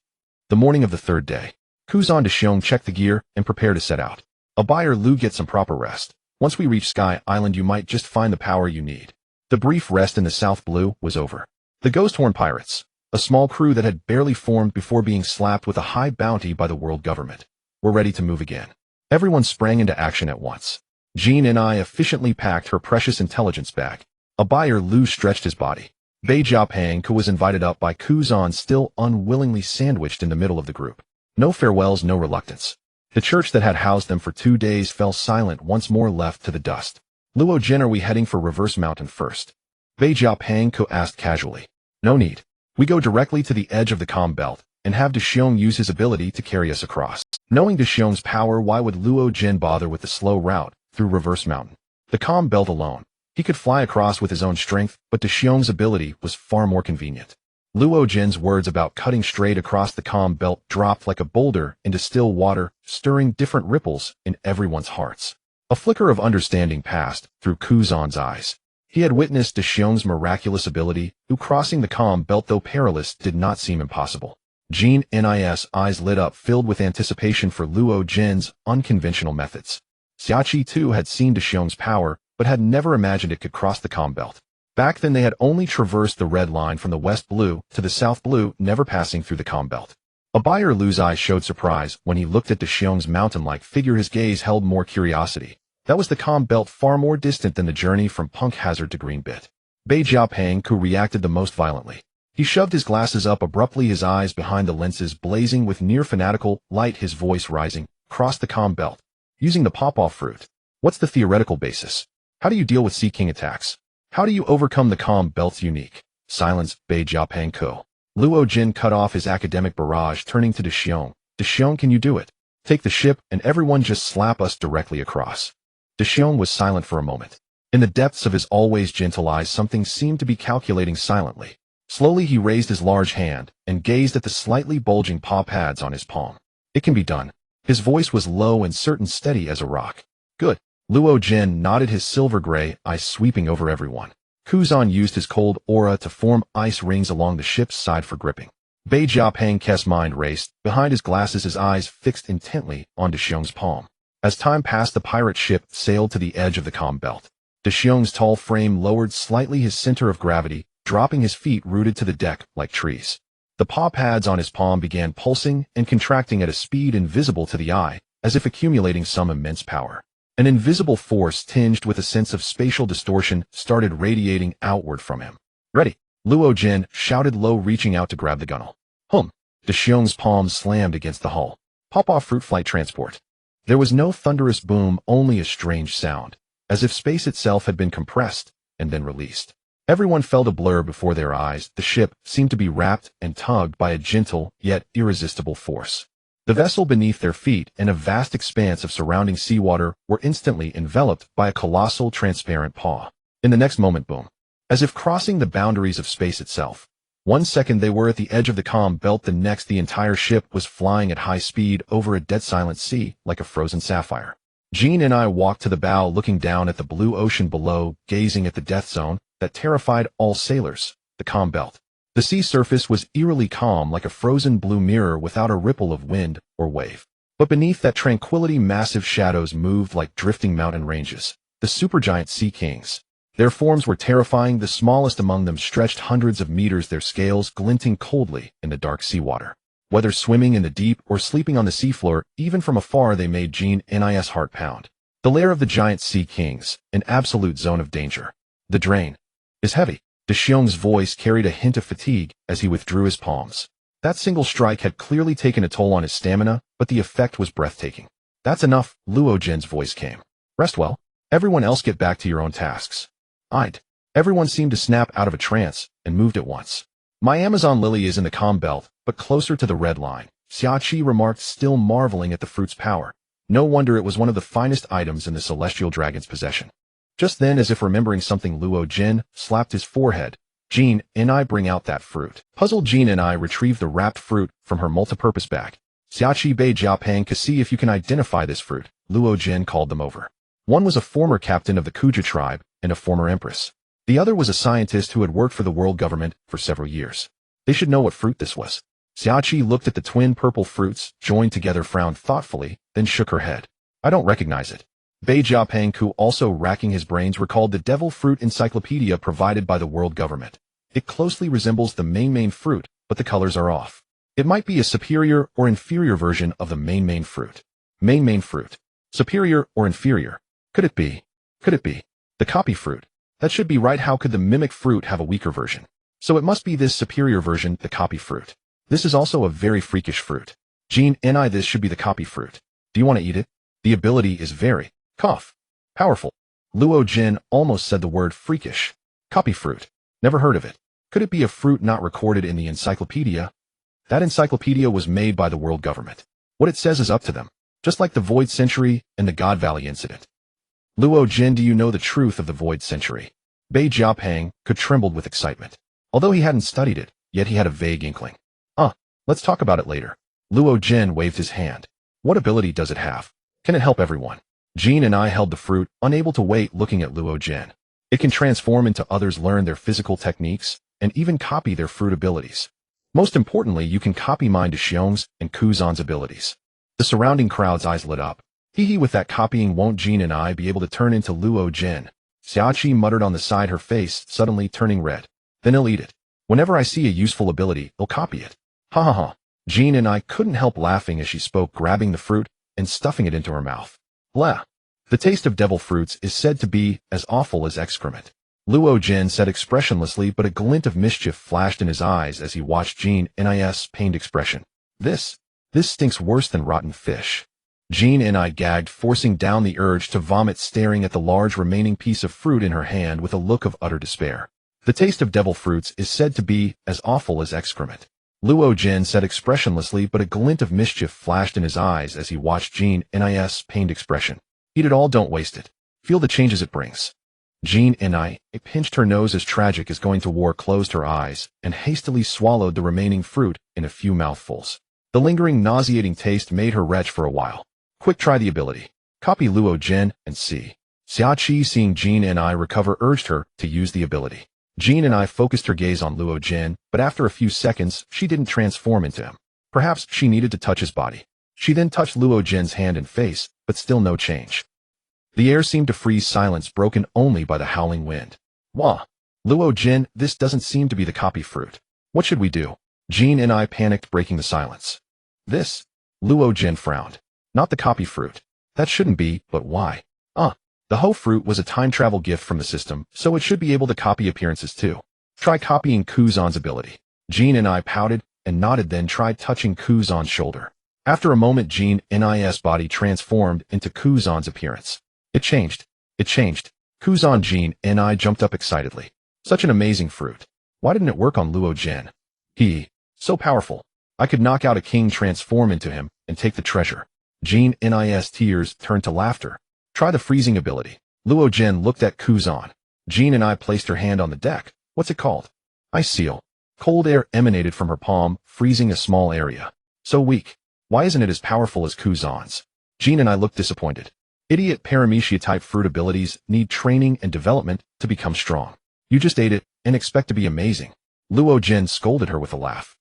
The morning of the third day. Kuzan Dexiong checked the gear and prepared to set out. A Bei Air Lu, get some proper rest. Once we reach Sky Island you might just find the power you need. The brief rest in the South Blue was over. The Ghost Horn Pirates, a small crew that had barely formed before being slapped with a high bounty by the world government, were ready to move again. Everyone sprang into action at once. Jean and I efficiently packed her precious intelligence bag. A Bei Air Lu stretched his body. Bei Jiapeng was invited up by Kuzan, still unwillingly sandwiched in the middle of the group. No farewells, no reluctance. The church that had housed them for 2 days fell silent, once more left to the dust. Luo Jin, are we heading for Reverse Mountain first? Bei Jiapeng asked casually. No need. We go directly to the edge of the calm belt, and have Dexiong use his ability to carry us across. Knowing Dexiong's power, why would Luo Jin bother with the slow route through Reverse Mountain? The calm belt alone. He could fly across with his own strength, but Dexiong's ability was far more convenient. Luo Jin's words about cutting straight across the calm belt dropped like a boulder into still water, stirring different ripples in everyone's hearts. A flicker of understanding passed through Kuzan's eyes. He had witnessed Deshiong's miraculous ability, who crossing the calm belt though perilous did not seem impossible. Jean Nis' eyes lit up filled with anticipation for Luo Jin's unconventional methods. Xiaoqi too had seen Deshiong's power, but had never imagined it could cross the calm belt. Back then they had only traversed the red line from the west blue to the south blue, never passing through the calm belt. A buyer Lu's eyes showed surprise when he looked at Deshiong's mountain-like figure. His gaze held more curiosity. That was the calm belt, far more distant than the journey from Punk Hazard to Green Bit. Bei Jiapeng, who reacted the most violently. He shoved his glasses up abruptly, his eyes behind the lenses blazing with near fanatical light, his voice rising. Cross the calm belt. Using the pop-off fruit. What's the theoretical basis? How do you deal with Sea King attacks? How do you overcome the calm belt's unique? Silence, Bei Jiapeng Ko. Luo Jin cut off his academic barrage, turning to Deshiong. Deshiong, can you do it? Take the ship and everyone just slap us directly across. Deshiong was silent for a moment. In the depths of his always gentle eyes something seemed to be calculating silently. Slowly he raised his large hand and gazed at the slightly bulging paw pads on his palm. It can be done. His voice was low and certain, steady as a rock. Good. Luo Jin nodded, his silver-gray eyes sweeping over everyone. Kuzan used his cold aura to form ice rings along the ship's side for gripping. Bei Jiapeng's mind raced. Behind his glasses his eyes fixed intently on Deshiong's palm. As time passed the pirate ship sailed to the edge of the calm belt. Deshiong's tall frame lowered slightly, his center of gravity, dropping his feet rooted to the deck like trees. The paw pads on his palm began pulsing and contracting at a speed invisible to the eye, as if accumulating some immense power. An invisible force tinged with a sense of spatial distortion started radiating outward from him. Ready! Luo Jin shouted low, reaching out to grab the gunwale. Deshiong's palm slammed against the hull. Pop-off fruit flight transport. There was no thunderous boom, only a strange sound, as if space itself had been compressed and then released. Everyone felt a blur before their eyes. The ship seemed to be wrapped and tugged by a gentle yet irresistible force. The vessel beneath their feet and a vast expanse of surrounding seawater were instantly enveloped by a colossal transparent paw. In the next moment, boom. As if crossing the boundaries of space itself. 1 second they were at the edge of the calm belt, the next the entire ship was flying at high speed over a dead silent sea like a frozen sapphire. Jean and I walked to the bow, looking down at the blue ocean below, gazing at the death zone that terrified all sailors, the calm belt. The sea surface was eerily calm like a frozen blue mirror without a ripple of wind or wave. But beneath that tranquility massive shadows moved like drifting mountain ranges, the supergiant sea kings. Their forms were terrifying, the smallest among them stretched hundreds of meters, their scales glinting coldly in the dark seawater. Whether swimming in the deep or sleeping on the seafloor, even from afar they made Jean Nis' heart pound. The lair of the giant sea kings, an absolute zone of danger. The drain is heavy. Deshiong's voice carried a hint of fatigue as he withdrew his palms. That single strike had clearly taken a toll on his stamina, but the effect was breathtaking. That's enough, Luo Jin's voice came. Rest well. Everyone else get back to your own tasks. Everyone seemed to snap out of a trance and moved at once. My Amazon lily is in the calm belt, but closer to the red line, Xiaoqi remarked, still marveling at the fruit's power. No wonder it was one of the finest items in the celestial dragon's possession. Just then, as if remembering something, Luo Jin slapped his forehead. Jean and I, bring out that fruit. Puzzled Jean and I retrieved the wrapped fruit from her multipurpose bag. Xiaoqi, Bei Jiapeng, to see if you can identify this fruit. Luo Jin called them over. One was a former captain of the Kuja tribe and a former empress. The other was a scientist who had worked for the world government for several years. They should know what fruit this was. Xiaoqi looked at the twin purple fruits, joined together, frowned thoughtfully, then shook her head. I don't recognize it. Bei Jiapeng, who also racking his brains, recalled the devil fruit encyclopedia provided by the world government. It closely resembles the main fruit, but the colors are off. It might be a superior or inferior version of the main fruit. Main fruit. Superior or inferior. Could it be? The copy fruit. That should be right. How could the mimic fruit have a weaker version? So it must be this superior version, the copy fruit. This is also a very freakish fruit. Jean and I, this should be the copy fruit. Do you want to eat it? The ability is very powerful. Luo Jin almost said the word freakish. Copy fruit. Never heard of it. Could it be a fruit not recorded in the encyclopedia? That encyclopedia was made by the world government. What it says is up to them. Just like the Void Century and the God Valley incident. Luo Jin, do you know the truth of the Void Century? Bei Jiapeng could trembled with excitement. Although he hadn't studied it, yet he had a vague inkling. Let's talk about it later. Luo Jin waved his hand. What ability does it have? Can it help everyone? Jean and I held the fruit, unable to wait, looking at Luo Jin. It can transform into others, learn their physical techniques, and even copy their fruit abilities. Most importantly, you can copy mine Xiong's and Kuzan's abilities. The surrounding crowd's eyes lit up. Hee with that copying, won't Jean and I be able to turn into Luo Jin? Xiaoqi muttered on the side, her face suddenly turning red. Then he'll eat it. Whenever I see a useful ability, he'll copy it. Ha ha ha. Jean and I couldn't help laughing as she spoke, grabbing the fruit and stuffing it into her mouth. Blah. The taste of devil fruits is said to be as awful as excrement. Luo Jin said expressionlessly, but a glint of mischief flashed in his eyes as he watched Jean Nis' pained expression. This stinks worse than rotten fish. Jean and I gagged, forcing down the urge to vomit, staring at the large remaining piece of fruit in her hand with a look of utter despair. The taste of devil fruits is said to be as awful as excrement. Luo Jin said expressionlessly, but a glint of mischief flashed in his eyes as he watched Jean Nis' pained expression. Eat it all, don't waste it. Feel the changes it brings. Jean Ni pinched her nose as Tragic is going to war, closed her eyes, and hastily swallowed the remaining fruit in a few mouthfuls. The lingering, nauseating taste made her retch for a while. Quick, try the ability. Copy Luo Jin and see. Xiaoqi, seeing Jean Ni recover, urged her to use the ability. Jean Ni focused her gaze on Luo Jin, but after a few seconds, she didn't transform into him. Perhaps she needed to touch his body. She then touched Luo Jin's hand and face, but still no change. The air seemed to freeze, silence broken only by the howling wind. Wah! Luo Jin, this doesn't seem to be the copy fruit. What should we do? Jean Ni panicked, breaking the silence. This? Luo Jin frowned. Not the copy fruit. That shouldn't be, but why? The Ho fruit was a time travel gift from the system, so it should be able to copy appearances too. Try copying Kuzan's ability. Jean Ni pouted and nodded, then tried touching Kuzan's shoulder. After a moment, Jean Ni's body transformed into Kuzan's appearance. It changed. Kuzan. Jean Ni jumped up excitedly. Such an amazing fruit. Why didn't it work on Luo Jin? So powerful. I could knock out a king, transform into him, and take the treasure. Jean Ni's tears turned to laughter. Try the freezing ability. Luo Jin looked at Kuzan. Jean Ni placed her hand on the deck. What's it called? Ice seal. Cold air emanated from her palm, freezing a small area. So weak. Why isn't it as powerful as Kuzan's? Jean Ni looked disappointed. Idiot, Paramecia-type fruit abilities need training and development to become strong. You just ate it and expect to be amazing. Luo Jin scolded her with a laugh.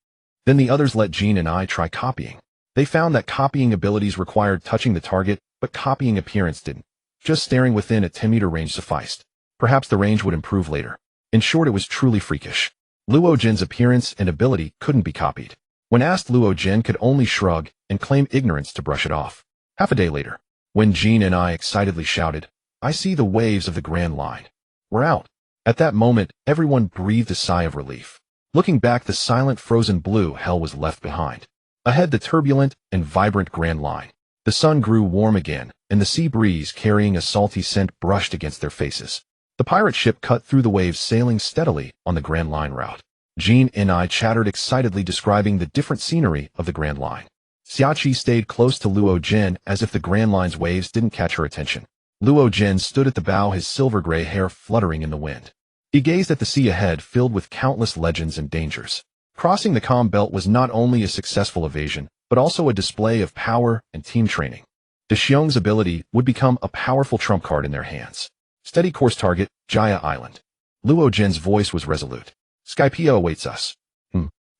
Then the others let Jean Ni try copying. They found that copying abilities required touching the target, but copying appearance didn't. Just staring within a 10-meter range sufficed. Perhaps the range would improve later. In short, it was truly freakish. Luo Jin's appearance and ability couldn't be copied. When asked, Luo Jin could only shrug and claim ignorance to brush it off. Half a day later, when Jean Ni excitedly shouted, I see the waves of the Grand Line. We're out. At that moment, everyone breathed a sigh of relief. Looking back, the silent, frozen blue hell was left behind. Ahead, the turbulent and vibrant Grand Line. The sun grew warm again, and the sea breeze carrying a salty scent brushed against their faces. The pirate ship cut through the waves, sailing steadily on the Grand Line route. Jean Ni chattered excitedly, describing the different scenery of the Grand Line. Xiaoqi stayed close to Luo Jin as if the Grand Line's waves didn't catch her attention. Luo Jin stood at the bow, his silver-gray hair fluttering in the wind. He gazed at the sea ahead, filled with countless legends and dangers. Crossing the calm belt was not only a successful evasion, but also a display of power and team training. Xiong's ability would become a powerful trump card in their hands. Steady course, target, Jaya Island. Luo Jin's voice was resolute. Skypea awaits us.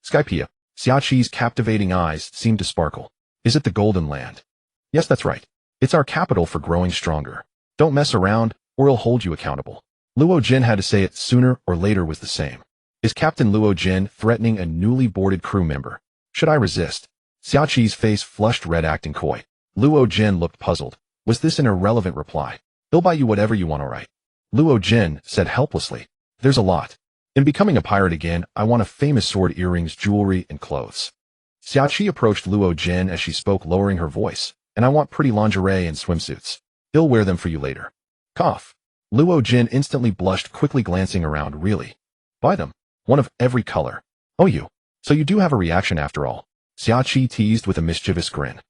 Skypea. Xiaoqi's captivating eyes seemed to sparkle. Is it the Golden Land? Yes, that's right. It's our capital for growing stronger. Don't mess around, or he'll hold you accountable. Luo Jin had to say it sooner or later was the same. Is Captain Luo Jin threatening a newly boarded crew member? Should I resist? Xiaoqi's face flushed red, acting coy. Luo Jin looked puzzled. Was this an irrelevant reply? He'll buy you whatever you want, alright? Luo Jin said helplessly. There's a lot. In becoming a pirate again, I want a famous sword, earrings, jewelry, and clothes. Xiaoqi approached Luo Jin as she spoke, lowering her voice. And I want pretty lingerie and swimsuits. He'll wear them for you later. Cough. Luo Jin instantly blushed, quickly glancing around. Really? Buy them. One of every color. Oh, so you do have a reaction after all. Xiaoqi teased with a mischievous grin.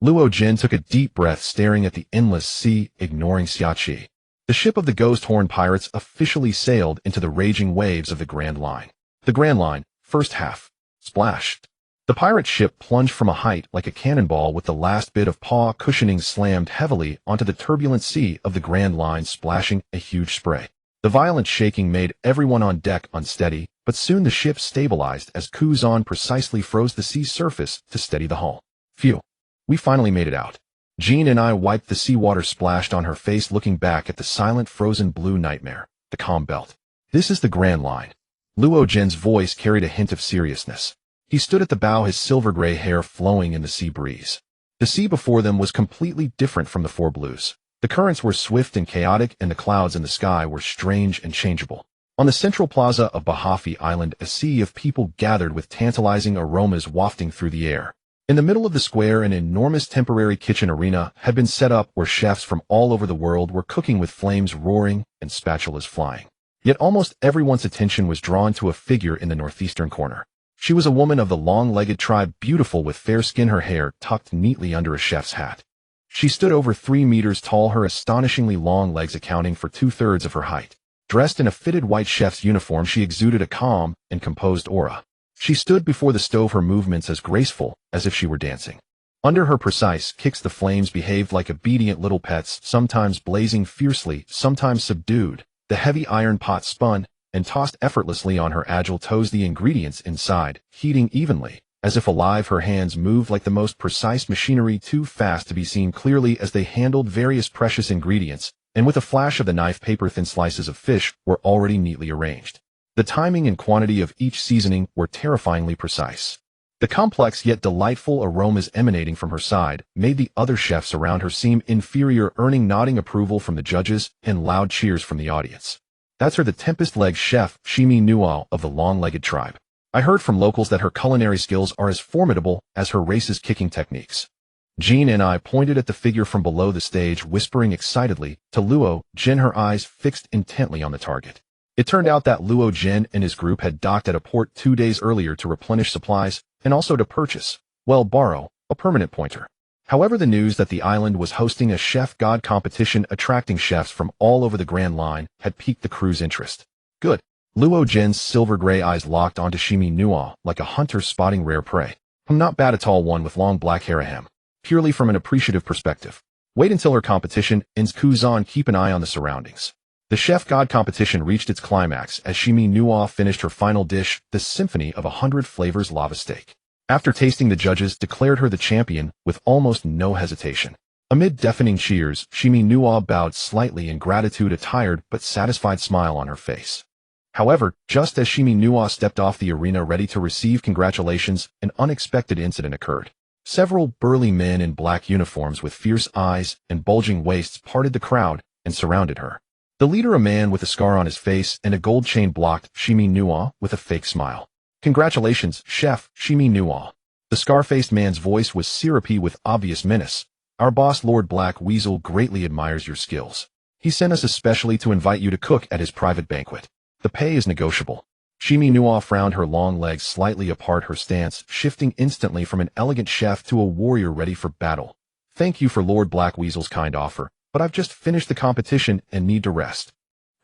Luo Jin took a deep breath, staring at the endless sea, ignoring Xiaoqi. The ship of the Ghost Horn pirates officially sailed into the raging waves of the Grand Line. The Grand Line, first half. Splash. The pirate ship plunged from a height like a cannonball, with the last bit of paw cushioning slammed heavily onto the turbulent sea of the Grand Line, splashing a huge spray. The violent shaking made everyone on deck unsteady, but soon the ship stabilized as Kuzan precisely froze the sea's surface to steady the hull. Phew. We finally made it out. Jean and I wiped the seawater splashed on her face looking back at the silent frozen blue nightmare, the calm belt. This is the Grand Line. Luo Jin's voice carried a hint of seriousness. He stood at the bow, his silver-gray hair flowing in the sea breeze. The sea before them was completely different from the Four Blues. The currents were swift and chaotic, and the clouds in the sky were strange and changeable. On the central plaza of Bahafi Island, a sea of people gathered with tantalizing aromas wafting through the air. In the middle of the square, an enormous temporary kitchen arena had been set up where chefs from all over the world were cooking with flames roaring and spatulas flying. Yet almost everyone's attention was drawn to a figure in the northeastern corner. She was a woman of the long-legged tribe, beautiful with fair skin, her hair tucked neatly under a chef's hat. She stood over 3 meters tall, her astonishingly long legs accounting for 2/3 of her height. Dressed in a fitted white chef's uniform, she exuded a calm and composed aura. She stood before the stove, her movements as graceful as if she were dancing. Under her precise kicks, the flames behaved like obedient little pets, sometimes blazing fiercely, sometimes subdued. The heavy iron pot spun and tossed effortlessly on her agile toes, the ingredients inside heating evenly. As if alive, her hands moved like the most precise machinery, too fast to be seen clearly as they handled various precious ingredients, and with a flash of the knife, paper-thin slices of fish were already neatly arranged. The timing and quantity of each seasoning were terrifyingly precise. The complex yet delightful aromas emanating from her side made the other chefs around her seem inferior, earning nodding approval from the judges and loud cheers from the audience. That's her, the tempest-legged chef, Shimi Nual of the long-legged tribe. I heard from locals that her culinary skills are as formidable as her race's kicking techniques. Jean and I pointed at the figure from below the stage, whispering excitedly to Luo Jin, her eyes fixed intently on the target. It turned out that Luo Jin and his group had docked at a port 2 days earlier to replenish supplies and also to purchase, borrow, a permanent pointer. However, the news that the island was hosting a chef god competition attracting chefs from all over the Grand Line had piqued the crew's interest. Good. Luo Jin's silver-gray eyes locked onto Shimi Nual like a hunter spotting rare prey. I'm not bad at all, one with long black hair ahem. Purely from an appreciative perspective. Wait until her competition ends. Kuzan, keep an eye on the surroundings. The chef god competition reached its climax as Shimi Nual finished her final dish, the symphony of 100 flavors lava steak. After tasting, the judges declared her the champion with almost no hesitation. Amid deafening cheers, Shimi Nual bowed slightly in gratitude, a tired but satisfied smile on her face. However, just as Shimi Nual stepped off the arena ready to receive congratulations, an unexpected incident occurred. Several burly men in black uniforms with fierce eyes and bulging waists parted the crowd and surrounded her. The leader, a man with a scar on his face and a gold chain, blocked Shimi Nual with a fake smile. Congratulations, Chef Shimi Nual. The scar-faced man's voice was syrupy with obvious menace. Our boss, Lord Black Weasel, greatly admires your skills. He sent us especially to invite you to cook at his private banquet. The pay is negotiable. Shimi Nual frowned, her long legs slightly apart, her stance shifting instantly from an elegant chef to a warrior ready for battle. Thank you for Lord Black Weasel's kind offer, but I've just finished the competition and need to rest.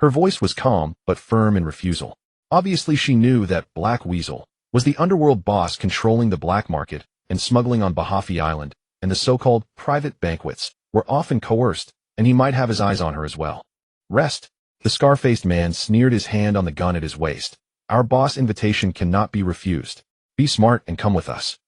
Her voice was calm, but firm in refusal. Obviously, she knew that Black Weasel was the underworld boss controlling the black market and smuggling on Bahafi Island, and the so-called private banquets were often coerced, and he might have his eyes on her as well. Rest. The scar-faced man sneered, his hand on the gun at his waist. Our boss' invitation cannot be refused. Be smart and come with us.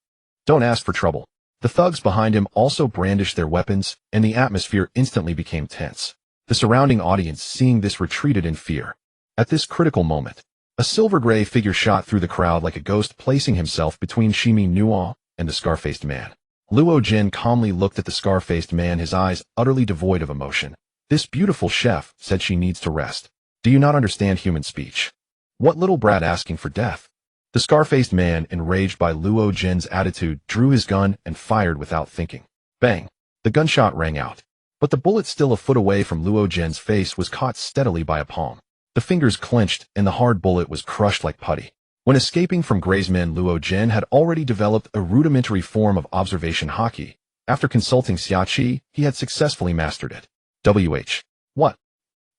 Don't ask for trouble. The thugs behind him also brandished their weapons, and the atmosphere instantly became tense. The surrounding audience, seeing this, retreated in fear. At this critical moment, a silver-gray figure shot through the crowd like a ghost, placing himself between Shimi Nual and the scar-faced man. Luo Jin calmly looked at the scar-faced man, his eyes utterly devoid of emotion. This beautiful chef said she needs to rest. Do you not understand human speech? What little brat asking for death? The scar-faced man, enraged by Luo Jin's attitude, drew his gun and fired without thinking. Bang! The gunshot rang out. But the bullet, still a foot away from Luo Jin's face, was caught steadily by a palm. The fingers clenched, and the hard bullet was crushed like putty. When escaping from Gray's men, Luo Jin had already developed a rudimentary form of observation Haki. After consulting Xiachi, he had successfully mastered it. What?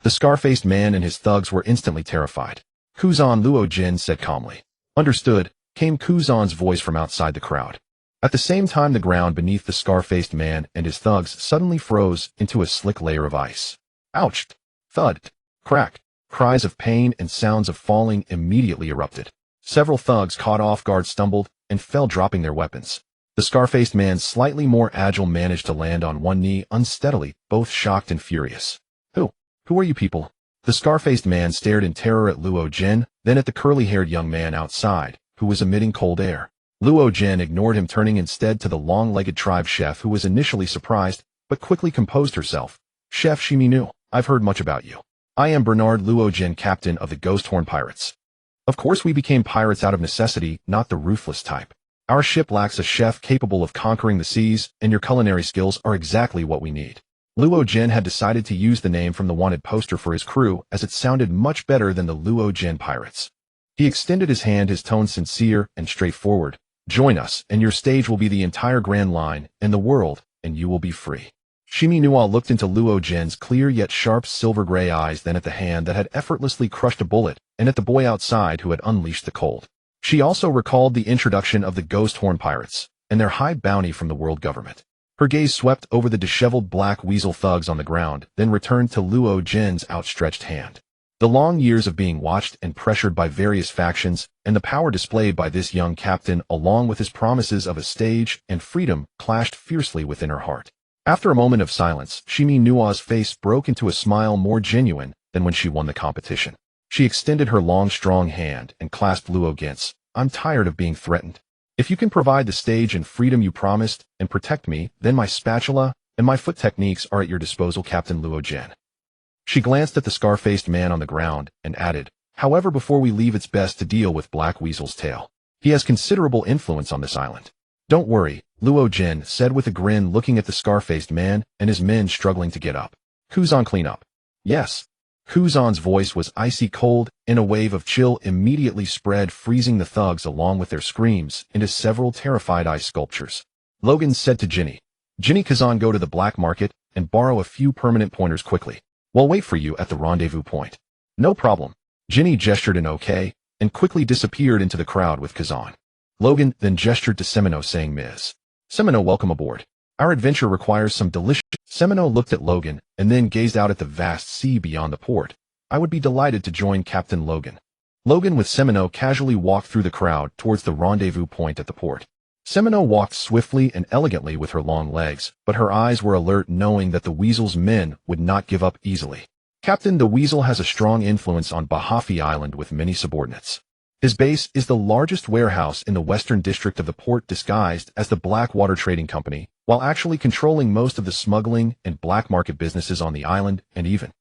The scar-faced man and his thugs were instantly terrified. Kuzan, Luo Jin said calmly. Understood, came Kuzan's voice from outside the crowd. At the same time, the ground beneath the scar-faced man and his thugs suddenly froze into a slick layer of ice. Ouch! Thud! Crack! Cries of pain and sounds of falling immediately erupted. Several thugs caught off guard stumbled and fell, dropping their weapons. The scar-faced man, slightly more agile, managed to land on one knee unsteadily, both shocked and furious. Who are you people? The scar-faced man stared in terror at Luo Jin, then at the curly-haired young man outside, who was emitting cold air. Luo Jin ignored him, turning instead to the long-legged tribe chef, who was initially surprised, but quickly composed herself. Chef Shiminu, I've heard much about you. I am Bernard Luo Jin, captain of the Ghost Horn Pirates. Of course we became pirates out of necessity, not the ruthless type. Our ship lacks a chef capable of conquering the seas, and your culinary skills are exactly what we need. Luo Jin had decided to use the name from the wanted poster for his crew, as it sounded much better than the Luo Jin Pirates. He extended his hand, his tone sincere and straightforward. Join us, and your stage will be the entire Grand Line and the world, and you will be free. Shimi Nua looked into Luo Jin's clear yet sharp silver-gray eyes, then at the hand that had effortlessly crushed a bullet, and at the boy outside who had unleashed the cold. She also recalled the introduction of the Ghost Horn Pirates, and their high bounty from the world government. Her gaze swept over the disheveled black weasel thugs on the ground, then returned to Luo Jin's outstretched hand. The long years of being watched and pressured by various factions, and the power displayed by this young captain, along with his promises of a stage and freedom, clashed fiercely within her heart. After a moment of silence, Shimi Nua's face broke into a smile more genuine than when she won the competition. She extended her long, strong hand and clasped Luo Jin's. I'm tired of being threatened. If you can provide the stage and freedom you promised, and protect me, then my spatula and my foot techniques are at your disposal, Captain Luo Jin. She glanced at the scar-faced man on the ground, and added, however, before we leave, it's best to deal with Black Weasel's tail. He has considerable influence on this island. Don't worry, Luo Jin said with a grin, looking at the scar-faced man and his men struggling to get up. Kuzan, clean up. Yes. Kuzan's voice was icy cold, and a wave of chill immediately spread, freezing the thugs along with their screams into several terrified ice sculptures. Logan said to Ginny, Kazan, go to the black market and borrow a few permanent pointers quickly. We'll wait for you at the rendezvous point. No problem. Ginny gestured an okay, and quickly disappeared into the crowd with Kazan. Logan then gestured to Semino, saying, Ms. Semino, welcome aboard. Our adventure requires some delicious... Semino looked at Logan, and then gazed out at the vast sea beyond the port. I would be delighted to join Captain Logan. Logan with Semino casually walked through the crowd towards the rendezvous point at the port. Semino walked swiftly and elegantly with her long legs, but her eyes were alert, knowing that the Weasel's men would not give up easily. Captain, the Weasel has a strong influence on Bahafi Island with many subordinates. His base is the largest warehouse in the western district of the port, disguised as the Blackwater Trading Company, while actually controlling most of the smuggling and black market businesses on the island, and even.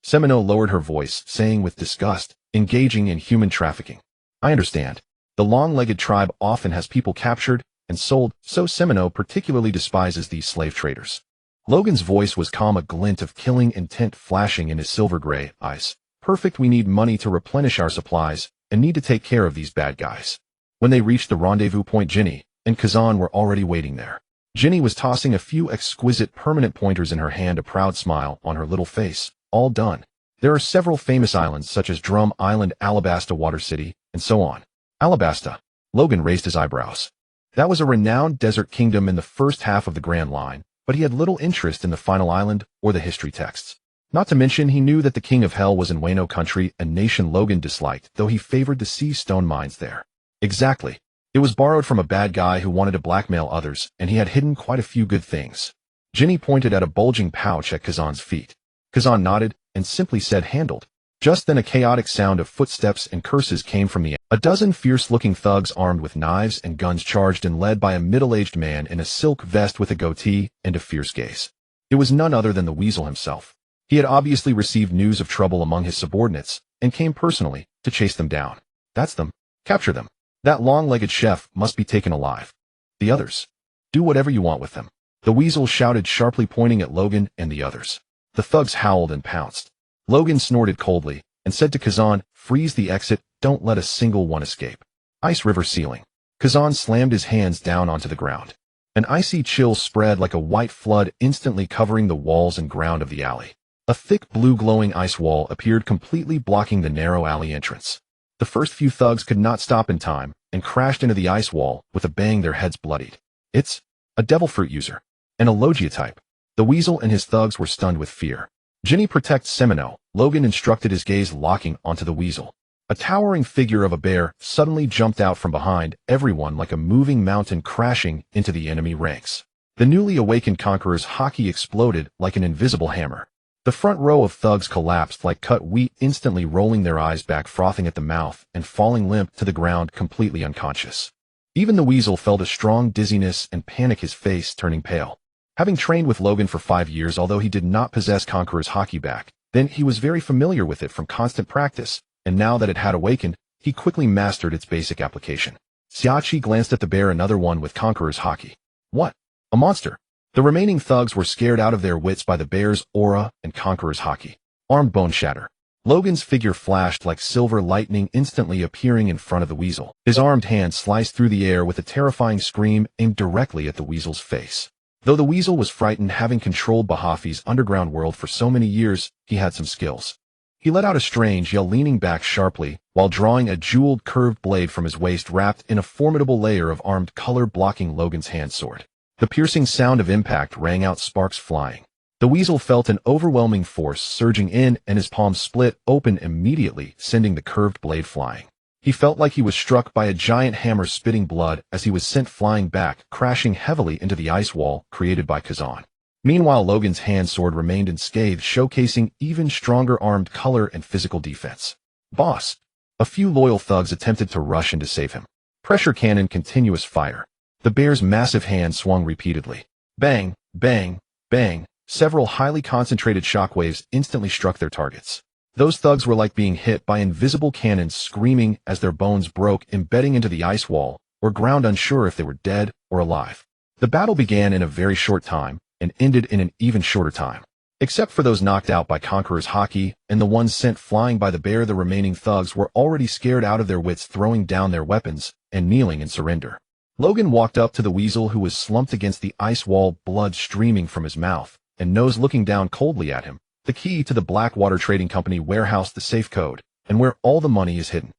Semino lowered her voice, saying with disgust, engaging in human trafficking. I understand. The long-legged tribe often has people captured and sold, so Semino particularly despises these slave traders. Logan's voice was calm, a glint of killing intent flashing in his silver-gray eyes. Perfect, we need money to replenish our supplies, and need to take care of these bad guys. When they reached the rendezvous point, Ginny and Kazan were already waiting there. Ginny was tossing a few exquisite permanent pointers in her hand, a proud smile on her little face. All done. There are several famous islands such as Drum Island, Alabasta Water City, and so on. Alabasta. Logan raised his eyebrows. That was a renowned desert kingdom in the first half of the Grand Line, but he had little interest in the final island or the history texts. Not to mention, he knew that the King of Hell was in Wano country, a nation Logan disliked, though he favored the sea stone mines there. Exactly. It was borrowed from a bad guy who wanted to blackmail others, and he had hidden quite a few good things. Ginny pointed at a bulging pouch at Kazan's feet. Kazan nodded, and simply said, handled. Just then a chaotic sound of footsteps and curses came from the air. A dozen fierce-looking thugs armed with knives and guns charged and led by a middle-aged man in a silk vest with a goatee and a fierce gaze. It was none other than the Weasel himself. He had obviously received news of trouble among his subordinates, and came personally to chase them down. That's them. Capture them. That long-legged chef must be taken alive. The others. Do whatever you want with them. The Weasel shouted sharply, pointing at Logan and the others. The thugs howled and pounced. Logan snorted coldly, and said to Kazan, freeze the exit, don't let a single one escape. Ice river ceiling. Kazan slammed his hands down onto the ground. An icy chill spread like a white flood, instantly covering the walls and ground of the alley. A thick blue glowing ice wall appeared, completely blocking the narrow alley entrance. The first few thugs could not stop in time, and crashed into the ice wall with a bang, their heads bloodied. It's a devil fruit user. An Elogia type. The Weasel and his thugs were stunned with fear. Ginny protects Semino, Logan instructed, his gaze locking onto the weasel. A towering figure of a bear suddenly jumped out from behind everyone like a moving mountain crashing into the enemy ranks. The newly awakened conqueror's haki exploded like an invisible hammer. The front row of thugs collapsed like cut wheat, instantly rolling their eyes back, frothing at the mouth, and falling limp to the ground, completely unconscious. Even the weasel felt a strong dizziness and panic, his face turning pale. Having trained with Logan for 5 years, although he did not possess Conqueror's haki back then, he was very familiar with it from constant practice, and now that it had awakened, he quickly mastered its basic application. Xiachi glanced at the bear, another one with Conqueror's haki. What? A monster! The remaining thugs were scared out of their wits by the bear's aura and Conqueror's haki. Armed bone shatter. Logan's figure flashed like silver lightning, instantly appearing in front of the weasel. His armed hand sliced through the air with a terrifying scream aimed directly at the weasel's face. Though the weasel was frightened, having controlled Bahafi's underground world for so many years, he had some skills. He let out a strange yell, leaning back sharply, while drawing a jeweled curved blade from his waist, wrapped in a formidable layer of armed color, blocking Logan's hand sword. The piercing sound of impact rang out, sparks flying. The weasel felt an overwhelming force surging in, and his palm split open immediately, sending the curved blade flying. He felt like he was struck by a giant hammer, spitting blood as he was sent flying back, crashing heavily into the ice wall created by Kazan. Meanwhile, Logan's hand sword remained unscathed, showcasing even stronger armed color and physical defense. Boss! A few loyal thugs attempted to rush in to save him. Pressure cannon, continuous fire. The bear's massive hand swung repeatedly. Bang, bang, bang. Several highly concentrated shockwaves instantly struck their targets. Those thugs were like being hit by invisible cannons, screaming as their bones broke, embedding into the ice wall, or ground, unsure if they were dead or alive. The battle began in a very short time, and ended in an even shorter time. Except for those knocked out by Conqueror's haki, and the ones sent flying by the bear, the remaining thugs were already scared out of their wits, throwing down their weapons and kneeling in surrender. Logan walked up to the weasel, who was slumped against the ice wall, blood streaming from his mouth, and nose looking down coldly at him. The key to the Blackwater Trading Company warehouse, the safe code, and where all the money is hidden.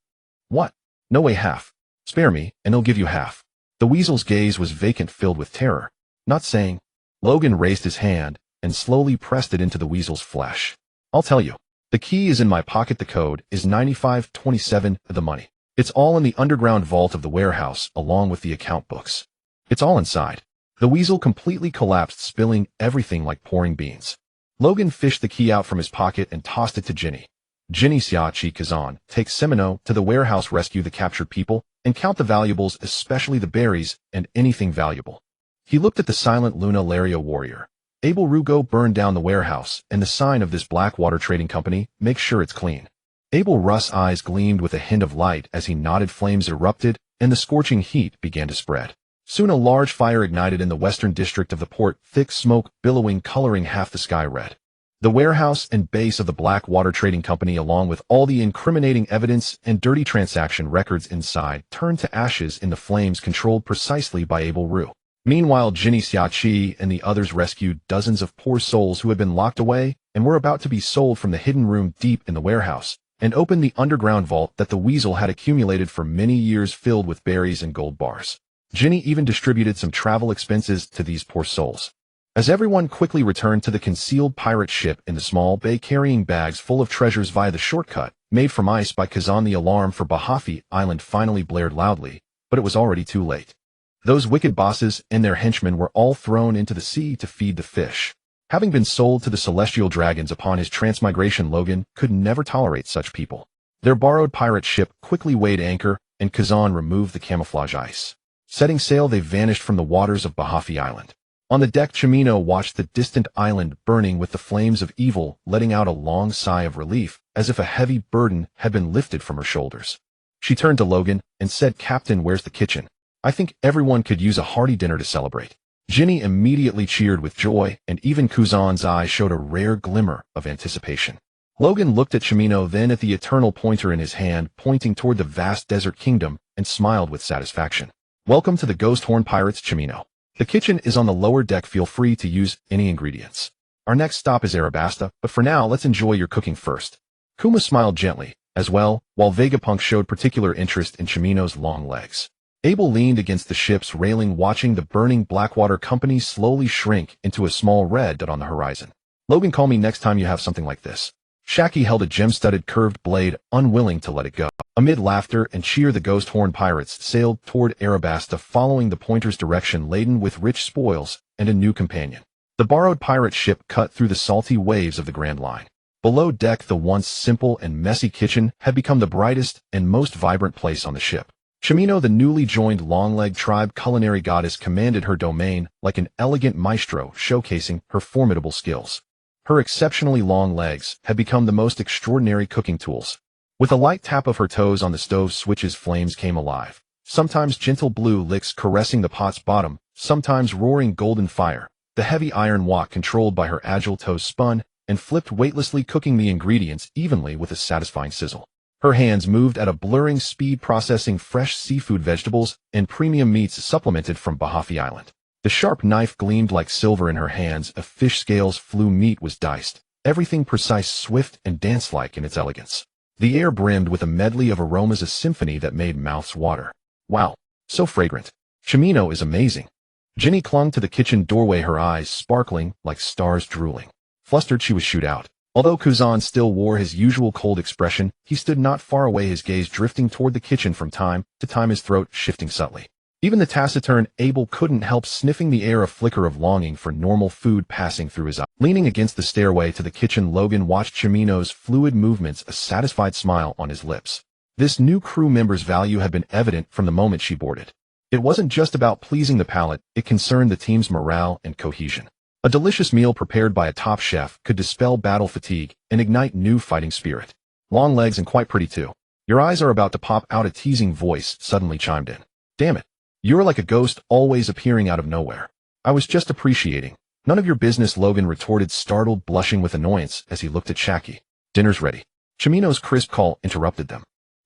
What? No way. Half. Spare me, and I'll give you half. The weasel's gaze was vacant, filled with terror. Not saying. Logan raised his hand and slowly pressed it into the weasel's flesh. I'll tell you. The key is in my pocket. The code is 9527. The money. It's all in the underground vault of the warehouse, along with the account books. It's all inside. The weasel completely collapsed, spilling everything like pouring beans. Logan fished the key out from his pocket and tossed it to Ginny. Ginny, Xiachi, Kazan, take Semino to the warehouse, rescue the captured people, and count the valuables, especially the berries and anything valuable. He looked at the silent Luna Laria warrior. Abel Rugo, burn down the warehouse and the sign of this Blackwater Trading Company. Make sure it's clean. Abel Russ' eyes gleamed with a hint of light as he nodded. Flames erupted, and the scorching heat began to spread. Soon a large fire ignited in the western district of the port, thick smoke billowing, coloring half the sky red. The warehouse and base of the Blackwater Trading Company, along with all the incriminating evidence and dirty transaction records inside, turned to ashes in the flames controlled precisely by Abel Ru. Meanwhile, Ginny, Xiachi, and the others rescued dozens of poor souls who had been locked away and were about to be sold from the hidden room deep in the warehouse, and opened the underground vault that the weasel had accumulated for many years, filled with berries and gold bars. Ginny even distributed some travel expenses to these poor souls. As everyone quickly returned to the concealed pirate ship in the small bay, carrying bags full of treasures via the shortcut made from ice by Kazan, the alarm for Bahafi Island finally blared loudly, but it was already too late. Those wicked bosses and their henchmen were all thrown into the sea to feed the fish. Having been sold to the celestial dragons upon his transmigration, Logan could never tolerate such people. Their borrowed pirate ship quickly weighed anchor, and Kazan removed the camouflage ice. Setting sail, they vanished from the waters of Bahafi Island. On the deck, Chimino watched the distant island burning with the flames of evil, letting out a long sigh of relief, as if a heavy burden had been lifted from her shoulders. She turned to Logan and said, "Captain, where's the kitchen? I think everyone could use a hearty dinner to celebrate." Ginny immediately cheered with joy, and even Kazan's eye showed a rare glimmer of anticipation. Logan looked at Chimino, then at the eternal pointer in his hand, pointing toward the vast desert kingdom, and smiled with satisfaction. "Welcome to the Ghost Horn Pirates, Chimino. The kitchen is on the lower deck. Feel free to use any ingredients. Our next stop is Arabasta, but for now, let's enjoy your cooking first." Kuma smiled gently, as well, while Vegapunk showed particular interest in Chimino's long legs. Abel leaned against the ship's railing, watching the burning Blackwater Company slowly shrink into a small red dot on the horizon. Logan, call me next time you have something like this. Haki held a gem-studded curved blade, unwilling to let it go. Amid laughter and cheer, the ghost horn pirates sailed toward Arabasta, following the pointer's direction, laden with rich spoils and a new companion. The borrowed pirate ship cut through the salty waves of the Grand Line. Below deck, the once simple and messy kitchen had become the brightest and most vibrant place on the ship. Chimino, the newly joined Longleg tribe culinary goddess, commanded her domain like an elegant maestro, showcasing her formidable skills. Her exceptionally long legs had become the most extraordinary cooking tools. With a light tap of her toes on the stove switches, flames came alive. Sometimes gentle blue licks caressing the pot's bottom, sometimes roaring golden fire. The heavy iron wok, controlled by her agile toes, spun and flipped weightlessly, cooking the ingredients evenly with a satisfying sizzle. Her hands moved at a blurring speed, processing fresh seafood, vegetables, and premium meats supplemented from Bahafi Island. The sharp knife gleamed like silver in her hands. A fish scales flew, meat was diced, everything precise, swift, and dance-like in its elegance. The air brimmed with a medley of aromas, a symphony that made mouths water. Wow, so fragrant. Chimino is amazing. Ginny clung to the kitchen doorway, her eyes sparkling like stars, drooling. Flustered, she was shoot out. Although Kuzan still wore his usual cold expression, he stood not far away, his gaze drifting toward the kitchen from time to time, his throat shifting subtly. Even the taciturn Abel couldn't help sniffing the air, a flicker of longing for normal food passing through his eyes. Leaning against the stairway to the kitchen, Logan watched Chimino's fluid movements, a satisfied smile on his lips. This new crew member's value had been evident from the moment she boarded. It wasn't just about pleasing the palate, it concerned the team's morale and cohesion. A delicious meal prepared by a top chef could dispel battle fatigue and ignite new fighting spirit. Long legs, and quite pretty too. Your eyes are about to pop out, a teasing voice suddenly chimed in. Damn it. You're like a ghost, always appearing out of nowhere. I was just appreciating. None of your business, Logan retorted, startled, blushing with annoyance as he looked at Haki. Dinner's ready. Chimino's crisp call interrupted them.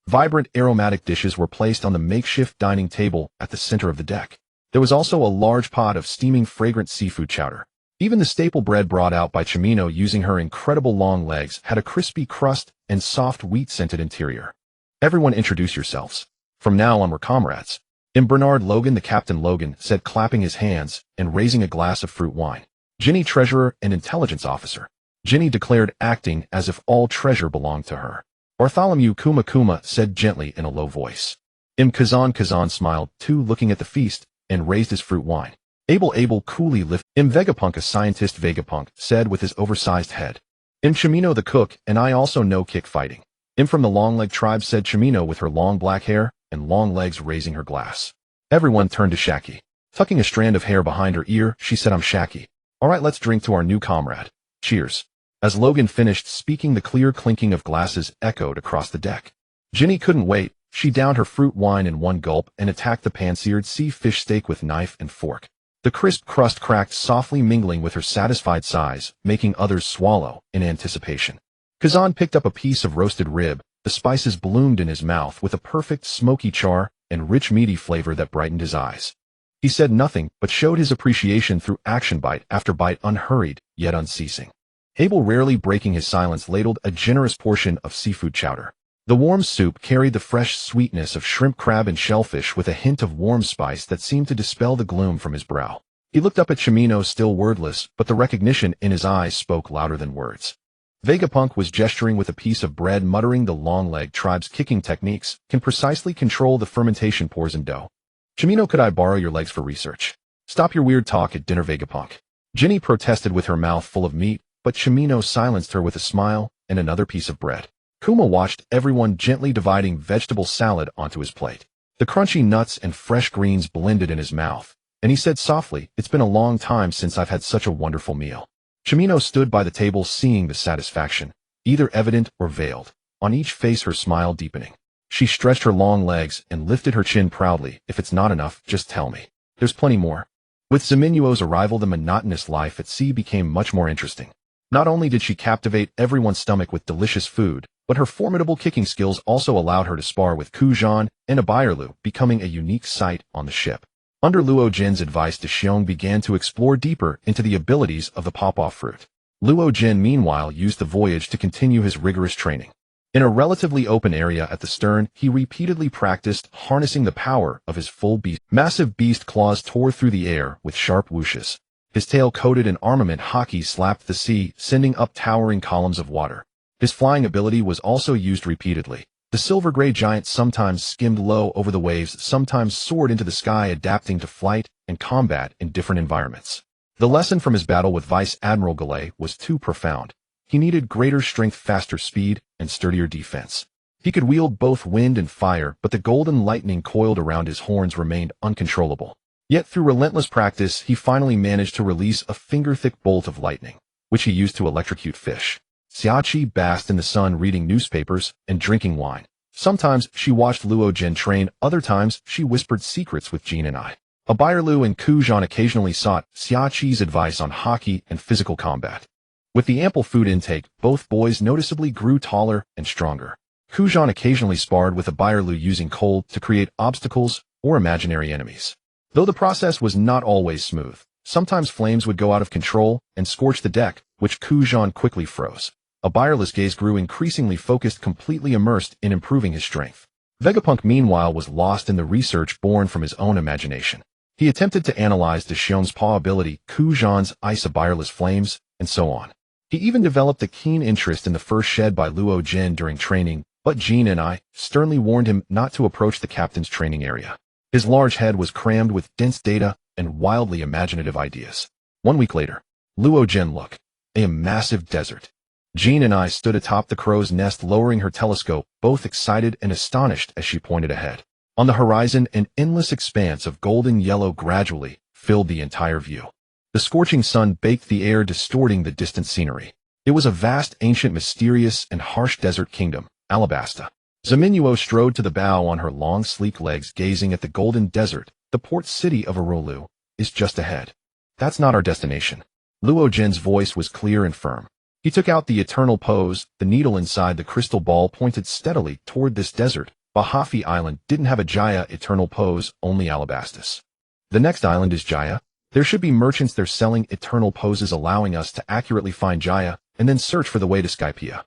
Vibrant, aromatic dishes were placed on the makeshift dining table at the center of the deck. There was also a large pot of steaming, fragrant seafood chowder. Even the staple bread brought out by Chimino using her incredible long legs had a crispy crust and soft wheat-scented interior. Everyone, introduce yourselves. From now on, we're comrades. Bernard Logan, the Captain, Logan said, clapping his hands and raising a glass of fruit wine. Ginny, treasurer and intelligence officer. Ginny declared, acting as if all treasure belonged to her. Bartholomew, Kuma said gently in a low voice. Kazan smiled too, looking at the feast, and raised his fruit wine. Abel coolly lifted. Vegapunk, a scientist, Vegapunk said with his oversized head. Chimino, the cook, and I also know kick fighting. From the Longleg tribe, said Chimino with her long black hair and long legs, raising her glass. Everyone turned to Haki. Tucking a strand of hair behind her ear, she said, I'm Haki. All right, let's drink to our new comrade. Cheers. As Logan finished speaking, the clear clinking of glasses echoed across the deck. Ginny couldn't wait. She downed her fruit wine in one gulp and attacked the pan-seared sea fish steak with knife and fork. The crisp crust cracked softly, mingling with her satisfied sighs, making others swallow in anticipation. Kazan picked up a piece of roasted rib. The spices bloomed in his mouth with a perfect smoky char and rich meaty flavor that brightened his eyes. He said nothing, but showed his appreciation through action, bite after bite, unhurried, yet unceasing. Abel, rarely breaking his silence, ladled a generous portion of seafood chowder. The warm soup carried the fresh sweetness of shrimp, crab, and shellfish, with a hint of warm spice that seemed to dispel the gloom from his brow. He looked up at Chimino, still wordless, but the recognition in his eyes spoke louder than words. Vegapunk was gesturing with a piece of bread, muttering, the Longleg tribe's kicking techniques can precisely control the fermentation pores in dough. Chimino, could I borrow your legs for research? Stop your weird talk at dinner, Vegapunk. Ginny protested with her mouth full of meat, but Chimino silenced her with a smile and another piece of bread. Kuma watched everyone gently dividing vegetable salad onto his plate. The crunchy nuts and fresh greens blended in his mouth, and he said softly, it's been a long time since I've had such a wonderful meal. Chimino stood by the table, seeing the satisfaction, either evident or veiled, on each face, her smile deepening. She stretched her long legs and lifted her chin proudly. If it's not enough, just tell me. There's plenty more. With Zaminuo's arrival, the monotonous life at sea became much more interesting. Not only did she captivate everyone's stomach with delicious food, but her formidable kicking skills also allowed her to spar with Kujan and Abayerlu, becoming a unique sight on the ship. Under Luo Jin's advice, De Xiong began to explore deeper into the abilities of the pawpaw fruit. Luo Jin, meanwhile, used the voyage to continue his rigorous training. In a relatively open area at the stern, he repeatedly practiced harnessing the power of his full beast. Massive beast claws tore through the air with sharp whooshes. His tail coated in armament Haki slapped the sea, sending up towering columns of water. His flying ability was also used repeatedly. The silver-gray giant sometimes skimmed low over the waves, sometimes soared into the sky, adapting to flight and combat in different environments. The lesson from his battle with Vice Admiral Galay was too profound. He needed greater strength, faster speed, and sturdier defense. He could wield both wind and fire, but the golden lightning coiled around his horns remained uncontrollable. Yet through relentless practice, he finally managed to release a finger-thick bolt of lightning, which he used to electrocute fish. Xiaoqi basked in the sun reading newspapers and drinking wine. Sometimes she watched Luo Jin train, other times she whispered secrets with Jin and I. Abiru and Ku Zhan occasionally sought Xiaoqi's advice on Haki and physical combat. With the ample food intake, both boys noticeably grew taller and stronger. Ku Zhan occasionally sparred with Abiru using cold to create obstacles or imaginary enemies. Though the process was not always smooth, sometimes flames would go out of control and scorch the deck, which Ku Zhan quickly froze. Abiru's gaze grew increasingly focused, completely immersed in improving his strength. Vegapunk meanwhile was lost in the research born from his own imagination. He attempted to analyze Deshiong's paw ability, Ku Zhan's ice Abiru's flames, and so on. He even developed a keen interest in the first shed by Luo Jin during training, but Jin and I sternly warned him not to approach the captain's training area. His large head was crammed with dense data and wildly imaginative ideas. 1 week later, Luo Jin looked, a massive desert. Jin and I stood atop the crow's nest, lowering her telescope, both excited and astonished as she pointed ahead. On the horizon, an endless expanse of golden yellow gradually filled the entire view. The scorching sun baked the air, distorting the distant scenery. It was a vast, ancient, mysterious, and harsh desert kingdom, Alabasta. Zamenuo strode to the bow on her long, sleek legs, gazing at the golden desert. The port city of Arolu is just ahead. That's not our destination. Luo Jin's voice was clear and firm. He took out the eternal pose. The needle inside the crystal ball pointed steadily toward this desert. Bahafi Island didn't have a Jaya eternal pose, only Alabastus. The next island is Jaya. There should be merchants there selling eternal poses, allowing us to accurately find Jaya and then search for the way to Skypea.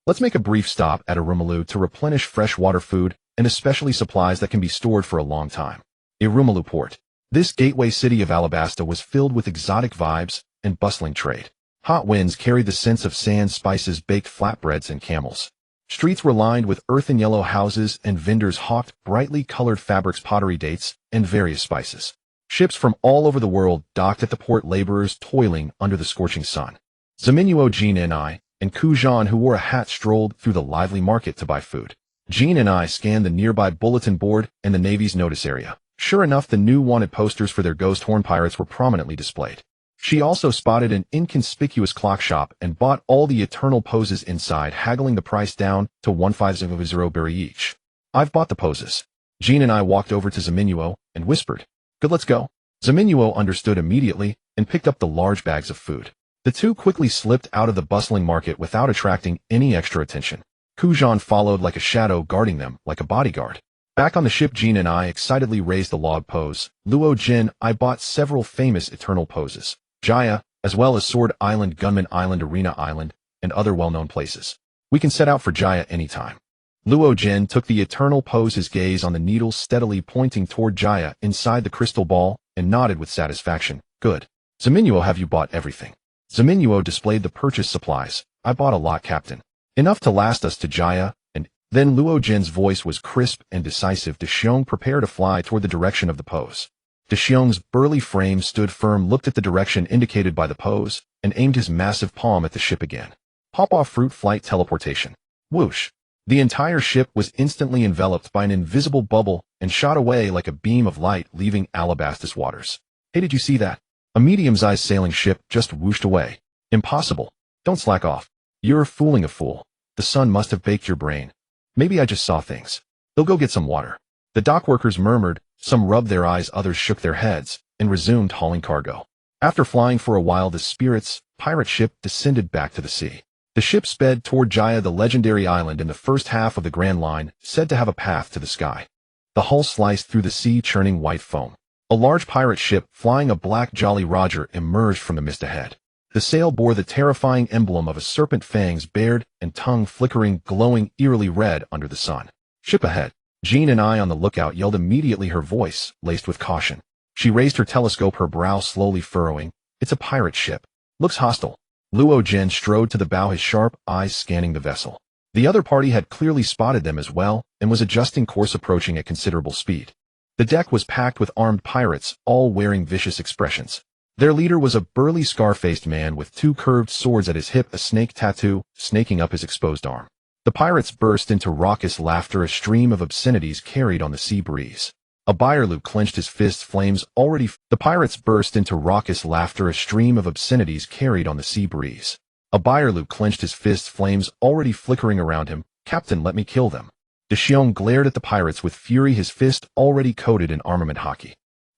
Let's make a brief stop at Arumalu to replenish freshwater food and especially supplies that can be stored for a long time. Arumalu Port. This gateway city of Alabasta was filled with exotic vibes and bustling trade. Hot winds carried the scents of sand, spices, baked flatbreads, and camels. Streets were lined with earthen yellow houses, and vendors hawked brightly colored fabrics, pottery, dates, and various spices. Ships from all over the world docked at the port, laborers toiling under the scorching sun. Zamenuo, Jin and I, and Ku Zhan, who wore a hat, strolled through the lively market to buy food. Jin and I scanned the nearby bulletin board and the Navy's notice area. Sure enough, the new wanted posters for their ghost horn pirates were prominently displayed. She also spotted an inconspicuous clock shop and bought all the eternal poses inside, haggling the price down to 150 berry each. I've bought the poses. Jin and I walked over to Zamenuo and whispered, "Good, let's go." Zamenuo understood immediately and picked up the large bags of food. The two quickly slipped out of the bustling market without attracting any extra attention. Ku Zhan followed like a shadow, guarding them like a bodyguard. Back on the ship, Jin and I excitedly raised the log pose. Luo Jin, I bought several famous eternal poses. Jaya, as well as Sword Island, Gunman Island, Arena Island, and other well-known places. We can set out for Jaya anytime. Luo Jin took the eternal pose, his gaze on the needle steadily pointing toward Jaya inside the crystal ball, and nodded with satisfaction. Good. Zamenuo, have you bought everything? Zamenuo displayed the purchase supplies. I bought a lot, Captain. Enough to last us to Jaya, and then Luo Jin's voice was crisp and decisive. Deshiong, prepare to fly toward the direction of the pose. Deshiong's burly frame stood firm, looked at the direction indicated by the pose, and aimed his massive palm at the ship again. Pop-off fruit flight teleportation. Whoosh. The entire ship was instantly enveloped by an invisible bubble and shot away like a beam of light, leaving Alabastus waters. Hey, did you see that? A medium-sized sailing ship just whooshed away. Impossible. Don't slack off. You're fooling a fool. The sun must have baked your brain. Maybe I just saw things. They'll go get some water. The dockworkers murmured, some rubbed their eyes, others shook their heads, and resumed hauling cargo. After flying for a while, the Spirit's pirate ship descended back to the sea. The ship sped toward Jaya, the legendary island in the first half of the Grand Line, said to have a path to the sky. The hull sliced through the sea, churning white foam. A large pirate ship, flying a black Jolly Roger, emerged from the mist ahead. The sail bore the terrifying emblem of a serpent, fangs bared and tongue flickering, glowing eerily red under the sun. Ship ahead. Jin and I on the lookout yelled immediately, her voice laced with caution. She raised her telescope, her brow slowly furrowing, It's a pirate ship. Looks hostile. Luo Jin strode to the bow, his sharp eyes scanning the vessel. The other party had clearly spotted them as well and was adjusting course, approaching at considerable speed. The deck was packed with armed pirates, all wearing vicious expressions. Their leader was a burly scar-faced man with 2 curved swords at his hip, a snake tattoo snaking up his exposed arm. The pirates burst into raucous laughter, a stream of obscenities carried on the sea breeze. A Byerlu clenched his fists, flames already. The pirates burst into raucous laughter, a stream of obscenities carried on the sea breeze. A Byerlu clenched his fists, flames already flickering around him. Captain, let me kill them. De Xiong glared at the pirates with fury, his fist already coated in armament Haki.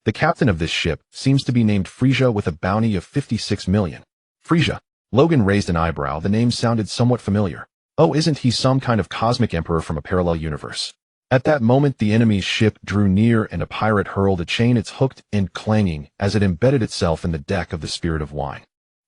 The captain of this ship seems to be named Frisia, with a bounty of 56 million. Frisia. Logan raised an eyebrow. The name sounded somewhat familiar. Oh, isn't he some kind of cosmic emperor from a parallel universe? At that moment, the enemy's ship drew near and a pirate hurled a chain, its hooked end clanging as it embedded itself in the deck of the Spirit of Wine.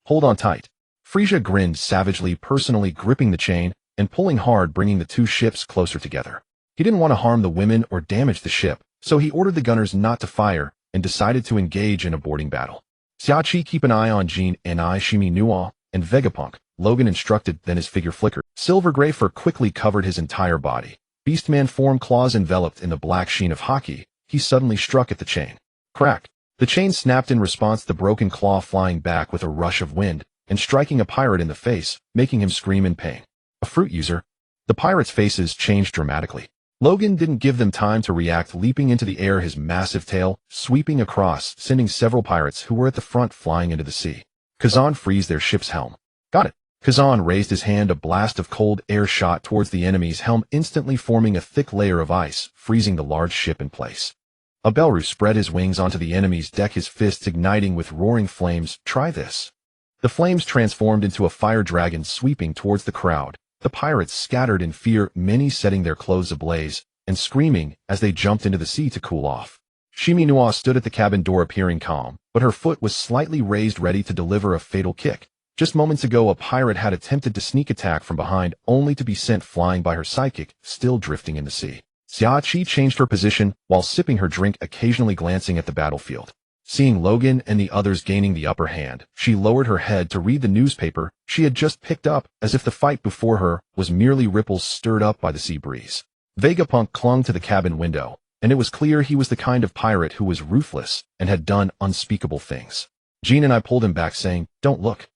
Hold on tight. Frisia grinned savagely, personally gripping the chain and pulling hard, bringing the 2 ships closer together. He didn't want to harm the women or damage the ship, so he ordered the gunners not to fire and decided to engage in a boarding battle. Xiaoqi, keep an eye on Jean and Shimi Nua and Vegapunk, Logan instructed, then his figure flickered. Silver gray fur quickly covered his entire body. Beastman form, claws enveloped in the black sheen of Haki, he suddenly struck at the chain. Crack! The chain snapped in response, the broken claw flying back with a rush of wind and striking a pirate in the face, making him scream in pain. A fruit user? The pirates' faces changed dramatically. Logan didn't give them time to react, leaping into the air, his massive tail sweeping across, sending several pirates who were at the front flying into the sea. Kazan frees their ship's helm. Got it. Kazan raised his hand, a blast of cold air shot towards the enemy's helm, instantly forming a thick layer of ice, freezing the large ship in place. Abelru spread his wings onto the enemy's deck, his fists igniting with roaring flames. Try this. The flames transformed into a fire dragon sweeping towards the crowd. The pirates scattered in fear, many setting their clothes ablaze and screaming as they jumped into the sea to cool off. Shimi Nua stood at the cabin door, appearing calm, but her foot was slightly raised, ready to deliver a fatal kick. Just moments ago, a pirate had attempted to sneak attack from behind, only to be sent flying by her sidekick, still drifting in the sea. Xiaoqi changed her position while sipping her drink, occasionally glancing at the battlefield. Seeing Logan and the others gaining the upper hand, she lowered her head to read the newspaper she had just picked up, as if the fight before her was merely ripples stirred up by the sea breeze. Vegapunk clung to the cabin window, and it was clear he was the kind of pirate who was ruthless and had done unspeakable things. Jean and I pulled him back, saying, "Don't look.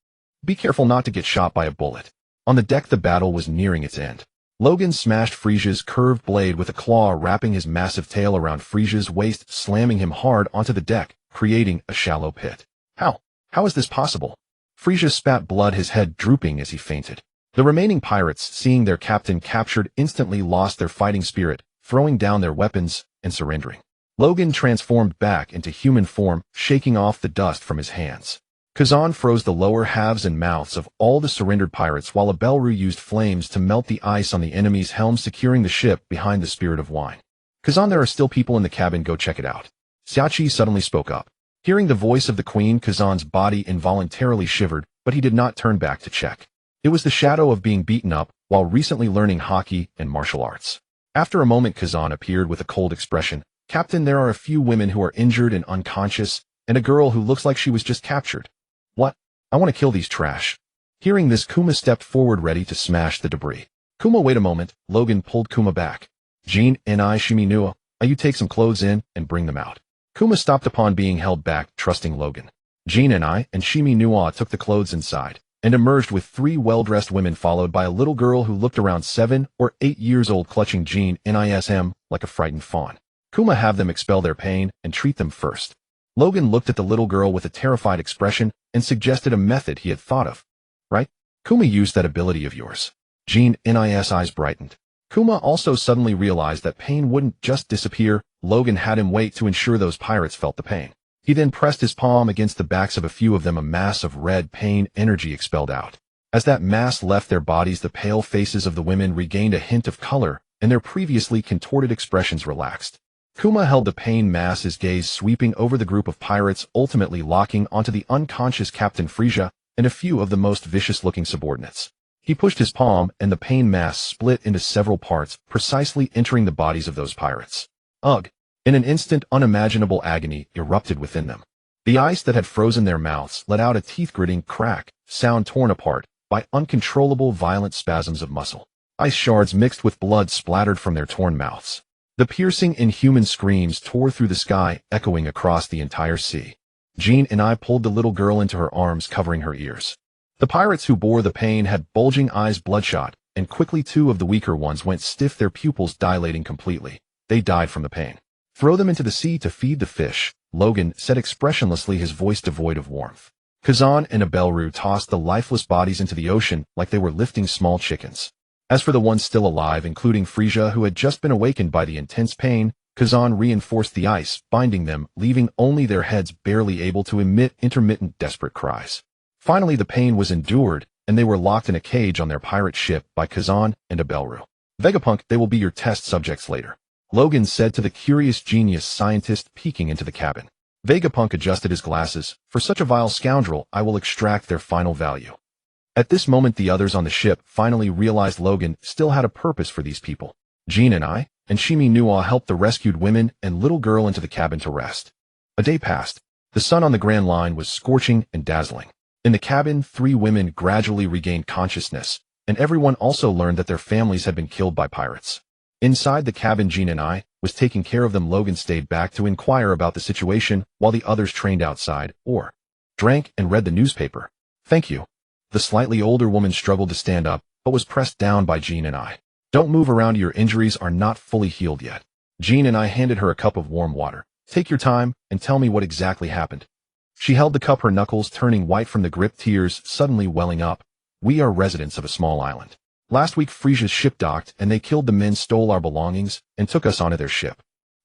Be careful not to get shot by a bullet." On the deck, the battle was nearing its end. Logan smashed Frisia's curved blade with a claw, wrapping his massive tail around Frisia's waist, slamming him hard onto the deck, creating a shallow pit. How is this possible? Frisia spat blood, his head drooping as he fainted. The remaining pirates, seeing their captain captured, instantly lost their fighting spirit, throwing down their weapons and surrendering. Logan transformed back into human form, shaking off the dust from his hands. Kazan froze the lower halves and mouths of all the surrendered pirates, while Abelru used flames to melt the ice on the enemy's helm, securing the ship behind the Spirit of Wine. "Kazan, there are still people in the cabin. Go check it out." Xiaoqi suddenly spoke up. Hearing the voice of the queen, Kazan's body involuntarily shivered, but he did not turn back to check. It was the shadow of being beaten up while recently learning Haki and martial arts. After a moment, Kazan appeared with a cold expression. "Captain, there are a few women who are injured and unconscious, and a girl who looks like she was just captured." "What? I want to kill these trash." Hearing this, Kuma stepped forward, ready to smash the debris. "Kuma, wait a moment." Logan pulled Kuma back. "Jean and Shimi Nua, you take some clothes in and bring them out." Kuma stopped upon being held back, trusting Logan. Jean and Shimi Nua took the clothes inside and emerged with 3 well-dressed women, followed by a little girl who looked around 7 or 8 years old, clutching Jean and like a frightened fawn. Kuma have them expel their pain and treat them first. Logan looked at the little girl with a terrified expression and suggested a method he had thought of. "Right? Kuma, use that ability of yours." Jean and eyes brightened. Kuma also suddenly realized that pain wouldn't just disappear. Logan had him wait to ensure those pirates felt the pain. He then pressed his palm against the backs of a few of them. A mass of red pain energy expelled out. As that mass left their bodies, the pale faces of the women regained a hint of color, and their previously contorted expressions relaxed. Kuma held the pain mass, his gaze sweeping over the group of pirates, ultimately locking onto the unconscious Captain Frisia and a few of the most vicious-looking subordinates. He pushed his palm, and the pain mass split into several parts, precisely entering the bodies of those pirates. Ugh! In an instant, unimaginable agony erupted within them. The ice that had frozen their mouths let out a teeth-gritting crack, sound torn apart by uncontrollable violent spasms of muscle. Ice shards mixed with blood splattered from their torn mouths. The piercing, inhuman screams tore through the sky, echoing across the entire sea. Jean and I pulled the little girl into her arms, covering her ears. The pirates who bore the pain had bulging eyes bloodshot, and quickly 2 of the weaker ones went stiff, their pupils dilating completely. They died from the pain. "Throw them into the sea to feed the fish," Logan said expressionlessly, his voice devoid of warmth. Kazan and Abelru tossed the lifeless bodies into the ocean like they were lifting small chickens. As for the ones still alive, including Frisia, who had just been awakened by the intense pain, Kazan reinforced the ice, binding them, leaving only their heads barely able to emit intermittent, desperate cries. Finally, the pain was endured, and they were locked in a cage on their pirate ship by Kazan and Abelru. "Vegapunk, they will be your test subjects later," Logan said to the curious genius scientist peeking into the cabin. Vegapunk adjusted his glasses. "For such a vile scoundrel, I will extract their final value." At this moment, the others on the ship finally realized Logan still had a purpose for these people. Jean and I, and Shimi Nua, helped the rescued women and little girl into the cabin to rest. A day passed. The sun on the Grand Line was scorching and dazzling. In the cabin, 3 women gradually regained consciousness, and everyone also learned that their families had been killed by pirates. Inside the cabin, Jean and I was taking care of them. Logan stayed back to inquire about the situation while the others trained outside, or drank and read the newspaper. "Thank you." The slightly older woman struggled to stand up, but was pressed down by Jean and I. "Don't move around, your injuries are not fully healed yet." Jean and I handed her a cup of warm water. "Take your time and tell me what exactly happened." She held the cup, her knuckles turning white from the grip, tears suddenly welling up. "We are residents of a small island. Last week Frisia's ship docked, and they killed the men, stole our belongings, and took us onto their ship."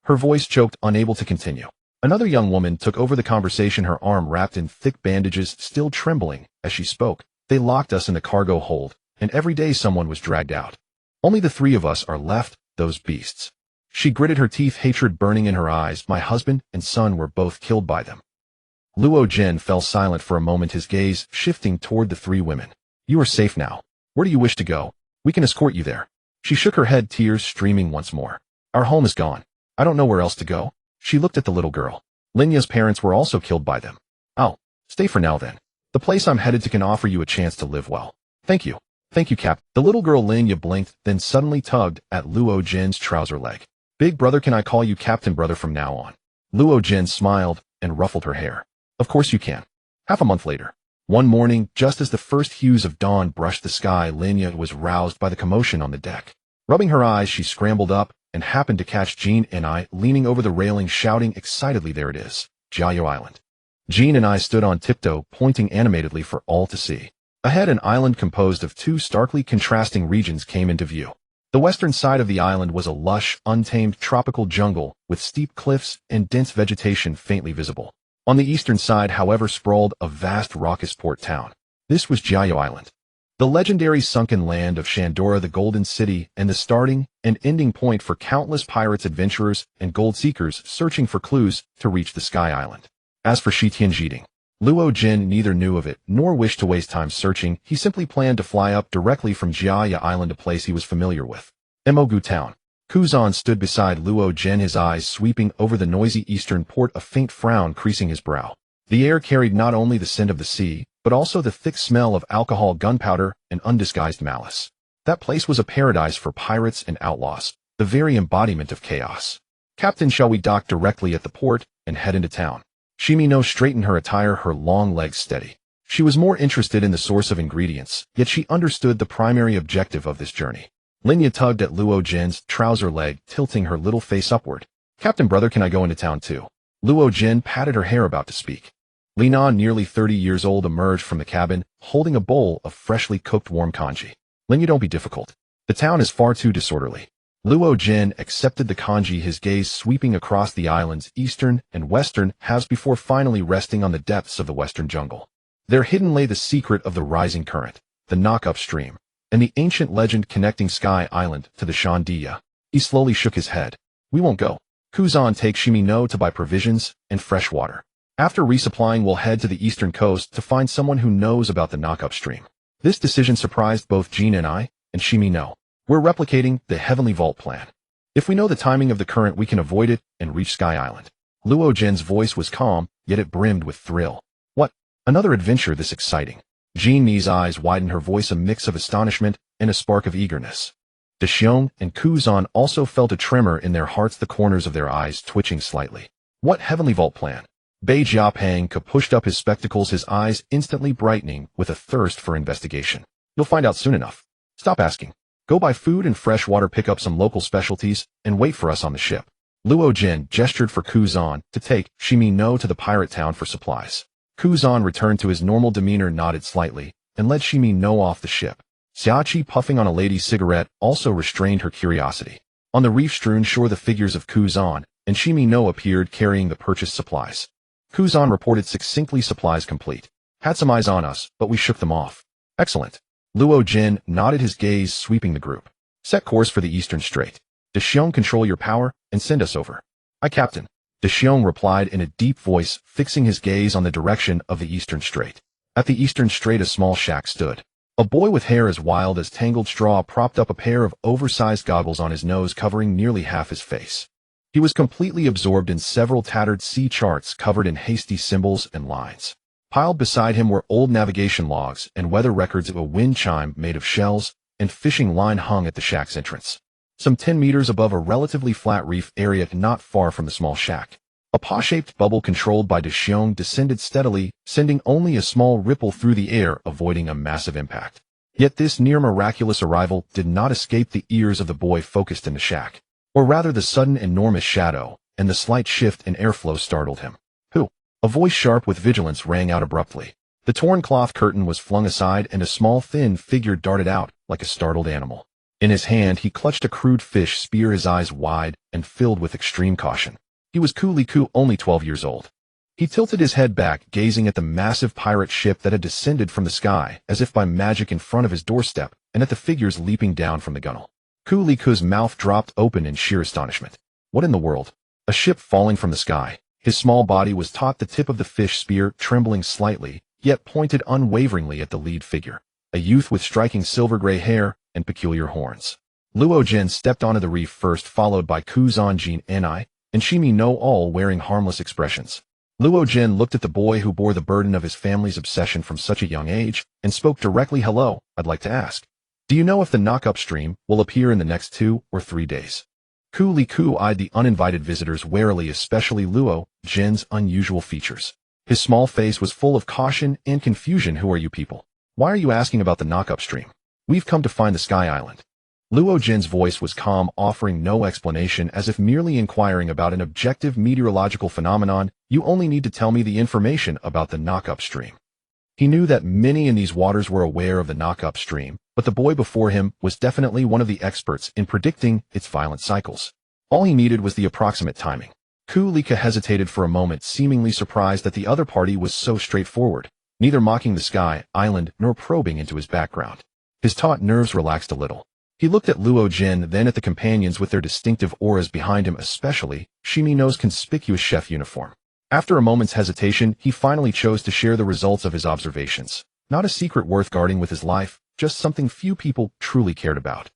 Her voice choked, unable to continue. Another young woman took over the conversation, her arm wrapped in thick bandages, still trembling as she spoke. "They locked us in the cargo hold, and every day someone was dragged out. Only the 3 of us are left, those beasts." She gritted her teeth, hatred burning in her eyes. "My husband and son were both killed by them." Luo Jin fell silent for a moment, his gaze shifting toward the 3 women. "You are safe now. Where do you wish to go? We can escort you there." She shook her head, tears streaming once more. "Our home is gone. I don't know where else to go." She looked at the little girl. "Linya's parents were also killed by them." "I'll stay for now then. The place I'm headed to can offer you a chance to live well." "Thank you. Thank you, Cap." The little girl Linya blinked, then suddenly tugged at Luo Jin's trouser leg. "Big brother, can I call you Captain Brother from now on?" Luo Jin smiled and ruffled her hair. "Of course you can." Half a month later. One morning, just as the first hues of dawn brushed the sky, Linya was roused by the commotion on the deck. Rubbing her eyes, she scrambled up and happened to catch Jean and I leaning over the railing, shouting excitedly, "There it is, Jiao Island." Jean and I stood on tiptoe, pointing animatedly for all to see. Ahead, an island composed of 2 starkly contrasting regions came into view. The western side of the island was a lush, untamed tropical jungle with steep cliffs and dense vegetation faintly visible. On the eastern side, however, sprawled a vast raucous port town. This was Jiao Island, the legendary sunken land of Shandora, the Golden City, and the starting and ending point for countless pirates, adventurers, and gold seekers searching for clues to reach the Sky Island. As for Shi Tianjiding, Luo Jin neither knew of it nor wished to waste time searching. He simply planned to fly up directly from Jiaya Island, a place he was familiar with. Emogu Town. Kuzan stood beside Luo Jin, his eyes sweeping over the noisy eastern port, a faint frown creasing his brow. The air carried not only the scent of the sea, but also the thick smell of alcohol, gunpowder, and undisguised malice. That place was a paradise for pirates and outlaws, the very embodiment of chaos. "Captain, shall we dock directly at the port and head into town?" Shimino straightened her attire, her long legs steady. She was more interested in the source of ingredients, yet she understood the primary objective of this journey. Linya tugged at Luo Jin's trouser leg, tilting her little face upward. "Captain Brother, can I go into town too?" Luo Jin patted her hair, about to speak. Lina, nearly 30 years old, emerged from the cabin, holding a bowl of freshly cooked warm congee. "Linya, don't be difficult. The town is far too disorderly." Luo Jin accepted the congee, his gaze sweeping across the island's eastern and western halves before finally resting on the depths of the western jungle. There hidden lay the secret of the rising current, the knock-up stream, and the ancient legend connecting Sky Island to the Shandiya. He slowly shook his head. "We won't go. Kuzan, take Shimino to buy provisions and fresh water. After resupplying, we'll head to the eastern coast to find someone who knows about the knock-up stream." This decision surprised both Jean and I, and Shimino. "We're replicating the Heavenly Vault plan. If we know the timing of the current, we can avoid it and reach Sky Island." Luo Jin's voice was calm, yet it brimmed with thrill. What? Another adventure this exciting? Jean Ni's eyes widened, her voice a mix of astonishment and a spark of eagerness. Deshiong and Kuzan also felt a tremor in their hearts, the corners of their eyes twitching slightly. What heavenly vault plan? Bei Jiapeng pushed up his spectacles, his eyes instantly brightening with a thirst for investigation. You'll find out soon enough. Stop asking. Go buy food and fresh water, pick up some local specialties, and wait for us on the ship. Luo Jin gestured for Kuzan to take Shimi No to the pirate town for supplies. Kuzan returned to his normal demeanor, nodded slightly, and led Shimi No off the ship. Xiachi, puffing on a lady's cigarette, also restrained her curiosity. On the reef-strewn shore, the figures of Kuzan and Shimi No appeared, carrying the purchased supplies. Kuzan reported succinctly, supplies complete. Had some eyes on us, but we shook them off. Excellent. Luo Jin nodded, his gaze sweeping the group. Set course for the Eastern Strait. Deshiong, control your power and send us over. Aye, Captain. Deshiong replied in a deep voice, fixing his gaze on the direction of the Eastern Strait. At the Eastern Strait, a small shack stood. A boy with hair as wild as tangled straw propped up a pair of oversized goggles on his nose, covering nearly half his face. He was completely absorbed in several tattered sea charts covered in hasty symbols and lines. Piled beside him were old navigation logs and weather records. A wind chime made of shells and fishing line hung at the shack's entrance. Some 10 meters above a relatively flat reef area not far from the small shack, a paw-shaped bubble controlled by Deshiong descended steadily, sending only a small ripple through the air, avoiding a massive impact. Yet this near-miraculous arrival did not escape the ears of the boy focused in the shack. Or rather, the sudden enormous shadow and the slight shift in airflow startled him. Who? A voice sharp with vigilance rang out abruptly. The torn cloth curtain was flung aside and a small thin figure darted out like a startled animal. In his hand he clutched a crude fish spear, his eyes wide and filled with extreme caution. He was Ku Liku, only 12 years old. He tilted his head back, gazing at the massive pirate ship that had descended from the sky as if by magic in front of his doorstep, and at the figures leaping down from the gunwale. Ku Liku's mouth dropped open in sheer astonishment. What in the world? A ship falling from the sky. His small body was taut, the tip of the fish spear trembling slightly, yet pointed unwaveringly at the lead figure, a youth with striking silver-gray hair and peculiar horns. Luo Jin stepped onto the reef first, followed by Kuzan, Jin Ni, and Shimi No, all wearing harmless expressions. Luo Jin looked at the boy who bore the burden of his family's obsession from such a young age, and spoke directly. Hello, I'd like to ask. Do you know if the knock-up stream will appear in the next 2 or 3 days? Ku Liku eyed the uninvited visitors warily, especially Luo Jin's unusual features. His small face was full of caution and confusion. Who are you people? Why are you asking about the knock-up stream? We've come to find the Sky Island. Luo Jin's voice was calm, offering no explanation, as if merely inquiring about an objective meteorological phenomenon. You only need to tell me the information about the knock-up stream. He knew that many in these waters were aware of the knock-up stream, but the boy before him was definitely one of the experts in predicting its violent cycles. All he needed was the approximate timing. Ku Lika hesitated for a moment, seemingly surprised that the other party was so straightforward, neither mocking the Sky Island nor probing into his background. His taut nerves relaxed a little. He looked at Luo Jin, then at the companions with their distinctive auras behind him, especially Shimi No's conspicuous chef uniform. After a moment's hesitation, he finally chose to share the results of his observations. Not a secret worth guarding with his life, just something few people truly cared about.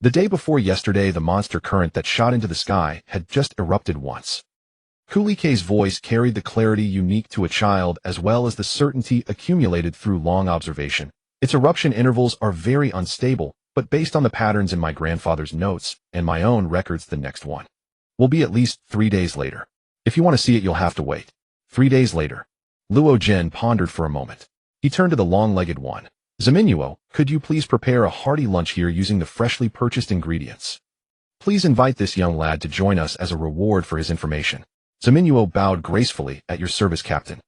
The day before yesterday, the monster current that shot into the sky had just erupted once. Kulike's voice carried the clarity unique to a child as well as the certainty accumulated through long observation. Its eruption intervals are very unstable, but based on the patterns in my grandfather's notes and my own records, the next one will be at least 3 days later. If you want to see it, you'll have to wait. 3 days later. Luo Jin pondered for a moment. He turned to the long-legged one. Zaminuo, could you please prepare a hearty lunch here using the freshly purchased ingredients? Please invite this young lad to join us as a reward for his information. Zaminuo bowed gracefully. At your service, Captain.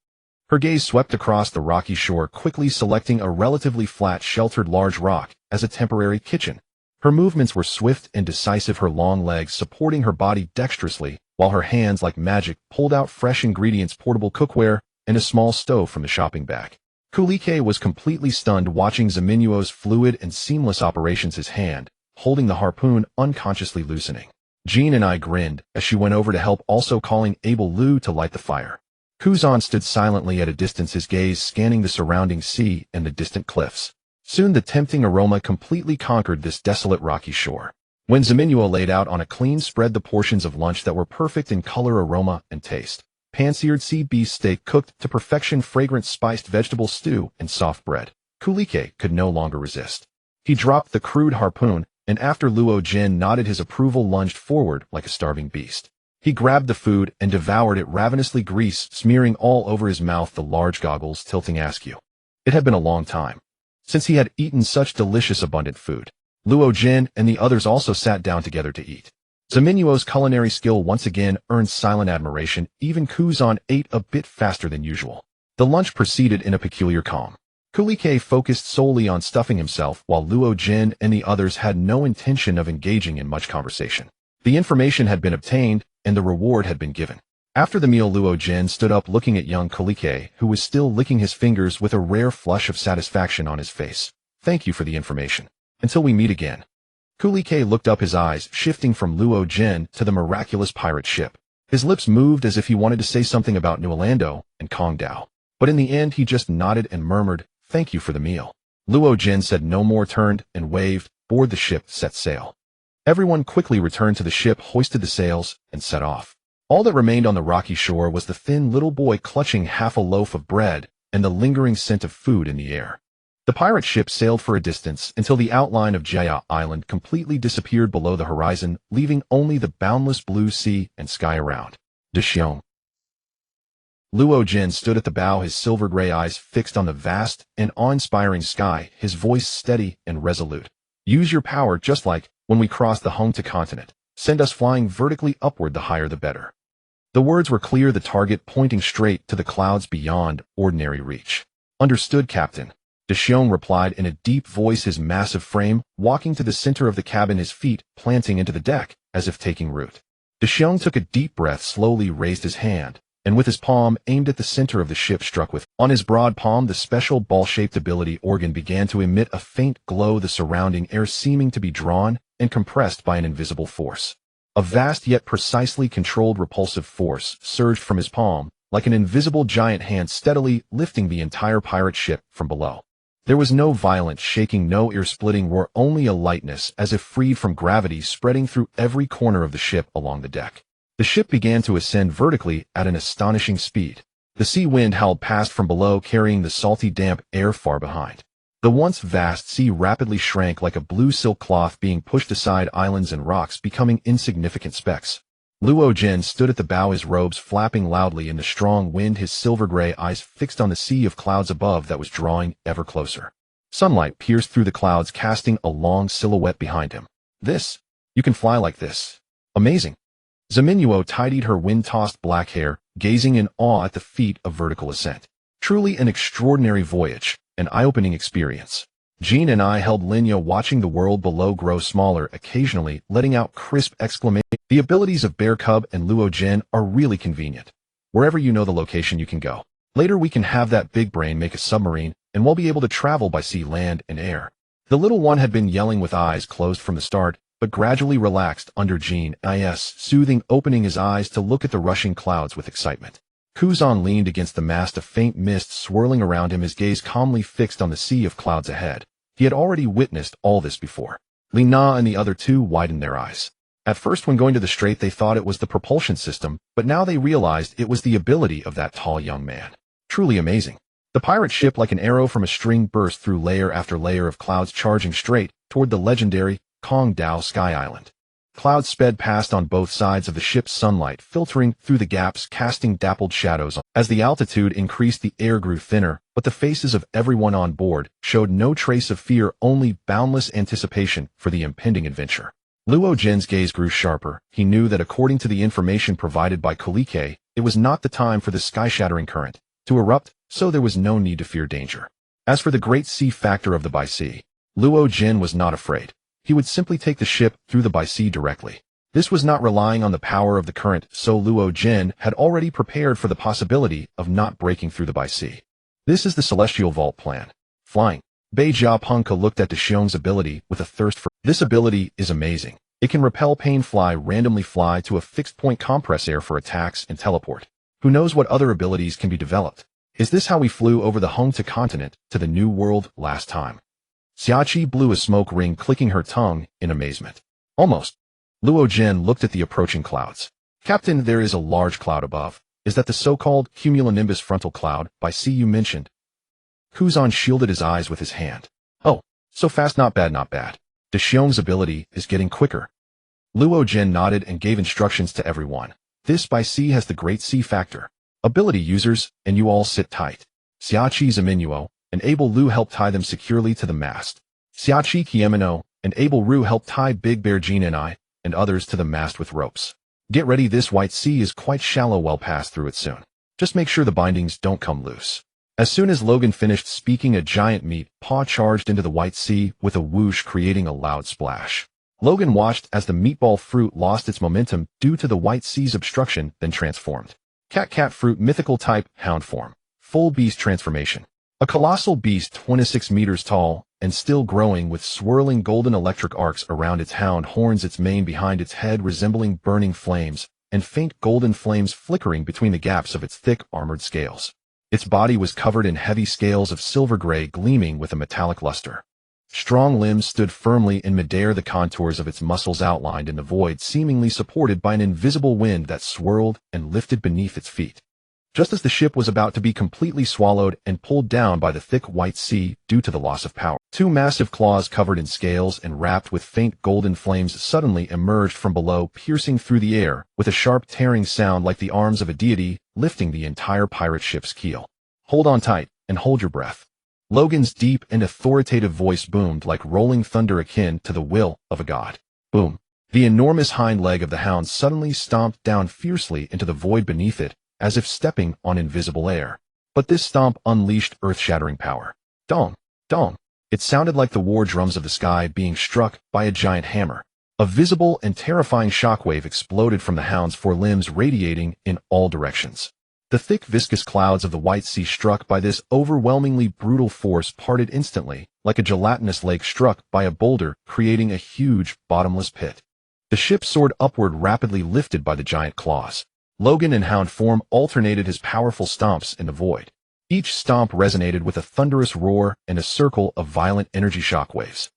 Her gaze swept across the rocky shore, quickly selecting a relatively flat, sheltered large rock as a temporary kitchen. Her movements were swift and decisive, her long legs supporting her body dexterously, while her hands, like magic, pulled out fresh ingredients, portable cookware, and a small stove from the shopping bag. Kulike was completely stunned, watching Zaminuo's fluid and seamless operations, his hand holding the harpoon unconsciously loosening. Jean and I grinned as she went over to help, also calling Abel Lu to light the fire. Kuzan stood silently at a distance, his gaze scanning the surrounding sea and the distant cliffs. Soon the tempting aroma completely conquered this desolate rocky shore. When Zamenhof laid out on a clean spread the portions of lunch that were perfect in color, aroma, and taste, pan-seared sea beef steak cooked to perfection, fragrant spiced vegetable stew, and soft bread, Kulike could no longer resist. He dropped the crude harpoon, and after Luo Jin nodded his approval, lunged forward like a starving beast. He grabbed the food and devoured it ravenously, grease smearing all over his mouth, the large goggles tilting askew. It had been a long time since he had eaten such delicious, abundant food. Luo Jin and the others also sat down together to eat. Zamenhof's culinary skill once again earned silent admiration. Even Kuzan ate a bit faster than usual. The lunch proceeded in a peculiar calm. Kulike focused solely on stuffing himself, while Luo Jin and the others had no intention of engaging in much conversation. The information had been obtained, and the reward had been given. After the meal, Luo Jin stood up looking at young Kulike, who was still licking his fingers with a rare flush of satisfaction on his face. "Thank you for the information. Until we meet again." Kulike looked up, his eyes shifting from Luo Jin to the miraculous pirate ship. His lips moved as if he wanted to say something about New Orlando and Kong Dao. But in the end he just nodded and murmured, "Thank you for the meal." Luo Jin said no more, turned and waved, board the ship, set sail. Everyone quickly returned to the ship, hoisted the sails, and set off. All that remained on the rocky shore was the thin little boy clutching half a loaf of bread and the lingering scent of food in the air. The pirate ship sailed for a distance until the outline of Jaya Island completely disappeared below the horizon, leaving only the boundless blue sea and sky around. Descendant. Luo Jin stood at the bow, his silver-gray eyes fixed on the vast and awe-inspiring sky, his voice steady and resolute. "Use your power just like when we crossed the Hongta continent. Send us flying vertically upward, the higher the better." The words were clear, the target pointing straight to the clouds beyond ordinary reach. "Understood, Captain." Descendant replied in a deep voice, his massive frame walking to the center of the cabin, his feet planting into the deck as if taking root. Descendant took a deep breath, slowly raised his hand, and with his palm aimed at the center of the ship, struck with. On his broad palm, the special ball-shaped ability organ began to emit a faint glow, the surrounding air seeming to be drawn and compressed by an invisible force. A vast yet precisely controlled repulsive force surged from his palm, like an invisible giant hand steadily lifting the entire pirate ship from below. There was no violent shaking, no ear-splitting roar, only a lightness as if freed from gravity spreading through every corner of the ship along the deck. The ship began to ascend vertically at an astonishing speed. The sea wind howled past from below, carrying the salty, damp air far behind. The once vast sea rapidly shrank like a blue silk cloth being pushed aside, islands and rocks becoming insignificant specks. Luo Jin stood at the bow, his robes flapping loudly in the strong wind, his silver-gray eyes fixed on the sea of clouds above that was drawing ever closer. Sunlight pierced through the clouds, casting a long silhouette behind him. You can fly like this. Amazing." Zamenhof tidied her wind-tossed black hair, gazing in awe at the feat of vertical ascent. "Truly an extraordinary voyage, an eye-opening experience." Jean and I held Linya, watching the world below grow smaller, occasionally letting out crisp exclamations. The abilities of Bear Cub and Luo Jin are really convenient. Wherever you know the location, you can go. Later we can have that big brain make a submarine, and we'll be able to travel by sea, land, and air. The little one had been yelling with eyes closed from the start, but gradually relaxed under Jean's soothing, opening his eyes to look at the rushing clouds with excitement. Kuzan leaned against the mast, a faint mist swirling around him, his gaze calmly fixed on the sea of clouds ahead. He had already witnessed all this before. Lina and the other two widened their eyes. At first, when going to the strait, they thought it was the propulsion system, but now they realized it was the ability of that tall young man. Truly amazing. The pirate ship, like an arrow from a string, burst through layer after layer of clouds, charging straight toward the legendary Kong Dao Sky Island. Clouds sped past on both sides of the ship's, sunlight filtering through the gaps, casting dappled shadows. As the altitude increased, the air grew thinner, but the faces of everyone on board showed no trace of fear, only boundless anticipation for the impending adventure. Luo Jin's gaze grew sharper. He knew that according to the information provided by Kulike, it was not the time for the sky-shattering current to erupt, so there was no need to fear danger. As for the great sea factor of the by sea, Luo Jin was not afraid. He would simply take the ship through the by sea directly. This was not relying on the power of the current, so Luo Jin had already prepared for the possibility of not breaking through the by sea. This is the Celestial Vault plan. Flying. Bei Jia Punka looked at Descendant's ability with a thirst for. This ability is amazing. It can repel pain, randomly fly to a fixed point, compress air for attacks, and teleport. Who knows what other abilities can be developed? Is this how we flew over the Hongta continent to the New World last time? Xiachi blew a smoke ring, clicking her tongue in amazement. Almost. Luo Jin looked at the approaching clouds. Captain, there is a large cloud above. Is that the so-called cumulonimbus frontal cloud by sea you mentioned? Kuzan shielded his eyes with his hand. Oh, so fast, not bad, not bad. De Xiong's ability is getting quicker. Luo Jin nodded and gave instructions to everyone. This by sea has the great sea factor. Ability users, and you all sit tight. Xiachi Zaminuo and Abel Lu help tie them securely to the mast. Xiachi Kiemino and Abel Ru help tie Big Bear Jean and I, and others to the mast with ropes. Get ready, this white sea is quite shallow, we'll pass through it soon. Just make sure the bindings don't come loose. As soon as Logan finished speaking, a giant meat paw charged into the white sea with a whoosh, creating a loud splash. Logan watched as the meatball fruit lost its momentum due to the white sea's obstruction, then transformed. Cat fruit, mythical type, hound form. Full beast transformation. A colossal beast 26 meters tall and still growing, with swirling golden electric arcs around its hound horns, its mane behind its head resembling burning flames, and faint golden flames flickering between the gaps of its thick armored scales. Its body was covered in heavy scales of silver gray gleaming with a metallic luster. Strong limbs stood firmly in midair, the contours of its muscles outlined in the void, seemingly supported by an invisible wind that swirled and lifted beneath its feet. Just as the ship was about to be completely swallowed and pulled down by the thick white sea due to the loss of power, two massive claws covered in scales and wrapped with faint golden flames suddenly emerged from below, piercing through the air with a sharp tearing sound like the arms of a deity, lifting the entire pirate ship's keel. Hold on tight and hold your breath. Logan's deep and authoritative voice boomed like rolling thunder, akin to the will of a god. Boom. The enormous hind leg of the hound suddenly stomped down fiercely into the void beneath it, as if stepping on invisible air. But this stomp unleashed earth-shattering power. Dong, dong. It sounded like the war drums of the sky being struck by a giant hammer. A visible and terrifying shockwave exploded from the hound's forelimbs, radiating in all directions. The thick viscous clouds of the white sea struck by this overwhelmingly brutal force parted instantly, like a gelatinous lake struck by a boulder, creating a huge, bottomless pit. The ship soared upward, rapidly lifted by the giant claws. Logan in hound form alternated his powerful stomps in the void. Each stomp resonated with a thunderous roar and a circle of violent energy shockwaves.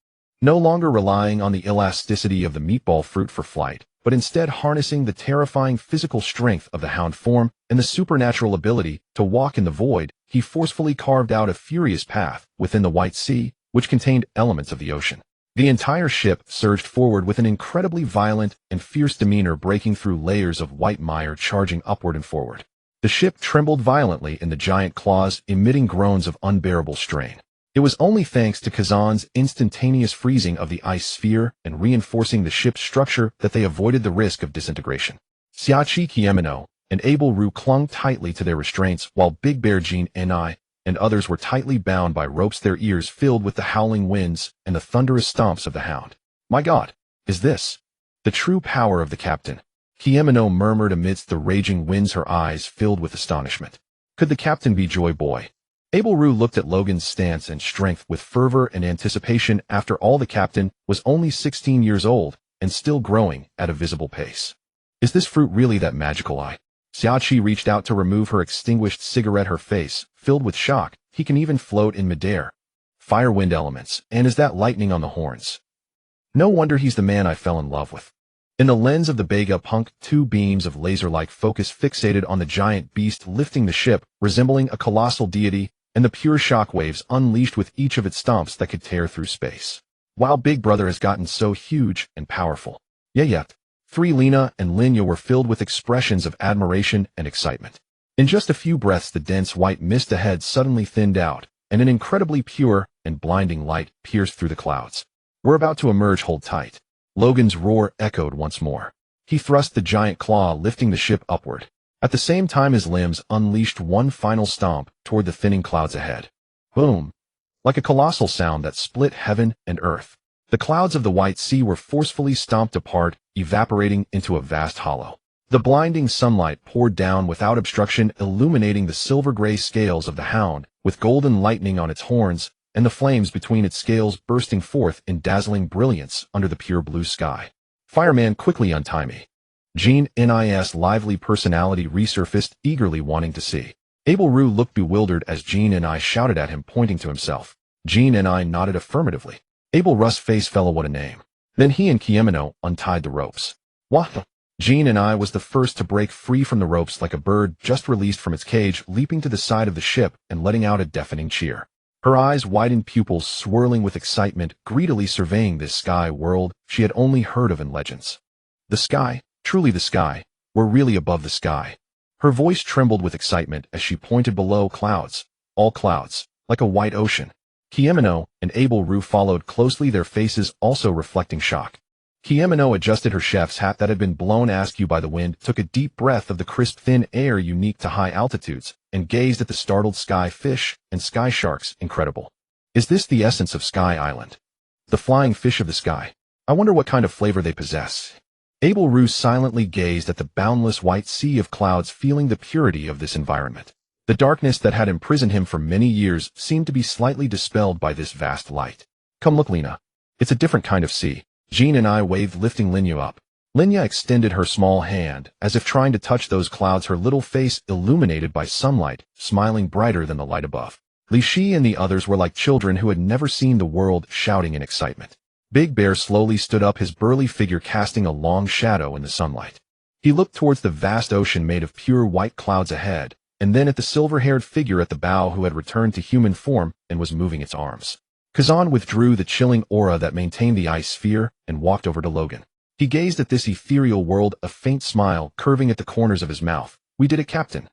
No longer relying on the elasticity of the meatball fruit for flight, but instead harnessing the terrifying physical strength of the hound form and the supernatural ability to walk in the void, he forcefully carved out a furious path within the white sea, which contained elements of the ocean. The entire ship surged forward with an incredibly violent and fierce demeanor, breaking through layers of white mire, charging upward and forward. The ship trembled violently in the giant claws, emitting groans of unbearable strain. It was only thanks to Kazan's instantaneous freezing of the ice sphere and reinforcing the ship's structure that they avoided the risk of disintegration. Xiachi Kiemino and Abel Ru clung tightly to their restraints, while Big Bear Jean and I and others were tightly bound by ropes, their ears filled with the howling winds and the thunderous stomps of the hound. My God, is this the true power of the captain? Kiemino murmured amidst the raging winds, her eyes filled with astonishment. Could the captain be Joy Boy? Abel Ru looked at Logan's stance and strength with fervor and anticipation. After all, the captain was only 16 years old and still growing at a visible pace. Is this fruit really that magical? Xiachi reached out to remove her extinguished cigarette, her face filled with shock. He can even float in midair. Fire wind elements, and is that lightning on the horns? No wonder he's the man I fell in love with. In the lens of the Bega Punk, two beams of laser-like focus fixated on the giant beast, lifting the ship, resembling a colossal deity, and the pure shockwaves unleashed with each of its stomps that could tear through space. Wow, Big Brother has gotten so huge and powerful. Yet. Three Lena and Linya were filled with expressions of admiration and excitement. In just a few breaths, the dense white mist ahead suddenly thinned out, and an incredibly pure and blinding light pierced through the clouds. We're about to emerge, hold tight. Logan's roar echoed once more. He thrust the giant claw, lifting the ship upward. At the same time, his limbs unleashed one final stomp toward the thinning clouds ahead. Boom! Like a colossal sound that split heaven and earth. The clouds of the white sea were forcefully stomped apart, evaporating into a vast hollow. The blinding sunlight poured down without obstruction, illuminating the silver-gray scales of the hound, with golden lightning on its horns, and the flames between its scales bursting forth in dazzling brilliance under the pure blue sky. Fireman, quickly untie me. Jean Nis' lively personality resurfaced, eagerly wanting to see. Abel Ru looked bewildered as Jean Ni shouted at him, pointing to himself. Jean Ni nodded affirmatively. Abel Russ face fellow, what a name. Then he and Kiemono untied the ropes. What? Jean and I was the first to break free from the ropes like a bird just released from its cage, leaping to the side of the ship and letting out a deafening cheer. Her eyes widened, pupils swirling with excitement, greedily surveying this sky world she had only heard of in legends. The sky, truly the sky, we're really above the sky. Her voice trembled with excitement as she pointed below. Clouds, all clouds, like a white ocean. Kiemono and Abel Rue followed closely, their faces also reflecting shock. Kiemono adjusted her chef's hat that had been blown askew by the wind, took a deep breath of the crisp, thin air unique to high altitudes, and gazed at the startled sky fish and sky sharks. Incredible. Is this the essence of Sky Island? The flying fish of the sky. I wonder what kind of flavor they possess. Abel Rue silently gazed at the boundless white sea of clouds, feeling the purity of this environment. The darkness that had imprisoned him for many years seemed to be slightly dispelled by this vast light. Come look, Lena. It's a different kind of sea. Jean and I waved, lifting Linya up. Linya extended her small hand, as if trying to touch those clouds, her little face illuminated by sunlight, smiling brighter than the light above. Li Shi and the others were like children who had never seen the world, shouting in excitement. Big Bear slowly stood up, his burly figure casting a long shadow in the sunlight. He looked towards the vast ocean made of pure white clouds ahead, and then at the silver-haired figure at the bow who had returned to human form and was moving its arms. Kazan withdrew the chilling aura that maintained the ice sphere and walked over to Logan. He gazed at this ethereal world, a faint smile curving at the corners of his mouth. We did it, Captain.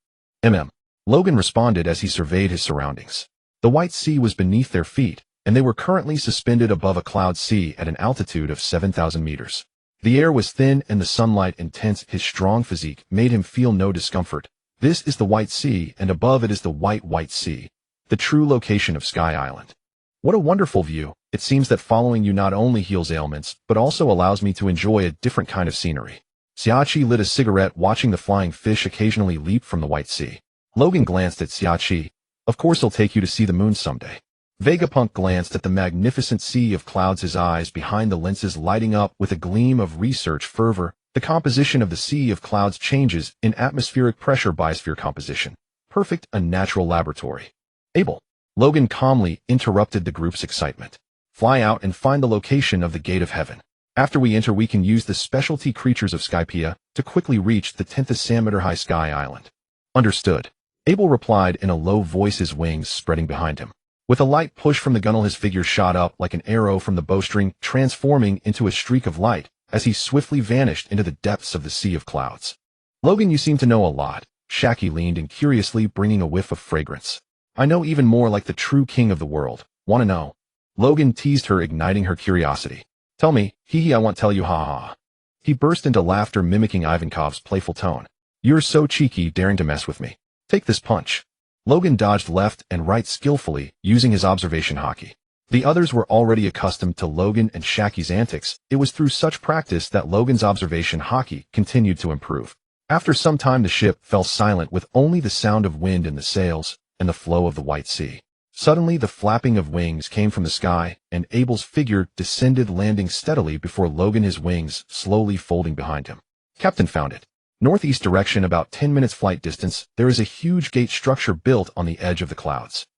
Logan responded as he surveyed his surroundings. The white sea was beneath their feet, and they were currently suspended above a cloud sea at an altitude of 7,000 meters. The air was thin and the sunlight intense. His strong physique made him feel no discomfort. This is the White Sea, and above it is the White Sea, the true location of Sky Island. What a wonderful view. It seems that following you not only heals ailments, but also allows me to enjoy a different kind of scenery. Xiachi lit a cigarette, watching the flying fish occasionally leap from the White Sea. Logan glanced at Xiachi. Of course he'll take you to see the moon someday. Vegapunk glanced at the magnificent sea of clouds, his eyes behind the lenses lighting up with a gleam of research fervor. The composition of the sea of clouds changes in atmospheric pressure biosphere composition. Perfect, a natural laboratory. Abel. Logan calmly interrupted the group's excitement. Fly out and find the location of the Gate of Heaven. After we enter, we can use the specialty creatures of Skypiea to quickly reach the 10th 1000-meter high Sky Island. Understood. Abel replied in a low voice, his wings spreading behind him. With a light push from the gunnel, his figure shot up like an arrow from the bowstring, transforming into a streak of light as he swiftly vanished into the depths of the sea of clouds. Logan, you seem to know a lot. Shaki leaned in curiously, bringing a whiff of fragrance. I know even more, like the true king of the world. Want to know? Logan teased her, igniting her curiosity. Tell me, hee I won't tell you, ha ha. He burst into laughter, mimicking Ivankov's playful tone. You're so cheeky, daring to mess with me. Take this punch. Logan dodged left and right skillfully, using his observation haki. The others were already accustomed to Logan and Shaki's antics. It was through such practice that Logan's observation haki continued to improve. After some time, the ship fell silent, with only the sound of wind in the sails and the flow of the White Sea. Suddenly, the flapping of wings came from the sky, and Abel's figure descended, landing steadily before Logan, his wings slowly folding behind him. Captain found it. Northeast direction, about 10 minutes flight distance, there is a huge gate structure built on the edge of the clouds.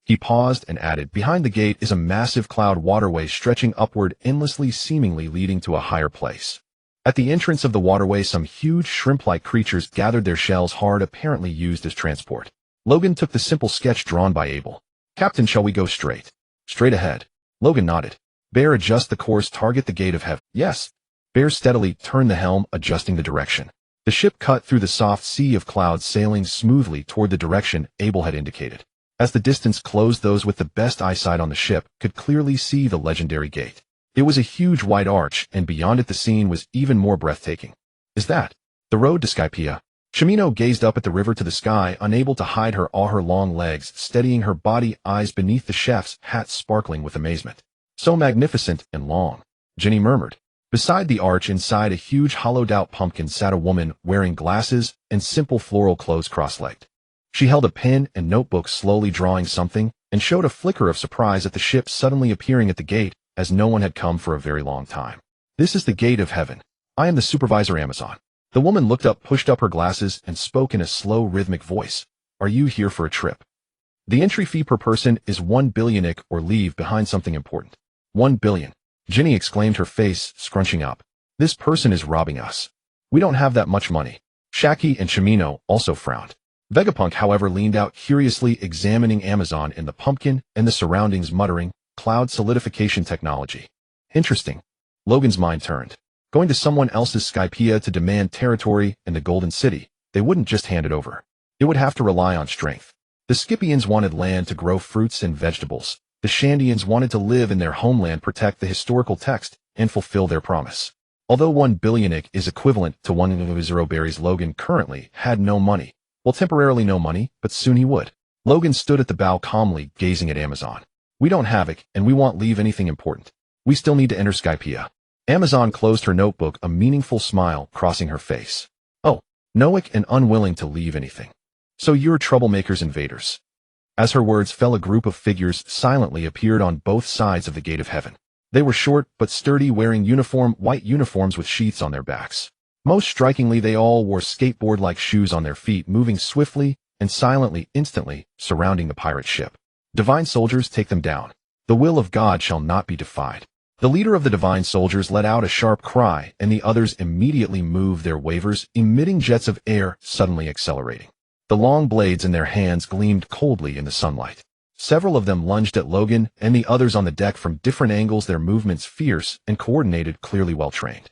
He paused and added, behind the gate is a massive cloud waterway stretching upward endlessly, seemingly leading to a higher place. At the entrance of the waterway, some huge shrimp-like creatures gathered their shells hard, apparently used as transport. Logan took the simple sketch drawn by Abel. Captain, shall we go straight? Straight ahead. Logan nodded. Bear, adjust the course, target the Gate of Heaven. Yes. Bear steadily turned the helm, adjusting the direction. The ship cut through the soft sea of clouds, sailing smoothly toward the direction Abel had indicated. As the distance closed, those with the best eyesight on the ship could clearly see the legendary gate. It was a huge white arch, and beyond it the scene was even more breathtaking. Is that the road to Skypiea? Shimino gazed up at the river to the sky, unable to hide her awe, her long legs steadying her body, eyes beneath the chef's hat sparkling with amazement. So magnificent and long, Jenny murmured. Beside the arch, inside a huge hollowed-out pumpkin, sat a woman wearing glasses and simple floral clothes, cross-legged. She held a pen and notebook, slowly drawing something, and showed a flicker of surprise at the ship suddenly appearing at the gate, as no one had come for a very long time. This is the Gate of Heaven. I am the supervisor, Amazon. The woman looked up, pushed up her glasses, and spoke in a slow, rhythmic voice. Are you here for a trip? The entry fee per person is 1 billion IK, or leave behind something important. 1 billion. Ginny exclaimed, her face scrunching up. This person is robbing us. We don't have that much money. Shaki and Shimino also frowned. Vegapunk, however, leaned out curiously, examining Amazon in the pumpkin and the surroundings, muttering, cloud solidification technology. Interesting. Logan's mind turned. Going to someone else's Skypiea to demand territory in the Golden City, they wouldn't just hand it over. It would have to rely on strength. The Scypians wanted land to grow fruits and vegetables. The Shandians wanted to live in their homeland, protect the historical text, and fulfill their promise. Although 1 billion IK is equivalent to 1 berries, Logan currently had no money. Well, temporarily no money, but soon he would. Logan stood at the bow calmly, gazing at Amazon. We don't have IK, and we won't leave anything important. We still need to enter Skypiea. Amazon closed her notebook, a meaningful smile crossing her face. Oh, no IK and unwilling to leave anything. So you're troublemakers, invaders. As her words fell, a group of figures silently appeared on both sides of the gate of heaven. They were short but sturdy, wearing white uniforms with sheaths on their backs. Most strikingly, they all wore skateboard-like shoes on their feet, moving swiftly and silently, instantly, surrounding the pirate ship. Divine soldiers, take them down. The will of God shall not be defied. The leader of the divine soldiers let out a sharp cry, and the others immediately moved their wavers, emitting jets of air, suddenly accelerating. The long blades in their hands gleamed coldly in the sunlight. Several of them lunged at Logan and the others on the deck from different angles, their movements fierce and coordinated, clearly well-trained.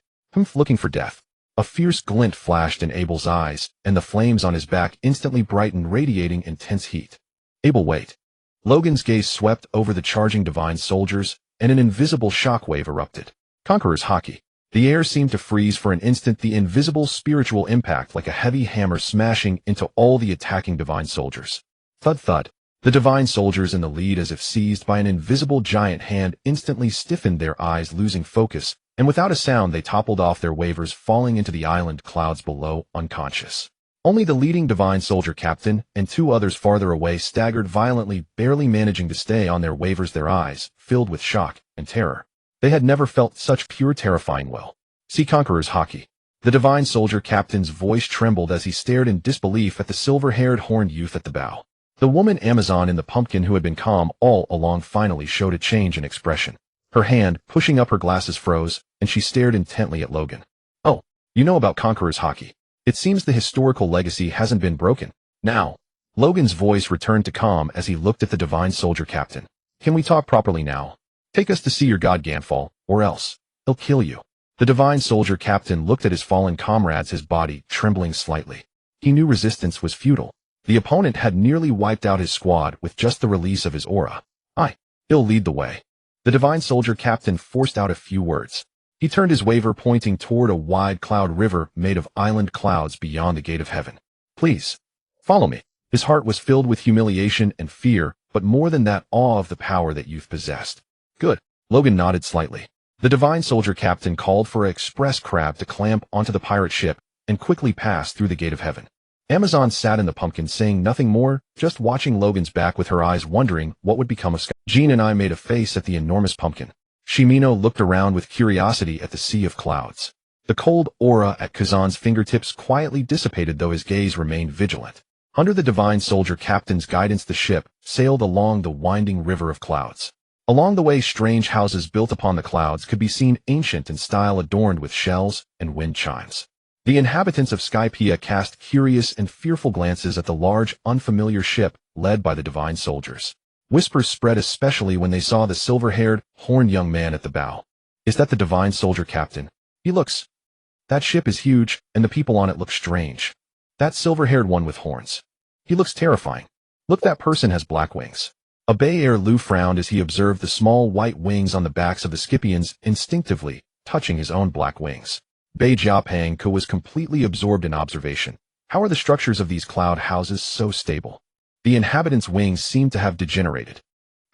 Looking for death. A fierce glint flashed in Abel's eyes, and the flames on his back instantly brightened, radiating intense heat. Abel, wait. Logan's gaze swept over the charging divine soldiers, and an invisible shockwave erupted. Conqueror's Haki. The air seemed to freeze for an instant, the invisible spiritual impact like a heavy hammer smashing into all the attacking divine soldiers. Thud thud. The divine soldiers in the lead, as if seized by an invisible giant hand, instantly stiffened, their eyes losing focus, and without a sound they toppled off their wavers, falling into the island clouds below, unconscious. Only the leading divine soldier captain and 2 others farther away staggered violently, barely managing to stay on their wavers, their eyes filled with shock and terror. They had never felt such pure, terrifying will. See Conqueror's Haki. The divine soldier captain's voice trembled as he stared in disbelief at the silver-haired horned youth at the bow. The woman Amazon in the pumpkin, who had been calm all along, finally showed a change in expression. Her hand, pushing up her glasses, froze, and she stared intently at Logan. Oh, you know about Conqueror's Haki. It seems the historical legacy hasn't been broken. Now, Logan's voice returned to calm as he looked at the divine soldier captain. Can we talk properly now? Take us to see your god Ganfall, or else he'll kill you. The divine soldier captain looked at his fallen comrades, his body trembling slightly. He knew resistance was futile. The opponent had nearly wiped out his squad with just the release of his aura. He'll lead the way. The divine soldier captain forced out a few words. He turned his waver, pointing toward a wide cloud river made of island clouds beyond the gate of heaven. Please, follow me. His heart was filled with humiliation and fear, but more than that, awe of the power that youth possessed. Good. Logan nodded slightly. The divine soldier captain called for an express crab to clamp onto the pirate ship and quickly pass through the gate of heaven. Amazon sat in the pumpkin, saying nothing more, just watching Logan's back with her eyes, wondering what would become of Sky. Jean and I made a face at the enormous pumpkin. Shimino looked around with curiosity at the sea of clouds. The cold aura at Kazan's fingertips quietly dissipated, though his gaze remained vigilant. Under the divine soldier captain's guidance, the ship sailed along the winding river of clouds. Along the way, strange houses built upon the clouds could be seen, ancient in style, adorned with shells and wind chimes. The inhabitants of Skypiea cast curious and fearful glances at the large, unfamiliar ship led by the divine soldiers. Whispers spread, especially when they saw the silver-haired, horned young man at the bow. Is that the divine soldier captain? He looks. That ship is huge, and the people on it look strange. That silver-haired one with horns. He looks terrifying. Look, that person has black wings. A Bay Air Lu frowned as he observed the small white wings on the backs of the Scypians, instinctively touching his own black wings. Bei Jiapang was completely absorbed in observation. How are the structures of these cloud houses so stable? The inhabitants' wings seemed to have degenerated.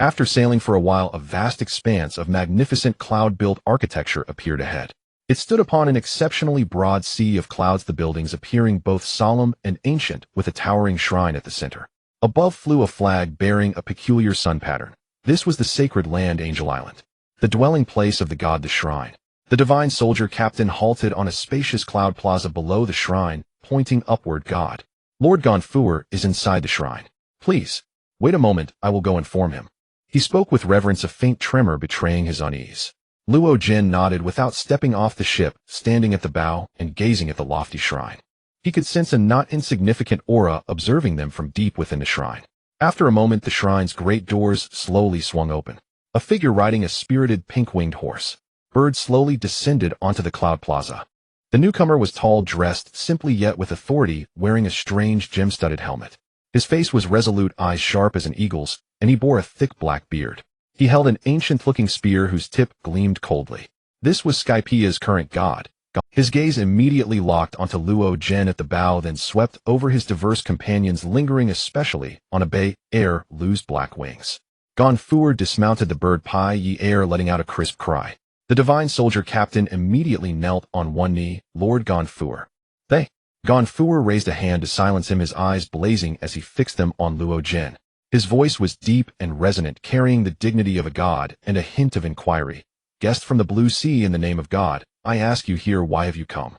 After sailing for a while, a vast expanse of magnificent cloud-built architecture appeared ahead. It stood upon an exceptionally broad sea of clouds, the buildings appearing both solemn and ancient, with a towering shrine at the center. Above flew a flag bearing a peculiar sun pattern. This was the sacred land, Angel Island, the dwelling place of the god, the shrine. The divine soldier captain halted on a spacious cloud plaza below the shrine, pointing upward. God, Lord Gonfuer, is inside the shrine. Please, wait a moment, I will go inform him. He spoke with reverence, a faint tremor betraying his unease. Luo Jin nodded without stepping off the ship, standing at the bow and gazing at the lofty shrine. He could sense a not insignificant aura observing them from deep within the shrine. After a moment, the shrine's great doors slowly swung open. A figure riding a spirited pink-winged horse. Bird slowly descended onto the cloud plaza. The newcomer was tall, dressed simply yet with authority, wearing a strange gem-studded helmet. His face was resolute, eyes sharp as an eagle's, and he bore a thick black beard. He held an ancient-looking spear whose tip gleamed coldly. This was Skypia's current god. His gaze immediately locked onto Luo Jin at the bow, then swept over his diverse companions, lingering especially on a bay air Lu's black wings. Gonfuer dismounted the bird Pai Yi air, letting out a crisp cry. The divine soldier captain immediately knelt on one knee. Lord Gonfuer. They. Gonfuer raised a hand to silence him, his eyes blazing as he fixed them on Luo Jin. His voice was deep and resonant, carrying the dignity of a god and a hint of inquiry. Guest from the blue sea, in the name of God, I ask you here, why have you come?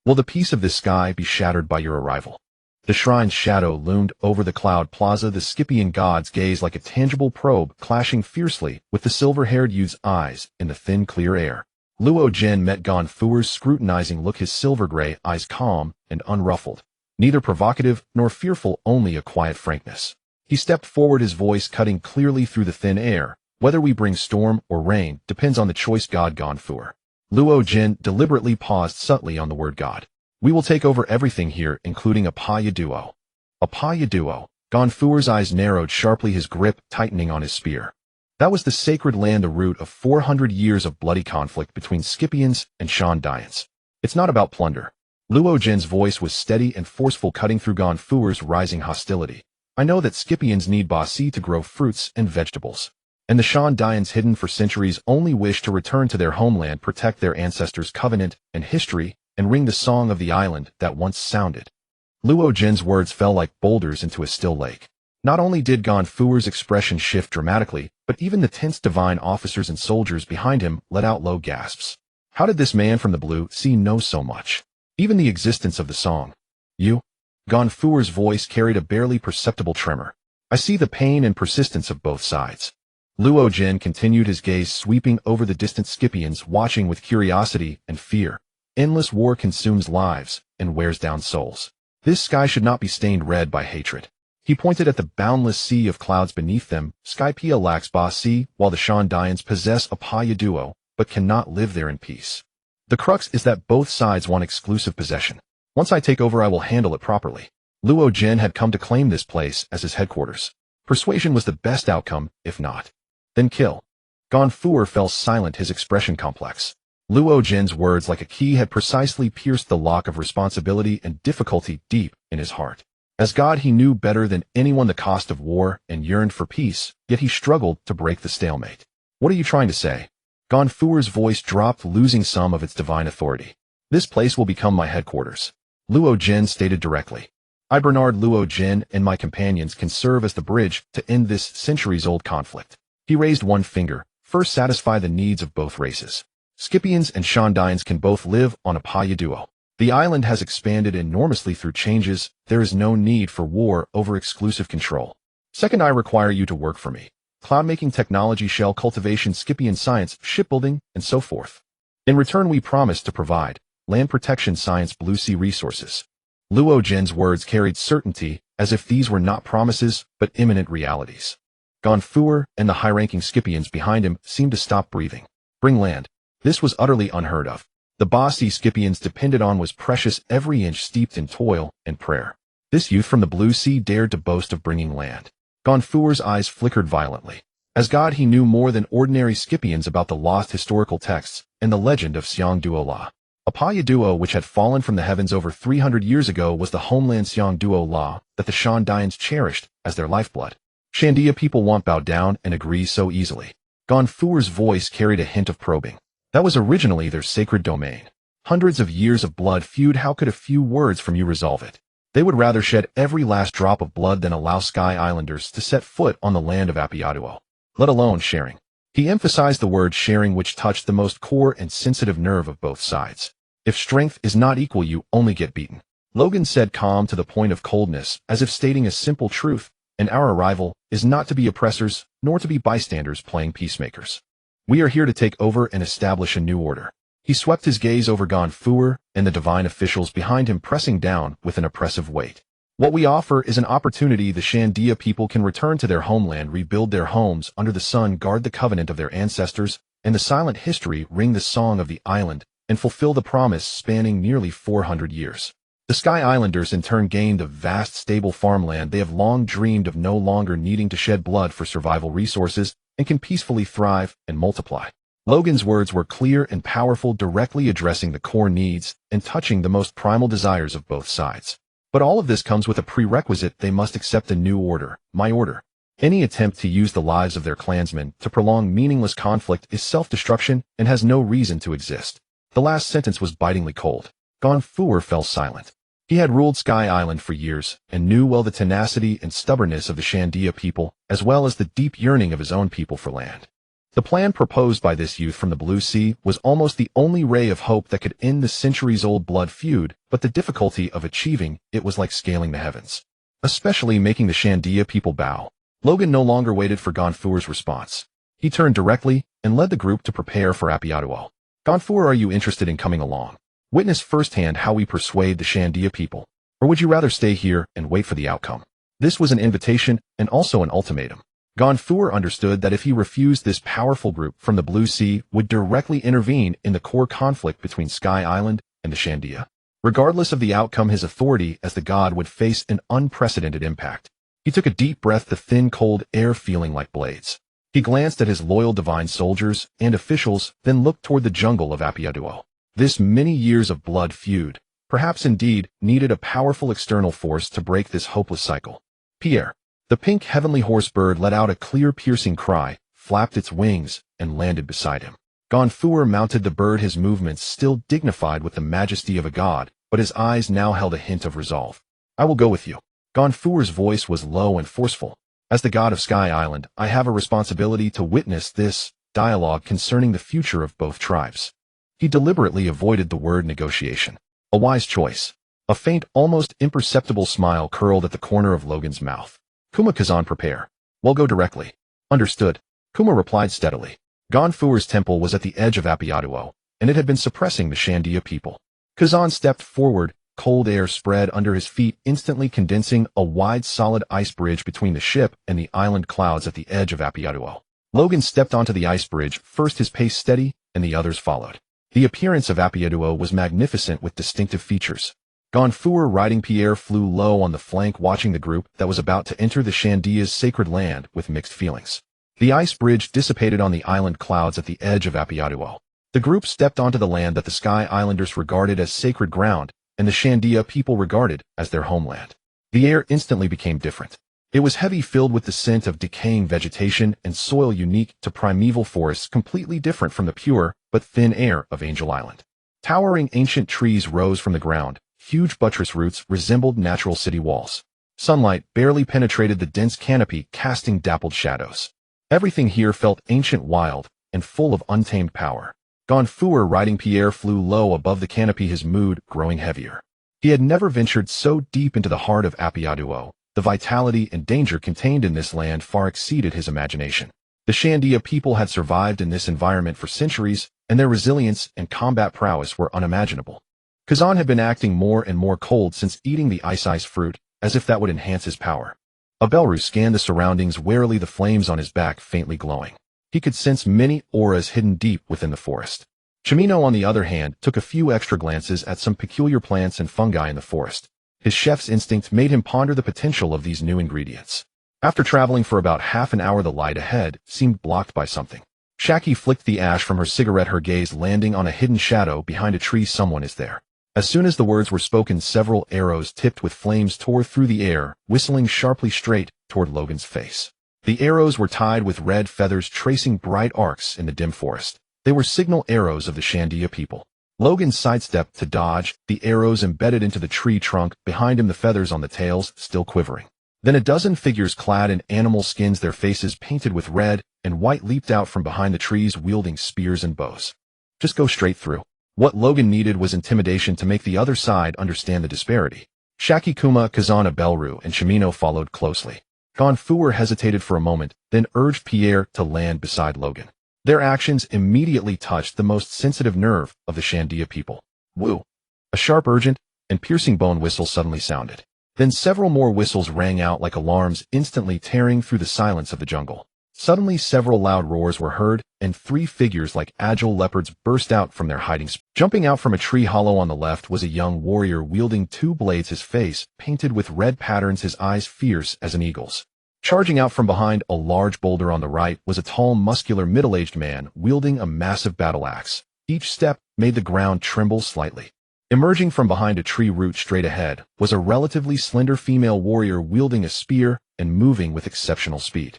Will the peace of this sky be shattered by your arrival? The shrine's shadow loomed over the cloud plaza, the Scythian god's gaze like a tangible probe, clashing fiercely with the silver-haired youth's eyes in the thin, clear air. Luo Jin met Gonfuer's scrutinizing look, his silver-gray eyes calm and unruffled. Neither provocative nor fearful, only a quiet frankness. He stepped forward, his voice cutting clearly through the thin air. Whether we bring storm or rain depends on the choice god Gonfuer. Luo Jin deliberately paused subtly on the word god. We will take over everything here, including a Paya duo. A Paya duo. Gonfuer's eyes narrowed sharply, his grip tightening on his spear. That was the sacred land, the root of 400 years of bloody conflict between Scythians and Shandians. It's not about plunder. Luo Jin's voice was steady and forceful, cutting through Gonfuer's rising hostility. I know that Scythians need Basi to grow fruits and vegetables. And the Shandians, hidden for centuries, only wish to return to their homeland, protect their ancestors' covenant and history, and ring the song of the island that once sounded. Luo Jin's words fell like boulders into a still lake. Not only did Gonfuer's expression shift dramatically, but even the tense divine officers and soldiers behind him let out low gasps. How did this man from the blue sea know so much? Even the existence of the song. You? Gonfuer's voice carried a barely perceptible tremor. I see the pain and persistence of both sides. Luo Jin continued, his gaze sweeping over the distant Scythians, watching with curiosity and fear. Endless war consumes lives and wears down souls. This sky should not be stained red by hatred. He pointed at the boundless sea of clouds beneath them. Skypia lacks Basi, while the Shandians possess a Paya duo, but cannot live there in peace. The crux is that both sides want exclusive possession. Once I take over, I will handle it properly. Luo Jin had come to claim this place as his headquarters. Persuasion was the best outcome, if not. Then kill. Gonfuer fell silent, his expression complex. Luo Jin's words, like a key, had precisely pierced the lock of responsibility and difficulty deep in his heart. As God, he knew better than anyone the cost of war and yearned for peace, yet he struggled to break the stalemate. What are you trying to say? Gonfuer's voice dropped, losing some of its divine authority. This place will become my headquarters. Luo Jin stated directly. I, Bernard Luo Jin, and my companions can serve as the bridge to end this centuries-old conflict. He raised one finger. First, satisfy the needs of both races. Scythians and Shandians can both live on a Paya duo. The island has expanded enormously through changes. There is no need for war over exclusive control. Second, I require you to work for me. Cloud-making technology, shell cultivation, Scythian science, shipbuilding, and so forth. In return, we promise to provide land protection, science, blue sea resources. Luo Jin's words carried certainty, as if these were not promises, but imminent realities. Gonfuer and the high-ranking Scythians behind him seemed to stop breathing. Bring land. This was utterly unheard of. The Basi Scythians depended on was precious, every inch steeped in toil and prayer. This youth from the blue sea dared to boast of bringing land. Gonfuer's eyes flickered violently. As God, he knew more than ordinary Scythians about the lost historical texts and the legend of Xiongduo La. A Paya duo which had fallen from the heavens over 300 years ago was the homeland Xiongduo La that the Shandians cherished as their lifeblood. Shandia people won't bow down and agree so easily. Gonfuer's voice carried a hint of probing. That was originally their sacred domain. Hundreds of years of blood feud, how could a few words from you resolve it? They would rather shed every last drop of blood than allow Sky Islanders to set foot on the land of Apiaduo, let alone sharing. He emphasized the word sharing, which touched the most core and sensitive nerve of both sides. If strength is not equal, you only get beaten. Logan said, calm to the point of coldness, as if stating a simple truth, and our arrival is not to be oppressors, nor to be bystanders playing peacemakers. We are here to take over and establish a new order. He swept his gaze over Gonfuer and the divine officials behind him, pressing down with an oppressive weight. What we offer is an opportunity the Shandia people can return to their homeland, rebuild their homes under the sun, guard the covenant of their ancestors, and the silent history ring the song of the island, and fulfill the promise spanning nearly 400 years. The Sky Islanders in turn gained the vast stable farmland they have long dreamed of, no longer needing to shed blood for survival resources, and can peacefully thrive and multiply. Logan's words were clear and powerful, directly addressing the core needs and touching the most primal desires of both sides. But all of this comes with a prerequisite: they must accept a new order, my order. Any attempt to use the lives of their clansmen to prolong meaningless conflict is self-destruction and has no reason to exist. The last sentence was bitingly cold. Gonfuer fell silent. He had ruled Sky Island for years and knew well the tenacity and stubbornness of the Shandia people, as well as the deep yearning of his own people for land. The plan proposed by this youth from the Blue Sea was almost the only ray of hope that could end the centuries-old blood feud, but the difficulty of achieving it was like scaling the heavens, especially making the Shandia people bow. Logan no longer waited for Gonfuer's response. He turned directly and led the group to prepare for Appiaduo. Gonfuer, are you interested in coming along? Witness firsthand how we persuade the Shandia people, or would you rather stay here and wait for the outcome? This was an invitation and also an ultimatum. Gonfuer understood that if he refused, this powerful group from the Blue Sea would directly intervene in the core conflict between Sky Island and the Shandia. Regardless of the outcome, his authority as the god would face an unprecedented impact. He took a deep breath, the thin, cold air feeling like blades. He glanced at his loyal divine soldiers and officials, then looked toward the jungle of Appiaduo. This many years of blood feud, perhaps indeed, needed a powerful external force to break this hopeless cycle. Pierre. The pink heavenly horse bird let out a clear, piercing cry, flapped its wings, and landed beside him. Gonfuer mounted the bird, his movements still dignified with the majesty of a god, but his eyes now held a hint of resolve. I will go with you. Gonfuer's voice was low and forceful. As the god of Sky Island, I have a responsibility to witness this dialogue concerning the future of both tribes. He deliberately avoided the word negotiation. A wise choice. A faint, almost imperceptible smile curled at the corner of Logan's mouth. Kuma, Kazan, prepare. We'll go directly. Understood. Kuma replied steadily. Gonfuer's temple was at the edge of Appiaduo, and it had been suppressing the Shandia people. Kazan stepped forward, cold air spread under his feet, instantly condensing a wide, solid ice bridge between the ship and the island clouds at the edge of Appiaduo. Logan stepped onto the ice bridge, first his pace steady, and the others followed. The appearance of Appiaduo was magnificent with distinctive features. Gonfuer, riding Pierre, flew low on the flank, watching the group that was about to enter the Shandia's sacred land with mixed feelings. The ice bridge dissipated on the island clouds at the edge of Appiaduo. The group stepped onto the land that the Sky Islanders regarded as sacred ground, and the Shandia people regarded as their homeland. The air instantly became different. It was heavy, filled with the scent of decaying vegetation and soil unique to primeval forests, completely different from the pure but thin air of Angel Island. Towering ancient trees rose from the ground. Huge buttress roots resembled natural city walls. Sunlight barely penetrated the dense canopy, casting dappled shadows. Everything here felt ancient, wild, and full of untamed power. Gonfuer, riding Pierre, flew low above the canopy, his mood growing heavier. He had never ventured so deep into the heart of Appiaduo. The vitality and danger contained in this land far exceeded his imagination. The Shandia people had survived in this environment for centuries, and their resilience and combat prowess were unimaginable. Kazan had been acting more and more cold since eating the ice fruit, as if that would enhance his power. Abelru scanned the surroundings warily, the flames on his back faintly glowing. He could sense many auras hidden deep within the forest. Chimino, on the other hand, took a few extra glances at some peculiar plants and fungi in the forest. His chef's instinct made him ponder the potential of these new ingredients. After traveling for about half an hour, the light ahead seemed blocked by something. Shaki flicked the ash from her cigarette, her gaze landing on a hidden shadow behind a tree. Someone is there. As soon as the words were spoken, several arrows tipped with flames tore through the air, whistling sharply straight toward Logan's face. The arrows were tied with red feathers, tracing bright arcs in the dim forest. They were signal arrows of the Shandia people. Logan sidestepped to dodge, the arrows embedded into the tree trunk, behind him the feathers on the tails still quivering. Then a dozen figures clad in animal skins, their faces painted with red and white, leaped out from behind the trees, wielding spears and bows. Just go straight through. What Logan needed was intimidation to make the other side understand the disparity. Shaki, Kuma, Kazan, Abelru, and Chimino followed closely. Gonfuer hesitated for a moment, then urged Pierre to land beside Logan. Their actions immediately touched the most sensitive nerve of the Shandia people. Woo! A sharp, urgent, and piercing bone whistle suddenly sounded. Then several more whistles rang out like alarms, instantly tearing through the silence of the jungle. Suddenly several loud roars were heard, and three figures like agile leopards burst out from their hiding spots. Jumping out from a tree hollow on the left was a young warrior wielding two blades, his face painted with red patterns, his eyes fierce as an eagle's. Charging out from behind a large boulder on the right was a tall, muscular, middle-aged man wielding a massive battle axe. Each step made the ground tremble slightly. Emerging from behind a tree root straight ahead was a relatively slender female warrior wielding a spear and moving with exceptional speed.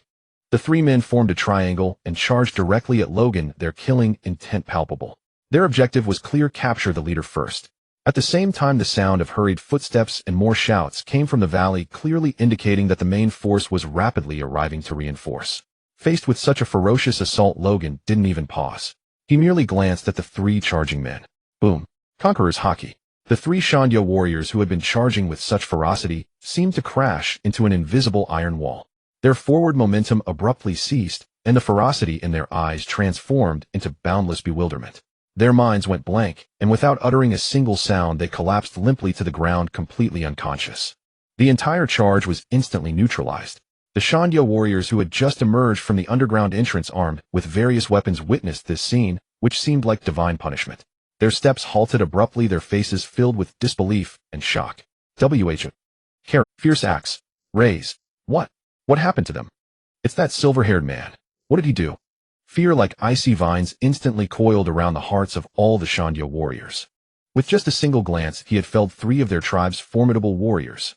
The three men formed a triangle and charged directly at Logan, their killing intent palpable. Their objective was clear: capture the leader first. At the same time, the sound of hurried footsteps and more shouts came from the valley, clearly indicating that the main force was rapidly arriving to reinforce. Faced with such a ferocious assault, Logan didn't even pause. He merely glanced at the three charging men. Boom! Conqueror's Haki. The three Shandia warriors who had been charging with such ferocity seemed to crash into an invisible iron wall. Their forward momentum abruptly ceased, and the ferocity in their eyes transformed into boundless bewilderment. Their minds went blank, and without uttering a single sound, they collapsed limply to the ground, completely unconscious. The entire charge was instantly neutralized. The Shandia warriors who had just emerged from the underground entrance armed with various weapons witnessed this scene, which seemed like divine punishment. Their steps halted abruptly, their faces filled with disbelief and shock. Fierce axe. Raise. What happened to them? It's that silver-haired man. What did he do? Fear like icy vines instantly coiled around the hearts of all the Shandia warriors. With just a single glance, he had felled three of their tribe's formidable warriors.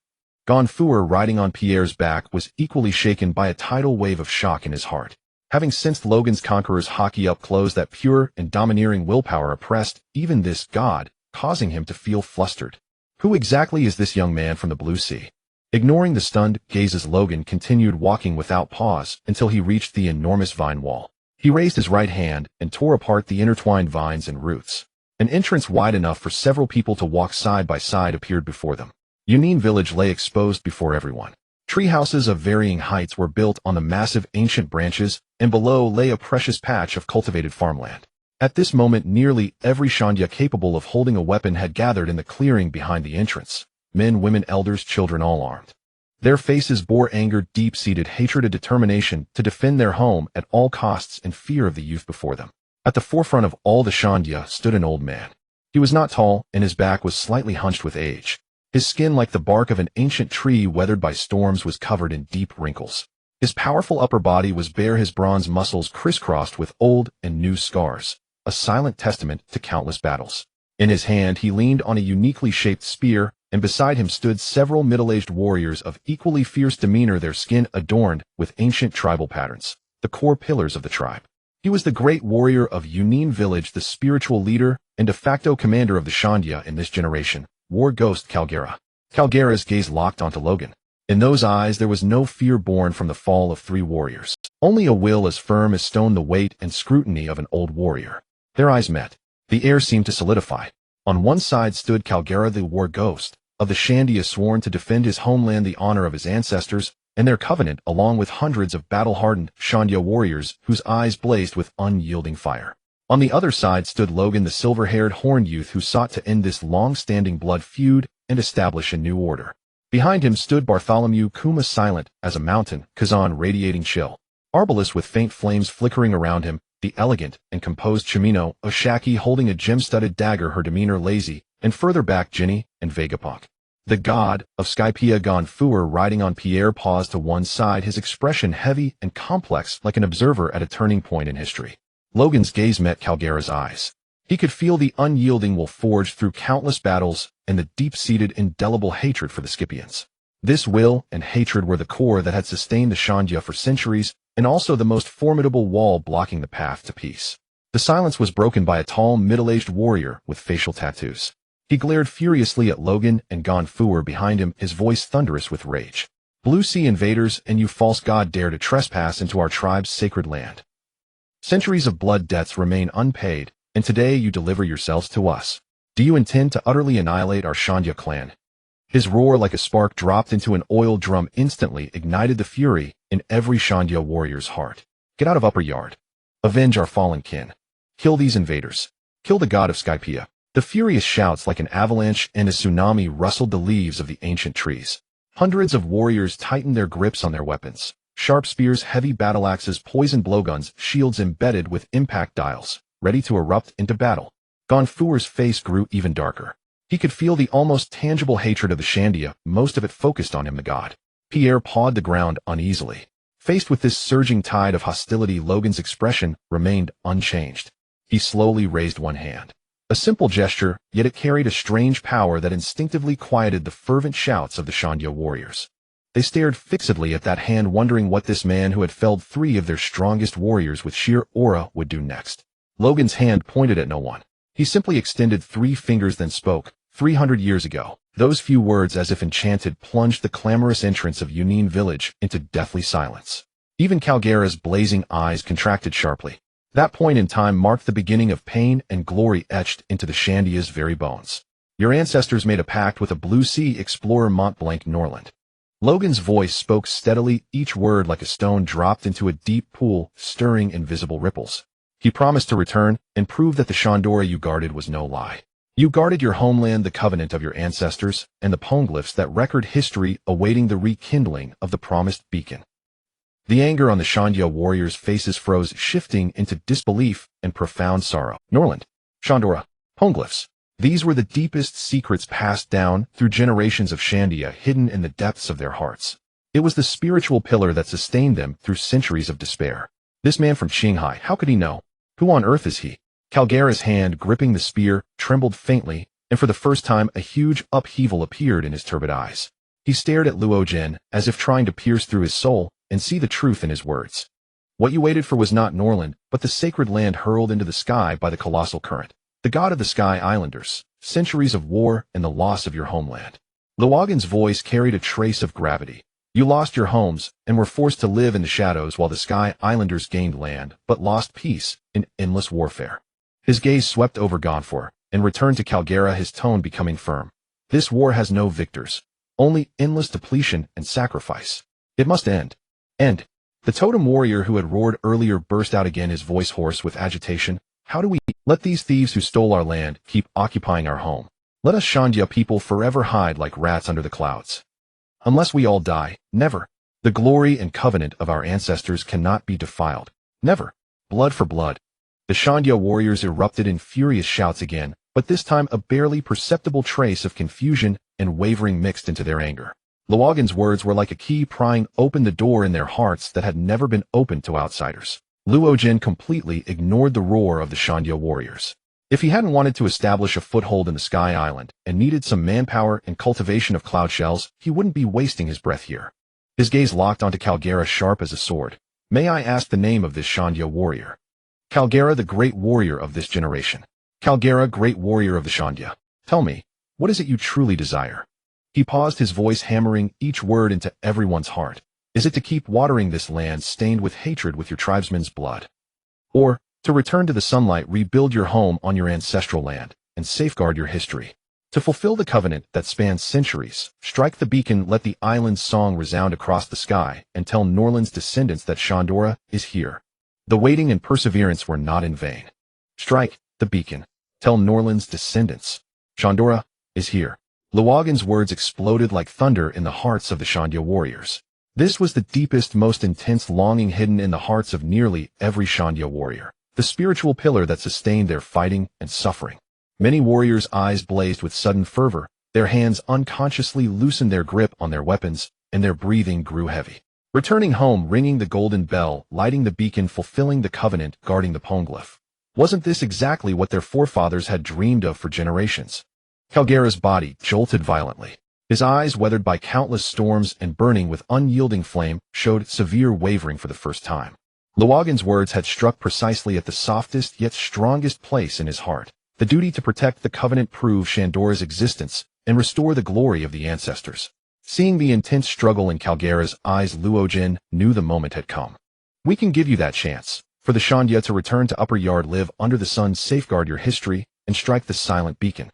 Gonfuer, riding on Pierre's back, was equally shaken by a tidal wave of shock in his heart. Having sensed Logan's Conqueror's Haki up close, that pure and domineering willpower oppressed even this god, causing him to feel flustered. Who exactly is this young man from the Blue Sea? Ignoring the stunned gazes, Logan continued walking without pause until he reached the enormous vine wall. He raised his right hand and tore apart the intertwined vines and roots. An entrance wide enough for several people to walk side by side appeared before them. Yunin village lay exposed before everyone. Tree houses of varying heights were built on the massive ancient branches, and below lay a precious patch of cultivated farmland. At this moment, nearly every Shandia capable of holding a weapon had gathered in the clearing behind the entrance. Men, women, elders, children, all armed. Their faces bore anger, deep-seated hatred, a determination to defend their home at all costs, and fear of the youth before them. At the forefront of all the Shandia stood an old man. He was not tall, and his back was slightly hunched with age. His skin, like the bark of an ancient tree weathered by storms, was covered in deep wrinkles. His powerful upper body was bare, his bronze muscles crisscrossed with old and new scars, a silent testament to countless battles. In his hand he leaned on a uniquely shaped spear, and beside him stood several middle-aged warriors of equally fierce demeanor, their skin adorned with ancient tribal patterns, the core pillars of the tribe. He was the great warrior of Yunin village, the spiritual leader and de facto commander of the Shandia in this generation, War Ghost Calgera. Calgera's gaze locked onto Logan. In those eyes there was no fear born from the fall of three warriors, only a will as firm as stone, the weight and scrutiny of an old warrior. Their eyes met. The air seemed to solidify. On one side stood Calgera, the war ghost of the Shandia, sworn to defend his homeland, the honor of his ancestors, and their covenant, along with hundreds of battle-hardened Shandia warriors whose eyes blazed with unyielding fire. On the other side stood Logan, the silver-haired horned youth who sought to end this long-standing blood feud and establish a new order. Behind him stood Bartholomew Kuma, silent as a mountain, Kazan radiating chill, Arbalest with faint flames flickering around him, the elegant and composed Chimino, Oshaki holding a gem-studded dagger, her demeanor lazy, and further back Ginny and Vegapunk. The god of Skypea, Gonfuer, riding on Pierre, paused to one side, his expression heavy and complex like an observer at a turning point in history. Logan's gaze met Calgera's eyes. He could feel the unyielding will forged through countless battles and the deep-seated indelible hatred for the Scipians. This will and hatred were the core that had sustained the Shandia for centuries, and also the most formidable wall blocking the path to peace. The silence was broken by a tall, middle-aged warrior with facial tattoos. He glared furiously at Logan and Gonfuer behind him, his voice thunderous with rage. Blue Sea invaders, and you false god dare to trespass into our tribe's sacred land. Centuries of blood debts remain unpaid, and today you deliver yourselves to us. Do you intend to utterly annihilate our Shandia clan? His roar, like a spark dropped into an oil drum, instantly ignited the fury in every Shandia warrior's heart. Get out of upper yard. A Avenge our fallen kin. Kill these invaders. Kill the god of Skypiea. The furious shouts like an avalanche and a tsunami rustled the leaves of the ancient trees. Hundreds of warriors tightened their grips on their weapons. Sharp spears, heavy battle axes, poisoned blowguns, shields embedded with impact dials, ready to erupt into battle. Gonfuor's face grew even darker. He could feel the almost tangible hatred of the Shandia, most of it focused on him, the god. Pierre pawed the ground uneasily. Faced with this surging tide of hostility, Logan's expression remained unchanged. He slowly raised one hand. A simple gesture, yet it carried a strange power that instinctively quieted the fervent shouts of the Shandia warriors. They stared fixedly at that hand, wondering what this man who had felled 3 of their strongest warriors with sheer aura would do next. Logan's hand pointed at no one. He simply extended 3 fingers, then spoke. 300 years ago, those few words, as if enchanted, plunged the clamorous entrance of Yunin village into deathly silence. Even Calgara's blazing eyes contracted sharply. That point in time marked the beginning of pain and glory etched into the Shandia's very bones. Your ancestors made a pact with a blue sea explorer, Mont-Blanc Norland. Logan's voice spoke steadily, each word like a stone dropped into a deep pool, stirring invisible ripples. He promised to return and prove that the Shandora you guarded was no lie. You guarded your homeland, the covenant of your ancestors, and the poneglyphs that record history, awaiting the rekindling of the promised beacon. The anger on the Shandia warriors' faces froze, shifting into disbelief and profound sorrow. Norland, Shandora, poneglyphs. These were the deepest secrets passed down through generations of Shandia, hidden in the depths of their hearts. It was the spiritual pillar that sustained them through centuries of despair. This man from Qinghai, how could he know? Who on earth is he? Calgara's hand, gripping the spear, trembled faintly, and for the first time a huge upheaval appeared in his turbid eyes. He stared at Luo Jin, as if trying to pierce through his soul and see the truth in his words. What you waited for was not Norland, but the sacred land hurled into the sky by the colossal current. The god of the Sky Islanders, centuries of war and the loss of your homeland. Logan's voice carried a trace of gravity. You lost your homes and were forced to live in the shadows while the Sky Islanders gained land, but lost peace in endless warfare. His gaze swept over Gonfor and returned to Calgara, his tone becoming firm. This war has no victors, only endless depletion and sacrifice. It must end. End. The totem warrior who had roared earlier burst out again, his voice hoarse with agitation. How do we let these thieves who stole our land keep occupying our home? Let us Shandia people forever hide like rats under the clouds. Unless we all die, never. The glory and covenant of our ancestors cannot be defiled. Never. Blood for blood. The Shandia warriors erupted in furious shouts again, but this time a barely perceptible trace of confusion and wavering mixed into their anger. Logan's words were like a key prying open the door in their hearts that had never been opened to outsiders. Luo Jin completely ignored the roar of the Shandia warriors. If he hadn't wanted to establish a foothold in the Sky Island and needed some manpower and cultivation of cloud shells, he wouldn't be wasting his breath here. His gaze locked onto Calgara, sharp as a sword. May I ask the name of this Shandia warrior? Calgara, the great warrior of this generation. Calgara, great warrior of the Shandia. Tell me, what is it you truly desire? He paused, his voice hammering each word into everyone's heart. Is it to keep watering this land stained with hatred with your tribesmen's blood? Or to return to the sunlight, rebuild your home on your ancestral land, and safeguard your history? To fulfill the covenant that spans centuries, strike the beacon, let the island's song resound across the sky, and tell Norland's descendants that Shandora is here. The waiting and perseverance were not in vain. Strike the beacon. Tell Norland's descendants. Shandora is here. Logan's words exploded like thunder in the hearts of the Shandia warriors. This was the deepest, most intense longing hidden in the hearts of nearly every Shandia warrior, the spiritual pillar that sustained their fighting and suffering. Many warriors' eyes blazed with sudden fervor, their hands unconsciously loosened their grip on their weapons, and their breathing grew heavy. Returning home, ringing the golden bell, lighting the beacon, fulfilling the covenant, guarding the poneglyph. Wasn't this exactly what their forefathers had dreamed of for generations? Calgara's body jolted violently. His eyes, weathered by countless storms and burning with unyielding flame, showed severe wavering for the first time. Logan's words had struck precisely at the softest yet strongest place in his heart. The duty to protect the covenant, prove Shandora's existence, and restore the glory of the ancestors. Seeing the intense struggle in Calgara's eyes, Luo Jin knew the moment had come. We can give you that chance. For the Shandia to return to Upper Yard, live under the sun, safeguard your history, and strike the silent beacon.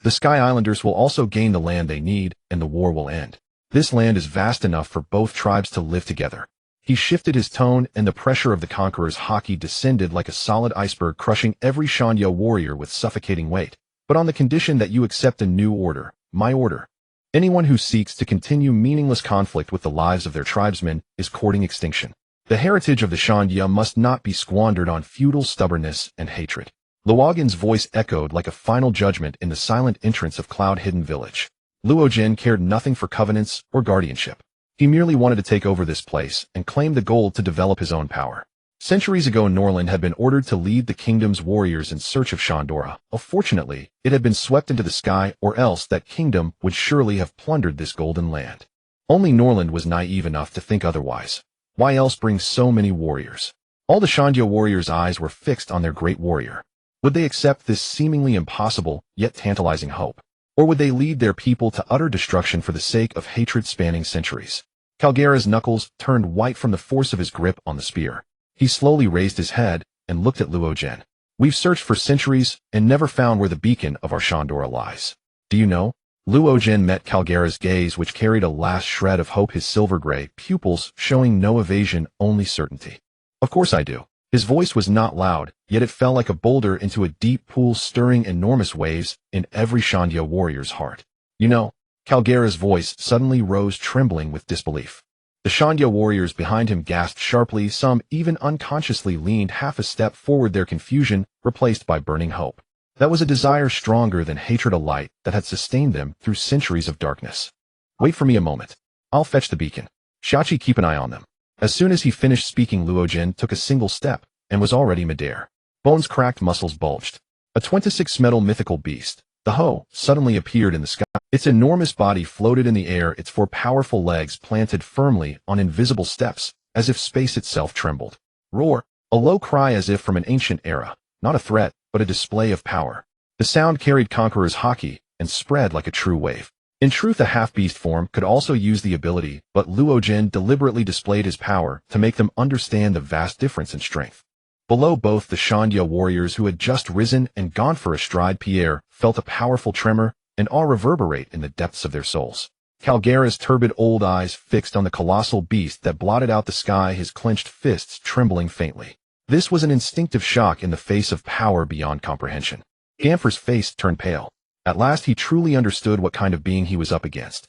The Sky Islanders will also gain the land they need, and the war will end. This land is vast enough for both tribes to live together. He shifted his tone, and the pressure of the conqueror's haki descended like a solid iceberg, crushing every Shandia warrior with suffocating weight. But on the condition that you accept a new order, my order. Anyone who seeks to continue meaningless conflict with the lives of their tribesmen is courting extinction. The heritage of the Shandia must not be squandered on feudal stubbornness and hatred. Logan's voice echoed like a final judgment in the silent entrance of Cloud-Hidden Village. Luogen cared nothing for covenants or guardianship. He merely wanted to take over this place and claim the gold to develop his own power. Centuries ago, Norland had been ordered to lead the kingdom's warriors in search of Shandora. Unfortunately, it had been swept into the sky, or else that kingdom would surely have plundered this golden land. Only Norland was naive enough to think otherwise. Why else bring so many warriors? All the Shandia warriors' eyes were fixed on their great warrior. Would they accept this seemingly impossible, yet tantalizing hope? Or would they lead their people to utter destruction for the sake of hatred spanning centuries? Calgara's knuckles turned white from the force of his grip on the spear. He slowly raised his head and looked at Luogen. We've searched for centuries and never found where the beacon of our Shandora lies. Do you know? Luogen met Calgara's gaze, which carried a last shred of hope, his silver-gray pupils showing no evasion, only certainty. Of course I do. His voice was not loud, yet it fell like a boulder into a deep pool, stirring enormous waves in every Shandia warrior's heart. You know, Calgara's voice suddenly rose, trembling with disbelief. The Shandia warriors behind him gasped sharply, some even unconsciously leaned half a step forward, their confusion replaced by burning hope. That was a desire stronger than hatred, a light that had sustained them through centuries of darkness. Wait for me a moment. I'll fetch the beacon. Xiachi, keep an eye on them. As soon as he finished speaking, Luogen took a single step and was already midair. Bones cracked, muscles bulged. A 26-metal mythical beast, the Ho, suddenly appeared in the sky. Its enormous body floated in the air, its four powerful legs planted firmly on invisible steps, as if space itself trembled. Roar, a low cry as if from an ancient era, not a threat, but a display of power. The sound carried Conqueror's Haki and spread like a true wave. In truth, a half-beast form could also use the ability, but Luogen deliberately displayed his power to make them understand the vast difference in strength. Below both, the Shandia warriors who had just risen and gone for a stride, Pierre felt a powerful tremor and awe reverberate in the depths of their souls. Calgara's turbid old eyes fixed on the colossal beast that blotted out the sky, his clenched fists trembling faintly. This was an instinctive shock in the face of power beyond comprehension. Gamfer's face turned pale. At last he truly understood what kind of being he was up against.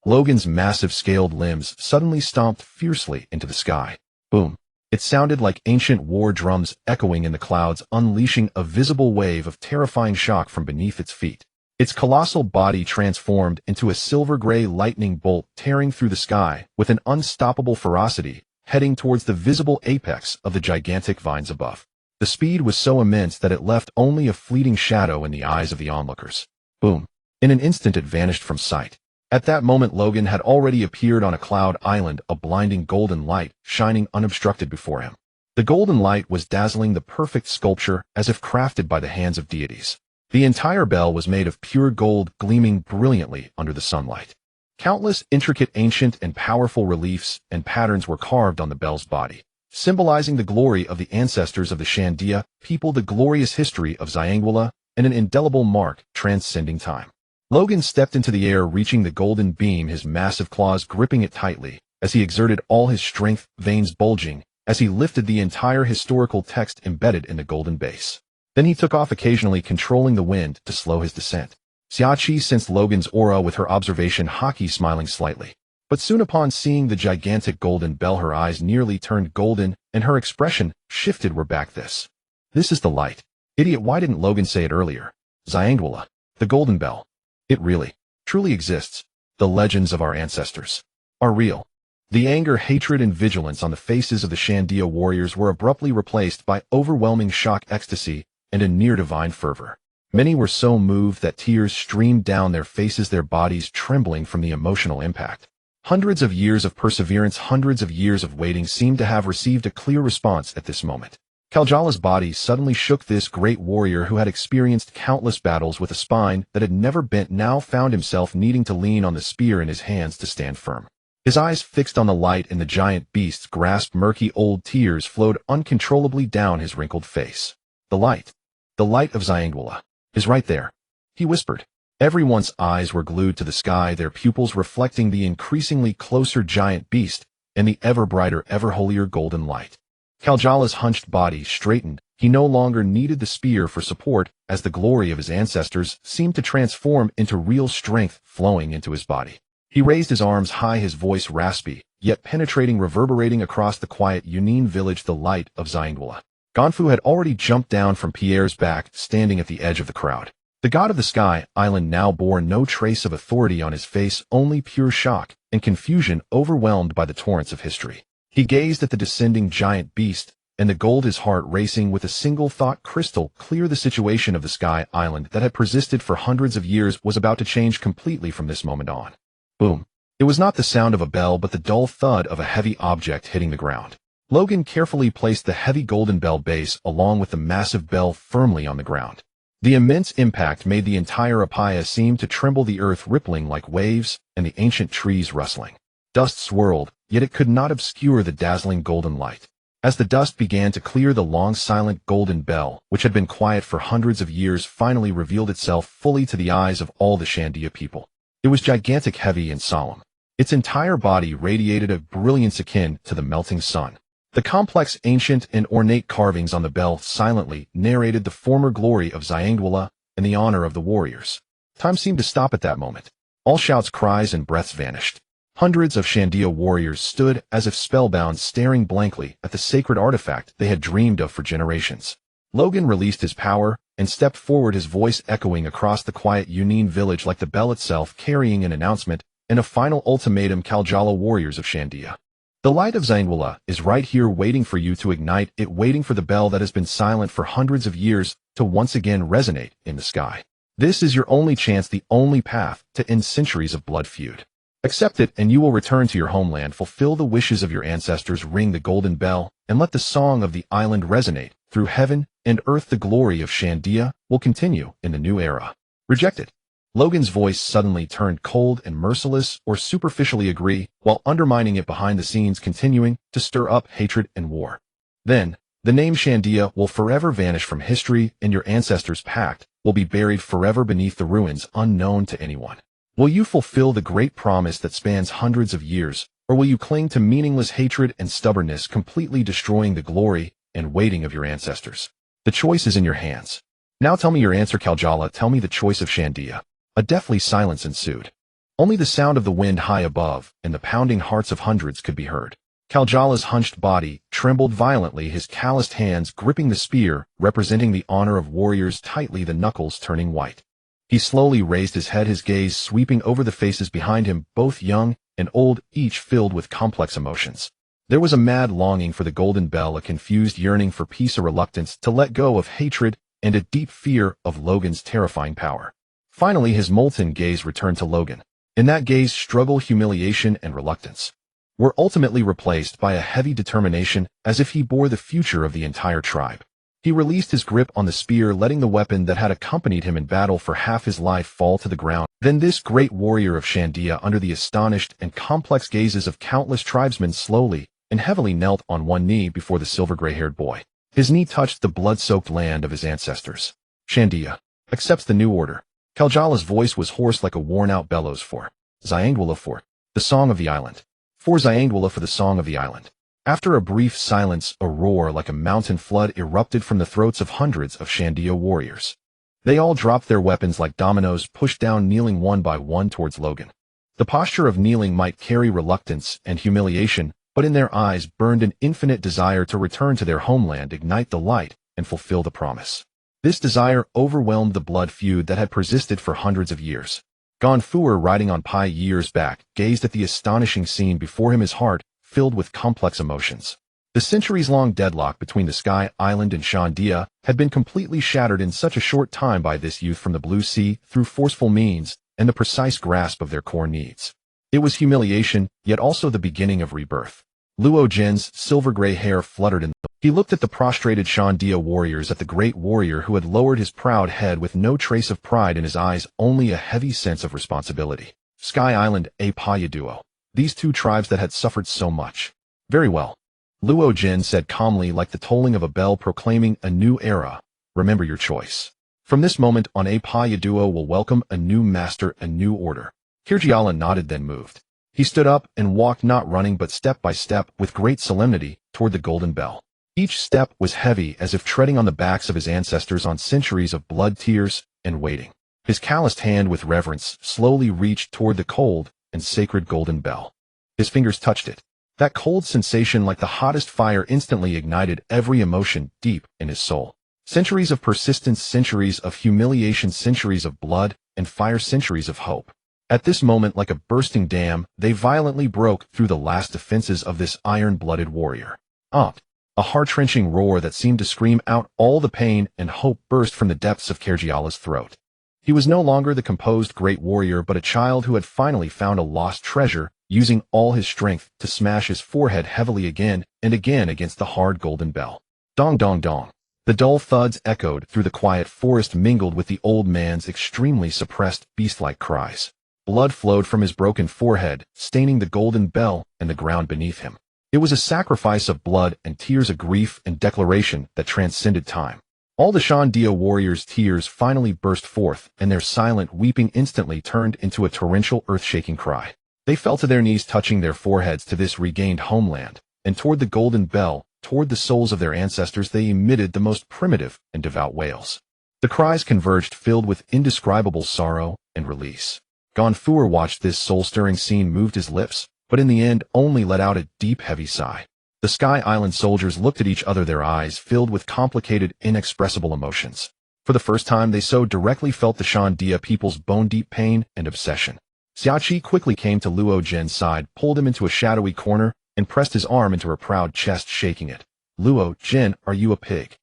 Logan's massive scaled limbs suddenly stomped fiercely into the sky. Boom. It sounded like ancient war drums echoing in the clouds, unleashing a visible wave of terrifying shock from beneath its feet. Its colossal body transformed into a silver-gray lightning bolt, tearing through the sky with an unstoppable ferocity, heading towards the visible apex of the gigantic vines above. The speed was so immense that it left only a fleeting shadow in the eyes of the onlookers. Boom. In an instant it vanished from sight. At that moment Logan had already appeared on a cloud island, a blinding golden light shining unobstructed before him. The golden light was dazzling, the perfect sculpture as if crafted by the hands of deities. The entire bell was made of pure gold, gleaming brilliantly under the sunlight. Countless intricate, ancient, and powerful reliefs and patterns were carved on the bell's body, symbolizing the glory of the ancestors of the Shandia people, the glorious history of Xiangwala, and an indelible mark transcending time. Logan stepped into the air, reaching the golden beam, his massive claws gripping it tightly, as he exerted all his strength, veins bulging, as he lifted the entire historical text embedded in the golden base. Then he took off, occasionally controlling the wind to slow his descent. Xiachi sensed Logan's aura with her observation, Haki smiling slightly. But soon upon seeing the gigantic golden bell, her eyes nearly turned golden, and her expression shifted. We're back. This is the light. Idiot, why didn't Logan say it earlier? Xiangwala, the golden bell. It really, truly exists. The legends of our ancestors are real. The anger, hatred, and vigilance on the faces of the Shandia warriors were abruptly replaced by overwhelming shock, ecstasy, and a near-divine fervor. Many were so moved that tears streamed down their faces, their bodies trembling from the emotional impact. Hundreds of years of perseverance, hundreds of years of waiting seemed to have received a clear response at this moment. Kaljala's body suddenly shook. This great warrior who had experienced countless battles with a spine that had never bent now found himself needing to lean on the spear in his hands to stand firm. His eyes fixed on the light in the giant beast's grasp, murky old tears flowed uncontrollably down his wrinkled face. The light of Xiangwala, is right there, he whispered. Everyone's eyes were glued to the sky, their pupils reflecting the increasingly closer giant beast and the ever brighter, ever holier golden light. Kaljala's hunched body straightened. He no longer needed the spear for support, as the glory of his ancestors seemed to transform into real strength flowing into his body. He raised his arms high, his voice raspy, yet penetrating, reverberating across the quiet Yunin village, the light of Xiangwala. Ganfu had already jumped down from Pierre's back, standing at the edge of the crowd. The god of the sky island now bore no trace of authority on his face, only pure shock and confusion, overwhelmed by the torrents of history. He gazed at the descending giant beast, and the gold, his heart racing with a single thought: crystal clear. The situation of the sky island that had persisted for hundreds of years was about to change completely from this moment on. Boom. It was not the sound of a bell, but the dull thud of a heavy object hitting the ground. Logan carefully placed the heavy golden bell base along with the massive bell firmly on the ground. The immense impact made the entire apaya seem to tremble, the earth rippling like waves and the ancient trees rustling. Dust swirled, yet it could not obscure the dazzling golden light. As the dust began to clear, the long silent golden bell, which had been quiet for hundreds of years, finally revealed itself fully to the eyes of all the Shandia people. It was gigantic, heavy, and solemn. Its entire body radiated a brilliance akin to the melting sun. The complex, ancient, and ornate carvings on the bell silently narrated the former glory of Xiangwala and the honor of the warriors. Time seemed to stop at that moment. All shouts, cries, and breaths vanished. Hundreds of Shandia warriors stood as if spellbound, staring blankly at the sacred artifact they had dreamed of for generations. Logan released his power and stepped forward, his voice echoing across the quiet Yunin village like the bell itself, carrying an announcement and a final ultimatum: Kaljala warriors of Shandia. The light of Xiangwala is right here, waiting for you to ignite it, waiting for the bell that has been silent for hundreds of years to once again resonate in the sky. This is your only chance, the only path to end centuries of blood feud. Accept it, and you will return to your homeland, fulfill the wishes of your ancestors, ring the golden bell, and let the song of the island resonate through heaven and earth. The glory of Shandia will continue in the new era. Reject it. Logan's voice suddenly turned cold and merciless, or superficially agree, while undermining it behind the scenes, continuing to stir up hatred and war. Then, the name Shandia will forever vanish from history, and your ancestors' pact will be buried forever beneath the ruins, unknown to anyone. Will you fulfill the great promise that spans hundreds of years, or will you cling to meaningless hatred and stubbornness, completely destroying the glory and waiting of your ancestors? The choice is in your hands. Now tell me your answer, Kaljala. Tell me the choice of Shandia. A deathly silence ensued. Only the sound of the wind high above and the pounding hearts of hundreds could be heard. Kaljala's hunched body trembled violently, his calloused hands gripping the spear representing the honor of warriors tightly, the knuckles turning white. He slowly raised his head, his gaze sweeping over the faces behind him, both young and old, each filled with complex emotions. There was a mad longing for the golden bell, a confused yearning for peace, a reluctance to let go of hatred, and a deep fear of Logan's terrifying power. Finally, his molten gaze returned to Logan. In that gaze, struggle, humiliation, and reluctance were ultimately replaced by a heavy determination, as if he bore the future of the entire tribe. He released his grip on the spear, letting the weapon that had accompanied him in battle for half his life fall to the ground. Then this great warrior of Shandia, under the astonished and complex gazes of countless tribesmen, slowly and heavily knelt on one knee before the silver-gray-haired boy. His knee touched the blood-soaked land of his ancestors. Shandia accepts the new order. Kaljala's voice was hoarse like a worn-out bellows. For Xiangwala, for the song of the island. For Xiangwala, for the song of the island. After a brief silence, a roar like a mountain flood erupted from the throats of hundreds of Shandia warriors. They all dropped their weapons like dominoes, pushed down, kneeling one by one towards Logan. The posture of kneeling might carry reluctance and humiliation, but in their eyes burned an infinite desire to return to their homeland, ignite the light, and fulfill the promise. This desire overwhelmed the blood feud that had persisted for hundreds of years. Ganfu, riding on Pai years back, gazed at the astonishing scene before him, his heart filled with complex emotions. The centuries-long deadlock between the Sky Island and Shandia had been completely shattered in such a short time by this youth from the Blue Sea, through forceful means and the precise grasp of their core needs. It was humiliation, yet also the beginning of rebirth. Luo Jin's silver-gray hair fluttered in the... He looked at the prostrated Shandia warriors, at the great warrior who had lowered his proud head with no trace of pride in his eyes, only a heavy sense of responsibility. Sky Island, a Paya duo. These two tribes that had suffered so much. Very well. Luo Jin said calmly, like the tolling of a bell proclaiming a new era. Remember your choice. From this moment on, a Paya duo will welcome a new master, a new order. Kirjiala nodded, then moved. He stood up and walked, not running but step by step with great solemnity toward the golden bell. Each step was heavy, as if treading on the backs of his ancestors on centuries of blood, tears, and waiting. His calloused hand with reverence slowly reached toward the cold and sacred golden bell. His fingers touched it. That cold sensation, like the hottest fire, instantly ignited every emotion deep in his soul. Centuries of persistence, centuries of humiliation, centuries of blood and fire, centuries of hope. At this moment, like a bursting dam, they violently broke through the last defenses of this iron-blooded warrior. A heart-wrenching roar that seemed to scream out all the pain and hope burst from the depths of Kerjiala's throat. He was no longer the composed great warrior, but a child who had finally found a lost treasure, using all his strength to smash his forehead heavily again and again against the hard golden bell. Dong dong dong. The dull thuds echoed through the quiet forest, mingled with the old man's extremely suppressed, beast-like cries. Blood flowed from his broken forehead, staining the golden bell and the ground beneath him. It was a sacrifice of blood and tears, a grief and declaration that transcended time. All the Shandia warriors' tears finally burst forth, and their silent weeping instantly turned into a torrential, earth-shaking cry. They fell to their knees, touching their foreheads to this regained homeland, and toward the golden bell, toward the souls of their ancestors, they emitted the most primitive and devout wails. The cries converged, filled with indescribable sorrow and release. Gonfur watched this soul-stirring scene, moved his lips, but in the end only let out a deep, heavy sigh. The Sky Island soldiers looked at each other, their eyes filled with complicated, inexpressible emotions. For the first time, they so directly felt the Shandia people's bone-deep pain and obsession. Xiaoqi quickly came to Luo Jin's side, pulled him into a shadowy corner, and pressed his arm into her proud chest, shaking it. Luo Jin, are you a pig?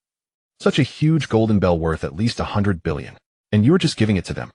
Such a huge golden bell worth at least 100 billion. And you're just giving it to them.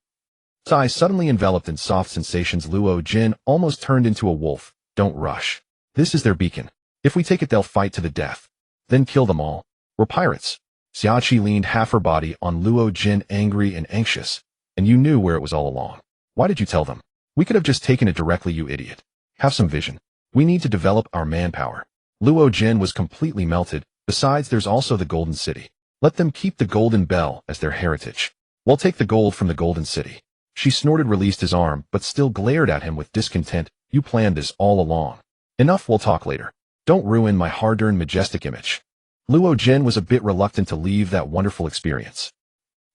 Sigh suddenly enveloped in soft sensations, Luo Jin almost turned into a wolf. Don't rush. This is their beacon. If we take it, they'll fight to the death. Then kill them all. We're pirates. Xiaoqi leaned half her body on Luo Jin, angry and anxious. And you knew where it was all along. Why did you tell them? We could have just taken it directly, you idiot. Have some vision. We need to develop our manpower. Luo Jin was completely melted. Besides, there's also the Golden City. Let them keep the Golden Bell as their heritage. We'll take the gold from the Golden City. She snorted, released his arm, but still glared at him with discontent. You planned this all along. Enough, we'll talk later. Don't ruin my hard-earned majestic image. Luo Jin was a bit reluctant to leave that wonderful experience.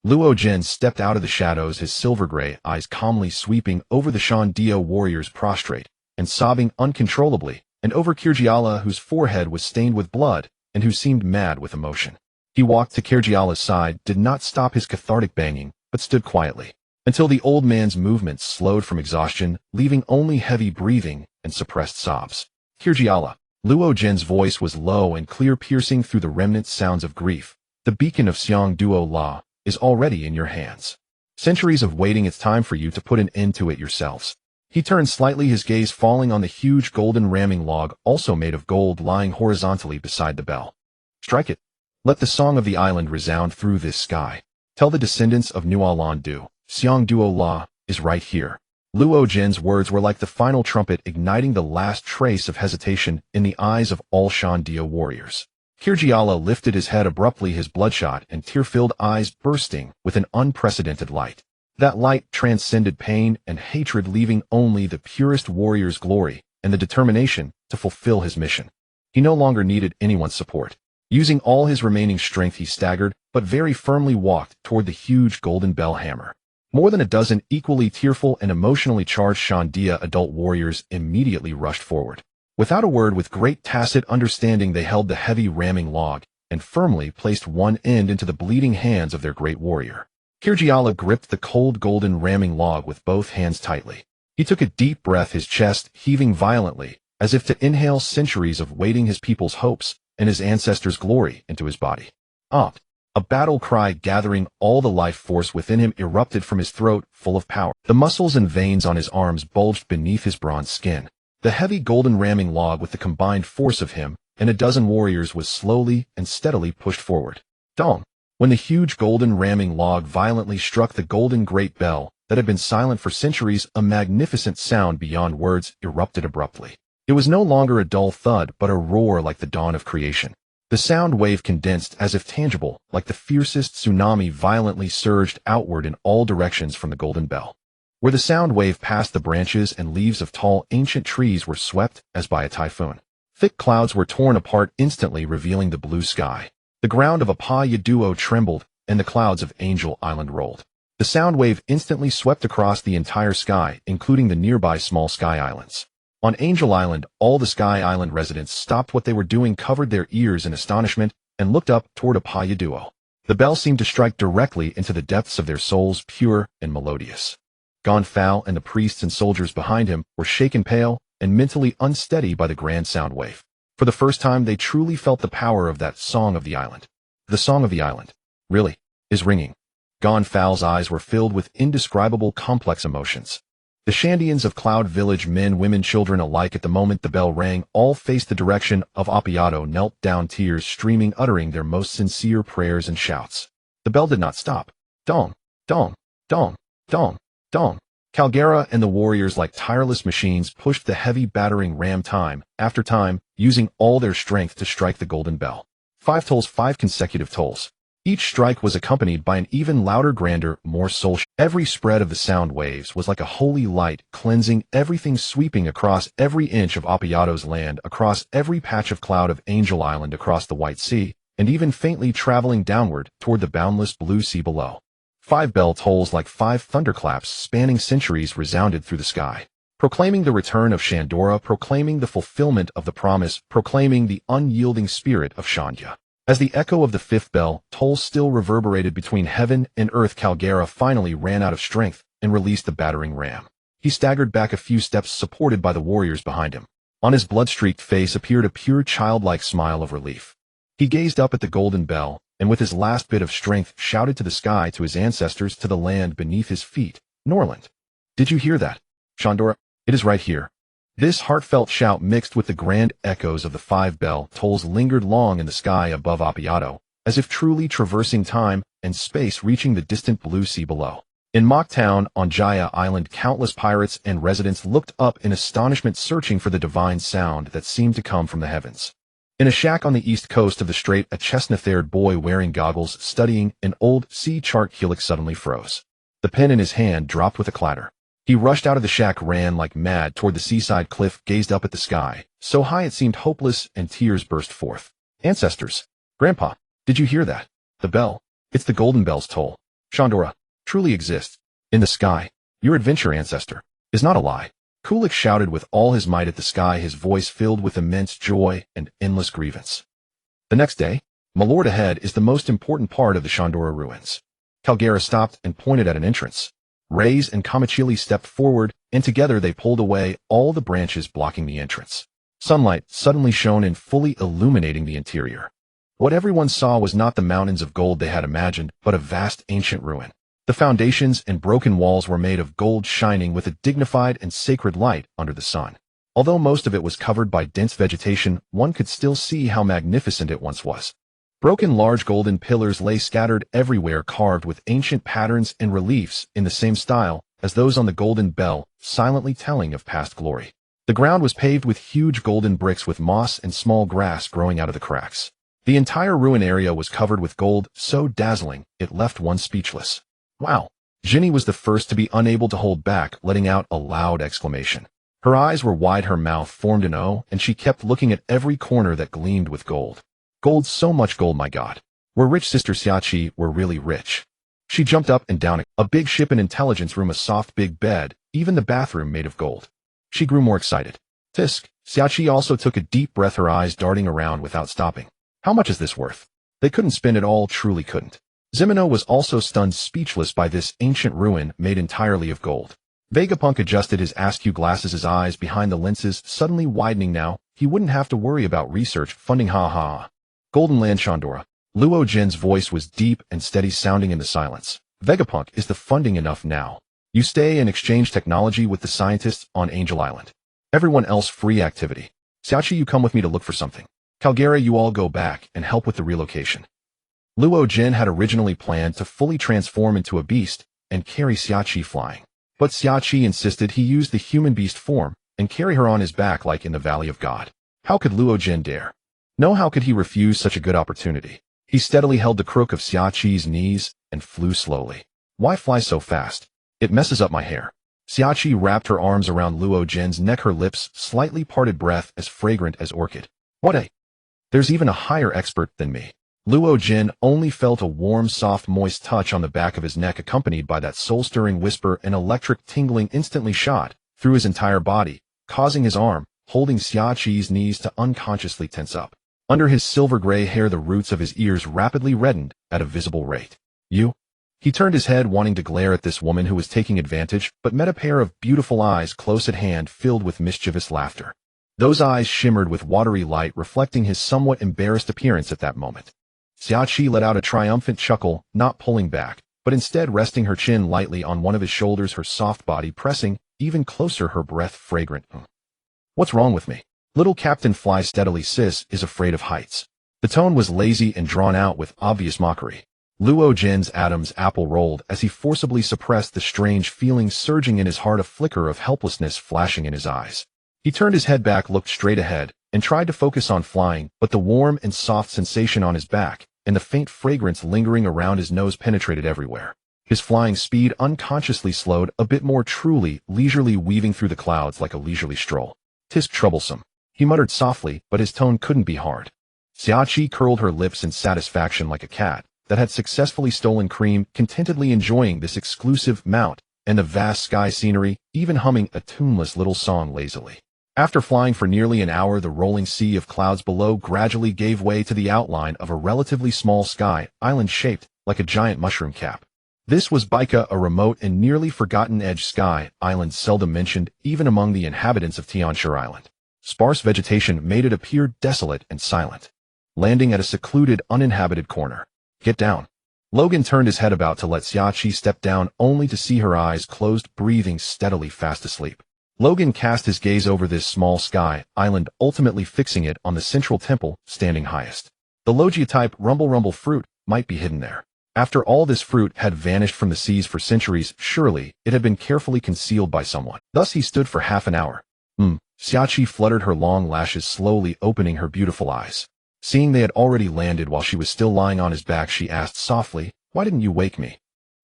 Luo Jin stepped out of the shadows, his silver-gray eyes calmly sweeping over the Shandia warriors prostrate and sobbing uncontrollably, and over Kerjiala, whose forehead was stained with blood and who seemed mad with emotion. He walked to Kerjiala's side, did not stop his cathartic banging, but stood quietly, until the old man's movements slowed from exhaustion, leaving only heavy breathing and suppressed sobs. Kerjiala. Luo Jin's voice was low and clear, piercing through the remnant sounds of grief. The beacon of Xiang Duo La is already in your hands. Centuries of waiting, it's time for you to put an end to it yourselves. He turned slightly, his gaze falling on the huge golden ramming log, also made of gold, lying horizontally beside the bell. Strike it. Let the song of the island resound through this sky. Tell the descendants of Nualan Du, Xiang Duo La is right here. Luo Jin's words were like the final trumpet, igniting the last trace of hesitation in the eyes of all Shandia warriors. Kerjiala lifted his head abruptly, his bloodshot and tear-filled eyes bursting with an unprecedented light. That light transcended pain and hatred, leaving only the purest warrior's glory and the determination to fulfill his mission. He no longer needed anyone's support. Using all his remaining strength, he staggered, but very firmly walked toward the huge golden bell hammer. More than a dozen equally tearful and emotionally charged Shandia adult warriors immediately rushed forward. Without a word, with great tacit understanding, they held the heavy ramming log and firmly placed one end into the bleeding hands of their great warrior. Kerjiala gripped the cold golden ramming log with both hands tightly. He took a deep breath, his chest heaving violently, as if to inhale centuries of waiting, his people's hopes and his ancestors' glory into his body. A battle cry gathering all the life force within him erupted from his throat, full of power. The muscles and veins on his arms bulged beneath his bronze skin. The heavy golden ramming log, with the combined force of him and a dozen warriors, was slowly and steadily pushed forward. Dong! When the huge golden ramming log violently struck the golden great bell that had been silent for centuries, a magnificent sound beyond words erupted abruptly. It was no longer a dull thud, but a roar like the dawn of creation. The sound wave condensed as if tangible, like the fiercest tsunami, violently surged outward in all directions from the golden bell. where the sound wave passed the branches and leaves of tall ancient trees were swept as by a typhoon. Thick clouds were torn apart instantly, revealing the blue sky. The ground of Apa trembled, and the clouds of Angel Island rolled. The sound wave instantly swept across the entire sky, including the nearby small sky islands. On Angel Island, all the Sky Island residents stopped what they were doing, covered their ears in astonishment, and looked up toward Apa. The bell seemed to strike directly into the depths of their souls, pure and melodious. Gonfal and the priests and soldiers behind him were shaken pale and mentally unsteady by the grand sound wave. For the first time, they truly felt the power of that Song of the Island. The Song of the Island, really, is ringing. Gonfal's eyes were filled with indescribable complex emotions. The Shandians of Cloud Village, men, women, children alike, at the moment the bell rang, all faced the direction of Apa, knelt down, tears streaming, uttering their most sincere prayers and shouts. The bell did not stop. Dong, dong, dong, dong, dong. Calgara and the warriors, like tireless machines, pushed the heavy battering ram time after time, using all their strength to strike the golden bell. 5 tolls, 5 consecutive tolls. Each strike was accompanied by an even louder, grander, more soul. Every spread of the sound waves was like a holy light, cleansing everything, sweeping across every inch of Apato's land, across every patch of cloud of Angel Island, across the White Sea, and even faintly traveling downward toward the boundless blue sea below. 5 bell tolls, like 5 thunderclaps spanning centuries, resounded through the sky, proclaiming the return of Shandora, proclaiming the fulfillment of the promise, proclaiming the unyielding spirit of Shanya. As the echo of the 5th bell toll still reverberated between heaven and earth, Calgara finally ran out of strength and released the battering ram. He staggered back a few steps, supported by the warriors behind him. On his blood-streaked face appeared a pure childlike smile of relief. He gazed up at the golden bell, and with his last bit of strength shouted to the sky, to his ancestors, to the land beneath his feet. Norland, did you hear that? Shandora, it is right here. This heartfelt shout, mixed with the grand echoes of the 5 bell tolls, lingered long in the sky above Apa, as if truly traversing time and space, reaching the distant blue sea below. In Mock Town on Jaya Island, countless pirates and residents looked up in astonishment, searching for the divine sound that seemed to come from the heavens. In a shack on the east coast of the strait, a chestnut-haired boy wearing goggles, studying an old sea chart helix, suddenly froze. The pen in his hand dropped with a clatter. He rushed out of the shack, ran like mad toward the seaside cliff, gazed up at the sky, so high it seemed hopeless, and tears burst forth. Ancestors! Grandpa, did you hear that? The bell. It's the golden bell's toll. Shandora truly exists. In the sky. Your adventure, ancestor, is not a lie. Kulik shouted with all his might at the sky, his voice filled with immense joy and endless grievance. The next day, Malord, ahead is the most important part of the Shandora ruins. Calgara stopped and pointed at an entrance. Reyes and Kamachili stepped forward, and together they pulled away all the branches blocking the entrance. Sunlight suddenly shone in, fully illuminating the interior. What everyone saw was not the mountains of gold they had imagined, but a vast ancient ruin. The foundations and broken walls were made of gold, shining with a dignified and sacred light under the sun. Although most of it was covered by dense vegetation, one could still see how magnificent it once was. Broken large golden pillars lay scattered everywhere, carved with ancient patterns and reliefs in the same style as those on the golden bell, silently telling of past glory. The ground was paved with huge golden bricks, with moss and small grass growing out of the cracks. The entire ruin area was covered with gold, so dazzling it left one speechless. Wow! Ginny was the first to be unable to hold back, letting out a loud exclamation. Her eyes were wide, her mouth formed an O, and she kept looking at every corner that gleamed with gold. Gold, so much gold, my God. We're rich, Sister Xiachi, we're really rich. She jumped up and down. A big ship, an intelligence room, a soft big bed, even the bathroom made of gold. She grew more excited. Tisk, Xiachi also took a deep breath, her eyes darting around without stopping. How much is this worth? They couldn't spend it all, truly couldn't. Zimino was also stunned, speechless by this ancient ruin made entirely of gold. Vegapunk adjusted his Askew glasses, his eyes behind the lenses suddenly widening. Now he wouldn't have to worry about research funding. Ha ha. Golden Land, Shandora. Luo Jin's voice was deep and steady, sounding in the silence. Vegapunk, is the funding enough now? You stay and exchange technology with the scientists on Angel Island. Everyone else, free activity. Xiachi, you come with me to look for something. Calgara, you all go back and help with the relocation. Luo Jin had originally planned to fully transform into a beast and carry Xiachi flying. But Xiachi insisted he use the human beast form and carry her on his back like in the Valley of God. How could Luo Jin dare? No, how could he refuse such a good opportunity? He steadily held the crook of Xiachi's knees and flew slowly. Why fly so fast? It messes up my hair. Xiachi wrapped her arms around Luo Jin's neck, her lips slightly parted, breath as fragrant as orchid. What a... There's even a higher expert than me. Luo Jin only felt a warm, soft, moist touch on the back of his neck, accompanied by that soul-stirring whisper. An electric tingling instantly shot through his entire body, causing his arm, holding Xiaqi's knees, to unconsciously tense up. Under his silver-gray hair, the roots of his ears rapidly reddened at a visible rate. You? He turned his head, wanting to glare at this woman who was taking advantage, but met a pair of beautiful eyes close at hand, filled with mischievous laughter. Those eyes shimmered with watery light, reflecting his somewhat embarrassed appearance at that moment. Xiachi let out a triumphant chuckle, not pulling back, but instead resting her chin lightly on one of his shoulders, her soft body pressing even closer, her breath fragrant. What's wrong with me? Little Captain Fly steadily. Sis is afraid of heights. The tone was lazy and drawn out with obvious mockery. Luo Jin's Adam's apple rolled as he forcibly suppressed the strange feeling surging in his heart, a flicker of helplessness flashing in his eyes. He turned his head back, looked straight ahead, and tried to focus on flying, but the warm and soft sensation on his back and the faint fragrance lingering around his nose penetrated everywhere. His flying speed unconsciously slowed a bit more, truly, leisurely, weaving through the clouds like a leisurely stroll. "'Tis troublesome," he muttered softly, but his tone couldn't be hard. Xiachi curled her lips in satisfaction like a cat that had successfully stolen cream, contentedly enjoying this exclusive mount and the vast sky scenery, even humming a tuneless little song lazily. After flying for nearly an hour, the rolling sea of clouds below gradually gave way to the outline of a relatively small sky island shaped like a giant mushroom cap. This was Baika, a remote and nearly forgotten edge sky island seldom mentioned even among the inhabitants of Tianshur Island. Sparse vegetation made it appear desolate and silent. Landing at a secluded, uninhabited corner. "Get down." Logan turned his head about to let Xiachi step down, only to see her eyes closed, breathing steadily, fast asleep. Logan cast his gaze over this small sky island, ultimately fixing it on the central temple, standing highest. The Logia-type rumble fruit might be hidden there. After all, this fruit had vanished from the seas for centuries. Surely, it had been carefully concealed by someone. Thus he stood for half an hour. Xiachi fluttered her long lashes, slowly opening her beautiful eyes. Seeing they had already landed while she was still lying on his back, she asked softly, "Why didn't you wake me?"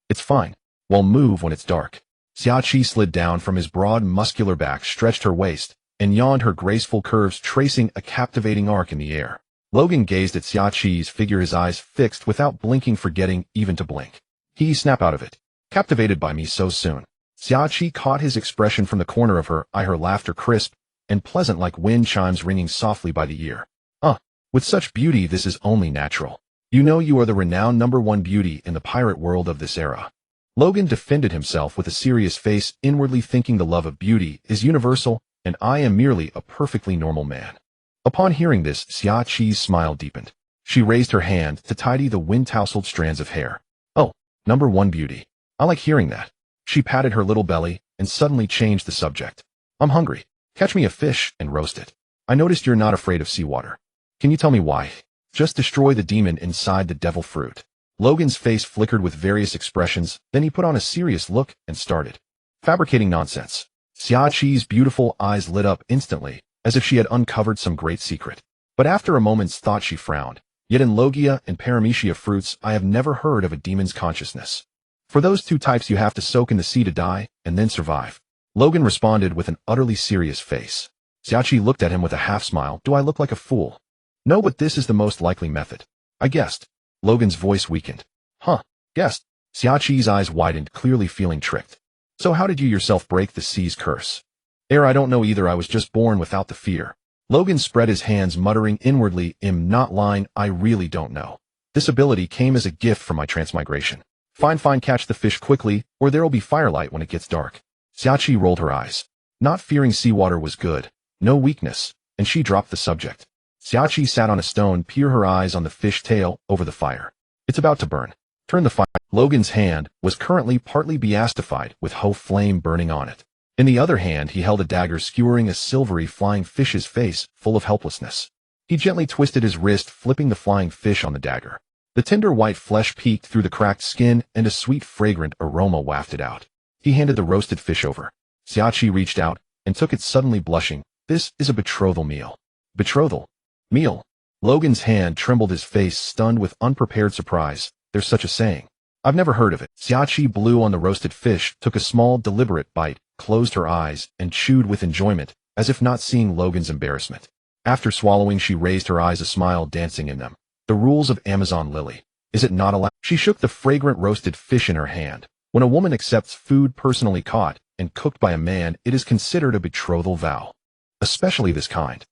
"It's fine. We'll move when it's dark." Xiachi slid down from his broad, muscular back, stretched her waist, and yawned, her graceful curves tracing a captivating arc in the air. Logan gazed at Xiachi's figure, his eyes fixed without blinking, forgetting even to blink. He snapped out of it. "Captivated by me so soon?" Xiachi caught his expression from the corner of her eye, her laughter crisp and pleasant like wind chimes ringing softly by the ear. With such beauty, this is only natural. You know you are the renowned #1 beauty in the pirate world of this era." Logan defended himself with a serious face, inwardly thinking the love of beauty is universal, and I am merely a perfectly normal man. Upon hearing this, Xiaqi's smile deepened. She raised her hand to tidy the wind-tousled strands of hair. "Oh, #1 beauty. I like hearing that." She patted her little belly and suddenly changed the subject. "I'm hungry. Catch me a fish and roast it. I noticed you're not afraid of seawater. Can you tell me why?" "Just destroy the demon inside the devil fruit." Logan's face flickered with various expressions, then he put on a serious look and started fabricating nonsense. Xiaqi's beautiful eyes lit up instantly, as if she had uncovered some great secret. But after a moment's thought she frowned. "Yet in Logia and Paramecia fruits I have never heard of a demon's consciousness. For those two types you have to soak in the sea to die, and then survive." Logan responded with an utterly serious face. Xiachi looked at him with a half-smile. "Do I look like a fool?" "No, but this is the most likely method." "I guessed." Logan's voice weakened. Guessed." Xiachi's eyes widened, clearly feeling tricked. "So how did you yourself break the sea's curse?" I don't know either. I was just born without the fear." Logan spread his hands, muttering inwardly, "I'm not lying, I really don't know. This ability came as a gift from my transmigration." Fine, catch the fish quickly, or there'll be firelight when it gets dark." Xiachi rolled her eyes. Not fearing seawater was good, no weakness, and she dropped the subject. Xiachi sat on a stone, peer her eyes on the fish tail over the fire. "It's about to burn. Turn the fire." Logan's hand was currently partly beastified, with Ho flame burning on it. In the other hand he held a dagger, skewering a silvery flying fish's face, full of helplessness. He gently twisted his wrist, flipping the flying fish on the dagger. The tender white flesh peeked through the cracked skin, and a sweet fragrant aroma wafted out. He handed the roasted fish over. Xiachi reached out and took it, suddenly blushing. "This is a betrothal meal." "Betrothal meal?" Logan's hand trembled, his face stunned with unprepared surprise. "There's such a saying. I've never heard of it." Xiachi blew on the roasted fish, took a small, deliberate bite, closed her eyes, and chewed with enjoyment, as if not seeing Logan's embarrassment. After swallowing, she raised her eyes, a smile dancing in them. The rules of Amazon Lily. Is it not allowed? She shook the fragrant roasted fish in her hand. When a woman accepts food personally caught and cooked by a man, it is considered a betrothal vow. Especially this kind.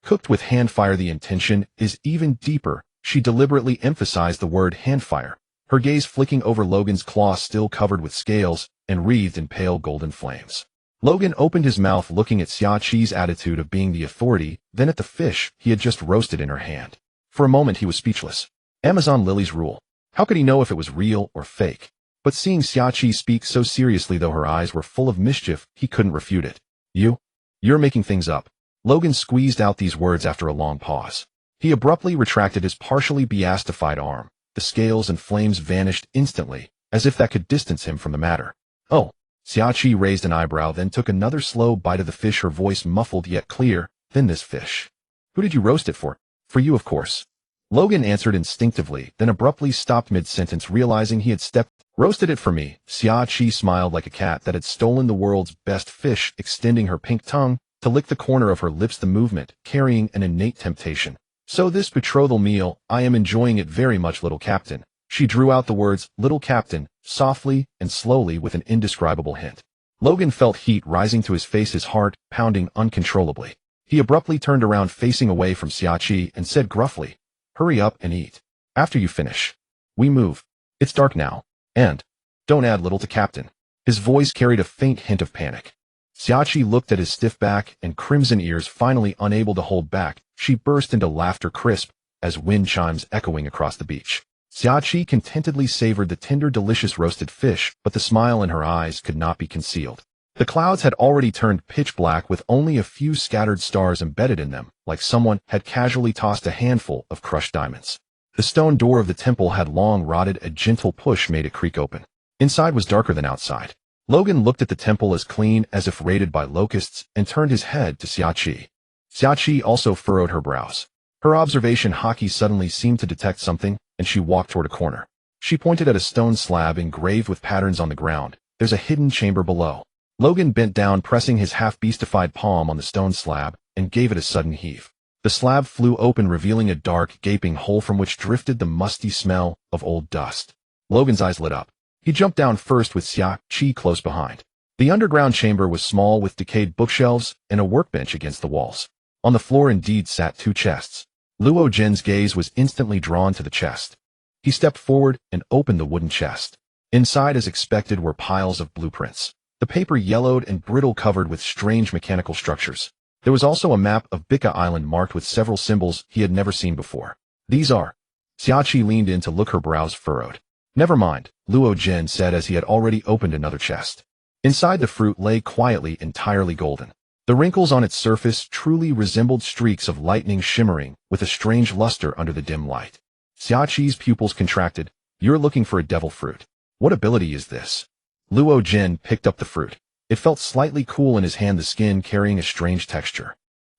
Cooked with handfire. The intention is even deeper. She deliberately emphasized the word handfire, her gaze flicking over Logan's claw still covered with scales and wreathed in pale golden flames. Logan opened his mouth, looking at Xiaqi's attitude of being the authority, then at the fish he had just roasted in her hand. For a moment he was speechless. Amazon Lily's rule. How could he know if it was real or fake? But seeing Xiaqi speak so seriously, though her eyes were full of mischief, he couldn't refute it. You're making things up. Logan squeezed out these words after a long pause. He abruptly retracted his partially beastified arm. The scales and flames vanished instantly, as if that could distance him from the matter. Oh. Xiaqi raised an eyebrow, then took another slow bite of the fish, her voice muffled yet clear. Then this fish. Who did you roast it for? For you, of course. Logan answered instinctively, then abruptly stopped mid-sentence, realizing he had stepped. Roasted it for me. Xiaqi smiled like a cat that had stolen the world's best fish, extending her pink tongue to lick the corner of her lips, the movement carrying an innate temptation. So this betrothal meal, I am enjoying it very much, little captain. She drew out the words, little captain, softly and slowly with an indescribable hint. Logan felt heat rising to his face, his heart pounding uncontrollably. He abruptly turned around, facing away from Xiaqi, and said gruffly, hurry up and eat. After you finish, we move. It's dark now. And don't add little to captain. His voice carried a faint hint of panic. Xiaqi looked at his stiff back and crimson ears. Finally unable to hold back, she burst into laughter, crisp as wind chimes echoing across the beach. Xiaqi contentedly savored the tender, delicious roasted fish, but the smile in her eyes could not be concealed. The clouds had already turned pitch black, with only a few scattered stars embedded in them, like someone had casually tossed a handful of crushed diamonds. The stone door of the temple had long rotted. A gentle push made it creak open. Inside was darker than outside. Logan looked at the temple, as clean as if raided by locusts, and turned his head to Xiaqi. Xiaqi also furrowed her brows. Her observation Haki suddenly seemed to detect something, and she walked toward a corner. She pointed at a stone slab engraved with patterns on the ground. There's a hidden chamber below. Logan bent down, pressing his half-beastified palm on the stone slab, and gave it a sudden heave. The slab flew open, revealing a dark, gaping hole from which drifted the musty smell of old dust. Logan's eyes lit up. He jumped down first, with Xiaqi close behind. The underground chamber was small, with decayed bookshelves and a workbench against the walls. On the floor indeed sat two chests. Luo Jin's gaze was instantly drawn to the chest. He stepped forward and opened the wooden chest. Inside, as expected, were piles of blueprints. The paper yellowed and brittle, covered with strange mechanical structures. There was also a map of Bika Island marked with several symbols he had never seen before. These are... Xiaqi leaned in to look, her brows furrowed. Never mind, Luo Jin said as he had already opened another chest. Inside, the fruit lay quietly, entirely golden. The wrinkles on its surface truly resembled streaks of lightning, shimmering with a strange luster under the dim light. Xiaqi's pupils contracted. You're looking for a devil fruit. What ability is this? Luo Jin picked up the fruit. It felt slightly cool in his hand, the skin carrying a strange texture.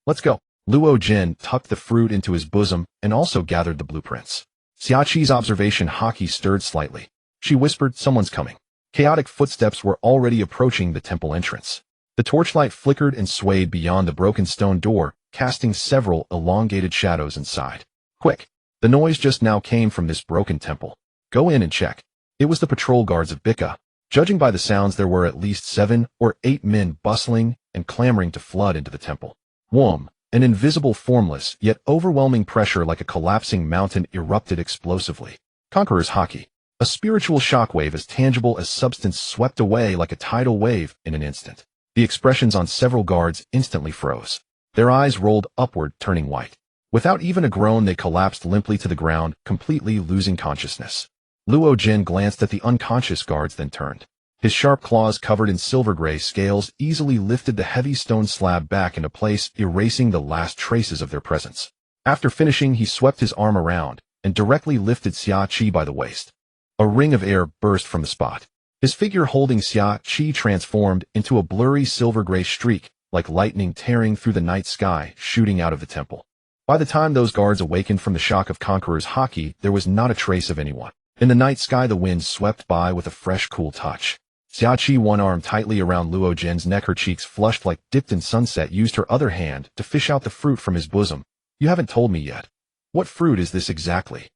Let's go. Luo Jin tucked the fruit into his bosom and also gathered the blueprints. Xiaqi's observation Haki stirred slightly. She whispered, someone's coming. Chaotic footsteps were already approaching the temple entrance. The torchlight flickered and swayed beyond the broken stone door, casting several elongated shadows inside. Quick! The noise just now came from this broken temple. Go in and check. It was the patrol guards of Bika. Judging by the sounds, there were at least 7 or 8 men bustling and clamoring to flood into the temple. Whoom! An invisible, formless, yet overwhelming pressure like a collapsing mountain erupted explosively. Conqueror's Haki. A spiritual shockwave as tangible as substance swept away like a tidal wave in an instant. The expressions on several guards instantly froze. Their eyes rolled upward, turning white. Without even a groan, they collapsed limply to the ground, completely losing consciousness. Luo Jin glanced at the unconscious guards, then turned. His sharp claws, covered in silver-gray scales, easily lifted the heavy stone slab back into place, erasing the last traces of their presence. After finishing, he swept his arm around and directly lifted Xiaqi by the waist. A ring of air burst from the spot. His figure holding Xiaqi transformed into a blurry silver-gray streak, like lightning tearing through the night sky, shooting out of the temple. By the time those guards awakened from the shock of Conqueror's Haki, there was not a trace of anyone. In the night sky, the wind swept by with a fresh, cool touch. Xiaoqi, one arm tightly around Luo Jin's neck, her cheeks flushed like dipped in sunset, used her other hand to fish out the fruit from his bosom. You haven't told me yet. What fruit is this exactly?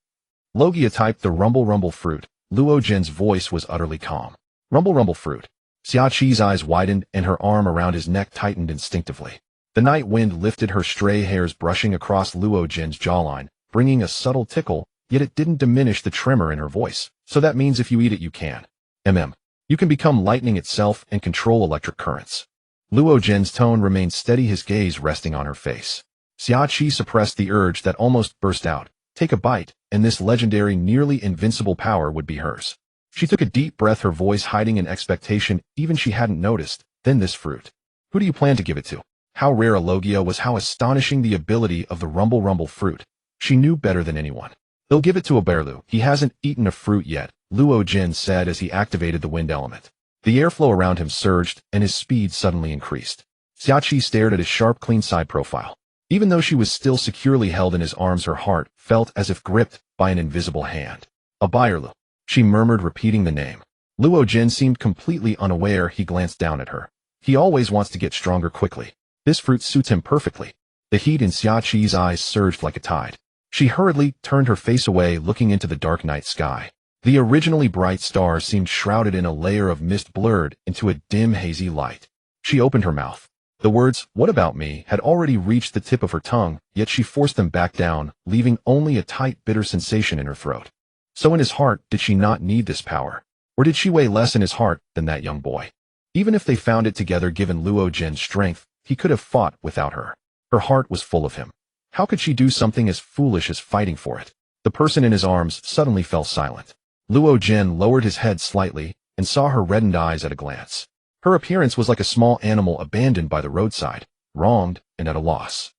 Logia typed the rumble fruit. Luo Jin's voice was utterly calm. Rumble fruit. Xiaoqi's eyes widened and her arm around his neck tightened instinctively. The night wind lifted her stray hairs, brushing across Luo Jin's jawline, bringing a subtle tickle, yet it didn't diminish the tremor in her voice. So that means if you eat it you can. You can become lightning itself and control electric currents. Luo Jin's tone remained steady, his gaze resting on her face. Xiaoqi suppressed the urge that almost burst out. Take a bite, and this legendary, nearly invincible power would be hers. She took a deep breath, her voice hiding an expectation even she hadn't noticed. Then this fruit. Who do you plan to give it to? How rare a Logia was, how astonishing the ability of the rumble fruit. She knew better than anyone. They'll give it to a Berlu. He hasn't eaten a fruit yet, Luo Jin said as he activated the wind element. The airflow around him surged, and his speed suddenly increased. Xiaoqi stared at his sharp, clean side profile. Even though she was still securely held in his arms, her heart felt as if gripped by an invisible hand. A Berlu. She murmured, repeating the name. Luo Jin seemed completely unaware. He glanced down at her. He always wants to get stronger quickly. This fruit suits him perfectly. The heat in Xiaoqi's eyes surged like a tide. She hurriedly turned her face away, looking into the dark night sky. The originally bright stars seemed shrouded in a layer of mist, blurred into a dim, hazy light. She opened her mouth. The words, "What about me?" had already reached the tip of her tongue, yet she forced them back down, leaving only a tight, bitter sensation in her throat. So in his heart, did she not need this power? Or did she weigh less in his heart than that young boy? Even if they found it together, given Luo Jin's strength, he could have fought without her. Her heart was full of him. How could she do something as foolish as fighting for it? The person in his arms suddenly fell silent. Luo Jin lowered his head slightly and saw her reddened eyes at a glance. Her appearance was like a small animal abandoned by the roadside, wronged and at a loss.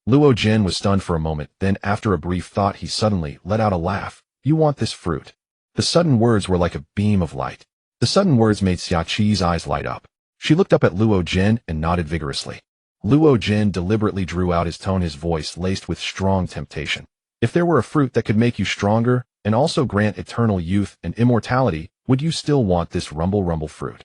Luo Jin was stunned for a moment, then after a brief thought he suddenly let out a laugh. You want this fruit? The sudden words were like a beam of light. The sudden words made Xiaoqi's eyes light up. She looked up at Luo Jin and nodded vigorously. Luo Jin deliberately drew out his tone, his voice laced with strong temptation. If there were a fruit that could make you stronger and also grant eternal youth and immortality, would you still want this rumble fruit?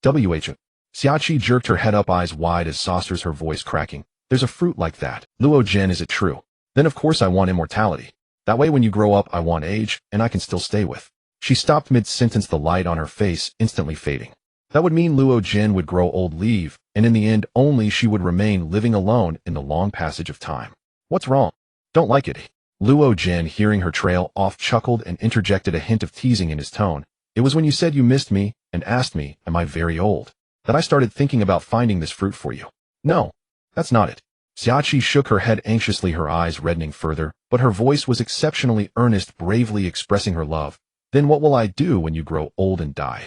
Xiaoqi jerked her head up, eyes wide as saucers, her voice cracking. There's a fruit like that. Luo Jin, is it true? Then of course I want immortality. That way when you grow up I want age, and I can still stay with. She stopped mid-sentence, the light on her face instantly fading. That would mean Luo Jin would grow old, leave, and in the end only she would remain living alone in the long passage of time. What's wrong? Don't like it? Luo Jin, hearing her trail off, chuckled and interjected a hint of teasing in his tone. It was when you said you missed me and asked me, am I very old, that I started thinking about finding this fruit for you. No, that's not it. Xiaoqi shook her head anxiously, her eyes reddening further, but her voice was exceptionally earnest, bravely expressing her love. Then what will I do when you grow old and die?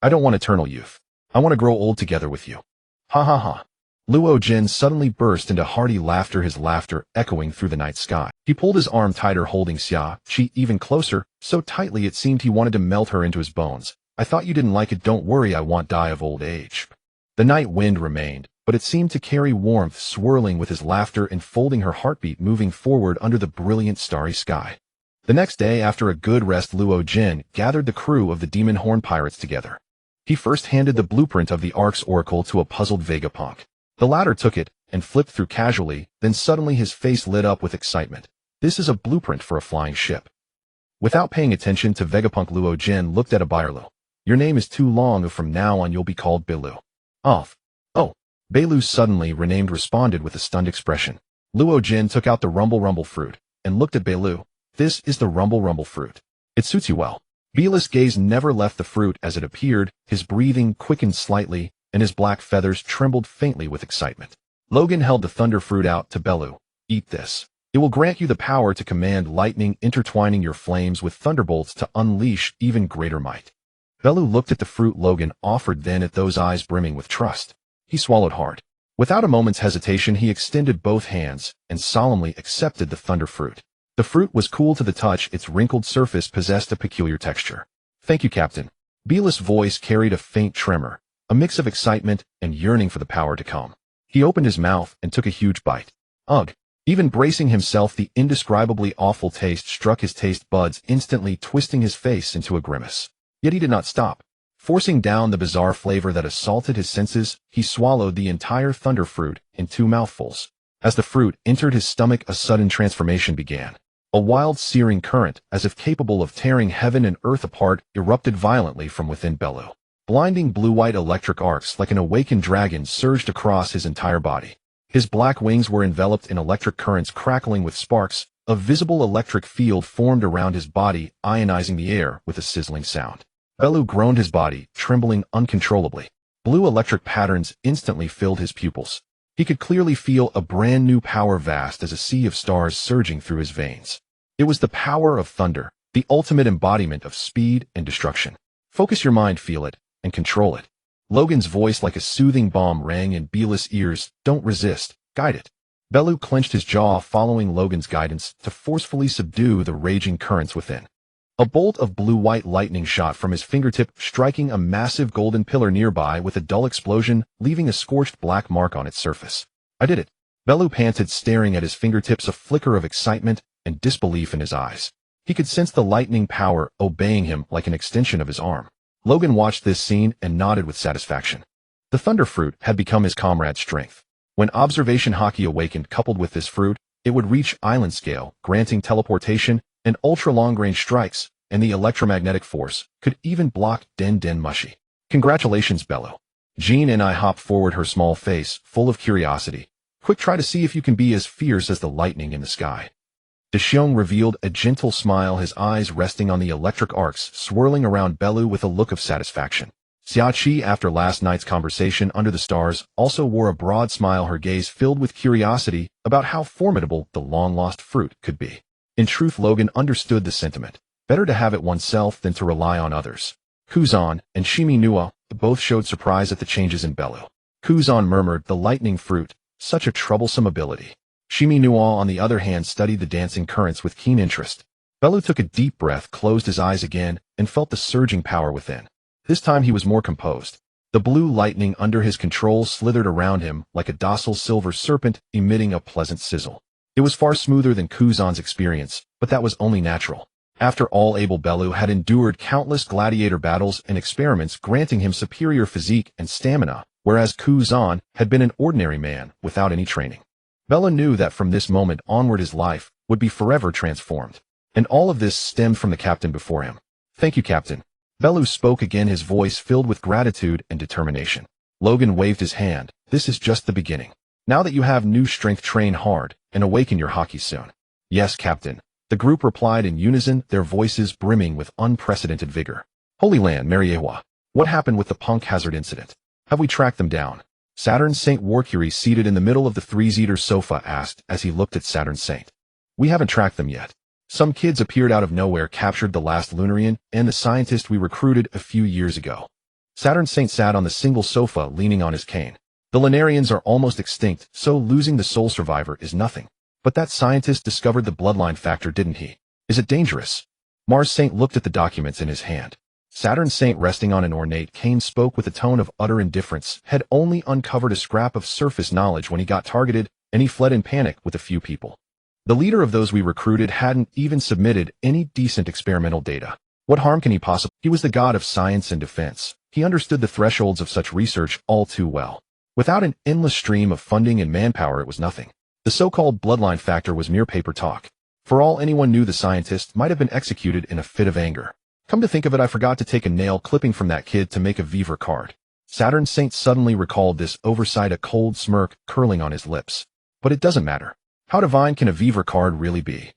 I don't want eternal youth. I want to grow old together with you. Ha ha ha. Luo Jin suddenly burst into hearty laughter, his laughter echoing through the night sky. He pulled his arm tighter, holding Xiaoqi even closer, so tightly it seemed he wanted to melt her into his bones. I thought you didn't like it. Don't worry, I won't die of old age. The night wind remained, but it seemed to carry warmth, swirling with his laughter, enfolding her heartbeat, moving forward under the brilliant starry sky. The next day, after a good rest, Luo Jin gathered the crew of the Demon Horn pirates together. He first handed the blueprint of the Ark's oracle to a puzzled Vegapunk. The latter took it and flipped through casually, then suddenly his face lit up with excitement. This is a blueprint for a flying ship. Without paying attention to Vegapunk, Luo Jin looked at a Berlu. Your name is too long. From now on you'll be called Belu. Oh, Belu, suddenly renamed, responded with a stunned expression. Luo Jin took out the rumble fruit and looked at Belu. This is the rumble fruit. It suits you well. Belu's gaze never left the fruit as it appeared, his breathing quickened slightly, and his black feathers trembled faintly with excitement. Logan held the thunder fruit out to Belu. Eat this. It will grant you the power to command lightning, intertwining your flames with thunderbolts to unleash even greater might. Belu looked at the fruit Logan offered, then at those eyes brimming with trust. He swallowed hard. Without a moment's hesitation, he extended both hands and solemnly accepted the thunder fruit. The fruit was cool to the touch, its wrinkled surface possessed a peculiar texture. Thank you, Captain. Belu's voice carried a faint tremor, a mix of excitement and yearning for the power to come. He opened his mouth and took a huge bite. Ugh! Even bracing himself, the indescribably awful taste struck his taste buds, instantly twisting his face into a grimace. Yet he did not stop. Forcing down the bizarre flavor that assaulted his senses, he swallowed the entire thunder fruit in 2 mouthfuls. As the fruit entered his stomach, a sudden transformation began. A wild, searing current, as if capable of tearing heaven and earth apart, erupted violently from within Bellu. Blinding blue-white electric arcs like an awakened dragon surged across his entire body. His black wings were enveloped in electric currents crackling with sparks. A visible electric field formed around his body, ionizing the air with a sizzling sound. Bellu groaned, his body trembling uncontrollably. Blue electric patterns instantly filled his pupils. He could clearly feel a brand new power, vast as a sea of stars, surging through his veins. It was the power of thunder, the ultimate embodiment of speed and destruction. Focus your mind, feel it, and control it. Logan's voice, like a soothing balm, rang in Beela's ears. Don't resist, guide it. Bellu clenched his jaw, following Logan's guidance to forcefully subdue the raging currents within. A bolt of blue-white lightning shot from his fingertip, striking a massive golden pillar nearby with a dull explosion, leaving a scorched black mark on its surface. I did it. Bellu panted, staring at his fingertips, a flicker of excitement and disbelief in his eyes. He could sense the lightning power obeying him like an extension of his arm. Logan watched this scene and nodded with satisfaction. The thunder fruit had become his comrade's strength. When observation Haki awakened, coupled with this fruit, it would reach island scale, granting teleportation and ultra-long-range strikes, and the electromagnetic force could even block Den Den Mushi. Congratulations, Bellu. Jean and I hopped forward, her small face full of curiosity. Quick, try to see if you can be as fierce as the lightning in the sky. Deshiong revealed a gentle smile, his eyes resting on the electric arcs swirling around Bellu with a look of satisfaction. Xiaoqi, after last night's conversation under the stars, also wore a broad smile, her gaze filled with curiosity about how formidable the long-lost fruit could be. In truth, Logan understood the sentiment. Better to have it oneself than to rely on others. Kuzan and Shimi Nua both showed surprise at the changes in Bellu. Kuzan murmured, the lightning fruit, such a troublesome ability. Shimi Nua, on the other hand, studied the dancing currents with keen interest. Bellu took a deep breath, closed his eyes again, and felt the surging power within. This time he was more composed. The blue lightning under his control slithered around him like a docile silver serpent, emitting a pleasant sizzle. It was far smoother than Kuzan's experience, but that was only natural. After all, Abel Bellu had endured countless gladiator battles and experiments, granting him superior physique and stamina, whereas Kuzan had been an ordinary man without any training. Bellu knew that from this moment onward his life would be forever transformed. And all of this stemmed from the captain before him. Thank you, Captain. Bellu spoke again, his voice filled with gratitude and determination. Logan waved his hand. This is just the beginning. Now that you have new strength, train hard and awaken your Haki soon. Yes, Captain. The group replied in unison, their voices brimming with unprecedented vigor. Holy Land, Mariewa. What happened with the punk hazard incident? Have we tracked them down? Saturn Saint Warcury, seated in the middle of the three-seater sofa, asked as he looked at Saturn Saint. We haven't tracked them yet. Some kids appeared out of nowhere, captured the last Lunarian and the scientist we recruited a few years ago. Saturn Saint sat on the single sofa, leaning on his cane. The Lunarians are almost extinct, so losing the sole survivor is nothing. But that scientist discovered the bloodline factor, didn't he? Is it dangerous? Mars Saint looked at the documents in his hand. Saturn Saint, resting on an ornate cane, spoke with a tone of utter indifference, had only uncovered a scrap of surface knowledge when he got targeted, and he fled in panic with a few people. The leader of those we recruited hadn't even submitted any decent experimental data. What harm can he possibly? He was the god of science and defense. He understood the thresholds of such research all too well. Without an endless stream of funding and manpower, it was nothing. The so-called bloodline factor was mere paper talk. For all anyone knew, the scientist might have been executed in a fit of anger. Come to think of it, I forgot to take a nail clipping from that kid to make a Vivre card. Saturn Saint suddenly recalled this oversight, a cold smirk curling on his lips. But it doesn't matter. How divine can a Vivre card really be?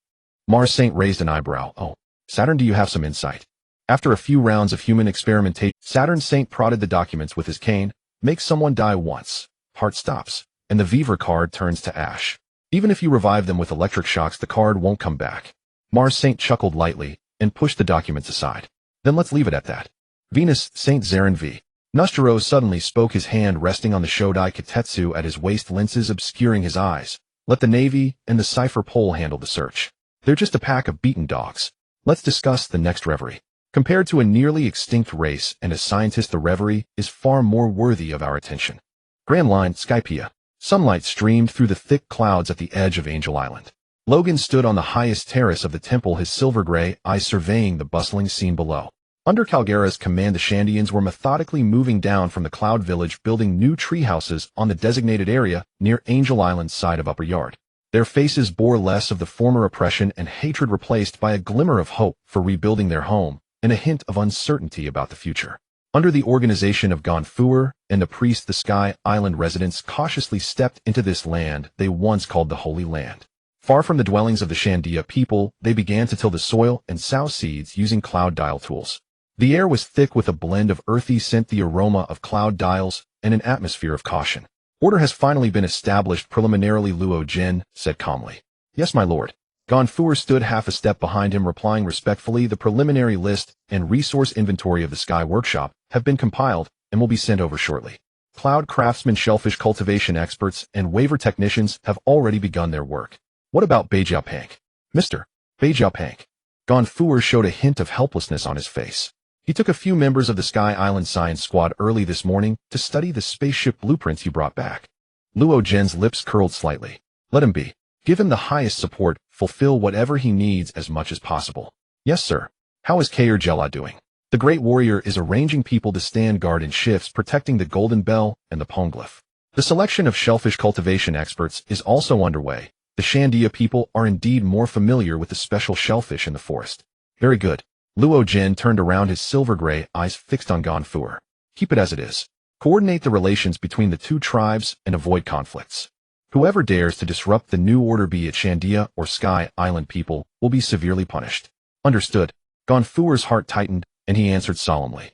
Mars Saint raised an eyebrow. Oh, Saturn, do you have some insight? After a few rounds of human experimentation, Saturn Saint prodded the documents with his cane. Make someone die once, heart stops, and the Vivre card turns to ash. Even if you revive them with electric shocks, the card won't come back. Mars Saint chuckled lightly and pushed the documents aside. Then let's leave it at that. Venus Saint Zarin V. Nostro suddenly spoke, his hand resting on the Shodai Kitetsu at his waist, lenses obscuring his eyes. Let the Navy and the Cipher Pole handle the search. They're just a pack of beaten dogs. Let's discuss the next reverie. Compared to a nearly extinct race and a scientist, the reverie is far more worthy of our attention. Grand Line, Skypea. Sunlight streamed through the thick clouds at the edge of Angel Island. Logan stood on the highest terrace of the temple, his silver-gray eyes surveying the bustling scene below. Under Calgara's command, the Shandians were methodically moving down from the Cloud Village, building new tree houses on the designated area near Angel Island's side of Upper Yard. Their faces bore less of the former oppression and hatred, replaced by a glimmer of hope for rebuilding their home and a hint of uncertainty about the future. Under the organization of Gonfuer and the priest, the Sky Island residents cautiously stepped into this land they once called the Holy Land. Far from the dwellings of the Shandia people, they began to till the soil and sow seeds using cloud dial tools. The air was thick with a blend of earthy scent, the aroma of cloud dials, and an atmosphere of caution. Order has finally been established preliminarily, Luo Jin said calmly. Yes, my lord. Gonfuer stood half a step behind him, replying respectfully. The preliminary list and resource inventory of the Sky Workshop have been compiled and will be sent over shortly. Cloud craftsmen, shellfish cultivation experts, and waiver technicians have already begun their work. What about Beijiapank? Mr. Beijiapank. Gonfuer showed a hint of helplessness on his face. He took a few members of the Sky Island Science Squad early this morning to study the spaceship blueprints you brought back. Luo Jin's lips curled slightly. Let him be. Give him the highest support, fulfill whatever he needs as much as possible. Yes, sir. How is Kair Jella doing? The Great Warrior is arranging people to stand guard in shifts protecting the Golden Bell and the Poneglyph. The selection of shellfish cultivation experts is also underway. The Shandia people are indeed more familiar with the special shellfish in the forest. Very good. Luo Jin turned around, his silver-gray eyes fixed on Gonfuer. Keep it as it is. Coordinate the relations between the two tribes and avoid conflicts. Whoever dares to disrupt the new order, be it Shandia or Sky Island people, will be severely punished. Understood. Gonfuer's heart tightened, and he answered solemnly.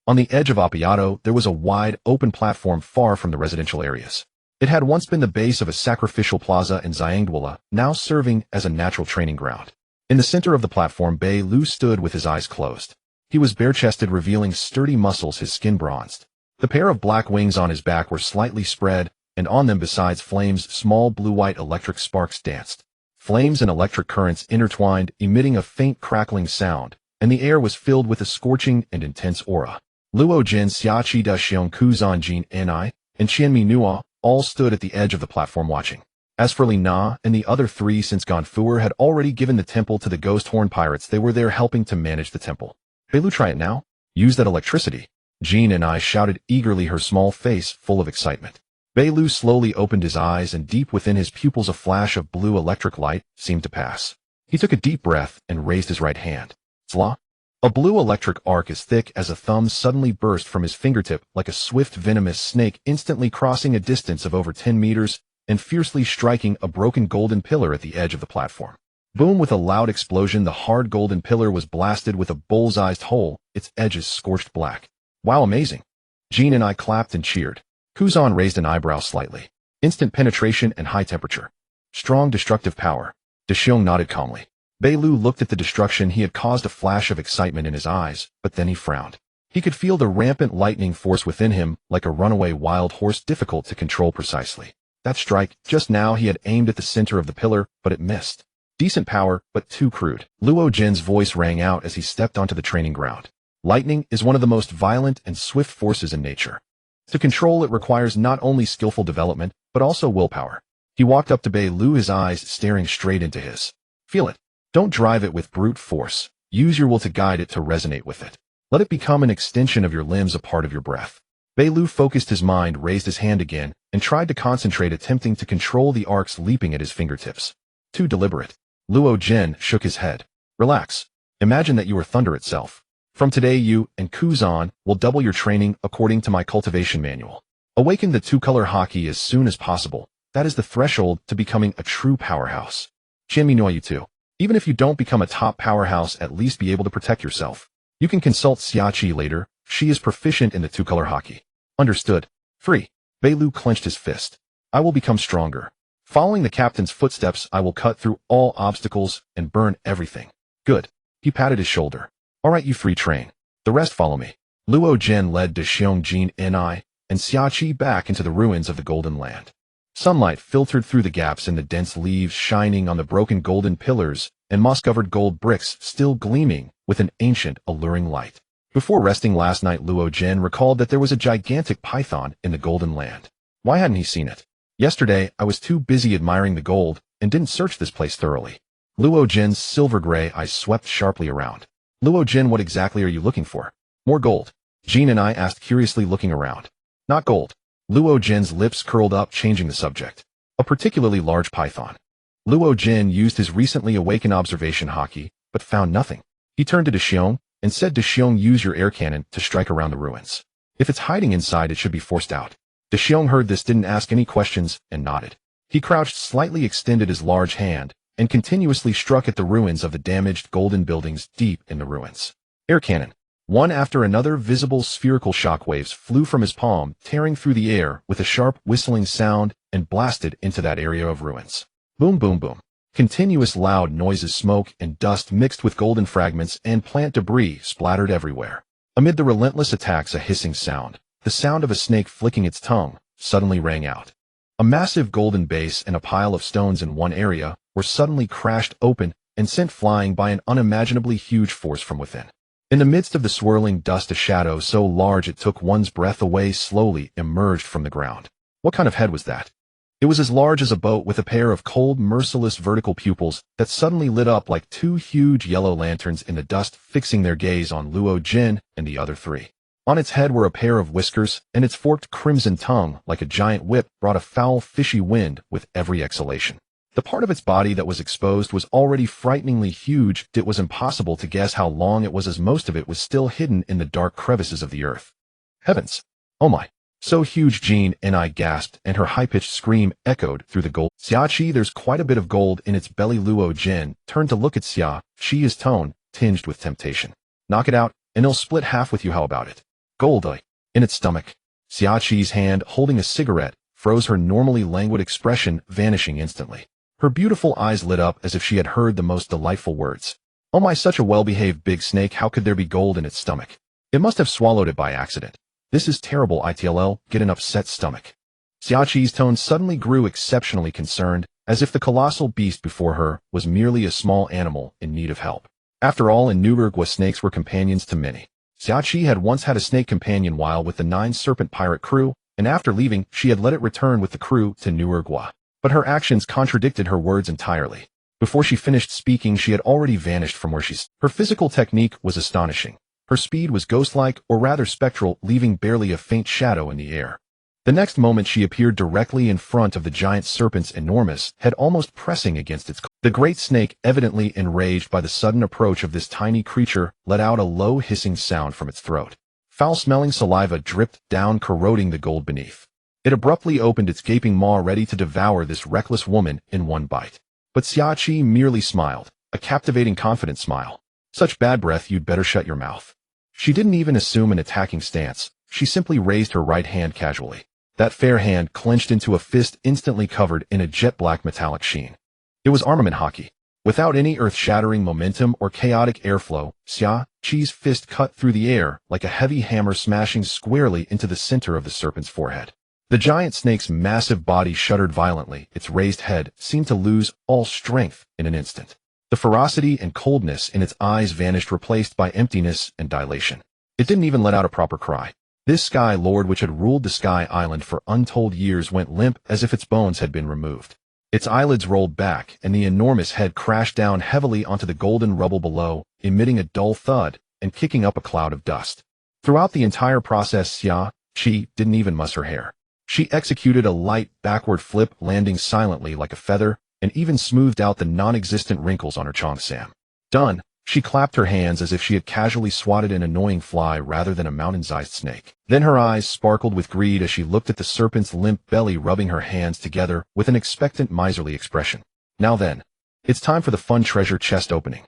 On the edge of Appiato, there was a wide, open platform far from the residential areas. It had once been the base of a sacrificial plaza in Xiangdwala, now serving as a natural training ground. In the center of the platform, Bei Lu stood with his eyes closed. He was bare-chested, revealing sturdy muscles, his skin bronzed. The pair of black wings on his back were slightly spread, and on them, besides flames, small blue-white electric sparks danced. Flames and electric currents intertwined, emitting a faint crackling sound, and the air was filled with a scorching and intense aura. Luo Jin, Xiachi Da Xiong, Kuzan Jin Ni, and Qianmi Nua all stood at the edge of the platform watching. As for Li Na and the other three, since Gonfuer had already given the temple to the Ghost Horn pirates, they were there helping to manage the temple. Bei Lu, try it now. Use that electricity. Jean and I shouted eagerly, her small face full of excitement. Bei Lu slowly opened his eyes, and deep within his pupils a flash of blue electric light seemed to pass. He took a deep breath and raised his right hand. Zla. A blue electric arc as thick as a thumb suddenly burst from his fingertip like a swift venomous snake, instantly crossing a distance of over 10 meters and fiercely striking a broken golden pillar at the edge of the platform. Boom! With a loud explosion, the hard golden pillar was blasted with a bull's-eyed hole, its edges scorched black. Wow, amazing. Jean and I clapped and cheered. Kuzan raised an eyebrow slightly. Instant penetration and high temperature. Strong destructive power. De Xiong nodded calmly. Bei Lu looked at the destruction he had caused, a flash of excitement in his eyes, but then he frowned. He could feel the rampant lightning force within him, like a runaway wild horse, difficult to control precisely. That strike, just now he had aimed at the center of the pillar, but it missed. Decent power, but too crude. Luo Jin's voice rang out as he stepped onto the training ground. Lightning is one of the most violent and swift forces in nature. To control it requires not only skillful development, but also willpower. He walked up to Bei Lu, his eyes staring straight into his. Feel it. Don't drive it with brute force. Use your will to guide it, to resonate with it. Let it become an extension of your limbs, a part of your breath. Bei Lu focused his mind, raised his hand again, and tried to concentrate, attempting to control the arcs leaping at his fingertips. Too deliberate. Luo Jin shook his head. Relax. Imagine that you are thunder itself. From today, you and Kuzan will double your training according to my cultivation manual. Awaken the two-color Haki as soon as possible. That is the threshold to becoming a true powerhouse. Qianmi Nua, you too. Even if you don't become a top powerhouse, at least be able to protect yourself. You can consult Xiachi later. She is proficient in the two-color Haki. Understood. Free. Bei Lu clenched his fist. I will become stronger. Following the captain's footsteps, I will cut through all obstacles and burn everything. Good. He patted his shoulder. All right, you free train. The rest follow me. Luo Jin led De Xiong, Jin Ni, and Xiachi back into the ruins of the Golden Land. Sunlight filtered through the gaps in the dense leaves, shining on the broken golden pillars and moss-covered gold bricks still gleaming with an ancient, alluring light. Before resting last night, Luo Jin recalled that there was a gigantic python in the Golden Land. Why hadn't he seen it? Yesterday, I was too busy admiring the gold and didn't search this place thoroughly. Luo Jin's silver-gray eyes swept sharply around. Luo Jin, what exactly are you looking for? More gold. Jean and I asked curiously, looking around. Not gold. Luo Jin's lips curled up, changing the subject. A particularly large python. Luo Jin used his recently awakened observation Haki, but found nothing. He turned to Deshiong and said, Deshiong, use your air cannon to strike around the ruins. If it's hiding inside, it should be forced out. Deshiong heard this, didn't ask any questions, and nodded. He crouched, slightly extended his large hand, and continuously struck at the ruins of the damaged golden buildings deep in the ruins. Air cannon. One after another, visible spherical shockwaves flew from his palm, tearing through the air with a sharp whistling sound, and blasted into that area of ruins. Boom, boom, boom. Continuous loud noises, smoke and dust mixed with golden fragments and plant debris splattered everywhere. Amid the relentless attacks, a hissing sound, the sound of a snake flicking its tongue, suddenly rang out. A massive golden base and a pile of stones in one area were suddenly crashed open and sent flying by an unimaginably huge force from within. In the midst of the swirling dust, a shadow so large it took one's breath away slowly emerged from the ground. What kind of head was that? It was as large as a boat, with a pair of cold, merciless vertical pupils that suddenly lit up like two huge yellow lanterns in the dust, fixing their gaze on Luo Jin and the other three. On its head were a pair of whiskers, and its forked crimson tongue, like a giant whip, brought a foul, fishy wind with every exhalation. The part of its body that was exposed was already frighteningly huge. It was impossible to guess how long it was, as most of it was still hidden in the dark crevices of the earth. Heavens! Oh my! So huge, Jean and I gasped, and her high-pitched scream echoed through the gold. Xiachi, there's quite a bit of gold in its belly. Luo Jin turned to look at Xia. His tone tinged with temptation. Knock it out, and it'll split half with you. How about it? Gold, in its stomach. Xiachi's hand, holding a cigarette, froze, her normally languid expression vanishing instantly. Her beautiful eyes lit up as if she had heard the most delightful words. Oh my, such a well-behaved big snake, how could there be gold in its stomach? It must have swallowed it by accident. This is terrible. ITLL, get an upset stomach. Xiachi's tone suddenly grew exceptionally concerned, as if the colossal beast before her was merely a small animal in need of help. After all, in New Uruguay, snakes were companions to many. Xiachi had once had a snake companion while with the 9 Serpent pirate crew, and after leaving, she had let it return with the crew to New Uruguay. But her actions contradicted her words entirely. Before she finished speaking, she had already vanished from where she stood. Her physical technique was astonishing. Her speed was ghost-like, or rather spectral, leaving barely a faint shadow in the air. The next moment she appeared directly in front of the giant serpent's enormous head, almost pressing against its. The great snake, evidently enraged by the sudden approach of this tiny creature, let out a low hissing sound from its throat. Foul-smelling saliva dripped down, corroding the gold beneath. It abruptly opened its gaping maw, ready to devour this reckless woman in one bite. But Xiachi merely smiled, a captivating, confident smile. Such bad breath, you'd better shut your mouth. She didn't even assume an attacking stance. She simply raised her right hand casually. That fair hand clenched into a fist instantly covered in a jet-black metallic sheen. It was armament Haki. Without any earth-shattering momentum or chaotic airflow, Xiachi's fist cut through the air like a heavy hammer, smashing squarely into the center of the serpent's forehead. The giant snake's massive body shuddered violently. Its raised head seemed to lose all strength in an instant. The ferocity and coldness in its eyes vanished, replaced by emptiness and dilation. It didn't even let out a proper cry. This Sky Lord, which had ruled the Sky Island for untold years, went limp as if its bones had been removed. Its eyelids rolled back, and the enormous head crashed down heavily onto the golden rubble below, emitting a dull thud and kicking up a cloud of dust. Throughout the entire process, Xiachi didn't even muss her hair. She executed a light backward flip, landing silently like a feather, and even smoothed out the non-existent wrinkles on her cheongsam. Done. She clapped her hands as if she had casually swatted an annoying fly rather than a mountain-sized snake. Then her eyes sparkled with greed as she looked at the serpent's limp belly, rubbing her hands together with an expectant, miserly expression. Now then, it's time for the fun treasure chest opening.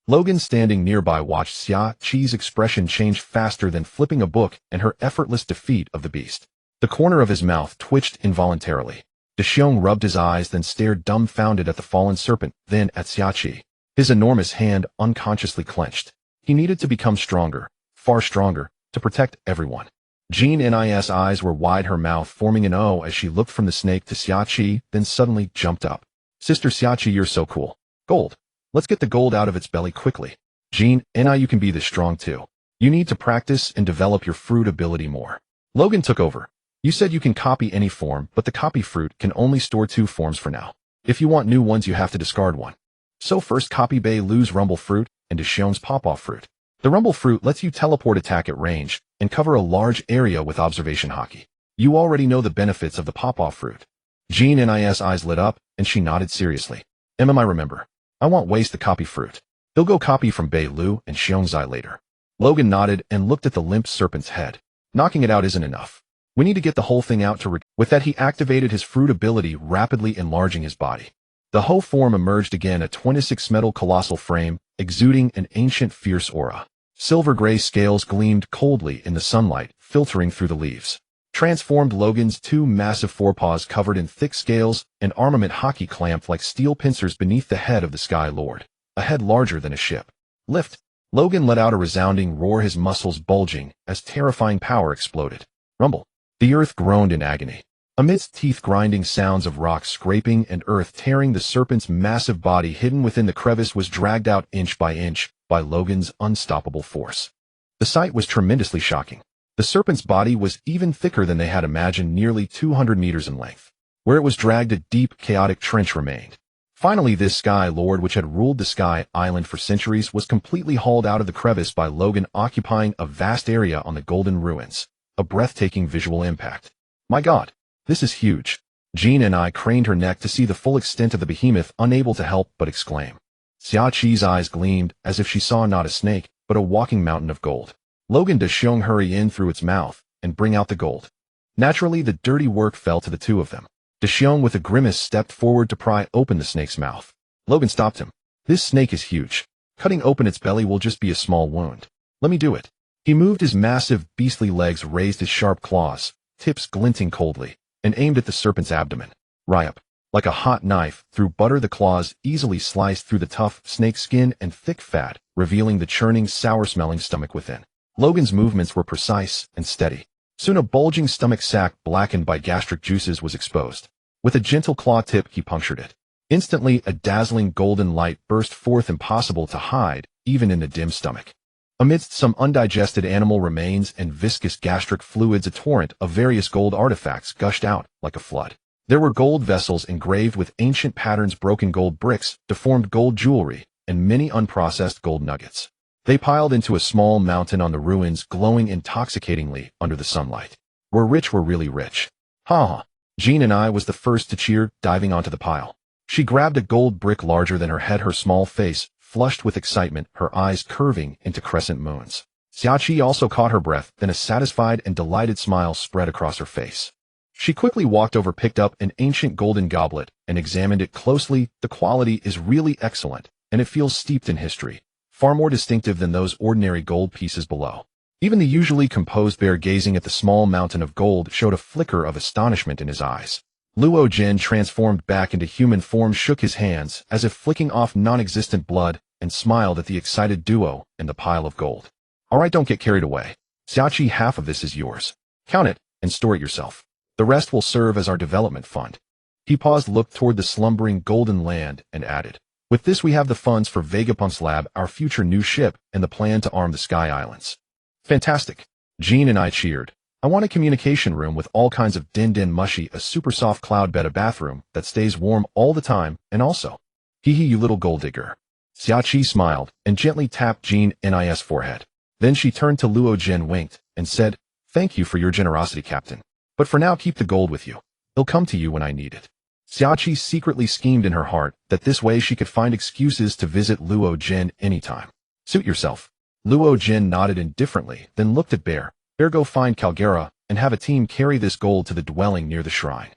Logan, standing nearby, watched Xiachi's expression change faster than flipping a book and her effortless defeat of the beast. The corner of his mouth twitched involuntarily. Deshiong rubbed his eyes, then stared dumbfounded at the fallen serpent, then at Xiachi. His enormous hand unconsciously clenched. He needed to become stronger, far stronger, to protect everyone. Jean N's eyes were wide, her mouth forming an O as she looked from the snake to Xiachi, then suddenly jumped up. Sister Xiachi, you're so cool. Gold. Let's get the gold out of its belly quickly. Jean, you can be this strong too. You need to practice and develop your fruit ability more. Logan took over. You said you can copy any form, but the copy fruit can only store 2 forms for now. If you want new ones, you have to discard one. So first copy Bei Lu's rumble fruit and Deshiong's pop-off fruit. The Rumble Fruit lets you teleport attack at range and cover a large area with observation Haki. You already know the benefits of the pop-off fruit. Jean Nis eyes lit up, and she nodded seriously. I remember. I won't waste the copy fruit. He'll go copy from Bei Lu and Xiongzai later. Logan nodded and looked at the limp serpent's head. Knocking it out isn't enough. We need to get the whole thing out to With that, he activated his fruit ability, rapidly enlarging his body. The whole form emerged again, a 26-metal colossal frame, exuding an ancient fierce aura. Silver-gray scales gleamed coldly in the sunlight, filtering through the leaves. Transformed Logan's two massive forepaws covered in thick scales and armament Haki clamped like steel pincers beneath the head of the Sky Lord, a head larger than a ship. Lift! Logan let out a resounding roar, his muscles bulging as terrifying power exploded. Rumble! The earth groaned in agony. Amidst teeth-grinding sounds of rocks scraping and earth tearing, the serpent's massive body hidden within the crevice was dragged out inch by Logan's unstoppable force. The sight was tremendously shocking. The serpent's body was even thicker than they had imagined, nearly 200 meters in length. Where it was dragged, a deep, chaotic trench remained. Finally, this Sky Lord, which had ruled the Sky Island for centuries, was completely hauled out of the crevice by Logan, occupying a vast area on the Golden Ruins. A breathtaking visual impact. My God, this is huge. Jean and I craned her neck to see the full extent of the behemoth, unable to help but exclaim. Xiaqi's eyes gleamed as if she saw not a snake, but a walking mountain of gold. Logan de Xiong hurry in through its mouth and bring out the gold. Naturally, the dirty work fell to the two of them. De Xiong with a grimace stepped forward to pry open the snake's mouth. Logan stopped him. This snake is huge. Cutting open its belly will just be a small wound. Let me do it. He moved his massive, beastly legs, raised his sharp claws, tips glinting coldly, and aimed at the serpent's abdomen. Ryup. Like a hot knife, through butter, the claws easily sliced through the tough snake skin and thick fat, revealing the churning, sour-smelling stomach within. Logan's movements were precise and steady. Soon a bulging stomach sac blackened by gastric juices was exposed. With a gentle claw tip, he punctured it. Instantly, a dazzling golden light burst forth, impossible to hide, even in the dim stomach. Amidst some undigested animal remains and viscous gastric fluids, a torrent of various gold artifacts gushed out like a flood. There were gold vessels engraved with ancient patterns, broken gold bricks, deformed gold jewelry, and many unprocessed gold nuggets. They piled into a small mountain on the ruins, glowing intoxicatingly under the sunlight. We're rich, we're really rich. Ha ha. Jean and I was the first to cheer, diving onto the pile. She grabbed a gold brick larger than her head, her small face flushed with excitement, her eyes curving into crescent moons. Xiaqi also caught her breath, then a satisfied and delighted smile spread across her face. She quickly walked over, picked up an ancient golden goblet, and examined it closely. The quality is really excellent, and it feels steeped in history. Far more distinctive than those ordinary gold pieces below. Even the usually composed bear, gazing at the small mountain of gold, showed a flicker of astonishment in his eyes. Luo Jin, transformed back into human form, shook his hands as if flicking off non-existent blood and smiled at the excited duo and the pile of gold. All right, don't get carried away. Xiaqi, half of this is yours. Count it and store it yourself. The rest will serve as our development fund. He paused, looked toward the slumbering golden land, and added, with this we have the funds for Vegapunk's lab, our future new ship, and the plan to arm the Sky Islands. Fantastic. Jean and I cheered. I want a communication room with all kinds of din mushy, a super soft cloud bed, a bathroom that stays warm all the time, and also, hee hee, you little gold digger. Xiaqi smiled and gently tapped Jean Nis' forehead. Then she turned to Luo Jin, winked, and said, thank you for your generosity, Captain. But for now, keep the gold with you. It'll come to you when I need it. Xiaqi secretly schemed in her heart that this way she could find excuses to visit Luo Jin anytime. Suit yourself. Luo Jin nodded indifferently, then looked at Bear. Bear, go find Calgera and have a team carry this gold to the dwelling near the shrine.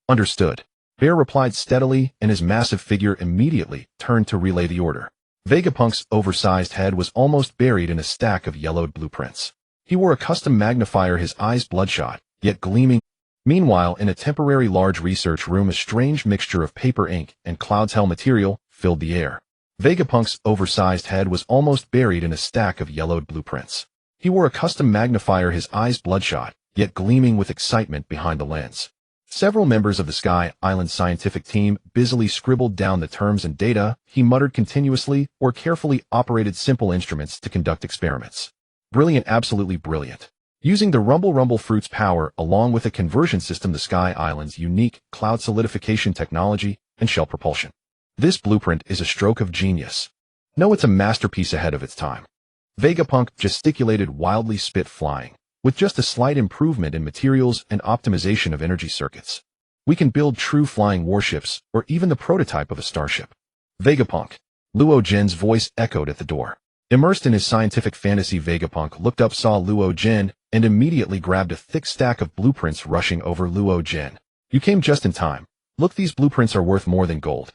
Understood. Bear replied steadily, and his massive figure immediately turned to relay the order. Vegapunk's oversized head was almost buried in a stack of yellowed blueprints. He wore a custom magnifier, his eyes bloodshot, yet gleaming. Meanwhile, in a temporary large research room, a strange mixture of paper, ink, and cloud's hell material filled the air. Vegapunk's oversized head was almost buried in a stack of yellowed blueprints. He wore a custom magnifier, his eyes bloodshot, yet gleaming with excitement behind the lens. Several members of the Sky Island scientific team busily scribbled down the terms and data. He muttered continuously or carefully operated simple instruments to conduct experiments. Brilliant, absolutely brilliant. Using the Rumble Fruit's power along with a conversion system, the Sky Island's unique cloud solidification technology, and shell propulsion. This blueprint is a stroke of genius. No, it's a masterpiece ahead of its time. Vegapunk gesticulated wildly, spit flying, with just a slight improvement in materials and optimization of energy circuits. We can build true flying warships, or even the prototype of a starship. Vegapunk. Luo Jin's voice echoed at the door. Immersed in his scientific fantasy, Vegapunk looked up, saw Luo Jin, and immediately grabbed a thick stack of blueprints, rushing over Luo Jin. You came just in time. Look, these blueprints are worth more than gold.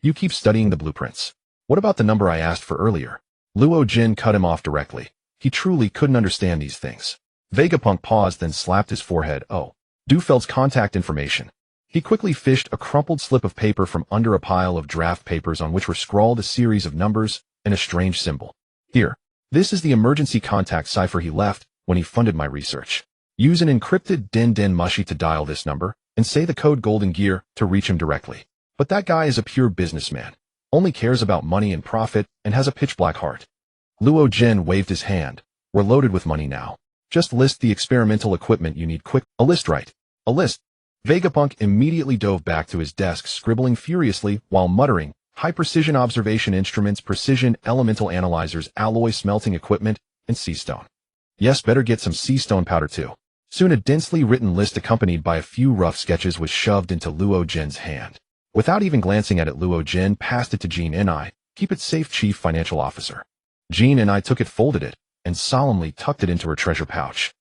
You keep studying the blueprints. What about the number I asked for earlier? Luo Jin cut him off directly. He truly couldn't understand these things. Vegapunk paused, then slapped his forehead. Oh. Dufeld's contact information. He quickly fished a crumpled slip of paper from under a pile of draft papers on which were scrawled a series of numbers and a strange symbol. Here. This is the emergency contact cipher he left when he funded my research. Use an encrypted den mushi to dial this number, and say the code Golden Gear to reach him directly. But that guy is a pure businessman. Only cares about money and profit, and has a pitch-black heart. Luo Jin waved his hand. We're loaded with money now. Just list the experimental equipment you need quick. A list, right? A list. Vegapunk immediately dove back to his desk, scribbling furiously while muttering, high-precision observation instruments, precision elemental analyzers, alloy smelting equipment, and sea stone. Yes, better get some sea stone powder too. Soon a densely written list accompanied by a few rough sketches was shoved into Luo Jin's hand. Without even glancing at it, Luo Jin passed it to Jean Ni. Keep it safe, Chief Financial Officer. Jean Ni took it, folded it, and solemnly tucked it into her treasure pouch.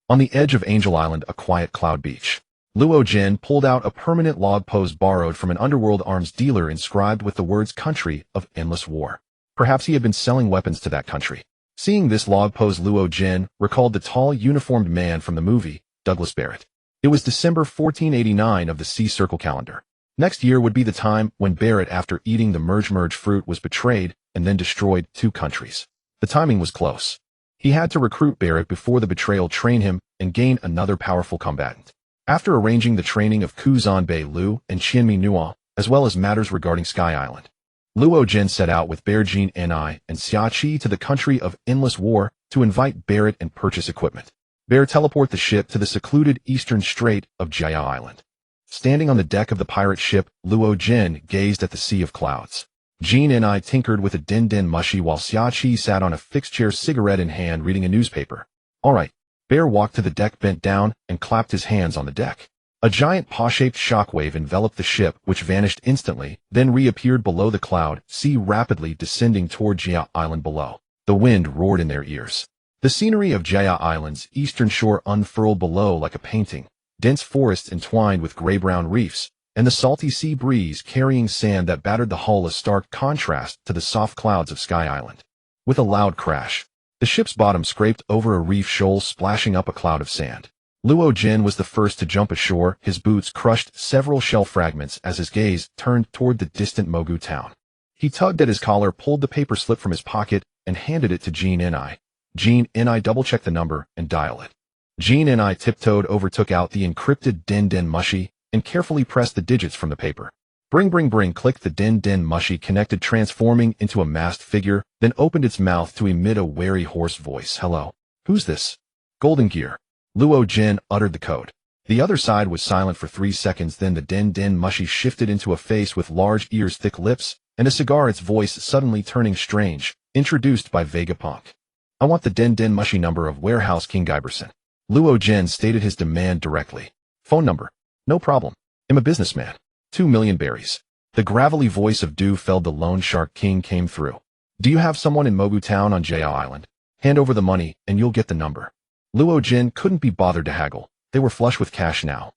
On the edge of Angel Island, a quiet cloud beach, Luo Jin pulled out a permanent log pose borrowed from an underworld arms dealer, inscribed with the words "Country of Endless War." Perhaps he had been selling weapons to that country. Seeing this log pose, Luo Jin recalled the tall, uniformed man from the movie, Douglas Barrett. It was December 1489 of the Sea Circle calendar. Next year would be the time when Barrett, after eating the merge fruit, was betrayed and then destroyed 2 countries. The timing was close. He had to recruit Barrett before the betrayal, train him, and gain another powerful combatant. After arranging the training of Ku Zanbei Liu and Qianmi Nuo, as well as matters regarding Sky Island, Luo Jin set out with Bear Jean Ni and Xia Qi to the country of endless war to invite Barrett and purchase equipment. Bear teleport the ship to the secluded eastern strait of Jaya Island. Standing on the deck of the pirate ship, Luo Jin gazed at the sea of clouds. Jean Ni tinkered with a den mushi while Xia Qi sat on a fixed chair, cigarette in hand, reading a newspaper. All right. Bear walked to the deck, bent down, and clapped his hands on the deck. A giant paw-shaped shockwave enveloped the ship, which vanished instantly, then reappeared below the cloud sea, rapidly descending toward Jaya Island below. The wind roared in their ears. The scenery of Jaya Island's eastern shore unfurled below like a painting. Dense forests entwined with gray-brown reefs, and the salty sea breeze carrying sand that battered the hull, a stark contrast to the soft clouds of Sky Island. With a loud crash, the ship's bottom scraped over a reef shoal, splashing up a cloud of sand. Luo Jin was the first to jump ashore. His boots crushed several shell fragments as his gaze turned toward the distant Mogu town. He tugged at his collar, pulled the paper slip from his pocket, and handed it to Jean Ni. Jean Ni double-checked the number and dialed it. Jean Ni tiptoed over, took out the encrypted den mushi, and carefully pressed the digits from the paper. Bring, clicked the den mushi, connected, transforming into a masked figure, then opened its mouth to emit a wary, hoarse voice. Hello? Who's this? Golden Gear. Luo Jin uttered the code. The other side was silent for 3 seconds, then the den mushi shifted into a face with large ears, thick lips, and a cigar, its voice suddenly turning strange, introduced by Vegapunk. I want the den mushi number of warehouse King Giberson. Luo Jin stated his demand directly. Phone number. No problem. I'm a businessman. 2 million berries. The gravelly voice of Du-Feld, the Lone Shark King, came through. Do you have someone in Mogu Town on Jaya Island? Hand over the money, and you'll get the number. Luo Jin couldn't be bothered to haggle. They were flush with cash now.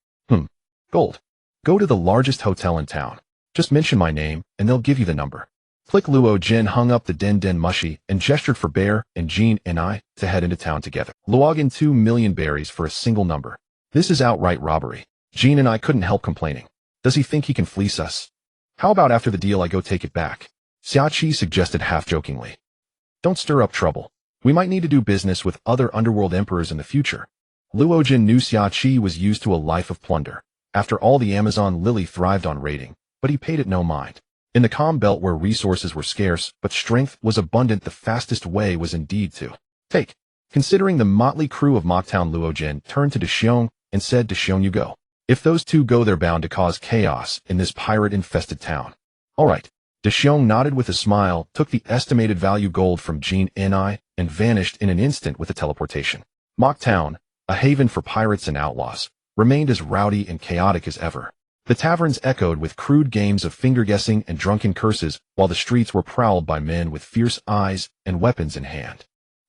Gold. Go to the largest hotel in town. Just mention my name, and they'll give you the number. Click. Luo Jin hung up the den mushi and gestured for Bear and Jean Ni to head into town together. Logan, 2 million berries for a single number. This is outright robbery. Jean and I couldn't help complaining. Does he think he can fleece us? How about after the deal I go take it back? Xia Qi suggested half-jokingly. Don't stir up trouble. We might need to do business with other underworld emperors in the future. Luo Jin knew Xia Qi was used to a life of plunder. After all, the Amazon Lily thrived on raiding, but he paid it no mind. In the calm belt where resources were scarce but strength was abundant, the fastest way was indeed to take. Considering the motley crew of Mocktown, Luo Jin turned to Deshiong and said, Deshiong, you go. If those two go, they're bound to cause chaos in this pirate-infested town. All right. Xiong nodded with a smile, took the estimated value gold from Jean Ni, and vanished in an instant with a teleportation. Mock Town, a haven for pirates and outlaws, remained as rowdy and chaotic as ever. The taverns echoed with crude games of finger-guessing and drunken curses, while the streets were prowled by men with fierce eyes and weapons in hand.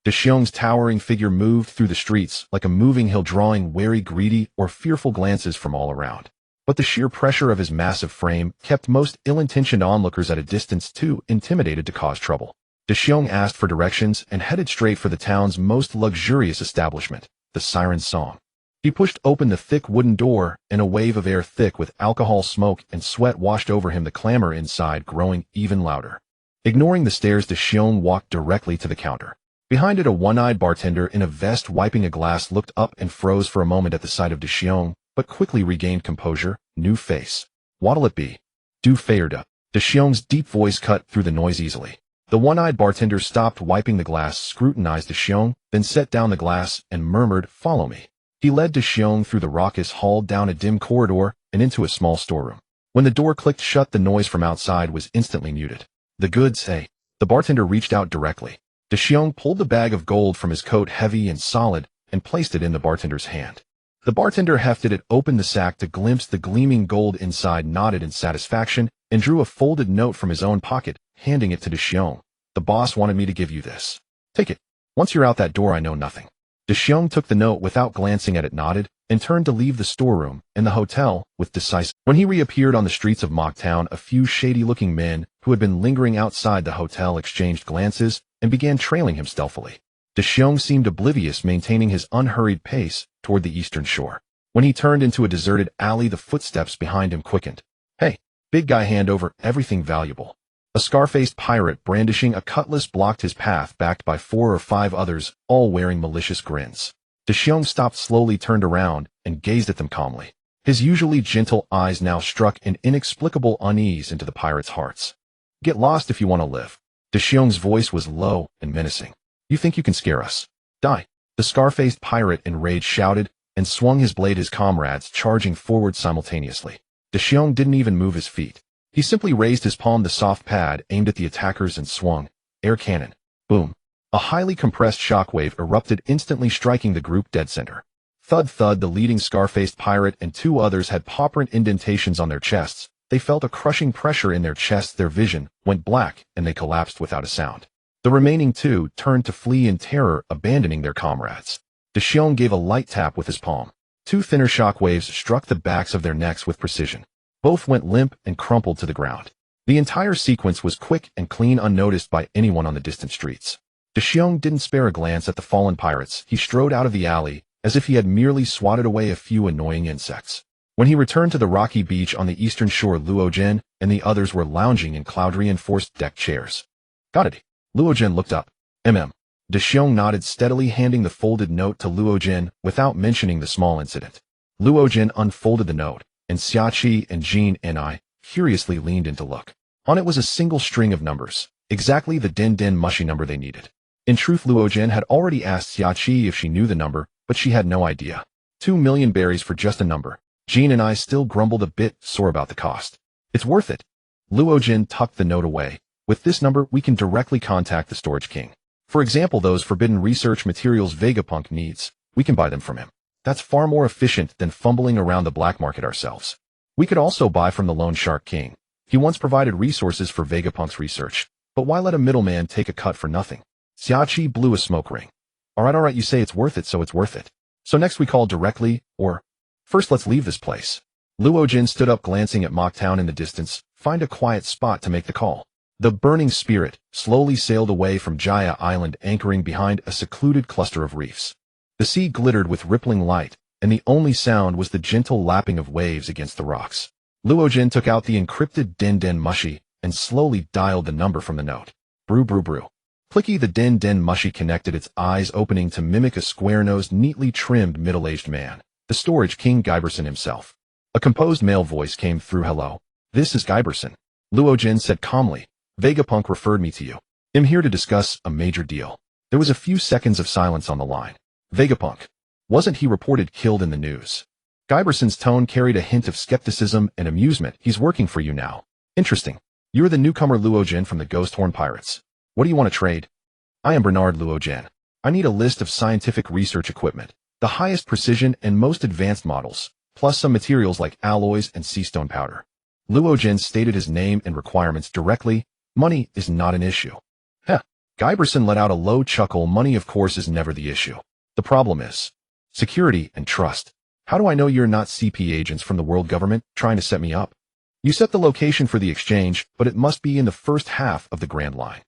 Xiong's towering figure moved through the streets like a moving hill, drawing wary, greedy, or fearful glances from all around. But the sheer pressure of his massive frame kept most ill-intentioned onlookers at a distance, too intimidated to cause trouble. Xiong asked for directions and headed straight for the town's most luxurious establishment, the Siren's Song. He pushed open the thick wooden door, and a wave of air thick with alcohol smoke and sweat washed over him, the clamor inside growing even louder. Ignoring the stares, Xiong walked directly to the counter. Behind it, a one-eyed bartender in a vest wiping a glass looked up and froze for a moment at the sight of Xiong, but quickly regained composure. New face. What'll it be? Du Feierda. Xiong's deep voice cut through the noise easily. The one-eyed bartender stopped wiping the glass, scrutinized Xiong, then set down the glass and murmured, "Follow me." He led Xiong through the raucous hall, down a dim corridor, and into a small storeroom. When the door clicked shut, the noise from outside was instantly muted. "The goods, hey?" The bartender reached out directly. Xiong pulled the bag of gold from his coat, heavy and solid, and placed it in the bartender's hand. The bartender hefted it, opened the sack to glimpse the gleaming gold inside, nodded in satisfaction, and drew a folded note from his own pocket, handing it to Xiong. "The boss wanted me to give you this. Take it. Once you're out that door, I know nothing." Xiong took the note without glancing at it, nodded, and turned to leave the storeroom and the hotel with decisive. When he reappeared on the streets of Mock Town, a few shady-looking men who had been lingering outside the hotel exchanged glances and began trailing him stealthily. Xiong seemed oblivious, maintaining his unhurried pace toward the eastern shore. When he turned into a deserted alley, the footsteps behind him quickened. "Hey, big guy, hand over everything valuable." A scar-faced pirate brandishing a cutlass blocked his path, backed by 4 or 5 others, all wearing malicious grins. Xiong stopped slowly, turned around, and gazed at them calmly. His usually gentle eyes now struck an inexplicable unease into the pirates' hearts. "Get lost if you want to live." Xiong's voice was low and menacing. "You think you can scare us? Die." The scar-faced pirate in rage shouted and swung his blade, his comrades charging forward simultaneously. Xiong didn't even move his feet. He simply raised his palm, the soft pad, aimed at the attackers, and swung. Air cannon. Boom. A highly compressed shockwave erupted, instantly striking the group dead center. Thud thud. The leading scar-faced pirate and 2 others had paw-print indentations on their chests. They felt a crushing pressure in their chests. Their vision went black, and they collapsed without a sound. The remaining 2 turned to flee in terror, abandoning their comrades. Xiong gave a light tap with his palm. 2 thinner shockwaves struck the backs of their necks with precision. Both went limp and crumpled to the ground. The entire sequence was quick and clean, unnoticed by anyone on the distant streets. Xiong didn't spare a glance at the fallen pirates. He strode out of the alley as if he had merely swatted away a few annoying insects. When he returned to the rocky beach on the eastern shore, Luogen and the others were lounging in cloud-reinforced deck chairs. "Got it." Luogen looked up. Xiong nodded steadily, handing the folded note to Luogen without mentioning the small incident. Luogen unfolded the note, and Xiachi and Jean Ni curiously leaned in to look. On it was a single string of numbers, exactly the Den Mushi number they needed. In truth, Luogen had already asked Xiachi if she knew the number, but she had no idea. 2 million berries for just a number. Jean and I still grumbled a bit sore about the cost. "It's worth it." Luogen tucked the note away. "With this number, we can directly contact the Storage King. For example, those forbidden research materials Vegapunk needs, we can buy them from him. That's far more efficient than fumbling around the black market ourselves. We could also buy from the Lone Shark King. He once provided resources for Vegapunk's research, but why let a middleman take a cut for nothing?" Xiachi blew a smoke ring. All right, you say it's worth it, so it's worth it. So next we call directly, or first let's leave this place." Luogen stood up, glancing at Mock Town in the distance. "Find a quiet spot to make the call." The Burning Spirit slowly sailed away from Jaya Island, anchoring behind a secluded cluster of reefs. The sea glittered with rippling light, and the only sound was the gentle lapping of waves against the rocks. Luogen took out the encrypted Den Mushi and slowly dialed the number from the note. Brew, brew, brew. Clicky. The Den Mushi connected, its eyes opening to mimic a square-nosed, neatly trimmed middle-aged man, the Storage King Guyberson himself. A composed male voice came through. "Hello. This is Guyberson." Luogen said calmly. "Vegapunk referred me to you. I'm here to discuss a major deal." There was a few seconds of silence on the line. "Vegapunk. Wasn't he reported killed in the news?" Guyberson's tone carried a hint of skepticism and amusement. "He's working for you now." "Interesting." You're the newcomer Luojin from the Ghost Horn Pirates. What do you want to trade? I am Bernard Luojin. I need a list of scientific research equipment, the highest precision and most advanced models, plus some materials like alloys and sea stone powder. Luojin stated his name and requirements directly. Money is not an issue. Heh. Giberson let out a low chuckle. Money, of course, is never the issue. The problem is security and trust. How do I know you're not CP agents from the world government trying to set me up? You set the location for the exchange, but it must be in the first half of the Grand Line.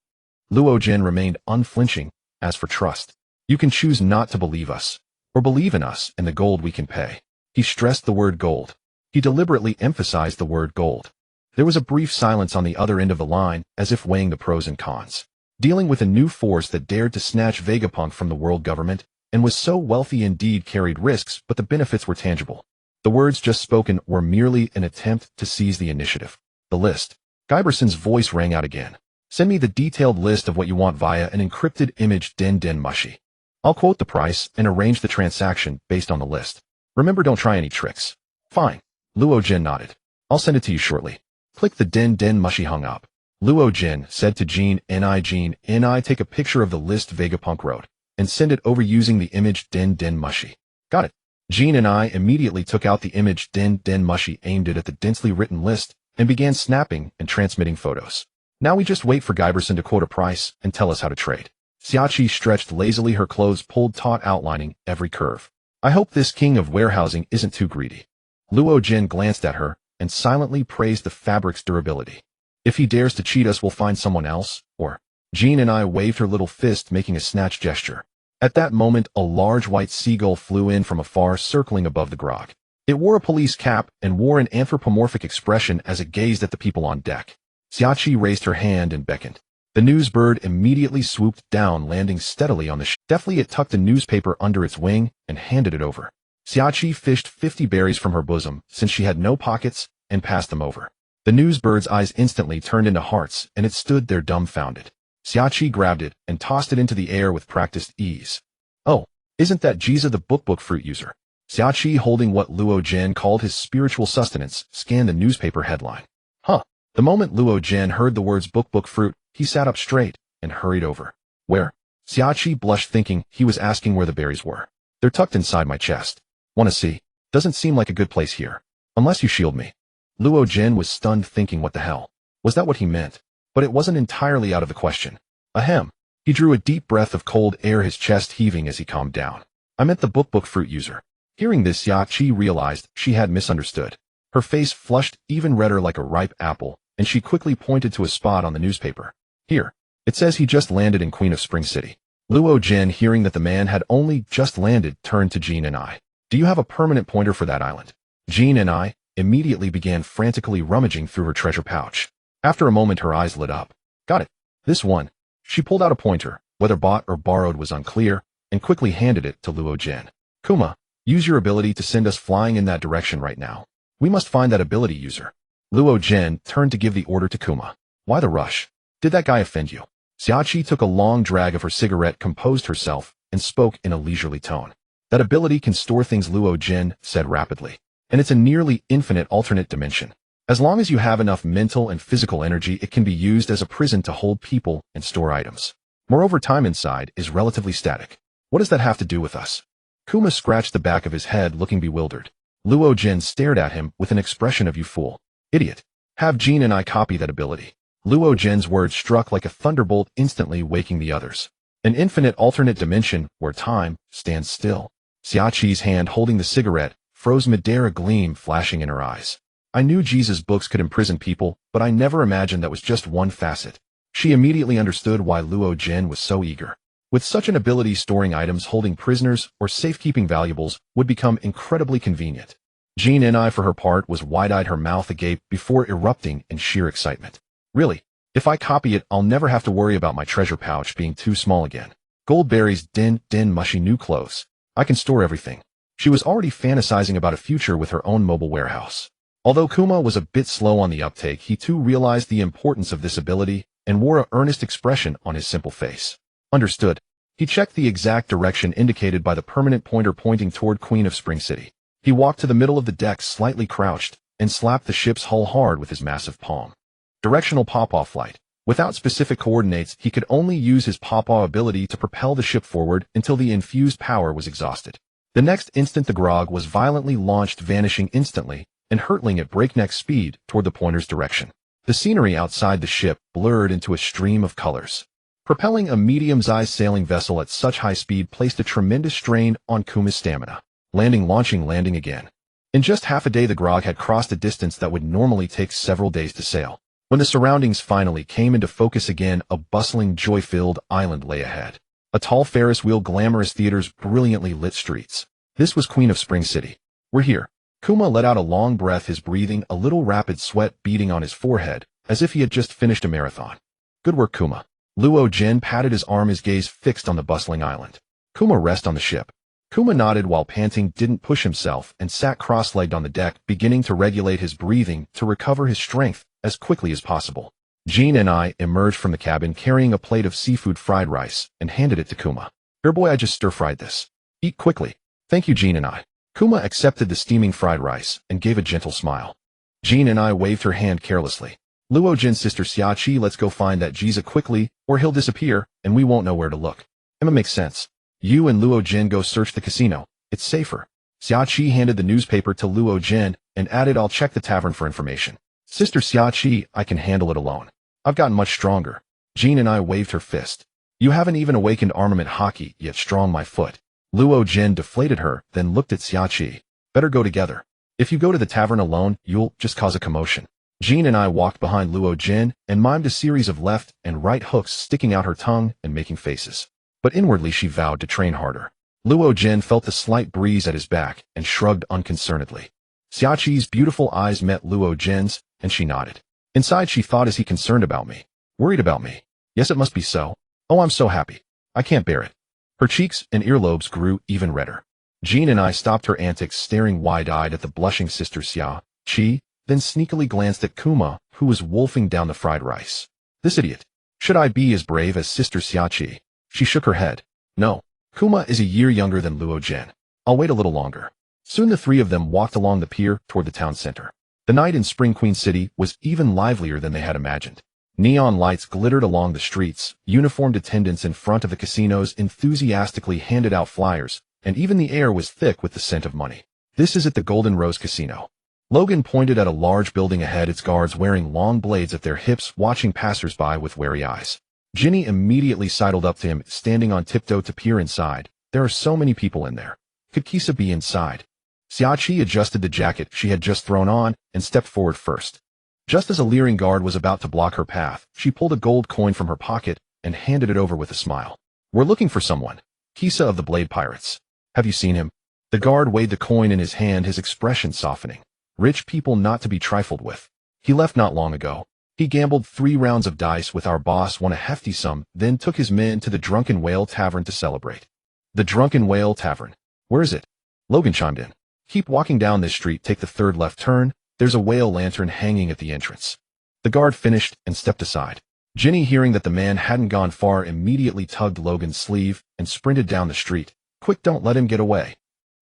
Luojin remained unflinching. As for trust, you can choose not to believe us, or believe in us and the gold we can pay. He stressed the word gold. He deliberately emphasized the word gold. There was a brief silence on the other end of the line, as if weighing the pros and cons. Dealing with a new force that dared to snatch Vegapunk from the world government, and was so wealthy indeed carried risks, but the benefits were tangible. The words just spoken were merely an attempt to seize the initiative. The list. Giberson's voice rang out again. Send me the detailed list of what you want via an encrypted image den mushi. I'll quote the price and arrange the transaction based on the list. Remember, don't try any tricks. Fine. Luojin nodded. I'll send it to you shortly. Click the den mushi hung up. Luojin said to Jean Ni, take a picture of the list Vegapunk wrote, and send it over using the image den mushi. Got it. Jean and I immediately took out the image den mushi, aimed it at the densely written list, and began snapping and transmitting photos. Now we just wait for Giberson to quote a price and tell us how to trade. Xiachi stretched lazily, her clothes pulled taut, outlining every curve. I hope this king of warehousing isn't too greedy. Luojin glanced at her and silently praised the fabric's durability. If he dares to cheat us, we'll find someone else, or... Jean and I waved her little fist, making a snatch gesture. At that moment, a large white seagull flew in from afar, circling above the grog. It wore a police cap and wore an anthropomorphic expression as it gazed at the people on deck. Xiachi raised her hand and beckoned. The news bird immediately swooped down, landing steadily on the ship. Deftly, it tucked a newspaper under its wing and handed it over. Xiachi fished 50 berries from her bosom, since she had no pockets, and passed them over. The news bird's eyes instantly turned into hearts, and it stood there dumbfounded. Xiachi grabbed it and tossed it into the air with practiced ease. Oh, isn't that Jiza, the book fruit user? Xiachi, holding what Luojin called his spiritual sustenance, scanned the newspaper headline. Huh. The moment Luojin heard the words book fruit, he sat up straight and hurried over. Where? Xiachi blushed, thinking he was asking where the berries were. They're tucked inside my chest. Wanna see? Doesn't seem like a good place here. Unless you shield me. Luojin was stunned, thinking, what the hell? Was that what he meant? But it wasn't entirely out of the question. Ahem. He drew a deep breath of cold air, his chest heaving as he calmed down. I meant the book fruit user. Hearing this, Xiachi realized she had misunderstood. Her face flushed even redder like a ripe apple, and she quickly pointed to a spot on the newspaper. Here. It says he just landed in Queen of Spring City. Luojin, hearing that the man had only just landed, turned to Jean and I. Do you have a permanent pointer for that island? Jean and I immediately began frantically rummaging through her treasure pouch. After a moment, her eyes lit up. Got it. This one. She pulled out a pointer, whether bought or borrowed was unclear, and quickly handed it to Luojin. Kuma, use your ability to send us flying in that direction right now. We must find that ability user. Luojin turned to give the order to Kuma. Why the rush? Did that guy offend you? Xiachi took a long drag of her cigarette, composed herself, and spoke in a leisurely tone. That ability can store things, Luojin said rapidly. And it's a nearly infinite alternate dimension. As long as you have enough mental and physical energy, it can be used as a prison to hold people and store items. Moreover, time inside is relatively static. What does that have to do with us? Kuma scratched the back of his head, looking bewildered. Luojin stared at him with an expression of, you fool. Idiot. Have Jean and I copy that ability. Luojin's words struck like a thunderbolt, instantly waking the others. An infinite alternate dimension where time stands still. Xiachi's hand holding the cigarette froze midair, a gleam flashing in her eyes. I knew Jesus' books could imprison people, but I never imagined that was just one facet. She immediately understood why Luojin was so eager. With such an ability, storing items, holding prisoners, or safekeeping valuables would become incredibly convenient. Jean and I, for her part, was wide-eyed, her mouth agape before erupting in sheer excitement. Really? If I copy it, I'll never have to worry about my treasure pouch being too small again. Gold berries, den mushy, new clothes. I can store everything. She was already fantasizing about a future with her own mobile warehouse. Although Kuma was a bit slow on the uptake, he too realized the importance of this ability and wore an earnest expression on his simple face. Understood. He checked the exact direction indicated by the permanent pointer, pointing toward Queen of Spring City. He walked to the middle of the deck, slightly crouched, and slapped the ship's hull hard with his massive palm. Directional pawpaw flight. Without specific coordinates, he could only use his pawpaw ability to propel the ship forward until the infused power was exhausted. The next instant the grog was violently launched, vanishing instantly and hurtling at breakneck speed toward the pointer's direction. The scenery outside the ship blurred into a stream of colors. Propelling a medium-sized sailing vessel at such high speed placed a tremendous strain on Kuma's stamina. Landing, launching, landing again. In just half a day the grog had crossed a distance that would normally take several days to sail. When the surroundings finally came into focus again, a bustling, joy-filled island lay ahead. A tall Ferris wheel, glamorous theaters, brilliantly lit streets. This was Queen of Spring City. We're here. Kuma let out a long breath, his breathing a little rapid, sweat beading on his forehead, as if he had just finished a marathon. Good work, Kuma. Luo Jin patted his arm, his gaze fixed on the bustling island. Kuma, rest on the ship. Kuma nodded while panting, didn't push himself, and sat cross-legged on the deck, beginning to regulate his breathing to recover his strength as quickly as possible. Jean and I emerged from the cabin carrying a plate of seafood fried rice and handed it to Kuma. Here, boy, I just stir-fried this. Eat quickly. Thank you, Jean and I. Kuma accepted the steaming fried rice and gave a gentle smile. Jean and I waved her hand carelessly. Luo Jin's sister Xiaoqi, let's go find that Jiza quickly, or he'll disappear, and we won't know where to look. Emma, makes sense. You and Luo Jin go search the casino. It's safer. Xiaoqi handed the newspaper to Luo Jin and added, I'll check the tavern for information. Sister Xiaoqi, I can handle it alone. I've gotten much stronger. Jean and I waved her fist. You haven't even awakened armament Haki yet, strong my foot. Luo Jin deflated her, then looked at Xiaoqi. Better go together. If you go to the tavern alone, you'll just cause a commotion. Jean and I walked behind Luo Jin and mimed a series of left and right hooks, sticking out her tongue and making faces. But inwardly she vowed to train harder. Luo Jin felt a slight breeze at his back and shrugged unconcernedly. Xiaoqi's beautiful eyes met Luo Jin's, and she nodded. Inside she thought, is he concerned about me? Worried about me? Yes, it must be so. Oh, I'm so happy. I can't bear it. Her cheeks and earlobes grew even redder. Jean and I stopped her antics, staring wide-eyed at the blushing sister Xiaoqi, then sneakily glanced at Kuma, who was wolfing down the fried rice. This idiot. Should I be as brave as sister Xiaoqi? She shook her head. No. Kuma is a year younger than Luo Jin. I'll wait a little longer. Soon the three of them walked along the pier toward the town center. The night in Spring Queen City was even livelier than they had imagined. Neon lights glittered along the streets, uniformed attendants in front of the casinos enthusiastically handed out flyers, and even the air was thick with the scent of money. This is at the Golden Rose Casino. Logan pointed at a large building ahead, its guards wearing long blades at their hips, watching passers-by with wary eyes. Ginny immediately sidled up to him, standing on tiptoe to peer inside. There are so many people in there. Could Kisa be inside? Xiaoqi adjusted the jacket she had just thrown on and stepped forward first. Just as a leering guard was about to block her path, she pulled a gold coin from her pocket and handed it over with a smile. We're looking for someone. Kisa of the Blade Pirates. Have you seen him? The guard weighed the coin in his hand, his expression softening. Rich people not to be trifled with. He left not long ago. He gambled 3 rounds of dice with our boss, won a hefty sum, then took his men to the Drunken Whale Tavern to celebrate. The Drunken Whale Tavern. Where is it? Logan chimed in. Keep walking down this street, take the 3rd left turn. There's a whale lantern hanging at the entrance. The guard finished and stepped aside. Ginny, hearing that the man hadn't gone far, immediately tugged Logan's sleeve and sprinted down the street. Quick, don't let him get away.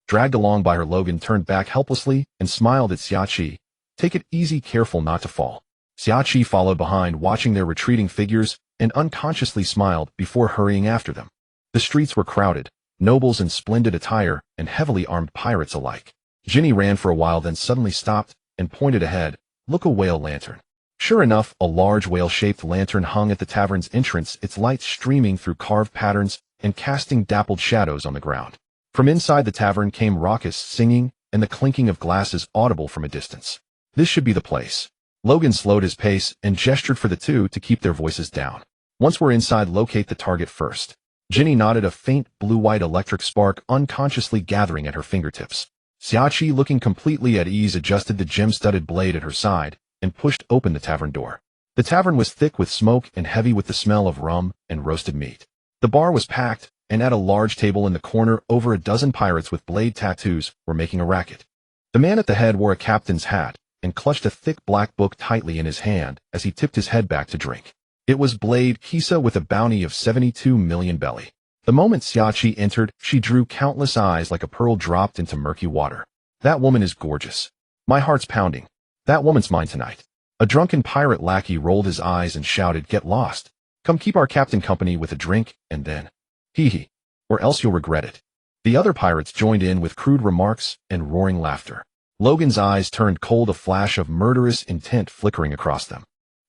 Dragged along by her, Logan turned back helplessly and smiled at Xiaoqi. Take it easy, careful not to fall. Xiaoqi followed behind, watching their retreating figures, and unconsciously smiled before hurrying after them. The streets were crowded, nobles in splendid attire and heavily armed pirates alike. Ginny ran for a while, then suddenly stopped and pointed ahead. Look, a whale lantern. Sure enough, a large whale-shaped lantern hung at the tavern's entrance, its lights streaming through carved patterns and casting dappled shadows on the ground. From inside the tavern came raucous singing and the clinking of glasses audible from a distance. This should be the place. Logan slowed his pace and gestured for the two to keep their voices down. Once we're inside, locate the target first. Ginny nodded, a faint blue-white electric spark unconsciously gathering at her fingertips. Xiaoqi, looking completely at ease, adjusted the gem-studded blade at her side and pushed open the tavern door. The tavern was thick with smoke and heavy with the smell of rum and roasted meat. The bar was packed, and at a large table in the corner, over a dozen pirates with blade tattoos were making a racket. The man at the head wore a captain's hat and clutched a thick black book tightly in his hand as he tipped his head back to drink. It was Blade Kisa with a bounty of 72 million belly. The moment Xiaoqi entered, she drew countless eyes like a pearl dropped into murky water. That woman is gorgeous. My heart's pounding. That woman's mine tonight. A drunken pirate lackey rolled his eyes and shouted, "Get lost. Come keep our captain company with a drink, and then, hee hee, or else you'll regret it." The other pirates joined in with crude remarks and roaring laughter. Logan's eyes turned cold, a flash of murderous intent flickering across them.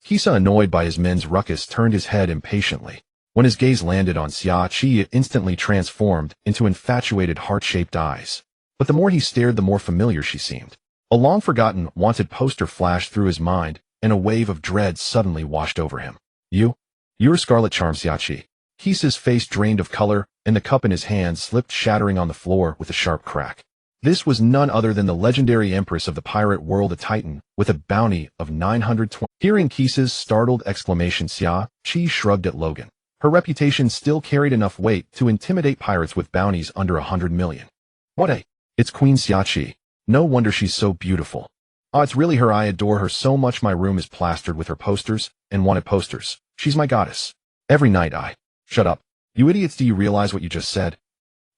Kisa, annoyed by his men's ruckus, turned his head impatiently. When his gaze landed on Xiachi, it instantly transformed into infatuated heart-shaped eyes. But the more he stared, the more familiar she seemed. A long-forgotten, wanted poster flashed through his mind, and a wave of dread suddenly washed over him. You're Scarlet Charm, Xiachi." Kisa's face drained of color, and the cup in his hand slipped, shattering on the floor with a sharp crack. This was none other than the legendary empress of the pirate world, a titan, with a bounty of 920. Hearing Kisa's startled exclamation, Xiachi shrugged at Logan. Her reputation still carried enough weight to intimidate pirates with bounties under 100 million. It's Queen Xiachi. No wonder she's so beautiful. It's really her. I adore her so much. My room is plastered with her posters and wanted posters. She's my goddess. Every night Shut up. You idiots, do you realize what you just said?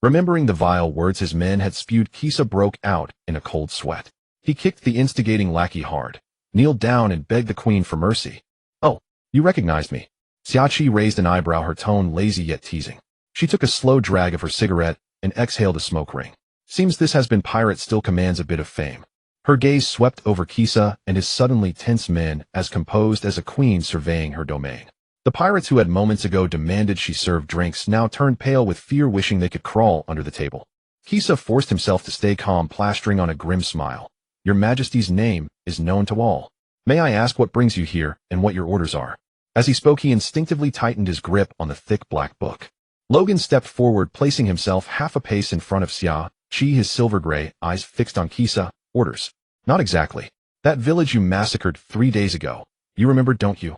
Remembering the vile words his men had spewed, Kisa broke out in a cold sweat. He kicked the instigating lackey hard, kneeled down, and begged the queen for mercy. "Oh, you recognized me." Xiachi raised an eyebrow, her tone lazy yet teasing. She took a slow drag of her cigarette and exhaled a smoke ring. Seems this has been pirate still commands a bit of fame. Her gaze swept over Kisa and his suddenly tense men, as composed as a queen surveying her domain. The pirates who had moments ago demanded she serve drinks now turned pale with fear, wishing they could crawl under the table. Kisa forced himself to stay calm, plastering on a grim smile. "Your Majesty's name is known to all. May I ask what brings you here and what your orders are?" As he spoke, he instinctively tightened his grip on the thick black book. Logan stepped forward, placing himself half a pace in front of Xiachi, his silver-gray eyes fixed on Kisa. "Orders?" "Not exactly. That village you massacred 3 days ago. You remember, don't you?"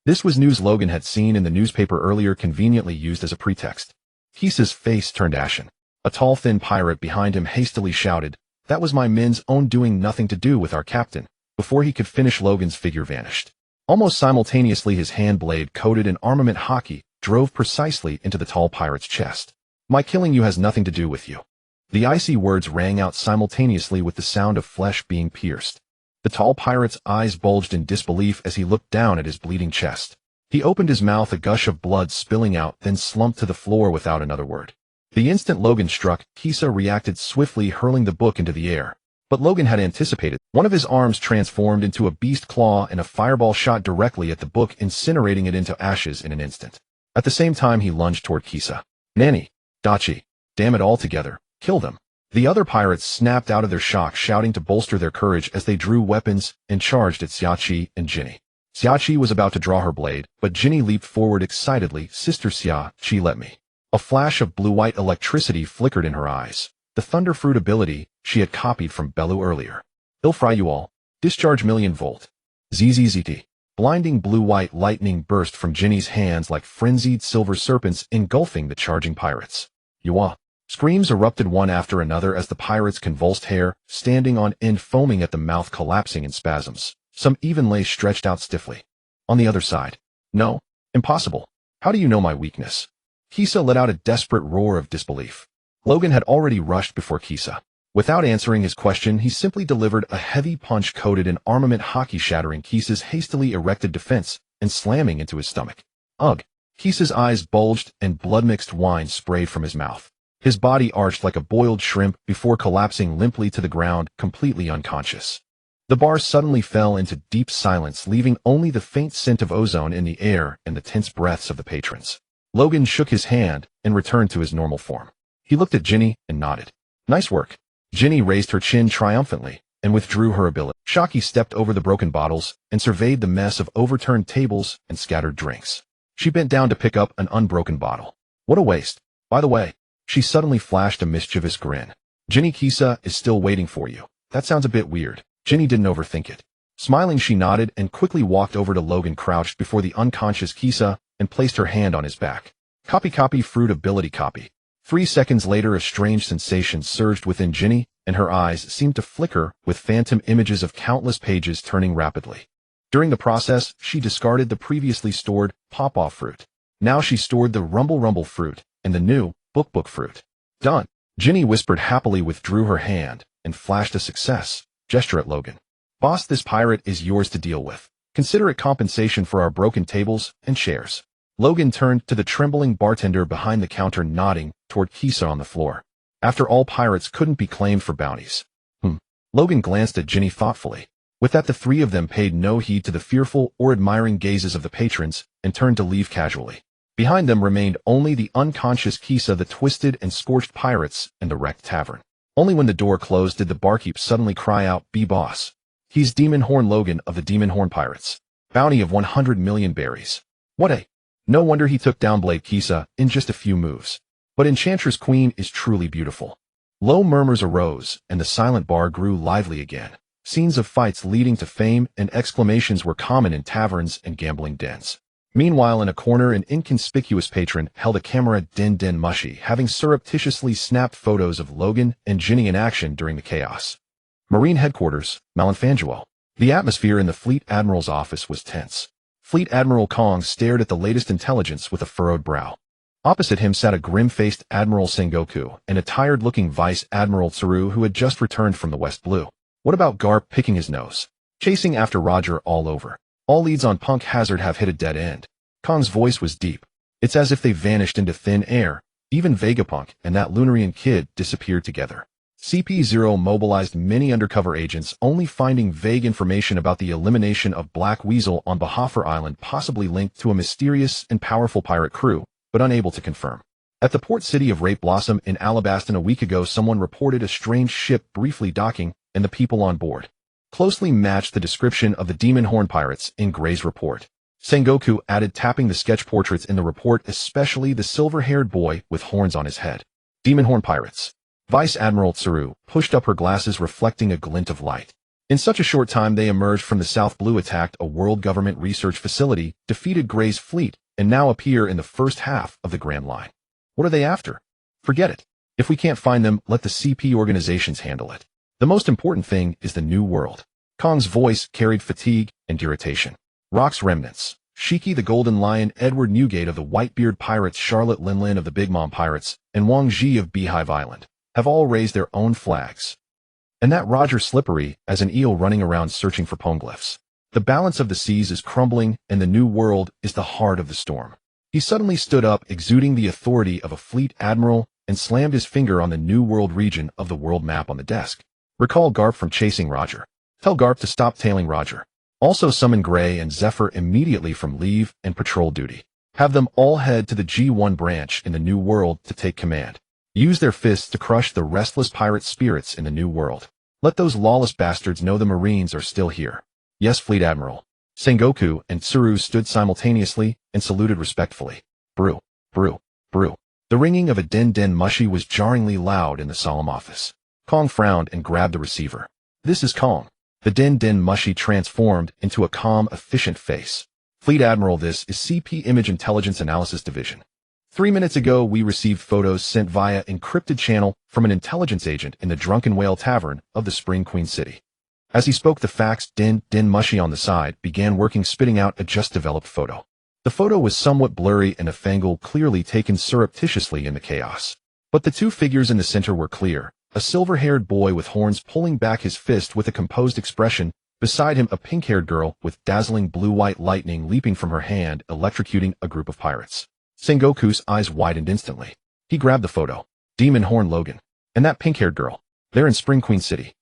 This was news Logan had seen in the newspaper earlier, conveniently used as a pretext. Kisa's face turned ashen. A tall, thin pirate behind him hastily shouted, "That was my men's own doing, nothing to do with our captain." Before he could finish, Logan's figure vanished. Almost simultaneously, his hand blade, coated in armament Haki, drove precisely into the tall pirate's chest. "My killing you has nothing to do with you." The icy words rang out simultaneously with the sound of flesh being pierced. The tall pirate's eyes bulged in disbelief as he looked down at his bleeding chest. He opened his mouth, a gush of blood spilling out, then slumped to the floor without another word. The instant Logan struck, Kisa reacted swiftly, hurling the book into the air. But Logan had anticipated. One of his arms transformed into a beast claw, and a fireball shot directly at the book, incinerating it into ashes in an instant. At the same time, he lunged toward Kisa. "Nani, Dachi, damn it all together, kill them." The other pirates snapped out of their shock, shouting to bolster their courage as they drew weapons and charged at Xiachi and Jinny. Xiachi was about to draw her blade, but Jinny leaped forward excitedly. "Sister Xiachi, let me." A flash of blue-white electricity flickered in her eyes. The Thunder Fruit ability she had copied from Belu earlier. "He'll fry you all. Discharge million volt." ZZZT. Blinding blue-white lightning burst from Jinny's hands like frenzied silver serpents, engulfing the charging pirates. "Yuah." Screams erupted one after another as the pirates convulsed, hair standing on end, foaming at the mouth, collapsing in spasms. Some even lay stretched out stiffly. On the other side. "No. Impossible. How do you know my weakness?" Kisa let out a desperate roar of disbelief. Logan had already rushed before Kisa. Without answering his question, he simply delivered a heavy punch coated in armament Haki, shattering Kisa's hastily erected defense and slamming into his stomach. Ugh! Kisa's eyes bulged and blood-mixed wine sprayed from his mouth. His body arched like a boiled shrimp before collapsing limply to the ground, completely unconscious. The bar suddenly fell into deep silence, leaving only the faint scent of ozone in the air and the tense breaths of the patrons. Logan shook his hand and returned to his normal form. He looked at Jinny and nodded. "Nice work." Jinny raised her chin triumphantly and withdrew her ability. Shaki stepped over the broken bottles and surveyed the mess of overturned tables and scattered drinks. She bent down to pick up an unbroken bottle. "What a waste. By the way," she suddenly flashed a mischievous grin. "Jinny, Kisa is still waiting for you." "That sounds a bit weird." Jinny didn't overthink it. Smiling, she nodded and quickly walked over to Logan, crouched before the unconscious Kisa, and placed her hand on his back. Copy fruit ability copy." 3 seconds later, a strange sensation surged within Jinny, and her eyes seemed to flicker with phantom images of countless pages turning rapidly. During the process, she discarded the previously stored pop-off fruit. Now she stored the rumble fruit and the new book fruit. "Done." Jinny whispered happily, withdrew her hand, and flashed a success gesture at Logan. "Boss, this pirate is yours to deal with." Consider it compensation for our broken tables and chairs. Logan turned to the trembling bartender behind the counter, nodding toward Kisa on the floor. After all, pirates couldn't be claimed for bounties. Logan glanced at Ginny thoughtfully. With that, the three of them paid no heed to the fearful or admiring gazes of the patrons and turned to leave casually. Behind them remained only the unconscious Kisa, the twisted and scorched pirates, and the wrecked tavern. Only when the door closed did the barkeep suddenly cry out, "Be boss. He's Demon Horn Logan of the Demon Horn Pirates. Bounty of 100 million berries." No wonder he took down Blade Kisa in just a few moves. But Enchantress Queen is truly beautiful. Low murmurs arose, and the silent bar grew lively again. Scenes of fights leading to fame and exclamations were common in taverns and gambling dens. Meanwhile, in a corner, an inconspicuous patron held a camera, Den Mushi, having surreptitiously snapped photos of Logan and Ginny in action during the chaos. Marine Headquarters, Malinfanjuo. The atmosphere in the Fleet Admiral's office was tense. Fleet Admiral Kong stared at the latest intelligence with a furrowed brow. Opposite him sat a grim-faced Admiral Sengoku and a tired-looking Vice Admiral Tsuru who had just returned from the West Blue. What about Garp picking his nose? Chasing after Roger all over. All leads on Punk Hazard have hit a dead end. Kong's voice was deep. It's as if they vanished into thin air. Even Vegapunk and that Lunarian kid disappeared together. CP0 mobilized many undercover agents, only finding vague information about the elimination of Black Weasel on Bahafer Island, possibly linked to a mysterious and powerful pirate crew, but unable to confirm. At the port city of Rape Blossom in Alabaston a week ago, someone reported a strange ship briefly docking, and the people on board closely matched the description of the Demon Horn Pirates in Gray's report. Sengoku added, tapping the sketch portraits in the report, especially the silver-haired boy with horns on his head. Demon Horn Pirates. Vice Admiral Tsuru pushed up her glasses, reflecting a glint of light. In such a short time, they emerged from the South Blue, attacked a world government research facility, defeated Gray's fleet, and now appear in the first half of the Grand Line. What are they after? Forget it. If we can't find them, let the CP organizations handle it. The most important thing is the New World. Kong's voice carried fatigue and irritation. Rock's remnants. Shiki the Golden Lion, Edward Newgate of the Whitebeard Pirates, Charlotte Linlin of the Big Mom Pirates, and Wang Ji of Beehive Island have all raised their own flags. And that Roger Slippery as an eel running around searching for poneglyphs. The balance of the seas is crumbling, and the New World is the heart of the storm. He suddenly stood up, exuding the authority of a fleet admiral, and slammed his finger on the New World region of the world map on the desk. Recall Garp from chasing Roger. Tell Garp to stop tailing Roger. Also summon Gray and Zephyr immediately from leave and patrol duty. Have them all head to the G1 branch in the New World to take command. Use their fists to crush the restless pirate spirits in the New World. Let those lawless bastards know the Marines are still here. Yes, Fleet Admiral. Sengoku and Tsuru stood simultaneously and saluted respectfully. Brew, brew, brew. The ringing of a Den Mushi was jarringly loud in the solemn office. Kong frowned and grabbed the receiver. This is Kong. The Den Mushi transformed into a calm, efficient face. Fleet Admiral, this is CP Image Intelligence Analysis Division. 3 minutes ago, we received photos sent via encrypted channel from an intelligence agent in the Drunken Whale Tavern of the Spring Queen City. As he spoke the facts, Den Mushi on the side began working, spitting out a just-developed photo. The photo was somewhat blurry and a fangle, clearly taken surreptitiously in the chaos. But the two figures in the center were clear. A silver-haired boy with horns pulling back his fist with a composed expression. Beside him, a pink-haired girl with dazzling blue-white lightning leaping from her hand, electrocuting a group of pirates. Sengoku's eyes widened instantly. He grabbed the photo. Demon Horn Logan. And that pink-haired girl. They're in Spring Queen City.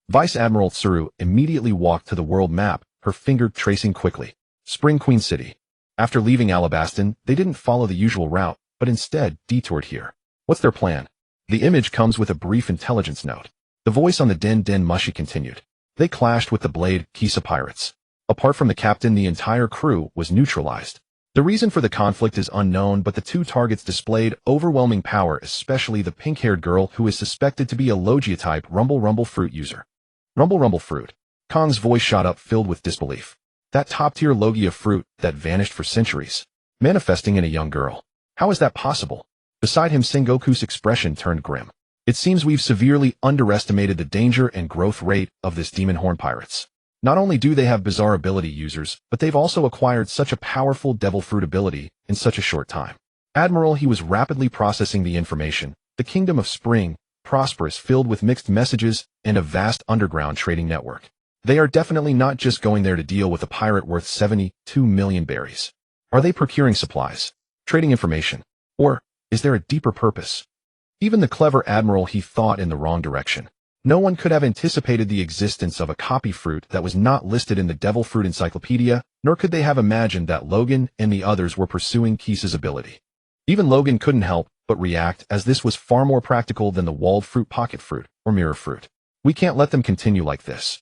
Vice Admiral Tsuru immediately walked to the world map, her finger tracing quickly. Spring Queen City. After leaving Alabaston, they didn't follow the usual route, but instead detoured here. What's their plan? The image comes with a brief intelligence note. The voice on the Den Mushi continued. They clashed with the Blade Kisa pirates. Apart from the captain, the entire crew was neutralized. The reason for the conflict is unknown, but the two targets displayed overwhelming power, especially the pink-haired girl who is suspected to be a Logia-type Rumble Fruit user. Rumble Fruit. Kong's voice shot up, filled with disbelief. That top-tier Logia fruit that vanished for centuries. Manifesting in a young girl. How is that possible? Beside him, Sengoku's expression turned grim. It seems we've severely underestimated the danger and growth rate of this Demon Horn Pirates. Not only do they have bizarre ability users, but they've also acquired such a powerful Devil Fruit ability in such a short time. Admiral, he was rapidly processing the information. The Kingdom of Spring, prosperous, filled with mixed messages, and a vast underground trading network. They are definitely not just going there to deal with a pirate worth 72 million berries. Are they procuring supplies, trading information, or is there a deeper purpose? Even the clever admiral he thought in the wrong direction. No one could have anticipated the existence of a copy fruit that was not listed in the Devil Fruit Encyclopedia, nor could they have imagined that Logan and the others were pursuing Kisa's ability. Even Logan couldn't help but react, as this was far more practical than the walled fruit, pocket fruit, or mirror fruit. We can't let them continue like this.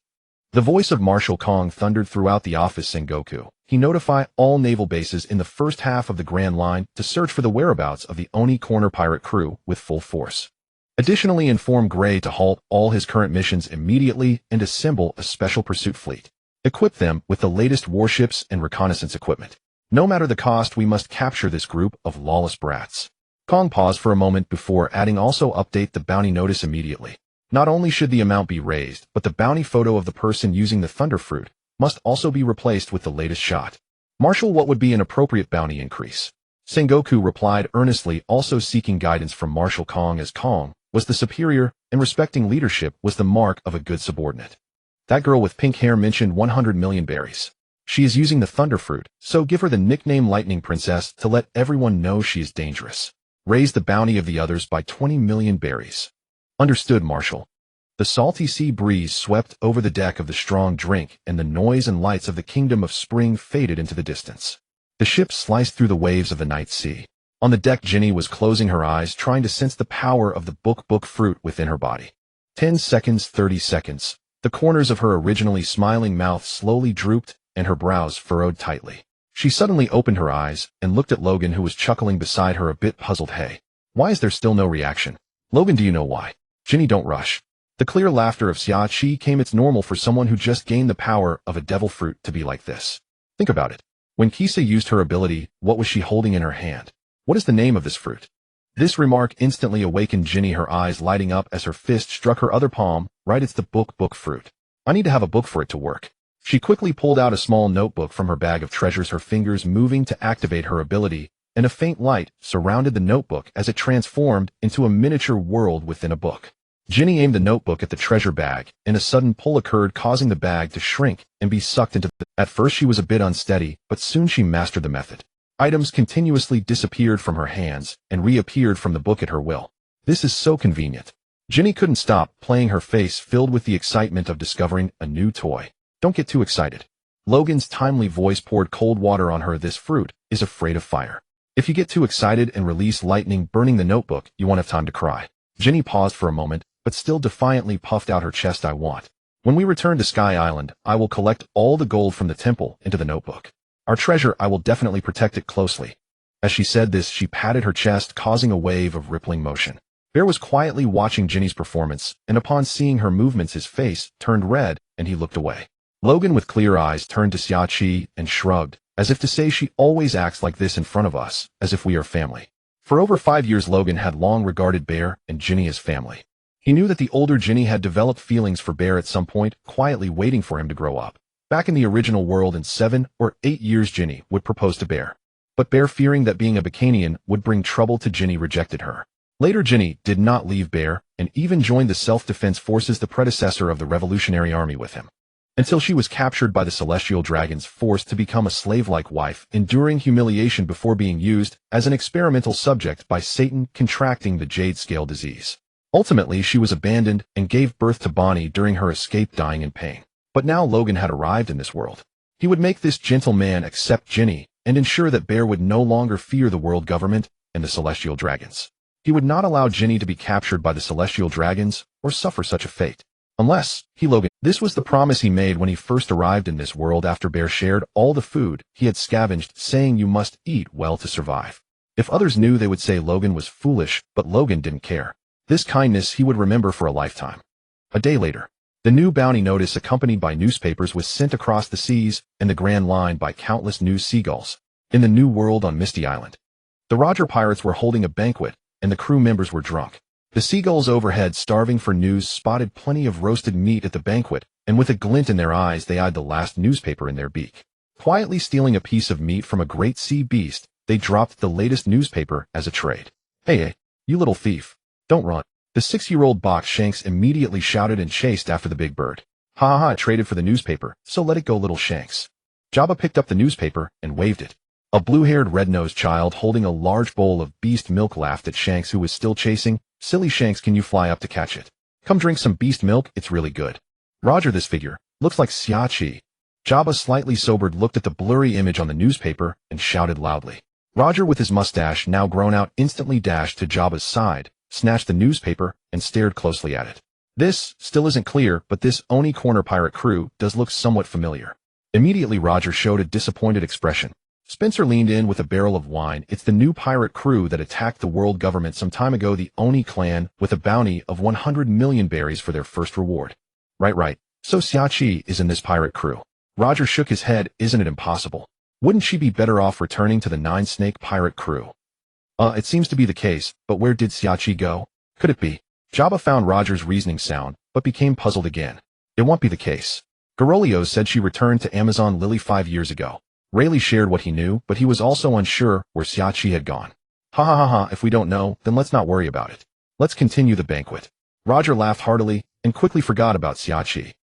The voice of Marshal Kong thundered throughout the office. Sengoku. He notified all naval bases in the first half of the Grand Line to search for the whereabouts of the Oni Corner pirate crew with full force. Additionally, inform Gray to halt all his current missions immediately and assemble a special pursuit fleet. Equip them with the latest warships and reconnaissance equipment. No matter the cost, we must capture this group of lawless brats. Kong paused for a moment before adding, also update the bounty notice immediately. Not only should the amount be raised, but the bounty photo of the person using the thunder fruit must also be replaced with the latest shot. Marshal, what would be an appropriate bounty increase? Sengoku replied earnestly, also seeking guidance from Marshal Kong, as Kong was the superior, and respecting leadership was the mark of a good subordinate. That girl with pink hair mentioned 100 million berries. She is using the thunder fruit, so give her the nickname Lightning Princess to let everyone know she is dangerous. Raise the bounty of the others by 20 million berries. Understood, Marshal. The salty sea breeze swept over the deck of the strong drink, and the noise and lights of the Kingdom of Spring faded into the distance. The ship sliced through the waves of the night sea. On the deck, Ginny was closing her eyes, trying to sense the power of the book fruit within her body. 10 seconds, 30 seconds. The corners of her originally smiling mouth slowly drooped, and her brows furrowed tightly. She suddenly opened her eyes and looked at Logan, who was chuckling beside her, a bit puzzled. Hey, why is there still no reaction? Logan, do you know why? Ginny, don't rush. The clear laughter of Xiaoqi came. It's normal for someone who just gained the power of a devil fruit to be like this. Think about it. When Kisa used her ability, what was she holding in her hand? What is the name of this fruit? This remark instantly awakened Ginny, her eyes lighting up as her fist struck her other palm. Right, it's the book fruit. I need to have a book for it to work. She quickly pulled out a small notebook from her bag of treasures, her fingers moving to activate her ability, and a faint light surrounded the notebook as it transformed into a miniature world within a book. Ginny aimed the notebook at the treasure bag, and a sudden pull occurred, causing the bag to shrink and be sucked into the... At first she was a bit unsteady, but soon she mastered the method. Items continuously disappeared from her hands and reappeared from the book at her will. This is so convenient. Ginny couldn't stop playing, her face filled with the excitement of discovering a new toy. Don't get too excited. Logan's timely voice poured cold water on her. This fruit is afraid of fire. If you get too excited and release lightning burning the notebook, you won't have time to cry. Ginny paused for a moment, but still defiantly puffed out her chest. I want. When we return to Sky Island, I will collect all the gold from the temple into the notebook. Our treasure, I will definitely protect it closely. As she said this, she patted her chest, causing a wave of rippling motion. Bear was quietly watching Ginny's performance, and upon seeing her movements, his face turned red, and he looked away. Logan, with clear eyes, turned to Xiaoqi and shrugged, as if to say, she always acts like this in front of us, as if we are family. For over 5 years, Logan had long regarded Bear and Ginny as family. He knew that the older Ginny had developed feelings for Bear at some point, quietly waiting for him to grow up. Back in the original world, in 7 or 8 years, Ginny would propose to Bear. But Bear, fearing that being a Bacanian would bring trouble to Ginny, rejected her. Later, Ginny did not leave Bear, and even joined the Self-Defense Forces, the predecessor of the Revolutionary Army, with him. Until she was captured by the Celestial Dragons, forced to become a slave-like wife, enduring humiliation before being used as an experimental subject by Satan, contracting the Jade Scale disease. Ultimately, she was abandoned and gave birth to Bonnie during her escape, dying in pain. But now Logan had arrived in this world. He would make this gentle man accept Ginny and ensure that Bear would no longer fear the world government and the Celestial Dragons. He would not allow Ginny to be captured by the Celestial Dragons or suffer such a fate. Unless Logan. This was the promise he made when he first arrived in this world, after Bear shared all the food he had scavenged, saying, you must eat well to survive. If others knew, they would say Logan was foolish, but Logan didn't care. This kindness he would remember for a lifetime. A day later, the new bounty notice, accompanied by newspapers, was sent across the seas and the Grand Line by countless news seagulls. In the new world on Misty Island, the Roger pirates were holding a banquet, and the crew members were drunk. The seagulls overhead, starving for news, spotted plenty of roasted meat at the banquet, and with a glint in their eyes, they eyed the last newspaper in their beak. Quietly stealing a piece of meat from a great sea beast, they dropped the latest newspaper as a trade. Hey, you little thief. Don't run. The 6-year-old Bok Shanks immediately shouted and chased after the big bird. Ha ha ha, it traded for the newspaper, so let it go, little Shanks. Jabba picked up the newspaper and waved it. A blue-haired red-nosed child holding a large bowl of beast milk laughed at Shanks, who was still chasing. Silly Shanks, can you fly up to catch it? Come drink some beast milk, it's really good. Roger, this figure looks like Xiachi. Jabba, slightly sobered, looked at the blurry image on the newspaper and shouted loudly. Roger, with his mustache now grown out, instantly dashed to Jabba's side, snatched the newspaper, and stared closely at it. This still isn't clear, but this Oni Corner pirate crew does look somewhat familiar. Immediately Roger showed a disappointed expression. Spencer leaned in with a barrel of wine. It's the new pirate crew that attacked the world government some time ago, the Oni clan, with a bounty of 100 million berries for their first reward. Right. So Xiachi is in this pirate crew. Roger shook his head. Isn't it impossible? Wouldn't she be better off returning to the Nine-Snake pirate crew? It seems to be the case, but where did Xiachi go? Could it be? Jabba found Roger's reasoning sound, but became puzzled again. It won't be the case. Garolio said she returned to Amazon Lily 5 years ago. Rayleigh shared what he knew, but he was also unsure where Xiachi had gone. Ha ha ha ha, if we don't know, then let's not worry about it. Let's continue the banquet. Roger laughed heartily and quickly forgot about Xiachi.